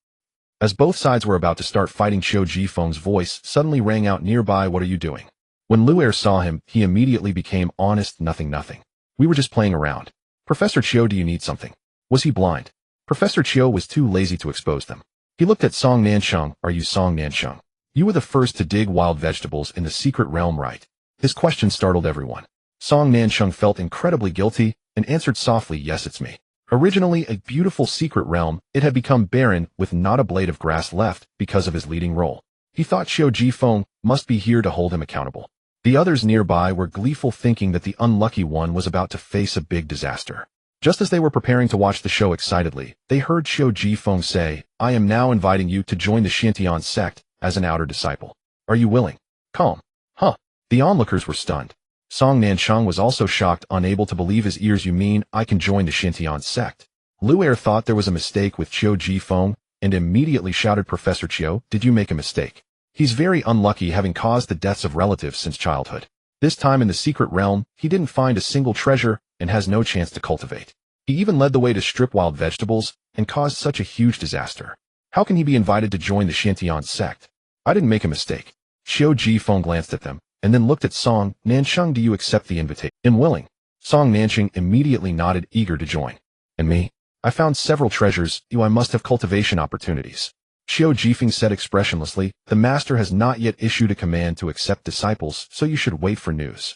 As both sides were about to start fighting, Qiu Jifeng's voice suddenly rang out nearby. What are you doing? When Luer saw him, he immediately became honest. Nothing. We were just playing around. Professor Qiu, do you need something? Was he blind? Professor Qiu was too lazy to expose them. He looked at Song Nansheng. Are you Song Nansheng? You were the first to dig wild vegetables in the secret realm, right? His question startled everyone. Song Nansheng felt incredibly guilty and answered softly, yes, it's me. Originally a beautiful secret realm, it had become barren with not a blade of grass left because of his leading role. He thought Qiu Jifeng must be here to hold him accountable. The others nearby were gleeful, thinking that the unlucky one was about to face a big disaster. Just as they were preparing to watch the show excitedly, they heard Qiu Jifeng say, I am now inviting you to join the Xintian sect as an outer disciple. Are you willing? Calm. Huh. The onlookers were stunned. Song Nansheng was also shocked, unable to believe his ears. You mean I can join the Xintian sect? Luer thought there was a mistake with Qiu Jifeng and immediately shouted, Professor Qiu, did you make a mistake? He's very unlucky, having caused the deaths of relatives since childhood. This time in the secret realm, he didn't find a single treasure and has no chance to cultivate. He even led the way to strip wild vegetables and caused such a huge disaster. How can he be invited to join the Xintian sect? I didn't make a mistake. Qiu Jifeng glanced at them and then looked at Song Nansheng. Do you accept the invitation? I'm willing. Song Nansheng immediately nodded, eager to join. And me? I found several treasures. I must have cultivation opportunities. Qiu Jifeng said expressionlessly, the master has not yet issued a command to accept disciples, so you should wait for news.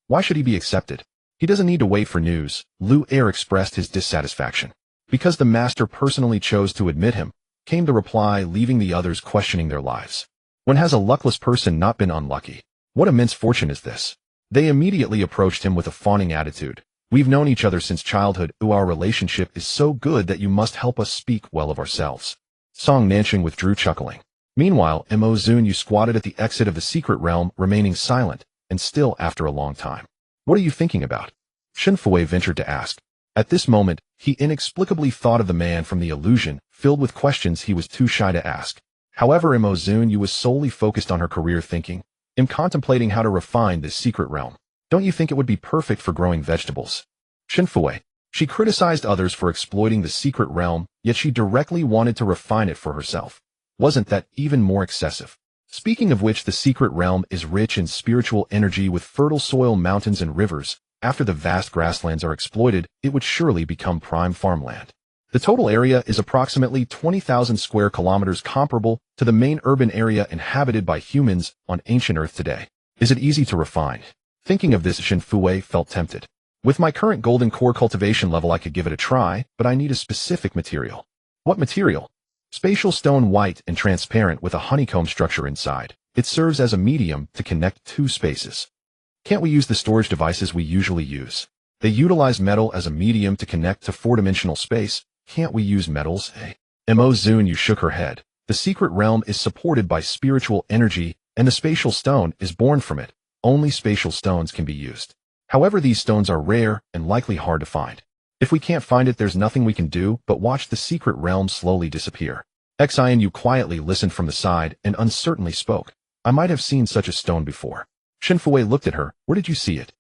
Why should he be accepted? He doesn't need to wait for news. Luer expressed his dissatisfaction. Because the master personally chose to admit him, came the reply, leaving the others questioning their lives. When has a luckless person not been unlucky? What immense fortune is this? They immediately approached him with a fawning attitude. We've known each other since childhood. Our relationship is so good that you must help us speak well of ourselves. Song Nansheng withdrew, chuckling. Meanwhile, Zunyue squatted at the exit of the secret realm, remaining silent and still after a long time. What are you thinking about? Shenfue ventured to ask. At this moment, he inexplicably thought of the man from the illusion, filled with questions he was too shy to ask. However, Zunyue was solely focused on her career, thinking, I'm contemplating how to refine this secret realm. Don't you think it would be perfect for growing vegetables? Shenfue. She criticized others for exploiting the secret realm, yet she directly wanted to refine it for herself. Wasn't that even more excessive? Speaking of which, the secret realm is rich in spiritual energy with fertile soil, mountains, and rivers. After the vast grasslands are exploited, it would surely become prime farmland. The total area is approximately 20,000 square kilometers, comparable to the main urban area inhabited by humans on ancient Earth today. Is it easy to refine? Thinking of this, Shenfue felt tempted. With my current golden core cultivation level, I could give it a try, but I need a specific material. What material? Spatial stone, white and transparent with a honeycomb structure inside. It serves as a medium to connect two spaces. Can't we use the storage devices we usually use? They utilize metal as a medium to connect to four-dimensional space. Can't we use metals? Zunyue shook her head. The secret realm is supported by spiritual energy, and the spatial stone is born from it. Only spatial stones can be used. However, these stones are rare and likely hard to find. If we can't find it, there's nothing we can do but watch the secret realm slowly disappear. Xianyu quietly listened from the side and uncertainly spoke. I might have seen such a stone before. Shenfue looked at her. Where did you see it?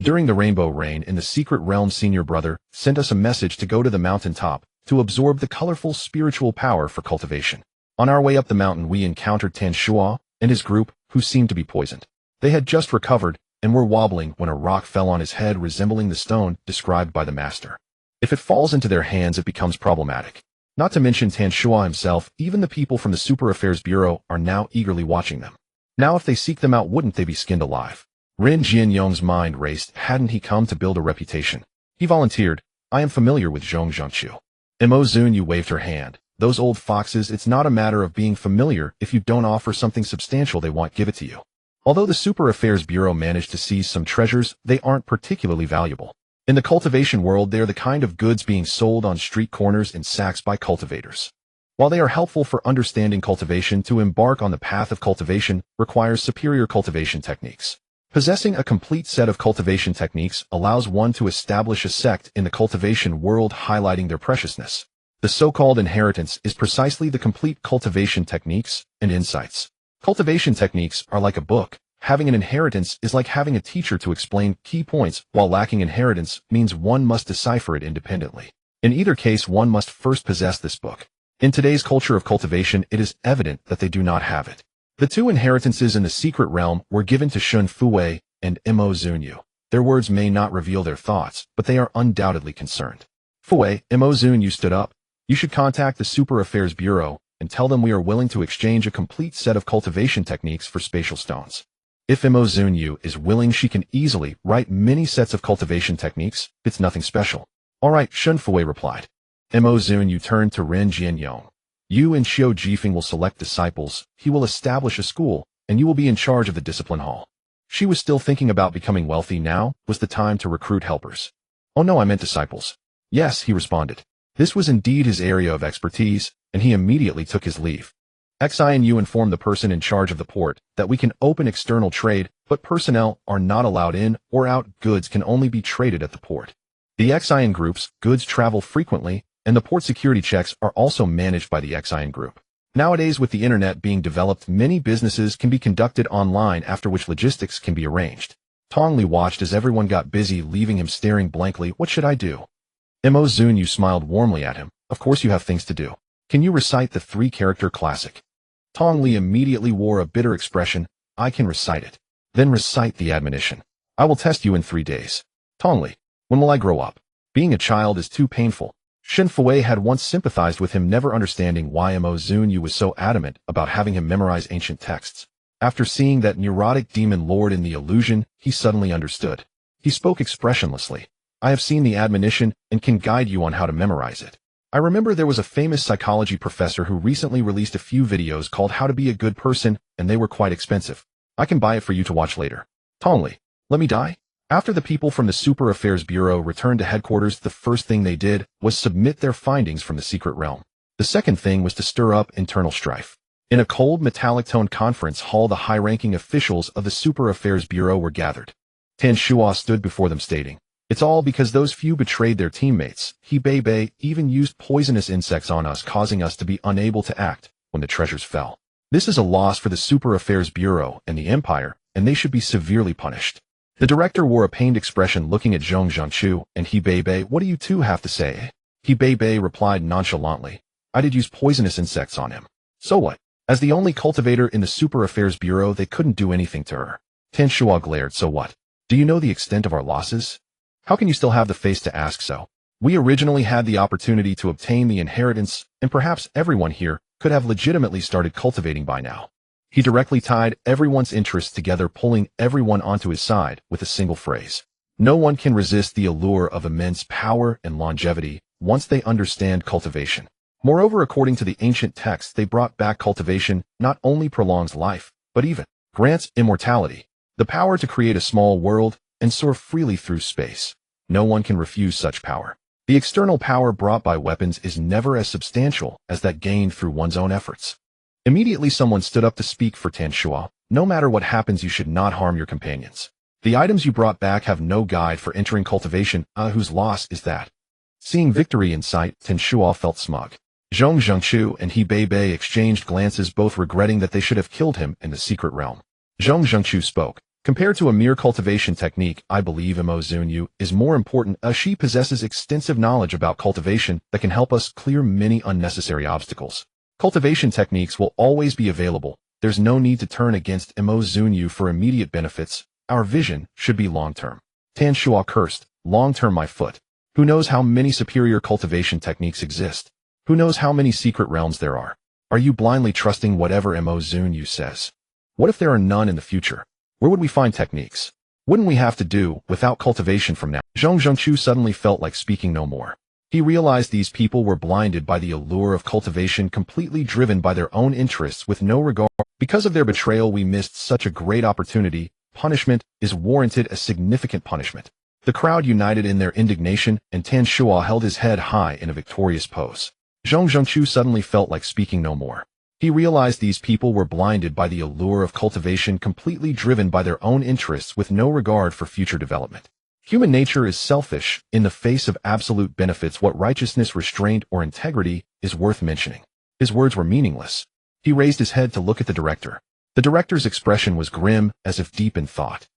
During the rainbow rain in the secret realm, senior brother sent us a message to go to the mountain top to absorb the colorful spiritual power for cultivation. On our way up the mountain, we encountered Tanshua and his group, who seemed to be poisoned. They had just recovered and were wobbling when a rock fell on his head, resembling the stone described by the master. If it falls into their hands, it becomes problematic. Not to mention Tanshua himself. Even the people from the Super Affairs Bureau are now eagerly watching them. Now if they seek them out, wouldn't they be skinned alive? Ren Jianyong's mind raced. Hadn't he come to build a reputation? He volunteered. I am familiar with Zhongzhengqiu. Zunyue waved her hand. Those old foxes, it's not a matter of being familiar. If you don't offer something substantial, they won't give it to you. Although the Super Affairs Bureau managed to seize some treasures, they aren't particularly valuable. In the cultivation world, they are the kind of goods being sold on street corners in sacks by cultivators. While they are helpful for understanding cultivation, to embark on the path of cultivation requires superior cultivation techniques. Possessing a complete set of cultivation techniques allows one to establish a sect in the cultivation world, highlighting their preciousness. The so-called inheritance is precisely the complete cultivation techniques and insights. Cultivation techniques are like a book. Having an inheritance is like having a teacher to explain key points, while lacking inheritance means one must decipher it independently. In either case, one must first possess this book. In today's culture of cultivation, it is evident that they do not have it. The two inheritances in the secret realm were given to Shun Fuwei and Mo Zunyue. Their words may not reveal their thoughts, but they are undoubtedly concerned. Fuwei, Mo Zunyue stood up. You should contact the Super Affairs Bureau and tell them we are willing to exchange a complete set of cultivation techniques for spatial stones. If Mo Zunyue is willing, she can easily write many sets of cultivation techniques. It's nothing special. All right, Shun Fuwei replied. Mo Zunyue turned to Ren Jianyong. You and Xiao Jifeng will select disciples, he will establish a school, and you will be in charge of the discipline hall. She was still thinking about becoming wealthy. Now was the time to recruit helpers. Oh no, I meant disciples. Yes, he responded. This was indeed his area of expertise, and he immediately took his leave. XINU informed the person in charge of the port that we can open external trade, but personnel are not allowed in or out. Goods can only be traded at the port. The XIN group's goods travel frequently, and the port security checks are also managed by the XIN group. Nowadays, with the internet being developed, many businesses can be conducted online, after which logistics can be arranged. Tongli watched as everyone got busy, leaving him staring blankly. What should I do? Mo Zunyue smiled warmly at him. Of course you have things to do. Can you recite the 3-character classic? Tongli immediately wore a bitter expression. I can recite it. Then recite the admonition. I will test you in 3 days. Tongli, when will I grow up? Being a child is too painful. Shen Fuwei had once sympathized with him, never understanding why Mo Zunyue was so adamant about having him memorize ancient texts. After seeing that neurotic demon lord in the illusion, he suddenly understood. He spoke expressionlessly. I have seen the admonition and can guide you on how to memorize it. I remember there was a famous psychology professor who recently released a few videos called How to Be a Good Person, and they were quite expensive. I can buy it for you to watch later. Tongli, let me die? After the people from the Super Affairs Bureau returned to headquarters, the first thing they did was submit their findings from the secret realm. The second thing was to stir up internal strife. In a cold, metallic-toned conference hall, the high-ranking officials of the Super Affairs Bureau were gathered. Tan Shuo stood before them stating, it's all because those few betrayed their teammates. He Bei even used poisonous insects on us, causing us to be unable to act when the treasures fell. This is a loss for the Super Affairs Bureau and the Empire, and they should be severely punished. The director wore a pained expression, looking at Zhong Zhangchu and He Bei. What do you two have to say? He Bei replied nonchalantly. I did use poisonous insects on him. So what? As the only cultivator in the Super Affairs Bureau, they couldn't do anything to her. Tan Shuo glared. So what? Do you know the extent of our losses? How can you still have the face to ask so? We originally had the opportunity to obtain the inheritance, and perhaps everyone here could have legitimately started cultivating by now. He directly tied everyone's interests together, pulling everyone onto his side with a single phrase. No one can resist the allure of immense power and longevity once they understand cultivation. Moreover, according to the ancient texts, they brought back cultivation not only prolongs life, but even grants immortality, the power to create a small world and soar freely through space. No one can refuse such power. The external power brought by weapons is never as substantial as that gained through one's own efforts. Immediately someone stood up to speak for Tan Shuo. No matter what happens, you should not harm your companions. The items you brought back have no guide for entering cultivation. Whose loss is that? Seeing victory in sight, Tan Shuo felt smug. Zhong Zhangchu and He Bei exchanged glances, both regretting that they should have killed him in the secret realm. Zhong Zhangchu spoke. Compared to a mere cultivation technique, I believe Mo Zunyue is more important, as she possesses extensive knowledge about cultivation that can help us clear many unnecessary obstacles. Cultivation techniques will always be available. There's no need to turn against Mo Zunyue for immediate benefits. Our vision should be long-term. Tan Shuo cursed. Long-term, my foot. Who knows how many superior cultivation techniques exist? Who knows how many secret realms there are? Are you blindly trusting whatever Mo Zunyue says? What if there are none in the future? Where would we find techniques? Wouldn't we have to do without cultivation from now? Zhong Zhangchu suddenly felt like speaking no more. He realized these people were blinded by the allure of cultivation, completely driven by their own interests with no regard. Because of their betrayal, we missed such a great opportunity. Punishment is warranted, a significant punishment. The crowd united in their indignation, and Tan Shuo held his head high in a victorious pose. Zhong Zhangchu suddenly felt like speaking no more. He realized these people were blinded by the allure of cultivation, completely driven by their own interests with no regard for future development. Human nature is selfish. In the face of absolute benefits, what righteousness, restraint, or integrity is worth mentioning? His words were meaningless. He raised his head to look at the director. The director's expression was grim, as if deep in thought.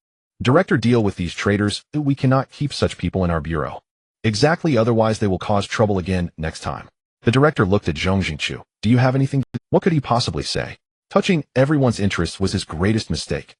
Director, deal with these traitors. We cannot keep such people in our bureau. Exactly, otherwise they will cause trouble again next time. The director looked at Zhong Jingqiu. Do you have anything? What could he possibly say? Touching everyone's interests was his greatest mistake.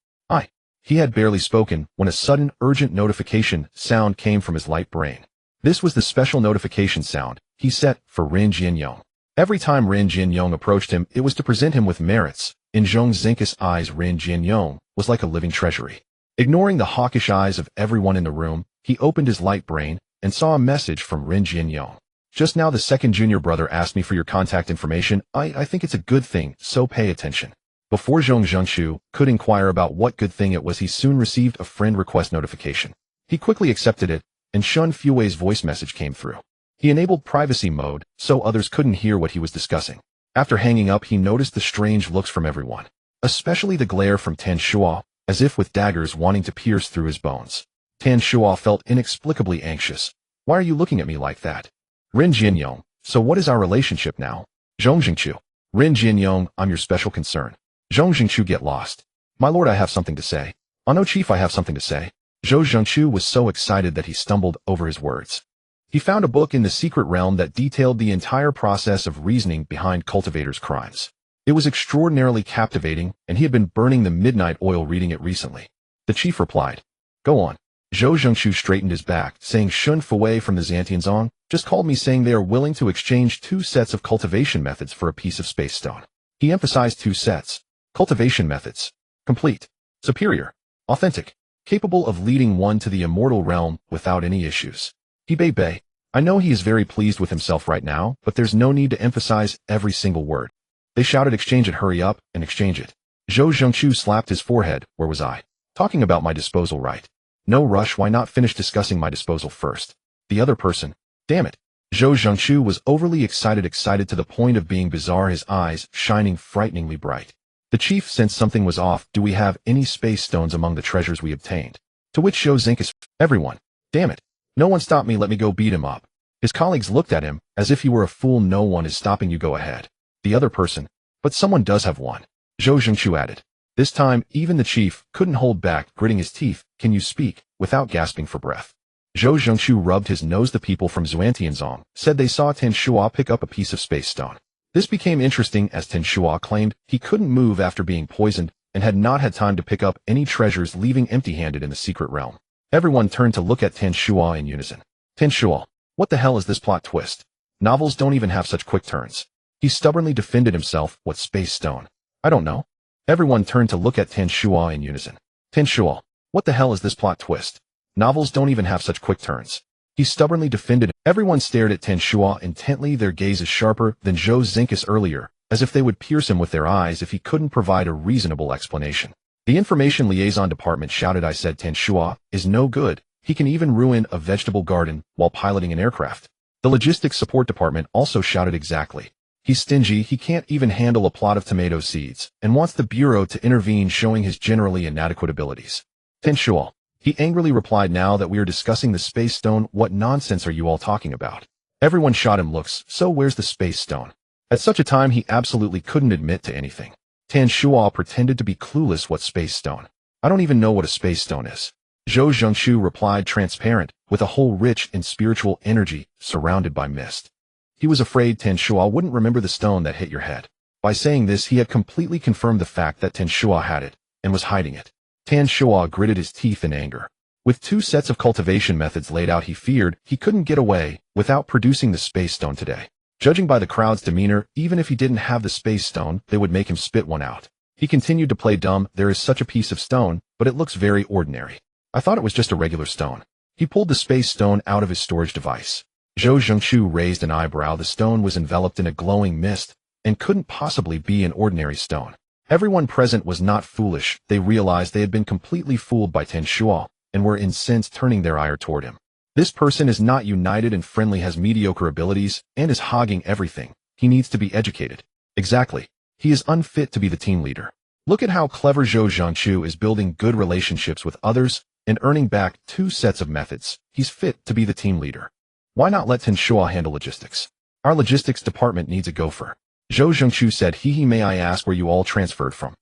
He had barely spoken when a sudden, urgent notification sound came from his light brain. This was the special notification sound he set for Ren Jianyong. Every time Ren Jianyong approached him, it was to present him with merits. In Zhong Zinke's eyes, Ren Jianyong was like a living treasury. Ignoring the hawkish eyes of everyone in the room, he opened his light brain and saw a message from Ren Jianyong. Just now the second junior brother asked me for your contact information. I think it's a good thing, so pay attention. Before Zhong Zhengqiu could inquire about what good thing it was, he soon received a friend request notification. He quickly accepted it, and Shun Fuei's voice message came through. He enabled privacy mode, so others couldn't hear what he was discussing. After hanging up, he noticed the strange looks from everyone, especially the glare from Tan Shuo, as if with daggers wanting to pierce through his bones. Tan Shuo felt inexplicably anxious. Why are you looking at me like that? Ren Jianyong, so what is our relationship now? Zhong Jingqiu. Ren Jianyong, I'm your special concern. Zhong Jingqiu, get lost. My lord, I have something to say. Oh no, chief, I have something to say. Zhou Zhengqiu was so excited that he stumbled over his words. He found a book in the secret realm that detailed the entire process of reasoning behind cultivators' crimes. It was extraordinarily captivating, and he had been burning the midnight oil reading it recently. The chief replied, Go on. Zhou Zhengqiu straightened his back, saying Shun Fuei from the Zantianzong just called me saying they are willing to exchange 2 sets of cultivation methods for a piece of space stone. He emphasized 2 sets. Cultivation methods. Complete. Superior. Authentic. Capable of leading one to the immortal realm without any issues. Bei. I know he is very pleased with himself right now, but there's no need to emphasize every single word. They shouted, exchange it, hurry up, and exchange it. Zhou Zhengqiu slapped his forehead. Where was I? Talking about my disposal, right? No rush, why not finish discussing my disposal first? The other person. Damn it. Zhou Zhengqiu was overly excited to the point of being bizarre, his eyes shining frighteningly bright. The chief sensed something was off. Do we have any space stones among the treasures we obtained? To which Zhou Zinkus, everyone. Damn it. No one stop me, let me go beat him up. His colleagues looked at him, as if he were a fool. No one is stopping you, go ahead. The other person. But someone does have one. Zhou Zhengqiu added. This time, even the chief couldn't hold back, gritting his teeth. Can you speak? Without gasping for breath. Zhou Zhengqiu rubbed his nose. The people from Zuantianzong said they saw Tan Shuo pick up a piece of space stone. This became interesting as Tan Shuo claimed he couldn't move after being poisoned and had not had time to pick up any treasures, leaving empty-handed in the secret realm. Everyone turned to look at Tan Shuo in unison. Tan Shuo, what the hell is this plot twist? Novels don't even have such quick turns. He stubbornly defended himself. What space stone? I don't know. Everyone turned to look at Tan Shuo in unison. Tan Shuo, what the hell is this plot twist? Novels don't even have such quick turns. He stubbornly defended. Everyone stared at Tan Shuo intently, their gazes sharper than Zhou Zinkus earlier, as if they would pierce him with their eyes if he couldn't provide a reasonable explanation. The Information Liaison Department shouted, I said Tan Shuo is no good. He can even ruin a vegetable garden while piloting an aircraft. The Logistics Support Department also shouted exactly. He's stingy, he can't even handle a plot of tomato seeds, and wants the Bureau to intervene, showing his generally inadequate abilities. Tan Shuo. He angrily replied, now that we are discussing the space stone, what nonsense are you all talking about? Everyone shot him looks. So where's the space stone? At such a time he absolutely couldn't admit to anything. Tan Shuo pretended to be clueless. What space stone? I don't even know what a space stone is. Zhou Zhengqiu replied, transparent, with a whole rich and spiritual energy, surrounded by mist. He was afraid Tan Shuo wouldn't remember the stone that hit your head. By saying this, he had completely confirmed the fact that Tan Shuo had it, and was hiding it. Tan Shuo gritted his teeth in anger. With 2 sets of cultivation methods laid out, he feared he couldn't get away without producing the space stone today. Judging by the crowd's demeanor, even if he didn't have the space stone, they would make him spit one out. He continued to play dumb. There is such a piece of stone, but it looks very ordinary. I thought it was just a regular stone. He pulled the space stone out of his storage device. Zhou Zhengqiu raised an eyebrow. The stone was enveloped in a glowing mist, and couldn't possibly be an ordinary stone. Everyone present was not foolish. They realized they had been completely fooled by Tan Shuo, and were incensed, turning their ire toward him. This person is not united and friendly, has mediocre abilities, and is hogging everything. He needs to be educated. Exactly. He is unfit to be the team leader. Look at how clever Zhou Zhangqiu is building good relationships with others and earning back 2 sets of methods. He's fit to be the team leader. Why not let Tin Shua handle logistics? Our logistics department needs a gopher. Zhou Zhangqiu said, may I ask where you all transferred from?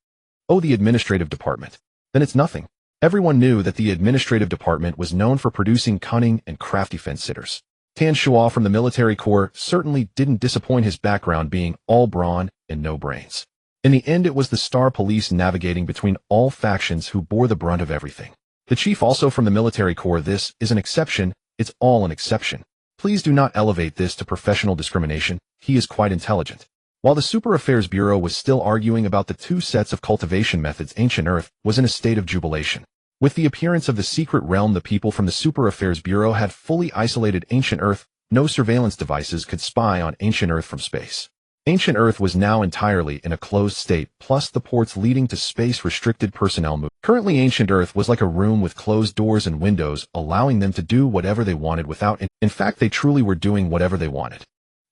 Oh, the administrative department. Then it's nothing. Everyone knew that the administrative department was known for producing cunning and crafty fence-sitters. Tan Shua from the military corps certainly didn't disappoint, his background being all brawn and no brains. In the end, it was the Star Police navigating between all factions who bore the brunt of everything. The chief also from the military corps. This is an exception. It's all an exception. Please do not elevate this to professional discrimination. He is quite intelligent. While the Super Affairs Bureau was still arguing about the 2 sets of cultivation methods, Ancient Earth was in a state of jubilation. With the appearance of the secret realm, the people from the Super Affairs Bureau had fully isolated Ancient Earth. No surveillance devices could spy on Ancient Earth from space. Ancient Earth was now entirely in a closed state, plus the ports leading to space restricted personnel moved. Currently, Ancient Earth was like a room with closed doors and windows, allowing them to do whatever they wanted without. In fact, they truly were doing whatever they wanted.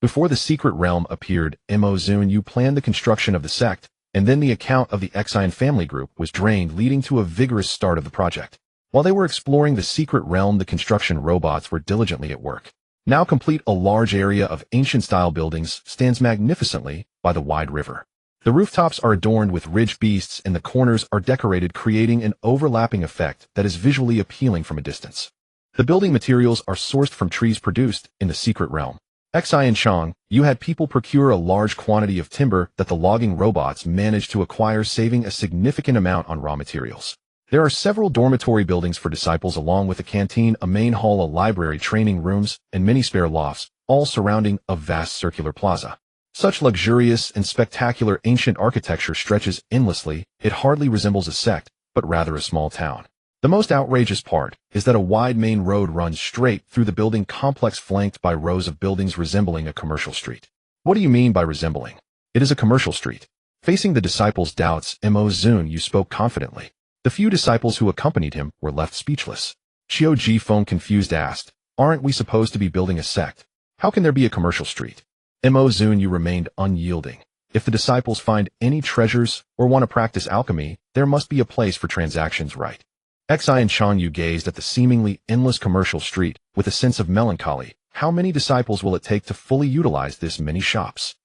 Before the secret realm appeared, Zunyue planned the construction of the sect, and then the account of the Xian family group was drained, leading to a vigorous start of the project. While they were exploring the secret realm, the construction robots were diligently at work. Now complete, a large area of ancient-style buildings stands magnificently by the wide river. The rooftops are adorned with rich beasts and the corners are decorated, creating an overlapping effect that is visually appealing from a distance. The building materials are sourced from trees produced in the secret realm. Xian Chang, you had people procure a large quantity of timber that the logging robots managed to acquire, saving a significant amount on raw materials. There are several dormitory buildings for disciples along with a canteen, a main hall, a library, training rooms, and many spare lofts, all surrounding a vast circular plaza. Such luxurious and spectacular ancient architecture stretches endlessly. It hardly resembles a sect, but rather a small town. The most outrageous part is that a wide main road runs straight through the building complex, flanked by rows of buildings resembling a commercial street. What do you mean by resembling? It is a commercial street. Facing the disciples' doubts, Zunyue spoke confidently. The few disciples who accompanied him were left speechless. Qiu Jifeng, confused, asked, aren't we supposed to be building a sect? How can there be a commercial street? Zunyue remained unyielding. If the disciples find any treasures or want to practice alchemy, there must be a place for transactions, right? Xian Changyu gazed at the seemingly endless commercial street with a sense of melancholy. How many disciples will it take to fully utilize this many shops?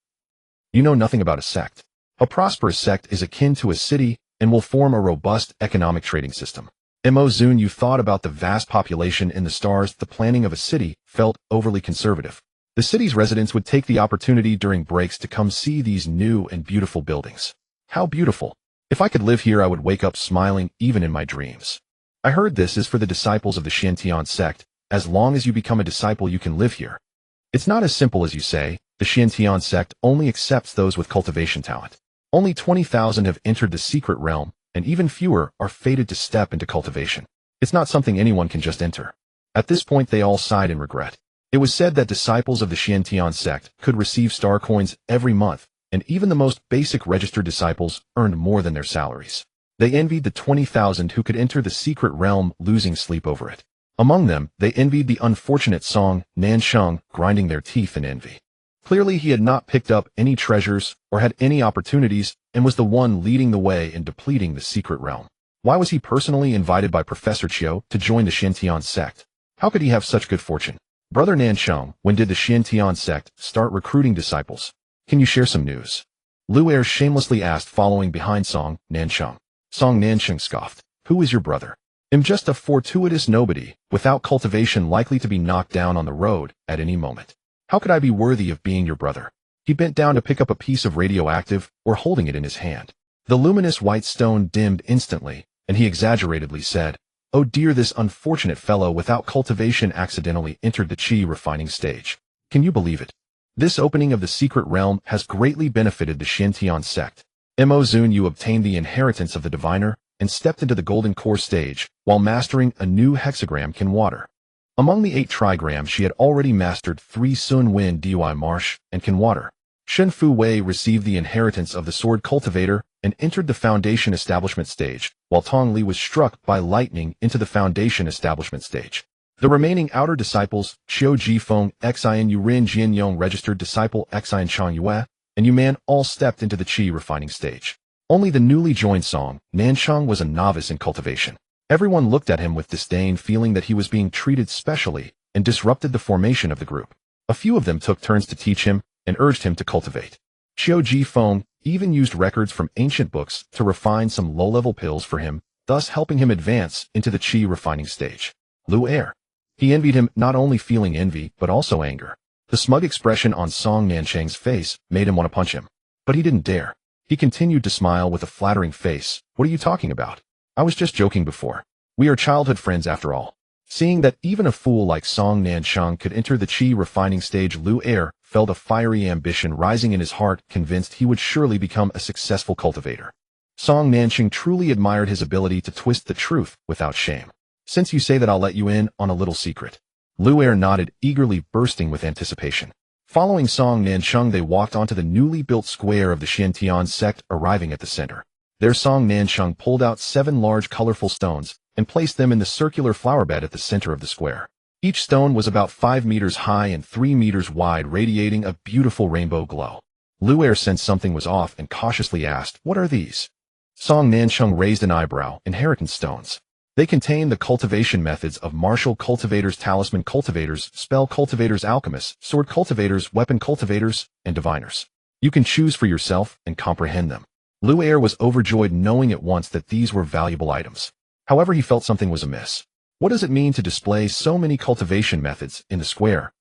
You know nothing about a sect. A prosperous sect is akin to a city and will form a robust economic trading system. Zunyue thought about the vast population in the stars. The planning of a city felt overly conservative. The city's residents would take the opportunity during breaks to come see these new and beautiful buildings. How beautiful! If I could live here, I would wake up smiling even in my dreams. I heard this is for the disciples of the Xiantian sect. As long as you become a disciple, you can live here. It's not as simple as you say. The Xiantian sect only accepts those with cultivation talent. Only 20,000 have entered the secret realm, and even fewer are fated to step into cultivation. It's not something anyone can just enter. At this point, they all sighed in regret. It was said that disciples of the Xiantian sect could receive star coins every month, and even the most basic registered disciples earned more than their salaries. They envied the 20,000 who could enter the secret realm, losing sleep over it. Among them, they envied the unfortunate Song Nansheng, grinding their teeth in envy. Clearly, he had not picked up any treasures or had any opportunities and was the one leading the way in depleting the secret realm. Why was he personally invited by Professor Qiu to join the Xiantian sect? How could he have such good fortune? Brother Nansheng, when did the Xiantian sect start recruiting disciples? Can you share some news? Lu Er shamelessly asked, following behind Song Nansheng. Song Nansheng scoffed. Who is your brother? I'm just a fortuitous nobody, without cultivation, likely to be knocked down on the road at any moment. How could I be worthy of being your brother? He bent down to pick up a piece of radioactive, or holding it in his hand. The luminous white stone dimmed instantly, and he exaggeratedly said, oh dear, this unfortunate fellow without cultivation accidentally entered the qi refining stage. Can you believe it? This opening of the secret realm has greatly benefited the Xiantian sect. Zunyue obtained the inheritance of the diviner and stepped into the golden core stage while mastering a new hexagram Kin water. Among the 8 trigrams, she had already mastered 3 Sun Wind Dui Marsh and Kin water. Shen Fu Wei received the inheritance of the sword cultivator and entered the foundation establishment stage, while Tong Li was struck by lightning into the foundation establishment stage. The remaining outer disciples, Qiu Jifeng, Xian Yurin Jianyong, registered disciple Xian Changyue, and you man all stepped into the chi refining stage. Only the newly joined Song Nancheng was a novice in cultivation. Everyone looked at him with disdain, feeling that he was being treated specially and disrupted the formation of the group. A few of them took turns to teach him and urged him to cultivate. Xiao Jifeng even used records from ancient books to refine some low-level pills for him, thus helping him advance into the chi refining stage. Lu Er. He envied him, not only feeling envy, but also anger. The smug expression on Song Nancheng's face made him want to punch him. But he didn't dare. He continued to smile with a flattering face. What are you talking about? I was just joking before. We are childhood friends after all. Seeing that even a fool like Song Nancheng could enter the chi refining stage, Lu Er felt a fiery ambition rising in his heart, convinced he would surely become a successful cultivator. Song Nancheng truly admired his ability to twist the truth without shame. Since you say that, I'll let you in on a little secret. Lu Er nodded, eagerly bursting with anticipation. Following Song Nancheng, they walked onto the newly built square of the Xintian sect, arriving at the center. There Song Nancheng pulled out 7 large colorful stones and placed them in the circular flower bed at the center of the square. Each stone was about 5 meters high and 3 meters wide, radiating a beautiful rainbow glow. Lu Er sensed something was off and cautiously asked, "What are these?" Song Nancheng raised an eyebrow. Inheritance stones. They contain the cultivation methods of martial cultivators, talisman cultivators, spell cultivators, alchemists, sword cultivators, weapon cultivators, and diviners. You can choose for yourself and comprehend them. Lu Er was overjoyed, knowing at once that these were valuable items. However, he felt something was amiss. What does it mean to display so many cultivation methods in the square?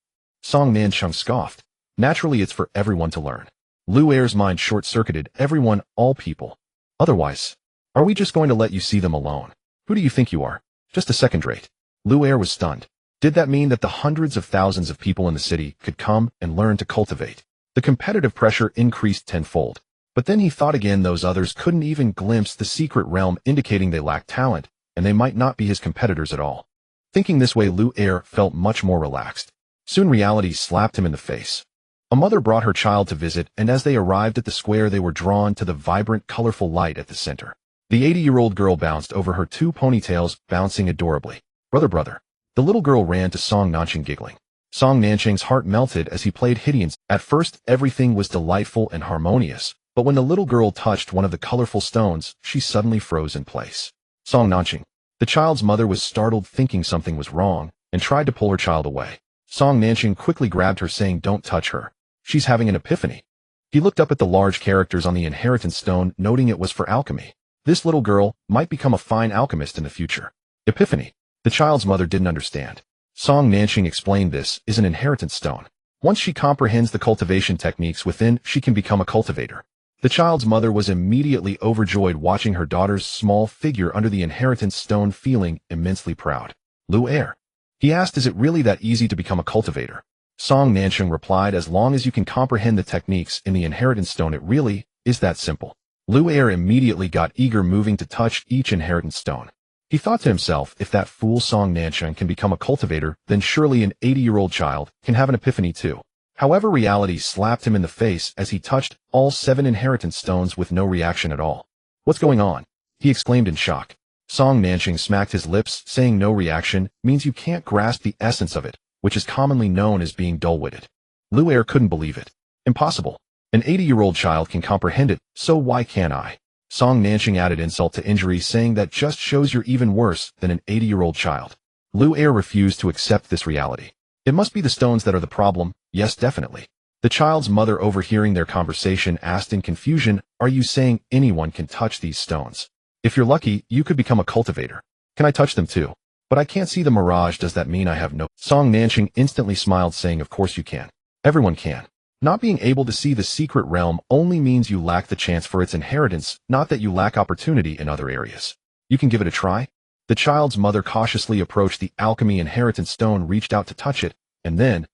Song Nancheng scoffed. Naturally, it's for everyone to learn. Lu Er's mind short-circuited. Everyone, all people. Otherwise, are we just going to let you see them alone? Who do you think you are? Just a second-rate. Lu Er was stunned. Did that mean that the hundreds of thousands of people in the city could come and learn to cultivate? The competitive pressure increased tenfold. But then he thought again, those others couldn't even glimpse the secret realm, indicating they lacked talent, and they might not be his competitors at all. Thinking this way, Lu Er felt much more relaxed. Soon reality slapped him in the face. A mother brought her child to visit, and as they arrived at the square, they were drawn to the vibrant, colorful light at the center. The 80-year-old girl bounced over her 2 ponytails, bouncing adorably. Brother. The little girl ran to Song Nancheng, giggling. Song Nancheng's heart melted as he played Hidians. At first, everything was delightful and harmonious, but when the little girl touched one of the colorful stones, she suddenly froze in place. Song Nancheng. The child's mother was startled, thinking something was wrong, and tried to pull her child away. Song Nancheng quickly grabbed her, saying, "Don't touch her. She's having an epiphany." He looked up at the large characters on the inheritance stone, noting it was for alchemy. This little girl might become a fine alchemist in the future. Epiphany. The child's mother didn't understand. Song Nancheng explained, this is an inheritance stone. Once she comprehends the cultivation techniques within, she can become a cultivator. The child's mother was immediately overjoyed, watching her daughter's small figure under the inheritance stone, feeling immensely proud. Lu Er. He asked, "Is it really that easy to become a cultivator?" Song Nancheng replied, "As long as you can comprehend the techniques in the inheritance stone, it really is that simple." Lu Er immediately got eager, moving to touch each inheritance stone. He thought to himself, if that fool Song Nancheng can become a cultivator, then surely an 80-year-old child can have an epiphany too. However, reality slapped him in the face as he touched all 7 inheritance stones with no reaction at all. "What's going on?" he exclaimed in shock. Song Nancheng smacked his lips, saying, "No reaction means you can't grasp the essence of it, which is commonly known as being dull-witted." Lu Er couldn't believe it. Impossible. An 80-year-old child can comprehend it, so why can't I? Song Nancheng added insult to injury, saying that just shows you're even worse than an 80-year-old child. Lu Er refused to accept this reality. It must be the stones that are the problem. Yes, definitely. The child's mother, overhearing their conversation, asked in confusion, "Are you saying anyone can touch these stones? If you're lucky, you could become a cultivator. Can I touch them too? But I can't see the mirage. Does that mean I have no—" Song Nancheng instantly smiled, saying, "Of course you can. Everyone can. Not being able to see the secret realm only means you lack the chance for its inheritance, not that you lack opportunity in other areas. You can give it a try." The child's mother cautiously approached the alchemy inheritance stone, reached out to touch it, and then,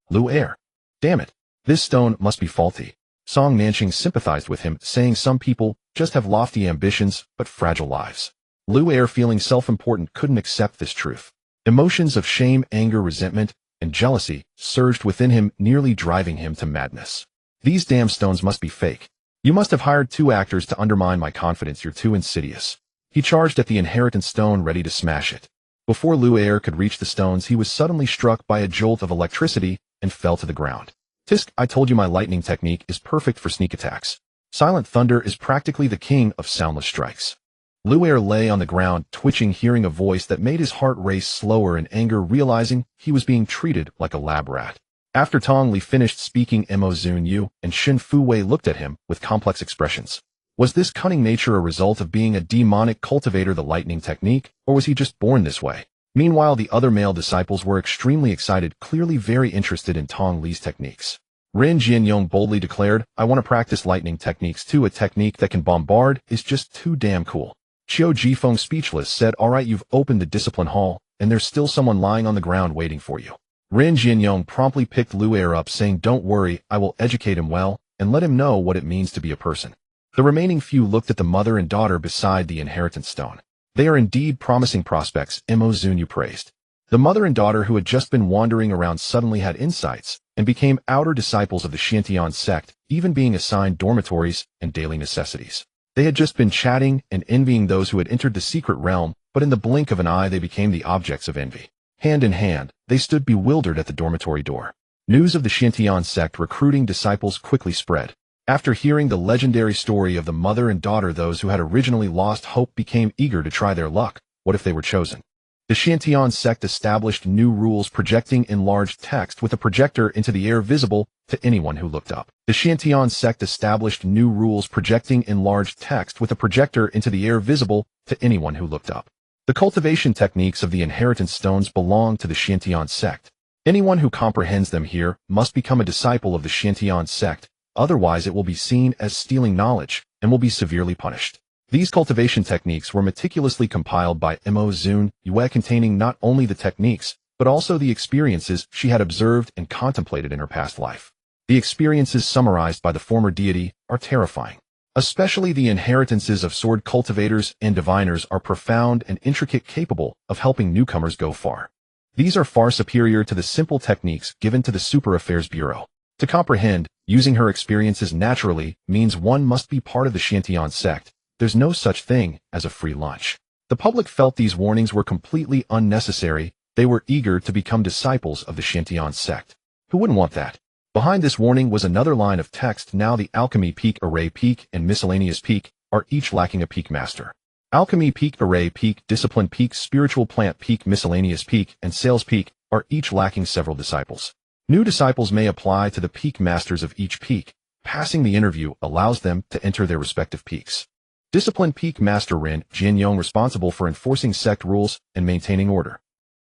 Lu Er. Damn it. This stone must be faulty. Song Nancheng sympathized with him, saying some people just have lofty ambitions but fragile lives. Lu Er, feeling self-important, couldn't accept this truth. Emotions of shame, anger, resentment, and jealousy surged within him, nearly driving him to madness. "These damn stones must be fake. You must have hired 2 actors to undermine my confidence. You're too insidious." He charged at the inheritance stone, ready to smash it. Before Lu Er could reach the stones, he was suddenly struck by a jolt of electricity and fell to the ground. Tisk, I told you my lightning technique is perfect for sneak attacks. Silent thunder is practically the king of soundless strikes. Luer lay on the ground, twitching, hearing a voice that made his heart race slower in anger, realizing he was being treated like a lab rat. After Tong Li finished speaking, Zunyue and Shin Fuwei looked at him with complex expressions. Was this cunning nature a result of being a demonic cultivator, the lightning technique, or was he just born this way? Meanwhile, the other male disciples were extremely excited, clearly very interested in Tong Li's techniques. Ren Jianyong boldly declared, I want to practice lightning techniques too. A technique that can bombard is just too damn cool. Qiu Jifeng, speechless, said, alright, you've opened the discipline hall, and there's still someone lying on the ground waiting for you. Ren Jianyong promptly picked Luer up, saying, don't worry, I will educate him well, and let him know what it means to be a person. The remaining few looked at the mother and daughter beside the inheritance stone. They are indeed promising prospects, Zunyue praised. The mother and daughter, who had just been wandering around, suddenly had insights, and became outer disciples of the Xiantian sect, even being assigned dormitories and daily necessities. They had just been chatting and envying those who had entered the secret realm, but in the blink of an eye they became the objects of envy. Hand in hand, they stood bewildered at the dormitory door. News of the Xiantian sect recruiting disciples quickly spread. After hearing the legendary story of the mother and daughter, those who had originally lost hope became eager to try their luck. What if they were chosen? The Xiantian sect established new rules, projecting enlarged text with a projector into the air visible to anyone who looked up. The Xiantian sect established new rules, projecting enlarged text with a projector into the air visible to anyone who looked up. The cultivation techniques of the inheritance stones belong to the Xiantian sect. Anyone who comprehends them here must become a disciple of the Xiantian sect, otherwise it will be seen as stealing knowledge and will be severely punished. These cultivation techniques were meticulously compiled by Zunyue, containing not only the techniques, but also the experiences she had observed and contemplated in her past life. The experiences summarized by the former deity are terrifying. Especially the inheritances of sword cultivators and diviners are profound and intricate, capable of helping newcomers go far. These are far superior to the simple techniques given to the Super Affairs Bureau. To comprehend, using her experiences naturally means one must be part of the Xiantian sect. There's no such thing as a free lunch. The public felt these warnings were completely unnecessary. They were eager to become disciples of the Xiantian sect. Who wouldn't want that? Behind this warning was another line of text. Now the alchemy peak, array peak, and miscellaneous peak are each lacking a peak master. Alchemy peak, array peak, discipline peak, spiritual plant peak, miscellaneous peak, and sales peak are each lacking several disciples. New disciples may apply to the peak masters of each peak. Passing the interview allows them to enter their respective peaks. Discipline peak master Ren Jianyong, responsible for enforcing sect rules and maintaining order.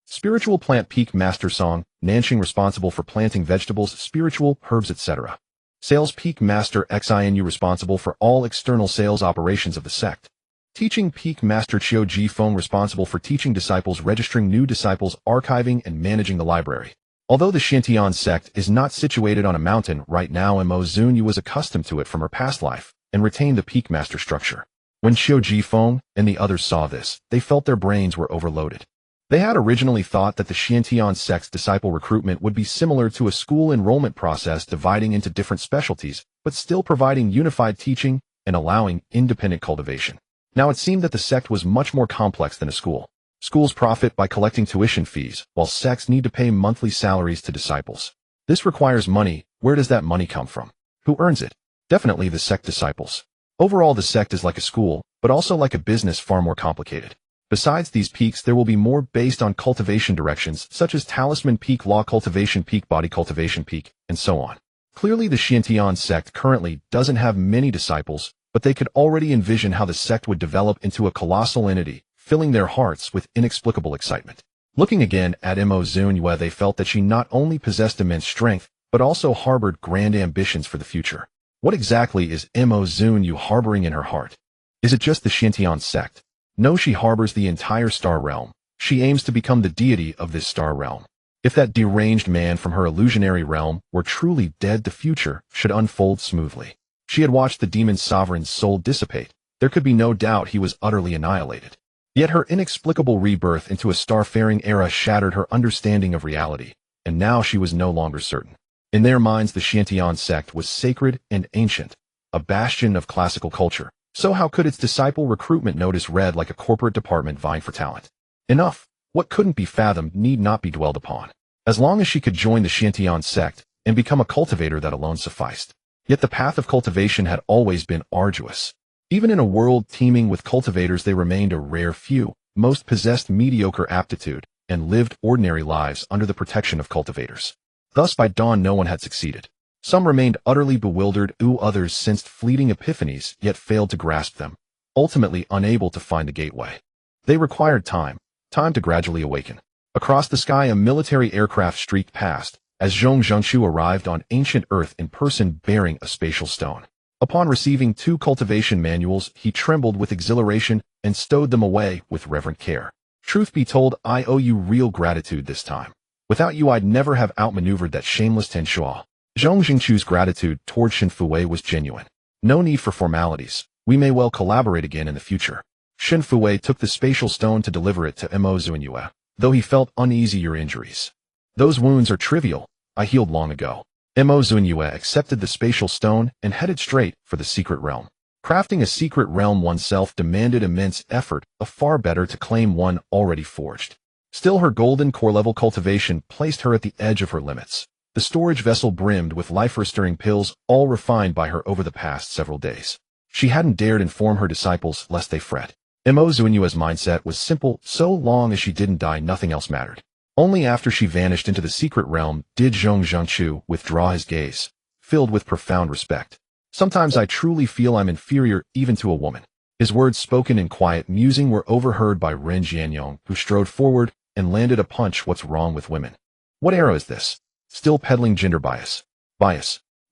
Spiritual plant peak master Song Nanxing, responsible for planting vegetables, spiritual, herbs, etc. Sales peak master Xinu, responsible for all external sales operations of the sect. Teaching peak master Qiu Jifeng, responsible for teaching disciples, registering new disciples, archiving, and managing the library. Although the Xiantian sect is not situated on a mountain right now, Zunyue was accustomed to it from her past life and retained the peak master structure. When Qiu Jifeng and the others saw this, they felt their brains were overloaded. They had originally thought that the Xiantian sect's disciple recruitment would be similar to a school enrollment process, dividing into different specialties, but still providing unified teaching and allowing independent cultivation. Now it seemed that the sect was much more complex than a school. Schools profit by collecting tuition fees, while sects need to pay monthly salaries to disciples. This requires money. Where does that money come from? Who earns it? Definitely the sect disciples. Overall, the sect is like a school, but also like a business, far more complicated. Besides these peaks, there will be more based on cultivation directions, such as talisman peak, law cultivation peak, body cultivation peak, and so on. Clearly, the Xiantian sect currently doesn't have many disciples, but they could already envision how the sect would develop into a colossal entity, filling their hearts with inexplicable excitement. Looking again at Zunyue, they felt that she not only possessed immense strength, but also harbored grand ambitions for the future. What exactly is Zunyue harboring in her heart? Is it just the Xiantian sect? No, she harbors the entire star realm. She aims to become the deity of this star realm. If that deranged man from her illusionary realm were truly dead, the future should unfold smoothly. She had watched the demon sovereign's soul dissipate. There could be no doubt he was utterly annihilated. Yet her inexplicable rebirth into a starfaring era shattered her understanding of reality, and now she was no longer certain. In their minds, the Xiantian sect was sacred and ancient, a bastion of classical culture. So how could its disciple recruitment notice read like a corporate department vying for talent? Enough. What couldn't be fathomed need not be dwelled upon. As long as she could join the Xiantian sect, and become a cultivator that alone sufficed. Yet the path of cultivation had always been arduous. Even in a world teeming with cultivators, they remained a rare few. Most possessed mediocre aptitude and lived ordinary lives under the protection of cultivators. Thus by dawn no one had succeeded. Some remained utterly bewildered, others sensed fleeting epiphanies yet failed to grasp them, ultimately unable to find the gateway. They required time to gradually awaken. Across the sky a military aircraft streaked past, as Zhong Zhengqiu arrived on ancient Earth in person bearing a spatial stone. Upon receiving 2 cultivation manuals, he trembled with exhilaration and stowed them away with reverent care. Truth be told, I owe you real gratitude this time. Without you I'd never have outmaneuvered that shameless Ten Shuo. Zhong Zhengqiu's gratitude toward Shen Fuwei was genuine. No need for formalities. We may well collaborate again in the future. Shen Fuwei took the spatial stone to deliver it to Mo Zunyue, though he felt uneasy. Your injuries. Those wounds are trivial. I healed long ago. Mo Zunyue accepted the spatial stone and headed straight for the secret realm. Crafting a secret realm oneself demanded immense effort, far better to claim one already forged. Still, her golden core-level cultivation placed her at the edge of her limits. The storage vessel brimmed with life-restoring pills, all refined by her over the past several days. She hadn't dared inform her disciples lest they fret. Mo Zunyue's mindset was simple: so long as she didn't die, nothing else mattered. Only after she vanished into the secret realm did Zhong Zhengqiu withdraw his gaze, filled with profound respect. Sometimes I truly feel I'm inferior even to a woman. His words, spoken in quiet musing, were overheard by Ren Jianyong, who strode forward and landed a punch. What's wrong with women? What era is this? Still peddling gender bias.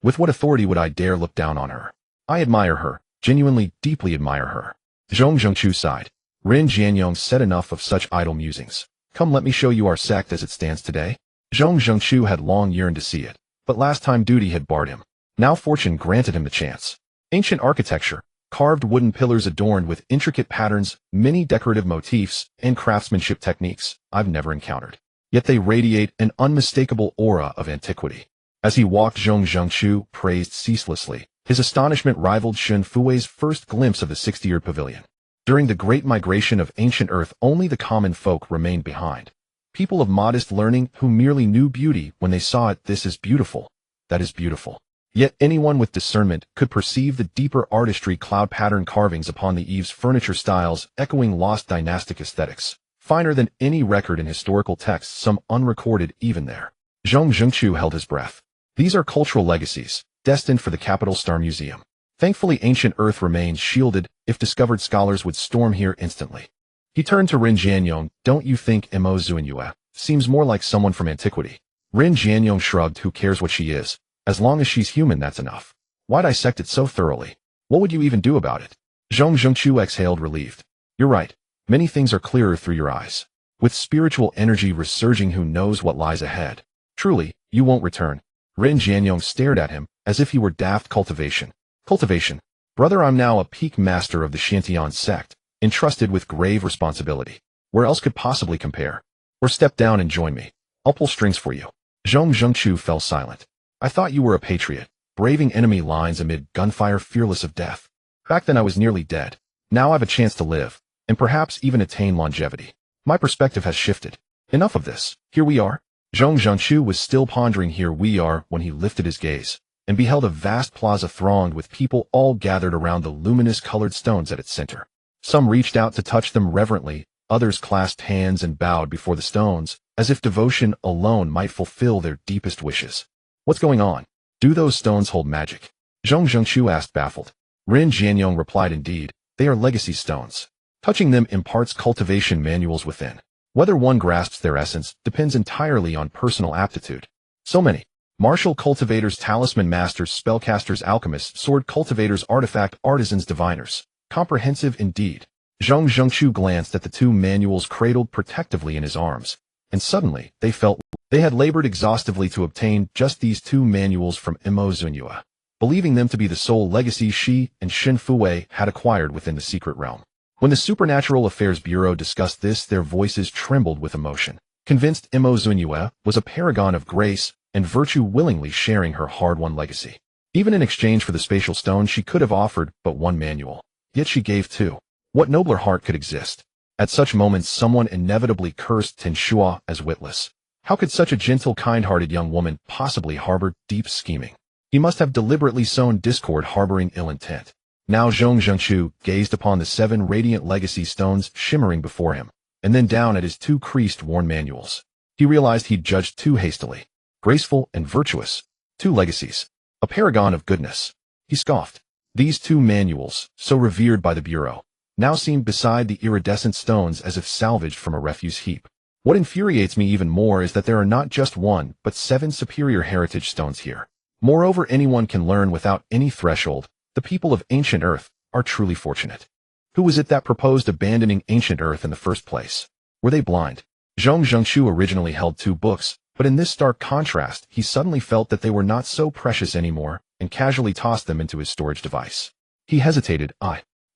With what authority would I dare look down on her? I admire her, genuinely, deeply admire her. Zhong Zhengqiu sighed. Ren Jianyong said, enough of such idle musings. Come, let me show you our sect as it stands today. Zhong Zhengqiu had long yearned to see it, but last time duty had barred him. Now fortune granted him the chance. Ancient architecture, carved wooden pillars adorned with intricate patterns, many decorative motifs, and craftsmanship techniques I've never encountered. Yet they radiate an unmistakable aura of antiquity. As he walked, Zhong Zhengqiu praised ceaselessly. His astonishment rivaled Shen Fuwei's first glimpse of the 60-year pavilion. During the great migration of ancient Earth, only the common folk remained behind. People of modest learning who merely knew beauty when they saw it. This is beautiful. That is beautiful. Yet anyone with discernment could perceive the deeper artistry: cloud pattern carvings upon the eaves, furniture styles echoing lost dynastic aesthetics, finer than any record in historical texts, some unrecorded even there. Zhong Zhengqiu held his breath. These are cultural legacies, destined for the capital Star Museum. Thankfully, ancient Earth remains shielded. If discovered, scholars would storm here instantly. He turned to Ren Jianyong. Don't you think Mo Zunyue seems more like someone from antiquity? Ren Jianyong shrugged. Who cares what she is? As long as she's human, that's enough. Why dissect it so thoroughly? What would you even do about it? Zhong Zhengqiu exhaled, relieved. You're right. Many things are clearer through your eyes. With spiritual energy resurging, who knows what lies ahead? Truly, you won't return. Ren Jianyong stared at him as if he were daft. Cultivation. Brother, I'm now a peak master of the Shantian sect, entrusted with grave responsibility. Where else could possibly compare? Or step down and join me. I'll pull strings for you. Zhong Zhengqiu fell silent. I thought you were a patriot, braving enemy lines amid gunfire, fearless of death. Back then I was nearly dead. Now I've a chance to live, and perhaps even attain longevity. My perspective has shifted. Enough of this. Here we are. Zhong Zhengqiu was still pondering here we are when he lifted his gaze and beheld a vast plaza thronged with people, all gathered around the luminous colored stones at its center. Some reached out to touch them reverently, others clasped hands and bowed before the stones, as if devotion alone might fulfill their deepest wishes. What's going on? Do those stones hold magic? Zhong Zhengqiu asked, baffled. Ren Jianyong replied, indeed, they are legacy stones. Touching them imparts cultivation manuals within. Whether one grasps their essence depends entirely on personal aptitude. So many. Martial cultivators, talisman masters, spellcasters, alchemists, sword cultivators, artifact artisans, diviners. Comprehensive indeed. Zhong Zhengqiu glanced at the 2 manuals cradled protectively in his arms, and suddenly they felt they had labored exhaustively to obtain just these 2 manuals from Mo Zunyue, believing them to be the sole legacy she and Shen Fuwei had acquired within the secret realm. When the Supernatural Affairs Bureau discussed this, their voices trembled with emotion. Convinced Mo Zunyue was a paragon of grace and virtue, willingly sharing her hard-won legacy. Even in exchange for the spatial stone, she could have offered but 1 manual. Yet she gave 2. What nobler heart could exist? At such moments, someone inevitably cursed Ten Shuo as witless. How could such a gentle, kind-hearted young woman possibly harbor deep scheming? He must have deliberately sown discord harboring ill intent. Now Zhong Zhengchu gazed upon the 7 radiant legacy stones shimmering before him, and then down at his 2 creased worn manuals. He realized he'd judged too hastily. Graceful and virtuous. 2 legacies. A paragon of goodness. He scoffed. These 2 manuals, so revered by the Bureau, now seemed beside the iridescent stones as if salvaged from a refuse heap. What infuriates me even more is that there are not just 1, but 7 superior heritage stones here. Moreover, anyone can learn without any threshold. The people of ancient Earth are truly fortunate. Who was it that proposed abandoning ancient Earth in the first place? Were they blind? Zhong Zhengchu originally held 2 books, but in this stark contrast, he suddenly felt that they were not so precious anymore, and casually tossed them into his storage device. He hesitated.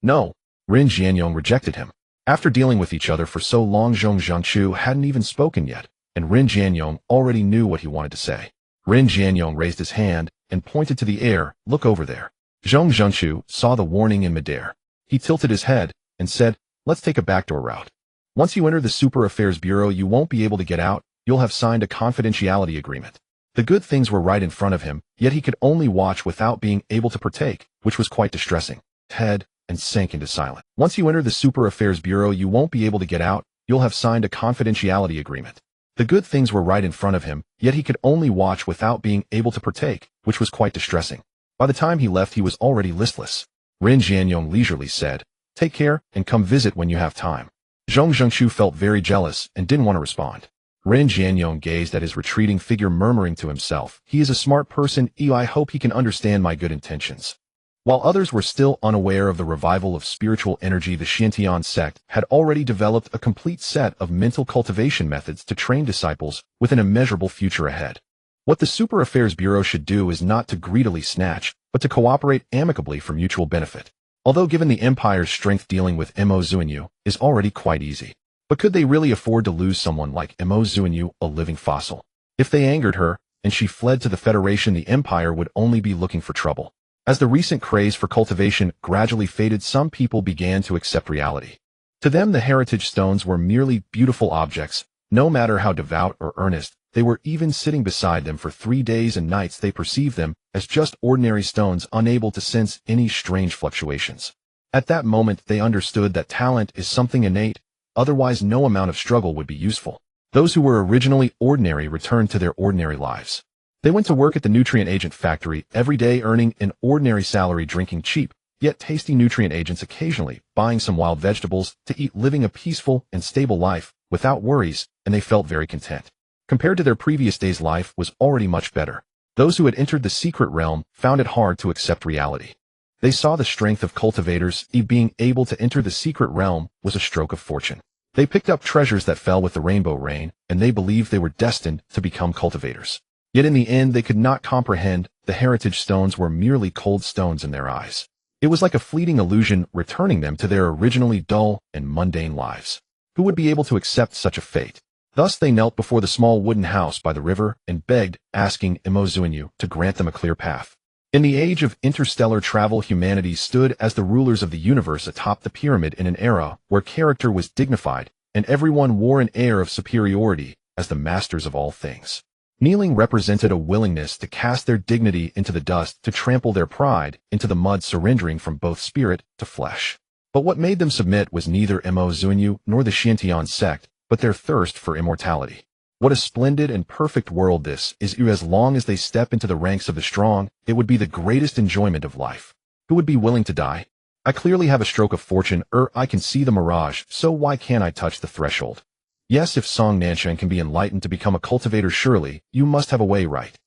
No. Rin Jianyong rejected him. After dealing with each other for so long, Zhong Zhengchu hadn't even spoken yet, and Rin Jianyong already knew what he wanted to say. Rin Jianyong raised his hand and pointed to the air. Look over there. Zhong Zhengchu saw the warning in midair. He tilted his head and said, let's take a backdoor route. Once you enter the Super Affairs Bureau, you won't be able to get out. You'll have signed a confidentiality agreement. The good things were right in front of him, yet he could only watch without being able to partake, which was quite distressing. Head and sank into silence. Once you enter the Super Affairs Bureau, you won't be able to get out. You'll have signed a confidentiality agreement. The good things were right in front of him, yet he could only watch without being able to partake, which was quite distressing. By the time he left, he was already listless. Rin Jianyong leisurely said, take care and come visit when you have time. Zhong Zhengchu felt very jealous and didn't want to respond. Rin Jianyong gazed at his retreating figure, murmuring to himself, he is a smart person. I hope he can understand my good intentions. While others were still unaware of the revival of spiritual energy, the Xiantian sect had already developed a complete set of mental cultivation methods to train disciples with an immeasurable future ahead. What the Super Affairs Bureau should do is not to greedily snatch, but to cooperate amicably for mutual benefit. Although given the Empire's strength, dealing with Mo Zunyue is already quite easy. But could they really afford to lose someone like Mo Zunyue, a living fossil? If they angered her, and she fled to the Federation, the Empire would only be looking for trouble. As the recent craze for cultivation gradually faded, some people began to accept reality. To them, the heritage stones were merely beautiful objects. No matter how devout or earnest they were, even sitting beside them for 3 days and nights, they perceived them as just ordinary stones, unable to sense any strange fluctuations. At that moment, they understood that talent is something innate, otherwise no amount of struggle would be useful. Those who were originally ordinary returned to their ordinary lives. They went to work at the nutrient agent factory every day, earning an ordinary salary, drinking cheap, yet tasty nutrient agents occasionally, buying some wild vegetables to eat, living a peaceful and stable life without worries, and they felt very content. Compared to their previous days, life was already much better. Those who had entered the secret realm found it hard to accept reality. They saw the strength of cultivators. Being able to enter the secret realm was a stroke of fortune. They picked up treasures that fell with the rainbow rain, and they believed they were destined to become cultivators. Yet in the end, they could not comprehend the heritage stones were merely cold stones in their eyes. It was like a fleeting illusion, returning them to their originally dull and mundane lives. Who would be able to accept such a fate? Thus they knelt before the small wooden house by the river and begged, asking Mo Zunyue to grant them a clear path. In the age of interstellar travel, humanity stood as the rulers of the universe atop the pyramid in an era where character was dignified and everyone wore an air of superiority as the masters of all things. Kneeling represented a willingness to cast their dignity into the dust, to trample their pride into the mud, surrendering from both spirit to flesh. But what made them submit was neither Mo Zunyue nor the Xiantian sect, but their thirst for immortality. What a splendid and perfect world this is! As long as they step into the ranks of the strong, it would be the greatest enjoyment of life. Who would be willing to die? I clearly have a stroke of fortune, I can see the mirage, so why can't I touch the threshold? Yes, if Song Nanshan can be enlightened to become a cultivator, surely you must have a way, right?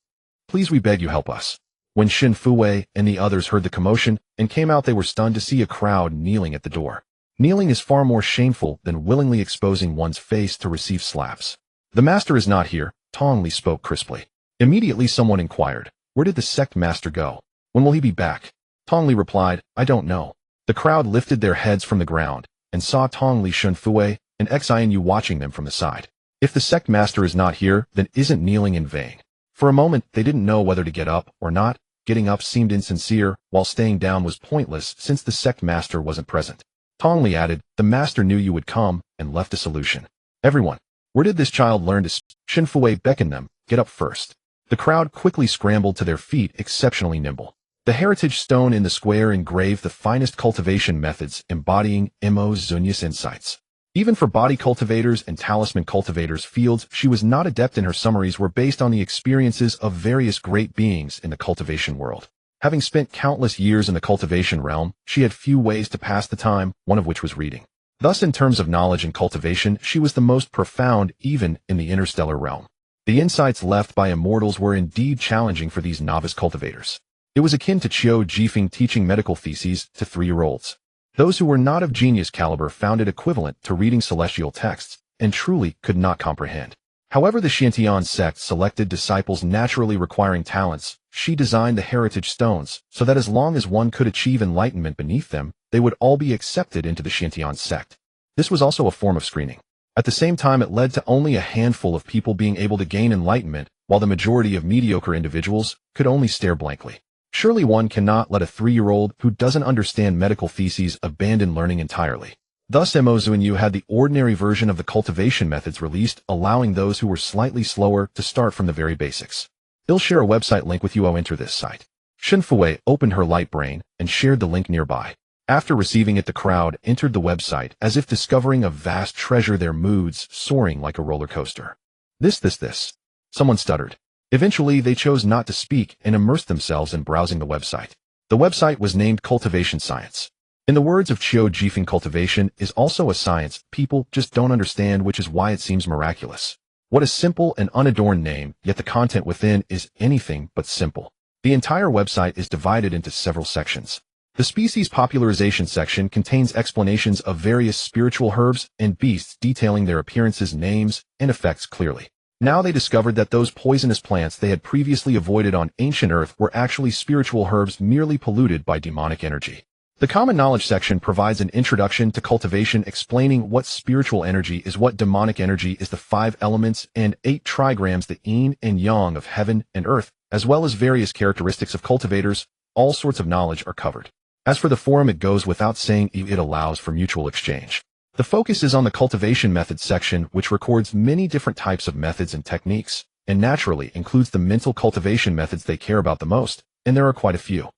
Please, we beg you, help us. When Xin Fuwei and the others heard the commotion and came out, they were stunned to see a crowd kneeling at the door. Kneeling is far more shameful than willingly exposing one's face to receive slaps. The master is not here, Tong Li spoke crisply. Immediately someone inquired, where did the sect master go? When will he be back? Tong Li replied, I don't know. The crowd lifted their heads from the ground and saw Tong Li, Xin Fuwei, and Xianyu watching them from the side. If the sect master is not here, then isn't kneeling in vain? For a moment, they didn't know whether to get up or not. Getting up seemed insincere, while staying down was pointless since the sect master wasn't present. Tong Li added, the master knew you would come and left a solution. Everyone, Where did this child learn to speak? Shinfuei beckoned them, get up first. The crowd quickly scrambled to their feet, exceptionally nimble. The heritage stone in the square engraved the finest cultivation methods embodying Zunyue's insights. Even for body cultivators and talisman cultivators fields, she was not adept in her summaries were based on the experiences of various great beings in the cultivation world. Having spent countless years in the cultivation realm, she had few ways to pass the time, one of which was reading. Thus, in terms of knowledge and cultivation, she was the most profound even in the interstellar realm. The insights left by immortals were indeed challenging for these novice cultivators. It was akin to Qiu Jifeng teaching medical theses to 3-year-olds. Those who were not of genius caliber found it equivalent to reading celestial texts, and truly could not comprehend. However, the Xiantian sect selected disciples naturally requiring talents. She designed the heritage stones, so that as long as one could achieve enlightenment beneath them, they would all be accepted into the Xiantian sect. This was also a form of screening. At the same time, it led to only a handful of people being able to gain enlightenment, while the majority of mediocre individuals could only stare blankly. Surely one cannot let a 3-year-old who doesn't understand medical theses abandon learning entirely. Thus, Zunyue had the ordinary version of the cultivation methods released, allowing those who were slightly slower to start from the very basics. I'll share a website link with you. Enter this site. Shinfuei opened her light brain and shared the link nearby. After receiving it, the crowd entered the website as if discovering a vast treasure, their moods soaring like a roller coaster. This. Someone stuttered. Eventually, they chose not to speak and immersed themselves in browsing the website. The website was named Cultivation Science. In the words of Qiu Jifeng, cultivation is also a science people just don't understand, which is why it seems miraculous. What a simple and unadorned name, yet the content within is anything but simple. The entire website is divided into several sections. The species popularization section contains explanations of various spiritual herbs and beasts detailing their appearances, names, and effects clearly. Now they discovered that those poisonous plants they had previously avoided on ancient Earth were actually spiritual herbs merely polluted by demonic energy. The common knowledge section provides an introduction to cultivation, explaining what spiritual energy is, what demonic energy is, the 5 elements and 8 trigrams, the yin and yang of heaven and earth, as well as various characteristics of cultivators. All sorts of knowledge are covered. As for the forum, it goes without saying it allows for mutual exchange. The focus is on the cultivation methods section, which records many different types of methods and techniques, and naturally includes the mental cultivation methods they care about the most, and there are quite a few.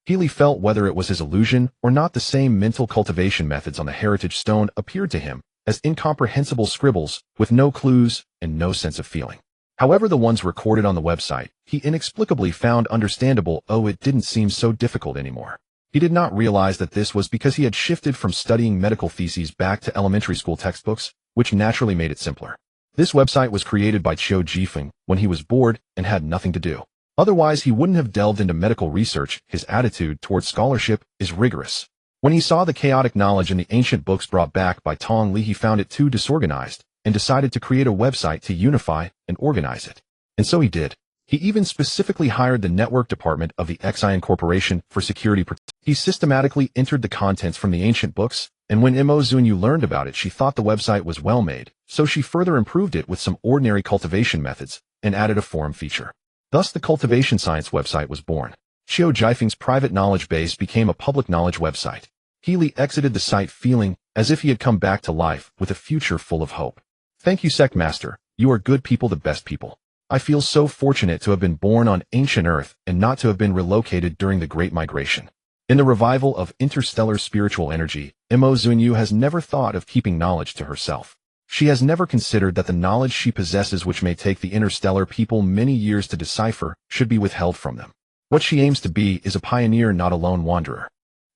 Healy felt whether it was his illusion or not, the same mental cultivation methods on the heritage stone appeared to him as incomprehensible scribbles with no clues and no sense of feeling. However, the ones recorded on the website, he inexplicably found understandable. It didn't seem so difficult anymore. He did not realize that this was because he had shifted from studying medical theses back to elementary school textbooks, which naturally made it simpler. This website was created by Qiu Jifeng when he was bored and had nothing to do. Otherwise, he wouldn't have delved into medical research. His attitude towards scholarship is rigorous. When he saw the chaotic knowledge in the ancient books brought back by Tong Li, he found it too disorganized and decided to create a website to unify and organize it. And so he did. He even specifically hired the network department of the Xian Corporation for security protection. He systematically entered the contents from the ancient books, and when Zunyue learned about it, she thought the website was well made, so she further improved it with some ordinary cultivation methods and added a forum feature. Thus, the Cultivation Science website was born. Qiu Jifeng's private knowledge base became a public knowledge website. Healy exited the site feeling as if he had come back to life with a future full of hope. Thank you, Sect Master. You are good people, the best people. I feel so fortunate to have been born on ancient Earth and not to have been relocated during the Great Migration. In the revival of interstellar spiritual energy, Zunyue has never thought of keeping knowledge to herself. She has never considered that the knowledge she possesses, which may take the interstellar people many years to decipher, should be withheld from them. What she aims to be is a pioneer, not a lone wanderer.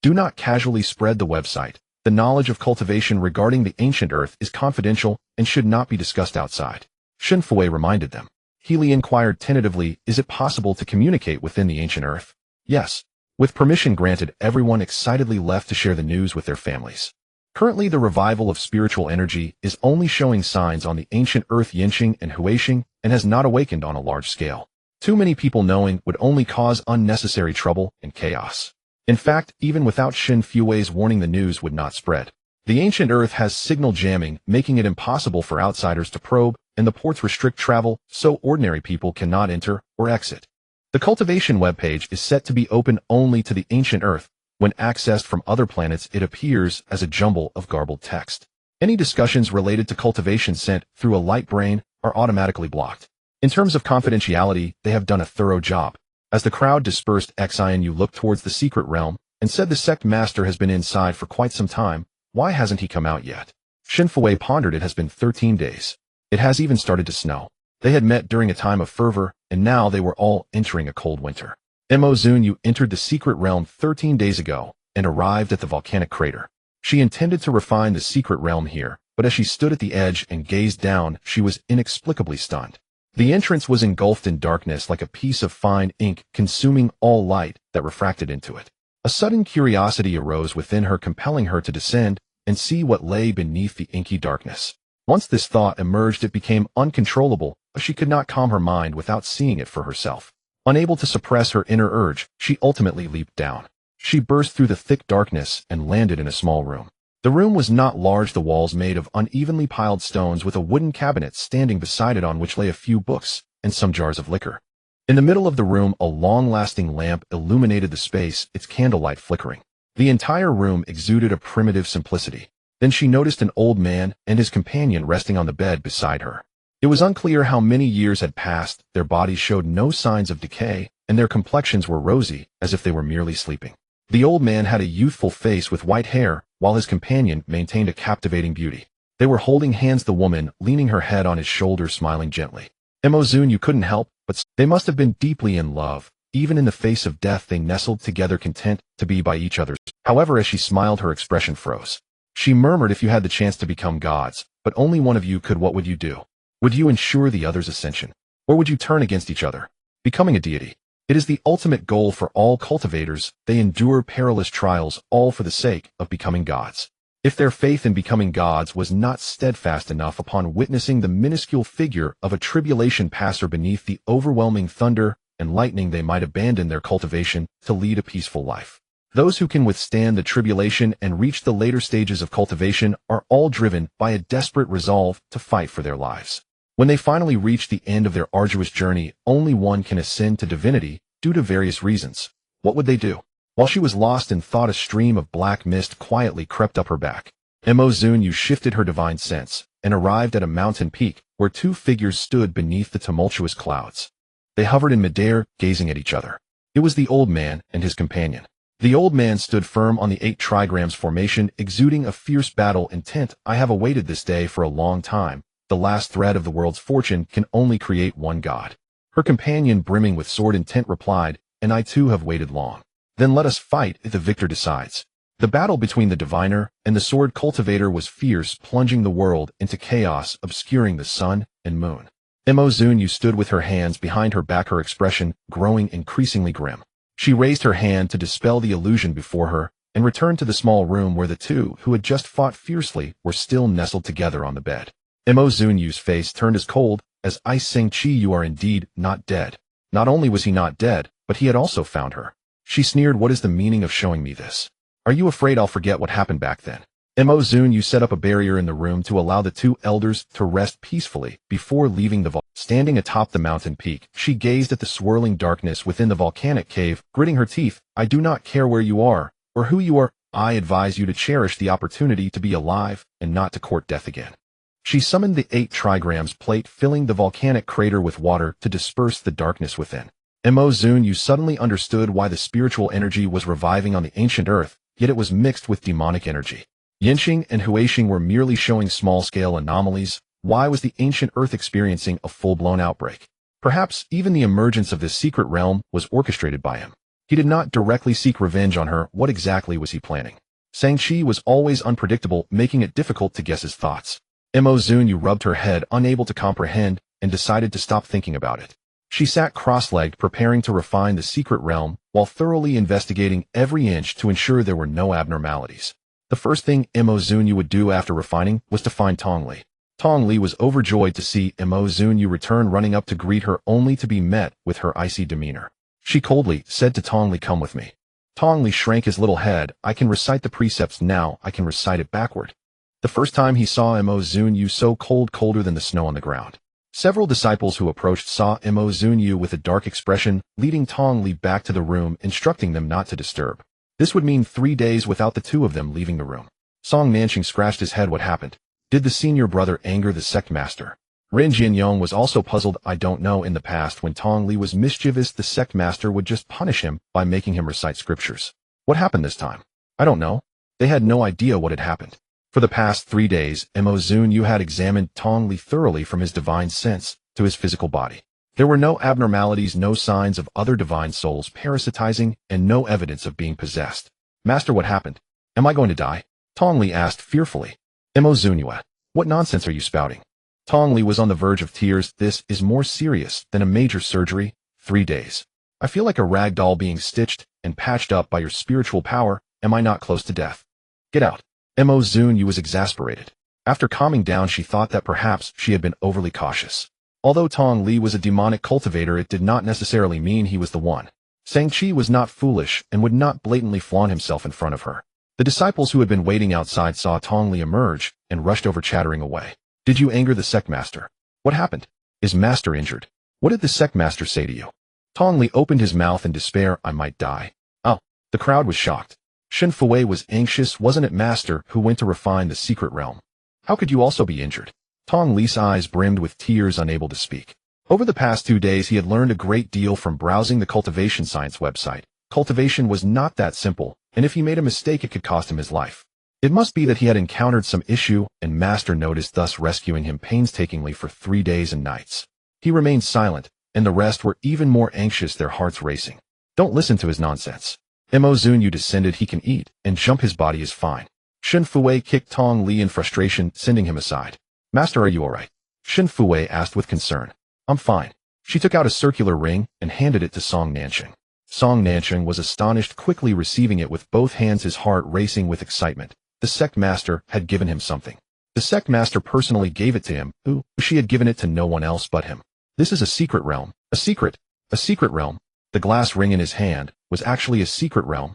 Do not casually spread the website. The knowledge of cultivation regarding the ancient Earth is confidential and should not be discussed outside. Shinfuei reminded them. Healy inquired tentatively, is it possible to communicate within the ancient Earth? Yes. With permission granted, everyone excitedly left to share the news with their families. Currently, the revival of spiritual energy is only showing signs on the ancient Earth Yinxing and Huixing and has not awakened on a large scale. Too many people knowing would only cause unnecessary trouble and chaos. In fact, even without Shinfuei's warning, the news would not spread. The ancient Earth has signal jamming, making it impossible for outsiders to probe, and the ports restrict travel, so ordinary people cannot enter or exit. The cultivation webpage is set to be open only to the ancient Earth. When accessed from other planets, it appears as a jumble of garbled text. Any discussions related to cultivation sent through a light brain are automatically blocked. In terms of confidentiality, they have done a thorough job. As the crowd dispersed, Xianu looked towards the secret realm and said the sect master has been inside for quite some time. Why hasn't he come out yet? Shinfuei pondered. It has been 13 days. It has even started to snow. They had met during a time of fervor, and now they were all entering a cold winter. Zunyue entered the secret realm 13 days ago and arrived at the volcanic crater. She intended to refine the secret realm here, but as she stood at the edge and gazed down, she was inexplicably stunned. The entrance was engulfed in darkness like a piece of fine ink, consuming all light that refracted into it. A sudden curiosity arose within her, compelling her to descend and see what lay beneath the inky darkness. Once this thought emerged, it became uncontrollable, but she could not calm her mind without seeing it for herself. Unable to suppress her inner urge, she ultimately leaped down. She burst through the thick darkness and landed in a small room. The room was not large, the walls made of unevenly piled stones with a wooden cabinet standing beside it on which lay a few books and some jars of liquor. In the middle of the room, a long-lasting lamp illuminated the space, its candlelight flickering. The entire room exuded a primitive simplicity. Then she noticed an old man and his companion resting on the bed beside her. It was unclear how many years had passed. Their bodies showed no signs of decay, and their complexions were rosy, as if they were merely sleeping. The old man had a youthful face with white hair, while his companion maintained a captivating beauty. They were holding hands, the woman leaning her head on his shoulder, smiling gently. Zunyue couldn't help, but they must have been deeply in love. Even in the face of death, they nestled together, content to be by each other's. However, as she smiled, her expression froze. She murmured, "If you had the chance to become gods, but only one of you could, what would you do? Would you ensure the other's ascension? Or would you turn against each other? Becoming a deity. It is the ultimate goal for all cultivators. They endure perilous trials, all for the sake of becoming gods. If their faith in becoming gods was not steadfast enough, upon witnessing the minuscule figure of a tribulation passer beneath the overwhelming thunder and lightning, they might abandon their cultivation to lead a peaceful life. Those who can withstand the tribulation and reach the later stages of cultivation are all driven by a desperate resolve to fight for their lives. When they finally reach the end of their arduous journey, only one can ascend to divinity due to various reasons. What would they do? While she was lost in thought, a stream of black mist quietly crept up her back. Zunyue shifted her divine sense and arrived at a mountain peak where two figures stood beneath the tumultuous clouds. They hovered in midair, gazing at each other. It was the old man and his companion. The old man stood firm on the 8 trigrams formation, exuding a fierce battle intent. "I have awaited this day for a long time. The last thread of the world's fortune can only create one god." Her companion, brimming with sword intent, replied, "And I too have waited long." "Then let us fight if the victor decides." The battle between the diviner and the sword cultivator was fierce, plunging the world into chaos, obscuring the sun and moon. Zunyue stood with her hands behind her back, her expression growing increasingly grim. She raised her hand to dispel the illusion before her and returned to the small room where the two who had just fought fiercely were still nestled together on the bed. Zunyue's face turned as cold as ice. "Shang-Chi, you are indeed not dead." Not only was he not dead, but he had also found her. She sneered, "What is the meaning of showing me this? Are you afraid I'll forget what happened back then?" Zunyue set up a barrier in the room to allow the two elders to rest peacefully before leaving the vault. Standing atop the mountain peak, she gazed at the swirling darkness within the volcanic cave, gritting her teeth. "I do not care where you are or who you are. I advise you to cherish the opportunity to be alive and not to court death again." She summoned the 8 trigrams plate, filling the volcanic crater with water to disperse the darkness within. Zunyue suddenly understood why the spiritual energy was reviving on the ancient earth, yet it was mixed with demonic energy. Yinxing and Huixing were merely showing small-scale anomalies. Why was the ancient earth experiencing a full-blown outbreak? Perhaps even the emergence of this secret realm was orchestrated by him. He did not directly seek revenge on her. What exactly was he planning? Shang-Chi was always unpredictable, making it difficult to guess his thoughts. Zunyue rubbed her head, unable to comprehend, and decided to stop thinking about it. She sat cross-legged, preparing to refine the secret realm while thoroughly investigating every inch to ensure there were no abnormalities. The first thing Zunyue would do after refining was to find Tongli. Tongli was overjoyed to see Zunyue return, running up to greet her only to be met with her icy demeanor. She coldly said to Tongli, "Come with me." Tongli shrank his little head. "I can recite the precepts now. I can recite it backward." The first time he saw Zunyue so cold, colder than the snow on the ground. Several disciples who approached saw Zunyue with a dark expression, leading Tongli back to the room, instructing them not to disturb. This would mean 3 days without the two of them leaving the room. Song Nanxing scratched his head. "What happened?" Did the senior brother anger the sect master? Ren Jianyong was also puzzled. I don't know. In the past, when Tong Li was mischievous, the sect master would just punish him by making him recite scriptures. What happened this time? I don't know. They had no idea what had happened. For the past 3 days, Zunyue had examined Tong Li thoroughly from his divine sense to his physical body. There were no abnormalities, no signs of other divine souls parasitizing, and no evidence of being possessed. Master, what happened? Am I going to die? Tong Li asked fearfully. Zunyue, what nonsense are you spouting? Tong Li was on the verge of tears. This is more serious than a major surgery. 3 days. I feel like a rag doll being stitched and patched up by your spiritual power. Am I not close to death? Get out. Zunyue was exasperated. After calming down, she thought that perhaps she had been overly cautious. Although Tong Li was a demonic cultivator, it did not necessarily mean he was the one. Sang-Chi was not foolish and would not blatantly flaunt himself in front of her. The disciples who had been waiting outside saw Tong Li emerge and rushed over, chattering away. Did you anger the sect master? What happened? Is master injured? What did the sect master say to you? Tong Li opened his mouth in despair. I might die. Oh, the crowd was shocked. Shen Fui was anxious. Wasn't it master who went to refine the secret realm? How could you also be injured? Tong Li's eyes brimmed with tears, unable to speak. Over the past 2 days, he had learned a great deal from browsing the cultivation science website. Cultivation was not that simple, and if he made a mistake, it could cost him his life. It must be that he had encountered some issue, and master noticed, thus rescuing him painstakingly for 3 days and nights. He remained silent, and the rest were even more anxious, their hearts racing. Don't listen to his nonsense. Zunyue descended. He can eat and jump. His body is fine. Shen Fui kicked Tong Li in frustration, sending him aside. Master, are you all right? Shen Fui asked with concern. I'm fine. She took out a circular ring and handed it to Song Nancheng. Song Nancheng was astonished, quickly receiving it with both hands, his heart racing with excitement. The sect master had given him something. The sect master personally gave it to him. She had given it to no one else but him. This is a secret realm. A secret realm. The glass ring in his hand was actually a secret realm.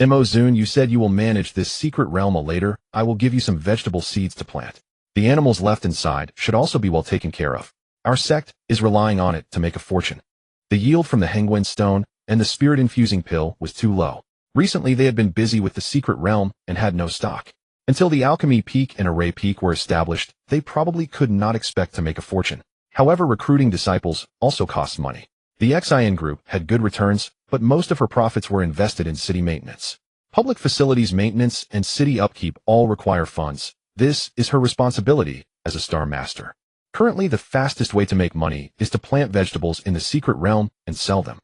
Zunyue said, you will manage this secret realm later. I will give you some vegetable seeds to plant. The animals left inside should also be well taken care of. Our sect is relying on it to make a fortune. The yield from the Hengwen stone and the spirit-infusing pill was too low. Recently, they had been busy with the secret realm and had no stock. Until the alchemy peak and array peak were established, they probably could not expect to make a fortune. However, recruiting disciples also costs money. The XIN group had good returns, but most of her profits were invested in city maintenance. Public facilities maintenance and city upkeep all require funds. This is her responsibility as a star master. Currently, the fastest way to make money is to plant vegetables in the secret realm and sell them.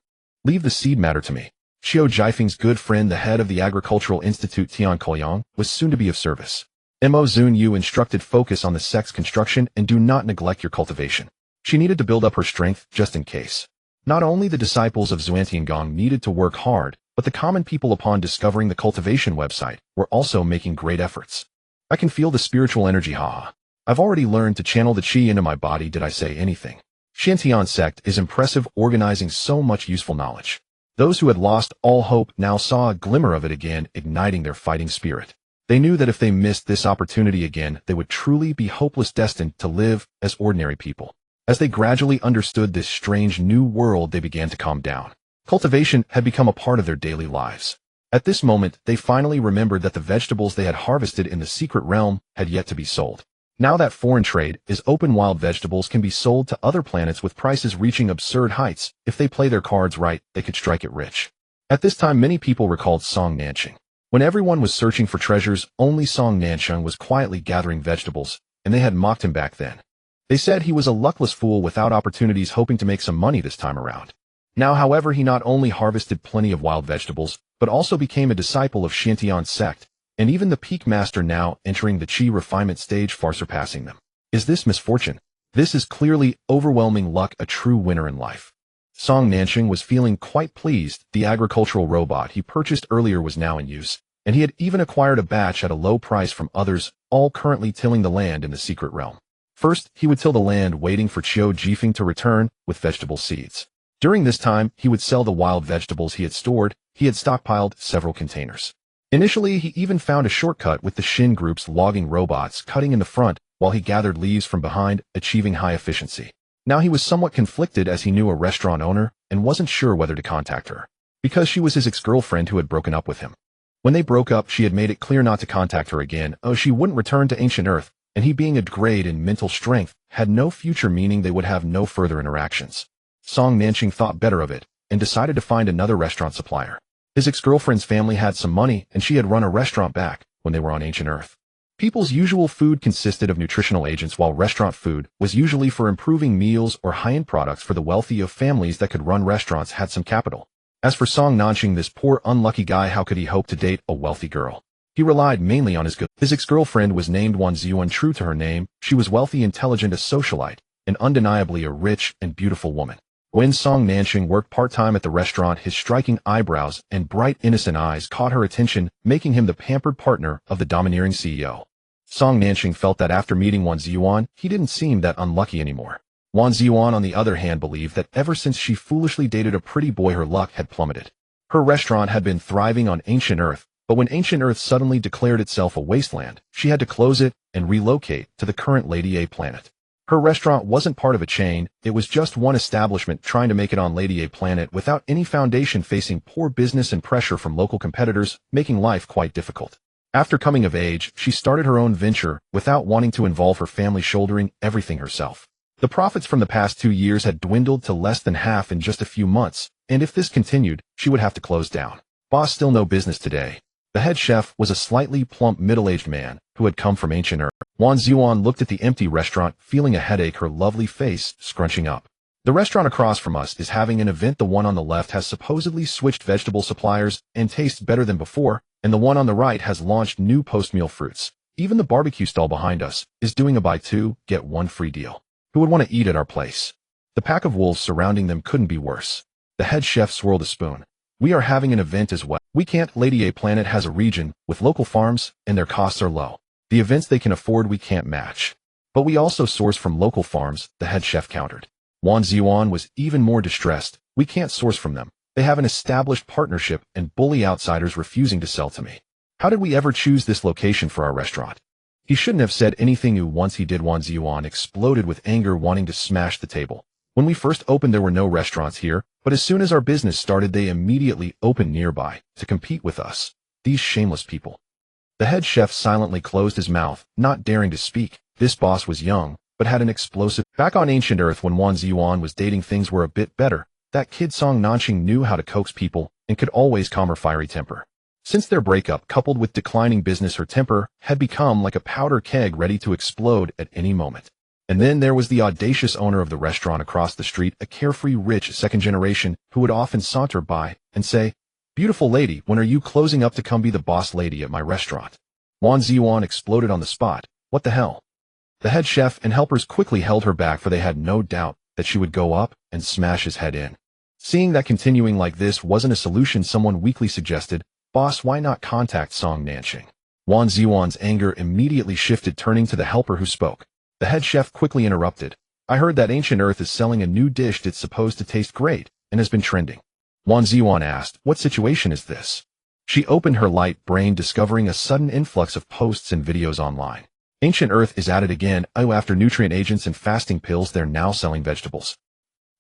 Leave the seed matter to me. Xiao Jiefeng's good friend, the head of the Agricultural Institute Tian Koyang, was soon to be of service. Zunyue instructed, focus on the sect's construction and do not neglect your cultivation. She needed to build up her strength just in case. Not only the disciples of Xuantiangong needed to work hard, but the common people, upon discovering the cultivation website, were also making great efforts. I can feel the spiritual energy, haha. I've already learned to channel the qi into my body. Did I say anything? Shantian sect is impressive, organizing so much useful knowledge. Those who had lost all hope now saw a glimmer of it again, igniting their fighting spirit. They knew that if they missed this opportunity again, they would truly be hopeless, destined to live as ordinary people. As they gradually understood this strange new world, they began to calm down. Cultivation had become a part of their daily lives. At this moment, they finally remembered that the vegetables they had harvested in the secret realm had yet to be sold. Now that foreign trade is open, wild vegetables can be sold to other planets with prices reaching absurd heights. If they play their cards right, they could strike it rich. At this time, many people recalled Song Nancheng. When everyone was searching for treasures, only Song Nancheng was quietly gathering vegetables, and they had mocked him back then. They said he was a luckless fool without opportunities, hoping to make some money this time around. Now, however, he not only harvested plenty of wild vegetables, but also became a disciple of Shantian sect, and even the peak master, now entering the qi refinement stage, far surpassing them. Is this misfortune? This is clearly overwhelming luck, a true winner in life. Song Nancheng was feeling quite pleased. The agricultural robot he purchased earlier was now in use, and he had even acquired a batch at a low price from others, all currently tilling the land in the secret realm. First, he would till the land, waiting for Xiao Jiefeng to return with vegetable seeds. During this time, he would sell the wild vegetables he had stored. He had stockpiled several containers. Initially, he even found a shortcut with the Shin group's logging robots, cutting in the front while he gathered leaves from behind, achieving high efficiency. Now he was somewhat conflicted, as he knew a restaurant owner and wasn't sure whether to contact her, because she was his ex-girlfriend who had broken up with him. When they broke up, she had made it clear not to contact her again. She wouldn't return to ancient Earth, and he being a grade in mental strength had no future, meaning they would have no further interactions. Song Nanqing thought better of it and decided to find another restaurant supplier. His ex-girlfriend's family had some money, and she had run a restaurant back when they were on ancient Earth. People's usual food consisted of nutritional agents, while restaurant food was usually for improving meals or high-end products for the wealthy of families that could run restaurants had some capital. As for Song Nanqing, this poor unlucky guy, how could he hope to date a wealthy girl? He relied mainly on his good. His ex-girlfriend was named Zunyue. True to her name, she was wealthy, intelligent, a socialite, and undeniably a rich and beautiful woman. When Song Nanqing worked part-time at the restaurant, his striking eyebrows and bright innocent eyes caught her attention, making him the pampered partner of the domineering CEO. Song Nanqing felt that after meeting Zunyue, he didn't seem that unlucky anymore. Zunyue, on the other hand, believed that ever since she foolishly dated a pretty boy, her luck had plummeted. Her restaurant had been thriving on ancient Earth, but when ancient Earth suddenly declared itself a wasteland, she had to close it and relocate to the current Lady A planet. Her restaurant wasn't part of a chain, it was just one establishment trying to make it on Lady A planet without any foundation, facing poor business and pressure from local competitors, making life quite difficult. After coming of age, she started her own venture without wanting to involve her family, shouldering everything herself. The profits from the past 2 years had dwindled to less than half in just a few months, and if this continued, she would have to close down. Boss still no business today. The head chef was a slightly plump middle-aged man who had come from ancient Earth. Zunyue looked at the empty restaurant, feeling a headache, her lovely face scrunching up. The restaurant across from us is having an event. The one on the left has supposedly switched vegetable suppliers and tastes better than before, and the one on the right has launched new post-meal fruits. Even the barbecue stall behind us is doing a buy 2, get 1 free deal. Who would want to eat at our place? The pack of wolves surrounding them couldn't be worse. The head chef swirled a spoon. We are having an event as well. We can't. Lady A planet has a region with local farms, and their costs are low. The events they can afford we can't match. But we also source from local farms, the head chef countered. Zunyue was even more distressed. We can't source from them. They have an established partnership and bully outsiders, refusing to sell to me. How did we ever choose this location for our restaurant? He shouldn't have said anything. Once he did, Zunyue exploded with anger, wanting to smash the table. When we first opened, there were no restaurants here, but as soon as our business started, they immediately opened nearby to compete with us. These shameless people. The head chef silently closed his mouth, not daring to speak. This boss was young, but had an explosive. Back on ancient Earth, when Zunyue was dating, things were a bit better. That kid Song Nanqing knew how to coax people and could always calm her fiery temper. Since their breakup, coupled with declining business, her temper had become like a powder keg, ready to explode at any moment. And then there was the audacious owner of the restaurant across the street, a carefree, rich second generation who would often saunter by and say, "Beautiful lady, when are you closing up to come be the boss lady at my restaurant?" Zunyue exploded on the spot. What the hell? The head chef and helpers quickly held her back, for they had no doubt that she would go up and smash his head in. Seeing that continuing like this wasn't a solution, someone weakly suggested, "Boss, why not contact Song Nanqing?" Zunyue's anger immediately shifted, turning to the helper who spoke. The head chef quickly interrupted. "I heard that ancient Earth is selling a new dish that's supposed to taste great and has been trending." Zunyue asked, "What situation is this?" She opened her light brain, discovering a sudden influx of posts and videos online. Ancient Earth is at it again. After nutrient agents and fasting pills, they're now selling vegetables.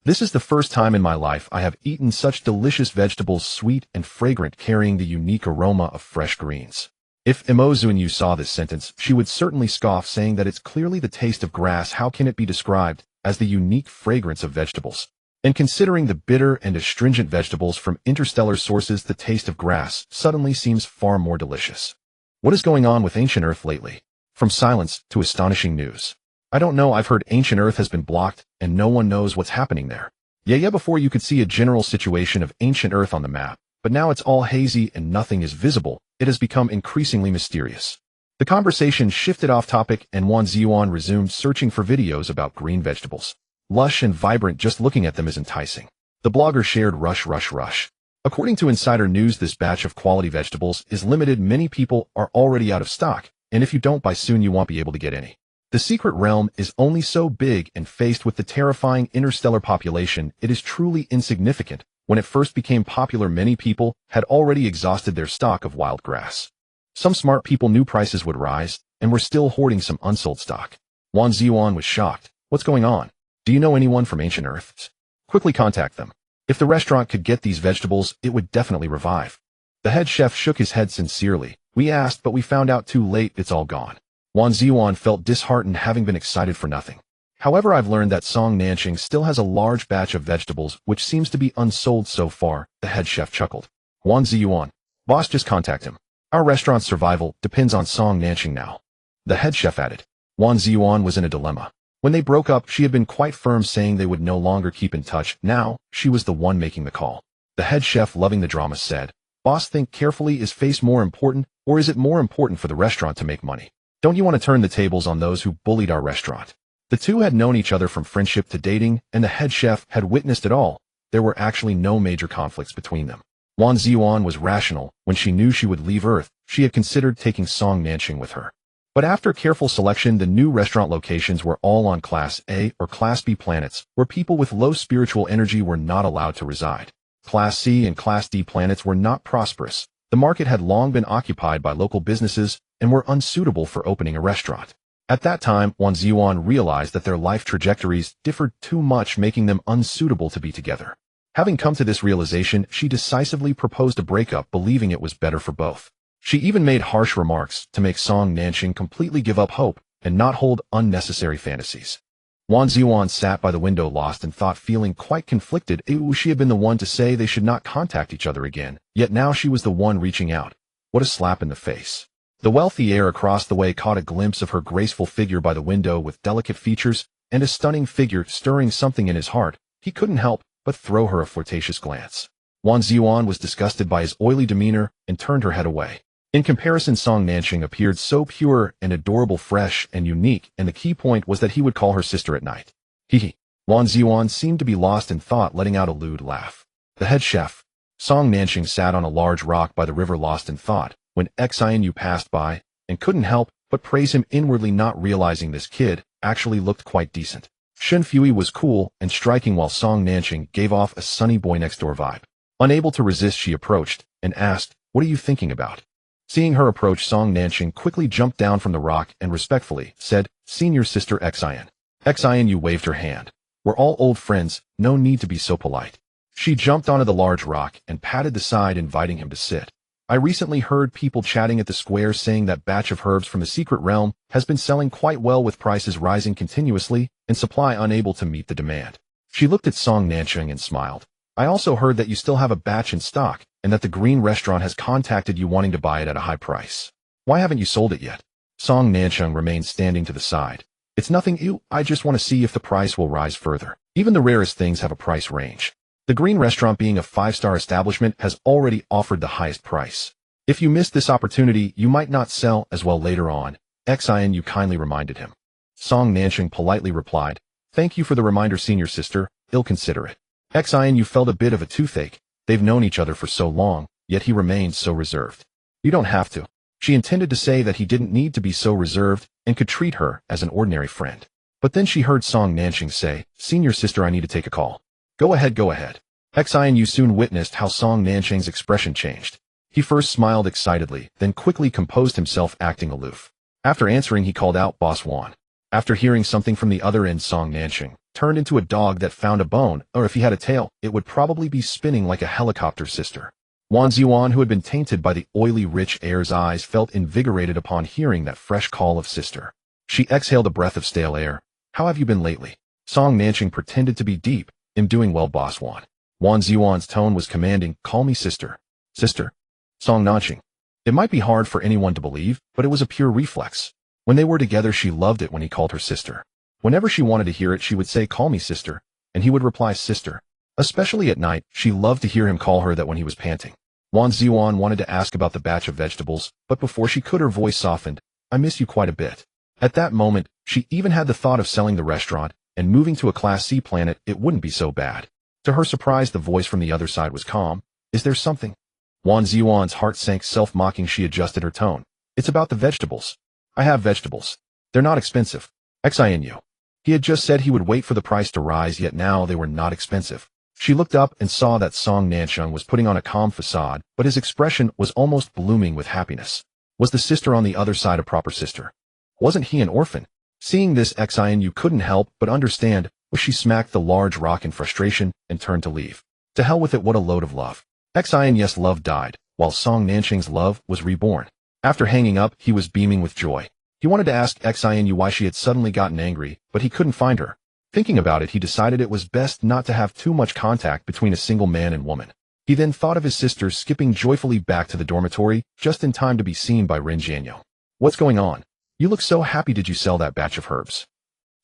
This is the first time in my life I have eaten such delicious vegetables, sweet and fragrant, carrying the unique aroma of fresh greens. If Zunyue saw this sentence, she would certainly scoff, saying that it's clearly the taste of grass. How can it be described as the unique fragrance of vegetables? And considering the bitter and astringent vegetables from interstellar sources, the taste of grass suddenly seems far more delicious. What is going on with ancient Earth lately? From silence to astonishing news. I don't know, I've heard ancient Earth has been blocked and no one knows what's happening there. Yeah, before you could see a general situation of ancient Earth on the map, but now it's all hazy and nothing is visible. It has become increasingly mysterious. The conversation shifted off topic, and Zunyue resumed searching for videos about green vegetables. Lush and vibrant, just looking at them is enticing. The blogger shared rush. According to Insider News, this batch of quality vegetables is limited. Many people are already out of stock, and if you don't buy soon, you won't be able to get any. The secret realm is only so big, and faced with the terrifying interstellar population, it is truly insignificant. When it first became popular, many people had already exhausted their stock of wild grass. Some smart people knew prices would rise, and were still hoarding some unsold stock. Zunyue was shocked. What's going on? Do you know anyone from ancient Earth? Quickly contact them. If the restaurant could get these vegetables, it would definitely revive. The head chef shook his head sincerely. We asked, but we found out too late, it's all gone. Wan Ziyuan felt disheartened, having been excited for nothing. However, I've learned that Song Nanqing still has a large batch of vegetables which seems to be unsold so far, the head chef chuckled. Wan Ziyuan. Boss, just contact him. Our restaurant's survival depends on Song Nanqing now. The head chef added. Wan Ziyuan was in a dilemma. When they broke up, she had been quite firm, saying they would no longer keep in touch. Now, she was the one making the call. The head chef, loving the drama, said, Boss, think carefully. Is face more important, or is it more important for the restaurant to make money? Don't you want to turn the tables on those who bullied our restaurant? The two had known each other from friendship to dating, and the head chef had witnessed it all. There were actually no major conflicts between them. Wan Ziyuan was rational. When she knew she would leave Earth, she had considered taking Song Nanqing with her. But after careful selection, the new restaurant locations were all on Class A or Class B planets, where people with low spiritual energy were not allowed to reside. Class C and Class D planets were not prosperous. The market had long been occupied by local businesses and were unsuitable for opening a restaurant. At that time, Wan Ziyuan realized that their life trajectories differed too much, making them unsuitable to be together. Having come to this realization, she decisively proposed a breakup, believing it was better for both. She even made harsh remarks to make Song Nanqing completely give up hope and not hold unnecessary fantasies. Wan Ziyuan sat by the window, lost in thought, feeling quite conflicted. She had been the one to say they should not contact each other again, yet now she was the one reaching out. What a slap in the face. The wealthy heir across the way caught a glimpse of her graceful figure by the window with delicate features and a stunning figure, stirring something in his heart. He couldn't help but throw her a flirtatious glance. Wan Ziyuan was disgusted by his oily demeanor and turned her head away. In comparison, Song Nanqing appeared so pure and adorable, fresh and unique, and the key point was that he would call her sister at night. Hee. Wan Ziyuan seemed to be lost in thought, letting out a lewd laugh. The head chef. Song Nanqing sat on a large rock by the river, lost in thought, when Xianyu passed by, and couldn't help but praise him inwardly, not realizing this kid actually looked quite decent. Shen Fui was cool and striking, while Song Nanqing gave off a sunny boy next door vibe. Unable to resist, she approached and asked, What are you thinking about? Seeing her approach, Song Nanqing quickly jumped down from the rock and respectfully said, Senior sister Xian. Xianyu waved her hand. We're all old friends, no need to be so polite. She jumped onto the large rock and patted the side, inviting him to sit. I recently heard people chatting at the square saying that batch of herbs from the secret realm has been selling quite well, with prices rising continuously and supply unable to meet the demand. She looked at Song Nanqing and smiled. I also heard that you still have a batch in stock, and that the Green Restaurant has contacted you wanting to buy it at a high price. Why haven't you sold it yet? Song Nanqing remained standing to the side. It's nothing, I just want to see if the price will rise further. Even the rarest things have a price range. The Green Restaurant, being a 5-star establishment, has already offered the highest price. If you miss this opportunity, you might not sell as well later on. Xianyu kindly reminded him. Song Nanqing politely replied, Thank you for the reminder, senior sister, I'll consider it. Xianyu felt a bit of a toothache. They've known each other for so long, yet he remained so reserved. You don't have to. She intended to say that he didn't need to be so reserved and could treat her as an ordinary friend. But then she heard Song Nanqing say, Senior sister, I need to take a call. Go ahead, go ahead. Xianyu soon witnessed how Song Nanqing's expression changed. He first smiled excitedly, then quickly composed himself, acting aloof. After answering, he called out, Boss Wan. After hearing something from the other end, Song Nanqing turned into a dog that found a bone, or if he had a tail, it would probably be spinning like a helicopter. Sister. Wan Ziyuan, who had been tainted by the oily, rich air's eyes, felt invigorated upon hearing that fresh call of sister. She exhaled a breath of stale air. How have you been lately? Song Nanqing pretended to be deep. I'm doing well, Boss Wan. Wan Ziyuan's tone was commanding. Call me sister. Sister. Song Nanqing. It might be hard for anyone to believe, but it was a pure reflex. When they were together, she loved it when he called her sister. Whenever she wanted to hear it, she would say, Call me sister, and he would reply, Sister. Especially at night, she loved to hear him call her that when he was panting. Wan Ziyuan wanted to ask about the batch of vegetables, but before she could, her voice softened. I miss you quite a bit. At that moment, she even had the thought of selling the restaurant and moving to a Class C planet. It wouldn't be so bad. To her surprise, the voice from the other side was calm. Is there something? Wan Ziyuan's heart sank, self-mocking. She adjusted her tone. It's about the vegetables. I have vegetables. They're not expensive. Xianyu. He had just said he would wait for the price to rise, yet now they were not expensive. She looked up and saw that Song Nanqing was putting on a calm facade, but his expression was almost blooming with happiness. Was the sister on the other side a proper sister? Wasn't he an orphan? Seeing this, Xianyu couldn't help but understand, but she smacked the large rock in frustration and turned to leave. To hell with it, what a load of love. Xianyu's love died, while Song Nanqing's love was reborn. After hanging up, he was beaming with joy. He wanted to ask Xianyu why she had suddenly gotten angry, but he couldn't find her. Thinking about it, he decided it was best not to have too much contact between a single man and woman. He then thought of his sister skipping joyfully back to the dormitory, just in time to be seen by Rin Jianyu. What's going on? You look so happy. Did you sell that batch of herbs?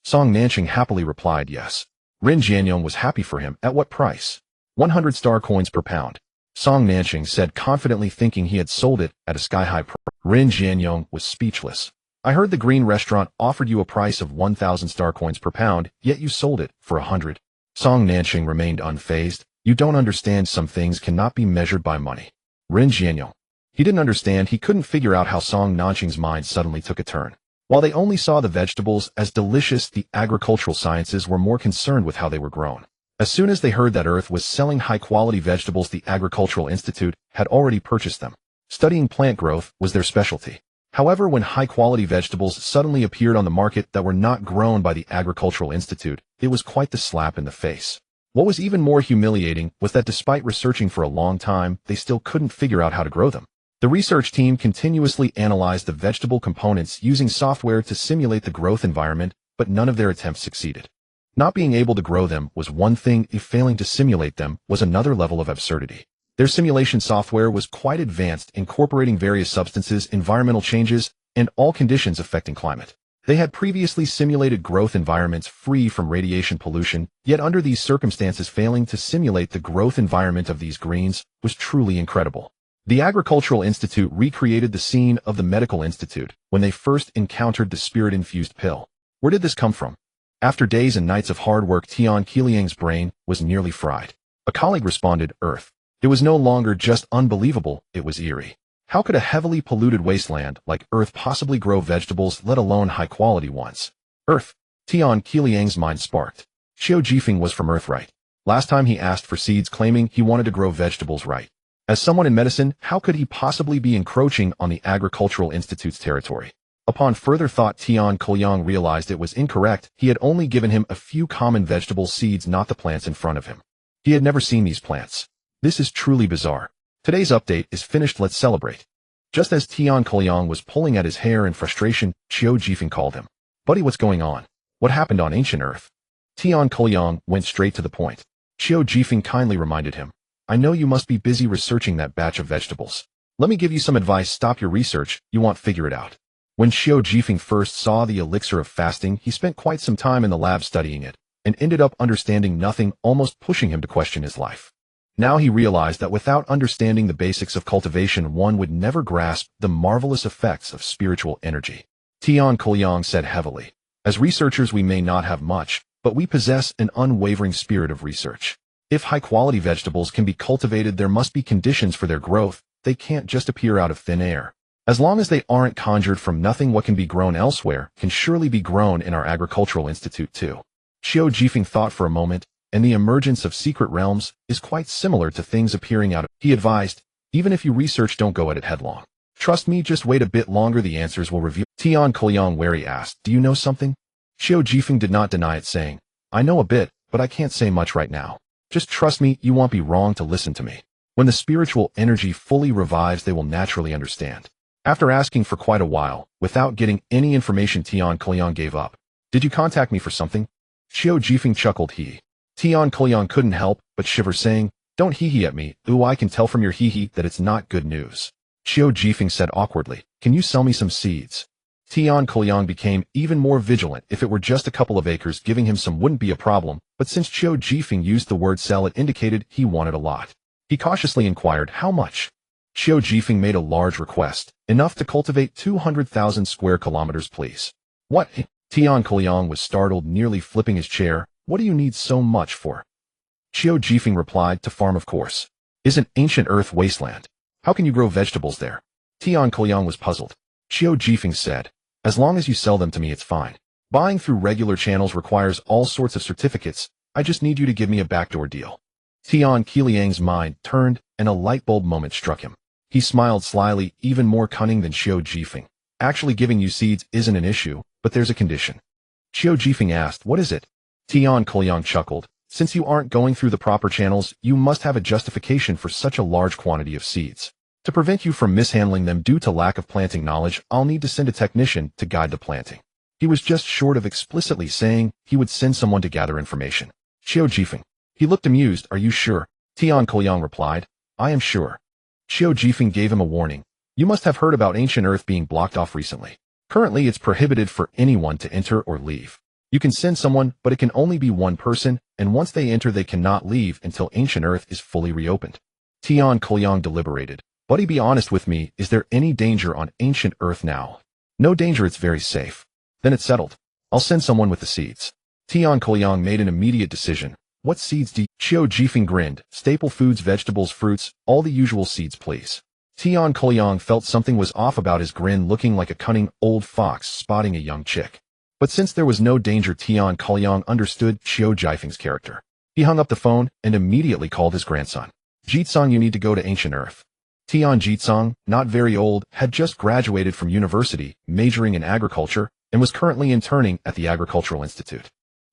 Song Nanqing happily replied yes. Rin Jianyu was happy for him. At what price? 100 star coins per pound. Song Nanqing said confidently, thinking he had sold it at a sky-high price. Rin Jianyu was speechless. I heard the green restaurant offered you a price of 1,000 star coins per pound, yet you sold it for 100. Song Nanqing remained unfazed. You don't understand, some things cannot be measured by money. Rin Jianyu. He didn't understand. He couldn't figure out how Song Nanqing's mind suddenly took a turn. While they only saw the vegetables as delicious, the agricultural sciences were more concerned with how they were grown. As soon as they heard that Earth was selling high-quality vegetables, the Agricultural Institute had already purchased them. Studying plant growth was their specialty. However, when high-quality vegetables suddenly appeared on the market that were not grown by the Agricultural Institute, it was quite the slap in the face. What was even more humiliating was that despite researching for a long time, they still couldn't figure out how to grow them. The research team continuously analyzed the vegetable components using software to simulate the growth environment, but none of their attempts succeeded. Not being able to grow them was one thing, if failing to simulate them was another level of absurdity. Their simulation software was quite advanced, incorporating various substances, environmental changes, and all conditions affecting climate. They had previously simulated growth environments free from radiation pollution, yet under these circumstances failing to simulate the growth environment of these greens was truly incredible. The Agricultural Institute recreated the scene of the Medical Institute when they first encountered the spirit-infused pill. Where did this come from? After days and nights of hard work, Tian Qiliang's brain was nearly fried. A colleague responded, Earth. It was no longer just unbelievable, it was eerie. How could a heavily polluted wasteland like Earth possibly grow vegetables, let alone high-quality ones? Earth. Tian Qiliang's mind sparked. Xiao Jifeng was from Earth, right? Last time he asked for seeds, claiming he wanted to grow vegetables, right? As someone in medicine, how could he possibly be encroaching on the Agricultural Institute's territory? Upon further thought, Tian Qiliang realized it was incorrect. He had only given him a few common vegetable seeds, not the plants in front of him. He had never seen these plants. This is truly bizarre. Today's update is finished, let's celebrate. Just as Tian Qiliang was pulling at his hair in frustration, Xiao Jifeng called him. Buddy, what's going on? What happened on ancient Earth? Tian Qiliang went straight to the point. Xiao Jifeng kindly reminded him. I know you must be busy researching that batch of vegetables. Let me give you some advice. Stop your research, you won't figure it out. When Xiao Jifeng first saw the elixir of fasting, he spent quite some time in the lab studying it, and ended up understanding nothing, almost pushing him to question his life. Now he realized that without understanding the basics of cultivation, one would never grasp the marvelous effects of spiritual energy. Tian Qiliang said heavily. As researchers, we may not have much, but we possess an unwavering spirit of research. If high-quality vegetables can be cultivated, there must be conditions for their growth. They can't just appear out of thin air. As long as they aren't conjured from nothing, what can be grown elsewhere can surely be grown in our Agricultural Institute too. Xiao Jifeng thought for a moment, and the emergence of secret realms is quite similar to things appearing out of. He advised, even if you research, don't go at it headlong. Trust me, just wait a bit longer, the answers will reveal. Tian Qiliang wary asked, do you know something? Xiao Jifeng did not deny it, saying, I know a bit, but I can't say much right now. Just trust me, you won't be wrong to listen to me. When the spiritual energy fully revives, they will naturally understand. After asking for quite a while, without getting any information, Tian Qiliang gave up. Did you contact me for something? Xiao Jifeng chuckled. Tian Qiliang couldn't help but shiver, saying, don't hee-hee at me. Ooh, I can tell from your hee-hee that it's not good news. Xiao Jifeng said awkwardly, can you sell me some seeds? Tian Qiliang became even more vigilant. If it were just a couple of acres, giving him some wouldn't be a problem, but since Xiao Jifeng used the word sell, it indicated he wanted a lot. He cautiously inquired, how much? Xiao Jifeng made a large request, enough to cultivate 200,000 square kilometers, please. What? Tian Qiliang was startled, nearly flipping his chair. What do you need so much for? Xiao Jifeng replied, to farm, of course. Isn't ancient Earth wasteland? How can you grow vegetables there? Tian Qiliang was puzzled. Xiao Jifeng said, as long as you sell them to me, it's fine. Buying through regular channels requires all sorts of certificates. I just need you to give me a backdoor deal. Tian Qiliang's mind turned, and a light bulb moment struck him. He smiled slyly, even more cunning than Xiao Jifeng. Actually, giving you seeds isn't an issue, but there's a condition. Xiao Jifeng asked, what is it? Tian Qiliang chuckled. Since you aren't going through the proper channels, you must have a justification for such a large quantity of seeds. To prevent you from mishandling them due to lack of planting knowledge, I'll need to send a technician to guide the planting. He was just short of explicitly saying he would send someone to gather information. Xiao Jifeng. He looked amused. Are you sure? Tian Kouyang replied. I am sure. Xiao Jifeng gave him a warning. You must have heard about ancient Earth being blocked off recently. Currently, it's prohibited for anyone to enter or leave. You can send someone, but it can only be one person, and once they enter they cannot leave until ancient Earth is fully reopened. Tian Kouyang deliberated. Buddy, be honest with me, is there any danger on ancient Earth now? No danger, it's very safe. Then it's settled. I'll send someone with the seeds. Tian Kouyang made an immediate decision. What seeds do you? Xiao Jifeng grinned. Staple foods, vegetables, fruits, all the usual seeds please. Tian Kouyang felt something was off about his grin, looking like a cunning old fox spotting a young chick. But since there was no danger, Tian Kouyang understood Xiao Jifeng's character. He hung up the phone and immediately called his grandson. Jitsong, you need to go to ancient Earth. Tian Jitsong, not very old, had just graduated from university, majoring in agriculture, and was currently interning at the Agricultural Institute.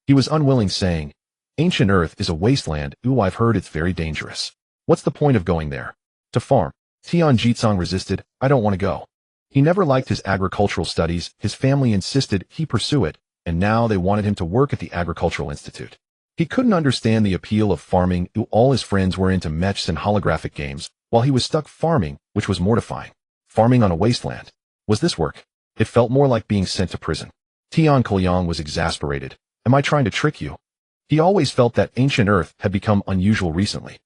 He was unwilling, saying, Ancient Earth is a wasteland. Ooh, I've heard it's very dangerous. What's the point of going there? To farm. Tian Jitsong resisted. I don't want to go. He never liked his agricultural studies, his family insisted he pursue it, and now they wanted him to work at the Agricultural Institute. He couldn't understand the appeal of farming. All his friends were into mechs and holographic games, while he was stuck farming, which was mortifying. Farming on a wasteland. Was this work? It felt more like being sent to prison. Tian Kouyang was exasperated. Am I trying to trick you? He always felt that ancient Earth had become unusual recently.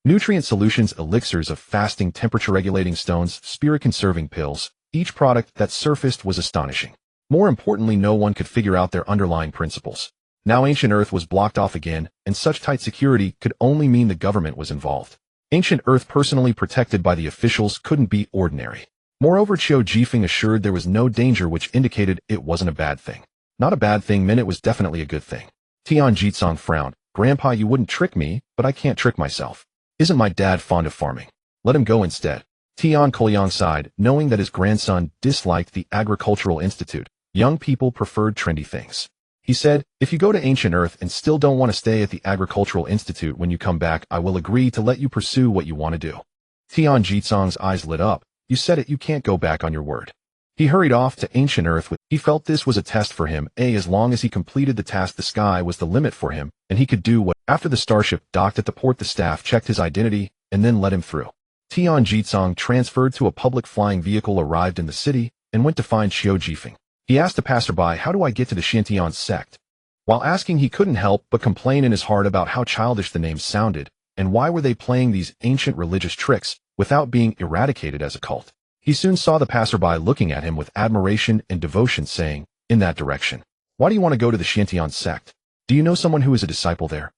Nutrient solutions, elixirs of fasting, temperature-regulating stones, spirit-conserving pills, each product that surfaced was astonishing. More importantly, no one could figure out their underlying principles. Now ancient Earth was blocked off again, and such tight security could only mean the government was involved. Ancient Earth, personally protected by the officials, couldn't be ordinary. Moreover, Xiao Jifeng assured there was no danger, which indicated it wasn't a bad thing. Not a bad thing meant it was definitely a good thing. Tian Jitsong frowned. Grandpa, you wouldn't trick me, but I can't trick myself. Isn't my dad fond of farming? Let him go instead. Tian Kouyang sighed, knowing that his grandson disliked the Agricultural Institute. Young people preferred trendy things. He said, if you go to ancient Earth and still don't want to stay at the Agricultural Institute when you come back, I will agree to let you pursue what you want to do. Tian Jitsong's eyes lit up. You said it, you can't go back on your word. He hurried off to ancient Earth. He felt this was a test for him. As long as he completed the task, the sky was the limit for him, and he could do what. After the starship docked at the port, the staff checked his identity and then let him through. Tian Jitsong, transferred to a public flying vehicle, arrived in the city and went to find Xiao Jifeng. He asked a passerby, how do I get to the Shintian sect? While asking, he couldn't help but complain in his heart about how childish the names sounded, and why were they playing these ancient religious tricks without being eradicated as a cult. He soon saw the passerby looking at him with admiration and devotion, saying, in that direction. Why do you want to go to the Shintian sect? Do you know someone who is a disciple there?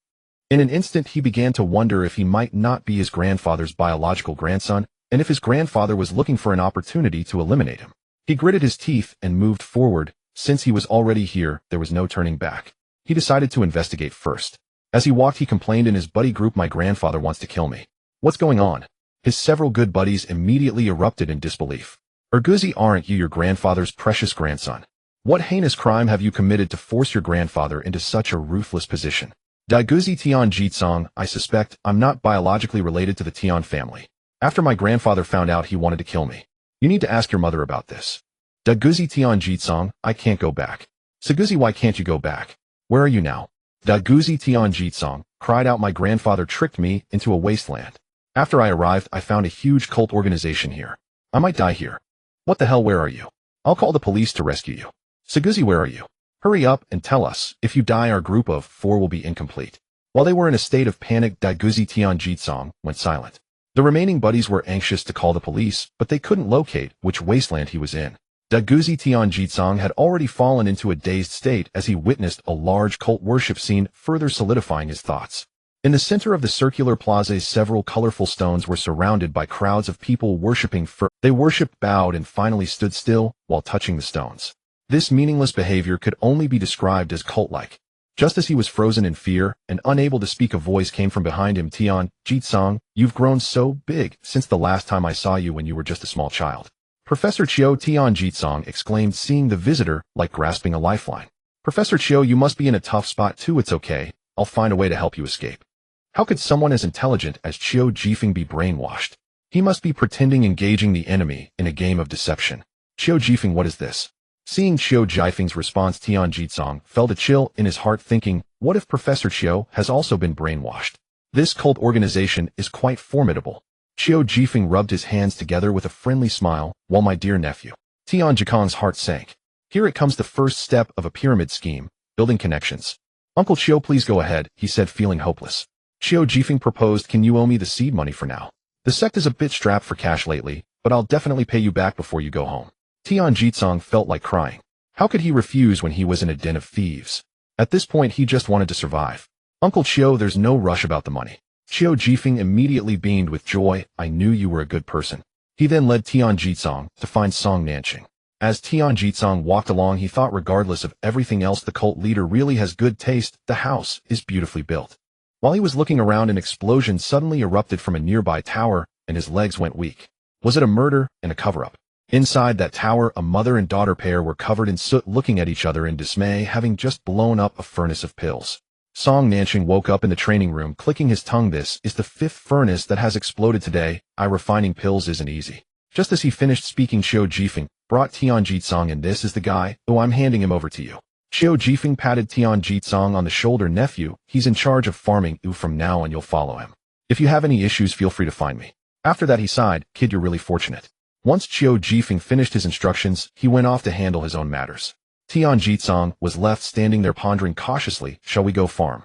In an instant, he began to wonder if he might not be his grandfather's biological grandson, and if his grandfather was looking for an opportunity to eliminate him. He gritted his teeth and moved forward. Since he was already here, there was no turning back. He decided to investigate first. As he walked, he complained in his buddy group, my grandfather wants to kill me. What's going on? His several good buddies immediately erupted in disbelief. Erguzi, aren't you your grandfather's precious grandson? What heinous crime have you committed to force your grandfather into such a ruthless position? Daiguzi Tian Jitsong, I suspect I'm not biologically related to the Tian family. After my grandfather found out, he wanted to kill me. You need to ask your mother about this. Daiguzi Tian Jitsong, I can't go back. Seguzi, why can't you go back? Where are you now? Daiguzi Tian Jitsong cried out, my grandfather tricked me into a wasteland. After I arrived, I found a huge cult organization here. I might die here. What the hell, where are you? I'll call the police to rescue you. Seguzi, where are you? Hurry up and tell us. If you die, our group of 4 will be incomplete. While they were in a state of panic, Daiguzi Tian Jitsong went silent. The remaining buddies were anxious to call the police, but they couldn't locate which wasteland he was in. Daiguzi Tian Jitsong had already fallen into a dazed state as he witnessed a large cult worship scene, further solidifying his thoughts. In the center of the circular plaza, several colorful stones were surrounded by crowds of people worshipping. They worshipped, bowed, and finally stood still while touching the stones. This meaningless behavior could only be described as cult-like. Just as he was frozen in fear and unable to speak, a voice came from behind him. Tian Jitsong, you've grown so big since the last time I saw you when you were just a small child. Professor Chiu, Tian Jitsong exclaimed, seeing the visitor like grasping a lifeline. Professor Chiu, you must be in a tough spot too. It's okay. I'll find a way to help you escape. How could someone as intelligent as Xiao Jifeng be brainwashed? He must be pretending engaging the enemy in a game of deception. Qiu Jifeng, what is this? Seeing Qiu Jifeng's response, Tian Jitsong felt a chill in his heart, thinking, what if Professor Qiu has also been brainwashed? This cult organization is quite formidable. Qiu Jifeng rubbed his hands together with a friendly smile, while my dear nephew. Tian Jikang's heart sank. Here it comes, the first step of a pyramid scheme, building connections. Uncle Qiu, please go ahead, he said, feeling hopeless. Qiu Jifeng proposed, can you owe me the seed money for now? The sect is a bit strapped for cash lately, but I'll definitely pay you back before you go home. Tian Jitsong felt like crying. How could he refuse when he was in a den of thieves? At this point he just wanted to survive. Uncle Qiu, there's no rush about the money. Qiu Jifeng immediately beamed with joy, I knew you were a good person. He then led Tian Jitsong to find Song Nanqing. As Tian Jitsong walked along, he thought, regardless of everything else, the cult leader really has good taste, the house is beautifully built. While he was looking around, an explosion suddenly erupted from a nearby tower, and his legs went weak. Was it a murder and a cover-up? Inside that tower, a mother and daughter pair were covered in soot, looking at each other in dismay, having just blown up a furnace of pills. Song Nanqing woke up in the training room, clicking his tongue. This is the 5th furnace that has exploded today. Refining pills isn't easy. Just as he finished speaking, Qiu Jifeng brought Tian Jitsong, and this is the guy. Oh, I'm handing him over to you. Qiu Jifeng patted Tian Jitsong on the shoulder. Nephew, he's in charge of farming. From now on you'll follow him. If you have any issues, feel free to find me. After that he sighed, kid, you're really fortunate. Once Qiu Jifeng finished his instructions, he went off to handle his own matters. Tian Jitsong was left standing there pondering cautiously, shall we go farm?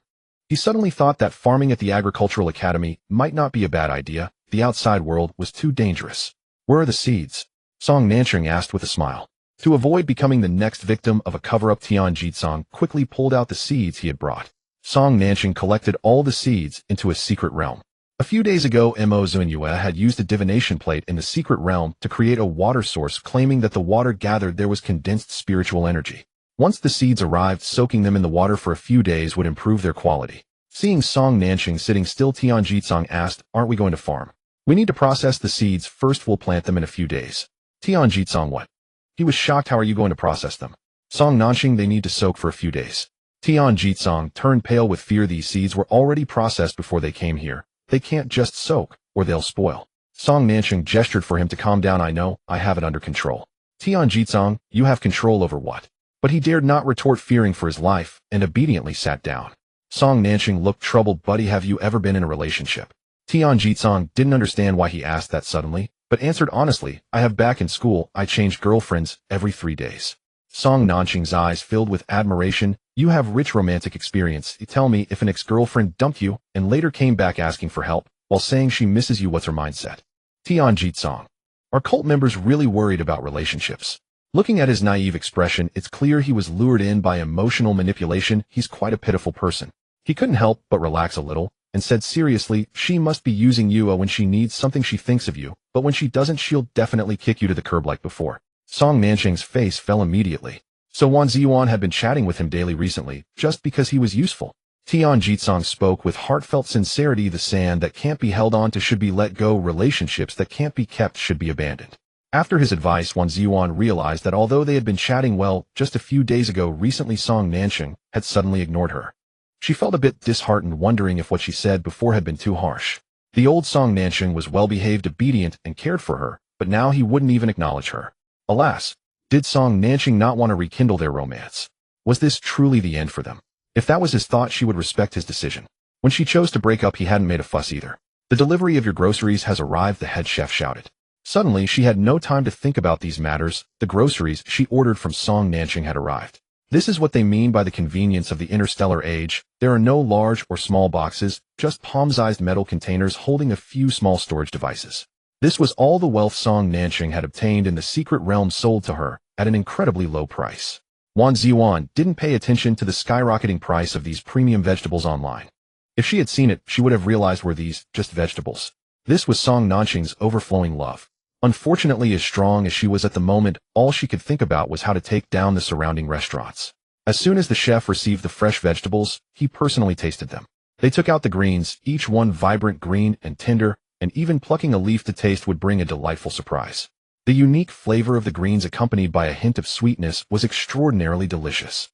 He suddenly thought that farming at the agricultural academy might not be a bad idea. The outside world was too dangerous. Where are the seeds? Song Nanqing asked with a smile. To avoid becoming the next victim of a cover-up, Tian Jitsong quickly pulled out the seeds he had brought. Song Nanqing collected all the seeds into a secret realm. A few days ago, Mo Zunyue had used a divination plate in the secret realm to create a water source, claiming that the water gathered there was condensed spiritual energy. Once the seeds arrived, soaking them in the water for a few days would improve their quality. Seeing Song Nanqing sitting still, Tian Jitsong asked, aren't we going to farm? We need to process the seeds first, we'll plant them in a few days. Tian Jitsong, what? He was shocked. How are you going to process them? Song Nanqing, they need to soak for a few days. Tian Jitsong turned pale with fear. These seeds were already processed before they came here. They can't just soak, or they'll spoil. Song Nanqing gestured for him to calm down. I know, I have it under control. Tian Jitsong, you have control over what? But he dared not retort, fearing for his life, and obediently sat down. Song Nanqing looked troubled. Buddy, have you ever been in a relationship? Tian Jitsong didn't understand why he asked that suddenly, but answered honestly, I have. Back in school, I changed girlfriends every 3 days. Song Nanqing's eyes filled with admiration. You have rich romantic experience. Tell me, if an ex-girlfriend dumped you and later came back asking for help while saying she misses you, what's her mindset? Tian Jitsong. Are cult members really worried about relationships? Looking at his naive expression, it's clear he was lured in by emotional manipulation. He's quite a pitiful person. He couldn't help but relax a little and said seriously, she must be using you. When she needs something she thinks of you, but when she doesn't she'll definitely kick you to the curb like before. Song Nanqing's face fell immediately. So Wan Ziyuan had been chatting with him daily recently, just because he was useful. Tian Jitsong spoke with heartfelt sincerity. The sand that can't be held on to should be let go. Relationships that can't be kept should be abandoned. After his advice, Wan Ziyuan realized that although they had been chatting well just a few days ago, recently Song Nanqing had suddenly ignored her. She felt a bit disheartened, wondering if what she said before had been too harsh. The old Song Nanqing was well-behaved, obedient, and cared for her, but now he wouldn't even acknowledge her. Alas, did Song Nanqing not want to rekindle their romance? Was this truly the end for them? If that was his thought, she would respect his decision. When she chose to break up, he hadn't made a fuss either. The delivery of your groceries has arrived, the head chef shouted. Suddenly, she had no time to think about these matters. The groceries she ordered from Song Nanqing had arrived. This is what they mean by the convenience of the interstellar age. There are no large or small boxes, just palm-sized metal containers holding a few small storage devices. This was all the wealth Song Nanqing had obtained in the secret realm, sold to her at an incredibly low price. Wan Ziyuan didn't pay attention to the skyrocketing price of these premium vegetables online. If she had seen it, she would have realized, were these just vegetables? This was Song Nanqing's overflowing love. Unfortunately, as strong as she was at the moment, all she could think about was how to take down the surrounding restaurants. As soon as the chef received the fresh vegetables, he personally tasted them. They took out the greens, each one vibrant green and tender, and even plucking a leaf to taste would bring a delightful surprise. The unique flavor of the greens, accompanied by a hint of sweetness, was extraordinarily delicious.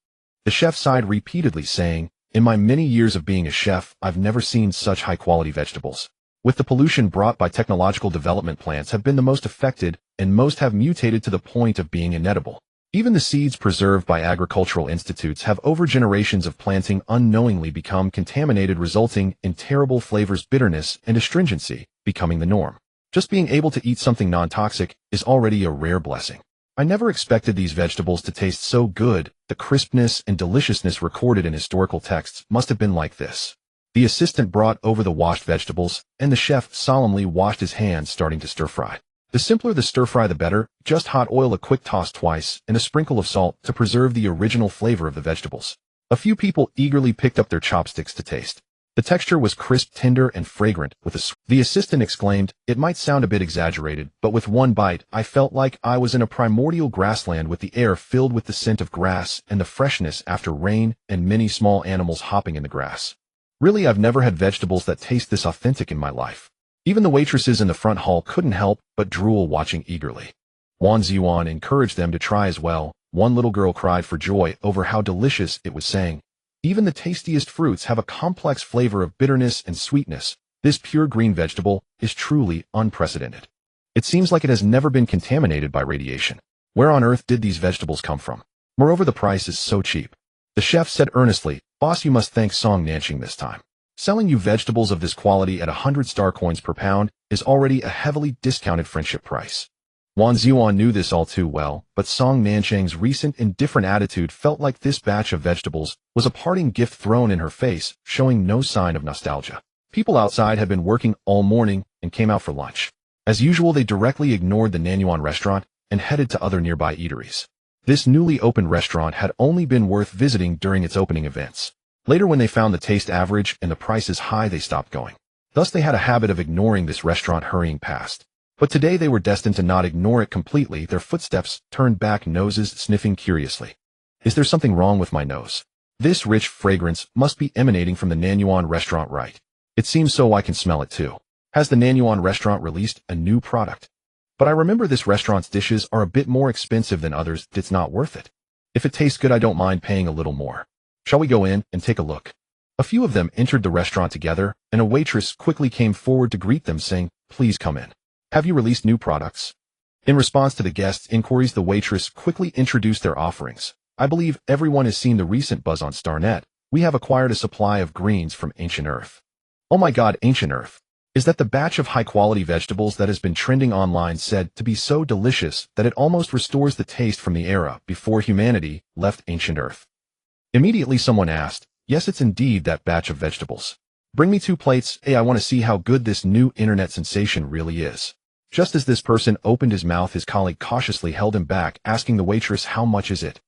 The chef sighed repeatedly, saying, in my many years of being a chef, I've never seen such high-quality vegetables. with the pollution brought by technological development plants have been the most affected, and most have mutated to the point of being inedible. Even the seeds preserved by agricultural institutes have over generations of planting unknowingly become contaminated, resulting in terrible flavors, bitterness, and astringency, becoming the norm. Just being able to eat something non-toxic is already a rare blessing. I never expected these vegetables to taste so good. The crispness and deliciousness recorded in historical texts must have been like this. The assistant brought over the washed vegetables, and the chef solemnly washed his hands, starting to stir-fry. The simpler the stir-fry the better, just hot oil, a quick toss twice, and a sprinkle of salt to preserve the original flavor of the vegetables. A few people eagerly picked up their chopsticks to taste. The texture was crisp, tender, and fragrant, with a The assistant exclaimed, "It might sound a bit exaggerated, but with one bite, I felt like I was in a primordial grassland with the air filled with the scent of grass and the freshness after rain and many small animals hopping in the grass. Really, I've never had vegetables that taste this authentic in my life." Even the waitresses in the front hall couldn't help but drool, watching eagerly. Zunyue encouraged them to try as well. One little girl cried for joy over how delicious it was, saying, "Even the tastiest fruits have a complex flavor of bitterness and sweetness. This pure green vegetable is truly unprecedented. It seems like it has never been contaminated by radiation. Where on earth did these vegetables come from? Moreover, the price is so cheap." The chef said earnestly, "Boss, you must thank Song Nanching this time. Selling you vegetables of this quality at 100 star coins per pound is already a heavily discounted friendship price." Zunyue knew this all too well, but Song Nanchang's recent indifferent attitude felt like this batch of vegetables was a parting gift thrown in her face, showing no sign of nostalgia. People outside had been working all morning and came out for lunch. As usual, they directly ignored the Nanyuan restaurant and headed to other nearby eateries. This newly opened restaurant had only been worth visiting during its opening events. Later, when they found the taste average and the prices high, they stopped going. Thus, they had a habit of ignoring this restaurant, hurrying past. But today they were destined to not ignore it completely. Their footsteps turned back, noses sniffing curiously. "Is there something wrong with my nose? This rich fragrance must be emanating from the Nanyuan restaurant, right? It seems so. I can smell it too. Has the Nanyuan restaurant released a new product? But I remember this restaurant's dishes are a bit more expensive than others. It's not worth it. If it tastes good, I don't mind paying a little more. Shall we go in and take a look?" A few of them entered the restaurant together, and a waitress quickly came forward to greet them, saying, "Please come in. Have you released new products?" In response to the guests' inquiries, the waitress quickly introduced their offerings. "I believe everyone has seen the recent buzz on StarNet. We have acquired a supply of greens from Ancient Earth." "Oh my God, Ancient Earth. Is that the batch of high-quality vegetables that has been trending online, said to be so delicious that it almost restores the taste from the era before humanity left Ancient Earth?" Immediately someone asked, "Yes, it's indeed that batch of vegetables. Bring me 2 plates. Hey, I want to see how good this new internet sensation really is." Just as this person opened his mouth, his colleague cautiously held him back, asking the waitress, "How much is it?"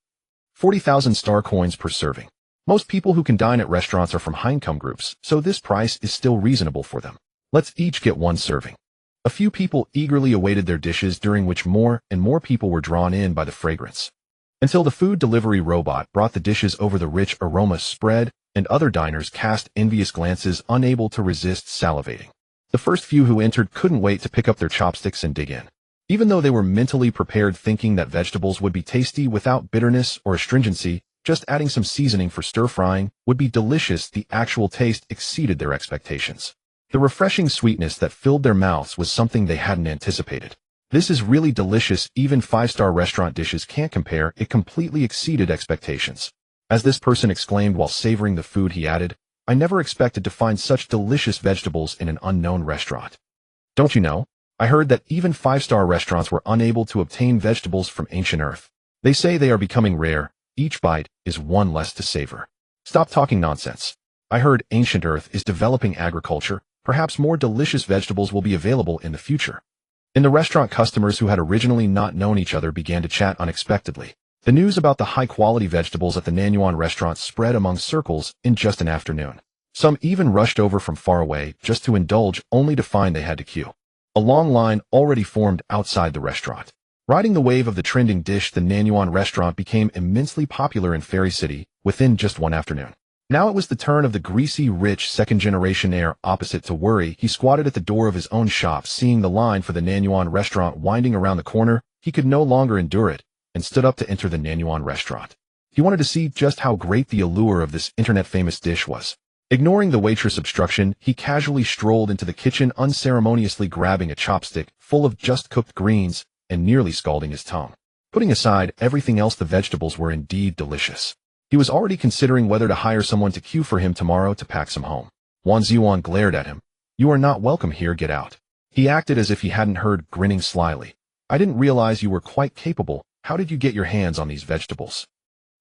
40,000 star coins per serving. Most people who can dine at restaurants are from high-income groups, so this price is still reasonable for them. Let's each get 1 serving. A few people eagerly awaited their dishes, during which more and more people were drawn in by the fragrance, until the food delivery robot brought the dishes over. The rich aroma spread, and other diners cast envious glances, unable to resist salivating. The first few who entered couldn't wait to pick up their chopsticks and dig in. Even though they were mentally prepared, thinking that vegetables would be tasty without bitterness or astringency, just adding some seasoning for stir-frying would be delicious, the actual taste exceeded their expectations. The refreshing sweetness that filled their mouths was something they hadn't anticipated. "This is really delicious. Even 5-star restaurant dishes can't compare. It completely exceeded expectations." As this person exclaimed while savoring the food, he added, "I never expected to find such delicious vegetables in an unknown restaurant. Don't you know? I heard that even 5-star restaurants were unable to obtain vegetables from Ancient Earth. They say they are becoming rare. Each bite is one less to savor." "Stop talking nonsense. I heard Ancient Earth is developing agriculture. Perhaps more delicious vegetables will be available in the future." In the restaurant, customers who had originally not known each other began to chat unexpectedly. The news about the high-quality vegetables at the Nanyuan restaurant spread among circles in just an afternoon. Some even rushed over from far away just to indulge, only to find they had to queue. A long line already formed outside the restaurant. Riding the wave of the trending dish, the Nanyuan restaurant became immensely popular in Fairy City within just one afternoon. Now it was the turn of the greasy, rich, second-generation heir opposite to worry. He squatted at the door of his own shop, seeing the line for the Nanyuan restaurant winding around the corner. He could no longer endure it, and stood up to enter the Nanyuan restaurant. He wanted to see just how great the allure of this internet-famous dish was. Ignoring the waitress' obstruction, he casually strolled into the kitchen, unceremoniously grabbing a chopstick full of just-cooked greens and nearly scalding his tongue. Putting aside everything else, the vegetables were indeed delicious. He was already considering whether to hire someone to queue for him tomorrow to pack some home. Wang Ziwan glared at him. "You are not welcome here, get out." He acted as if he hadn't heard, grinning slyly. "I didn't realize you were quite capable. How did you get your hands on these vegetables?"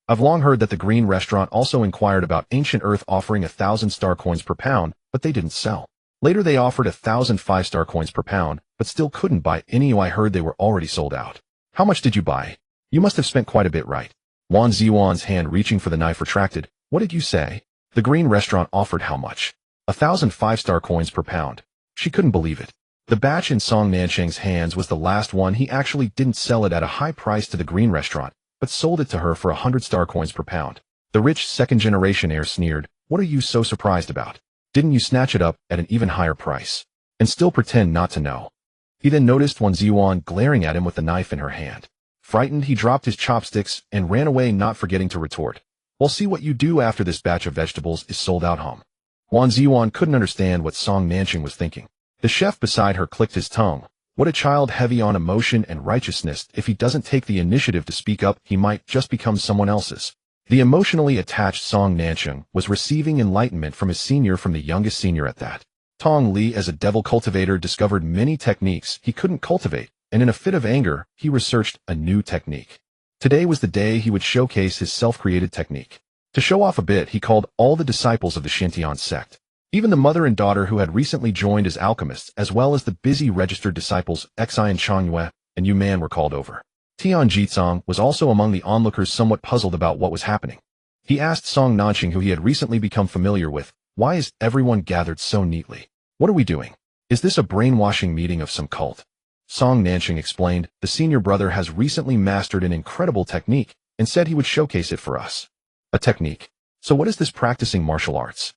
I've long heard that the Green Restaurant also inquired about Ancient Earth offering 1,000 star coins per pound, but they didn't sell. Later they offered 1,000 5-star coins per pound, but still couldn't buy any. I heard they were already sold out. How much did you buy? You must have spent quite a bit, right? Wang Ziwan's hand reaching for the knife retracted. What did you say? The Green Restaurant offered how much? 1,000 5-star coins per pound. She couldn't believe it. The batch in Song Nansheng's hands was the last one. He actually didn't sell it at a high price to the Green Restaurant, but sold it to her for 100 star coins per pound. The rich second-generation heir sneered. What are you so surprised about? Didn't you snatch it up at an even higher price? And still pretend not to know? He then noticed Wang Ziwan glaring at him with the knife in her hand. Frightened, he dropped his chopsticks and ran away, not forgetting to retort. We'll see what you do after this batch of vegetables is sold out, hum. Wang Ziwan couldn't understand what Song Nansheng was thinking. The chef beside her clicked his tongue. What a child, heavy on emotion and righteousness. If he doesn't take the initiative to speak up, he might just become someone else's. The emotionally attached Song Nansheng was receiving enlightenment from his senior, from the youngest senior at that. Tong Li, as a devil cultivator, discovered many techniques he couldn't cultivate, and in a fit of anger, he researched a new technique. Today was the day he would showcase his self-created technique. To show off a bit, he called all the disciples of the Xintian sect. Even the mother and daughter who had recently joined as alchemists, as well as the busy registered disciples Xi and Changyue and Yu Man, were called over. Tian Jizong was also among the onlookers, somewhat puzzled about what was happening. He asked Song Nansheng, who he had recently become familiar with, why is everyone gathered so neatly? What are we doing? Is this a brainwashing meeting of some cult? Song Nansheng explained, the senior brother has recently mastered an incredible technique and said he would showcase it for us. A technique? So what is this, practicing martial arts?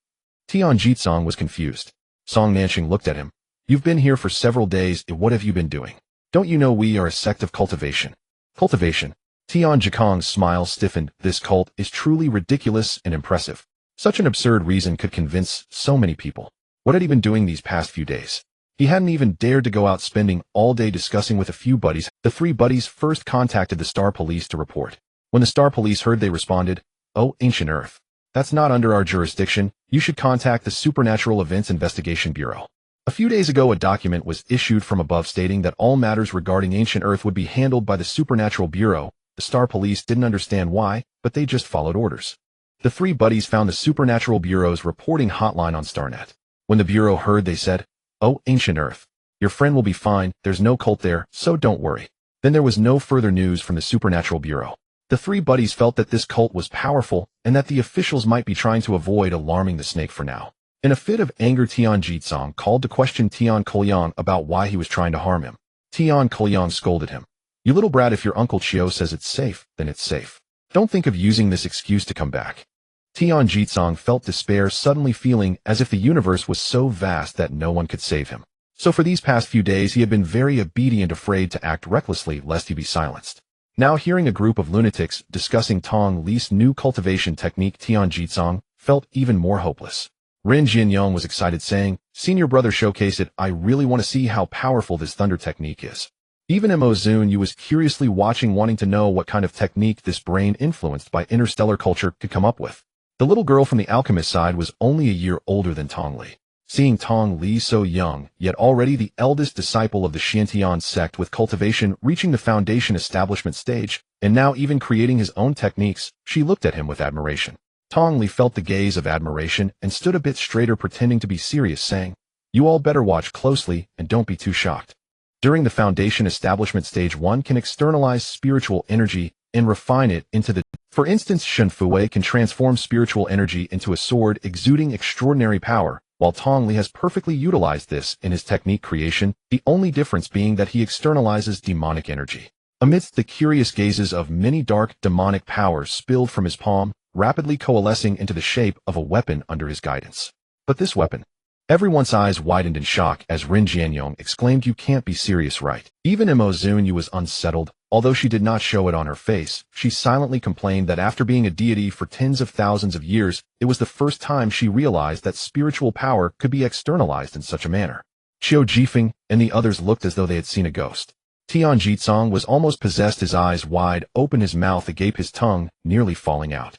Tian Jizong was confused. Song Nansheng looked at him. You've been here for several days, what have you been doing? Don't you know we are a sect of cultivation? Cultivation? Tian Jikong's smile stiffened. This cult is truly ridiculous and impressive. Such an absurd reason could convince so many people. What had he been doing these past few days? He hadn't even dared to go out, spending all day discussing with a few buddies. The three buddies first contacted the Star Police to report. When the Star Police heard, they responded, "Oh, Ancient Earth. That's not under our jurisdiction. You should contact the Supernatural Events Investigation Bureau." A few days ago, a document was issued from above stating that all matters regarding Ancient Earth would be handled by the Supernatural Bureau. The Star Police didn't understand why, but they just followed orders. The three buddies found the Supernatural Bureau's reporting hotline on StarNet. When the Bureau heard, they said, "Oh, Ancient Earth. Your friend will be fine, there's no cult there, so don't worry." Then there was no further news from the Supernatural Bureau. The three buddies felt that this cult was powerful and that the officials might be trying to avoid alarming the snake for now. In a fit of anger, Tian Jizong called to question Tian Kolyang about why he was trying to harm him. Tian Kolyang scolded him. "You little brat, if your Uncle Chio says it's safe, then it's safe. Don't think of using this excuse to come back." Tian Jizong felt despair, suddenly feeling as if the universe was so vast that no one could save him. So for these past few days he had been very obedient, afraid to act recklessly lest he be silenced. Now, hearing a group of lunatics discussing Tong Li's new cultivation technique, Tian Jizong felt even more hopeless. Ren Jianyong was excited, saying, "Senior brother, showcase it. I really want to see how powerful this thunder technique is." Even Mo Zunyue was curiously watching, wanting to know what kind of technique this brain influenced by interstellar culture could come up with. The little girl from the alchemist side was only a year older than Tong Li. Seeing Tong Li so young, yet already the eldest disciple of the Xintian sect, with cultivation reaching the foundation establishment stage, and now even creating his own techniques, she looked at him with admiration. Tong Li felt the gaze of admiration and stood a bit straighter, pretending to be serious, saying, "You all better watch closely and don't be too shocked. During the foundation establishment stage, one can externalize spiritual energy and refine it into the. For instance, Shen Fuwei can transform spiritual energy into a sword, exuding extraordinary power, while Tong Li has perfectly utilized this in his technique creation, the only difference being that he externalizes demonic energy." Amidst the curious gazes of many, dark demonic powers spilled from his palm, rapidly coalescing into the shape of a weapon under his guidance. But this weapon? Everyone's eyes widened in shock as Ren Jianyong exclaimed, "You can't be serious, right?" Even Mo Zunyue was unsettled. Although she did not show it on her face, she silently complained that after being a deity for tens of thousands of years, it was the first time she realized that spiritual power could be externalized in such a manner. Qiu Jifeng and the others looked as though they had seen a ghost. Tian Jitsong was almost possessed, his eyes wide open, his mouth agape, his tongue nearly falling out.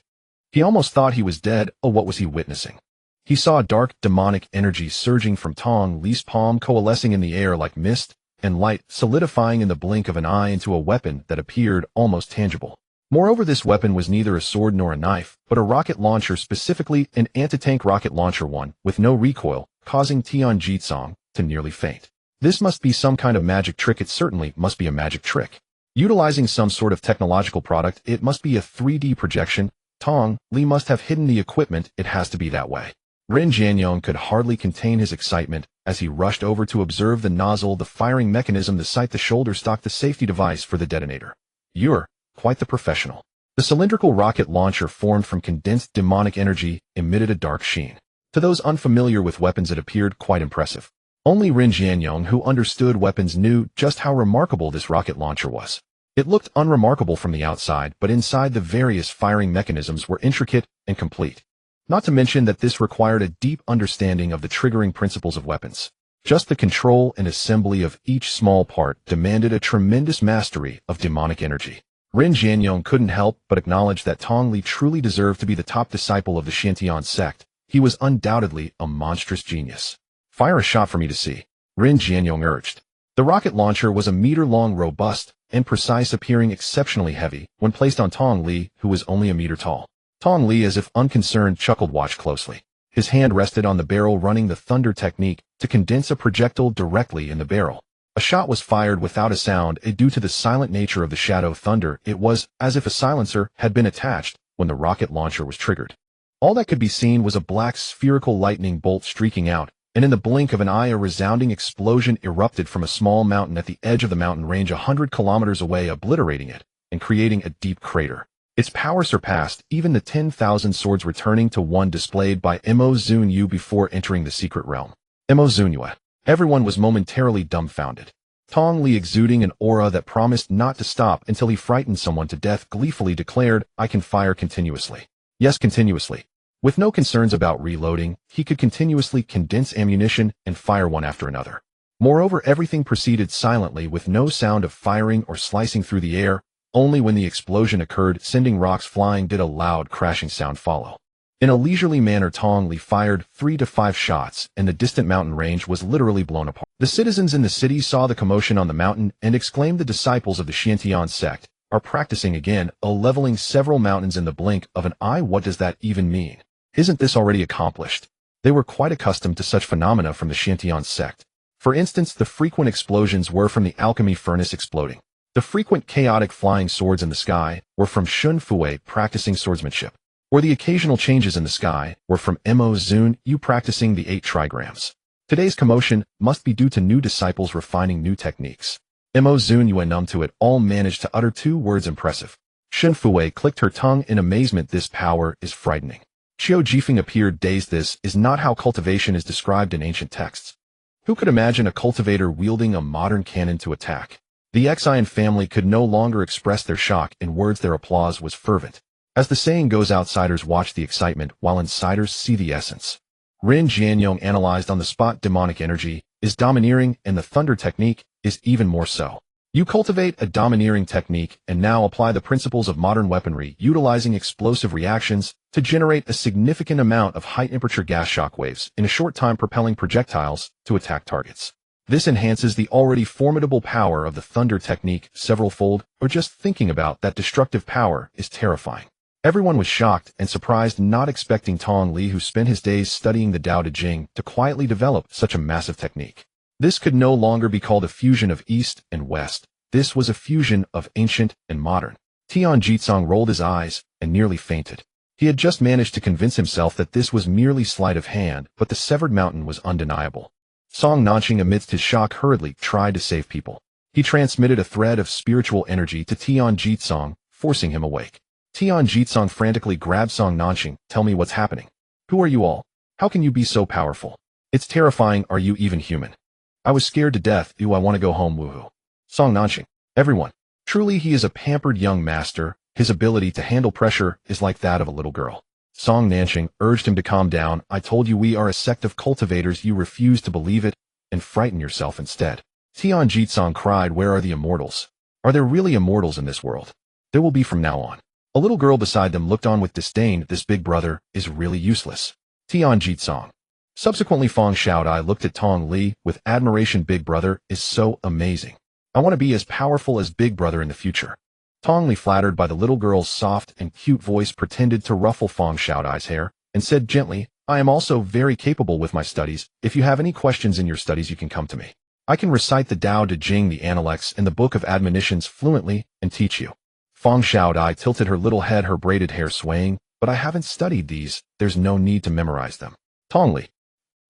He almost thought he was dead. Oh, what was he witnessing? He saw dark, demonic energy surging from Tong Li's palm, coalescing in the air like mist, and light solidifying in the blink of an eye into a weapon that appeared almost tangible. Moreover, this weapon was neither a sword nor a knife, but a rocket launcher, specifically an anti-tank rocket launcher, one with no recoil, causing Tian Jitsong to nearly faint. This must be some kind of magic trick. It certainly must be a magic trick. Utilizing some sort of technological product, it must be a 3D projection. Tong Li must have hidden the equipment. It has to be that way. Ren Jianyong could hardly contain his excitement as he rushed over to observe the nozzle, the firing mechanism, the sight, the shoulder stock, the safety device for the detonator. You're quite the professional. The cylindrical rocket launcher, formed from condensed demonic energy, emitted a dark sheen. To those unfamiliar with weapons, it appeared quite impressive. Only Ren Jianyong, who understood weapons, knew just how remarkable this rocket launcher was. It looked unremarkable from the outside, but inside the various firing mechanisms were intricate and complete. Not to mention that this required a deep understanding of the triggering principles of weapons. Just the control and assembly of each small part demanded a tremendous mastery of demonic energy. Ren Jianyong couldn't help but acknowledge that Tong Li truly deserved to be the top disciple of the Xiantian sect. He was undoubtedly a monstrous genius. Fire a shot for me to see, Ren Jianyong urged. The rocket launcher was a meter-long, robust, and precise, appearing exceptionally heavy when placed on Tong Li, who was only a meter tall. Tong Li, as if unconcerned, chuckled. Watch closely. His hand rested on the barrel, running the thunder technique to condense a projectile directly in the barrel. A shot was fired without a sound, due to the silent nature of the shadow thunder. It was as if a silencer had been attached when the rocket launcher was triggered. All that could be seen was a black spherical lightning bolt streaking out, and in the blink of an eye a resounding explosion erupted from a small mountain at the edge of the mountain range 100 kilometers away, obliterating it and creating a deep crater. Its power surpassed even the 10,000 swords, returning to one displayed by Zunyue before entering the secret realm. Zunyue. Everyone was momentarily dumbfounded. Tong Li, exuding an aura that promised not to stop until he frightened someone to death, gleefully declared, "I can fire continuously." Yes, continuously. With no concerns about reloading, he could continuously condense ammunition and fire one after another. Moreover, everything proceeded silently, with no sound of firing or slicing through the air. Only when the explosion occurred, sending rocks flying, did a loud crashing sound follow. In a leisurely manner, Tong Li fired 3 to 5 shots, and the distant mountain range was literally blown apart. The citizens in the city saw the commotion on the mountain and exclaimed, "The disciples of the Xiantian sect are practicing again, leveling several mountains in the blink of an eye. What does that even mean? Isn't this already accomplished?" They were quite accustomed to such phenomena from the Xiantian sect. For instance, the frequent explosions were from the alchemy furnace exploding. The frequent chaotic flying swords in the sky were from Shun Fue practicing swordsmanship. Or the occasional changes in the sky were from Zunyue practicing the 8 trigrams. Today's commotion must be due to new disciples refining new techniques. Zunyue, numb to it all, managed to utter 2 words: impressive. Shun Fue clicked her tongue in amazement. This power is frightening. Qiu Jifeng appeared dazed. This is not how cultivation is described in ancient texts. Who could imagine a cultivator wielding a modern cannon to attack? The Xian family could no longer express their shock in words. Their applause was fervent. As the saying goes, outsiders watch the excitement while insiders see the essence. Ren Jianyong analyzed on the spot. Demonic energy is domineering, and the thunder technique is even more so. You cultivate a domineering technique and now apply the principles of modern weaponry, utilizing explosive reactions to generate a significant amount of high-temperature gas shock waves in a short time, propelling projectiles to attack targets. This enhances the already formidable power of the thunder technique several-fold, or just thinking about that destructive power is terrifying. Everyone was shocked and surprised, not expecting Tong Li, who spent his days studying the Tao Te Ching, to quietly develop such a massive technique. This could no longer be called a fusion of East and West. This was a fusion of ancient and modern. Tian Jitsong rolled his eyes and nearly fainted. He had just managed to convince himself that this was merely sleight of hand, but the severed mountain was undeniable. Song Nanqing, amidst his shock, hurriedly tried to save people. He transmitted a thread of spiritual energy to Tian Jitsong, forcing him awake. Tian Jitsong frantically grabbed Song Nanqing. "Tell me what's happening. Who are you all? How can you be so powerful? It's terrifying. Are you even human? I was scared to death. Ew, I want to go home, woohoo." Song Nanqing. Everyone. Truly he is a pampered young master. His ability to handle pressure is like that of a little girl. Song Nanching urged him to calm down. I told you we are a sect of cultivators. You refuse to believe it and frighten yourself instead. Tian Jitsong cried, where are the immortals? Are there really immortals in this world? There will be from now on. A little girl beside them looked on with disdain. This big brother is really useless. Tian Jitsong. Subsequently Fong Xiaodai looked at Tong Li with admiration. Big brother is so amazing. I want to be as powerful as big brother in the future. Tong Li, flattered by the little girl's soft and cute voice, pretended to ruffle Fong Xiaodai's hair and said gently, I am also very capable with my studies. If you have any questions in your studies, you can come to me. I can recite the Tao Te Ching, the Analects, and the Book of Admonitions fluently and teach you. Fong Xiaodai tilted her little head, her braided hair swaying, but I haven't studied these. There's no need to memorize them. Tong Li.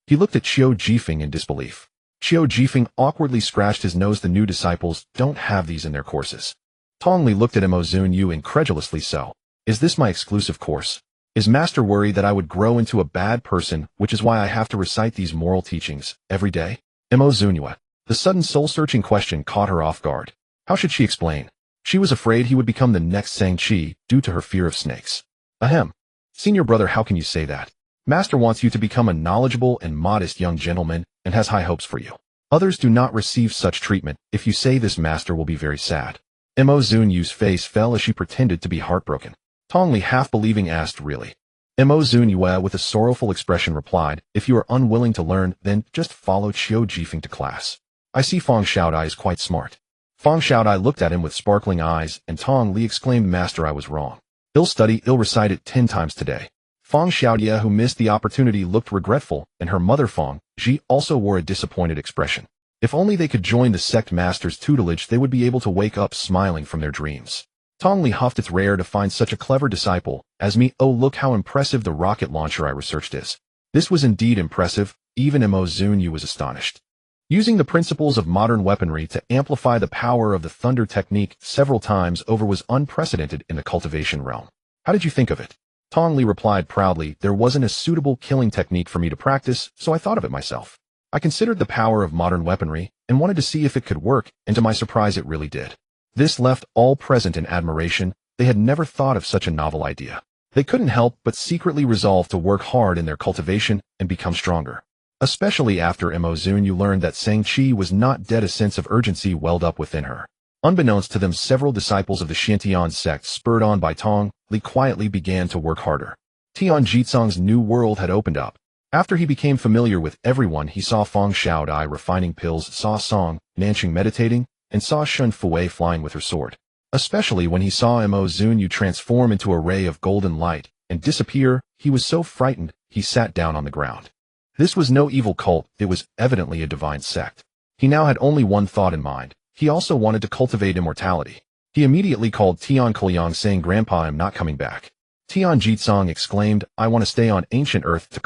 He looked at Qiu Jifeng in disbelief. Qiu Jifeng awkwardly scratched his nose. The new disciples don't have these in their courses. Tong Li looked at Mo Zunyue incredulously. So, is this my exclusive course? Is master worried that I would grow into a bad person, which is why I have to recite these moral teachings every day? Mo Zunyue. The sudden soul-searching question caught her off guard. How should she explain? She was afraid he would become the next Shang-Chi due to her fear of snakes. Ahem. Senior brother, how can you say that? Master wants you to become a knowledgeable and modest young gentleman and has high hopes for you. Others do not receive such treatment. If you say this, master will be very sad. Mo Zunyue's face fell as she pretended to be heartbroken. Tong Li, half believing, asked, really? Mo Zunyue with a sorrowful expression replied, if you are unwilling to learn, then just follow Qiu Jifeng to class. I see Fong Xiaodai is quite smart. Fong Xiaodai looked at him with sparkling eyes, and Tong Li exclaimed, Master, I was wrong. He'll study, he'll recite it 10 times today. Fong Xiaodai, who missed the opportunity, looked regretful, and her mother Fong Ji also wore a disappointed expression. If only they could join the sect master's tutelage, they would be able to wake up smiling from their dreams. Tong Li huffed. It's rare to find such a clever disciple as me. Oh, look how impressive the rocket launcher I researched is. This was indeed impressive. Even Mo Zunyue was astonished. Using the principles of modern weaponry to amplify the power of the thunder technique several times over was unprecedented in the cultivation realm. How did you think of it? Tong Li replied proudly, there wasn't a suitable killing technique for me to practice, so I thought of it myself. I considered the power of modern weaponry and wanted to see if it could work, and to my surprise it really did. This left all present in admiration. They had never thought of such a novel idea. They couldn't help but secretly resolve to work hard in their cultivation and become stronger. Especially after Mo Zunyue learned that Shang-Chi was not dead, a sense of urgency welled up within her. Unbeknownst to them, several disciples of the Xiantian sect, spurred on by Tong Li, quietly began to work harder. Tian Jitsong's new world had opened up. After he became familiar with everyone, he saw Fong Xiaodai refining pills, saw Song Nanching meditating, and saw Shun Fui flying with her sword. Especially when he saw Mo Zunyue transform into a ray of golden light and disappear, he was so frightened, he sat down on the ground. This was no evil cult, it was evidently a divine sect. He now had only one thought in mind. He also wanted to cultivate immortality. He immediately called Tian Kuliang, saying, Grandpa, I'm not coming back. Tian Jitsong exclaimed, I want to stay on ancient earth to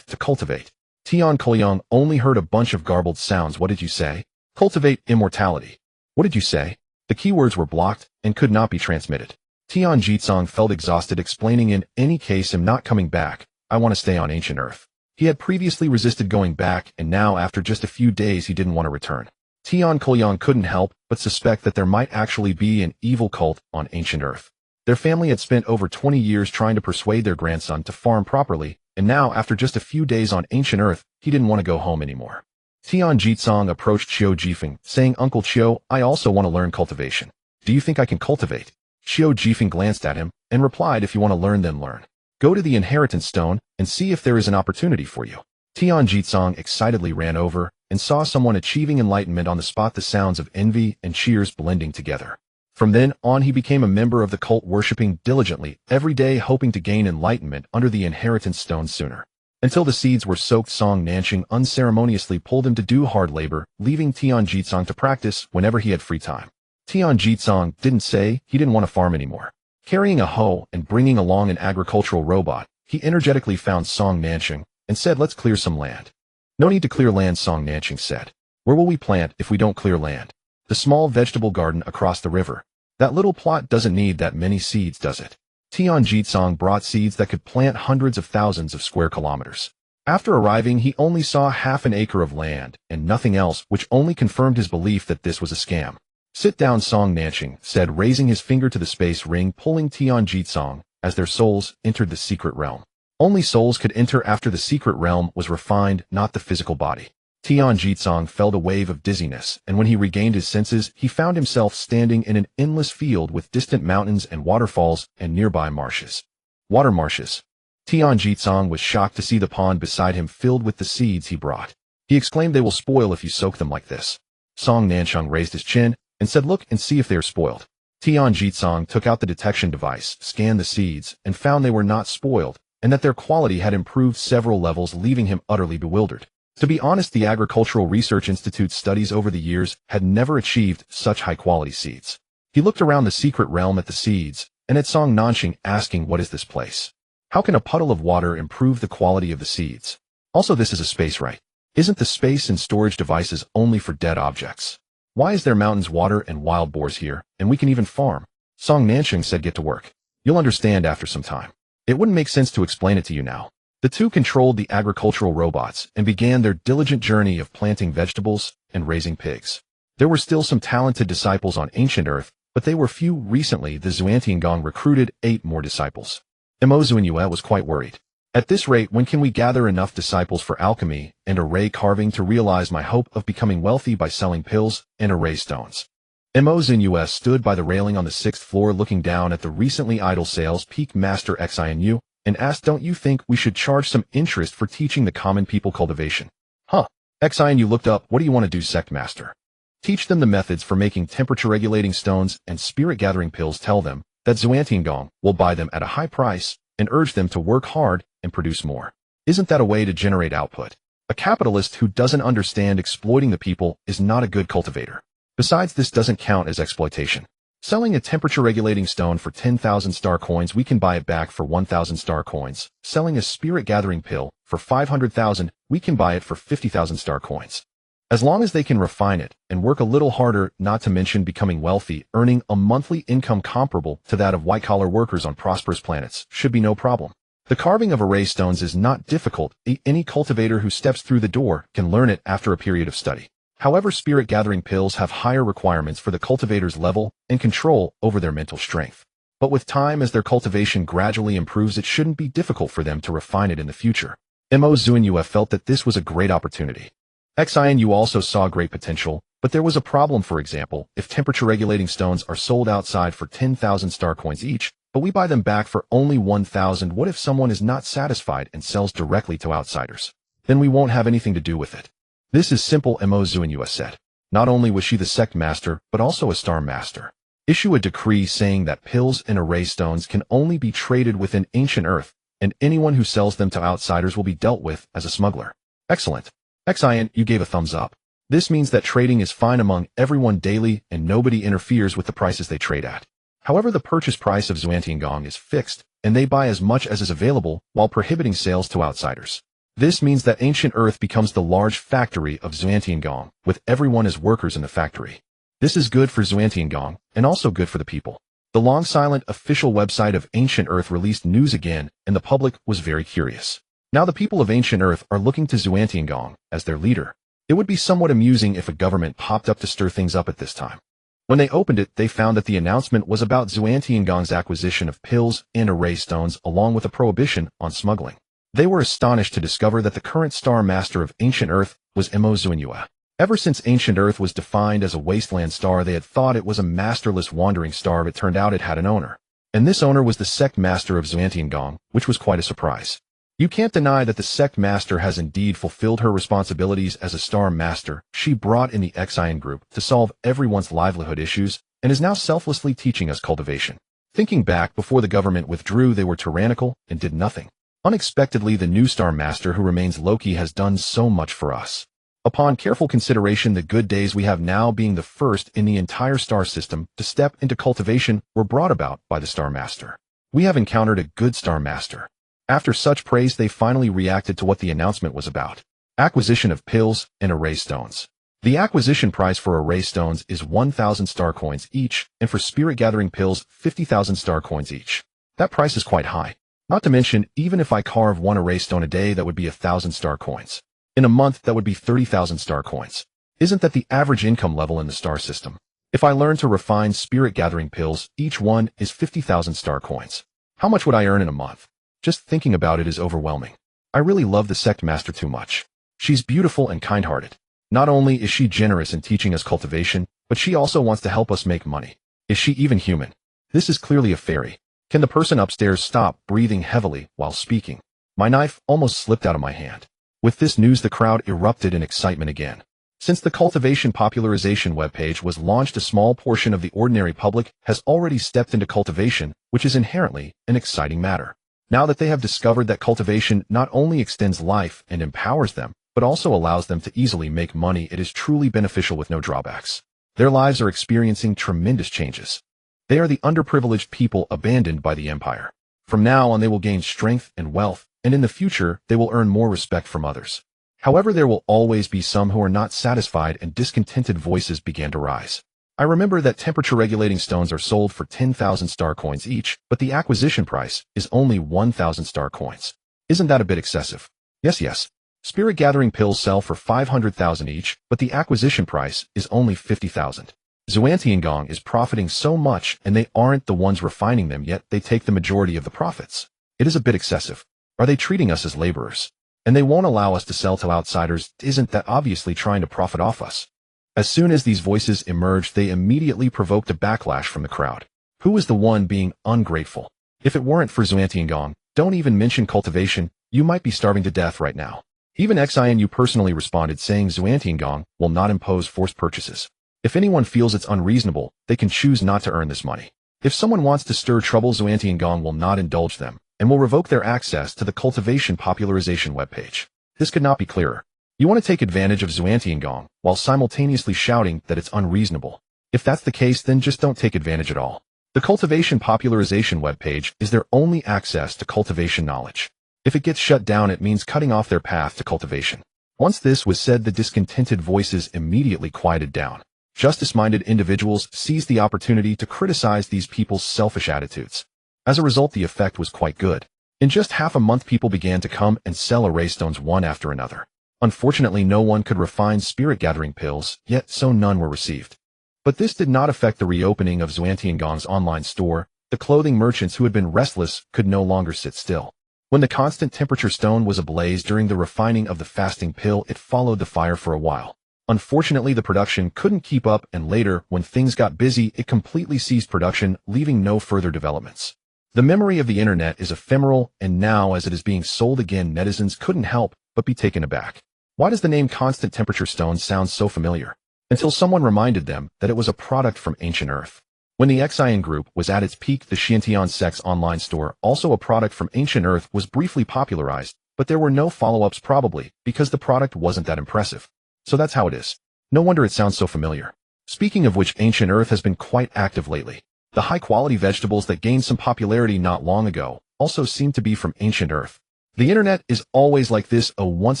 cultivate. Tian Kuliang only heard a bunch of garbled sounds. What did you say? Cultivate immortality. What did you say? The keywords were blocked and could not be transmitted. Tian Jitsong felt exhausted, explaining, in any case, I'm not coming back. I want to stay on ancient earth. He had previously resisted going back, and now after just a few days he didn't want to return. Tian Kuliang couldn't help but suspect that there might actually be an evil cult on ancient earth. Their family had spent over 20 years trying to persuade their grandson to farm properly, and now after just a few days on ancient earth, he didn't want to go home anymore. Tian Jitsong approached Qiu Jifeng, saying, Uncle Qiu, I also want to learn cultivation. Do you think I can cultivate? Qiu Jifeng glanced at him and replied, if you want to learn, then learn. Go to the inheritance stone and see if there is an opportunity for you. Tian Jitsong excitedly ran over and saw someone achieving enlightenment on the spot, the sounds of envy and cheers blending together. From then on he became a member of the cult, worshipping diligently every day, hoping to gain enlightenment under the inheritance stone sooner. Until the seeds were soaked, Song Nanching unceremoniously pulled him to do hard labor, leaving Tian Jitsong to practice whenever he had free time. Tian Jitsong didn't say he didn't want to farm anymore. Carrying a hoe and bringing along an agricultural robot, he energetically found Song Nanching and said, let's clear some land. No need to clear land, Song Nanching said. Where will we plant if we don't clear land? The small vegetable garden across the river. That little plot doesn't need that many seeds, does it? Tian Jitsong brought seeds that could plant hundreds of thousands of square kilometers. After arriving, he only saw half an acre of land and nothing else, which only confirmed his belief that this was a scam. Sit down, Song Nanching said, raising his finger to the space ring, pulling Tian Jitsong, as their souls entered the secret realm. Only souls could enter after the secret realm was refined, not the physical body. Tian Jitsong felt a wave of dizziness, and when he regained his senses, he found himself standing in an endless field with distant mountains and waterfalls and nearby marshes. Water marshes. Tian Jitsong was shocked to see the pond beside him filled with the seeds he brought. He exclaimed, "They will spoil if you soak them like this." Song Nancheng raised his chin and said, "Look and see if they are spoiled." Tian Jitsong took out the detection device, scanned the seeds, and found they were not spoiled, and that their quality had improved several levels, leaving him utterly bewildered. To be honest, the Agricultural Research Institute's studies over the years had never achieved such high-quality seeds. He looked around the secret realm at the seeds, and at Song Nancheng, asking, "What is this place? How can a puddle of water improve the quality of the seeds? Also, this is a space, right? Isn't the space and storage devices only for dead objects? Why is there mountains, water, and wild boars here, and we can even farm?" Song Nancheng said, "Get to work. You'll understand after some time. It wouldn't make sense to explain it to you now." The two controlled the agricultural robots and began their diligent journey of planting vegetables and raising pigs. There were still some talented disciples on ancient Earth, but they were few. Recently, the Zunyue recruited 8 more disciples. Zunyue was quite worried. "At this rate, when can we gather enough disciples for alchemy and array carving to realize my hope of becoming wealthy by selling pills and array stones?" Zunyue stood by the railing on the 6th floor looking down at the recently idle sales peak Master Xinu and asked, "Don't you think we should charge some interest for teaching the common people cultivation?" "Huh." Xinu looked up. "What do you want to do, Sect Master?" "Teach them the methods for making temperature-regulating stones and spirit-gathering pills. Tell them that Zunyue will buy them at a high price and urge them to work hard and produce more. Isn't that a way to generate output? A capitalist who doesn't understand exploiting the people is not a good cultivator. Besides, this doesn't count as exploitation. Selling a temperature-regulating stone for 10,000 star coins, we can buy it back for 1,000 star coins. Selling a spirit-gathering pill for 500,000, we can buy it for 50,000 star coins. As long as they can refine it and work a little harder, not to mention becoming wealthy, earning a monthly income comparable to that of white-collar workers on prosperous planets should be no problem. The carving of array stones is not difficult. Any cultivator who steps through the door can learn it after a period of study. However, spirit-gathering pills have higher requirements for the cultivator's level and control over their mental strength. But with time, as their cultivation gradually improves, it shouldn't be difficult for them to refine it in the future." Zunyue felt that this was a great opportunity. Xinu also saw great potential, but there was a problem. For example, if temperature-regulating stones are sold outside for 10,000 star coins each, but we buy them back for only 1,000, what if someone is not satisfied and sells directly to outsiders? Then we won't have anything to do with it. "This is simple," Zunyue said. Not only was she the sect master, but also a star master. "Issue a decree saying that pills and array stones can only be traded within ancient Earth, and anyone who sells them to outsiders will be dealt with as a smuggler." "Excellent." Xinu, you gave a thumbs up. "This means that trading is fine among everyone daily and nobody interferes with the prices they trade at. However, the purchase price of Zunyue is fixed, and they buy as much as is available while prohibiting sales to outsiders. This means that ancient Earth becomes the large factory of Zunyue, with everyone as workers in the factory. This is good for Zunyue and also good for the people." The long-silent official website of Ancient Earth released news again, and the public was very curious. Now the people of Ancient Earth are looking to Zunyue as their leader. It would be somewhat amusing if a government popped up to stir things up at this time. When they opened it, they found that the announcement was about Zunyue's acquisition of pills and array stones along with a prohibition on smuggling. They were astonished to discover that the current star master of Ancient Earth was Zunyue. Ever since Ancient Earth was defined as a wasteland star, they had thought it was a masterless wandering star, but it turned out it had an owner. And this owner was the sect master of Zunyue, which was quite a surprise. You can't deny that the sect master has indeed fulfilled her responsibilities as a star master. She brought in the Xinu group to solve everyone's livelihood issues and is now selflessly teaching us cultivation. Thinking back, before the government withdrew, they were tyrannical and did nothing. Unexpectedly, the new star master, who remains Loki, has done so much for us. Upon careful consideration, the good days we have now, being the first in the entire star system to step into cultivation, were brought about by the star master. We have encountered a good star master. After such praise, they finally reacted to what the announcement was about. Acquisition of pills and array stones. The acquisition price for array stones is 1,000 star coins each, and for spirit gathering pills, 50,000 star coins each. That price is quite high. Not to mention, even if I carve one array stone a day, that would be 1,000 star coins. In a month, that would be 30,000 star coins. Isn't that the average income level in the star system? If I learn to refine spirit gathering pills, each one is 50,000 star coins. How much would I earn in a month? Just thinking about it is overwhelming. I really love the sect master too much. She's beautiful and kind-hearted. Not only is she generous in teaching us cultivation, but she also wants to help us make money. Is she even human? This is clearly a fairy. Can the person upstairs stop breathing heavily while speaking? My knife almost slipped out of my hand. With this news, the crowd erupted in excitement again. Since the cultivation popularization webpage was launched, a small portion of the ordinary public has already stepped into cultivation, which is inherently an exciting matter. Now that they have discovered that cultivation not only extends life and empowers them, but also allows them to easily make money, it is truly beneficial with no drawbacks. Their lives are experiencing tremendous changes. They are the underprivileged people abandoned by the empire. From now on, they will gain strength and wealth, and in the future, they will earn more respect from others. However, there will always be some who are not satisfied, and discontented voices began to rise. I remember that temperature-regulating stones are sold for 10,000 star coins each, but the acquisition price is only 1,000 star coins. Isn't that a bit excessive? Yes. Spirit-gathering pills sell for 500,000 each, but the acquisition price is only 50,000. Zunyue is profiting so much, and they aren't the ones refining them, yet they take the majority of the profits. It is a bit excessive. Are they treating us as laborers? And they won't allow us to sell to outsiders. Isn't that obviously trying to profit off us? As soon as these voices emerged, they immediately provoked a backlash from the crowd. Who is the one being ungrateful? If it weren't for Zunyue, don't even mention cultivation, you might be starving to death right now. Even Xinu personally responded, saying Zunyue will not impose forced purchases. If anyone feels it's unreasonable, they can choose not to earn this money. If someone wants to stir trouble, Zunyue will not indulge them, and will revoke their access to the cultivation popularization webpage. This could not be clearer. You want to take advantage of Zunyue while simultaneously shouting that it's unreasonable. If that's the case, then just don't take advantage at all. The cultivation popularization webpage is their only access to cultivation knowledge. If it gets shut down, it means cutting off their path to cultivation. Once this was said, the discontented voices immediately quieted down. Justice-minded individuals seized the opportunity to criticize these people's selfish attitudes. As a result, the effect was quite good. In just half a month, people began to come and sell array stones one after another. Unfortunately, no one could refine spirit-gathering pills, yet so none were received. But this did not affect the reopening of Zunyue's online store. The clothing merchants who had been restless could no longer sit still. When the constant temperature stone was ablaze during the refining of the fasting pill, it followed the fire for a while. Unfortunately, the production couldn't keep up, and later, when things got busy, it completely ceased production, leaving no further developments. The memory of the internet is ephemeral, and now as it is being sold again, netizens couldn't help but be taken aback. Why does the name Constant Temperature Stone sound so familiar? Until someone reminded them that it was a product from ancient Earth. When the Xinu group was at its peak, the Xiantian sect's online store, also a product from ancient Earth, was briefly popularized, but there were no follow-ups, probably because the product wasn't that impressive. So that's how it is. No wonder it sounds so familiar. Speaking of which, ancient Earth has been quite active lately. The high-quality vegetables that gained some popularity not long ago also seem to be from ancient Earth. The internet is always like this. Once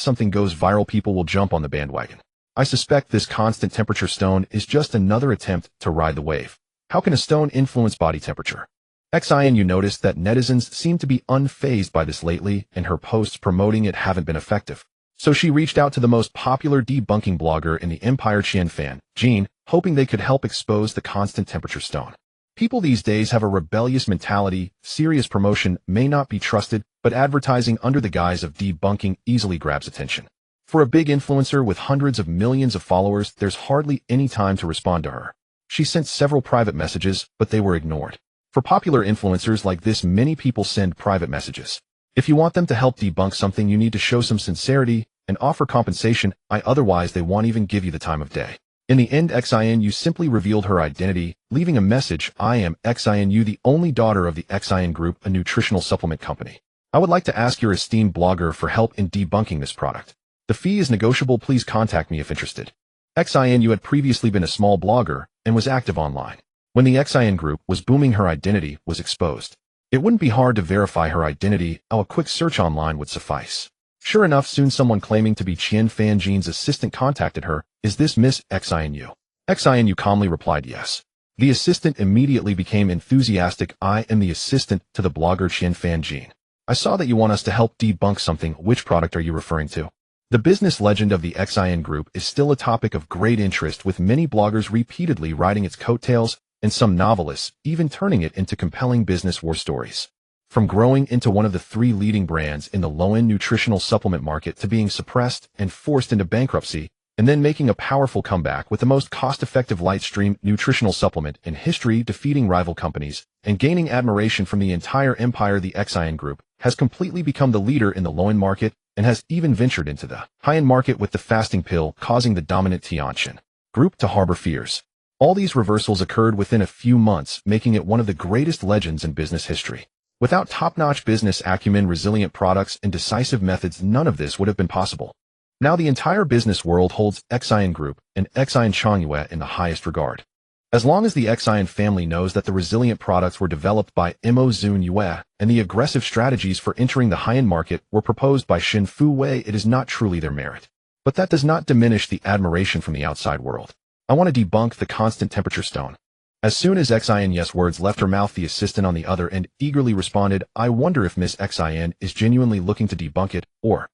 something goes viral, people will jump on the bandwagon. I suspect this constant temperature stone is just another attempt to ride the wave. How can a stone influence body temperature? Xinu noticed that netizens seem to be unfazed by this lately, and her posts promoting it haven't been effective. So she reached out to the most popular debunking blogger in the empire, Qianfan, Jean, hoping they could help expose the constant temperature stone. People these days have a rebellious mentality. Serious promotion may not be trusted, but advertising under the guise of debunking easily grabs attention. For a big influencer with hundreds of millions of followers, there's hardly any time to respond to her. She sent several private messages, but they were ignored. For popular influencers like this, many people send private messages. If you want them to help debunk something, you need to show some sincerity and offer compensation. Otherwise, they won't even give you the time of day. In the end, Xinu simply revealed her identity, leaving a message: I am Xinu, the only daughter of the Xinu Group, a nutritional supplement company. I would like to ask your esteemed blogger for help in debunking this product. The fee is negotiable. Please contact me if interested. Xinu had previously been a small blogger and was active online. When the Xinu Group was booming, her identity was exposed. It wouldn't be hard to verify her identity. A quick search online would suffice. Sure enough, soon someone claiming to be Qianfan Jean's assistant contacted her. Is this Miss Xinu? Xinu calmly replied yes. The assistant immediately became enthusiastic. I am the assistant to the blogger Qianfan Jean. I saw that you want us to help debunk something. Which product are you referring to? The business legend of the XIN Group is still a topic of great interest, with many bloggers repeatedly riding its coattails and some novelists even turning it into compelling business war stories. From growing into one of the 3 leading brands in the low-end nutritional supplement market to being suppressed and forced into bankruptcy, and then making a powerful comeback with the most cost-effective light-stream nutritional supplement in history, defeating rival companies and gaining admiration from the entire empire, the XIN Group has completely become the leader in the low-end market and has even ventured into the high-end market with the fasting pill, causing the dominant Tianjin Group to harbor fears. All these reversals occurred within a few months, making it one of the greatest legends in business history. Without top-notch business acumen, resilient products, and decisive methods, none of this would have been possible. Now the entire business world holds XIN Group and XIN Zunyue in the highest regard. As long as the XIN family knows that the resilient products were developed by Zunyue and the aggressive strategies for entering the high-end market were proposed by Xin Fuwei, it is not truly their merit. But that does not diminish the admiration from the outside world. I want to debunk the constant temperature stone. As soon as XIN's words left her mouth, the assistant on the other end eagerly responded, I wonder if Miss XIN is genuinely looking to debunk it, or...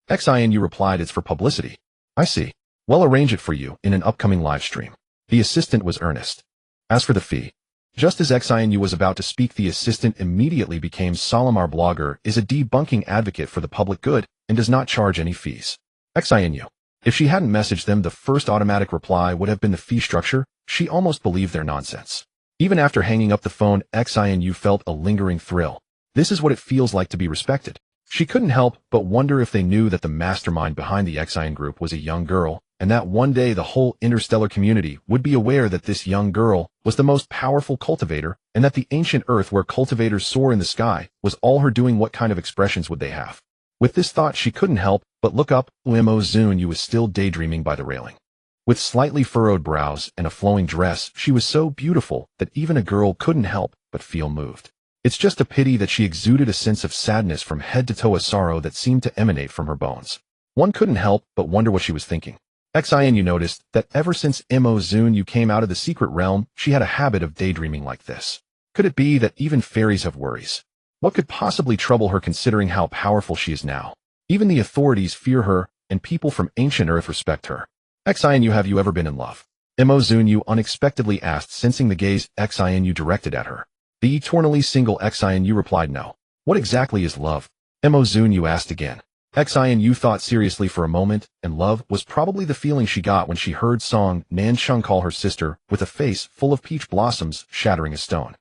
XINU replied, it's for publicity. I see. Well, arrange it for you in an upcoming live stream. The assistant was earnest. As for the fee, just as XINU was about to speak, the assistant immediately became solemn. Our blogger is a debunking advocate for the public good and does not charge any fees. XINU. If she hadn't messaged them, the first automatic reply would have been the fee structure. She almost believed their nonsense. Even after hanging up the phone, XINU felt a lingering thrill. This is what it feels like to be respected. She couldn't help but wonder if they knew that the mastermind behind the XIN Group was a young girl, and that one day the whole interstellar community would be aware that this young girl was the most powerful cultivator, and that the ancient Earth where cultivators soar in the sky was all her doing. What kind of expressions would they have? With this thought, she couldn't help but look up. Zunyue was still daydreaming by the railing. With slightly furrowed brows and a flowing dress, she was so beautiful that even a girl couldn't help but feel moved. It's just a pity that she exuded a sense of sadness from head to toe, a sorrow that seemed to emanate from her bones. One couldn't help but wonder what she was thinking. XINU noticed that ever since Zunyue came out of the secret realm, she had a habit of daydreaming like this. Could it be that even fairies have worries? What could possibly trouble her, considering how powerful she is now? Even the authorities fear her, and people from ancient Earth respect her. XINU, have you ever been in love? Zunyue unexpectedly asked, sensing the gaze XINU directed at her. The eternally single XINU replied, no. What exactly is love? Zunyue asked again. XINU thought seriously for a moment, and love was probably the feeling she got when she heard Song Nansheng call her sister, with a face full of peach blossoms, shattering a stone.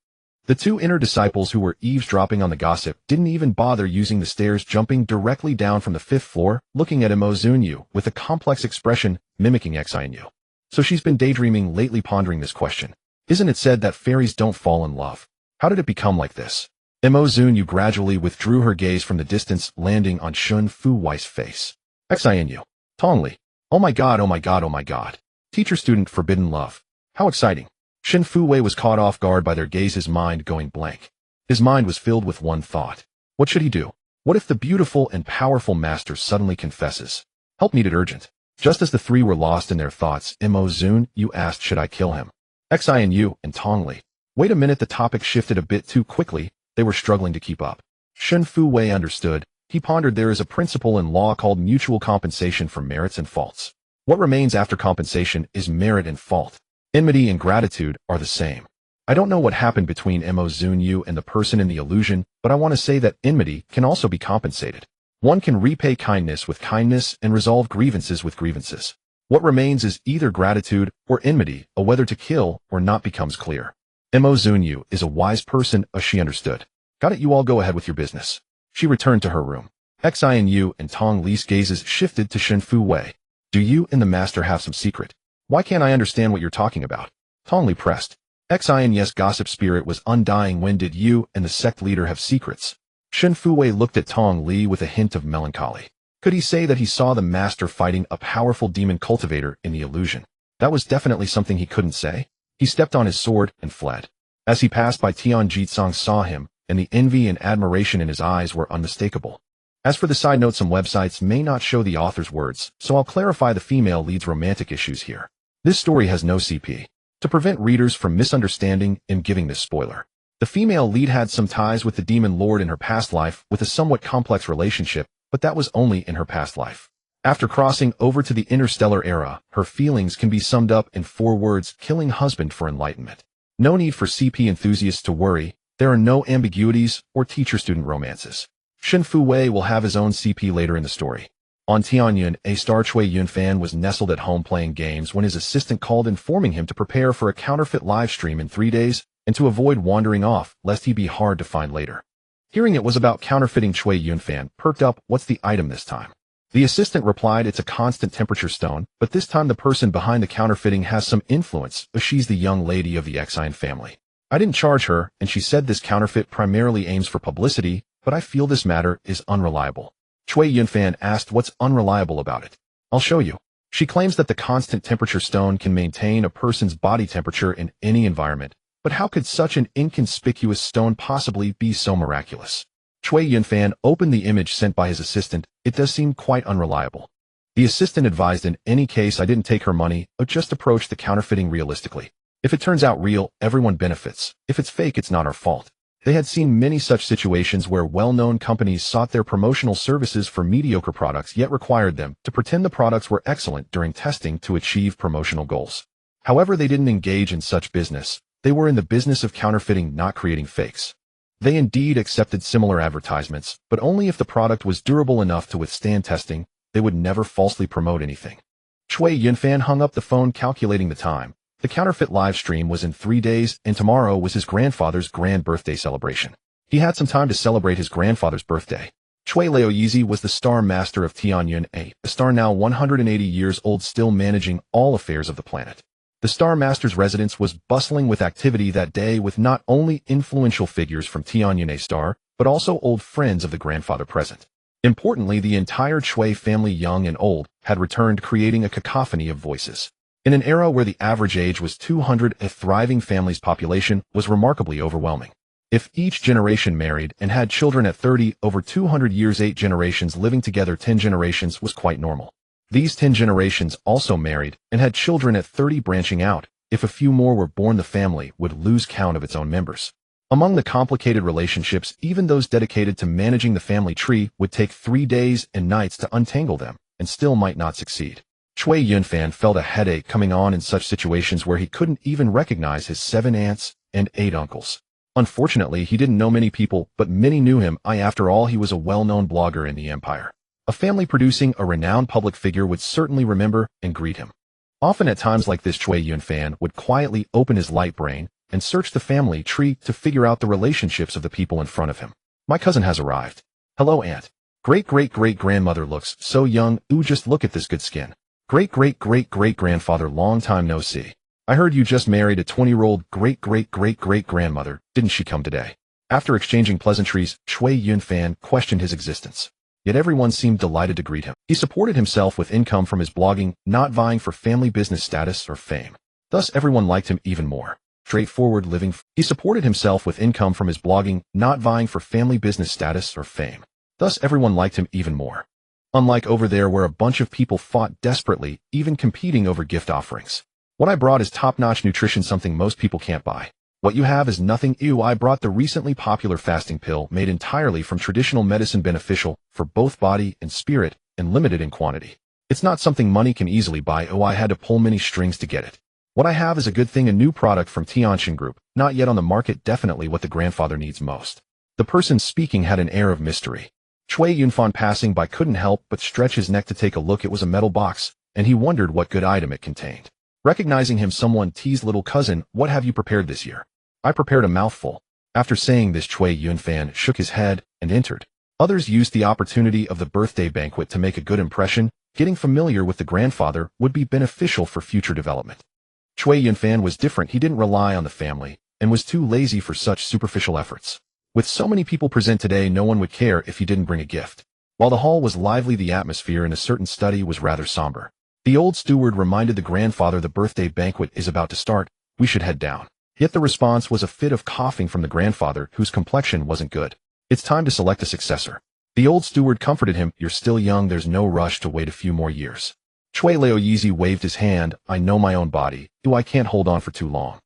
The 2 inner disciples who were eavesdropping on the gossip didn't even bother using the stairs, jumping directly down from the 5th floor, looking at Zunyue with a complex expression, mimicking XINU. So she's been daydreaming lately, pondering this question. Isn't it said that fairies don't fall in love? How did it become like this? Zunyue gradually withdrew her gaze from the distance, landing on Xin Fuwei's face. XINU. Tongli. Oh my god, oh my god, oh my god. Teacher-student forbidden love. How exciting. Xin Fuwei was caught off guard by their gaze, his mind going blank. His mind was filled with one thought. What should he do? What if the beautiful and powerful master suddenly confesses? Help needed urgent. Just as the 3 were lost in their thoughts, Zunyue asked, should I kill him? XINU and Tongli. Wait a minute, the topic shifted a bit too quickly. They were struggling to keep up. Xin Fuwei understood. He pondered, there is a principle in law called mutual compensation for merits and faults. What remains after compensation is merit and fault. Enmity and gratitude are the same. I don't know what happened between Zunyue and the person in the illusion, but I want to say that enmity can also be compensated. One can repay kindness with kindness and resolve grievances with grievances. What remains is either gratitude or enmity, or whether to kill or not becomes clear. Zunyue is a wise person, as she understood. Got it, you all go ahead with your business. She returned to her room. XINU and Tong Li's gazes shifted to Xin Fuwei. Do you and the master have some secret? Why can't I understand what you're talking about? Tong Li pressed. XIN's gossip spirit was undying. When did you and the sect leader have secrets? Xin Fuwei looked at Tong Li with a hint of melancholy. Could he say that he saw the master fighting a powerful demon cultivator in the illusion? That was definitely something he couldn't say. He stepped on his sword and fled. As he passed by, Tian Jitsong saw him, and the envy and admiration in his eyes were unmistakable. As for the side note, some websites may not show the author's words, so I'll clarify the female lead's romantic issues here. This story has no CP. To prevent readers from misunderstanding and giving this spoiler, The female lead had some ties with the demon lord in her past life with a somewhat complex relationship, but that was only in her past life. After crossing over to the interstellar era, her feelings can be summed up in 4 words: killing husband for enlightenment. No need for CP enthusiasts to worry, there are no ambiguities or teacher-student romances. Shen Fu Wei will have his own CP later in the story. On Tianyun, a star Cui Yunfan was nestled at home playing games when his assistant called informing him to prepare for a counterfeit live stream in 3 days and to avoid wandering off lest he be hard to find later. Hearing it was about counterfeiting, Cui Yunfan perked up. What's the item this time? The assistant replied it's a constant temperature stone, but this time the person behind the counterfeiting has some influence, as she's the young lady of the Exine family. I didn't charge her, and she said this counterfeit primarily aims for publicity, but I feel this matter is unreliable. Cui Yunfan asked what's unreliable about it. I'll show you. She claims that the constant temperature stone can maintain a person's body temperature in any environment, but how could such an inconspicuous stone possibly be so miraculous? Cui Yunfan opened the image sent by his assistant. It does seem quite unreliable. The assistant advised in any case I didn't take her money, but just approach the counterfeiting realistically. If it turns out real, everyone benefits. If it's fake, it's not our fault. They had seen many such situations where well-known companies sought their promotional services for mediocre products yet required them to pretend the products were excellent during testing to achieve promotional goals. However, they didn't engage in such business. They were in the business of counterfeiting, not creating fakes. They indeed accepted similar advertisements, but only if the product was durable enough to withstand testing. They would never falsely promote anything. Cui Yunfan hung up the phone, calculating the time. The counterfeit live stream was in 3 days, and tomorrow was his grandfather's grand birthday celebration. He had some time to celebrate his grandfather's birthday. Cui Laoyizi was the star master of Tianyun, a star now 180 years old, still managing all affairs of the planet. The Star Master's residence was bustling with activity that day, with not only influential figures from Tianyun A Star, but also old friends of the grandfather present. Importantly, the entire Cui family, young and old, had returned, creating a cacophony of voices. In an era where the average age was 200, a thriving family's population was remarkably overwhelming. If each generation married and had children at 30, over 200 years, 8 generations living together, 10 generations was quite normal. These 10 generations also married and had children at 30, branching out. If a few more were born, the family would lose count of its own members. Among the complicated relationships, even those dedicated to managing the family tree would take 3 days and nights to untangle them, and still might not succeed. Cui Yunfan felt a headache coming on in such situations where he couldn't even recognize his 7 aunts and 8 uncles. Unfortunately, he didn't know many people, but many knew him. After all, he was a well-known blogger in the empire. A family producing a renowned public figure would certainly remember and greet him. Often at times like this, Cui Yunfan would quietly open his light brain and search the family tree to figure out the relationships of the people in front of him. My cousin has arrived. Hello, aunt. Great-great-great-grandmother looks so young. Ooh, just look at this good skin. Great-great-great-great-grandfather, long time no see. I heard you just married a 20-year-old great-great-great-great-grandmother. Didn't she come today? After exchanging pleasantries, Cui Yunfan questioned his existence. Yet everyone seemed delighted to greet him. He supported himself with income from his blogging, not vying for family business status or fame. Thus everyone liked him even more. Straightforward living. He supported himself with income from his blogging, not vying for family business status or fame. Thus everyone liked him even more. Unlike over there where a bunch of people fought desperately, even competing over gift offerings. What I brought is top-notch nutrition, something most people can't buy. What you have is nothing. Ew, I brought the recently popular fasting pill made entirely from traditional medicine, beneficial for both body and spirit and limited in quantity. It's not something money can easily buy. Oh, I had to pull many strings to get it. What I have is a good thing, a new product from Tianshan Group, not yet on the market, definitely what the grandfather needs most. The person speaking had an air of mystery. Cui Yunfan passing by couldn't help but stretch his neck to take a look. It was a metal box, and he wondered what good item it contained. Recognizing him, someone teased, little cousin, what have you prepared this year? I prepared a mouthful. After saying this, Cui Yunfan shook his head and entered. Others used the opportunity of the birthday banquet to make a good impression. Getting familiar with the grandfather would be beneficial for future development. Cui Yunfan was different. He didn't rely on the family and was too lazy for such superficial efforts. With so many people present today, no one would care if he didn't bring a gift. While the hall was lively, the atmosphere in a certain study was rather somber. The old steward reminded the grandfather the birthday banquet is about to start. We should head down. Yet the response was a fit of coughing from the grandfather, whose complexion wasn't good. It's time to select a successor. The old steward comforted him. You're still young, there's no rush to wait a few more years. Cui Laoyizi waved his hand. I know my own body. I can't hold on for too long.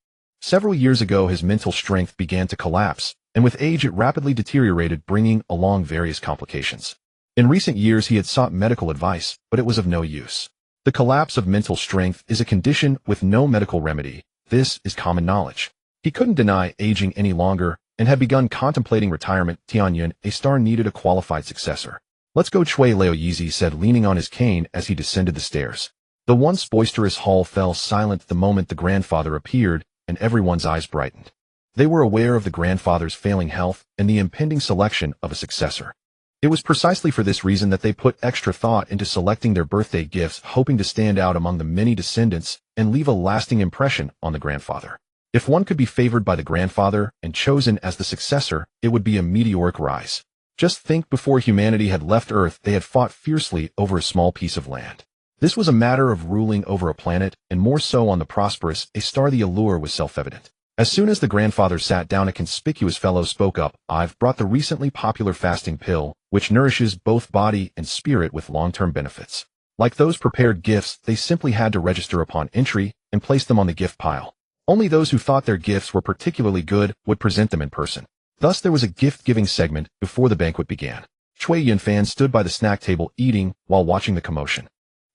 Several years ago his mental strength began to collapse, and with age it rapidly deteriorated, bringing along various complications. In recent years he had sought medical advice, but it was of no use. The collapse of mental strength is a condition with no medical remedy. This is common knowledge. He couldn't deny aging any longer, and had begun contemplating retirement. Tianyun, a star, needed a qualified successor. "Let's go," Chui Laoyizi said, leaning on his cane as he descended the stairs. The once boisterous hall fell silent the moment the grandfather appeared, and everyone's eyes brightened. They were aware of the grandfather's failing health and the impending selection of a successor. It was precisely for this reason that they put extra thought into selecting their birthday gifts, hoping to stand out among the many descendants and leave a lasting impression on the grandfather. If one could be favored by the grandfather and chosen as the successor, it would be a meteoric rise. Just think, before humanity had left Earth, they had fought fiercely over a small piece of land. This was a matter of ruling over a planet, and more so on the prosperous a star. The allure was self-evident. As soon as the grandfather sat down, a conspicuous fellow spoke up. "I've brought the recently popular fasting pill, which nourishes both body and spirit with long-term benefits." Like those prepared gifts, they simply had to register upon entry and place them on the gift pile. Only those who thought their gifts were particularly good would present them in person. Thus there was a gift-giving segment before the banquet began. Chui Yunfan stood by the snack table eating while watching the commotion.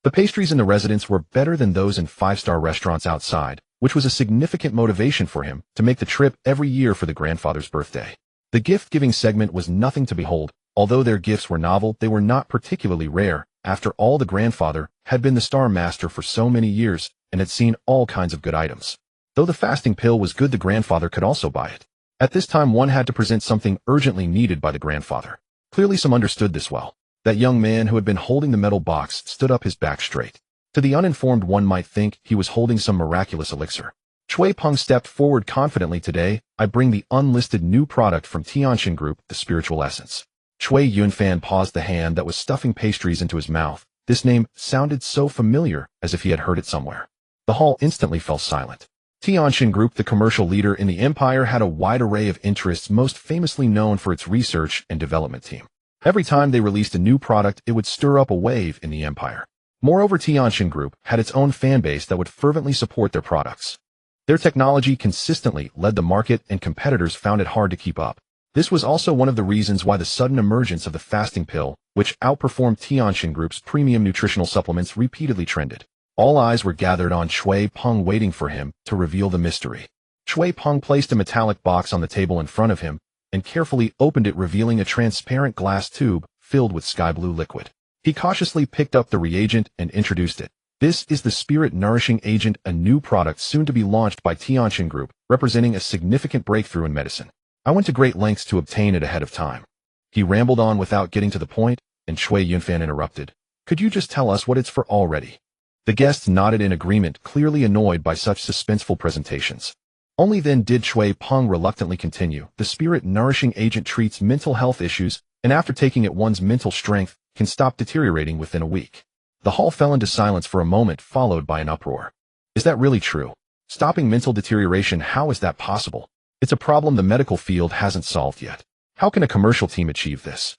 The pastries in the residence were better than those in five-star restaurants outside, which was a significant motivation for him to make the trip every year for the grandfather's birthday. The gift-giving segment was nothing to behold. Although their gifts were novel, they were not particularly rare. After all, the grandfather had been the star master for so many years and had seen all kinds of good items. Though the fasting pill was good, the grandfather could also buy it. At this time one had to present something urgently needed by the grandfather. Clearly some understood this well. That young man who had been holding the metal box stood up, his back straight. To the uninformed one might think he was holding some miraculous elixir. Chui Peng stepped forward confidently. "Today, I bring the unlisted new product from Tianxin Group, the spiritual essence." Chui Yunfan paused the hand that was stuffing pastries into his mouth. This name sounded so familiar, as if he had heard it somewhere. The hall instantly fell silent. Tianxin Group, the commercial leader in the empire, had a wide array of interests, most famously known for its research and development team. Every time they released a new product, it would stir up a wave in the empire. Moreover, Tianxin Group had its own fan base that would fervently support their products. Their technology consistently led the market, and competitors found it hard to keep up. This was also one of the reasons why the sudden emergence of the fasting pill, which outperformed Tianxin Group's premium nutritional supplements, repeatedly trended. All eyes were gathered on Chui Peng, waiting for him to reveal the mystery. Chui Peng placed a metallic box on the table in front of him and carefully opened it, revealing a transparent glass tube filled with sky-blue liquid. He cautiously picked up the reagent and introduced it. "This is the Spirit Nourishing Agent, a new product soon to be launched by Tianxin Group, representing a significant breakthrough in medicine. I went to great lengths to obtain it ahead of time." He rambled on without getting to the point, and Chui Yunfan interrupted. "Could you just tell us what it's for already?" The guests nodded in agreement, clearly annoyed by such suspenseful presentations. Only then did Chui Peng reluctantly continue. "The Spirit Nourishing Agent treats mental health issues, and after taking it, one's mental strength can stop deteriorating within a week." The hall fell into silence for a moment, followed by an uproar. "Is that really true? Stopping mental deterioration, how is that possible? It's a problem the medical field hasn't solved yet. How can a commercial team achieve this?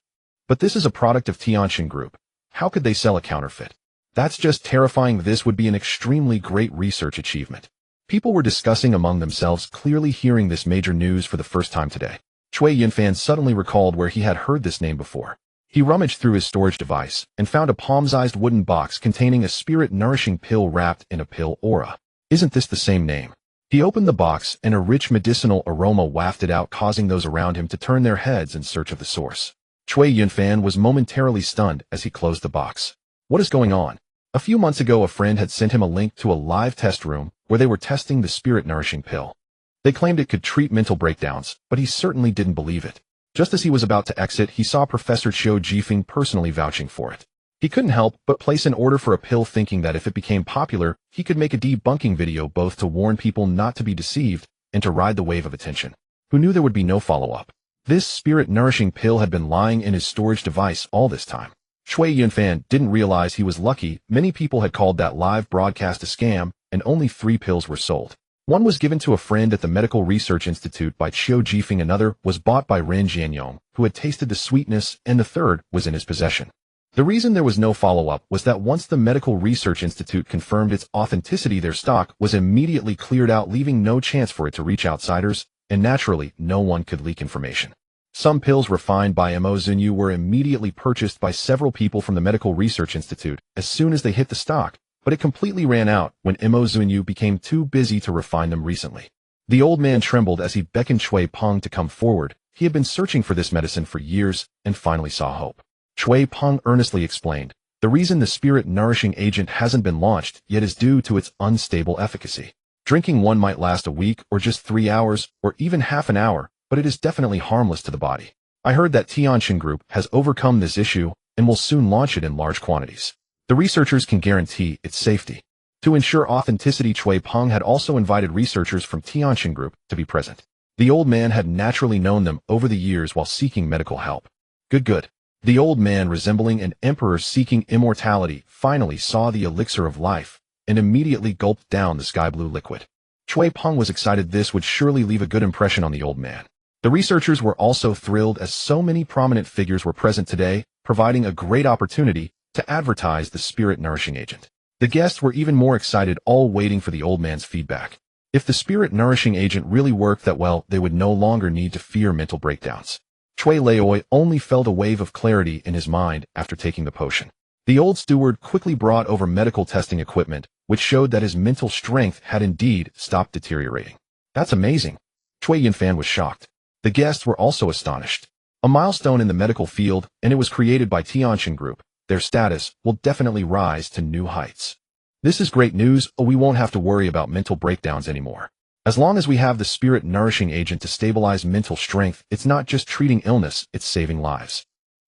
But this is a product of Tianxin Group. How could they sell a counterfeit? That's just terrifying. This would be an extremely great research achievement." People were discussing among themselves, clearly hearing this major news for the first time today. Chui Yunfan suddenly recalled where he had heard this name before. He rummaged through his storage device and found a palm-sized wooden box containing a spirit-nourishing pill wrapped in a pill aura. "Isn't this the same name?" He opened the box, and a rich medicinal aroma wafted out, causing those around him to turn their heads in search of the source. Chui Yunfan was momentarily stunned as he closed the box. What is going on? A few months ago, a friend had sent him a link to a live test room where they were testing the spirit-nourishing pill. They claimed it could treat mental breakdowns, but he certainly didn't believe it. Just as he was about to exit, he saw Professor Qiu Jifeng personally vouching for it. He couldn't help but place an order for a pill, thinking that if it became popular, he could make a debunking video, both to warn people not to be deceived and to ride the wave of attention. Who knew there would be no follow-up? This spirit-nourishing pill had been lying in his storage device all this time. Chui Yunfan didn't realize he was lucky. Many people had called that live broadcast a scam, and only 3 pills were sold. One was given to a friend at the Medical Research Institute by Qiu Jifeng, another was bought by Ren Jianyong, who had tasted the sweetness, and the third was in his possession. The reason there was no follow-up was that once the Medical Research Institute confirmed its authenticity, their stock was immediately cleared out, leaving no chance for it to reach outsiders, and naturally, no one could leak information. Some pills refined by Zunyue were immediately purchased by several people from the Medical Research Institute as soon as they hit the stock, but it completely ran out when Zunyue became too busy to refine them recently. The old man trembled as he beckoned Cui Peng to come forward. He had been searching for this medicine for years and finally saw hope. Cui Peng earnestly explained, the reason the spirit-nourishing agent hasn't been launched yet is due to its unstable efficacy. Drinking one might last a week or just 3 hours or even half an hour, but it is definitely harmless to the body. I heard that Tianqin Group has overcome this issue and will soon launch it in large quantities. The researchers can guarantee its safety. To ensure authenticity, Cui Peng had also invited researchers from Tianqin Group to be present. The old man had naturally known them over the years while seeking medical help. Good. The old man, resembling an emperor seeking immortality, finally saw the elixir of life and immediately gulped down the sky-blue liquid. Cui Peng was excited. This would surely leave a good impression on the old man. The researchers were also thrilled as so many prominent figures were present today, providing a great opportunity to advertise the spirit-nourishing agent. The guests were even more excited, all waiting for the old man's feedback. If the spirit-nourishing agent really worked that well, they would no longer need to fear mental breakdowns. Cui Leoi only felt a wave of clarity in his mind after taking the potion. The old steward quickly brought over medical testing equipment, which showed that his mental strength had indeed stopped deteriorating. That's amazing. Cui Yunfan was shocked. The guests were also astonished. A milestone in the medical field, and it was created by Tianqin Group. Their status will definitely rise to new heights. This is great news. We won't have to worry about mental breakdowns anymore. As long as we have the spirit-nourishing agent to stabilize mental strength, it's not just treating illness, it's saving lives.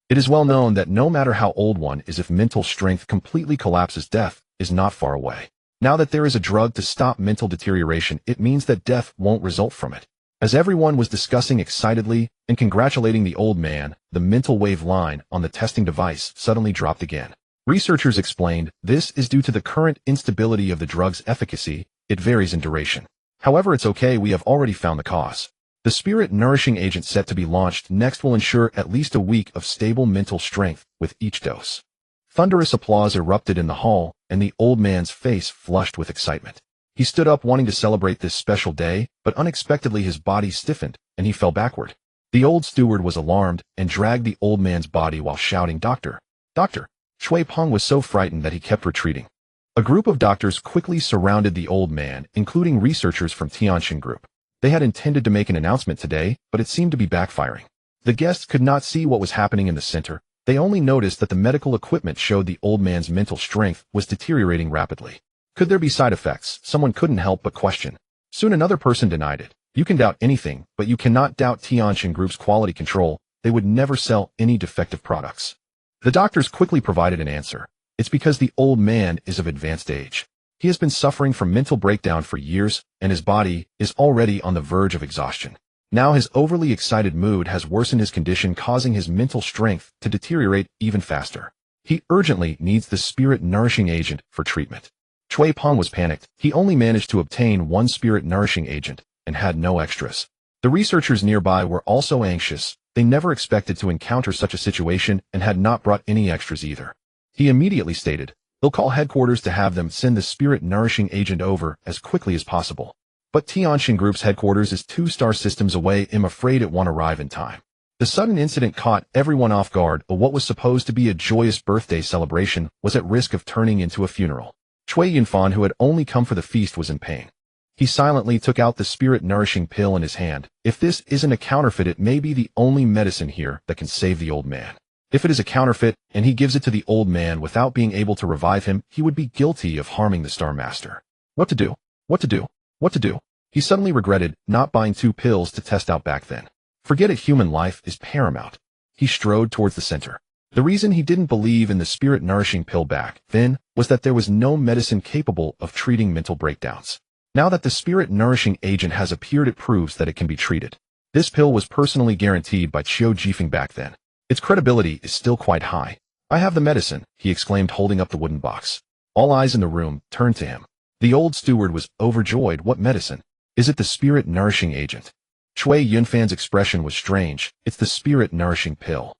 It is well known that no matter how old one is, if mental strength completely collapses, death is not far away. Now that there is a drug to stop mental deterioration, it means that death won't result from it. As everyone was discussing excitedly and congratulating the old man, the mental wave line on the testing device suddenly dropped again. Researchers explained, this is due to the current instability of the drug's efficacy. It varies in duration. However, it's okay, we have already found the cause. The spirit-nourishing agent set to be launched next will ensure at least a week of stable mental strength with each dose. Thunderous applause erupted in the hall, and the old man's face flushed with excitement. He stood up wanting to celebrate this special day, but unexpectedly his body stiffened, and he fell backward. The old steward was alarmed and dragged the old man's body while shouting, Doctor! Doctor! Cui Peng was so frightened that he kept retreating. A group of doctors quickly surrounded the old man, including researchers from Tianqin Group. They had intended to make an announcement today, but it seemed to be backfiring. The guests could not see what was happening in the center. They only noticed that the medical equipment showed the old man's mental strength was deteriorating rapidly. Could there be side effects? Someone couldn't help but question. Soon another person denied it. You can doubt anything, but you cannot doubt Tianqin Group's quality control. They would never sell any defective products. The doctors quickly provided an answer. It's because the old man is of advanced age. He has been suffering from mental breakdown for years, and his body is already on the verge of exhaustion. Now his overly excited mood has worsened his condition, causing his mental strength to deteriorate even faster. He urgently needs the spirit-nourishing agent for treatment. Cui Peng was panicked. He only managed to obtain one spirit-nourishing agent and had no extras. The researchers nearby were also anxious. They never expected to encounter such a situation and had not brought any extras either. He immediately stated, they'll call headquarters to have them send the spirit-nourishing agent over as quickly as possible. But Tianqin Group's headquarters is 2-star systems away. I'm afraid it won't arrive in time. The sudden incident caught everyone off guard. What was supposed to be a joyous birthday celebration was at risk of turning into a funeral. Cui Yunfan, who had only come for the feast, was in pain. He silently took out the spirit-nourishing pill in his hand. If this isn't a counterfeit, it may be the only medicine here that can save the old man. If it is a counterfeit, and he gives it to the old man without being able to revive him, he would be guilty of harming the Star Master. What to do? What to do? What to do? He suddenly regretted not buying 2 pills to test out back then. Forget it, human life is paramount. He strode towards the center. The reason he didn't believe in the spirit-nourishing pill back then was that there was no medicine capable of treating mental breakdowns. Now that the spirit-nourishing agent has appeared, it proves that it can be treated. This pill was personally guaranteed by Qiu Jifeng back then. Its credibility is still quite high. I have the medicine, he exclaimed, holding up the wooden box. All eyes in the room turned to him. The old steward was overjoyed. What medicine? Is it the spirit-nourishing agent? Cui Yunfan's expression was strange. It's the spirit-nourishing pill.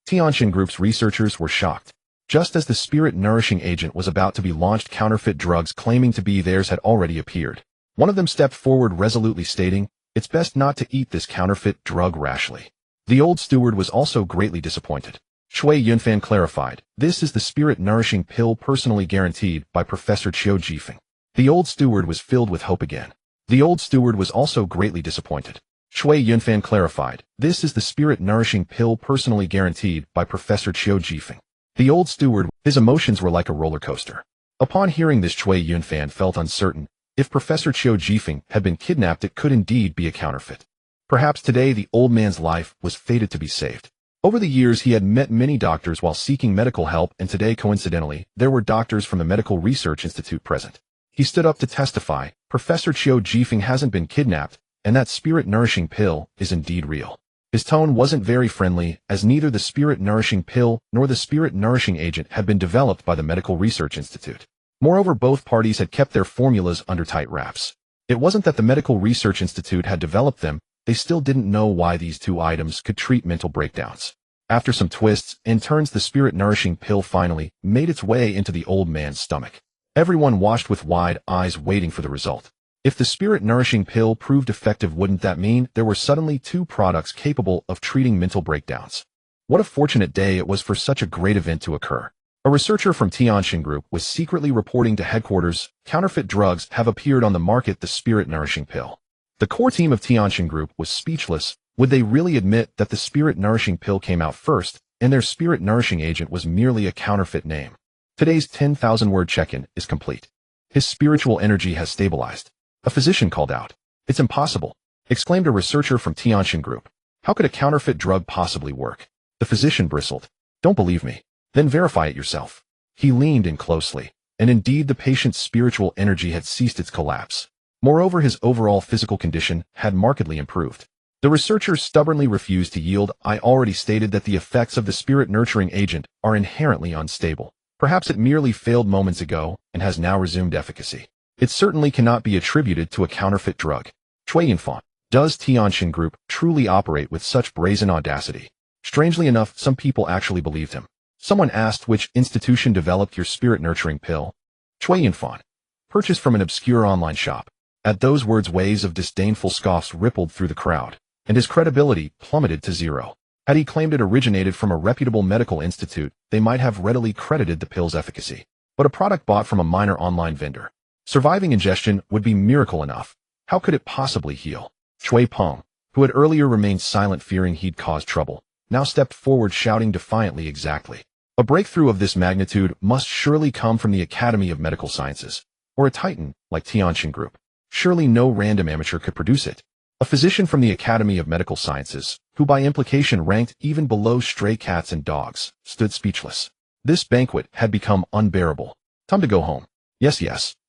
Tianqin Group's researchers were shocked. Just as the spirit-nourishing agent was about to be launched, counterfeit drugs claiming to be theirs had already appeared. One of them stepped forward resolutely stating, "It's best not to eat this counterfeit drug rashly." The old steward was also greatly disappointed. Shui Yunfan clarified, "This is the spirit-nourishing pill personally guaranteed by Professor Qiu Jifeng." The old steward was filled with hope again. The old steward was also greatly disappointed. Shui Yunfan clarified, "This is the spirit-nourishing pill personally guaranteed by Professor Qiu Jifeng." The old steward, his emotions were like a roller coaster. Upon hearing this, Shui Yunfan felt uncertain. If Professor Qiu Jifeng had been kidnapped, it could indeed be a counterfeit. Perhaps today the old man's life was fated to be saved. Over the years he had met many doctors while seeking medical help, and today coincidentally, there were doctors from the Medical Research Institute present. He stood up to testify, "Professor Qiu Jifeng hasn't been kidnapped, and that spirit-nourishing pill is indeed real." His tone wasn't very friendly, as neither the spirit-nourishing pill nor the spirit-nourishing agent had been developed by the Medical Research Institute. Moreover, both parties had kept their formulas under tight wraps. It wasn't that the Medical Research Institute had developed them, they still didn't know why these two items could treat mental breakdowns. After some twists and turns, the spirit-nourishing pill finally made its way into the old man's stomach. Everyone watched with wide eyes, waiting for the result. If the spirit-nourishing pill proved effective, wouldn't that mean there were suddenly two products capable of treating mental breakdowns? What a fortunate day it was for such a great event to occur. A researcher from Tianxin Group was secretly reporting to headquarters, "Counterfeit drugs have appeared on the market, the spirit-nourishing pill." The core team of Tianxin Group was speechless. Would they really admit that the spirit-nourishing pill came out first, and their spirit-nourishing agent was merely a counterfeit name? Today's 10,000-word check-in is complete. His spiritual energy has stabilized. A physician called out. "It's impossible," exclaimed a researcher from Tianxin Group. "How could a counterfeit drug possibly work?" The physician bristled. "Don't believe me? Then verify it yourself." He leaned in closely, and indeed the patient's spiritual energy had ceased its collapse. Moreover, his overall physical condition had markedly improved. The researcher stubbornly refused to yield. "I already stated that the effects of the spirit-nurturing agent are inherently unstable. Perhaps it merely failed moments ago and has now resumed efficacy. It certainly cannot be attributed to a counterfeit drug." Shui Yunfan. Does Tianxin Group truly operate with such brazen audacity? Strangely enough, some people actually believed him. Someone asked, "Which institution developed your spirit-nurturing pill?" Shui Yunfan. "Purchased from an obscure online shop." At those words, waves of disdainful scoffs rippled through the crowd, and his credibility plummeted to zero. Had he claimed it originated from a reputable medical institute, they might have readily credited the pill's efficacy. But a product bought from a minor online vendor. Surviving ingestion would be miracle enough. How could it possibly heal? Shui Peng, who had earlier remained silent fearing he'd caused trouble, now stepped forward shouting defiantly, "Exactly. A breakthrough of this magnitude must surely come from the Academy of Medical Sciences, or a titan like Tianxin Group. Surely no random amateur could produce it." A physician from the Academy of Medical Sciences, who by implication ranked even below stray cats and dogs, stood speechless. This banquet had become unbearable. "Time to go home." Yes,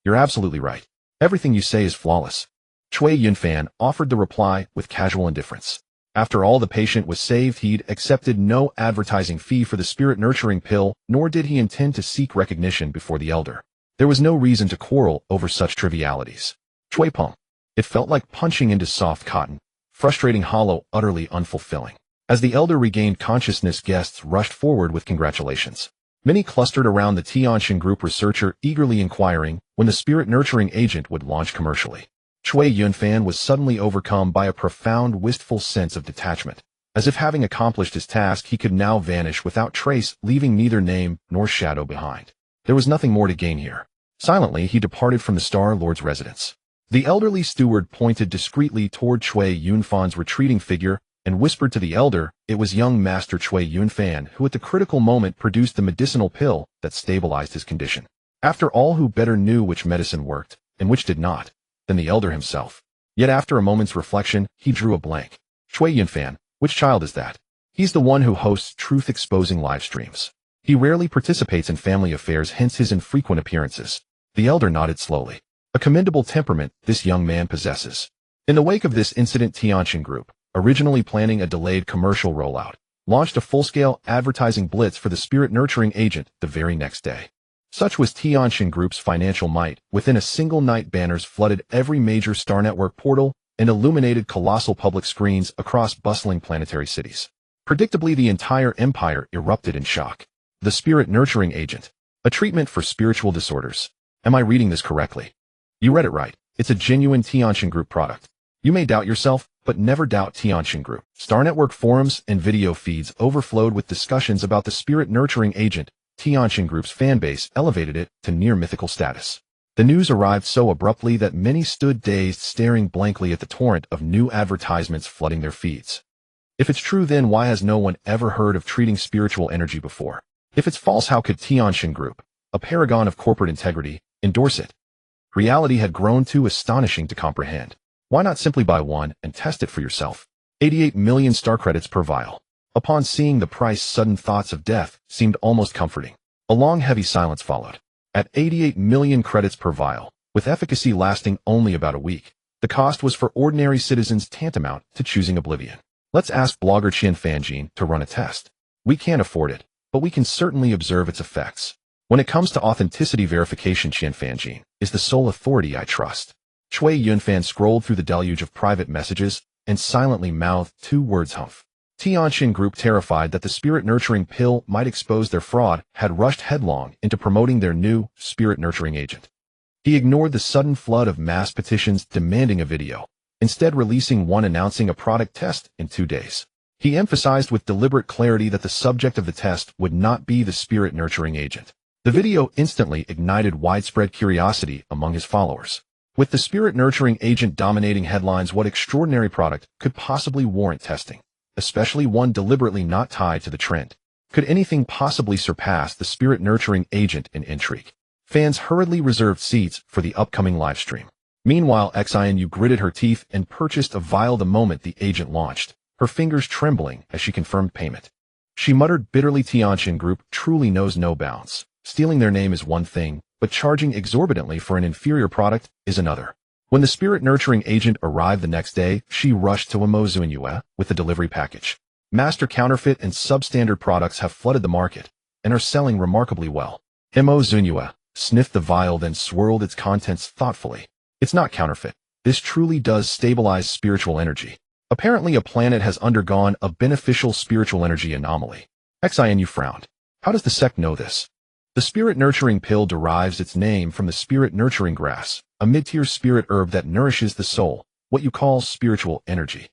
you're absolutely right. Everything you say is flawless." Shui Yunfan offered the reply with casual indifference. After all, the patient was saved. He'd accepted no advertising fee for the spirit-nurturing pill, nor did he intend to seek recognition before the elder. There was no reason to quarrel over such trivialities. Shui Peng. It felt like punching into soft cotton, frustrating, hollow, utterly unfulfilling. As the elder regained consciousness, guests rushed forward with congratulations. Many clustered around the Tianxin Group researcher, eagerly inquiring when the spirit-nurturing agent would launch commercially. Shui Yunfan was suddenly overcome by a profound, wistful sense of detachment. As if having accomplished his task, he could now vanish without trace, leaving neither name nor shadow behind. There was nothing more to gain here. Silently, he departed from the Star Lord's residence. The elderly steward pointed discreetly toward Shui Yunfan's retreating figure and whispered to the elder, "It was young Master Shui Yunfan who at the critical moment produced the medicinal pill that stabilized his condition." After all, who better knew which medicine worked and which did not than the elder himself? Yet after a moment's reflection, he drew a blank. "Shui Yunfan, which child is that?" "He's the one who hosts truth-exposing live streams. He rarely participates in family affairs, hence his infrequent appearances." The elder nodded slowly. A commendable temperament this young man possesses. In the wake of this incident, Tianxin Group, originally planning a delayed commercial rollout, launched a full-scale advertising blitz for the spirit-nurturing agent the very next day. Such was Tianxin Group's financial might. Within a single night, banners flooded every major Star Network portal and illuminated colossal public screens across bustling planetary cities. Predictably, the entire empire erupted in shock. The spirit nurturing agent. A treatment for spiritual disorders. Am I reading this correctly? You read it right. It's a genuine Tianqin Group product. You may doubt yourself, but never doubt Tianqin Group. Star Network forums and video feeds overflowed with discussions about the spirit nurturing agent. Tianqin Group's fanbase elevated it to near mythical status. The news arrived so abruptly that many stood dazed, staring blankly at the torrent of new advertisements flooding their feeds. If it's true, then why has no one ever heard of treating spiritual energy before? If it's false, how could Tianqin Group, a paragon of corporate integrity, endorse it? Reality had grown too astonishing to comprehend. Why not simply buy one and test it for yourself? 88 million star credits per vial. Upon seeing the price, sudden thoughts of death seemed almost comforting. A long, heavy silence followed. At 88 million credits per vial, with efficacy lasting only about a week, the cost was for ordinary citizens tantamount to choosing oblivion. Let's ask blogger Qian Fanjin to run a test. We can't afford it, but we can certainly observe its effects. When it comes to authenticity verification, Qian Fanjin is the sole authority I trust. Shui Yunfan scrolled through the deluge of private messages and silently mouthed 2 words: humph. Tianqin Group, terrified that the spirit-nurturing pill might expose their fraud, had rushed headlong into promoting their new spirit-nurturing agent. He ignored the sudden flood of mass petitions demanding a video, instead releasing one announcing a product test in 2 days. He emphasized with deliberate clarity that the subject of the test would not be the spirit-nurturing agent. The video instantly ignited widespread curiosity among his followers. With the spirit-nurturing agent dominating headlines, what extraordinary product could possibly warrant testing? Especially one deliberately not tied to the trend. Could anything possibly surpass the spirit-nurturing agent in intrigue? Fans hurriedly reserved seats for the upcoming livestream. Meanwhile, Xinu gritted her teeth and purchased a vial the moment the agent launched, her fingers trembling as she confirmed payment. She muttered bitterly, Tianqin Group truly knows no bounds. Stealing their name is one thing, but charging exorbitantly for an inferior product is another. When the spirit-nurturing agent arrived the next day, she rushed to Zunyue with the delivery package. Master counterfeit and substandard products have flooded the market and are selling remarkably well. Zunyue sniffed the vial, then swirled its contents thoughtfully. It's not counterfeit. This truly does stabilize spiritual energy. Apparently, a planet has undergone a beneficial spiritual energy anomaly. Xinu frowned. How does the sect know this? The spirit-nurturing pill derives its name from the spirit-nurturing grass, a mid-tier spirit herb that nourishes the soul, what you call spiritual energy.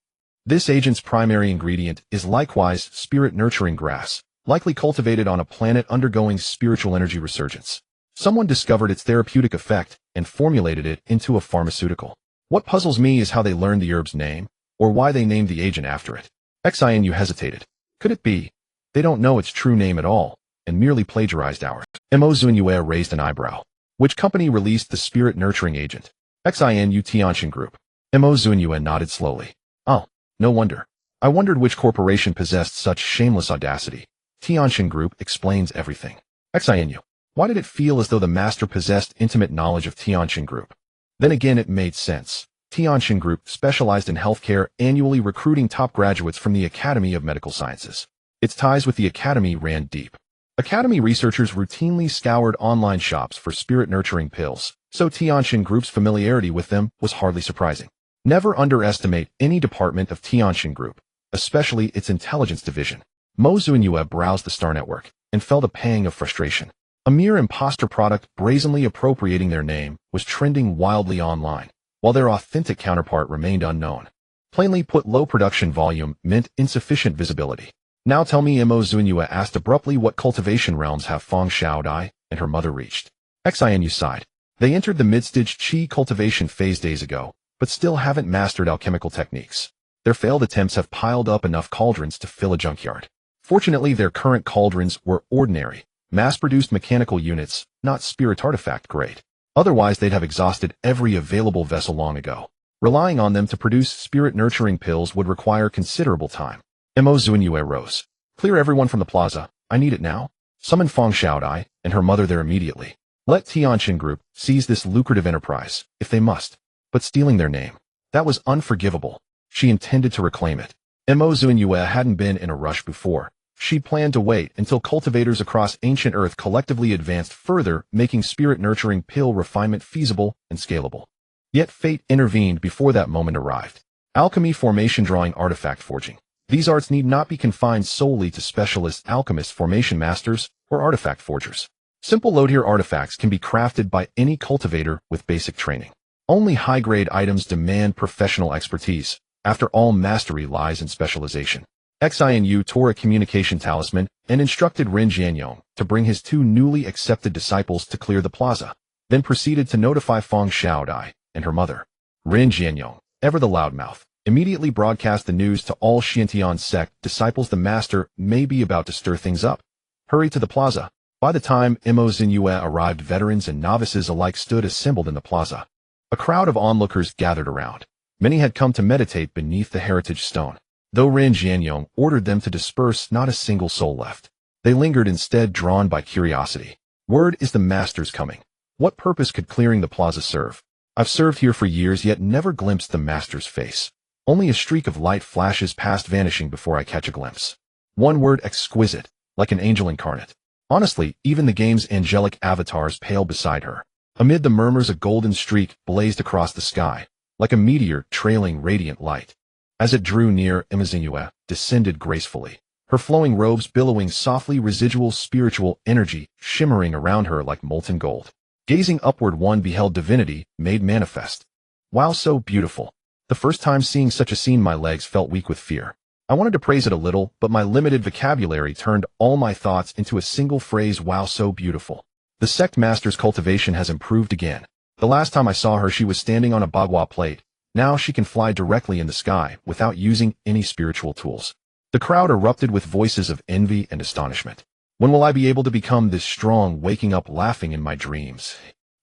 This agent's primary ingredient is likewise spirit-nurturing grass, likely cultivated on a planet undergoing spiritual energy resurgence. Someone discovered its therapeutic effect and formulated it into a pharmaceutical. What puzzles me is how they learned the herb's name, or why they named the agent after it. Xinu hesitated. Could it be they don't know its true name at all, and merely plagiarized ours? Zunyue raised an eyebrow. Which company released the spirit-nurturing agent? Xinu Tianqin Group. Zunyue nodded slowly. Oh, no wonder. I wondered which corporation possessed such shameless audacity. Tianqin Group explains everything. Xinu. Why did it feel as though the master possessed intimate knowledge of Tianqin Group? Then again, it made sense. Tianqin Group specialized in healthcare, annually recruiting top graduates from the Academy of Medical Sciences. Its ties with the Academy ran deep. Academy researchers routinely scoured online shops for spirit-nurturing pills, so Tianqin Group's familiarity with them was hardly surprising. Never underestimate any department of Tianqin Group, especially its intelligence division. Zunyue browsed the Star Network and felt a pang of frustration. A mere imposter product brazenly appropriating their name was trending wildly online, while their authentic counterpart remained unknown. Plainly put, low production volume meant insufficient visibility. Now tell me, Zunyue asked abruptly, what cultivation realms have Feng Xiaodai and her mother reached? Xinu sighed. They entered the mid-stage qi cultivation phase days ago, but still haven't mastered alchemical techniques. Their failed attempts have piled up enough cauldrons to fill a junkyard. Fortunately, their current cauldrons were ordinary, mass-produced mechanical units, not spirit artifact grade. Otherwise, they'd have exhausted every available vessel long ago. Relying on them to produce spirit-nurturing pills would require considerable time. Zunyue rose. Clear everyone from the plaza. I need it now. Summon Feng Xiaodai and her mother there immediately. Let Tianqin Group seize this lucrative enterprise, if they must. But stealing their name, that was unforgivable. She intended to reclaim it. Zunyue hadn't been in a rush before. She planned to wait until cultivators across ancient Earth collectively advanced further, making spirit-nurturing pill refinement feasible and scalable. Yet fate intervened before that moment arrived. Alchemy, formation drawing, artifact forging. These arts need not be confined solely to specialist alchemists, formation masters, or artifact forgers. Simple low-tier artifacts can be crafted by any cultivator with basic training. Only high-grade items demand professional expertise. After all, mastery lies in specialization. Xinu tore a communication talisman and instructed Ren Jianyong to bring his 2 newly accepted disciples to clear the plaza, then proceeded to notify Feng Xiaodai and her mother. Ren Jianyong, ever the loudmouth, immediately broadcast the news to all Xiantian sect disciples. The master may be about to stir things up. Hurry to the plaza. By the time Zunyue arrived, veterans and novices alike stood assembled in the plaza. A crowd of onlookers gathered around. Many had come to meditate beneath the heritage stone. Though Ren Jianyong ordered them to disperse, not a single soul left. They lingered instead, drawn by curiosity. Word is the master's coming. What purpose could clearing the plaza serve? I've served here for years, yet never glimpsed the master's face. Only a streak of light flashes past, vanishing before I catch a glimpse. One word: exquisite, like an angel incarnate. Honestly, even the game's angelic avatars pale beside her. Amid the murmurs, a golden streak blazed across the sky, like a meteor trailing radiant light. As it drew near, Zunyue descended gracefully, her flowing robes billowing softly, residual spiritual energy shimmering around her like molten gold. Gazing upward, one beheld divinity made manifest. Wow, so beautiful. The first time seeing such a scene, my legs felt weak with fear. I wanted to praise it a little, but my limited vocabulary turned all my thoughts into a single phrase: wow, so beautiful. The sect master's cultivation has improved again. The last time I saw her, she was standing on a bagua plate. Now she can fly directly in the sky without using any spiritual tools. The crowd erupted with voices of envy and astonishment. When will I be able to become this strong, waking up laughing in my dreams?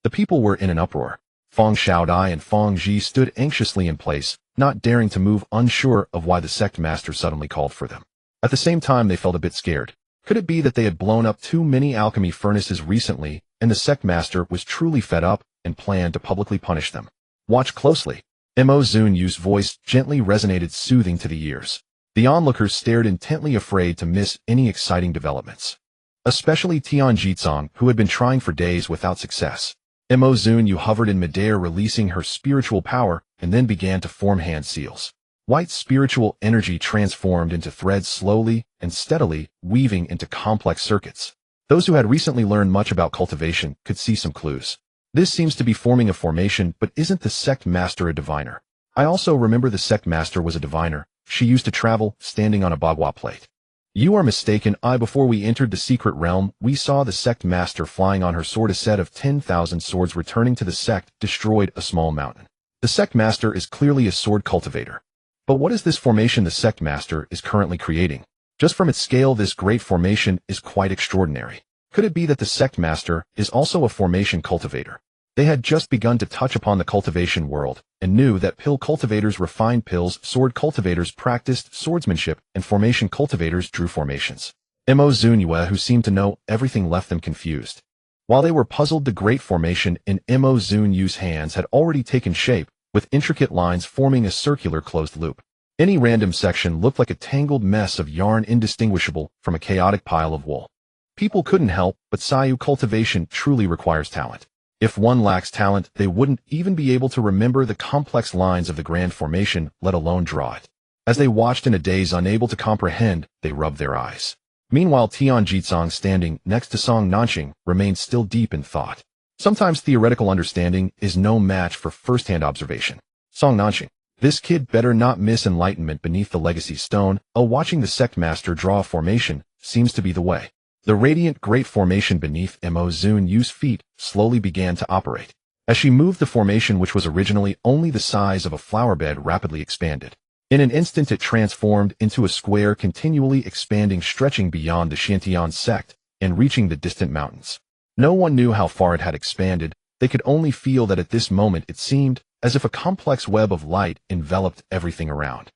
The people were in an uproar. Feng Xiaodai and Feng Ji stood anxiously in place, not daring to move, unsure of why the sect master suddenly called for them. At the same time, they felt a bit scared. Could it be that they had blown up too many alchemy furnaces recently, and the sect master was truly fed up and planned to publicly punish them? Watch closely. Zunyue's voice gently resonated, soothing to the ears. The onlookers stared intently, afraid to miss any exciting developments. Especially Tian Jizong, who had been trying for days without success. Zunyue hovered in midair, releasing her spiritual power, and then began to form hand seals. White spiritual energy transformed into threads, slowly and steadily weaving into complex circuits. Those who had recently learned much about cultivation could see some clues. This seems to be forming a formation, but isn't the sect master a diviner? I also remember the sect master was a diviner. She used to travel, standing on a bagua plate. You are mistaken. Before we entered the secret realm, we saw the sect master flying on her sword. A set of 10,000 swords returning to the sect destroyed a small mountain. The sect master is clearly a sword cultivator. But what is this formation the sect master is currently creating? Just from its scale, this great formation is quite extraordinary. Could it be that the sect master is also a formation cultivator? They had just begun to touch upon the cultivation world, and knew that pill cultivators refined pills, sword cultivators practiced swordsmanship, and formation cultivators drew formations. Zunyue, who seemed to know everything, left them confused. While they were puzzled, the great formation in Zunyue's hands had already taken shape, with intricate lines forming a circular closed loop. Any random section looked like a tangled mess of yarn, indistinguishable from a chaotic pile of wool. People couldn't help but sigh. Cultivation truly requires talent. If one lacks talent, they wouldn't even be able to remember the complex lines of the grand formation, let alone draw it. As they watched in a daze, unable to comprehend, they rubbed their eyes. Meanwhile, Tian Jizong, standing next to Song Nanqing, remained still, deep in thought. Sometimes theoretical understanding is no match for first-hand observation. Song Nanqing. This kid better not miss enlightenment beneath the legacy stone. Watching the sect master draw a formation seems to be the way. The radiant great formation beneath Zunyue's feet slowly began to operate. As she moved, the formation, which was originally only the size of a flower bed, rapidly expanded. In an instant, it transformed into a square, continually expanding, stretching beyond the Xiantian sect and reaching the distant mountains. No one knew how far it had expanded. They could only feel that at this moment it seemed as if a complex web of light enveloped everything around.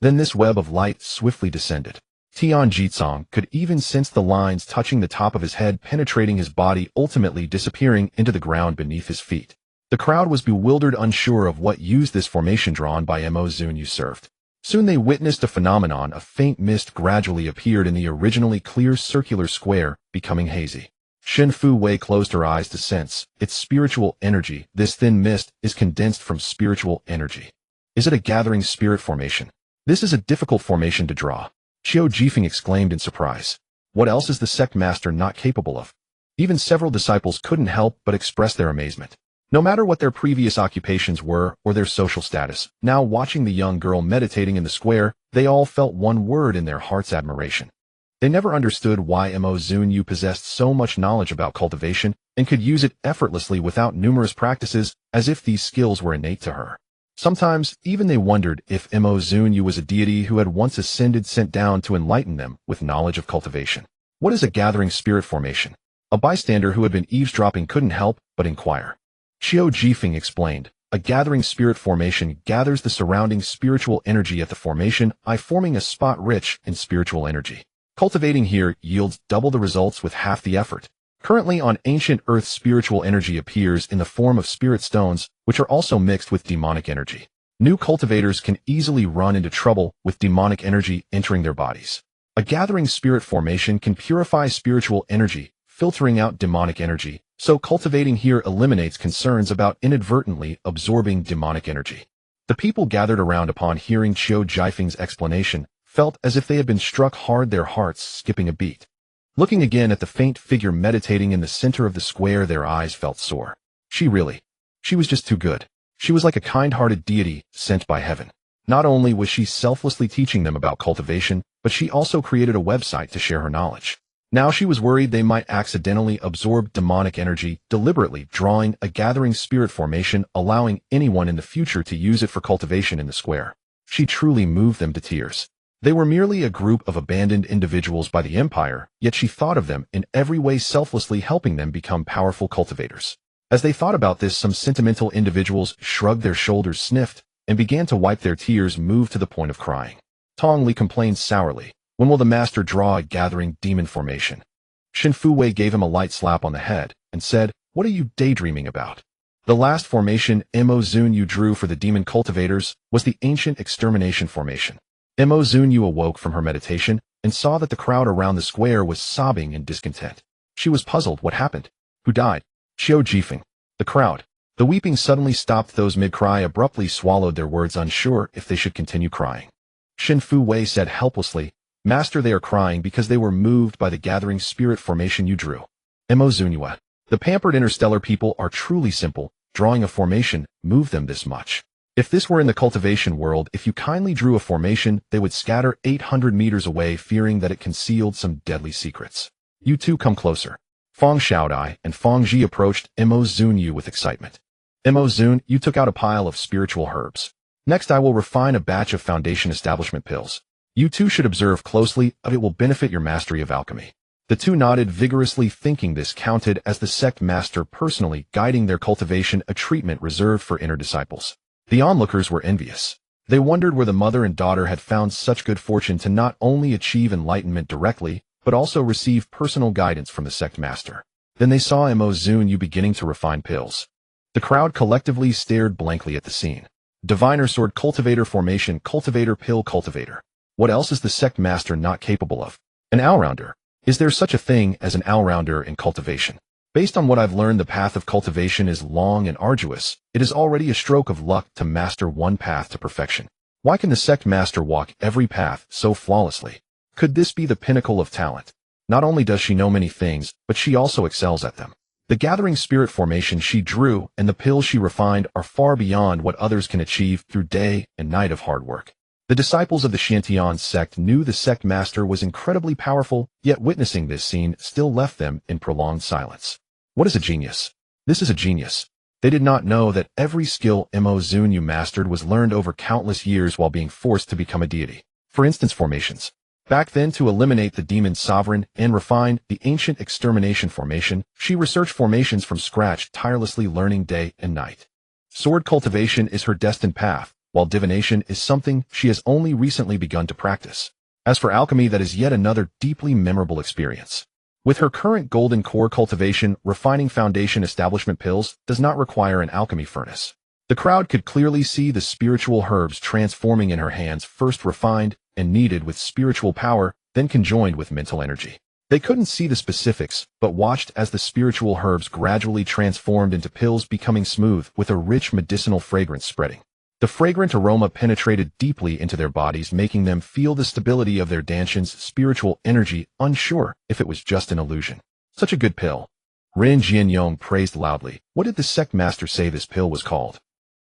Then this web of light swiftly descended. Tian Jizong could even sense the lines touching the top of his head, penetrating his body, ultimately disappearing into the ground beneath his feet. The crowd was bewildered, unsure of what use this formation drawn by Zunyue served. Soon they witnessed a phenomenon. A faint mist gradually appeared in the originally clear circular square, becoming hazy. Shen Fu Wei closed her eyes to sense its spiritual energy. This thin mist is condensed from spiritual energy. Is it a gathering spirit formation? This is a difficult formation to draw. Qiu Jifeng exclaimed in surprise. What else is the sect master not capable of? Even several disciples couldn't help but express their amazement. No matter what their previous occupations were or their social status, now watching the young girl meditating in the square, they all felt one word in their hearts: admiration. They never understood why Zunyue possessed so much knowledge about cultivation and could use it effortlessly without numerous practices, as if these skills were innate to her. Sometimes, even they wondered if Zunyue was a deity who had once ascended sent down to enlighten them with knowledge of cultivation. What is a gathering spirit formation? A bystander who had been eavesdropping couldn't help but inquire. Qiu Jifeng explained. A gathering spirit formation gathers the surrounding spiritual energy at the formation, forming a spot rich in spiritual energy. Cultivating here yields double the results with half the effort. Currently on ancient Earth, spiritual energy appears in the form of spirit stones, which are also mixed with demonic energy. New cultivators can easily run into trouble with demonic energy entering their bodies. A gathering spirit formation can purify spiritual energy, filtering out demonic energy, so cultivating here eliminates concerns about inadvertently absorbing demonic energy. The people gathered around upon hearing Qiu Jifeng's explanation felt as if they had been struck hard, their hearts skipping a beat. Looking again at the faint figure meditating in the center of the square, their eyes felt sore. She was just too good. She was like a kind-hearted deity sent by heaven. Not only was she selflessly teaching them about cultivation, but she also created a website to share her knowledge. Now she was worried they might accidentally absorb demonic energy, deliberately drawing a gathering spirit formation, allowing anyone in the future to use it for cultivation in the square. She truly moved them to tears. They were merely a group of abandoned individuals by the Empire, yet she thought of them in every way, selflessly helping them become powerful cultivators. As they thought about this, some sentimental individuals shrugged their shoulders, sniffed, and began to wipe their tears, moved to the point of crying. Tong Li complained sourly. When will the master draw a gathering demon formation? Shen Fuwei gave him a light slap on the head and said, What are you daydreaming about? The last formation Zunyue drew for the demon cultivators was the ancient extermination formation. Zunyue awoke from her meditation and saw that the crowd around the square was sobbing in discontent. She was puzzled. What happened? Who died? Qiu Jifeng. The crowd. The weeping suddenly stopped. Those mid-cry abruptly swallowed their words, unsure if they should continue crying. Shen Fuwei said helplessly, Master, they are crying because they were moved by the gathering spirit formation you drew. Zunyue. The pampered interstellar people are truly simple. Drawing a formation moved them this much. If this were in the cultivation world, if you kindly drew a formation, they would scatter 800 meters away, fearing that it concealed some deadly secrets. You two come closer. Feng Xiaodai and Feng Ji approached Zunyue with excitement. Zun, you took out a pile of spiritual herbs. Next I will refine a batch of foundation establishment pills. You two should observe closely, it will benefit your mastery of alchemy. The two nodded vigorously, thinking this counted as the sect master personally guiding their cultivation, a treatment reserved for inner disciples. The onlookers were envious. They wondered where the mother and daughter had found such good fortune to not only achieve enlightenment directly, but also receive personal guidance from the sect master. Then they saw Zunyue beginning to refine pills. The crowd collectively stared blankly at the scene. Diviner sword cultivator formation, cultivator pill cultivator. What else is the sect master not capable of? An all-rounder. Is there such a thing as an all-rounder in cultivation? Based on what I've learned, the path of cultivation is long and arduous. It is already a stroke of luck to master one path to perfection. Why can the sect master walk every path so flawlessly? Could this be the pinnacle of talent? Not only does she know many things, but she also excels at them. The gathering spirit formation she drew and the pills she refined are far beyond what others can achieve through day and night of hard work. The disciples of the Shantian sect knew the sect master was incredibly powerful, yet witnessing this scene still left them in prolonged silence. What is a genius? This is a genius. They did not know that every skill Zunyue mastered was learned over countless years while being forced to become a deity. For instance, formations. Back then, to eliminate the demon sovereign and refine the ancient extermination formation, she researched formations from scratch, tirelessly learning day and night. Sword cultivation is her destined path, while divination is something she has only recently begun to practice. As for alchemy, that is yet another deeply memorable experience. With her current golden core cultivation, refining foundation establishment pills does not require an alchemy furnace. The crowd could clearly see the spiritual herbs transforming in her hands, first refined and kneaded with spiritual power, then conjoined with mental energy. They couldn't see the specifics, but watched as the spiritual herbs gradually transformed into pills, becoming smooth with a rich medicinal fragrance spreading. The fragrant aroma penetrated deeply into their bodies, making them feel the stability of their Danshan's spiritual energy, unsure if it was just an illusion. Such a good pill. Rin Jianyong praised loudly. What did the sect master say this pill was called?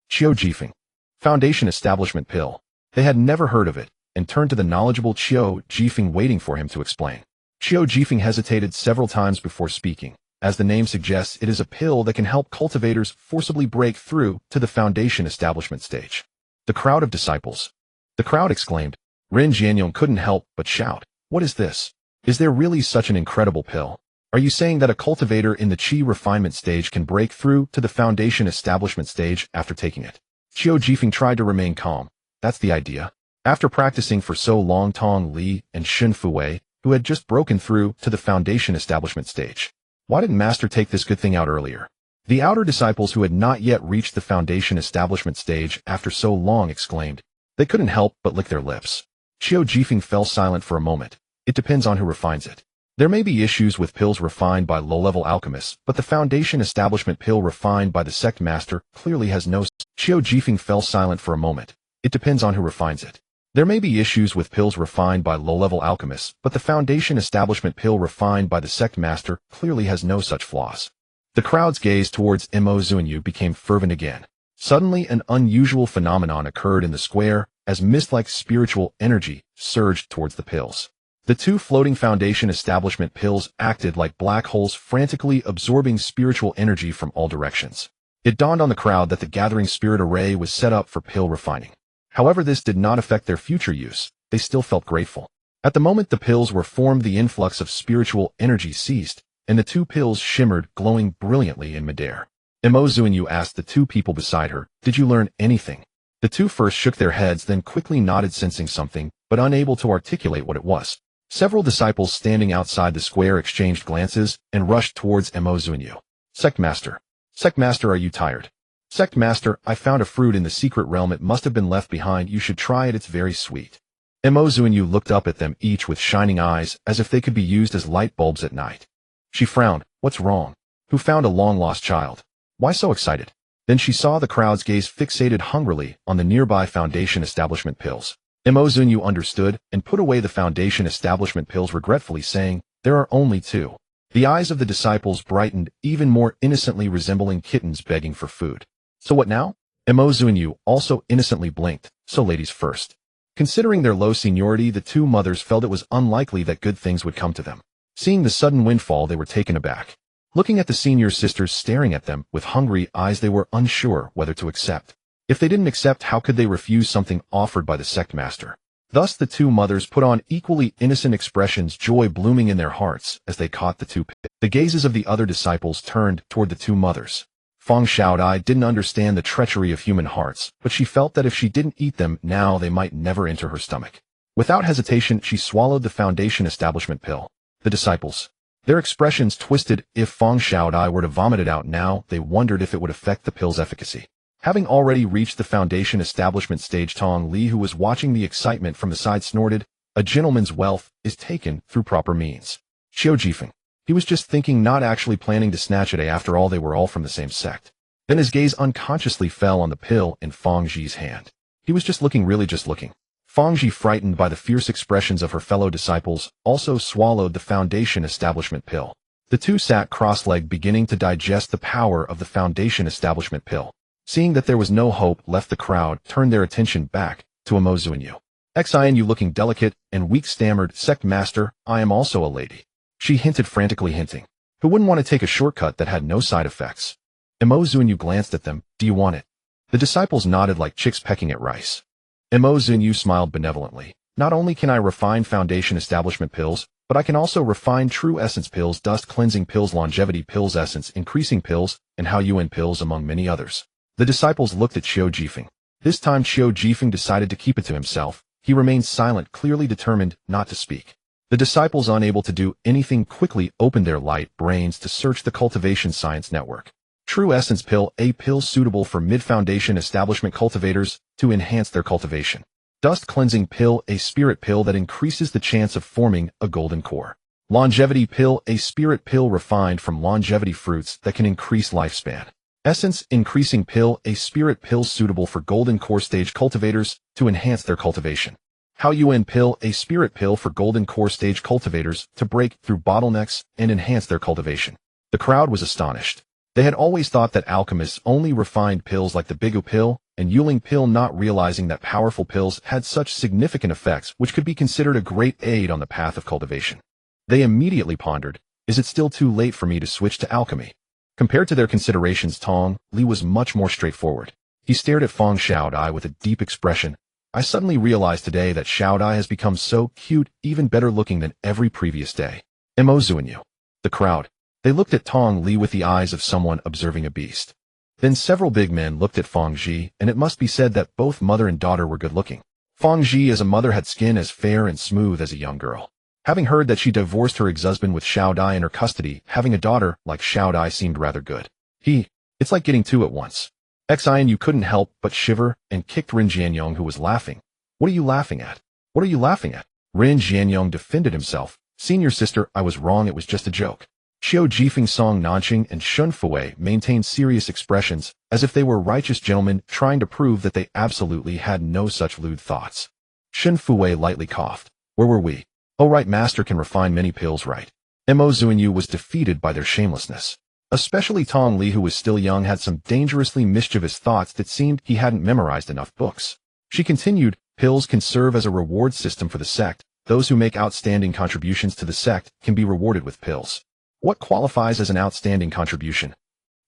Qiu Jifeng. Foundation Establishment Pill. They had never heard of it, and turned to the knowledgeable Qiu Jifeng waiting for him to explain. Qiu Jifeng hesitated several times before speaking. As the name suggests, it is a pill that can help cultivators forcibly break through to the foundation establishment stage. The crowd of disciples. The crowd exclaimed. Rin Jianyong couldn't help but shout. What is this? Is there really such an incredible pill? Are you saying that a cultivator in the Qi refinement stage can break through to the foundation establishment stage after taking it? Qiu Jifeng tried to remain calm. That's the idea. After practicing for so long, Tong Li and Shun Fuwei, who had just broken through to the foundation establishment stage. Why didn't Master take this good thing out earlier? The outer disciples who had not yet reached the foundation establishment stage after so long exclaimed. They couldn't help but lick their lips. Qiu Jifeng fell silent for a moment. It depends on who refines it. There may be issues with pills refined by low-level alchemists, but the foundation establishment pill refined by the sect master clearly has no. Qiu Jifeng fell silent for a moment. It depends on who refines it. There may be issues with pills refined by low-level alchemists, but the foundation establishment pill refined by the sect master clearly has no such flaws. The crowd's gaze towards Zunyue became fervent again. Suddenly, an unusual phenomenon occurred in the square as mist-like spiritual energy surged towards the pills. The two floating foundation establishment pills acted like black holes, frantically absorbing spiritual energy from all directions. It dawned on the crowd that the gathering spirit array was set up for pill refining. However, this did not affect their future use. They still felt grateful. At the moment the pills were formed, the influx of spiritual energy ceased, and the two pills shimmered, glowing brilliantly in midair. Zunyue asked the two people beside her, "Did you learn anything?" The two first shook their heads, then quickly nodded, sensing something, but unable to articulate what it was. Several disciples standing outside the square exchanged glances and rushed towards Zunyue. Sect Master. Sect Master, are you tired? Sect Master, I found a fruit in the secret realm. It must have been left behind. You should try it. It's very sweet. Zunyue looked up at them, each with shining eyes, as if they could be used as light bulbs at night. She frowned. What's wrong? Who found a long-lost child? Why so excited? Then she saw the crowd's gaze fixated hungrily on the nearby foundation establishment pills. Zunyue understood and put away the foundation establishment pills regretfully, saying, "There are only two." The eyes of the disciples brightened even more innocently, resembling kittens begging for food. So what now? Zunyue also innocently blinked. So ladies first. Considering their low seniority, the two mothers felt it was unlikely that good things would come to them. Seeing the sudden windfall, they were taken aback. Looking at the senior sisters staring at them with hungry eyes, they were unsure whether to accept. If they didn't accept, how could they refuse something offered by the sect master? Thus the two mothers put on equally innocent expressions, joy blooming in their hearts as they caught the two. The gazes of the other disciples turned toward the two mothers. Feng Xiaodai didn't understand the treachery of human hearts, but she felt that if she didn't eat them now, they might never enter her stomach. Without hesitation, she swallowed the foundation establishment pill. The disciples. Their expressions twisted. If Feng Xiaodai were to vomit it out now, they wondered if it would affect the pill's efficacy. Having already reached the foundation establishment stage, Tong Li, who was watching the excitement from the side, snorted, "A gentleman's wealth is taken through proper means." Qiu Jifeng. He was just thinking, not actually planning to snatch it. After all, they were all from the same sect. Then his gaze unconsciously fell on the pill in Feng Zhi's hand. He was just looking, really just looking. Feng Zhi, frightened by the fierce expressions of her fellow disciples, also swallowed the foundation establishment pill. The two sat cross-legged, beginning to digest the power of the foundation establishment pill. Seeing that there was no hope left, the crowd turned their attention back to Zunyue. "Xin, you looking delicate and weak," stammered. "Sect Master, I am also a lady." She hinted, frantically hinting. Who wouldn't want to take a shortcut that had no side effects? Zunyue glanced at them. "Do you want it?" The disciples nodded like chicks pecking at rice. Zunyue smiled benevolently. "Not only can I refine foundation establishment pills, but I can also refine true essence pills, dust cleansing pills, longevity pills, essence increasing pills, and Hao Yuan pills, among many others." The disciples looked at Qiu Jifeng. This time Qiu Jifeng decided to keep it to himself. He remained silent, clearly determined not to speak. The disciples, unable to do anything, quickly opened their light brains to search the cultivation science network. True Essence Pill, a pill suitable for mid-foundation establishment cultivators to enhance their cultivation. Dust Cleansing Pill, a spirit pill that increases the chance of forming a golden core. Longevity Pill, a spirit pill refined from longevity fruits that can increase lifespan. Essence increasing pill, a spirit pill suitable for golden core stage cultivators to enhance their cultivation. How UN pill, a spirit pill for golden core stage cultivators to break through bottlenecks and enhance their cultivation. The crowd was astonished. They had always thought that alchemists only refined pills like the Bigu pill and Yuling pill, not realizing that powerful pills had such significant effects which could be considered a great aid on the path of cultivation. They immediately pondered, is it still too late for me to switch to alchemy? Compared to their considerations, Tong Li was much more straightforward. He stared at Feng Xiaodai with a deep expression. I suddenly realized today that Xiaodai has become so cute, even better looking than every previous day. Mo Zunyue. The crowd. They looked at Tong Li with the eyes of someone observing a beast. Then several big men looked at Feng Ji, and it must be said that both mother and daughter were good looking. Feng Ji as a mother had skin as fair and smooth as a young girl. Having heard that she divorced her ex-husband with Xiaodai in her custody, having a daughter like Xiaodai seemed rather good. It's like getting two at once. Xian couldn't help but shiver and kicked Rin Jianyong, who was laughing. What are you laughing at? What are you laughing at? Rin Jianyong defended himself. Senior sister, I was wrong, it was just a joke. Xiao Jifeng, Song Nanqing, and Shun Fui maintained serious expressions, as if they were righteous gentlemen trying to prove that they absolutely had no such lewd thoughts. Shun Fui lightly coughed. Where were we? Oh right, master can refine many pills, right? Mo Zunyue was defeated by their shamelessness. Especially Tong Li, who was still young, had some dangerously mischievous thoughts that seemed he hadn't memorized enough books. She continued, pills can serve as a reward system for the sect. Those who make outstanding contributions to the sect can be rewarded with pills. What qualifies as an outstanding contribution?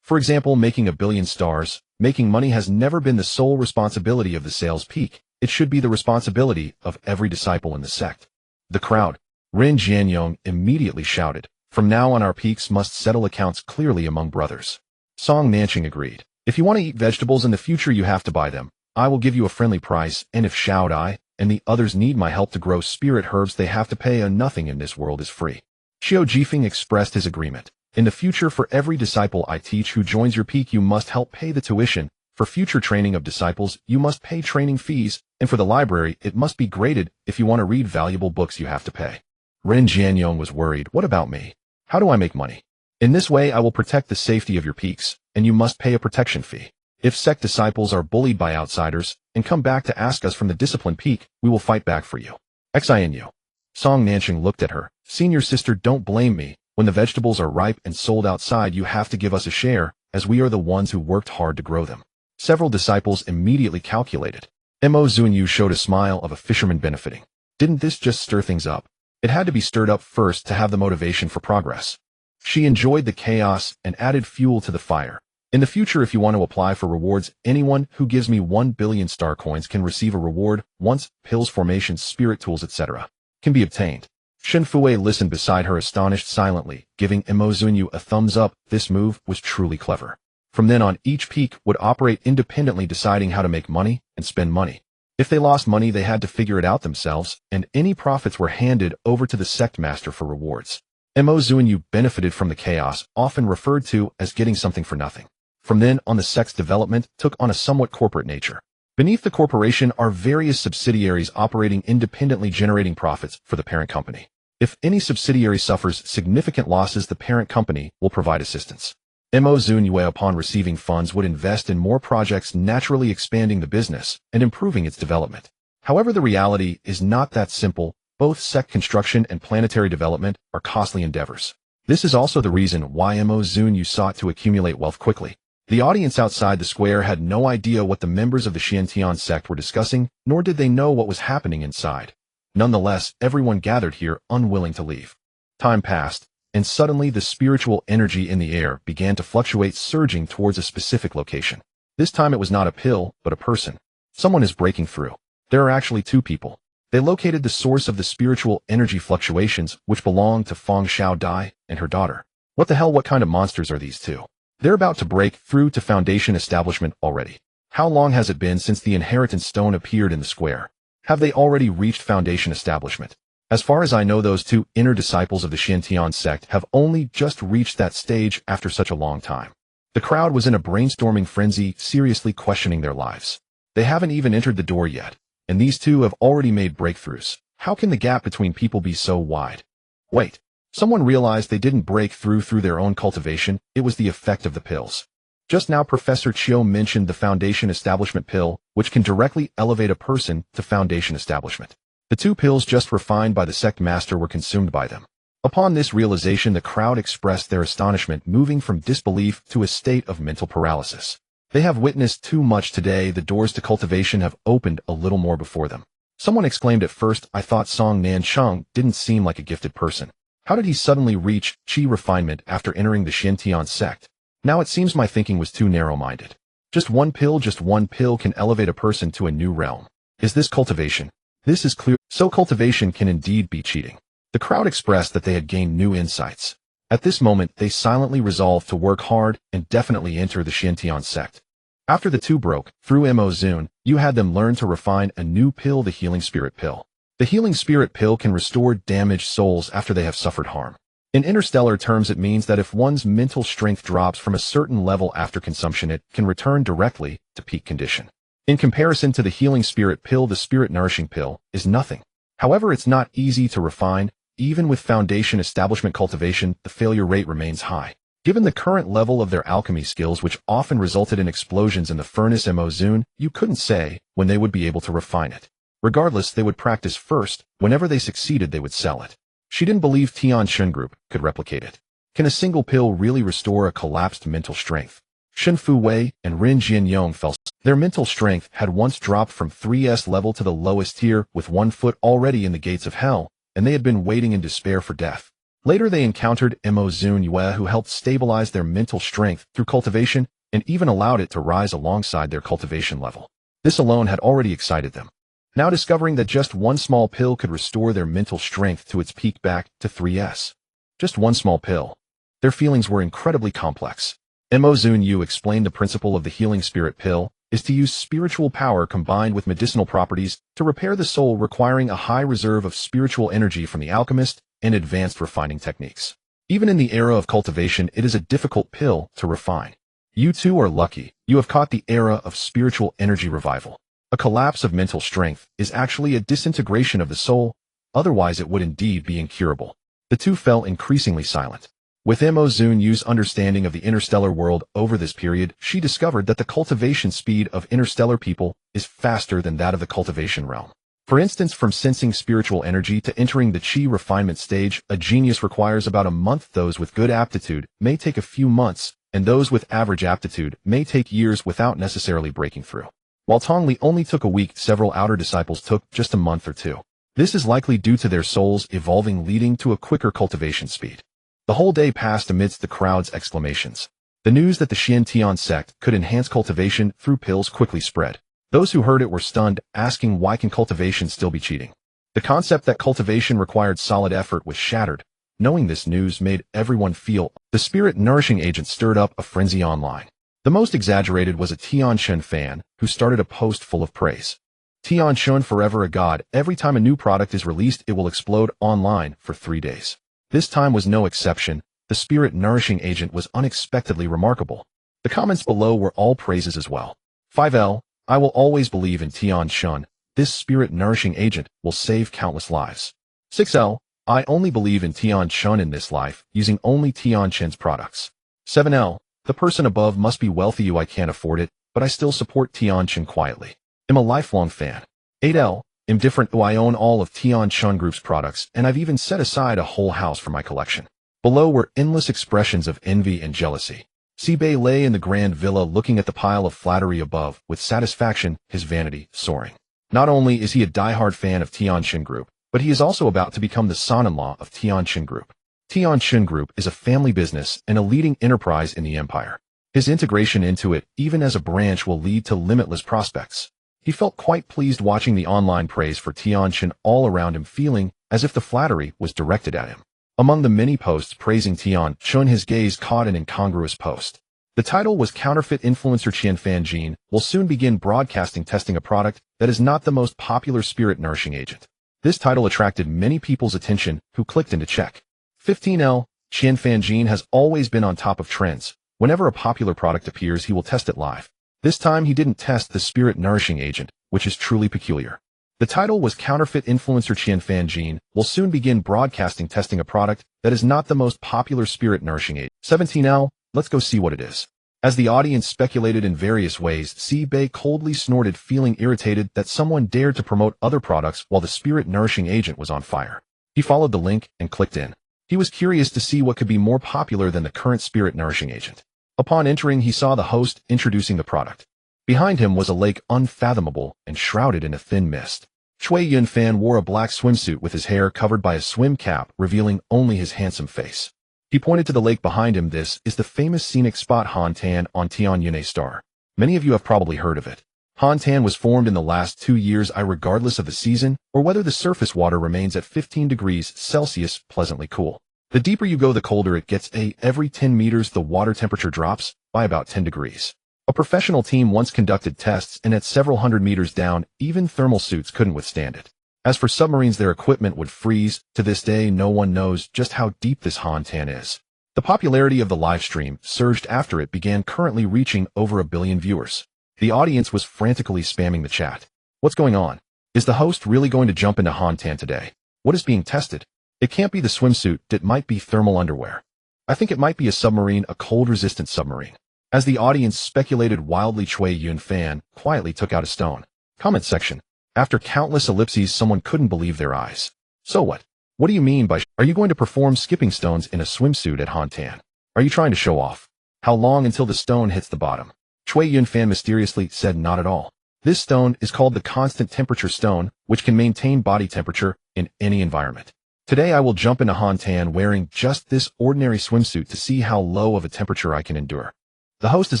For example, making 1 billion stars. Making money has never been the sole responsibility of the sales peak. It should be the responsibility of every disciple in the sect. The crowd. Rin Jianyong immediately shouted, from now on our peaks must settle accounts clearly among brothers. Song Nanqing agreed. If you want to eat vegetables in the future, you have to buy them. I will give you a friendly price, and if Xiaodai and the others need my help to grow spirit herbs, they have to pay, and nothing in this world is free. Xiao Jifeng expressed his agreement. In the future, for every disciple I teach who joins your peak, you must help pay the tuition. For future training of disciples, you must pay training fees, and for the library, it must be graded. If you want to read valuable books, you have to pay. Ren Jianyong was worried. What about me? How do I make money? In this way, I will protect the safety of your peaks, and you must pay a protection fee. If sect disciples are bullied by outsiders and come back to ask us from the discipline peak, we will fight back for you. Xinu. Song Nanqing looked at her. Senior sister, don't blame me. When the vegetables are ripe and sold outside, you have to give us a share, as we are the ones who worked hard to grow them. Several disciples immediately calculated. Mo Zunyue showed a smile of a fisherman benefiting. Didn't this just stir things up? It had to be stirred up first to have the motivation for progress. She enjoyed the chaos and added fuel to the fire. In the future, if you want to apply for rewards, anyone who gives me 1 billion star coins can receive a reward. Once pills, formations, spirit tools, etc. can be obtained. Shen Fui listened beside her, astonished silently, giving Mo Zunyue a thumbs up. This move was truly clever. From then on, each peak would operate independently, deciding how to make money and spend money. If they lost money, they had to figure it out themselves, and any profits were handed over to the sect master for rewards. Mo Zunyue benefited from the chaos, often referred to as getting something for nothing. From then on, the sect's development took on a somewhat corporate nature. Beneath the corporation are various subsidiaries operating independently, generating profits for the parent company. If any subsidiary suffers significant losses, the parent company will provide assistance. Mo Zunyue, upon receiving funds, would invest in more projects, naturally expanding the business and improving its development. However, the reality is not that simple. Both sect construction and planetary development are costly endeavors. This is also the reason why Mo Zunyue sought to accumulate wealth quickly. The audience outside the square had no idea what the members of the Xiantian sect were discussing, nor did they know what was happening inside. Nonetheless, everyone gathered here, unwilling to leave. Time passed, and suddenly the spiritual energy in the air began to fluctuate, surging towards a specific location. This time it was not a pill, but a person. Someone is breaking through. There are actually two people. They located the source of the spiritual energy fluctuations, which belonged to Feng Xiaodai and her daughter. What the hell, what kind of monsters are these two? They're about to break through to Foundation establishment already. How long has it been since the inheritance stone appeared in the square? Have they already reached Foundation establishment? As far as I know, those two inner disciples of the Xiantian sect have only just reached that stage after such a long time. The crowd was in a brainstorming frenzy, seriously questioning their lives. They haven't even entered the door yet, and these two have already made breakthroughs. How can the gap between people be so wide? Wait. Someone realized they didn't break through their own cultivation. It was the effect of the pills. Just now Professor Chiu mentioned the Foundation Establishment pill, which can directly elevate a person to Foundation Establishment. The two pills just refined by the sect master were consumed by them. Upon this realization, the crowd expressed their astonishment, moving from disbelief to a state of mental paralysis. They have witnessed too much today. The doors to cultivation have opened a little more before them. Someone exclaimed, "At first, I thought Song Nancheng didn't seem like a gifted person. How did he suddenly reach Qi refinement after entering the Xintian sect? Now it seems my thinking was too narrow-minded. Just one pill can elevate a person to a new realm. Is this cultivation? This is clear. So cultivation can indeed be cheating." The crowd expressed that they had gained new insights. At this moment, they silently resolved to work hard and definitely enter the Xintian sect. After the two broke through Zunyue, you had them learn to refine a new pill, the Healing Spirit pill. The Healing Spirit pill can restore damaged souls after they have suffered harm. In interstellar terms, it means that if one's mental strength drops from a certain level after consumption, it can return directly to peak condition. In comparison to the Healing Spirit pill, the Spirit Nourishing pill is nothing. However, it's not easy to refine. Even with Foundation Establishment cultivation, the failure rate remains high. Given the current level of their alchemy skills, which often resulted in explosions in the furnace Zunyue, you couldn't say when they would be able to refine it. Regardless, they would practice first. Whenever they succeeded, they would sell it. She didn't believe Tianjin Group could replicate it. Can a single pill really restore a collapsed mental strength? Shen Fu Wei and Rin Jianyong fell. Their mental strength had once dropped from 3S level to the lowest tier, with 1 foot already in the gates of hell, and they had been waiting in despair for death. Later they encountered Zunyue, who helped stabilize their mental strength through cultivation and even allowed it to rise alongside their cultivation level. This alone had already excited them. Now discovering that just one small pill could restore their mental strength to its peak back to 3S. Just one small pill. Their feelings were incredibly complex. Zunyue explained the principle of the Healing Spirit pill is to use spiritual power combined with medicinal properties to repair the soul, requiring a high reserve of spiritual energy from the alchemist and advanced refining techniques. Even in the era of cultivation, it is a difficult pill to refine. You two are lucky. You have caught the era of spiritual energy revival. A collapse of mental strength is actually a disintegration of the soul, otherwise it would indeed be incurable. The two fell increasingly silent. With Zunyue's understanding of the interstellar world over this period, she discovered that the cultivation speed of interstellar people is faster than that of the cultivation realm. For instance, from sensing spiritual energy to entering the Qi refinement stage, a genius requires about a month. Those with good aptitude may take a few months, and those with average aptitude may take years without necessarily breaking through. While Tongli only took a week, several outer disciples took just a month or two. This is likely due to their souls evolving, leading to a quicker cultivation speed. The whole day passed amidst the crowd's exclamations. The news that the Xintian sect could enhance cultivation through pills quickly spread. Those who heard it were stunned, asking why can cultivation still be cheating? The concept that cultivation required solid effort was shattered. Knowing this news made everyone feel. The spirit nourishing agent stirred up a frenzy online. The most exaggerated was a Tianjin fan who started a post full of praise. Tianjin forever a god. Every time a new product is released, it will explode online for 3 days. This time was no exception. The spirit nourishing agent was unexpectedly remarkable. The comments below were all praises as well. 5L, I will always believe in Tianjin. This spirit nourishing agent will save countless lives. 6L, I only believe in Tianjin in this life, using only Tianjin's products. 7L, the person above must be wealthy. I can't afford it, but I still support Tianjin quietly. I'm a lifelong fan. 8L, indifferent. I own all of Tianjin Group's products, and I've even set aside a whole house for my collection. Below were endless expressions of envy and jealousy. Sibei lay in the grand villa looking at the pile of flattery above, with satisfaction, his vanity soaring. Not only is he a diehard fan of Tianjin Group, but he is also about to become the son-in-law of Tianjin Group. Tianjin Group is a family business and a leading enterprise in the empire. His integration into it, even as a branch, will lead to limitless prospects. He felt quite pleased watching the online praise for Tianjin all around him, feeling as if the flattery was directed at him. Among the many posts praising Tianjin, his gaze caught an incongruous post. The title was Counterfeit Influencer Qian Fanjin will soon begin broadcasting testing a product that is not the most popular spirit nourishing agent. This title attracted many people's attention who clicked in to check. 15L, Qian Fanjin has always been on top of trends. Whenever a popular product appears, he will test it live. This time he didn't test the spirit nourishing agent, which is truly peculiar. The title was Counterfeit Influencer Qian Fanjin will soon begin broadcasting testing a product that is not the most popular spirit nourishing agent. 17L, let's go see what it is. As the audience speculated in various ways, C-Bay coldly snorted, feeling irritated that someone dared to promote other products while the spirit-nourishing agent was on fire. He followed the link and clicked in. He was curious to see what could be more popular than the current spirit-nourishing agent. Upon entering, he saw the host introducing the product. Behind him was a lake unfathomable and shrouded in a thin mist. Chui Yunfan wore a black swimsuit with his hair covered by a swim cap, revealing only his handsome face. He pointed to the lake behind him. This is the famous scenic spot Hantan on Tianyune Star. Many of you have probably heard of it. Hantan was formed in the last 2 years, regardless of the season or whether the surface water remains at 15 degrees Celsius, pleasantly cool. The deeper you go, the colder it gets. Every 10 meters, the water temperature drops by about 10 degrees. A professional team once conducted tests, and at several hundred meters down, even thermal suits couldn't withstand it. As for submarines, their equipment would freeze. To this day, no one knows just how deep this Hantan is. The popularity of the live stream surged after it began, currently reaching over 1 billion viewers. The audience was frantically spamming the chat. What's going on? Is the host really going to jump into Hantan today? What is being tested? It can't be the swimsuit. It might be thermal underwear. I think it might be a submarine, a cold-resistant submarine. As the audience speculated wildly, Chui Yunfan quietly took out a stone. Comment section. After countless ellipses, someone couldn't believe their eyes. So what? What do you mean by are you going to perform skipping stones in a swimsuit at Hantan? Are you trying to show off? How long until the stone hits the bottom? Chui Yunfan mysteriously said, not at all. This stone is called the constant temperature stone, which can maintain body temperature in any environment. Today I will jump into Hantan wearing just this ordinary swimsuit to see how low of a temperature I can endure. The host is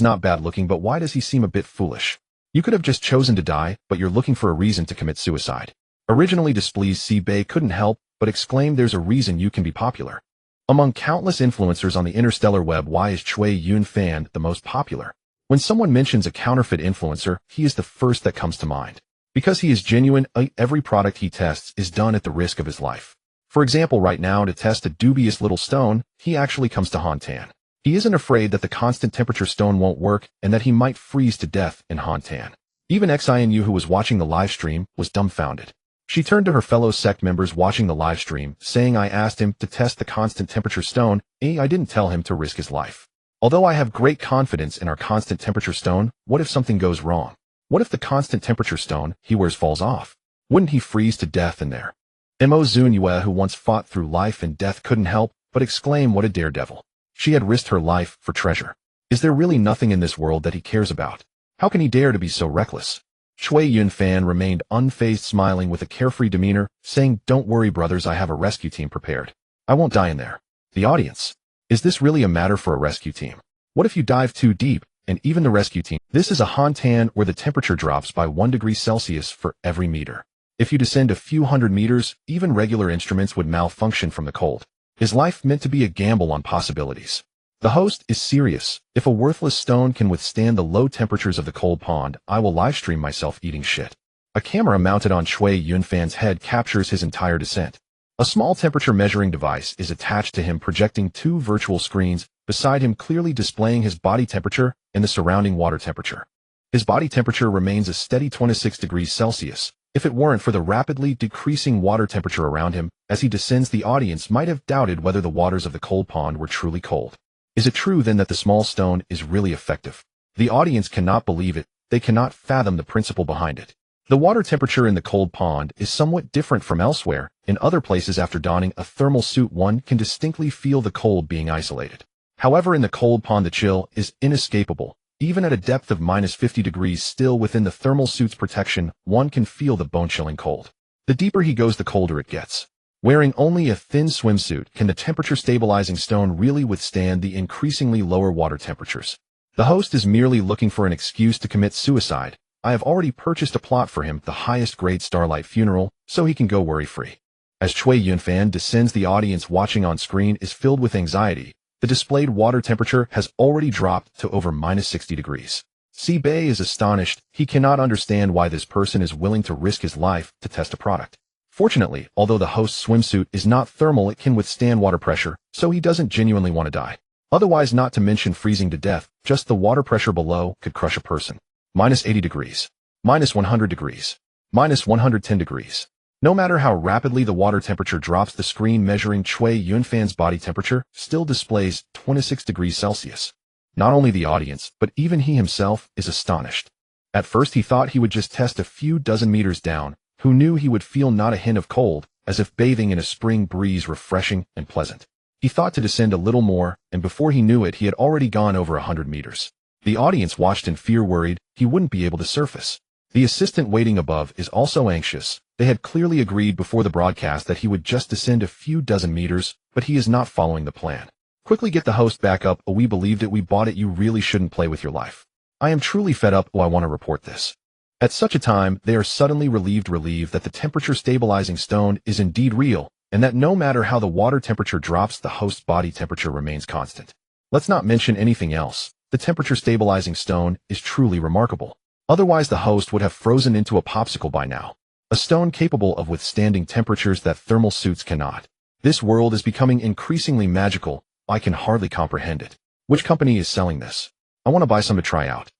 not bad looking, but why does he seem a bit foolish? You could have just chosen to die, but you're looking for a reason to commit suicide. Originally displeased, C-Bay couldn't help but exclaim, there's a reason you can be popular. Among countless influencers on the interstellar web, why is Chui Yunfan the most popular? When someone mentions a counterfeit influencer, he is the first that comes to mind. Because he is genuine, every product he tests is done at the risk of his life. For example, right now, to test a dubious little stone, he actually comes to Hantan. He isn't afraid that the constant temperature stone won't work and that he might freeze to death in Hantan. Even Xinyue, who was watching the live stream, was dumbfounded. She turned to her fellow sect members watching the live stream, saying, I asked him to test the constant temperature stone, I didn't tell him to risk his life. Although I have great confidence in our constant temperature stone, what if something goes wrong? What if the constant temperature stone he wears falls off? Wouldn't he freeze to death in there? Zunyue, who once fought through life and death, couldn't help but exclaim, what a daredevil. She had risked her life for treasure. Is there really nothing in this world that he cares about? How can he dare to be so reckless? Chui Yunfan remained unfazed, smiling with a carefree demeanor, saying, don't worry brothers, I have a rescue team prepared. I won't die in there. The audience. Is this really a matter for a rescue team? What if you dive too deep, and even the rescue team? This is a Hantan where the temperature drops by 1 degree Celsius for every meter. If you descend a few hundred meters, even regular instruments would malfunction from the cold. Is life meant to be a gamble on possibilities? The host is serious. If a worthless stone can withstand the low temperatures of the cold pond, I will livestream myself eating shit. A camera mounted on Chui Yunfan's head captures his entire descent. A small temperature measuring device is attached to him, projecting 2 virtual screens beside him, clearly displaying his body temperature and the surrounding water temperature. His body temperature remains a steady 26 degrees Celsius. If it weren't for the rapidly decreasing water temperature around him, as he descends, the audience might have doubted whether the waters of the cold pond were truly cold. Is it true then that the small stone is really effective? The audience cannot believe it. They cannot fathom the principle behind it. The water temperature in the cold pond is somewhat different from elsewhere. In other places, after donning a thermal suit, one can distinctly feel the cold being isolated. However, in the cold pond, the chill is inescapable. Even at a depth of -50 degrees, still within the thermal suit's protection, one can feel the bone-chilling cold. The deeper he goes, the colder it gets. Wearing only a thin swimsuit, can the temperature-stabilizing stone really withstand the increasingly lower water temperatures? The host is merely looking for an excuse to commit suicide. I have already purchased a plot for him, the highest-grade starlight funeral, so he can go worry-free. As Chui Yunfan descends, the audience watching on screen is filled with anxiety. The displayed water temperature has already dropped to over -60 degrees. C-Bay is astonished. He cannot understand why this person is willing to risk his life to test a product. Fortunately, although the host's swimsuit is not thermal, it can withstand water pressure, so he doesn't genuinely want to die. Otherwise, not to mention freezing to death, just the water pressure below could crush a person. -80 degrees. -100 degrees. -110 degrees. No matter how rapidly the water temperature drops, the screen measuring Chui Yunfan's body temperature still displays 26 degrees Celsius. Not only the audience, but even he himself is astonished. At first he thought he would just test a few dozen meters down, who knew he would feel not a hint of cold, as if bathing in a spring breeze refreshing and pleasant. He thought to descend a little more, and before he knew it he had already gone over 100 meters. The audience watched in fear, worried he wouldn't be able to surface. The assistant waiting above is also anxious. They had clearly agreed before the broadcast that he would just descend a few dozen meters, but he is not following the plan. Quickly get the host back up. Oh, we believed it, we bought it, you really shouldn't play with your life. I am truly fed up. Oh, I want to report this. At such a time, they are suddenly relieved that the temperature stabilizing stone is indeed real, and that no matter how the water temperature drops, the host's body temperature remains constant. Let's not mention anything else. The temperature stabilizing stone is truly remarkable. Otherwise the host would have frozen into a popsicle by now. A stone capable of withstanding temperatures that thermal suits cannot. This world is becoming increasingly magical. I can hardly comprehend it. Which company is selling this? I want to buy some to try out.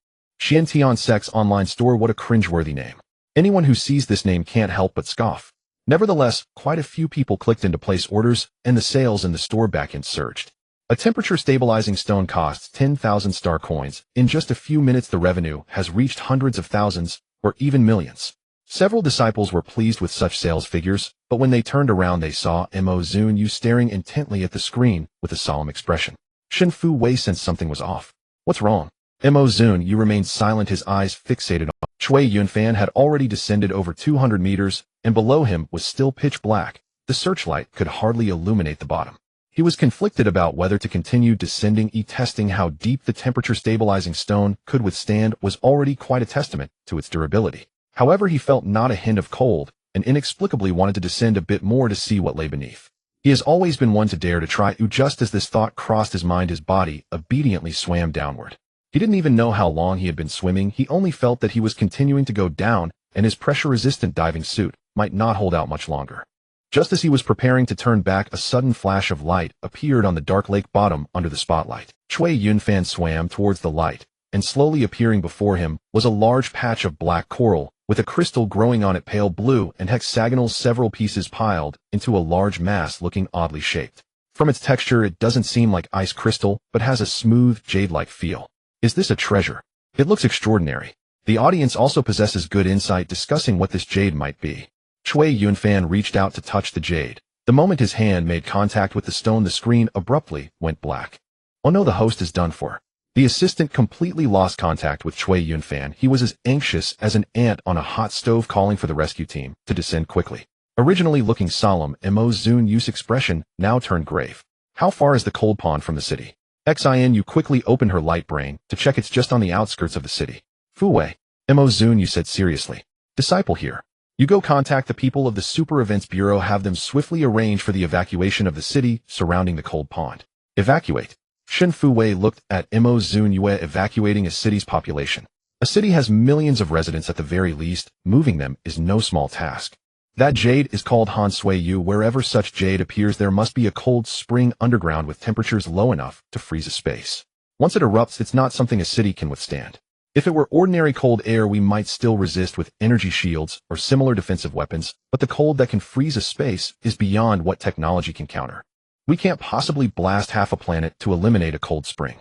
Xiantian Sect's online store. What a cringeworthy name. Anyone who sees this name can't help but scoff. Nevertheless, quite a few people clicked in to place orders, and the sales in the store backend surged. A temperature-stabilizing stone costs 10,000 star coins. In just a few minutes the revenue has reached hundreds of thousands, or even millions. Several disciples were pleased with such sales figures, but when they turned around they saw Zunyue staring intently at the screen with a solemn expression. Shen Fu Wei sensed something was off. What's wrong? Zunyue remained silent, his eyes fixated on Cui Yunfan. Had already descended over 200 meters, and below him was still pitch black. The searchlight could hardly illuminate the bottom. He was conflicted about whether to continue descending. Testing how deep the temperature-stabilizing stone could withstand was already quite a testament to its durability. However, he felt not a hint of cold, and inexplicably wanted to descend a bit more to see what lay beneath. He has always been one to dare to try. Just as this thought crossed his mind, his body obediently swam downward. He didn't even know how long he had been swimming. He only felt that he was continuing to go down, and his pressure-resistant diving suit might not hold out much longer. Just as he was preparing to turn back, a sudden flash of light appeared on the dark lake bottom under the spotlight. Cui Yunfan swam towards the light, and slowly appearing before him was a large patch of black coral, with a crystal growing on it, pale blue and hexagonal, several pieces piled into a large mass looking oddly shaped. From its texture it doesn't seem like ice crystal, but has a smooth, jade-like feel. Is this a treasure? It looks extraordinary. The audience also possesses good insight discussing what this jade might be. Cui Yunfan reached out to touch the jade. The moment his hand made contact with the stone, the screen abruptly went black. Oh no, the host is done for. The assistant completely lost contact with Cui Yunfan. He was as anxious as an ant on a hot stove, calling for the rescue team to descend quickly. Originally looking solemn, Zunyue's expression now turned grave. How far is the cold pond from the city? Xianyu quickly opened her light brain to check. It's just on the outskirts of the city. Fu Wei, Zunyue said seriously. Disciple here. You go contact the people of the Super Events Bureau, have them swiftly arrange for the evacuation of the city surrounding the cold pond. Evacuate. Shen Fu Wei looked at Zunyue. Evacuating a city's population. A city has millions of residents at the very least. Moving them is no small task. That jade is called Han Sui Yu. Wherever such jade appears, there must be a cold spring underground with temperatures low enough to freeze a space. Once it erupts, it's not something a city can withstand. If it were ordinary cold air, we might still resist with energy shields or similar defensive weapons, but the cold that can freeze a space is beyond what technology can counter. We can't possibly blast half a planet to eliminate a cold spring.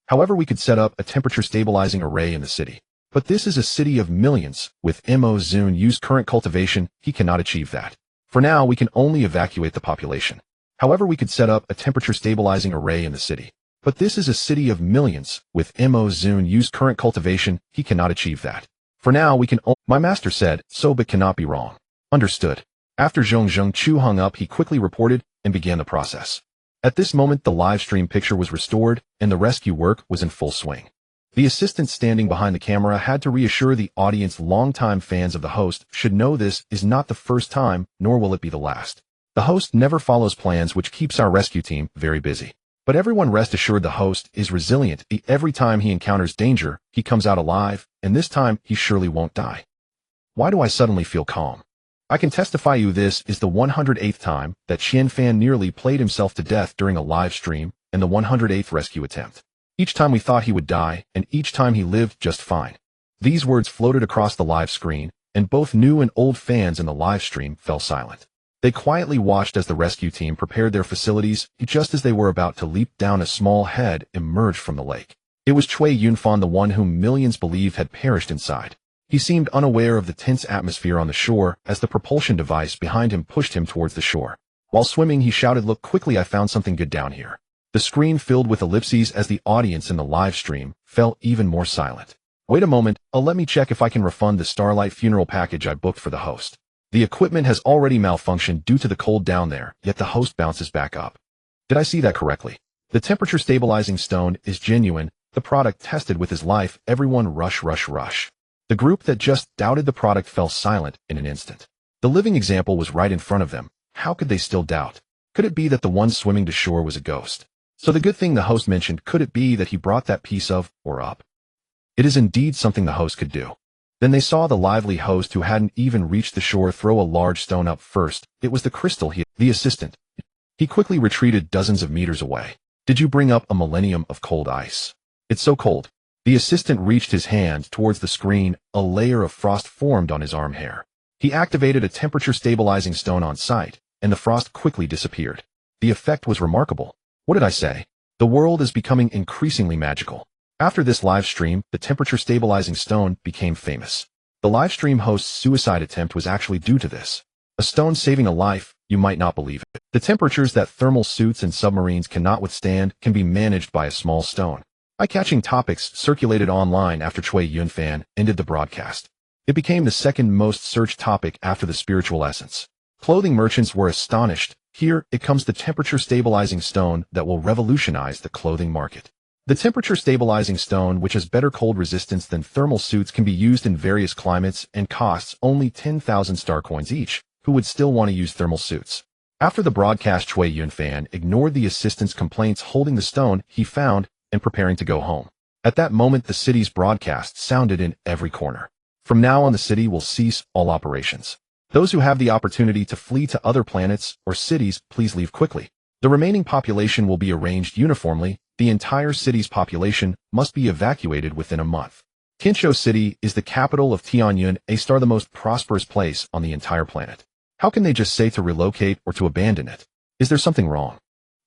However, we could set up a temperature-stabilizing array in the city. But this is a city of millions. With Zunyue's current cultivation, he cannot achieve that. For now, we can only evacuate the population. However, we could set up a temperature-stabilizing array in the city. But this is a city of millions. With Zunyue's current cultivation, he cannot achieve that. For now, we can My master said, so but cannot be wrong. Understood. After Zhong Chu hung up, he quickly reported and began the process. At this moment, the live stream picture was restored, and the rescue work was in full swing. The assistant standing behind the camera had to reassure the audience. Longtime fans of the host should know this is not the first time, nor will it be the last. The host never follows plans, which keeps our rescue team very busy. But everyone rest assured, the host is resilient. Every time he encounters danger, he comes out alive, and this time he surely won't die. Why do I suddenly feel calm? I can testify you this is the 108th time that Xianfan nearly played himself to death during a live stream, and the 108th rescue attempt. Each time we thought he would die, and each time he lived just fine. These words floated across the live screen, and both new and old fans in the live stream fell silent. They quietly watched as the rescue team prepared their facilities. Just as they were about to leap down, a small head emerged from the lake. It was Cui Yunfan, the one whom millions believed had perished inside. He seemed unaware of the tense atmosphere on the shore as the propulsion device behind him pushed him towards the shore. While swimming, he shouted, "Look quickly, I found something good down here." The screen filled with ellipses as the audience in the live stream fell even more silent. "Wait a moment, let me check if I can refund the Starlight funeral package I booked for the host. The equipment has already malfunctioned due to the cold down there, yet the host bounces back up. Did I see that correctly? The temperature stabilizing stone is genuine, the product tested with his life." Everyone rush. The group that just doubted the product fell silent in an instant. The living example was right in front of them. How could they still doubt? Could it be that the one swimming to shore was a ghost? So the good thing the host mentioned, could it be that he brought that piece of, or up? It is indeed something the host could do. Then they saw the lively host, who hadn't even reached the shore, throw a large stone up first. It was the crystal the assistant. He quickly retreated dozens of meters away. "Did you bring up a millennium of cold ice? It's so cold." The assistant reached his hand towards the screen. A layer of frost formed on his arm hair. He activated a temperature stabilizing stone on site, and the frost quickly disappeared. The effect was remarkable. What did I say? The world is becoming increasingly magical. After this live stream, the temperature stabilizing stone became famous. The live stream host's suicide attempt was actually due to this. A stone saving a life, you might not believe it. The temperatures that thermal suits and submarines cannot withstand can be managed by a small stone. Eye-catching topics circulated online after Cui Yunfan ended the broadcast. It became the second most searched topic after the spiritual essence. Clothing merchants were astonished. Here, it comes, the temperature stabilizing stone that will revolutionize the clothing market. The temperature stabilizing stone, which has better cold resistance than thermal suits, can be used in various climates and costs only 10,000 star coins each. Who would still want to use thermal suits? After the broadcast, Cui Yunfan ignored the assistant's complaints, holding the stone he found and preparing to go home. At that moment, the city's broadcast sounded in every corner. From now on, the city will cease all operations. Those who have the opportunity to flee to other planets or cities, please leave quickly. The remaining population will be arranged uniformly. The entire city's population must be evacuated within a month. Tianzhou City is the capital of Tianyun, a star, the most prosperous place on the entire planet. How can they just say to relocate or to abandon it? Is there something wrong?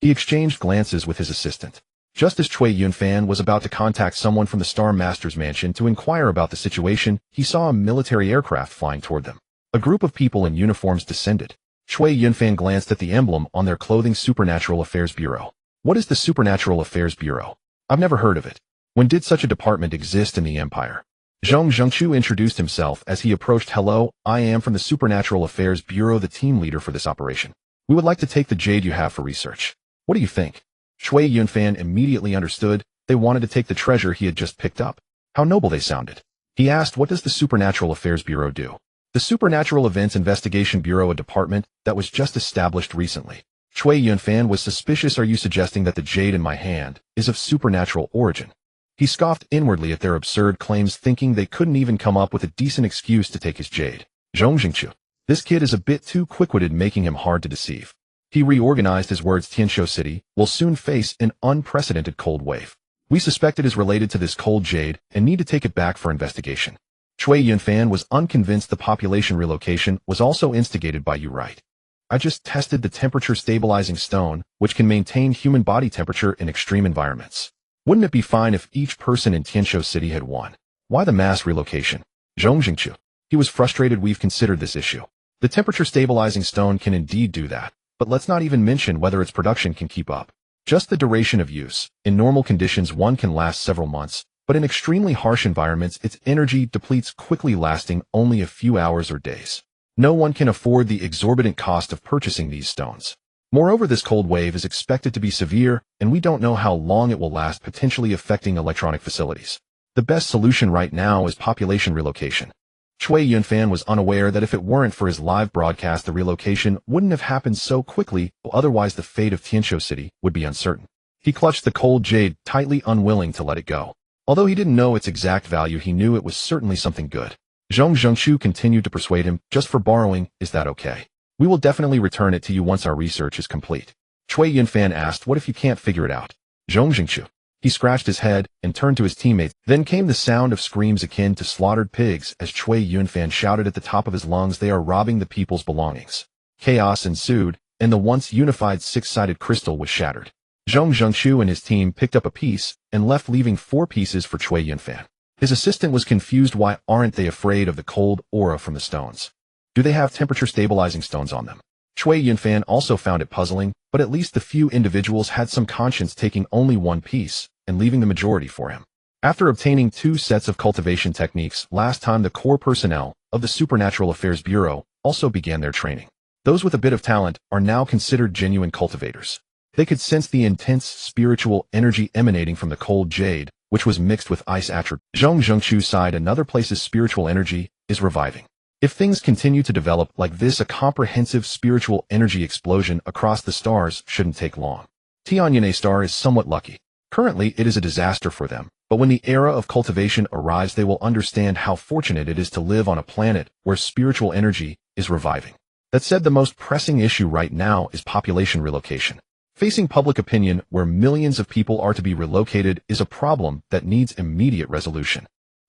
He exchanged glances with his assistant. Just as Cui Yunfan was about to contact someone from the Star Master's mansion to inquire about the situation, he saw a military aircraft flying toward them. A group of people in uniforms descended. Cui Yunfan glanced at the emblem on their clothing. Supernatural Affairs Bureau. What is the Supernatural Affairs Bureau? I've never heard of it. When did such a department exist in the Empire? Zhong Zhengqiu introduced himself as he approached. "Hello, I am from the Supernatural Affairs Bureau, the team leader for this operation. We would like to take the jade you have for research. What do you think?" Cui Yunfan immediately understood. They wanted to take the treasure he had just picked up. How noble they sounded. He asked, "What does the Supernatural Affairs Bureau do?" The Supernatural Events Investigation Bureau, a department that was just established recently. Cui Yunfan was suspicious. "Are you suggesting that the jade in my hand is of supernatural origin?" He scoffed inwardly at their absurd claims, thinking they couldn't even come up with a decent excuse to take his jade. Zhong Zhengqiu. This kid is a bit too quick-witted, making him hard to deceive. He reorganized his words. "Tianzhou City will soon face an unprecedented cold wave. We suspect it is related to this cold jade and need to take it back for investigation." Cui Yunfan was unconvinced the population relocation was also instigated by you, right? "I just tested the temperature stabilizing stone, which can maintain human body temperature in extreme environments. Wouldn't it be fine if each person in Tianzhou City had one? Why the mass relocation?" Zhong Zhengqiu. He was frustrated. "We've considered this issue. The temperature stabilizing stone can indeed do that. But let's not even mention whether its production can keep up. Just the duration of use. In normal conditions, one can last several months, but in extremely harsh environments, its energy depletes quickly, lasting only a few hours or days. No one can afford the exorbitant cost of purchasing these stones. Moreover, this cold wave is expected to be severe, and we don't know how long it will last, potentially affecting electronic facilities. The best solution right now is population relocation." Cui Yunfan was unaware that if it weren't for his live broadcast, the relocation wouldn't have happened so quickly, otherwise the fate of Tianzhou City would be uncertain. He clutched the cold jade tightly, unwilling to let it go. Although he didn't know its exact value, he knew it was certainly something good. Zhong Zhengqiu continued to persuade him. "Just for borrowing, is that okay? We will definitely return it to you once our research is complete." Cui Yunfan asked, "What if you can't figure it out?" Zhong Zhengqiu. He scratched his head and turned to his teammates. Then came the sound of screams akin to slaughtered pigs as Cui Yunfan shouted at the top of his lungs, "They are robbing the people's belongings." Chaos ensued, and the once unified six-sided crystal was shattered. Zhong Zhengqiu and his team picked up a piece and left, leaving 4 pieces for Cui Yunfan. His assistant was confused. Why aren't they afraid of the cold aura from the stones? Do they have temperature-stabilizing stones on them? Cui Yunfan also found it puzzling, but at least the few individuals had some conscience, taking only 1 piece and leaving the majority for him. After obtaining 2 sets of cultivation techniques last time, the core personnel of the Supernatural Affairs Bureau also began their training. Those with a bit of talent are now considered genuine cultivators. They could sense the intense spiritual energy emanating from the cold jade, which was mixed with ice attributes. Zhong Zhengqiu sighed. Another place's spiritual energy is reviving. If things continue to develop like this, a comprehensive spiritual energy explosion across the stars shouldn't take long. Tianyane star is somewhat lucky. Currently, it is a disaster for them, but when the era of cultivation arrives, they will understand how fortunate it is to live on a planet where spiritual energy is reviving. That said, the most pressing issue right now is population relocation. Facing public opinion where millions of people are to be relocated is a problem that needs immediate resolution.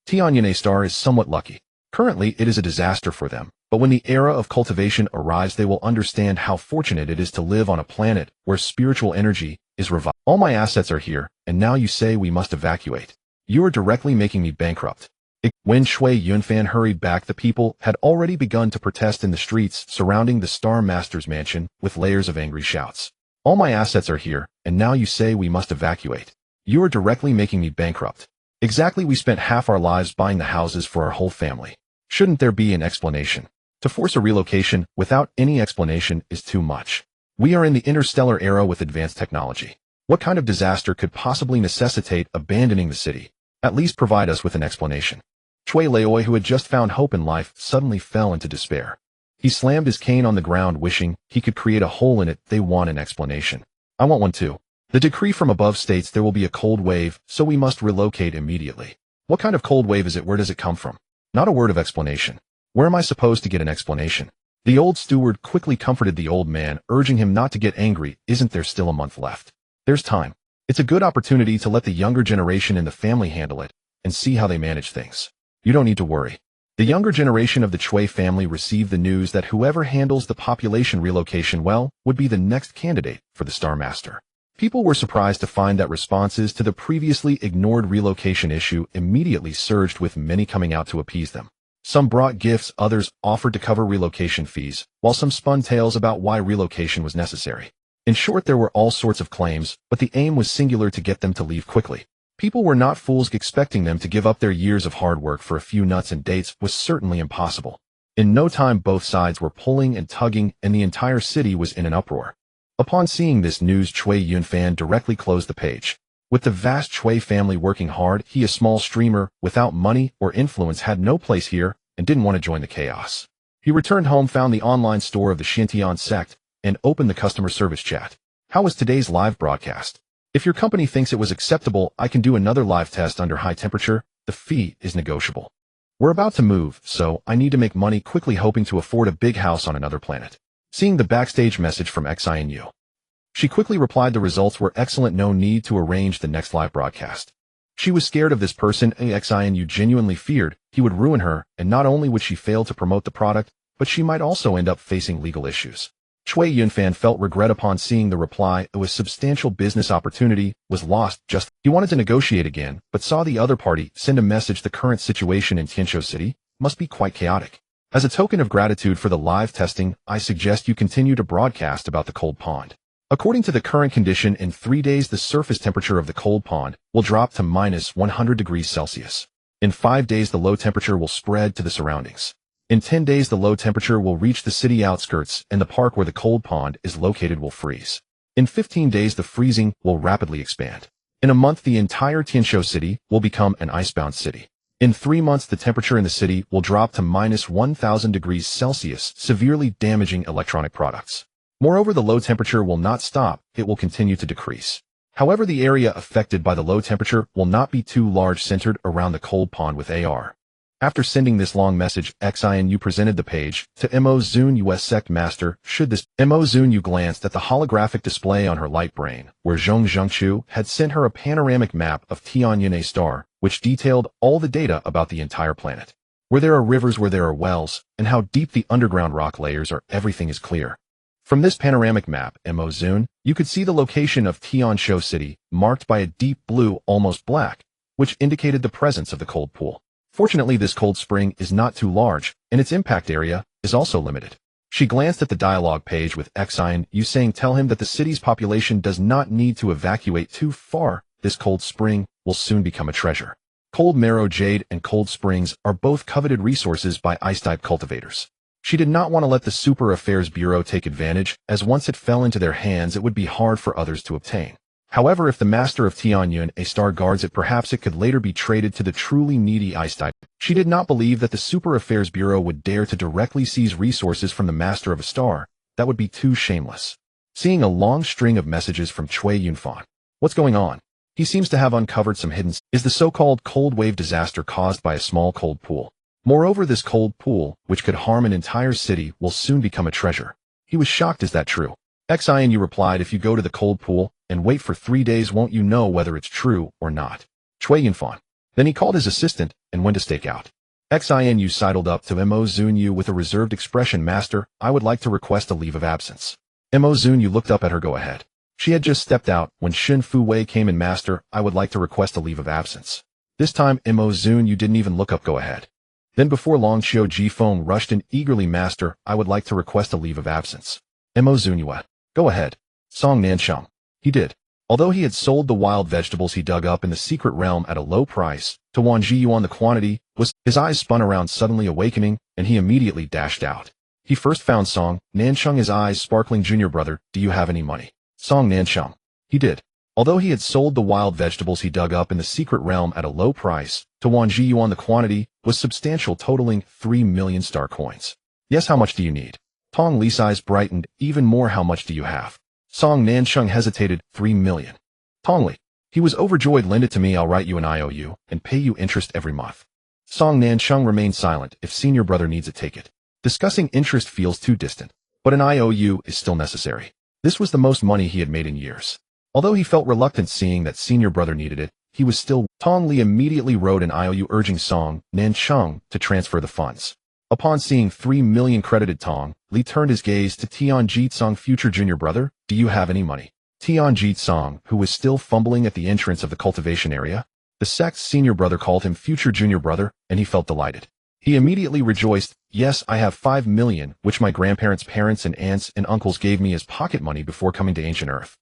Tianyane star is somewhat lucky. Currently, it is a disaster for them, but when the era of cultivation arrives, they will understand how fortunate it is to live on a planet where spiritual energy is revived. All my assets are here, and now you say we must evacuate. You are directly making me bankrupt. When Cui Yunfan hurried back, the people had already begun to protest in the streets surrounding the Star Master's mansion with layers of angry shouts. All my assets are here, and now you say we must evacuate. You are directly making me bankrupt. Exactly, we spent half our lives buying the houses for our whole family. Shouldn't there be an explanation? To force a relocation without any explanation is too much. We are in the interstellar era with advanced technology. What kind of disaster could possibly necessitate abandoning the city? At least provide us with an explanation. Cui Leoi, who had just found hope in life, suddenly fell into despair. He slammed his cane on the ground, wishing he could create a hole in it. They want an explanation. I want one too. The decree from above states there will be a cold wave, so we must relocate immediately. What kind of cold wave is it? Where does it come from? Not a word of explanation. Where am I supposed to get an explanation? The old steward quickly comforted the old man, urging him not to get angry. Isn't there still a month left? There's time. It's a good opportunity to let the younger generation in the family handle it and see how they manage things. You don't need to worry. The younger generation of the Cui family received the news that whoever handles the population relocation well would be the next candidate for the Star Master. People were surprised to find that responses to the previously ignored relocation issue immediately surged, with many coming out to appease them. Some brought gifts, others offered to cover relocation fees, while some spun tales about why relocation was necessary. In short, there were all sorts of claims, but the aim was singular: to get them to leave quickly. People were not fools. Expecting them to give up their years of hard work for a few nuts and dates was certainly impossible. In no time, both sides were pulling and tugging, and the entire city was in an uproar. Upon seeing this news, Cui Yunfan directly closed the page. With the vast Cui family working hard, he, a small streamer without money or influence, had no place here and didn't want to join the chaos. He returned home, found the online store of the Xintian sect, and opened the customer service chat. How was today's live broadcast? If your company thinks it was acceptable, I can do another live test under high temperature. The fee is negotiable. We're about to move, so I need to make money quickly, hoping to afford a big house on another planet. Seeing the backstage message from Xinyue, she quickly replied the results were excellent, no need to arrange the next live broadcast. She was scared of this person. Xinyue genuinely feared he would ruin her, and not only would she fail to promote the product, but she might also end up facing legal issues. Cui Yunfan felt regret upon seeing the reply. A substantial business opportunity was lost. He wanted to negotiate again, but saw the other party send a message. The current situation in Tianzhou City must be quite chaotic. As a token of gratitude for the live testing, I suggest you continue to broadcast about the cold pond. According to the current condition, in 3 days the surface temperature of the cold pond will drop to -100 degrees Celsius. In 5 days the low temperature will spread to the surroundings. In 10 days the low temperature will reach the city outskirts, and the park where the cold pond is located will freeze. In 15 days the freezing will rapidly expand. In a month the entire Tianzhou City will become an icebound city. In 3 months the temperature in the city will drop to -1000 degrees Celsius, severely damaging electronic products. Moreover, the low temperature will not stop, it will continue to decrease. However, the area affected by the low temperature will not be too large, centered around the cold pond with AR. After sending this long message, Xinyue presented the page to Zunyue sect master. Should this Zunyue glanced at the holographic display on her light brain, where Zhong Zhengqiu had sent her a panoramic map of Tianyane star, which detailed all the data about the entire planet. Where there are rivers, where there are wells, and how deep the underground rock layers are, everything is clear. From this panoramic map, Mo Zun, you could see the location of Tianshu City, marked by a deep blue, almost black, which indicated the presence of the cold pool. Fortunately, this cold spring is not too large, and its impact area is also limited. She glanced at the dialogue page with Xian Yu saying tell him that the city's population does not need to evacuate too far. This cold spring will soon become a treasure. Cold marrow jade and cold springs are both coveted resources by ice-type cultivators. She did not want to let the Super Affairs Bureau take advantage, as once it fell into their hands it would be hard for others to obtain. However, if the master of Tianyun a star guards it, perhaps it could later be traded to the truly needy ice-type. She did not believe that the Super Affairs Bureau would dare to directly seize resources from the master of a star. That would be too shameless. Seeing a long string of messages from Cui Yunfan. What's going on? He seems to have uncovered some hidden. Is the so-called cold wave disaster caused by a small cold pool? Moreover, this cold pool, which could harm an entire city, will soon become a treasure. He was shocked. Is that true? Xian replied, if you go to the cold pool and wait for 3 days, won't you know whether it's true or not? Cui Yunfan. Then he called his assistant and went to stake out. Xian sidled up to Mo Zunyue with a reserved expression. Master, I would like to request a leave of absence. Mo Zunyue looked up at her. Go ahead. She had just stepped out when Shin Fu Wei came in. Master, I would like to request a leave of absence. This time, Mo Zunyue didn't even look up. Go ahead. Then before long, Xiao Jifeng rushed in eagerly. Master, I would like to request a leave of absence. Mo Zunyue. Go ahead. Song Nansheng. He did. Although he had sold the wild vegetables he dug up in the secret realm at a low price, to Wang Jiyuan the quantity was, his eyes spun around suddenly awakening, and he immediately dashed out. He first found Song Nansheng, his eyes sparkling. Junior brother, do you have any money? Song Nansheng. He did. Although he had sold the wild vegetables he dug up in the secret realm at a low price, to Wang Jiyuan the quantity was substantial, totaling 3 million star coins. Yes, how much do you need? Tong Li's eyes brightened even more. How much do you have? Song Nansheng hesitated. 3 million. Tong Li. He was overjoyed. Lend it to me, I'll write you an IOU and pay you interest every month. Song Nansheng remained silent. If senior brother needs it, take it. Discussing interest feels too distant, but an IOU is still necessary. This was the most money he had made in years. Although he felt reluctant seeing that senior brother needed it, he was still. Tong Li immediately wrote an IOU urging Song Nansheng to transfer the funds. Upon seeing 3 million credited, Tong Li turned his gaze to Tian Jitsong. Future junior brother, do you have any money? Tian Jitsong, who was still fumbling at the entrance of the cultivation area. The sect's senior brother called him future junior brother, and he felt delighted. He immediately rejoiced. Yes, I have 5 million, which my grandparents' parents and aunts and uncles gave me as pocket money before coming to ancient Earth.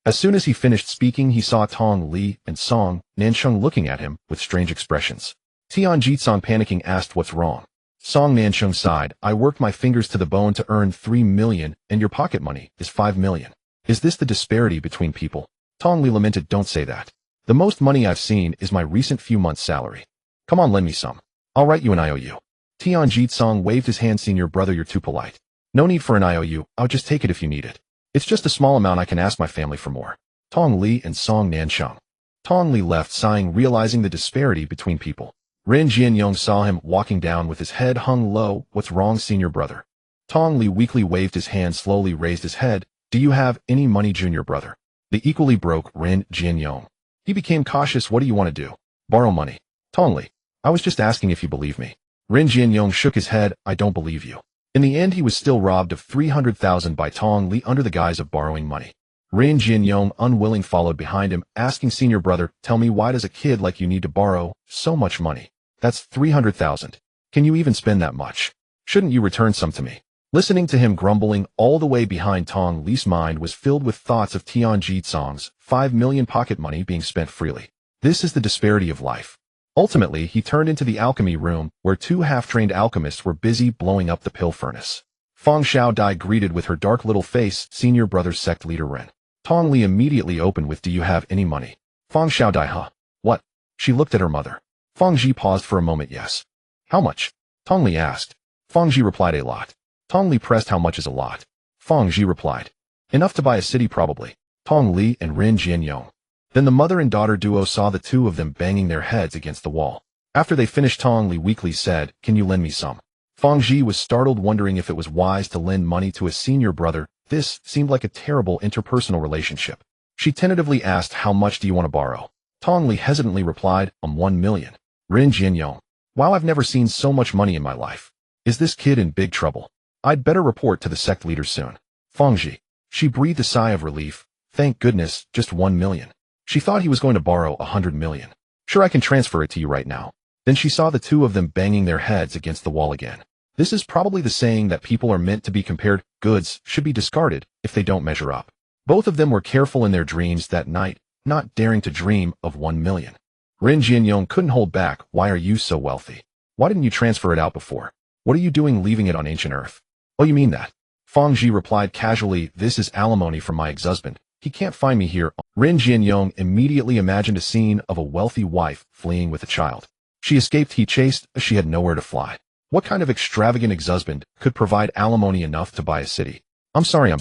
As soon as he finished speaking, he saw Tong Li and Song Nansheng looking at him with strange expressions. Tian Jitsong, panicking, asked what's wrong. Song Nansheng sighed. I worked my fingers to the bone to earn 3 million, and your pocket money is 5 million. Is this the disparity between people? Tong Li lamented. Don't say that. The most money I've seen is my recent few months' salary. Come on, lend me some. I'll write you an IOU. Tian Jitsong waved his hand. Senior brother, you're too polite. No need for an IOU, I'll just take it if you need it. It's just a small amount, I can ask my family for more. Tong Li and Song Nansheng. Tong Li left sighing, realizing the disparity between people. Ren Jianyong saw him walking down with his head hung low. What's wrong, senior brother? Tong Li weakly waved his hand, slowly raised his head. Do you have any money, junior brother? The equally broke Ren Jianyong. He became cautious. What do you want to do? Borrow money. Tong Li. I was just asking if you believe me. Ren Jianyong shook his head. I don't believe you. In the end, he was still robbed of 300,000 by Tong Li under the guise of borrowing money. Ren Jianyong, unwilling, followed behind him, asking, senior brother, tell me, why does a kid like you need to borrow so much money? That's 300,000. Can you even spend that much? Shouldn't you return some to me? Listening to him grumbling all the way behind, Tong Li's mind was filled with thoughts of Tian Jitsong's 5 million pocket money being spent freely. This is the disparity of life. Ultimately, he turned into the alchemy room, where 2 half-trained alchemists were busy blowing up the pill furnace. Feng Xiaodai greeted with her dark little face, senior brother's sect leader Ren. Tong Li immediately opened with, do you have any money? Feng Xiaodai, huh? What? She looked at her mother. Feng Ji paused for a moment. Yes. How much? Tong Li asked. Feng Ji replied, a lot. Tong Li pressed, how much is a lot? Feng Ji replied, enough to buy a city probably. Tong Li and Ren Jianyong. Then the mother and daughter duo saw the two of them banging their heads against the wall. After they finished, Tong Li weakly said, can you lend me some? Feng Ji was startled, wondering if it was wise to lend money to a senior brother. This seemed like a terrible interpersonal relationship. She tentatively asked, how much do you want to borrow? Tong Li hesitantly replied, 1 million. Ren Jianyong. Wow, I've never seen so much money in my life. Is this kid in big trouble? I'd better report to the sect leader soon. Fangji. She breathed a sigh of relief. Thank goodness, just 1 million. She thought he was going to borrow 100 million. Sure, I can transfer it to you right now. Then she saw the two of them banging their heads against the wall again. This is probably the saying that people are meant to be compared. Goods should be discarded if they don't measure up. Both of them were careful in their dreams that night, not daring to dream of 1 million. Ren Jianyong couldn't hold back. Why are you so wealthy? Why didn't you transfer it out before? What are you doing leaving it on ancient Earth? Oh, you mean that? Fangji replied casually, this is alimony from my ex-husband. He can't find me here. Ren Jianyong immediately imagined a scene of a wealthy wife fleeing with a child. She escaped, he chased, she had nowhere to fly. What kind of extravagant ex-husband could provide alimony enough to buy a city? I'm sorry.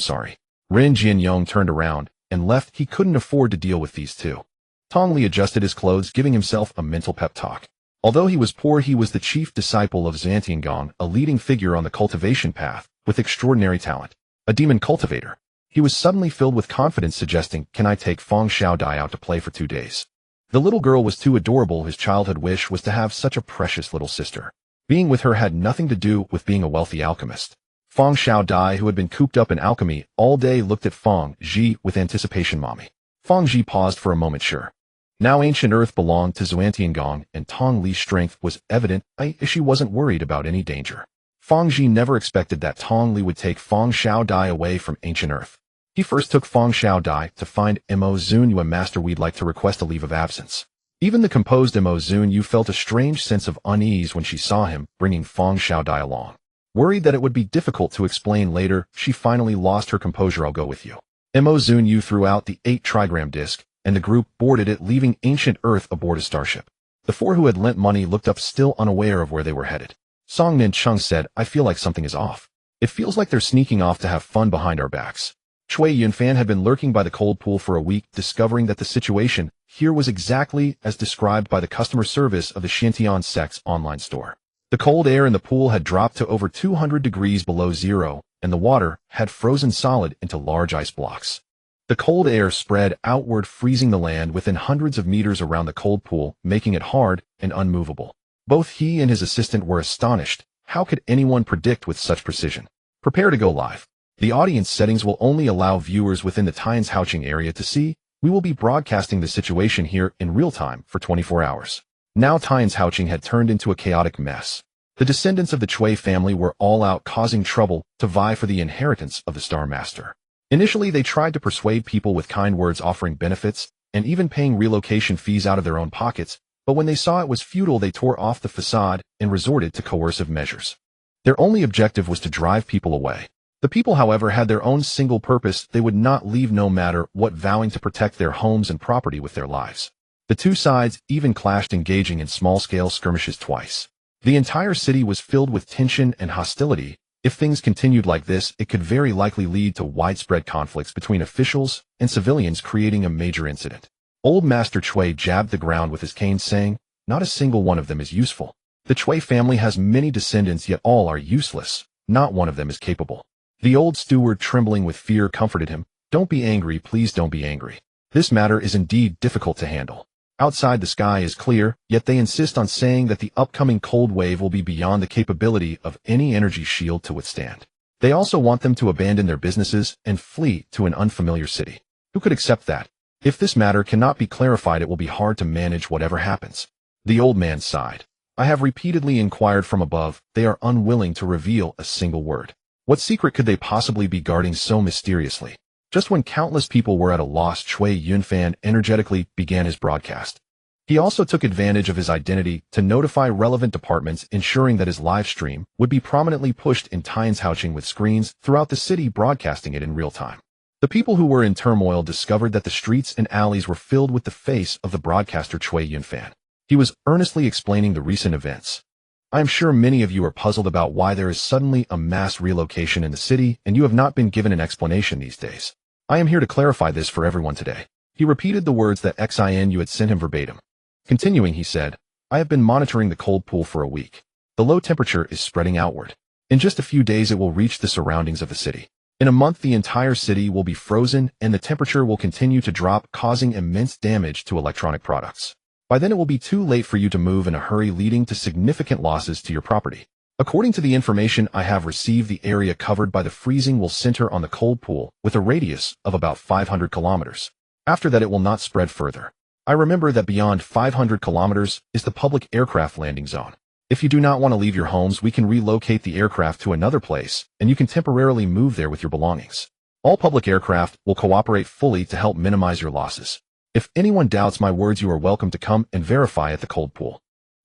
Ren Jianyong turned around and left. He couldn't afford to deal with these two. Tong Li adjusted his clothes, giving himself a mental pep talk. Although he was poor, he was the chief disciple of Zhantiangong, a leading figure on the cultivation path, with extraordinary talent. A demon cultivator. He was suddenly filled with confidence, suggesting, can I take Fang Xiaodai out to play for 2 days? The little girl was too adorable. His childhood wish was to have such a precious little sister. Being with her had nothing to do with being a wealthy alchemist. Fang Xiaodai, who had been cooped up in alchemy all day, looked at Fang Ji with anticipation. Mommy. Fang Ji paused for a moment. Sure. Now ancient Earth belonged to Zhantiangong, and Tong Li's strength was evident. She wasn't worried about any danger. Fang Ji never expected that Tong Li would take Fang Xiaodai away from ancient Earth. He first took Fang Xiaodai to find Mo Zunyue. Master, we'd like to request a leave of absence. Even the composed Mo Zunyue felt a strange sense of unease when she saw him bringing Fang Xiaodai along. Worried that it would be difficult to explain later, she finally lost her composure. I'll go with you. Mo Zunyue threw out the 8 trigram disc, and the group boarded it, leaving ancient Earth aboard a starship. The 4 who had lent money looked up, still unaware of where they were headed. Song Nin Chung said, I feel like something is off. It feels like they're sneaking off to have fun behind our backs. Chui Yunfan had been lurking by the cold pool for a week, discovering that the situation here was exactly as described by the customer service of the Xintian sect's online store. The cold air in the pool had dropped to over 200 degrees below zero, and the water had frozen solid into large ice blocks. The cold air spread outward, freezing the land within hundreds of meters around the cold pool, making it hard and unmovable. Both he and his assistant were astonished. How could anyone predict with such precision? Prepare to go live. The audience settings will only allow viewers within the transmigrated area to see. We will be broadcasting the situation here in real time for 24 hours. Now transmigrated had turned into a chaotic mess. The descendants of the Chui family were all out, causing trouble to vie for the inheritance of the Star Master. Initially, they tried to persuade people with kind words, offering benefits, and even paying relocation fees out of their own pockets, but when they saw it was futile, they tore off the facade and resorted to coercive measures. Their only objective was to drive people away. The people, however, had their own single purpose. They would not leave no matter what, vowing to protect their homes and property with their lives. The two sides even clashed, engaging in small-scale skirmishes twice. The entire city was filled with tension and hostility. If things continued like this, it could very likely lead to widespread conflicts between officials and civilians, creating a major incident. Old Master Chui jabbed the ground with his cane, saying, not a single one of them is useful. The Chui family has many descendants, yet all are useless. Not one of them is capable. The old steward, trembling with fear, comforted him. Don't be angry, please don't be angry. This matter is indeed difficult to handle. Outside the sky is clear, yet they insist on saying that the upcoming cold wave will be beyond the capability of any energy shield to withstand. They also want them to abandon their businesses and flee to an unfamiliar city. Who could accept that? If this matter cannot be clarified, it will be hard to manage whatever happens. The old man sighed. I have repeatedly inquired from above. They are unwilling to reveal a single word. What secret could they possibly be guarding so mysteriously? Just when countless people were at a loss, Chui Yunfan energetically began his broadcast. He also took advantage of his identity to notify relevant departments, ensuring that his live stream would be prominently pushed in transmigrated with screens throughout the city, broadcasting it in real time. The people who were in turmoil discovered that the streets and alleys were filled with the face of the broadcaster Chui Yunfan. He was earnestly explaining the recent events. I am sure many of you are puzzled about why there is suddenly a mass relocation in the city, and you have not been given an explanation these days. I am here to clarify this for everyone today. He repeated the words that Xinu had sent him verbatim. Continuing, he said, I have been monitoring the cold pool for a week. The low temperature is spreading outward. In just a few days it will reach the surroundings of the city. In a month the entire city will be frozen and the temperature will continue to drop, causing immense damage to electronic products. By then it will be too late for you to move in a hurry, leading to significant losses to your property. According to the information I have received, the area covered by the freezing will center on the cold pool with a radius of about 500 kilometers. After that, it will not spread further. I remember that beyond 500 kilometers is the public aircraft landing zone. If you do not want to leave your homes, we can relocate the aircraft to another place, and you can temporarily move there with your belongings. All public aircraft will cooperate fully to help minimize your losses. If anyone doubts my words, you are welcome to come and verify at the cold pool.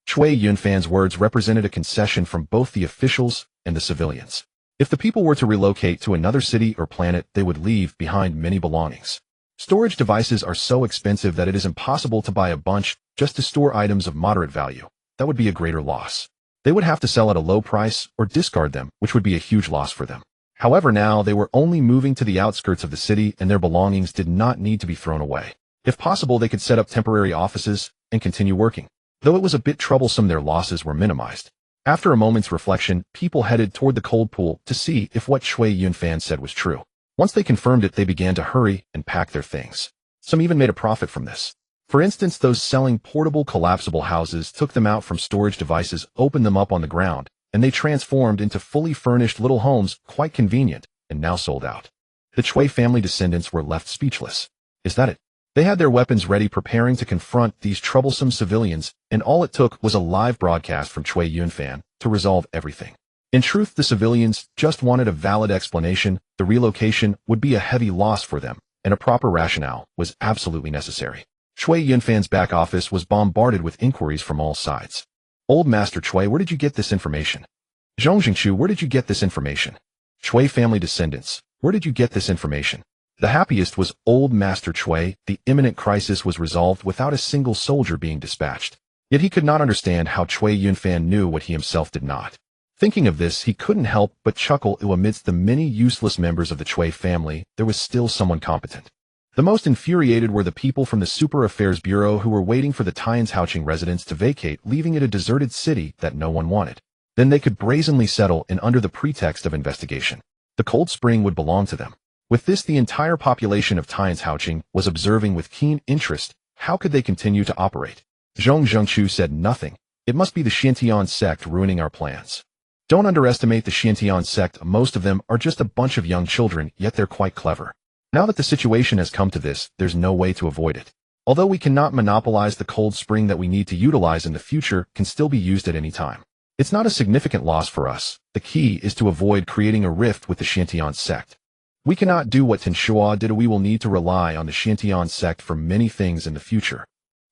Shui Yunfan's words represented a concession from both the officials and the civilians. If the people were to relocate to another city or planet, they would leave behind many belongings. Storage devices are so expensive that it is impossible to buy a bunch just to store items of moderate value. That would be a greater loss. They would have to sell at a low price or discard them, which would be a huge loss for them. However, now they were only moving to the outskirts of the city, and their belongings did not need to be thrown away. If possible, they could set up temporary offices and continue working. Though it was a bit troublesome, their losses were minimized. After a moment's reflection, people headed toward the cold pool to see if what Shui Yunfan said was true. Once they confirmed it, they began to hurry and pack their things. Some even made a profit from this. For instance, those selling portable collapsible houses took them out from storage devices, opened them up on the ground, and they transformed into fully furnished little homes, quite convenient, and now sold out. The Chui family descendants were left speechless. Is that it? They had their weapons ready, preparing to confront these troublesome civilians, and all it took was a live broadcast from Chui Yunfan to resolve everything. In truth, the civilians just wanted a valid explanation. The relocation would be a heavy loss for them, and a proper rationale was absolutely necessary. Chui Yunfan's back office was bombarded with inquiries from all sides. Old Master Chui, where did you get this information? Zhongxingchu, where did you get this information? Chui family descendants, where did you get this information? The happiest was Old Master Chui. The imminent crisis was resolved without a single soldier being dispatched. Yet he could not understand how Chui Yunfan knew what he himself did not. Thinking of this, he couldn't help but chuckle. Amidst the many useless members of the Chui family, there was still someone competent. The most infuriated were the people from the Super Affairs Bureau who were waiting for the Tianzhaoqing residents to vacate, leaving it a deserted city that no one wanted. Then they could brazenly settle in under the pretext of investigation. The cold spring would belong to them. With this, the entire population of Tianzhaoqing was observing with keen interest. How could they continue to operate? Zhong Zhengchu said nothing. It must be the Xiantian sect ruining our plans. Don't underestimate the Xiantian sect. Most of them are just a bunch of young children, yet they're quite clever. Now that the situation has come to this, there's no way to avoid it. Although we cannot monopolize the cold spring, that we need to utilize in the future can still be used at any time. It's not a significant loss for us. The key is to avoid creating a rift with the Xiantian sect. We cannot do what Tenshua did. We will need to rely on the Xiantian sect for many things in the future.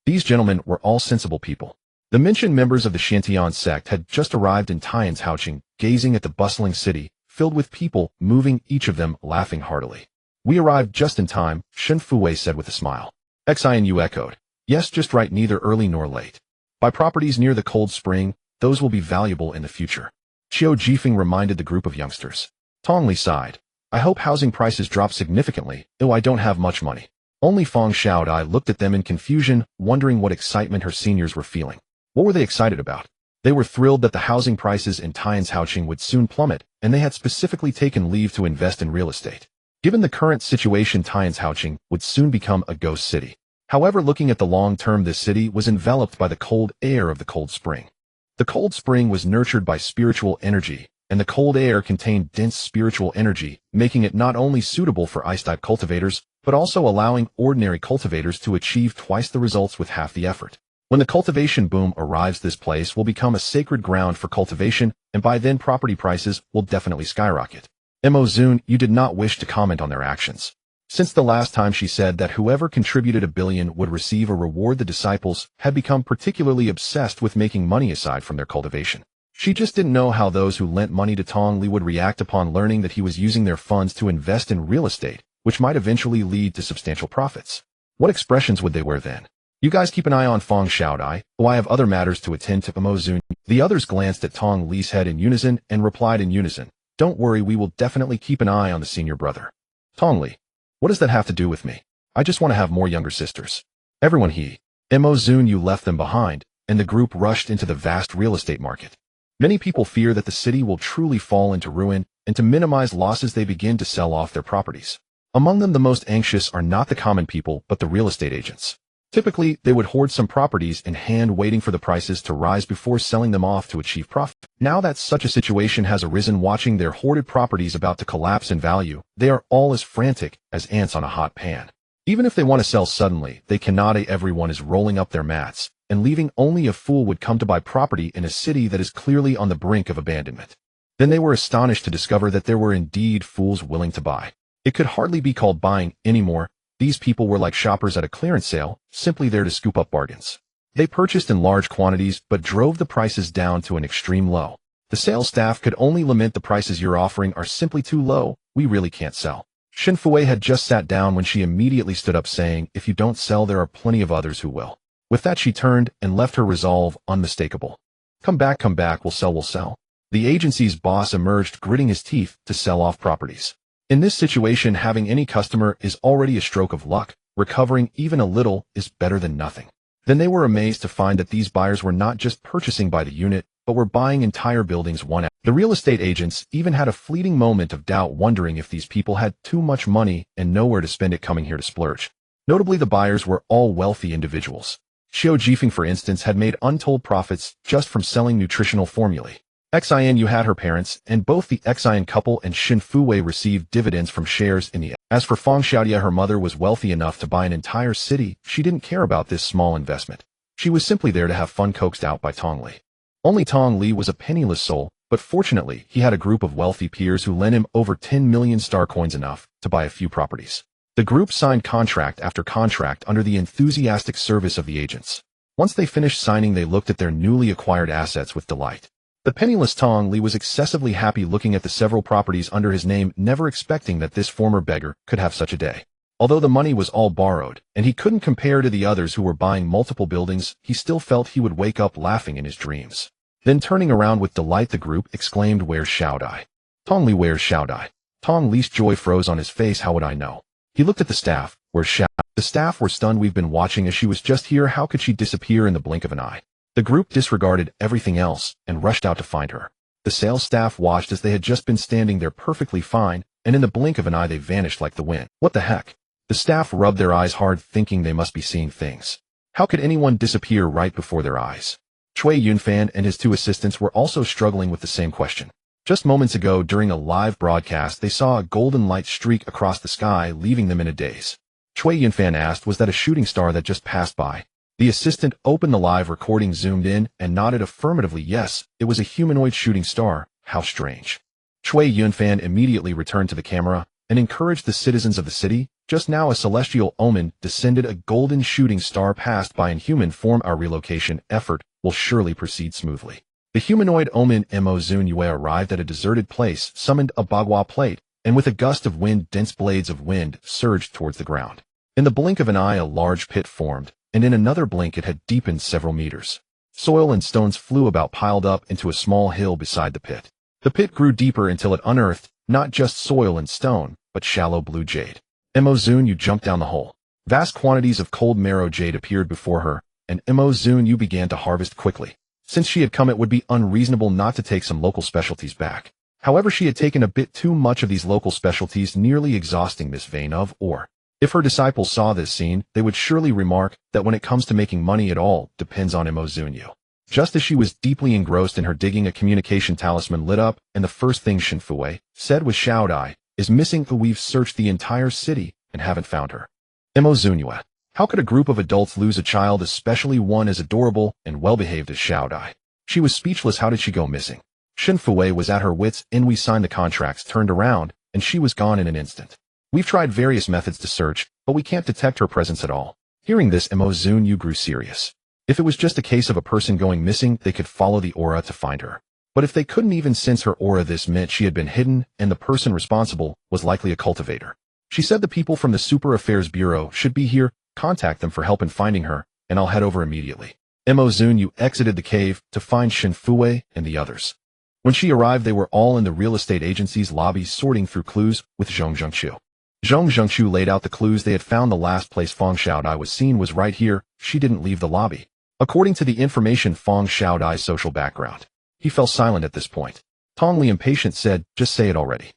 These gentlemen were all sensible people. The mentioned members of the Xiantian sect had just arrived in Tianzhaoqing, gazing at the bustling city, filled with people, moving, each of them laughing heartily. We arrived just in time, Shen Fuwei said with a smile. Xinu echoed. Yes, just right, neither early nor late. Buy properties near the cold spring, those will be valuable in the future. Qiu Jifeng reminded the group of youngsters. Tong Li sighed. I hope housing prices drop significantly, though I don't have much money. Only Fang Xiaodai looked at them in confusion, wondering what excitement her seniors were feeling. What were they excited about? They were thrilled that the housing prices in Tianzhaoqing would soon plummet, and they had specifically taken leave to invest in real estate. Given the current situation, Tianzhaoqing would soon become a ghost city. However, looking at the long term, this city was enveloped by the cold air of the cold spring. The cold spring was nurtured by spiritual energy, and the cold air contained dense spiritual energy, making it not only suitable for ice-type cultivators, but also allowing ordinary cultivators to achieve twice the results with half the effort. When the cultivation boom arrives, this place will become a sacred ground for cultivation, and by then property prices will definitely skyrocket. Mo Zun, you did not wish to comment on their actions. Since the last time she said that whoever contributed 1 billion would receive a reward, the disciples had become particularly obsessed with making money aside from their cultivation. She just didn't know how those who lent money to Tong Li would react upon learning that he was using their funds to invest in real estate, which might eventually lead to substantial profits. What expressions would they wear then? You guys keep an eye on Fang Xiaodai, I have other matters to attend to. Mo Zun. The others glanced at Tong Li's head in unison and replied in unison. Don't worry, we will definitely keep an eye on the senior brother. Tong Li. What does that have to do with me? I just want to have more younger sisters. Everyone Mo Zun, you left them behind, and the group rushed into the vast real estate market. Many people fear that the city will truly fall into ruin, and to minimize losses they begin to sell off their properties. Among them, the most anxious are not the common people but the real estate agents. Typically, they would hoard some properties in hand waiting for the prices to rise before selling them off to achieve profit. Now that such a situation has arisen, watching their hoarded properties about to collapse in value, they are all as frantic as ants on a hot pan. Even if they want to sell suddenly, they cannot. Everyone is rolling up their mats, and leaving only a fool would come to buy property in a city that is clearly on the brink of abandonment. Then they were astonished to discover that there were indeed fools willing to buy. It could hardly be called buying anymore. These people were like shoppers at a clearance sale, simply there to scoop up bargains. They purchased in large quantities but drove the prices down to an extreme low. The sales staff could only lament, the prices you're offering are simply too low, we really can't sell. Shinfue had just sat down when she immediately stood up, saying, if you don't sell, there are plenty of others who will. With that, she turned and left, her resolve unmistakable. Come back, we'll sell. The agency's boss emerged, gritting his teeth to sell off properties. In this situation, having any customer is already a stroke of luck. Recovering even a little is better than nothing. Then they were amazed to find that these buyers were not just purchasing by the unit, but were buying entire buildings one at a time. The real estate agents even had a fleeting moment of doubt, wondering if these people had too much money and nowhere to spend it, coming here to splurge. Notably, the buyers were all wealthy individuals. Xiao Jifeng, for instance, had made untold profits just from selling nutritional formulae. Xian had her parents, and both the Xian couple and Shinfue received dividends from shares in the. As for Fang Xiaodia, her mother was wealthy enough to buy an entire city. She didn't care about this small investment. She was simply there to have fun, coaxed out by Tong Li. Only Tong Li was a penniless soul, but fortunately he had a group of wealthy peers who lent him over 10 million star coins, enough to buy a few properties. The group signed contract after contract under the enthusiastic service of the agents. Once they finished signing, they looked at their newly acquired assets with delight. The penniless Tong Li was excessively happy, looking at the several properties under his name, never expecting that this former beggar could have such a day. Although the money was all borrowed, and he couldn't compare to the others who were buying multiple buildings, he still felt he would wake up laughing in his dreams. Then, turning around with delight, the group exclaimed, "Where's Xiaodai? Tong Li, where's Xiaodai?" Tong Li's joy froze on his face. How would I know? He looked at the staff. Where's Xiaodai? The staff were stunned. We've been watching as she was just here. How could she disappear in the blink of an eye? The group disregarded everything else and rushed out to find her. The sales staff watched as they had just been standing there perfectly fine, and in the blink of an eye they vanished like the wind. What the heck? The staff rubbed their eyes hard, thinking they must be seeing things. How could anyone disappear right before their eyes? Cui Yunfan and his two assistants were also struggling with the same question. Just moments ago, during a live broadcast, they saw a golden light streak across the sky, leaving them in a daze. Cui Yunfan asked, was that a shooting star that just passed by? The assistant opened the live recording, zoomed in, and nodded affirmatively. Yes, it was a humanoid shooting star. How strange. Cui Yunfan immediately returned to the camera and encouraged the citizens of the city. Just now a celestial omen descended, a golden shooting star passed by in human form. Our relocation effort will surely proceed smoothly. The humanoid omen Zunyue arrived at a deserted place, summoned a bagua plate, and with a gust of wind, dense blades of wind surged towards the ground. In the blink of an eye, a large pit formed, and in another blink it had deepened several meters. Soil and stones flew about, piled up into a small hill beside the pit. The pit grew deeper until it unearthed not just soil and stone, but shallow blue jade. Zunyue jumped down the hole. Vast quantities of cold marrow jade appeared before her, and Zunyue began to harvest quickly. Since she had come, it would be unreasonable not to take some local specialties back. However, she had taken a bit too much of these local specialties, nearly exhausting this vein of ore. If her disciples saw this scene, they would surely remark that when it comes to making money, it all depends on Zunyue. Just as she was deeply engrossed in her digging, a communication talisman lit up, and the first thing Shinfue said was, Xiaodai is missing. We've searched the entire city and haven't found her. Zunyue. How could a group of adults lose a child, especially one as adorable and well-behaved as Xiaodai? She was speechless. How did she go missing? Shinfue was at her wits' end. We signed the contracts, turned around, and she was gone in an instant. We've tried various methods to search, but we can't detect her presence at all. Hearing this, Zunyue grew serious. If it was just a case of a person going missing, they could follow the aura to find her. But if they couldn't even sense her aura, this meant she had been hidden, and the person responsible was likely a cultivator. She said the people from the Super Affairs Bureau should be here. Contact them for help in finding her, and I'll head over immediately. Zunyue exited the cave to find Shinfue and the others. When she arrived, they were all in the real estate agency's lobby, sorting through clues with Zhong Zhengqiu. Zhong Zhengqiu laid out the clues they had found. The last place Fang Xiaodai was seen was right here. She didn't leave the lobby. According to the information, Fang Xiaodai's social background. He fell silent at this point. Tong Li, impatient, said, just say it already.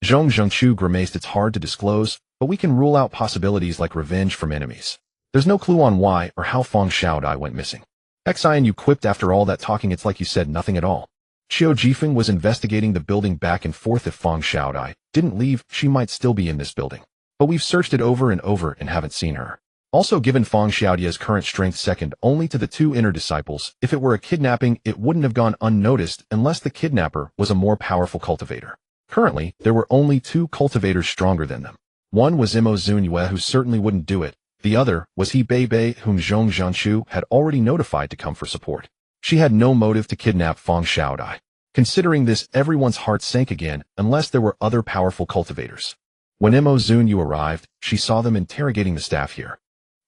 Zhong Zhengqiu grimaced. It's hard to disclose, but we can rule out possibilities like revenge from enemies. There's no clue on why or how Feng Xiaodai went missing. Xian, you quipped after all that talking, it's like you said nothing at all. Qiu Jifeng was investigating the building back and forth. If Feng Xiaodai didn't leave, she might still be in this building. But we've searched it over and over and haven't seen her. Also, given Feng Xiaodia's current strength second only to the two inner disciples, if it were a kidnapping, it wouldn't have gone unnoticed unless the kidnapper was a more powerful cultivator. Currently, there were only two cultivators stronger than them. One was Zunyue, who certainly wouldn't do it. The other was He Bei, whom Zhong Zhanshu had already notified to come for support. She had no motive to kidnap Feng Xiaodai. Considering this, everyone's heart sank again, unless there were other powerful cultivators. When Zunyue arrived, she saw them interrogating the staff here.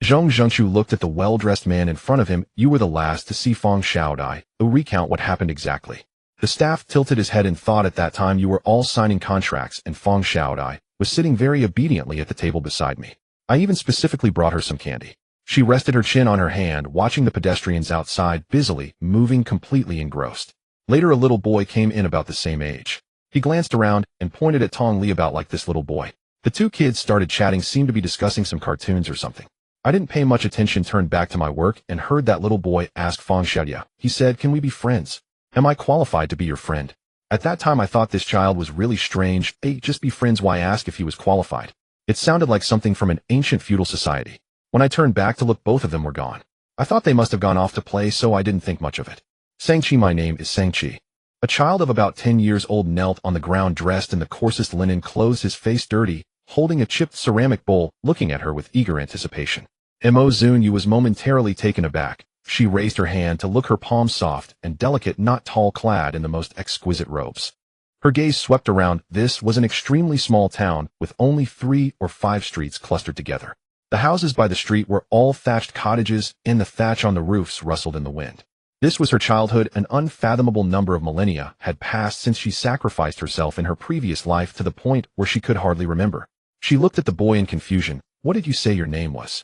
Zhong Zhanshu looked at the well-dressed man in front of him. You were the last to see Feng Xiaodai. Recount what happened exactly. The staff tilted his head and thought at that time you were all signing contracts and Feng Xiaodai was sitting very obediently at the table beside me. I even specifically brought her some candy. She rested her chin on her hand, watching the pedestrians outside busily, moving completely engrossed. Later a little boy came in about the same age. He glanced around and pointed at Tong Li about like this little boy. The two kids started chatting, seemed to be discussing some cartoons or something. I didn't pay much attention, turned back to my work, and heard that little boy ask Feng Xiaodai. He said, "Can we be friends? Am I qualified to be your friend?" At that time I thought this child was really strange. Hey, just be friends, why ask if he was qualified? It sounded like something from an ancient feudal society. When I turned back to look, both of them were gone. I thought they must have gone off to play, so I didn't think much of it. Shang-Chi, my name is Shang-Chi. A child of about 10 years old knelt on the ground dressed in the coarsest linen clothes, his face dirty, holding a chipped ceramic bowl, looking at her with eager anticipation. Zunyue was momentarily taken aback. She raised her hand to look, her palm soft and delicate, not tall, clad in the most exquisite robes. Her gaze swept around. This was an extremely small town with only 3 or 5 streets clustered together. The houses by the street were all thatched cottages, and the thatch on the roofs rustled in the wind. This was her childhood. An unfathomable number of millennia had passed since she sacrificed herself in her previous life to the point where she could hardly remember. She looked at the boy in confusion. What did you say your name was?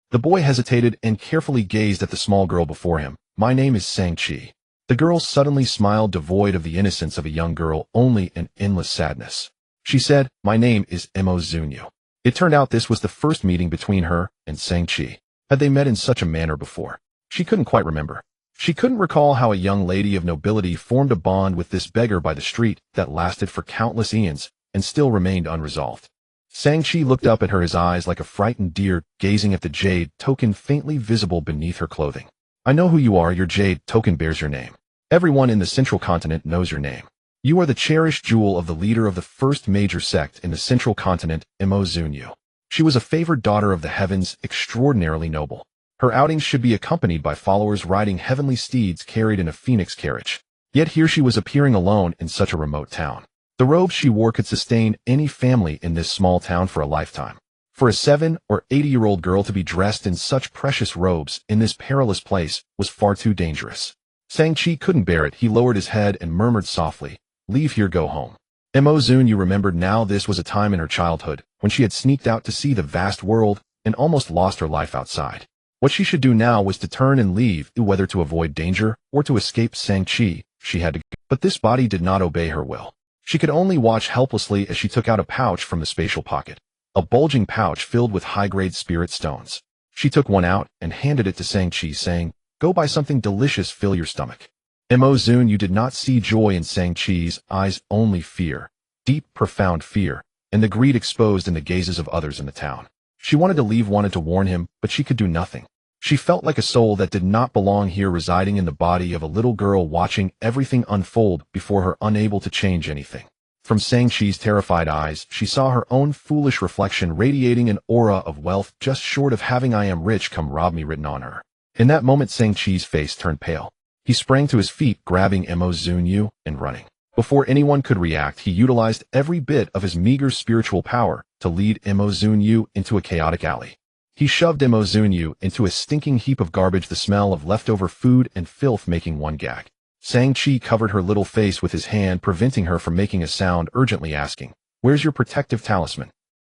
The boy hesitated and carefully gazed at the small girl before him. My name is Shang-Chi. The girl suddenly smiled, devoid of the innocence of a young girl, only an endless sadness. She said, my name is Zunyue. It turned out this was the first meeting between her and Shang-Chi. Had they met in such a manner before? She couldn't quite remember. She couldn't recall how a young lady of nobility formed a bond with this beggar by the street that lasted for countless eons and still remained unresolved. Shang-Chi looked up at her, his eyes like a frightened deer, gazing at the jade token faintly visible beneath her clothing. I know who you are. Your jade token bears your name. Everyone in the central continent knows your name. You are the cherished jewel of the leader of the first major sect in the central continent, Zunyue. She was a favored daughter of the heavens, extraordinarily noble. Her outings should be accompanied by followers riding heavenly steeds carried in a phoenix carriage. Yet here she was appearing alone in such a remote town. The robes she wore could sustain any family in this small town for a lifetime. For a 7 or 80-year-old girl to be dressed in such precious robes in this perilous place was far too dangerous. Shang-Chi couldn't bear it. He lowered his head and murmured softly, leave here, go home. Zunyue remembered now this was a time in her childhood when she had sneaked out to see the vast world and almost lost her life outside. What she should do now was to turn and leave, whether to avoid danger or to escape Shang-Chi. She had to go. But this body did not obey her will. She could only watch helplessly as she took out a pouch from the spatial pocket. A bulging pouch filled with high-grade spirit stones. She took one out and handed it to Shang-Chi, saying, go buy something delicious, fill your stomach. Zunyue did not see joy in Shang-Chi's eyes, only fear. Deep, profound fear, and the greed exposed in the gazes of others in the town. She wanted to leave, wanted to warn him, but she could do nothing. She felt like a soul that did not belong here, residing in the body of a little girl, watching everything unfold before her, unable to change anything. From Shang-Chi's terrified eyes, she saw her own foolish reflection radiating an aura of wealth just short of having I am rich, come rob me written on her. In that moment Shang-Chi's face turned pale. He sprang to his feet, grabbing Zunyue and running. Before anyone could react, he utilized every bit of his meager spiritual power to lead Zunyue into a chaotic alley. He shoved Zunyue into a stinking heap of garbage, the smell of leftover food and filth making one gag. Shang-Chi covered her little face with his hand, preventing her from making a sound, urgently asking, where's your protective talisman?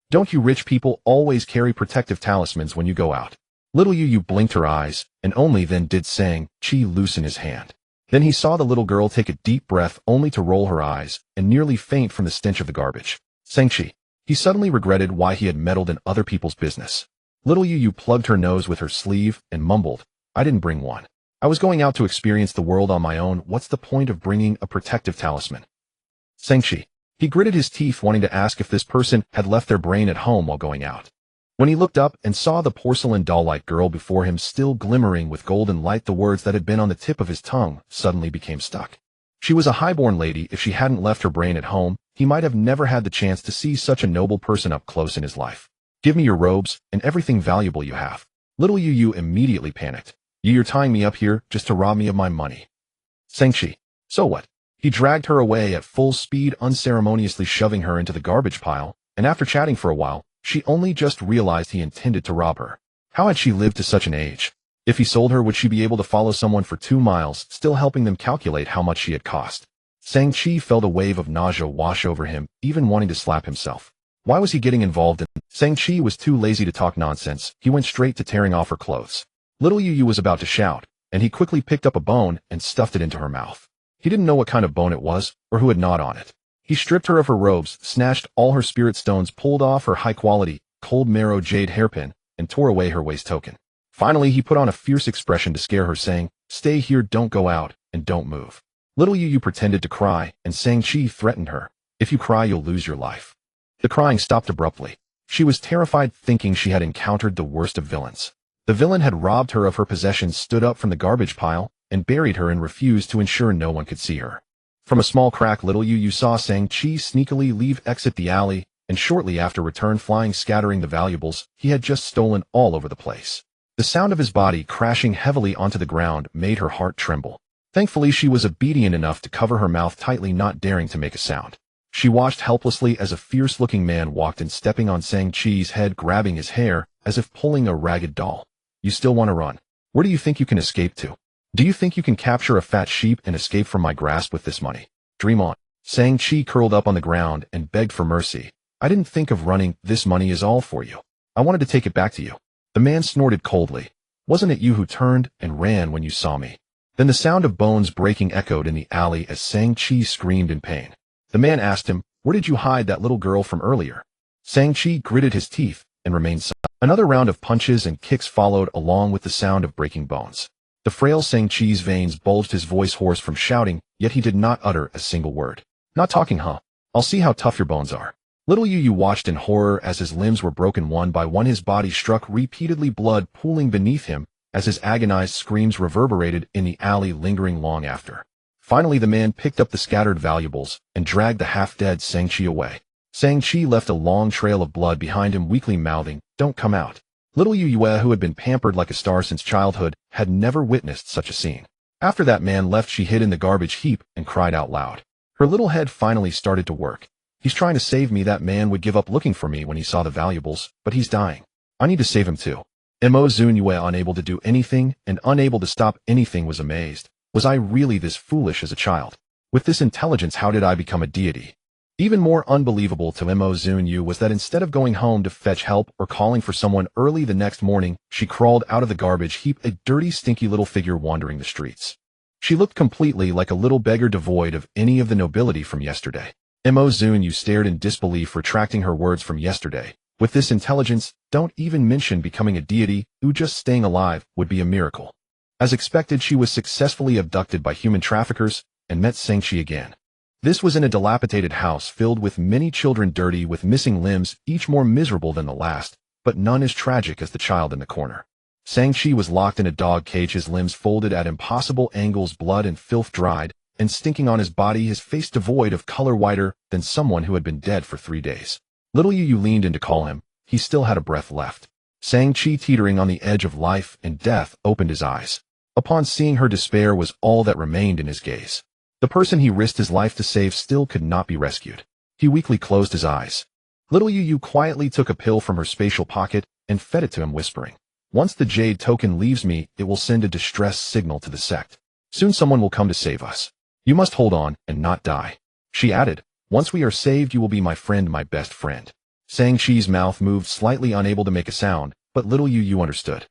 Don't you rich people always carry protective talismans when you go out? Little you blinked her eyes, and only then did Shang-Chi loosen his hand. Then he saw the little girl take a deep breath, only to roll her eyes and nearly faint from the stench of the garbage. Shang-Chi. He suddenly regretted why he had meddled in other people's business. Little Yu plugged her nose with her sleeve and mumbled, I didn't bring one. I was going out to experience the world on my own. What's the point of bringing a protective talisman? Shang-Chi. He gritted his teeth, wanting to ask if this person had left their brain at home while going out. When he looked up and saw the porcelain doll-like girl before him still glimmering with golden light, the words that had been on the tip of his tongue suddenly became stuck. She was a highborn lady. If she hadn't left her brain at home, he might have never had the chance to see such a noble person up close in his life. Give me your robes and everything valuable you have. Little Yu immediately panicked. You're tying me up here just to rob me of my money. Shang-Chi. So what? He dragged her away at full speed, unceremoniously shoving her into the garbage pile, and after chatting for a while, she only just realized he intended to rob her. How had she lived to such an age? If he sold her, would she be able to follow someone for 2 miles, still helping them calculate how much she had cost? Shang-Chi felt a wave of nausea wash over him, even wanting to slap himself. Why was he getting involved in? Shang-Chi was too lazy to talk nonsense. He went straight to tearing off her clothes. Little Yu was about to shout, and he quickly picked up a bone and stuffed it into her mouth. He didn't know what kind of bone it was, or who had gnawed on it. He stripped her of her robes, snatched all her spirit stones, pulled off her high-quality, cold marrow jade hairpin, and tore away her waist token. Finally, he put on a fierce expression to scare her, saying, Stay here, don't go out, and don't move. Little Yu pretended to cry, and Shang-Chi threatened her. If you cry, you'll lose your life. The crying stopped abruptly. She was terrified, thinking she had encountered the worst of villains. The villain had robbed her of her possessions, stood up from the garbage pile, and buried her, and refused to ensure no one could see her. From a small crack, Little Yu saw Shang-Chi sneakily exit the alley, and shortly after return flying, scattering the valuables he had just stolen all over the place. The sound of his body crashing heavily onto the ground made her heart tremble. Thankfully, she was obedient enough to cover her mouth tightly, not daring to make a sound. She watched helplessly as a fierce-looking man walked in, stepping on Shang-Chi's head, grabbing his hair as if pulling a ragged doll. You still want to run? Where do you think you can escape to? Do you think you can capture a fat sheep and escape from my grasp with this money? Dream on. Shang-Chi curled up on the ground and begged for mercy. I didn't think of running. This money is all for you. I wanted to take it back to you. The man snorted coldly. Wasn't it you who turned and ran when you saw me? Then the sound of bones breaking echoed in the alley as Shang-Chi screamed in pain. The man asked him, Where did you hide that little girl from earlier? Shang-Chi gritted his teeth and remained silent. Another round of punches and kicks followed, along with the sound of breaking bones. The frail Shang-Chi's veins bulged, his voice hoarse from shouting, yet he did not utter a single word. Not talking, huh? I'll see how tough your bones are. Little Yu watched in horror as his limbs were broken one by one, his body struck repeatedly, blood pooling beneath him as his agonized screams reverberated in the alley, lingering long after. Finally, the man picked up the scattered valuables and dragged the half-dead Shang-Chi away. Shang-Chi left a long trail of blood behind him, weakly mouthing, Don't come out. Little Yu, who had been pampered like a star since childhood, had never witnessed such a scene. After that man left, she hid in the garbage heap and cried out loud. Her little head finally started to work. He's trying to save me. That man would give up looking for me when he saw the valuables, but he's dying. I need to save him too. Zunyue, unable to do anything and unable to stop anything, was amazed. Was I really this foolish as a child? With this intelligence, how did I become a deity? Even more unbelievable to Zunyue was that instead of going home to fetch help or calling for someone early the next morning, she crawled out of the garbage heap, a dirty, stinky little figure wandering the streets. She looked completely like a little beggar, devoid of any of the nobility from yesterday. Zunyue stared in disbelief, retracting her words from yesterday. With this intelligence, don't even mention becoming a deity, just staying alive would be a miracle. As expected, she was successfully abducted by human traffickers and met Shang-Chi again. This was in a dilapidated house filled with many children, dirty with missing limbs, each more miserable than the last, but none as tragic as the child in the corner. Shang-Chi was locked in a dog cage, his limbs folded at impossible angles, blood and filth dried and stinking on his body, his face devoid of color, whiter than someone who had been dead for 3 days. Little Yu leaned in to call him. He still had a breath left. Shang-Chi, teetering on the edge of life and death, opened his eyes. Upon seeing her, despair was all that remained in his gaze. The person he risked his life to save still could not be rescued. He weakly closed his eyes. Little Yu quietly took a pill from her spatial pocket and fed it to him, whispering, Once the jade token leaves me, it will send a distress signal to the sect. Soon someone will come to save us. You must hold on and not die. She added, Once we are saved, you will be my friend, my best friend. Shang-Chi's mouth moved slightly, unable to make a sound, but Little Yu understood.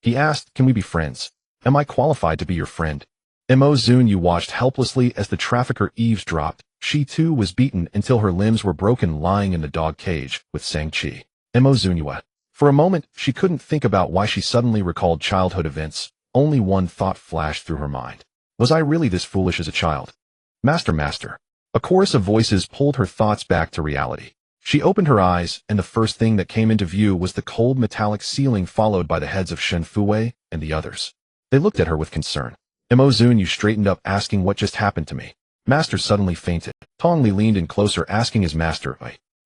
He asked, Can we be friends? Am I qualified to be your friend? Zunyue watched helplessly as the trafficker eavesdropped. She too was beaten until her limbs were broken, lying in the dog cage with Shang-Chi. Zunyue. For a moment, she couldn't think about why she suddenly recalled childhood events. Only one thought flashed through her mind. Was I really this foolish as a child? Master. A chorus of voices pulled her thoughts back to reality. She opened her eyes, and the first thing that came into view was the cold metallic ceiling followed by the heads of Shen Fuwei and the others. They looked at her with concern. Zunyue straightened up, asking what just happened to me. Master suddenly fainted. Tongli leaned in closer, asking his master,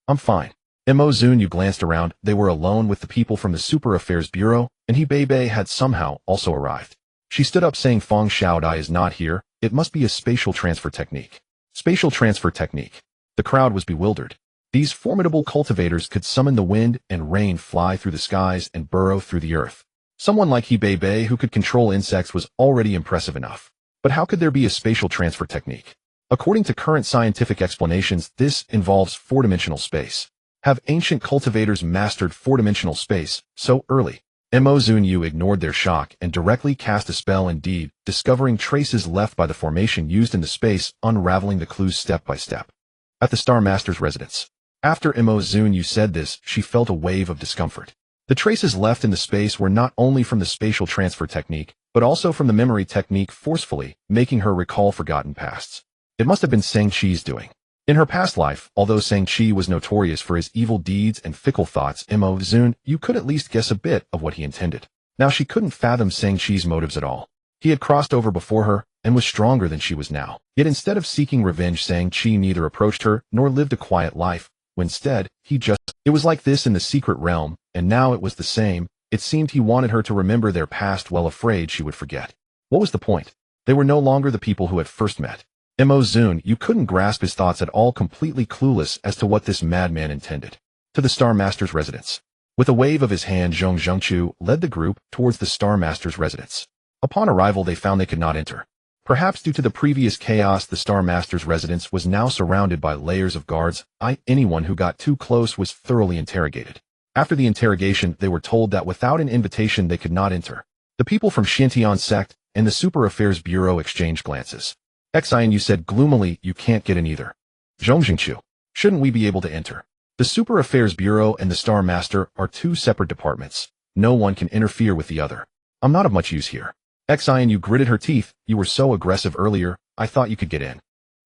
I'm fine. Zunyue glanced around. They were alone with the people from the Super Affairs Bureau, and He Bei had somehow also arrived. She stood up, saying Feng Xiaodai is not here. It must be a spatial transfer technique. Spatial transfer technique. The crowd was bewildered. These formidable cultivators could summon the wind and rain, fly through the skies, and burrow through the earth. Someone like He Bei who could control insects was already impressive enough. But how could there be a spatial transfer technique? According to current scientific explanations, this involves four-dimensional space. Have ancient cultivators mastered four-dimensional space so early? Zunyue ignored their shock and directly cast a spell, indeed, discovering traces left by the formation used in the space, unraveling the clues step by step. At the Star Master's residence. After Zunyue said this, she felt a wave of discomfort. The traces left in the space were not only from the spatial transfer technique, but also from the memory technique, forcefully making her recall forgotten pasts. It must have been Shang-Chi's doing. In her past life, although Shang-Chi was notorious for his evil deeds and fickle thoughts, Zunyue could at least guess a bit of what he intended. Now she couldn't fathom Shang-Chi's motives at all. He had crossed over before her, and was stronger than she was now. Yet instead of seeking revenge, Shang-Chi neither approached her, nor lived a quiet life. Instead, it was like this in the secret realm, and now it was the same. It seemed he wanted her to remember their past, well afraid she would forget. What was the point? They were no longer the people who had first met. Zunyue couldn't grasp his thoughts at all, completely clueless as to what this madman intended. To the Star Master's residence. With a wave of his hand, Zhongzhengqiu led the group towards the Star Master's residence. Upon arrival, they found they could not enter. Perhaps due to the previous chaos, the Star Master's residence was now surrounded by layers of guards. Anyone who got too close was thoroughly interrogated. After the interrogation, they were told that without an invitation they could not enter. The people from Xintian sect and the Super Affairs Bureau exchanged glances. Xianyu said gloomily, you can't get in either. Zhongzhengqiu, shouldn't we be able to enter? The Super Affairs Bureau and the Star Master are two separate departments. No one can interfere with the other. I'm not of much use here. Xianyu gritted her teeth. You were so aggressive earlier, I thought you could get in.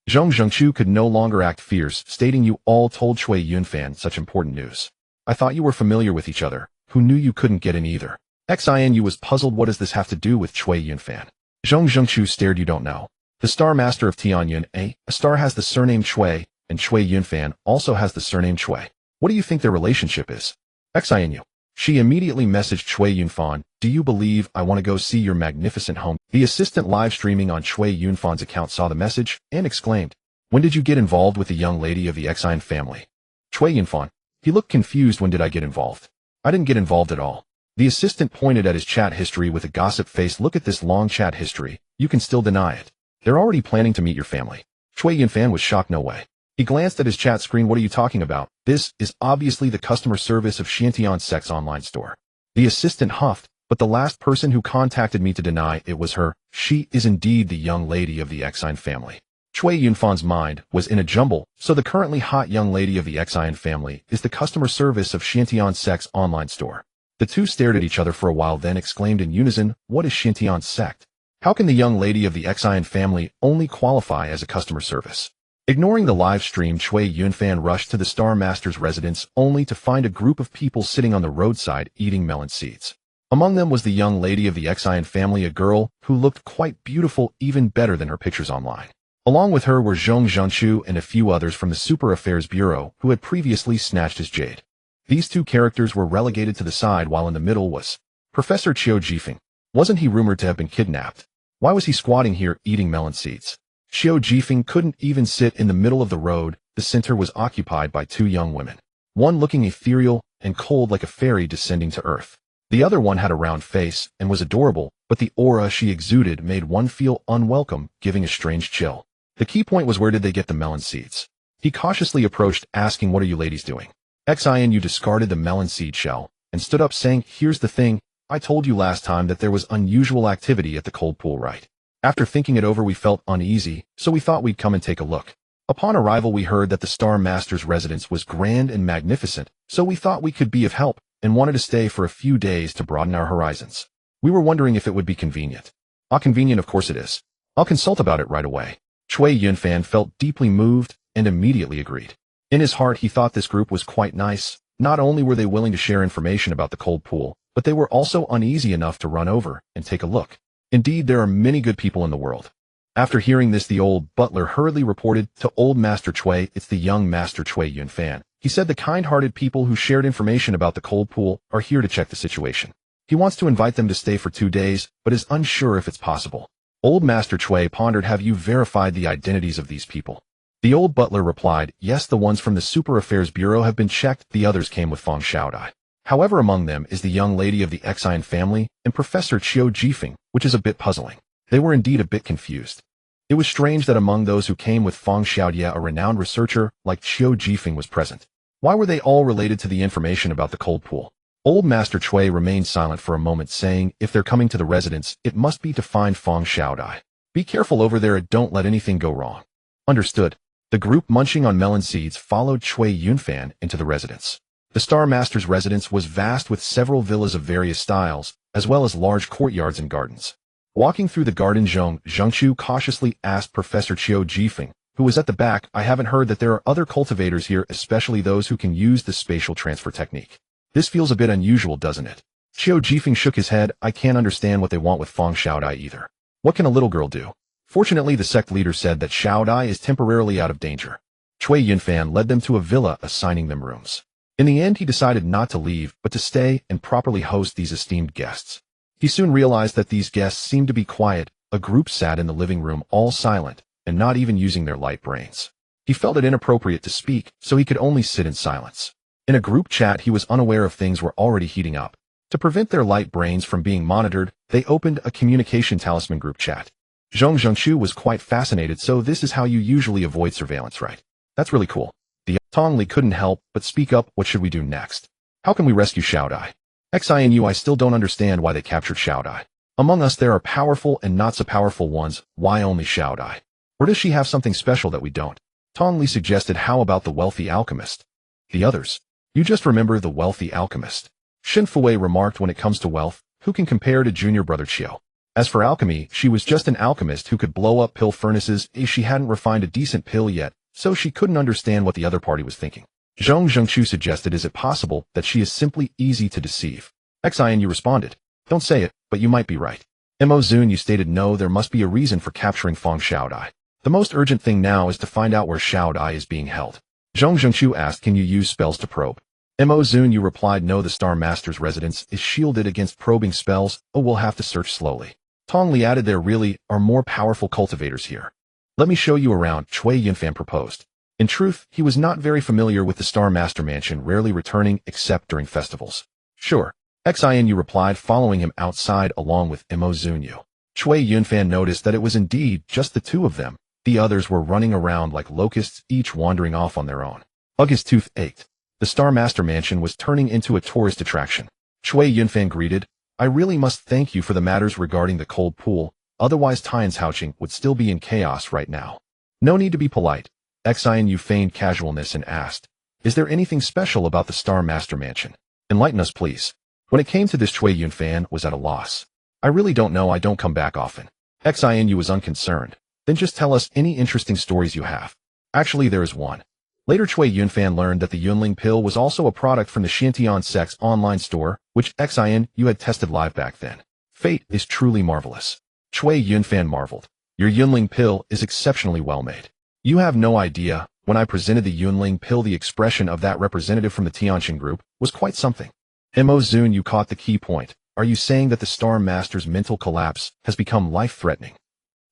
Zhongzhengqiu could no longer act fierce, stating you all told Cui Yunfan such important news. I thought you were familiar with each other. Who knew you couldn't get in either? Xianyu was puzzled. What does this have to do with Cui Yunfan? Zhongzhengqiu stared. You don't know. The Star Master of Tianyun, a star, has the surname Cui, and Cui Yunfan also has the surname Cui. What do you think their relationship is? Xianyu. She immediately messaged Cui Yunfan, do you believe I want to go see your magnificent home? The assistant live streaming on Cui Yunfan's account saw the message and exclaimed, when did you get involved with the young lady of the Xian family? Cui Yunfan. He looked confused. When did I get involved? I didn't get involved at all. The assistant pointed at his chat history with a gossip face. Look at this long chat history. You can still deny it. They're already planning to meet your family. Cui Yunfan was shocked. No way. He glanced at his chat screen. What are you talking about? This is obviously the customer service of Xintian Sect's online store. The assistant huffed, but the last person who contacted me to deny it was her. She is indeed the young lady of the Xian family. Cui Yunfan's mind was in a jumble. So the currently hot young lady of the Xian family is the customer service of Xintian Sect's online store. The two stared at each other for a while, then exclaimed in unison, what is Xintian Sect? How can the young lady of the Xian family only qualify as a customer service? Ignoring the live stream, Cui Yunfan rushed to the Star Master's residence only to find a group of people sitting on the roadside eating melon seeds. Among them was the young lady of the Xian family, a girl who looked quite beautiful, even better than her pictures online. Along with her were Zhongzhengqiu and a few others from the Super Affairs Bureau who had previously snatched his jade. These two characters were relegated to the side, while in the middle was Professor Qiu Jifeng. Wasn't he rumored to have been kidnapped? Why was he squatting here eating melon seeds? Qiu Jifeng couldn't even sit in the middle of the road. The center was occupied by two young women. One looking ethereal and cold like a fairy descending to earth. The other one had a round face and was adorable, but the aura she exuded made one feel unwelcome, giving a strange chill. The key point was, where did they get the melon seeds? He cautiously approached, asking, what are you ladies doing? Xianyu discarded the melon seed shell and stood up, saying, here's the thing. I told you last time that there was unusual activity at the cold pool, right? After thinking it over, we felt uneasy, so we thought we'd come and take a look. Upon arrival, we heard that the Star Master's residence was grand and magnificent, so we thought we could be of help. and wanted to stay for a few days to broaden our horizons. We were wondering if it would be convenient. Convenient, of course it is. I'll consult about it right away. Cui Yunfan felt deeply moved and immediately agreed. In his heart, he thought this group was quite nice. Not only were they willing to share information about the cold pool, but they were also uneasy enough to run over and take a look. Indeed, there are many good people in the world. After hearing this, the old butler hurriedly reported to old Master Cui, "It's the young Master Cui Yunfan." He said the kind-hearted people who shared information about the cold pool are here to check the situation. He wants to invite them to stay for 2 days, but is unsure if it's possible. Old Master Cui pondered, "Have you verified the identities of these people?" The old butler replied, "Yes, the ones from the Super Affairs Bureau have been checked. The others came with Feng Xiaodai. However, among them is the young lady of the Xian family and Professor Qiu Jifeng, which is a bit puzzling." They were indeed a bit confused. It was strange that among those who came with Feng Xiaodai, a renowned researcher like Qiu Jifeng was present. Why were they all related to the information about the cold pool? Old Master Cui remained silent for a moment, saying, "If they're coming to the residence, it must be to find Feng Xiaodai. Be careful over there and don't let anything go wrong." Understood. The group, munching on melon seeds, followed Cui Yunfan into the residence. The Star Master's residence was vast, with several villas of various styles, as well as large courtyards and gardens. Walking through the garden, Zhengqiu cautiously asked Professor Qiu Jifeng, who was at the back, "I haven't heard that there are other cultivators here, especially those who can use the spatial transfer technique. This feels a bit unusual, doesn't it?" Qiu Jifeng shook his head. "I can't understand what they want with Feng Xiaodai either. What can a little girl do?" Fortunately, the sect leader said that Xiaodai is temporarily out of danger. Cui Yunfan led them to a villa, assigning them rooms. In the end, he decided not to leave, but to stay and properly host these esteemed guests. He soon realized that these guests seemed to be quiet. A group sat in the living room, all silent, and not even using their light brains. He felt it inappropriate to speak, so he could only sit in silence. In a group chat, he was unaware of things were already heating up. To prevent their light brains from being monitored, they opened a communication talisman group chat. Zhengqiu was quite fascinated. "So this is how you usually avoid surveillance, right? That's really cool." The Tongli couldn't help but speak up. "What should we do next? How can we rescue Xiaodai? Xinu, I still don't understand why they captured Xiaodai. Among us there are powerful and not so powerful ones. Why only Xiaodai? Or does she have something special that we don't?" Tongli suggested, "How about the wealthy alchemist?" The others, "You just remember the wealthy alchemist." Shen Fui remarked, "When it comes to wealth, who can compare to junior brother Qiu? As for alchemy, she was just an alchemist who could blow up pill furnaces. She hadn't refined a decent pill yet, so she couldn't understand what the other party was thinking." Zhengqiu suggested, "Is it possible that she is simply easy to deceive?" Xinu responded, "Don't say it, but you might be right." Zunyue stated, "No, there must be a reason for capturing Feng Xiaodai. The most urgent thing now is to find out where Xiaodai is being held." Zhengqiu asked, "Can you use spells to probe?" Zunyue replied, "No, the Star Master's residence is shielded against probing spells. Oh, we'll have to search slowly." Tongli added, "There really are more powerful cultivators here. Let me show you around," Cui Yunfan proposed. In truth, he was not very familiar with the Star Master Mansion, rarely returning except during festivals. "Sure," Xinu replied, following him outside along with Zunyue. Cui Yunfan noticed that it was indeed just the two of them. The others were running around like locusts, each wandering off on their own. His tooth ached. The Star Master Mansion was turning into a tourist attraction. Cui Yunfan greeted, "I really must thank you for the matters regarding the cold pool, otherwise Tian's Houching would still be in chaos right now." "No need to be polite." Xinu feigned casualness and asked, "Is there anything special about the Star Master Mansion? Enlighten us, please." When it came to this, Cui Yunfan was at a loss. "I really don't know. I don't come back often." Xinu was unconcerned. "Then just tell us any interesting stories you have." "Actually, there is one." Later, Cui Yunfan learned that the Yunling pill was also a product from the Shantian sect's online store, which Xinu had tested live back then. "Fate is truly marvelous." Cui Yunfan marveled. "Your Yunling pill is exceptionally well made. You have no idea, when I presented the Yunling pill, the expression of that representative from the Tianjin group was quite something." Zunyue caught the key point. "Are you saying that the Star Master's mental collapse has become life-threatening?"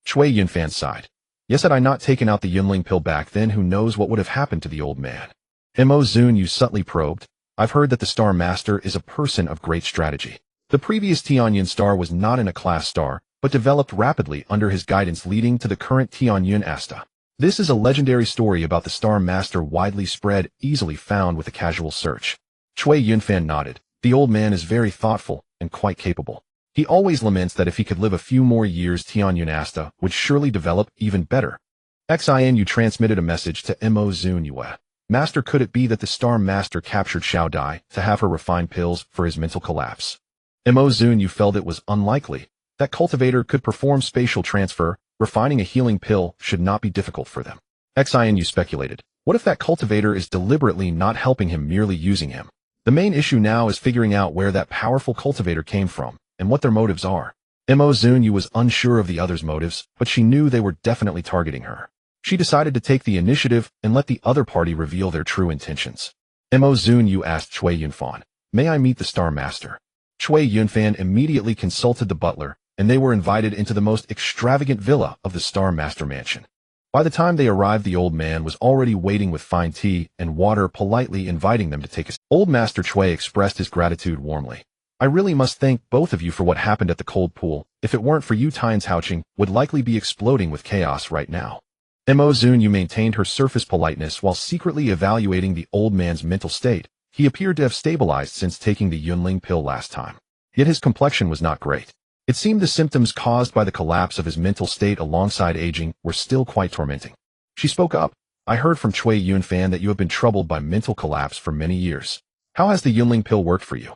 Cui Yunfan sighed. "Yes, had I not taken out the Yunling pill back then, who knows what would have happened to the old man." Zunyue subtly probed, "I've heard that the Star Master is a person of great strategy. The previous Tianyun star was not an A-class star, but developed rapidly under his guidance, leading to the current Tianyun Asta. This is a legendary story about the Star Master, widely spread, easily found with a casual search." Cui Yunfan nodded. "The old man is very thoughtful and quite capable. He always laments that if he could live a few more years, Tianyun Asta would surely develop even better." Xinu transmitted a message to Zunyue. Master, could it be that the Star Master captured Xiao Dai to have her refine pills for his mental collapse? Zunyue felt it was unlikely. That cultivator could perform spatial transfer. Refining a healing pill should not be difficult for them. Xinyue speculated. What if that cultivator is deliberately not helping him, merely using him? The main issue now is figuring out where that powerful cultivator came from, and what their motives are. Zunyue was unsure of the others' motives, but she knew they were definitely targeting her. She decided to take the initiative and let the other party reveal their true intentions. Zunyue asked Cui Yunfan, "May I meet the Star Master?" Cui Yunfan immediately consulted the butler, and they were invited into the most extravagant villa of the Star Master mansion. By the time they arrived, the old man was already waiting with fine tea and water, politely inviting them to take a seat. Old Master Cui expressed his gratitude warmly. "I really must thank both of you for what happened at the cold pool. If it weren't for you, Tian's Houching would likely be exploding with chaos right now." Zunyue maintained her surface politeness while secretly evaluating the old man's mental state. He appeared to have stabilized since taking the Yunling pill last time. Yet his complexion was not great. It seemed the symptoms caused by the collapse of his mental state alongside aging were still quite tormenting. She spoke up. "I heard from Cui Yunfan that you have been troubled by mental collapse for many years. How has the Yunling pill worked for you?"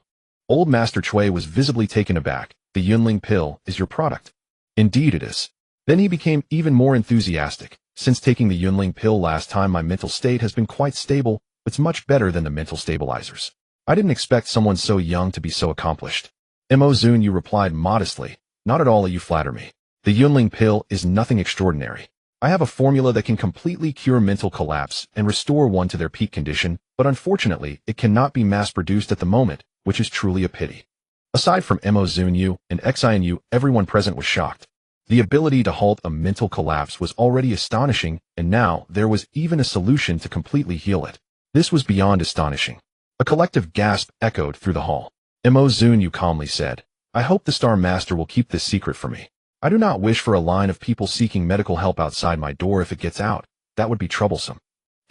Old Master Cui was visibly taken aback. "The Yunling pill is your product?" "Indeed it is." Then he became even more enthusiastic. "Since taking the Yunling pill last time, my mental state has been quite stable. It's much better than the mental stabilizers. I didn't expect someone so young to be so accomplished." Zunyue replied modestly, "Not at all, you flatter me. The Yunling pill is nothing extraordinary. I have a formula that can completely cure mental collapse and restore one to their peak condition, but unfortunately it cannot be mass-produced at the moment, which is truly a pity." Aside from Zunyue and Xinyue, everyone present was shocked. The ability to halt a mental collapse was already astonishing, and now there was even a solution to completely heal it. This was beyond astonishing. A collective gasp echoed through the hall. Zunyue calmly said, "I hope the Star Master will keep this secret for me. I do not wish for a line of people seeking medical help outside my door. If it gets out, that would be troublesome."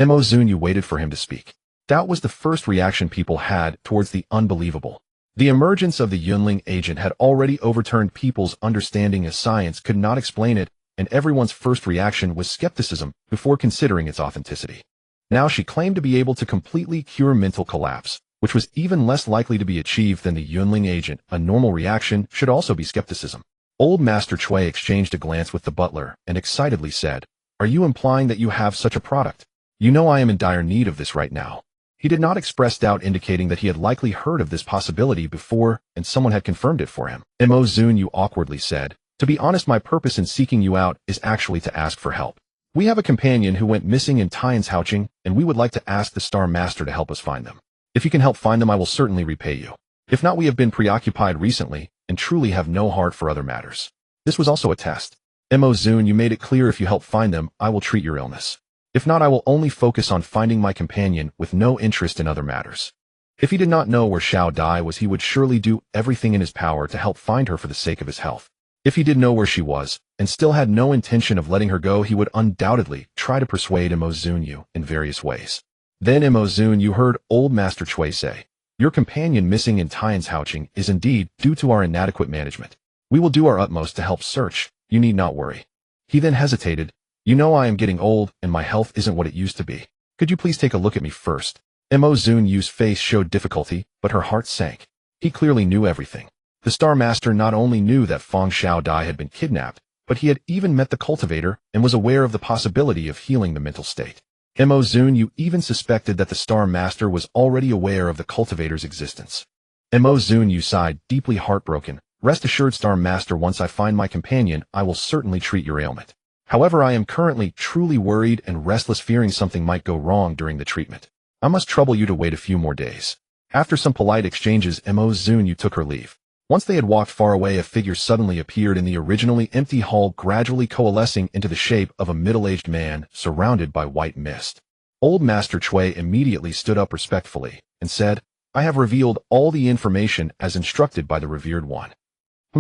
Zunyue waited for him to speak. Doubt was the first reaction people had towards the unbelievable. The emergence of the Yunling agent had already overturned people's understanding as science could not explain it, and everyone's first reaction was skepticism before considering its authenticity. Now she claimed to be able to completely cure mental collapse, which was even less likely to be achieved than the Yunling agent. A normal reaction should also be skepticism. Old Master Cui exchanged a glance with the butler and excitedly said, "Are you implying that you have such a product? You know I am in dire need of this right now." He did not express doubt, indicating that he had likely heard of this possibility before and someone had confirmed it for him. Zunyue awkwardly said, "To be honest, my purpose in seeking you out is actually to ask for help. We have a companion who went missing in Tian's Houching, and we would like to ask the Star Master to help us find them. If you can help find them, I will certainly repay you. If not, we have been preoccupied recently and truly have no heart for other matters." This was also a test. Zunyue made it clear, "If you help find them, I will treat your illness. If not, I will only focus on finding my companion with no interest in other matters." If he did not know where Xiao Dai was, he would surely do everything in his power to help find her for the sake of his health. If he did know where she was, and still had no intention of letting her go, he would undoubtedly try to persuade Zunyue in various ways. Then Zunyue heard Old Master Cui say, "Your companion missing in Tian's Houching is indeed due to our inadequate management. We will do our utmost to help search. You need not worry." He then hesitated. "You know I am getting old, and my health isn't what it used to be. Could you please take a look at me first?" Zunyue's face showed difficulty, but her heart sank. He clearly knew everything. The Star Master not only knew that Feng Xiao Dai had been kidnapped, but he had even met the cultivator and was aware of the possibility of healing the mental state. Zunyue even suspected that the Star Master was already aware of the cultivator's existence. Zunyue sighed, deeply heartbroken. "Rest assured, Star Master, once I find my companion, I will certainly treat your ailment. However, I am currently truly worried and restless, fearing something might go wrong during the treatment. I must trouble you to wait a few more days." After some polite exchanges, Zunyue took her leave. Once they had walked far away, a figure suddenly appeared in the originally empty hall, gradually coalescing into the shape of a middle-aged man surrounded by white mist. Old Master Cui immediately stood up respectfully and said, "I have revealed all the information as instructed by the revered one.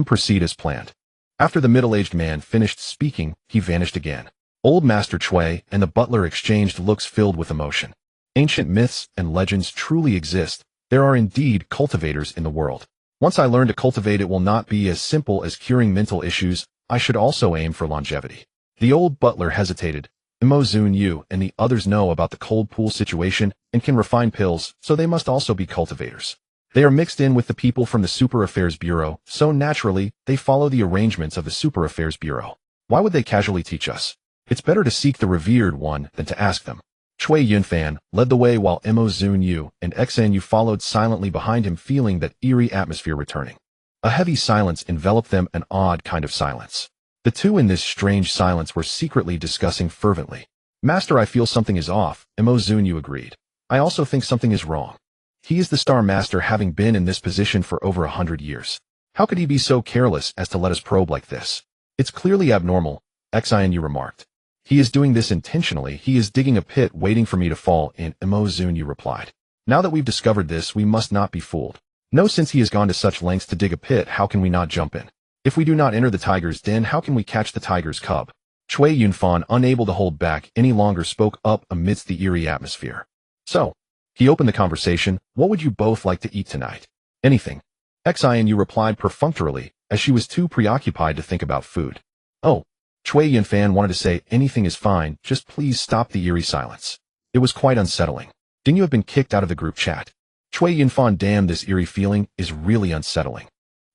Proceed as planned." After the middle-aged man finished speaking, he vanished again. Old Master Cui and the butler exchanged looks filled with emotion. Ancient myths and legends truly exist. There are indeed cultivators in the world. Once I learn to cultivate, it will not be as simple as curing mental issues. I should also aim for longevity. The old butler hesitated. Zunyue and the others know about the cold pool situation and can refine pills, so they must also be cultivators. They are mixed in with the people from the Super Affairs Bureau, so naturally, they follow the arrangements of the Super Affairs Bureau. Why would they casually teach us? It's better to seek the revered one than to ask them. Cui Yunfan led the way while Zunyue and Xanyu followed silently behind him, feeling that eerie atmosphere returning. A heavy silence enveloped them, an odd kind of silence. The two in this strange silence were secretly discussing fervently. Master, I feel something is off, Zunyue agreed. I also think something is wrong. He is the Star Master, having been in this position for over 100 years. How could he be so careless as to let us probe like this? It's clearly abnormal, Xanyu remarked. He is doing this intentionally. He is digging a pit waiting for me to fall in, Zunyue replied. Now that we've discovered this, we must not be fooled. No, since he has gone to such lengths to dig a pit, how can we not jump in? If we do not enter the tiger's den, how can we catch the tiger's cub? Cui Yunfan, unable to hold back any longer, spoke up amidst the eerie atmosphere. So, he opened the conversation. What would you both like to eat tonight? Anything. Xinyu replied perfunctorily, as she was too preoccupied to think about food. Oh. Cui Yunfan wanted to say, anything is fine, just please stop the eerie silence. It was quite unsettling. Didn't you have been kicked out of the group chat? Cui Yunfan, damn, this eerie feeling is really unsettling.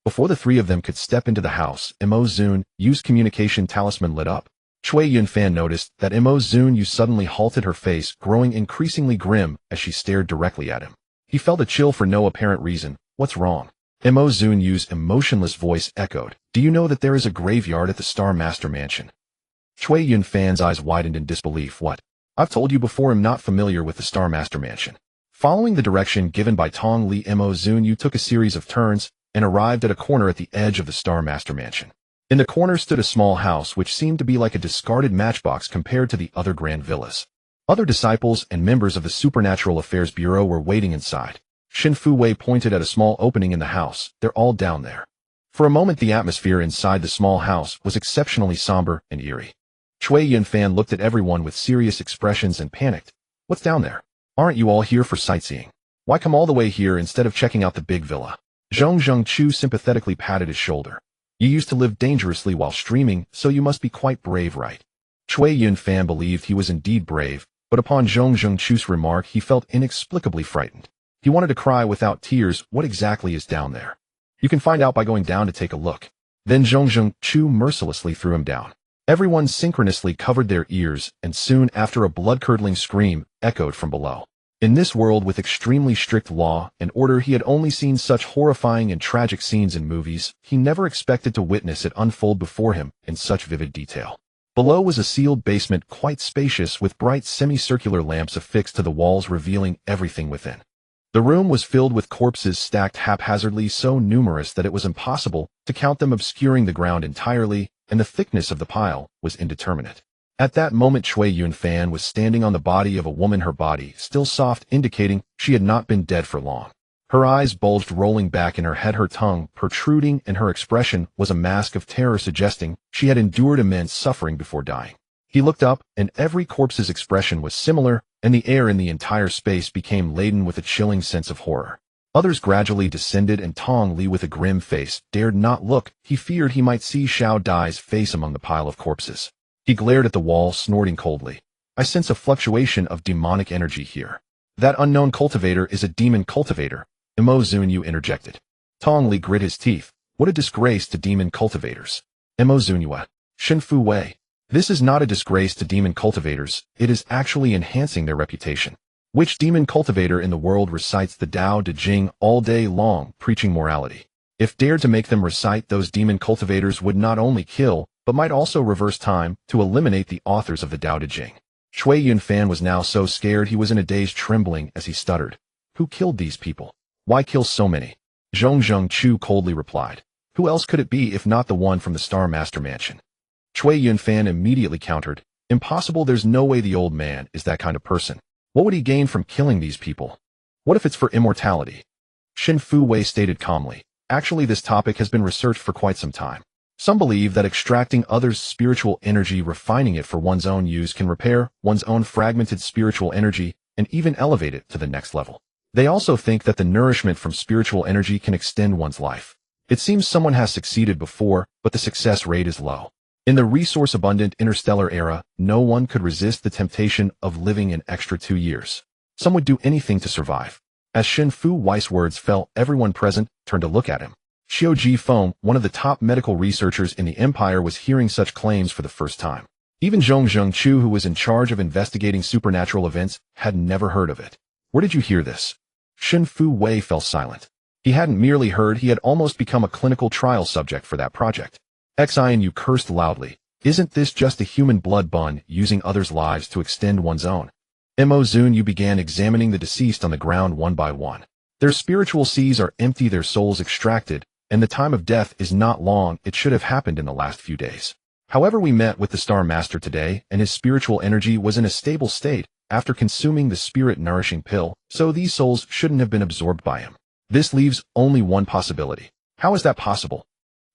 Before the three of them could step into the house, Zunyue's communication talisman lit up. Cui Yunfan noticed that Zunyue suddenly halted, her face growing increasingly grim as she stared directly at him. He felt a chill for no apparent reason. What's wrong? Zunyue's emotionless voice echoed. Do you know that there is a graveyard at the Star Master Mansion? Cui Yunfan's eyes widened in disbelief. What? I've told you before, I'm not familiar with the Star Master Mansion. Following the direction given by Tong Li, Zunyue took a series of turns and arrived at a corner at the edge of the Star Master Mansion. In the corner stood a small house which seemed to be like a discarded matchbox compared to the other grand villas. Other disciples and members of the Supernatural Affairs Bureau were waiting inside. Shen Fuwei pointed at a small opening in the house. They're all down there. For a moment, the atmosphere inside the small house was exceptionally somber and eerie. Cui Yunfan looked at everyone with serious expressions and panicked. What's down there? Aren't you all here for sightseeing? Why come all the way here instead of checking out the big villa? Zhongzheng sympathetically patted his shoulder. You used to live dangerously while streaming, so you must be quite brave, right? Cui Yunfan believed he was indeed brave, but upon Zhongzheng's remark, he felt inexplicably frightened. He wanted to cry without tears. What exactly is down there? You can find out by going down to take a look. Then Zhongzheng mercilessly threw him down. Everyone synchronously covered their ears, and soon after a blood-curdling scream echoed from below. In this world with extremely strict law and order, he had only seen such horrifying and tragic scenes in movies. He never expected to witness it unfold before him in such vivid detail. Below was a sealed basement, quite spacious, with bright semicircular lamps affixed to the walls, revealing everything within. The room was filled with corpses stacked haphazardly, so numerous that it was impossible to count them, obscuring the ground entirely, and the thickness of the pile was indeterminate. At that moment, Cui Yunfan was standing on the body of a woman, her body still soft, indicating she had not been dead for long. Her eyes bulged, rolling back in her head, her tongue protruding, and her expression was a mask of terror, suggesting she had endured immense suffering before dying. He looked up, and every corpse's expression was similar, and the air in the entire space became laden with a chilling sense of horror. Others gradually descended, and Tong Li, with a grim face, dared not look. He feared he might see Xiao Dai's face among the pile of corpses. He glared at the wall, snorting coldly. I sense a fluctuation of demonic energy here. That unknown cultivator is a demon cultivator, Zunyue interjected. Tong Li grit his teeth. What a disgrace to demon cultivators. Zunyue. Shen Fuwei. This is not a disgrace to demon cultivators, it is actually enhancing their reputation. Which demon cultivator in the world recites the Tao Te Ching all day long, preaching morality? If dared to make them recite, those demon cultivators would not only kill, but might also reverse time to eliminate the authors of the Tao Te Ching. Cui Yunfan was now so scared he was in a daze, trembling as he stuttered. Who killed these people? Why kill so many? Zhongzheng coldly replied. Who else could it be if not the one from the Star Master Mansion? Cui Yunfan immediately countered. Impossible, there's no way the old man is that kind of person. What would he gain from killing these people? What if it's for immortality? Shen Fuwei stated calmly. Actually, this topic has been researched for quite some time. Some believe that extracting others' spiritual energy, refining it for one's own use, can repair one's own fragmented spiritual energy and even elevate it to the next level. They also think that the nourishment from spiritual energy can extend one's life. It seems someone has succeeded before, but the success rate is low. In the resource-abundant interstellar era, no one could resist the temptation of living an extra 2 years. Some would do anything to survive. As Shen Fu Wei's words fell, everyone present turned to look at him. Xiao Jifeng, one of the top medical researchers in the empire, was hearing such claims for the first time. Even Zhong Zhengchu, who was in charge of investigating supernatural events, had never heard of it. Where did you hear this? Shen Fu Wei fell silent. He hadn't merely heard, he had almost become a clinical trial subject for that project. Xianyu cursed loudly. Isn't this just a human blood bond using others' lives to extend one's own? Mo Zunyue began examining the deceased on the ground one by one. Their spiritual seas are empty, their souls extracted, and the time of death is not long. It should have happened in the last few days. However, we met with the Star Master today, and his spiritual energy was in a stable state after consuming the spirit-nourishing pill, so these souls shouldn't have been absorbed by him. This leaves only one possibility. How is that possible?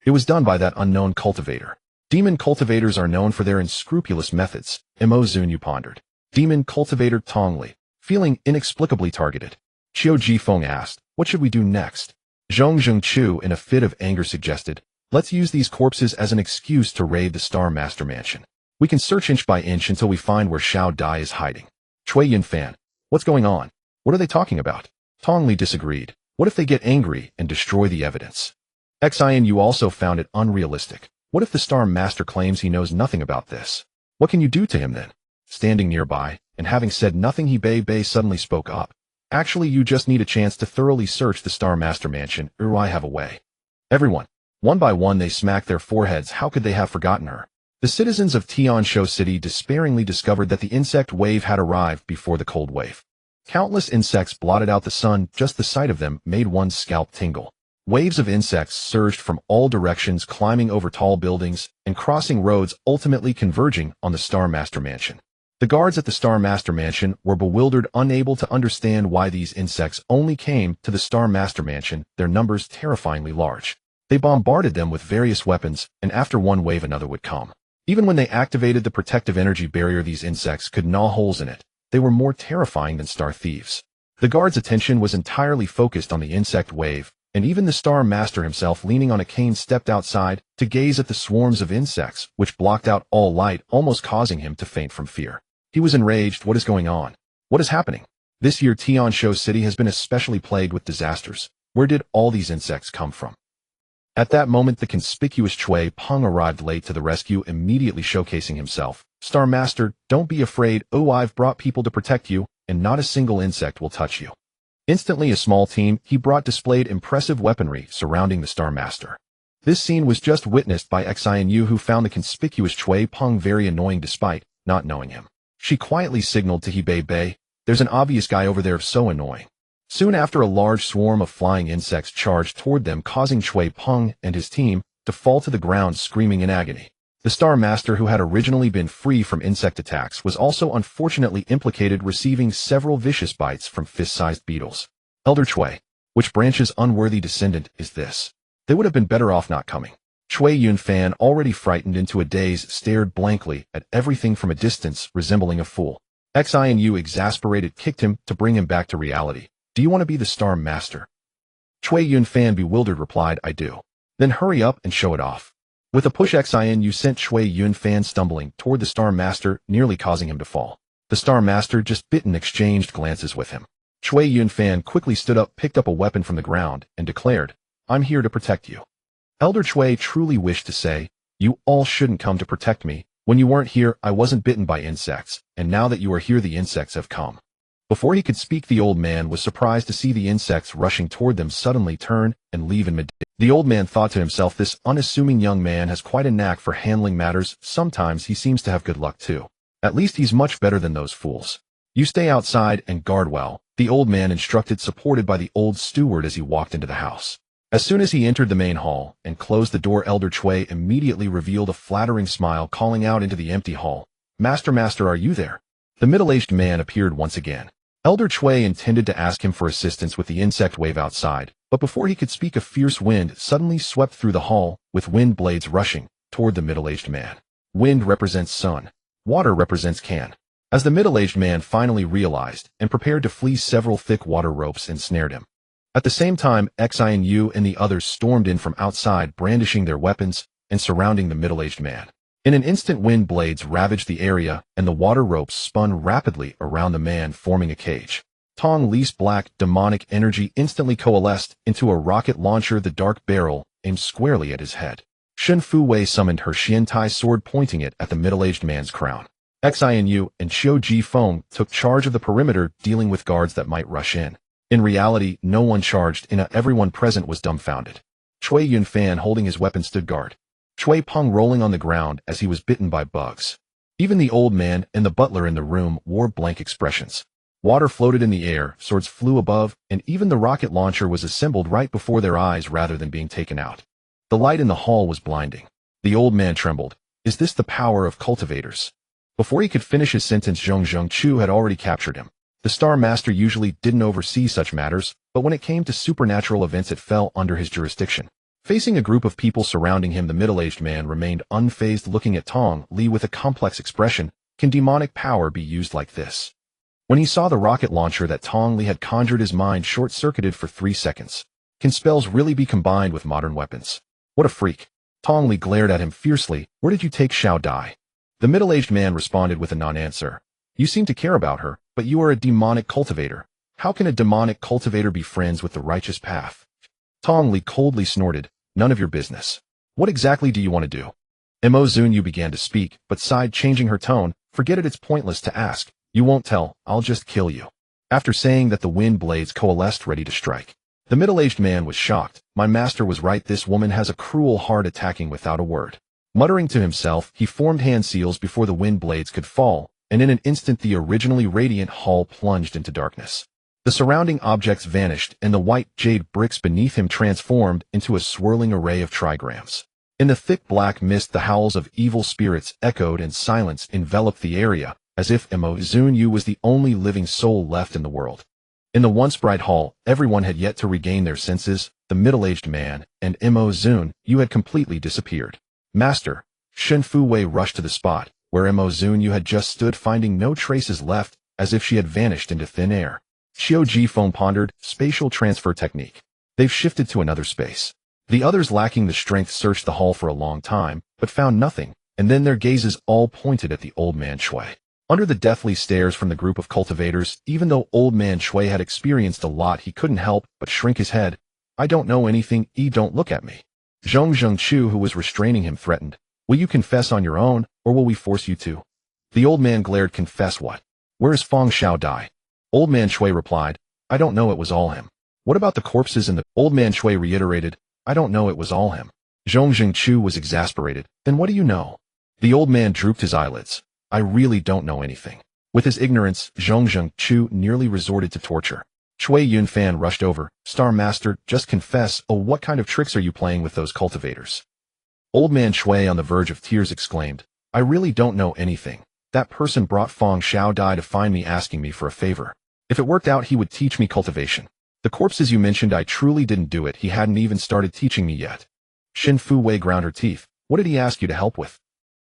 It was done by that unknown cultivator. Demon cultivators are known for their unscrupulous methods, Mo Zunyue pondered. Demon cultivator Tongli, feeling inexplicably targeted. Qiu Jifeng asked, what should we do next? Zhong Zhengchu, in a fit of anger, suggested, let's use these corpses as an excuse to raid the Star Master Mansion. We can search inch by inch until we find where Xiao Dai is hiding. Cui Yunfan, what's going on? What are they talking about? Tongli disagreed. What if they get angry and destroy the evidence? Xianyu also found it unrealistic. What if the Star Master claims he knows nothing about this? What can you do to him then? Standing nearby, and having said nothing, He Bei suddenly spoke up. Actually, you just need a chance to thoroughly search the Star Master Mansion, or I have a way. Everyone. One by one they smacked their foreheads. How could they have forgotten her? The citizens of Tianshu City despairingly discovered that the insect wave had arrived before the cold wave. Countless insects blotted out the sun. Just the sight of them made one's scalp tingle. Waves of insects surged from all directions, climbing over tall buildings and crossing roads, ultimately converging on the Star Master Mansion. The guards at the Star Master Mansion were bewildered, unable to understand why these insects only came to the Star Master Mansion, their numbers terrifyingly large. They bombarded them with various weapons, and after one wave another would come. Even when they activated the protective energy barrier, these insects could gnaw holes in it. They were more terrifying than star thieves. The guards' attention was entirely focused on the insect wave, and even the Star Master himself, leaning on a cane, stepped outside to gaze at the swarms of insects, which blocked out all light, almost causing him to faint from fear. He was enraged. What is going on? What is happening? This year Tianshu City has been especially plagued with disasters. Where did all these insects come from? At that moment, the conspicuous Cui Peng arrived late to the rescue, immediately showcasing himself. Star Master, don't be afraid. Oh, I've brought people to protect you, and not a single insect will touch you. Instantly, a small team he brought displayed impressive weaponry surrounding the Star Master. This scene was just witnessed by Xianyu, who found the conspicuous Cui Peng very annoying despite not knowing him. She quietly signaled to He Bei, there's an obvious guy over there, so annoying. Soon after, a large swarm of flying insects charged toward them, causing Cui Peng and his team to fall to the ground screaming in agony. The Star Master, who had originally been free from insect attacks, was also unfortunately implicated, receiving several vicious bites from fist-sized beetles. Elder Cui, which branch's unworthy descendant is this? They would have been better off not coming. Cui Yunfan, already frightened into a daze, stared blankly at everything from a distance, resembling a fool. Xianyu, exasperated, kicked him to bring him back to reality. Do you want to be the Star Master? Cui Yunfan, bewildered, replied, I do. Then hurry up and show it off. With a push, Xianyu sent Cui Yunfan stumbling toward the Star Master, nearly causing him to fall. The Star Master just bit and exchanged glances with him. Cui Yunfan quickly stood up, picked up a weapon from the ground, and declared, I'm here to protect you. Elder Cui truly wished to say, you all shouldn't come to protect me. When you weren't here, I wasn't bitten by insects, and now that you are here, the insects have come. Before he could speak, the old man was surprised to see the insects rushing toward them suddenly turn and leave in mid. The old man thought to himself, this unassuming young man has quite a knack for handling matters. Sometimes he seems to have good luck too. At least he's much better than those fools. You stay outside and guard well, the old man instructed, supported by the old steward as he walked into the house. As soon as he entered the main hall and closed the door, Elder Cui immediately revealed a flattering smile, calling out into the empty hall, Master, Master, are you there? The middle-aged man appeared once again. Elder Cui intended to ask him for assistance with the insect wave outside, but before he could speak, a fierce wind suddenly swept through the hall, with wind blades rushing toward the middle-aged man. Wind represents sun. Water represents can. As the middle-aged man finally realized and prepared to flee, several thick water ropes ensnared him. At the same time, Xianyu and the others stormed in from outside, brandishing their weapons and surrounding the middle-aged man. In an instant, wind blades ravaged the area, and the water ropes spun rapidly around the man, forming a cage. Tong Li's black, demonic energy instantly coalesced into a rocket launcher, the dark barrel aimed squarely at his head. Shen Fuwei summoned her Xiantai sword, pointing it at the middle-aged man's crown. Xinu and Qiu Jifeng took charge of the perimeter, dealing with guards that might rush in. In reality, no one charged in. Everyone present was dumbfounded. Chui Yunfan, holding his weapon, stood guard. Chui Peng rolling on the ground as he was bitten by bugs. Even the old man and the butler in the room wore blank expressions. Water floated in the air, swords flew above, and even the rocket launcher was assembled right before their eyes rather than being taken out. The light in the hall was blinding. The old man trembled. Is this the power of cultivators? Before he could finish his sentence, Zhong Chu had already captured him. The Star Master usually didn't oversee such matters, but when it came to supernatural events it fell under his jurisdiction. Facing a group of people surrounding him, the middle-aged man remained unfazed, looking at Tong Li with a complex expression. Can demonic power be used like this? When he saw the rocket launcher that Tong Li had conjured, his mind short-circuited for 3 seconds. Can spells really be combined with modern weapons? What a freak. Tong Li glared at him fiercely. Where did you take Xiao Dai? The middle-aged man responded with a non-answer. You seem to care about her, but you are a demonic cultivator. How can a demonic cultivator be friends with the righteous path? Tong Li coldly snorted. None of your business. What exactly do you want to do? Zunyue began to speak, but sighed, changing her tone. Forget it, it's pointless to ask. You won't tell, I'll just kill you. After saying that, the wind blades coalesced, ready to strike. The middle-aged man was shocked. My master was right, this woman has a cruel heart, attacking without a word. Muttering to himself, he formed hand seals before the wind blades could fall, and in an instant the originally radiant hall plunged into darkness. The surrounding objects vanished, and the white jade bricks beneath him transformed into a swirling array of trigrams. In the thick black mist, the howls of evil spirits echoed, and silence enveloped the area, as if Zunyue was the only living soul left in the world. In the once bright hall, everyone had yet to regain their senses. The middle-aged man and Zunyue had completely disappeared. Master, Shen Fuwei rushed to the spot where Zunyue had just stood, finding no traces left, as if she had vanished into thin air. Qiu Jifeng pondered. Spatial transfer technique. They've shifted to another space. The others, lacking the strength, searched the hall for a long time, but found nothing, and then their gazes all pointed at the old man Chui. Under the deathly stares from the group of cultivators, even though old man Chui had experienced a lot, he couldn't help but shrink his head. I don't know anything, don't look at me. Zhong Chu, who was restraining him, threatened. Will you confess on your own, or will we force you to? The old man glared. Confess what? Where is Feng Xiao Dai? Old man Chui replied. I don't know, it was all him. What about the corpses in the... Old man Chui reiterated. I don't know, it was all him. Zhong Chu was exasperated. Then what do you know? The old man drooped his eyelids. I really don't know anything. With his ignorance, Zhong Chu nearly resorted to torture. Chui Yunfan rushed over. Star Master, just confess. Oh, what kind of tricks are you playing with those cultivators? Old man Chui, on the verge of tears, exclaimed. I really don't know anything. That person brought Feng Xiao Dai to find me, asking me for a favor. If it worked out, he would teach me cultivation. The corpses you mentioned, I truly didn't do it. He hadn't even started teaching me yet. Shen Fuwei ground her teeth. What did he ask you to help with?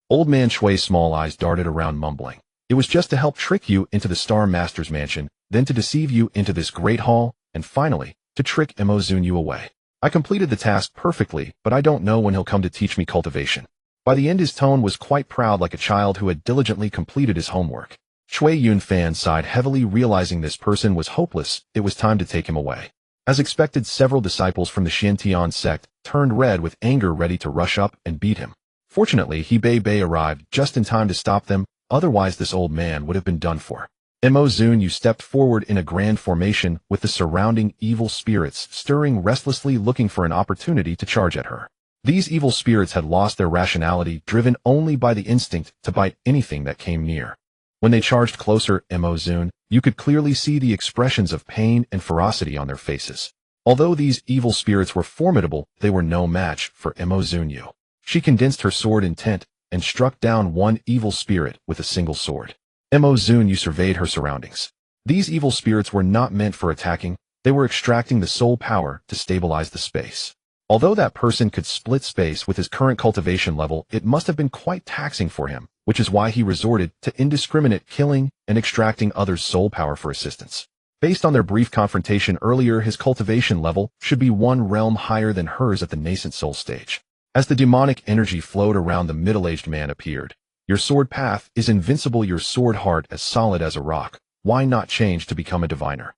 Old man Chui's small eyes darted around, mumbling. It was just to help trick you into the Star Master's mansion, then to deceive you into this great hall, and finally, to trick Zunyue away. I completed the task perfectly, but I don't know when he'll come to teach me cultivation. By the end, his tone was quite proud, like a child who had diligently completed his homework. Chui Yunfan sighed heavily, realizing this person was hopeless. It was time to take him away. As expected, several disciples from the Xiantian sect turned red with anger, ready to rush up and beat him. Fortunately, He Bei arrived just in time to stop them, otherwise this old man would have been done for. Zunyue stepped forward in a grand formation, with the surrounding evil spirits stirring restlessly, looking for an opportunity to charge at her. These evil spirits had lost their rationality, driven only by the instinct to bite anything that came near. When they charged closer, Zunyue, you could clearly see the expressions of pain and ferocity on their faces. Although these evil spirits were formidable, they were no match for Zunyue. She condensed her sword intent and struck down one evil spirit with a single sword. Zunyue surveyed her surroundings. These evil spirits were not meant for attacking, they were extracting the soul power to stabilize the space. Although that person could split space with his current cultivation level, it must have been quite taxing for him, which is why he resorted to indiscriminate killing and extracting others' soul power for assistance. Based on their brief confrontation earlier, his cultivation level should be one realm higher than hers at the nascent soul stage. As the demonic energy flowed around, the middle-aged man appeared. Your sword path is invincible, your sword heart as solid as a rock. Why not change to become a diviner?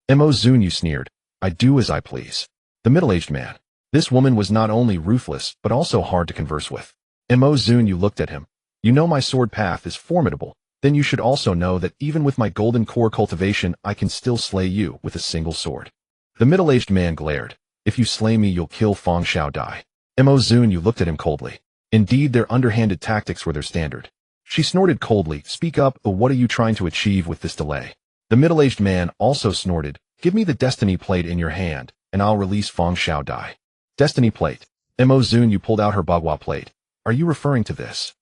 Zunyue sneered. I do as I please. The middle-aged man. This woman was not only ruthless, but also hard to converse with. Zunyue looked at him. You know my sword path is formidable. Then you should also know that even with my golden core cultivation, I can still slay you with a single sword. The middle-aged man glared. If you slay me, you'll kill Feng Shao Dai. Zunyue looked at him coldly. Indeed, their underhanded tactics were their standard. She snorted coldly. Speak up, or what are you trying to achieve with this delay? The middle-aged man also snorted. Give me the destiny plate in your hand, and I'll release Feng Shao Dai. Destiny plate. Zunyue pulled out her bagua plate. Are you referring to this?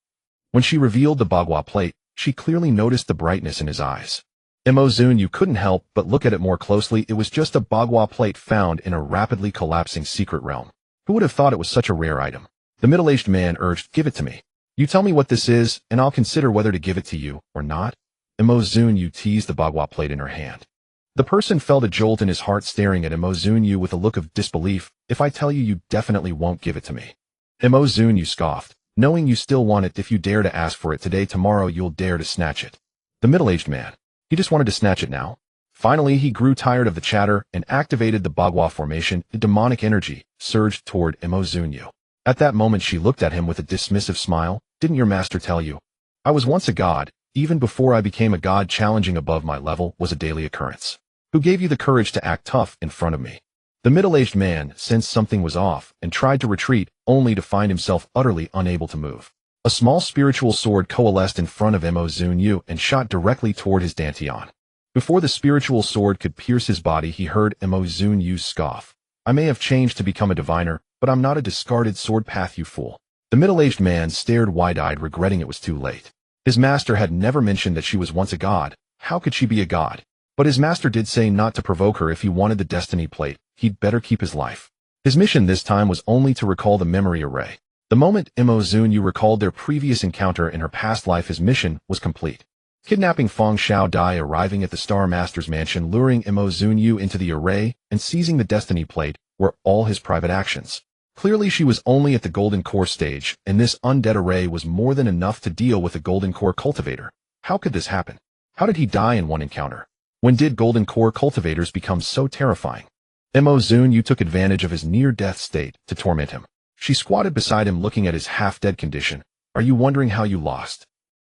When she revealed the bagua plate, she clearly noticed the brightness in his eyes. Zunyue couldn't help but look at it more closely. It was just a bagua plate found in a rapidly collapsing secret realm. Who would have thought it was such a rare item? The middle-aged man urged, give it to me. You tell me what this is, and I'll consider whether to give it to you or not. Zunyue teased the bagua plate in her hand. The person felt a jolt in his heart, staring at Zunyue with a look of disbelief. If I tell you, you definitely won't give it to me. Zunyue scoffed. Knowing you still want it, if you dare to ask for it today, tomorrow you'll dare to snatch it. The middle-aged man. He just wanted to snatch it now. Finally, he grew tired of the chatter and activated the bagua formation. The demonic energy surged toward Zunyue. At that moment, she looked at him with a dismissive smile. Didn't your master tell you? I was once a god. Even before I became a god, challenging above my level was a daily occurrence. Who gave you the courage to act tough in front of me? The middle-aged man sensed something was off and tried to retreat, only to find himself utterly unable to move. A small spiritual sword coalesced in front of Zunyue and shot directly toward his dantian. Before the spiritual sword could pierce his body, he heard Zunyue's scoff. I may have changed to become a diviner, but I'm not a discarded sword path, you fool. The middle-aged man stared wide-eyed, regretting it was too late. His master had never mentioned that she was once a god. How could she be a god? But his master did say not to provoke her. If he wanted the destiny plate, he'd better keep his life. His mission this time was only to recall the memory array. The moment Zunyue recalled their previous encounter in her past life, his mission was complete. Kidnapping Feng Shao Dai, arriving at the Star Master's mansion, luring Zunyue into the array, and seizing the destiny plate were all his private actions. Clearly she was only at the golden core stage, and this undead array was more than enough to deal with a golden core cultivator. How could this happen? How did he die in one encounter? When did golden core cultivators become so terrifying? Zunyue took advantage of his near-death state to torment him. She squatted beside him, looking at his half-dead condition. Are you wondering how you lost?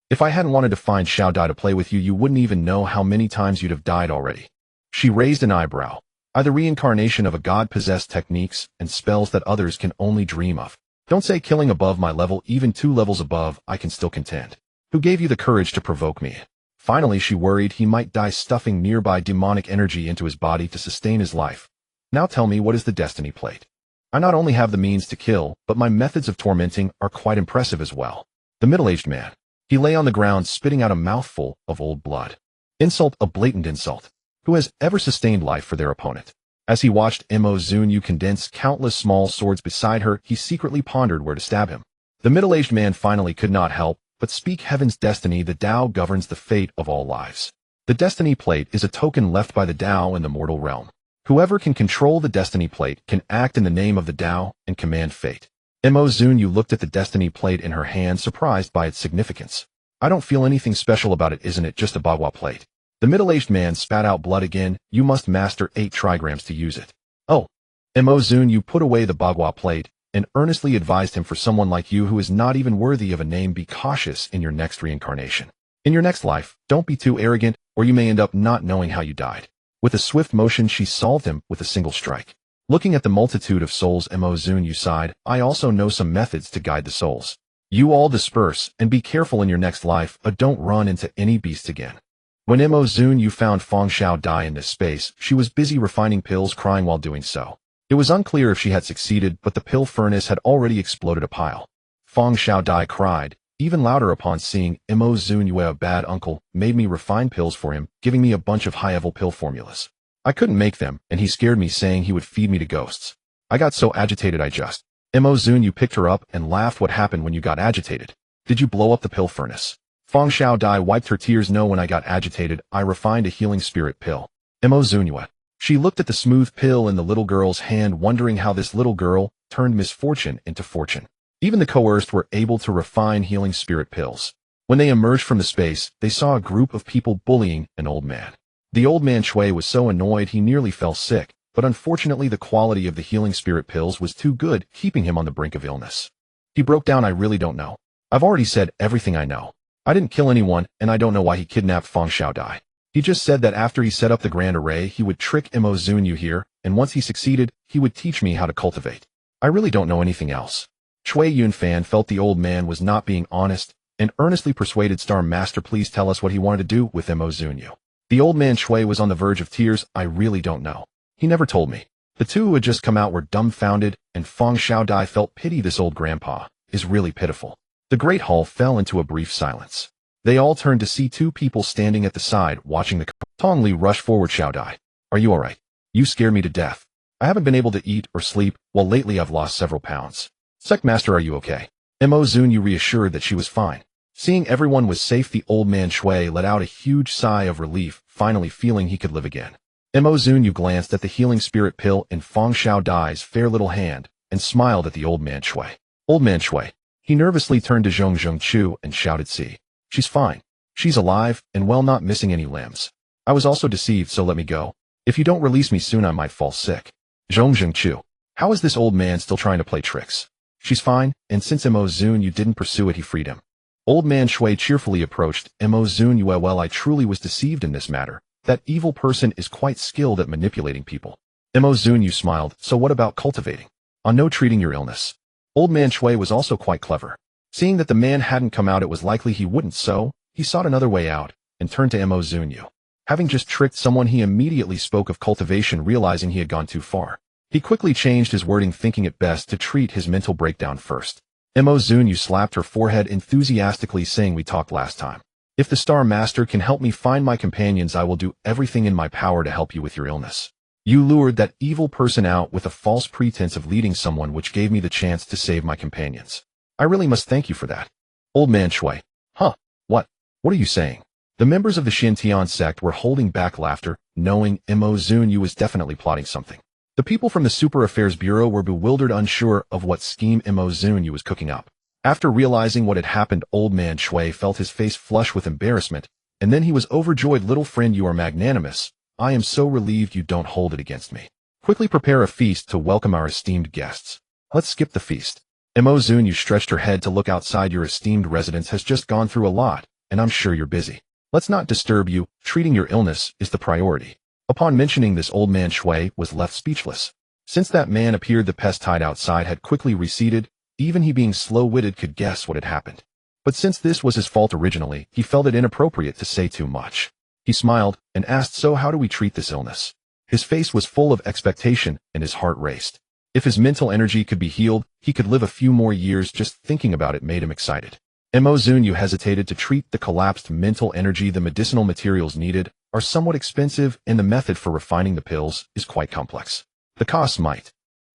If I hadn't wanted to find Shao Dai to play with you, you wouldn't even know how many times you'd have died already. She raised an eyebrow. The reincarnation of a god possessed techniques and spells that others can only dream of. Don't say killing above my level, even 2 levels above, I can still contend. Who gave you the courage to provoke me? Finally, she worried he might die, stuffing nearby demonic energy into his body to sustain his life. Now tell me, what is the destiny plate? I not only have the means to kill, but my methods of tormenting are quite impressive as well. The middle-aged man. He lay on the ground, spitting out a mouthful of old blood. Insult, a blatant insult. Who has ever sustained life for their opponent? As he watched Zunyue condense countless small swords beside her, he secretly pondered where to stab him. The middle-aged man finally could not help but speak. Heaven's destiny, the Tao governs the fate of all lives. The destiny plate is a token left by the Tao in the mortal realm. Whoever can control the destiny plate can act in the name of the Tao and command fate. Zunyue looked at the destiny plate in her hand, surprised by its significance. I don't feel anything special about it, isn't it just a bagua plate? The middle-aged man spat out blood again. You must master 8 trigrams to use it. Oh. Zunyue put away the bagua plate and earnestly advised him, for someone like you who is not even worthy of a name, be cautious in your next reincarnation. In your next life, don't be too arrogant, or you may end up not knowing how you died. With a swift motion, she solved him with a single strike. Looking at the multitude of souls, Zunyue sighed. I also know some methods to guide the souls. You all disperse, and be careful in your next life, don't run into any beasts again. When Zunyue found Feng Shao Dai in this space, she was busy refining pills, crying while doing so. It was unclear if she had succeeded, but the pill furnace had already exploded a pile. Feng Shao Dai cried, even louder upon seeing Zunyue. A bad uncle made me refine pills for him, giving me a bunch of high-level pill formulas. I couldn't make them, and he scared me, saying he would feed me to ghosts. I got so agitated I just... Zunyue picked her up and laughed. What happened when you got agitated? Did you blow up the pill furnace? Feng Shao Dai wiped her tears. No, when I got agitated, I refined a healing spirit pill. Zunyue. She looked at the smooth pill in the little girl's hand, wondering how this little girl turned misfortune into fortune. Even the coerced were able to refine healing spirit pills. When they emerged from the space, they saw a group of people bullying an old man. The old man Shui was so annoyed he nearly fell sick, but unfortunately the quality of the healing spirit pills was too good, keeping him on the brink of illness. He broke down. I really don't know. I've already said everything I know. I didn't kill anyone, and I don't know why he kidnapped Feng Xiaodai. He just said that after he set up the Grand Array he would trick Zunyue here, and once he succeeded, he would teach me how to cultivate. I really don't know anything else. Cui Yunfan felt the old man was not being honest, and earnestly persuaded Star Master please tell us what he wanted to do with Zunyue. The old man Cui was on the verge of tears. I really don't know. He never told me. The two who had just come out were dumbfounded, and Feng Xiaodai felt pity. This old grandpa is really pitiful. The great hall fell into a brief silence. They all turned to see two people standing at the side, watching the Tong Li rushed forward. Xiaodai, are you alright? You scare me to death. I haven't been able to eat or sleep, while lately I've lost several pounds. Sect Master, are you okay? Zunyue reassured that she was fine. Seeing everyone was safe, the old man Shui let out a huge sigh of relief, finally feeling he could live again. Zunyue glanced at the healing spirit pill in Feng Xiaodai's fair little hand, and smiled at the old man Shui. Old man Shui. He nervously turned to Zhong Chu and shouted, see. She's fine. She's alive, and well, not missing any limbs. I was also deceived, so let me go. If you don't release me soon I might fall sick. Zhong Chu. How is this old man still trying to play tricks? She's fine, and since Zunyue didn't pursue it he freed him. Old man Shui cheerfully approached Zunyue. Well, I truly was deceived in this matter. That evil person is quite skilled at manipulating people. Zunyue smiled. So what about cultivating? On no treating your illness. Old man Shui was also quite clever. Seeing that the man hadn't come out, it was likely he wouldn't, so he sought another way out, and turned to Zunyue. Having just tricked someone, he immediately spoke of cultivation, realizing he had gone too far. He quickly changed his wording, thinking it best to treat his mental breakdown first. Zunyue slapped her forehead enthusiastically, saying, we talked last time. If the Star Master can help me find my companions, I will do everything in my power to help you with your illness. You lured that evil person out with a false pretense of leading someone, which gave me the chance to save my companions. I really must thank you for that. Old man Shui. Huh? What? What are you saying? The members of the Xintian sect were holding back laughter, knowing Zunyue was definitely plotting something. The people from the Super Affairs Bureau were bewildered, unsure of what scheme Zunyue was cooking up. After realizing what had happened, old man Shui felt his face flush with embarrassment, and then he was overjoyed. Little friend, you are magnanimous. I am so relieved you don't hold it against me. Quickly prepare a feast to welcome our esteemed guests. Let's skip the feast. Zunyue stretched her head to look outside. Your esteemed residence has just gone through a lot, and I'm sure you're busy. Let's not disturb you. Treating your illness is the priority. Upon mentioning this, old man Shui was left speechless. Since that man appeared, the pesticide outside had quickly receded. Even he, being slow-witted, could guess what had happened. But since this was his fault originally, he felt it inappropriate to say too much. He smiled and asked, so how do we treat this illness? His face was full of expectation and his heart raced. If his mental energy could be healed, he could live a few more years. Just thinking about it made him excited. Zunyue hesitated. To treat the collapsed mental energy, the medicinal materials needed are somewhat expensive, and the method for refining the pills is quite complex. The costs might.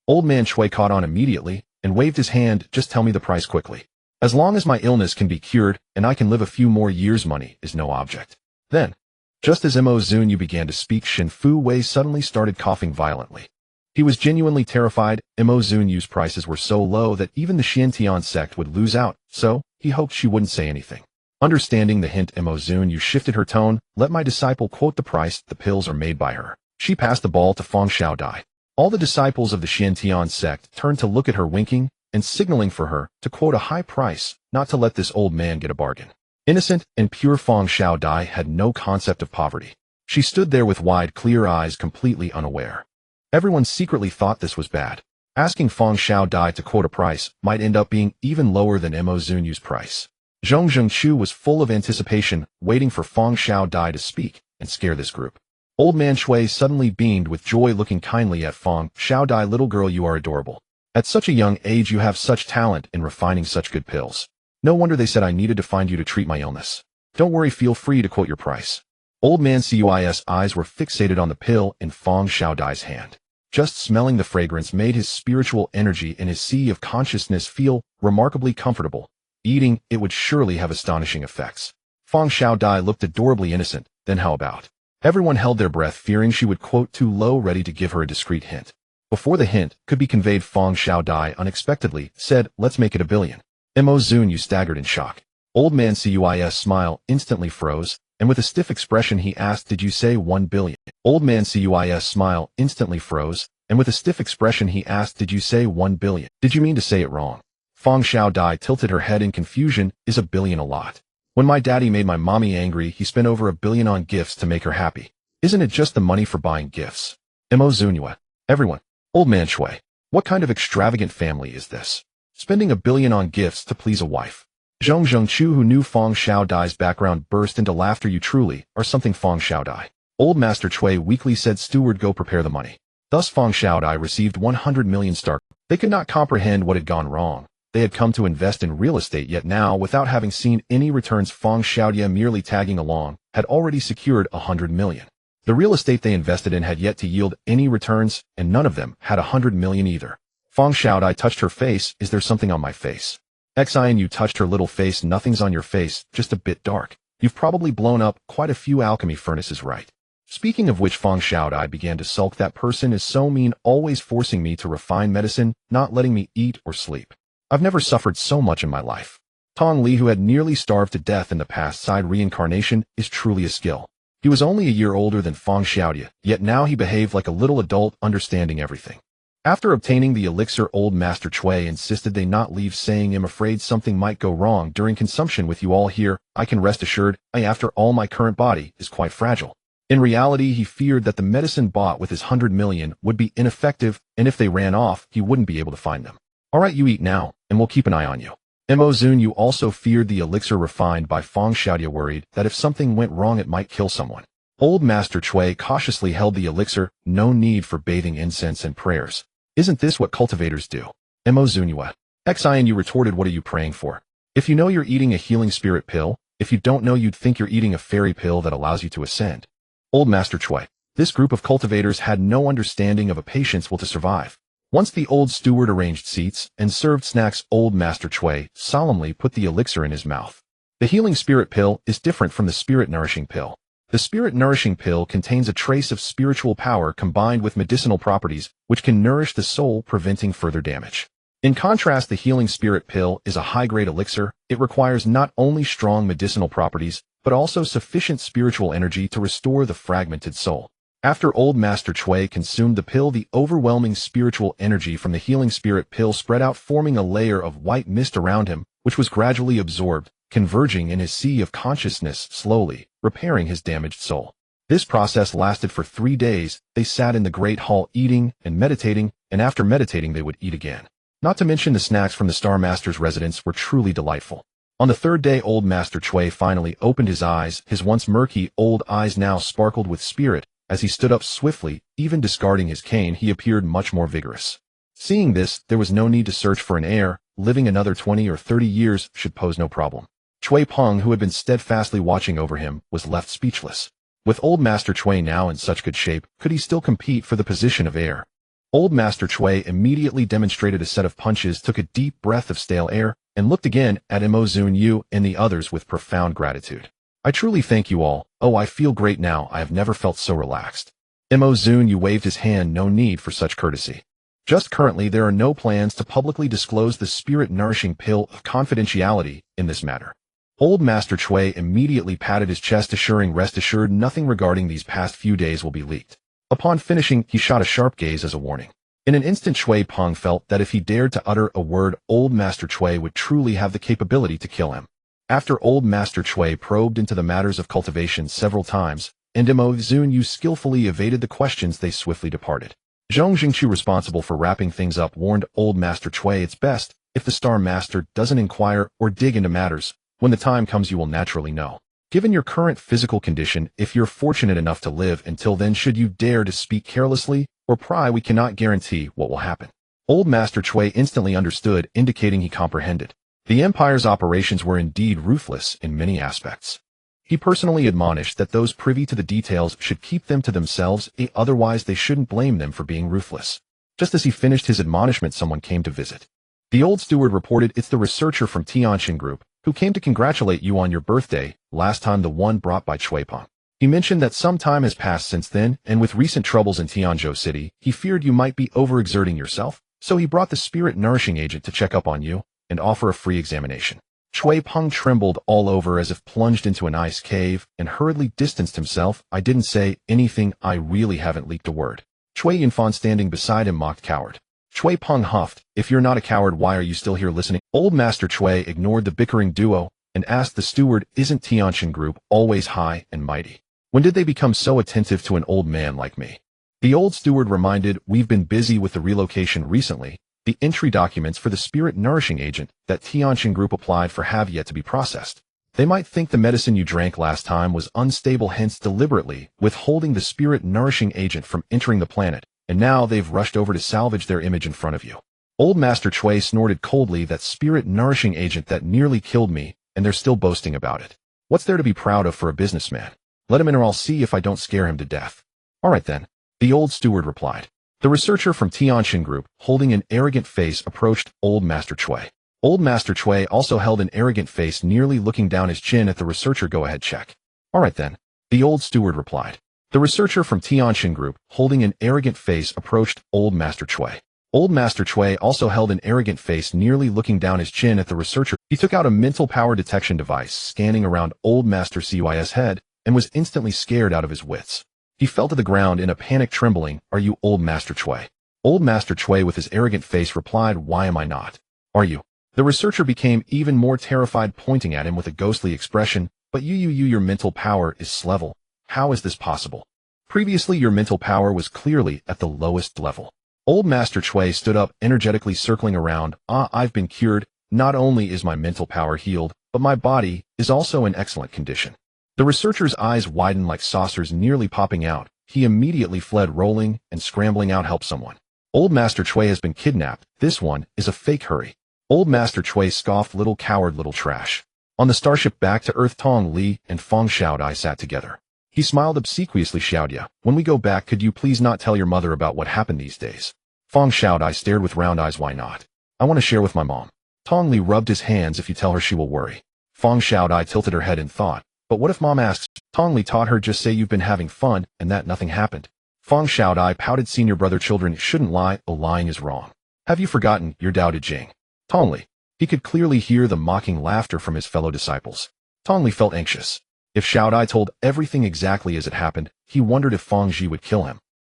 Old man Shui caught on immediately and waved his hand. Just tell me the price quickly. As long as my illness can be cured and I can live a few more years, money is no object. Then, just as Zunyue began to speak, Shen Fu Wei suddenly started coughing violently. He was genuinely terrified. Zunyue's prices were so low that even the Xintian sect would lose out, so he hoped she wouldn't say anything. Understanding the hint, Zunyue shifted her tone. Let my disciple quote the price. The pills are made by her. She passed the ball to Feng Xiaodai. All the disciples of the Xintian sect turned to look at her, winking and signaling for her to quote a high price, not to let this old man get a bargain. Innocent and pure Feng Xiaodai had no concept of poverty. She stood there with wide, clear eyes, completely unaware. Everyone secretly thought this was bad. Asking Feng Xiaodai to quote a price might end up being even lower than Zunyue's price. Zhong Chu was full of anticipation, waiting for Feng Xiaodai to speak and scare this group. Old man Shui suddenly beamed with joy, looking kindly at Feng Xiaodai. Little girl, you are adorable. At such a young age you have such talent in refining such good pills. No wonder they said I needed to find you to treat my illness. Don't worry, feel free to quote your price. Old man Cui's eyes were fixated on the pill in Feng Xiaodai's hand. Just smelling the fragrance made his spiritual energy in his sea of consciousness feel remarkably comfortable. Eating it would surely have astonishing effects. Feng Xiaodai looked adorably innocent. Then how about? Everyone held their breath, fearing she would quote too low, ready to give her a discreet hint. Before the hint could be conveyed, Feng Xiaodai unexpectedly said, "Let's make it a billion." Mo Zunyue staggered in shock. Old man Cui's smile instantly froze, and with a stiff expression he asked, "Did you say 1 billion?" Old man Cui's smile instantly froze, and with a stiff expression he asked, "Did you say 1 billion? Did you mean to say it wrong?" Feng Xiaodai tilted her head in confusion. "Is a billion a lot? When my daddy made my mommy angry, he spent over 1 billion on gifts to make her happy. Isn't it just the money for buying gifts?" Mo Zunyue. Everyone. Old man Shui. What kind of extravagant family is this? Spending 1 billion on gifts to please a wife. Zhong Zhengqiu, who knew Feng Xiaodai's background, burst into laughter. "You truly are something, Feng Xiaodai." Old Master Chui weakly said, "Steward, go prepare the money." Thus Feng Xiaodai received 100 million star. They could not comprehend what had gone wrong. They had come to invest in real estate, yet now, without having seen any returns, Feng Xiaodai, merely tagging along, had already secured 100 million. The real estate they invested in had yet to yield any returns, and none of them had 100 million either. Feng Xiaodai touched her face. "Is there something on my face?" Xian touched her little face. "Nothing's on your face, just a bit dark. You've probably blown up quite a few alchemy furnaces, right?" Speaking of which, Feng Xiaodai began to sulk. "That person is so mean, always forcing me to refine medicine, not letting me eat or sleep. I've never suffered so much in my life." Tong Li, who had nearly starved to death in the past, sighed. "Reincarnation is truly a skill." He was only a year older than Feng Xiaodai, yet now he behaved like a little adult, understanding everything. After obtaining the elixir, old Master Chui insisted they not leave, saying, "I'm afraid something might go wrong during consumption with you all here. I can rest assured, after all, my current body is quite fragile." In reality, he feared that the medicine bought with his 100 million would be ineffective, and if they ran off, he wouldn't be able to find them. "All right, you eat now, and we'll keep an eye on you." Mo Zunyue also feared the elixir refined by Feng Xiaodai, worried that if something went wrong it might kill someone. Old Master Chui cautiously held the elixir. "No need for bathing incense and prayers. Isn't this what cultivators do?" Mo Zunyue. Xian retorted, "What are you praying for? If you know you're eating a healing spirit pill, if you don't know, you'd think you're eating a fairy pill that allows you to ascend." Old Master Chui. This group of cultivators had no understanding of a patient's will to survive. Once the old steward arranged seats and served snacks, old Master Chui solemnly put the elixir in his mouth. The healing spirit pill is different from the spirit nourishing pill. The spirit nourishing pill contains a trace of spiritual power combined with medicinal properties, which can nourish the soul, preventing further damage. In contrast, the healing spirit pill is a high-grade elixir. It requires not only strong medicinal properties, but also sufficient spiritual energy to restore the fragmented soul. After old Master Chui consumed the pill, the overwhelming spiritual energy from the healing spirit pill spread out, forming a layer of white mist around him, which was gradually absorbed, converging in his sea of consciousness, slowly repairing his damaged soul. This process lasted for 3 days. They sat in the great hall eating and meditating, and after meditating they would eat again. Not to mention the snacks from the Star Master's residence were truly delightful. On the 3rd day, old Master Chui finally opened his eyes. His once murky old eyes now sparkled with spirit. As he stood up swiftly, even discarding his cane, he appeared much more vigorous. Seeing this, there was no need to search for an heir. Living another 20 or 30 years should pose no problem. Chui Peng, who had been steadfastly watching over him, was left speechless. With old Master Chui now in such good shape, could he still compete for the position of heir? Old Master Chui immediately demonstrated a set of punches, took a deep breath of stale air, and looked again at Mo Zunyue and the others with profound gratitude. "I truly thank you all. Oh, I feel great now. I have never felt so relaxed." Mo Zunyue waved his hand. "No need for such courtesy. Just currently there are no plans to publicly disclose the spirit-nourishing pill of confidentiality in this matter." Old Master Chui immediately patted his chest, assuring, "Rest assured, nothing regarding these past few days will be leaked." Upon finishing, he shot a sharp gaze as a warning. In an instant, Chui Peng felt that if he dared to utter a word, old Master Chui would truly have the capability to kill him. After old Master Chui probed into the matters of cultivation several times, and Mo Zunyue skillfully evaded the questions, they swiftly departed. Zhong Jingqiu, responsible for wrapping things up, warned old Master Chui, "It's best if the Star Master doesn't inquire or dig into matters. When the time comes you will naturally know. Given your current physical condition, if you're fortunate enough to live until then, should you dare to speak carelessly or pry, we cannot guarantee what will happen." Old Master Chui instantly understood, indicating he comprehended. The Empire's operations were indeed ruthless in many aspects. He personally admonished that those privy to the details should keep them to themselves, otherwise they shouldn't blame them for being ruthless. Just as he finished his admonishment, someone came to visit. The old steward reported, "It's the researcher from Tianxin Group, who came to congratulate you on your birthday, last time, the one brought by Chui Peng." He mentioned that some time has passed since then, and with recent troubles in Tianzhou City, he feared you might be overexerting yourself, so he brought the spirit-nourishing agent to check up on you and offer a free examination. Chui Peng trembled all over as if plunged into an ice cave and hurriedly distanced himself. I didn't say anything, I really haven't leaked a word. Chui Yinfan standing beside him mocked coward. Chui Peng huffed, if you're not a coward, why are you still here listening? Old Master Chui ignored the bickering duo and asked the steward, isn't Tianjin Group always high and mighty? When did they become so attentive to an old man like me? The old steward reminded, we've been busy with the relocation recently. The entry documents for the spirit-nourishing agent that Tianjin Group applied for have yet to be processed. They might think the medicine you drank last time was unstable, hence deliberately withholding the spirit-nourishing agent from entering the planet, and now they've rushed over to salvage their image in front of you. Old Master Chui snorted coldly, that spirit-nourishing agent that nearly killed me, and they're still boasting about it. What's there to be proud of for a businessman? Let him in or I'll see if I don't scare him to death. All right then, the old steward replied. The researcher from Tianjin Group, holding an arrogant face, approached Old Master Chui. Old Master Chui also held an arrogant face, nearly looking down his chin at the researcher. Go ahead, check. All right then, the old steward replied. The researcher from Tianjin Group, holding an arrogant face, approached Old Master Chui. Old Master Chui also held an arrogant face, nearly looking down his chin at the researcher. He took out a mental power detection device, scanning around Old Master Cui's head, and was instantly scared out of his wits. He fell to the ground in a panic, trembling. Are you Old Master Chui? Old Master Chui with his arrogant face replied, why am I not? Are you? The researcher became even more terrified, pointing at him with a ghostly expression. But your mental power is level. How is this possible? Previously your mental power was clearly at the lowest level. Old Master Chui stood up, energetically circling around. I've been cured. Not only is my mental power healed, but my body is also in excellent condition. The researcher's eyes widened like saucers, nearly popping out. He immediately fled, rolling and scrambling out. Help someone. Old Master Chui has been kidnapped. This one is a fake. Hurry. Old Master Chui scoffed, little coward, little trash. On the starship back to Earth, Tong Li and Feng Xiaodai sat together. He smiled obsequiously. Xiaodia, when we go back, could you please not tell your mother about what happened these days? Feng Xiaodai stared with round eyes. Why not? I want to share with my mom. Tong Li rubbed his hands. If you tell her, she will worry. Feng Xiaodai tilted her head in thought. But what if mom asks? Tong Li taught her, just say you've been having fun and that nothing happened. Feng Xiaodai pouted. Senior brother, children shouldn't lie. Oh, lying is wrong. Have you forgotten? You're doubted Jing. Tong Li. He could clearly hear the mocking laughter from his fellow disciples. Tong Li felt anxious. If Xiaodai told everything exactly as it happened, he wondered if Feng Ji would kill him.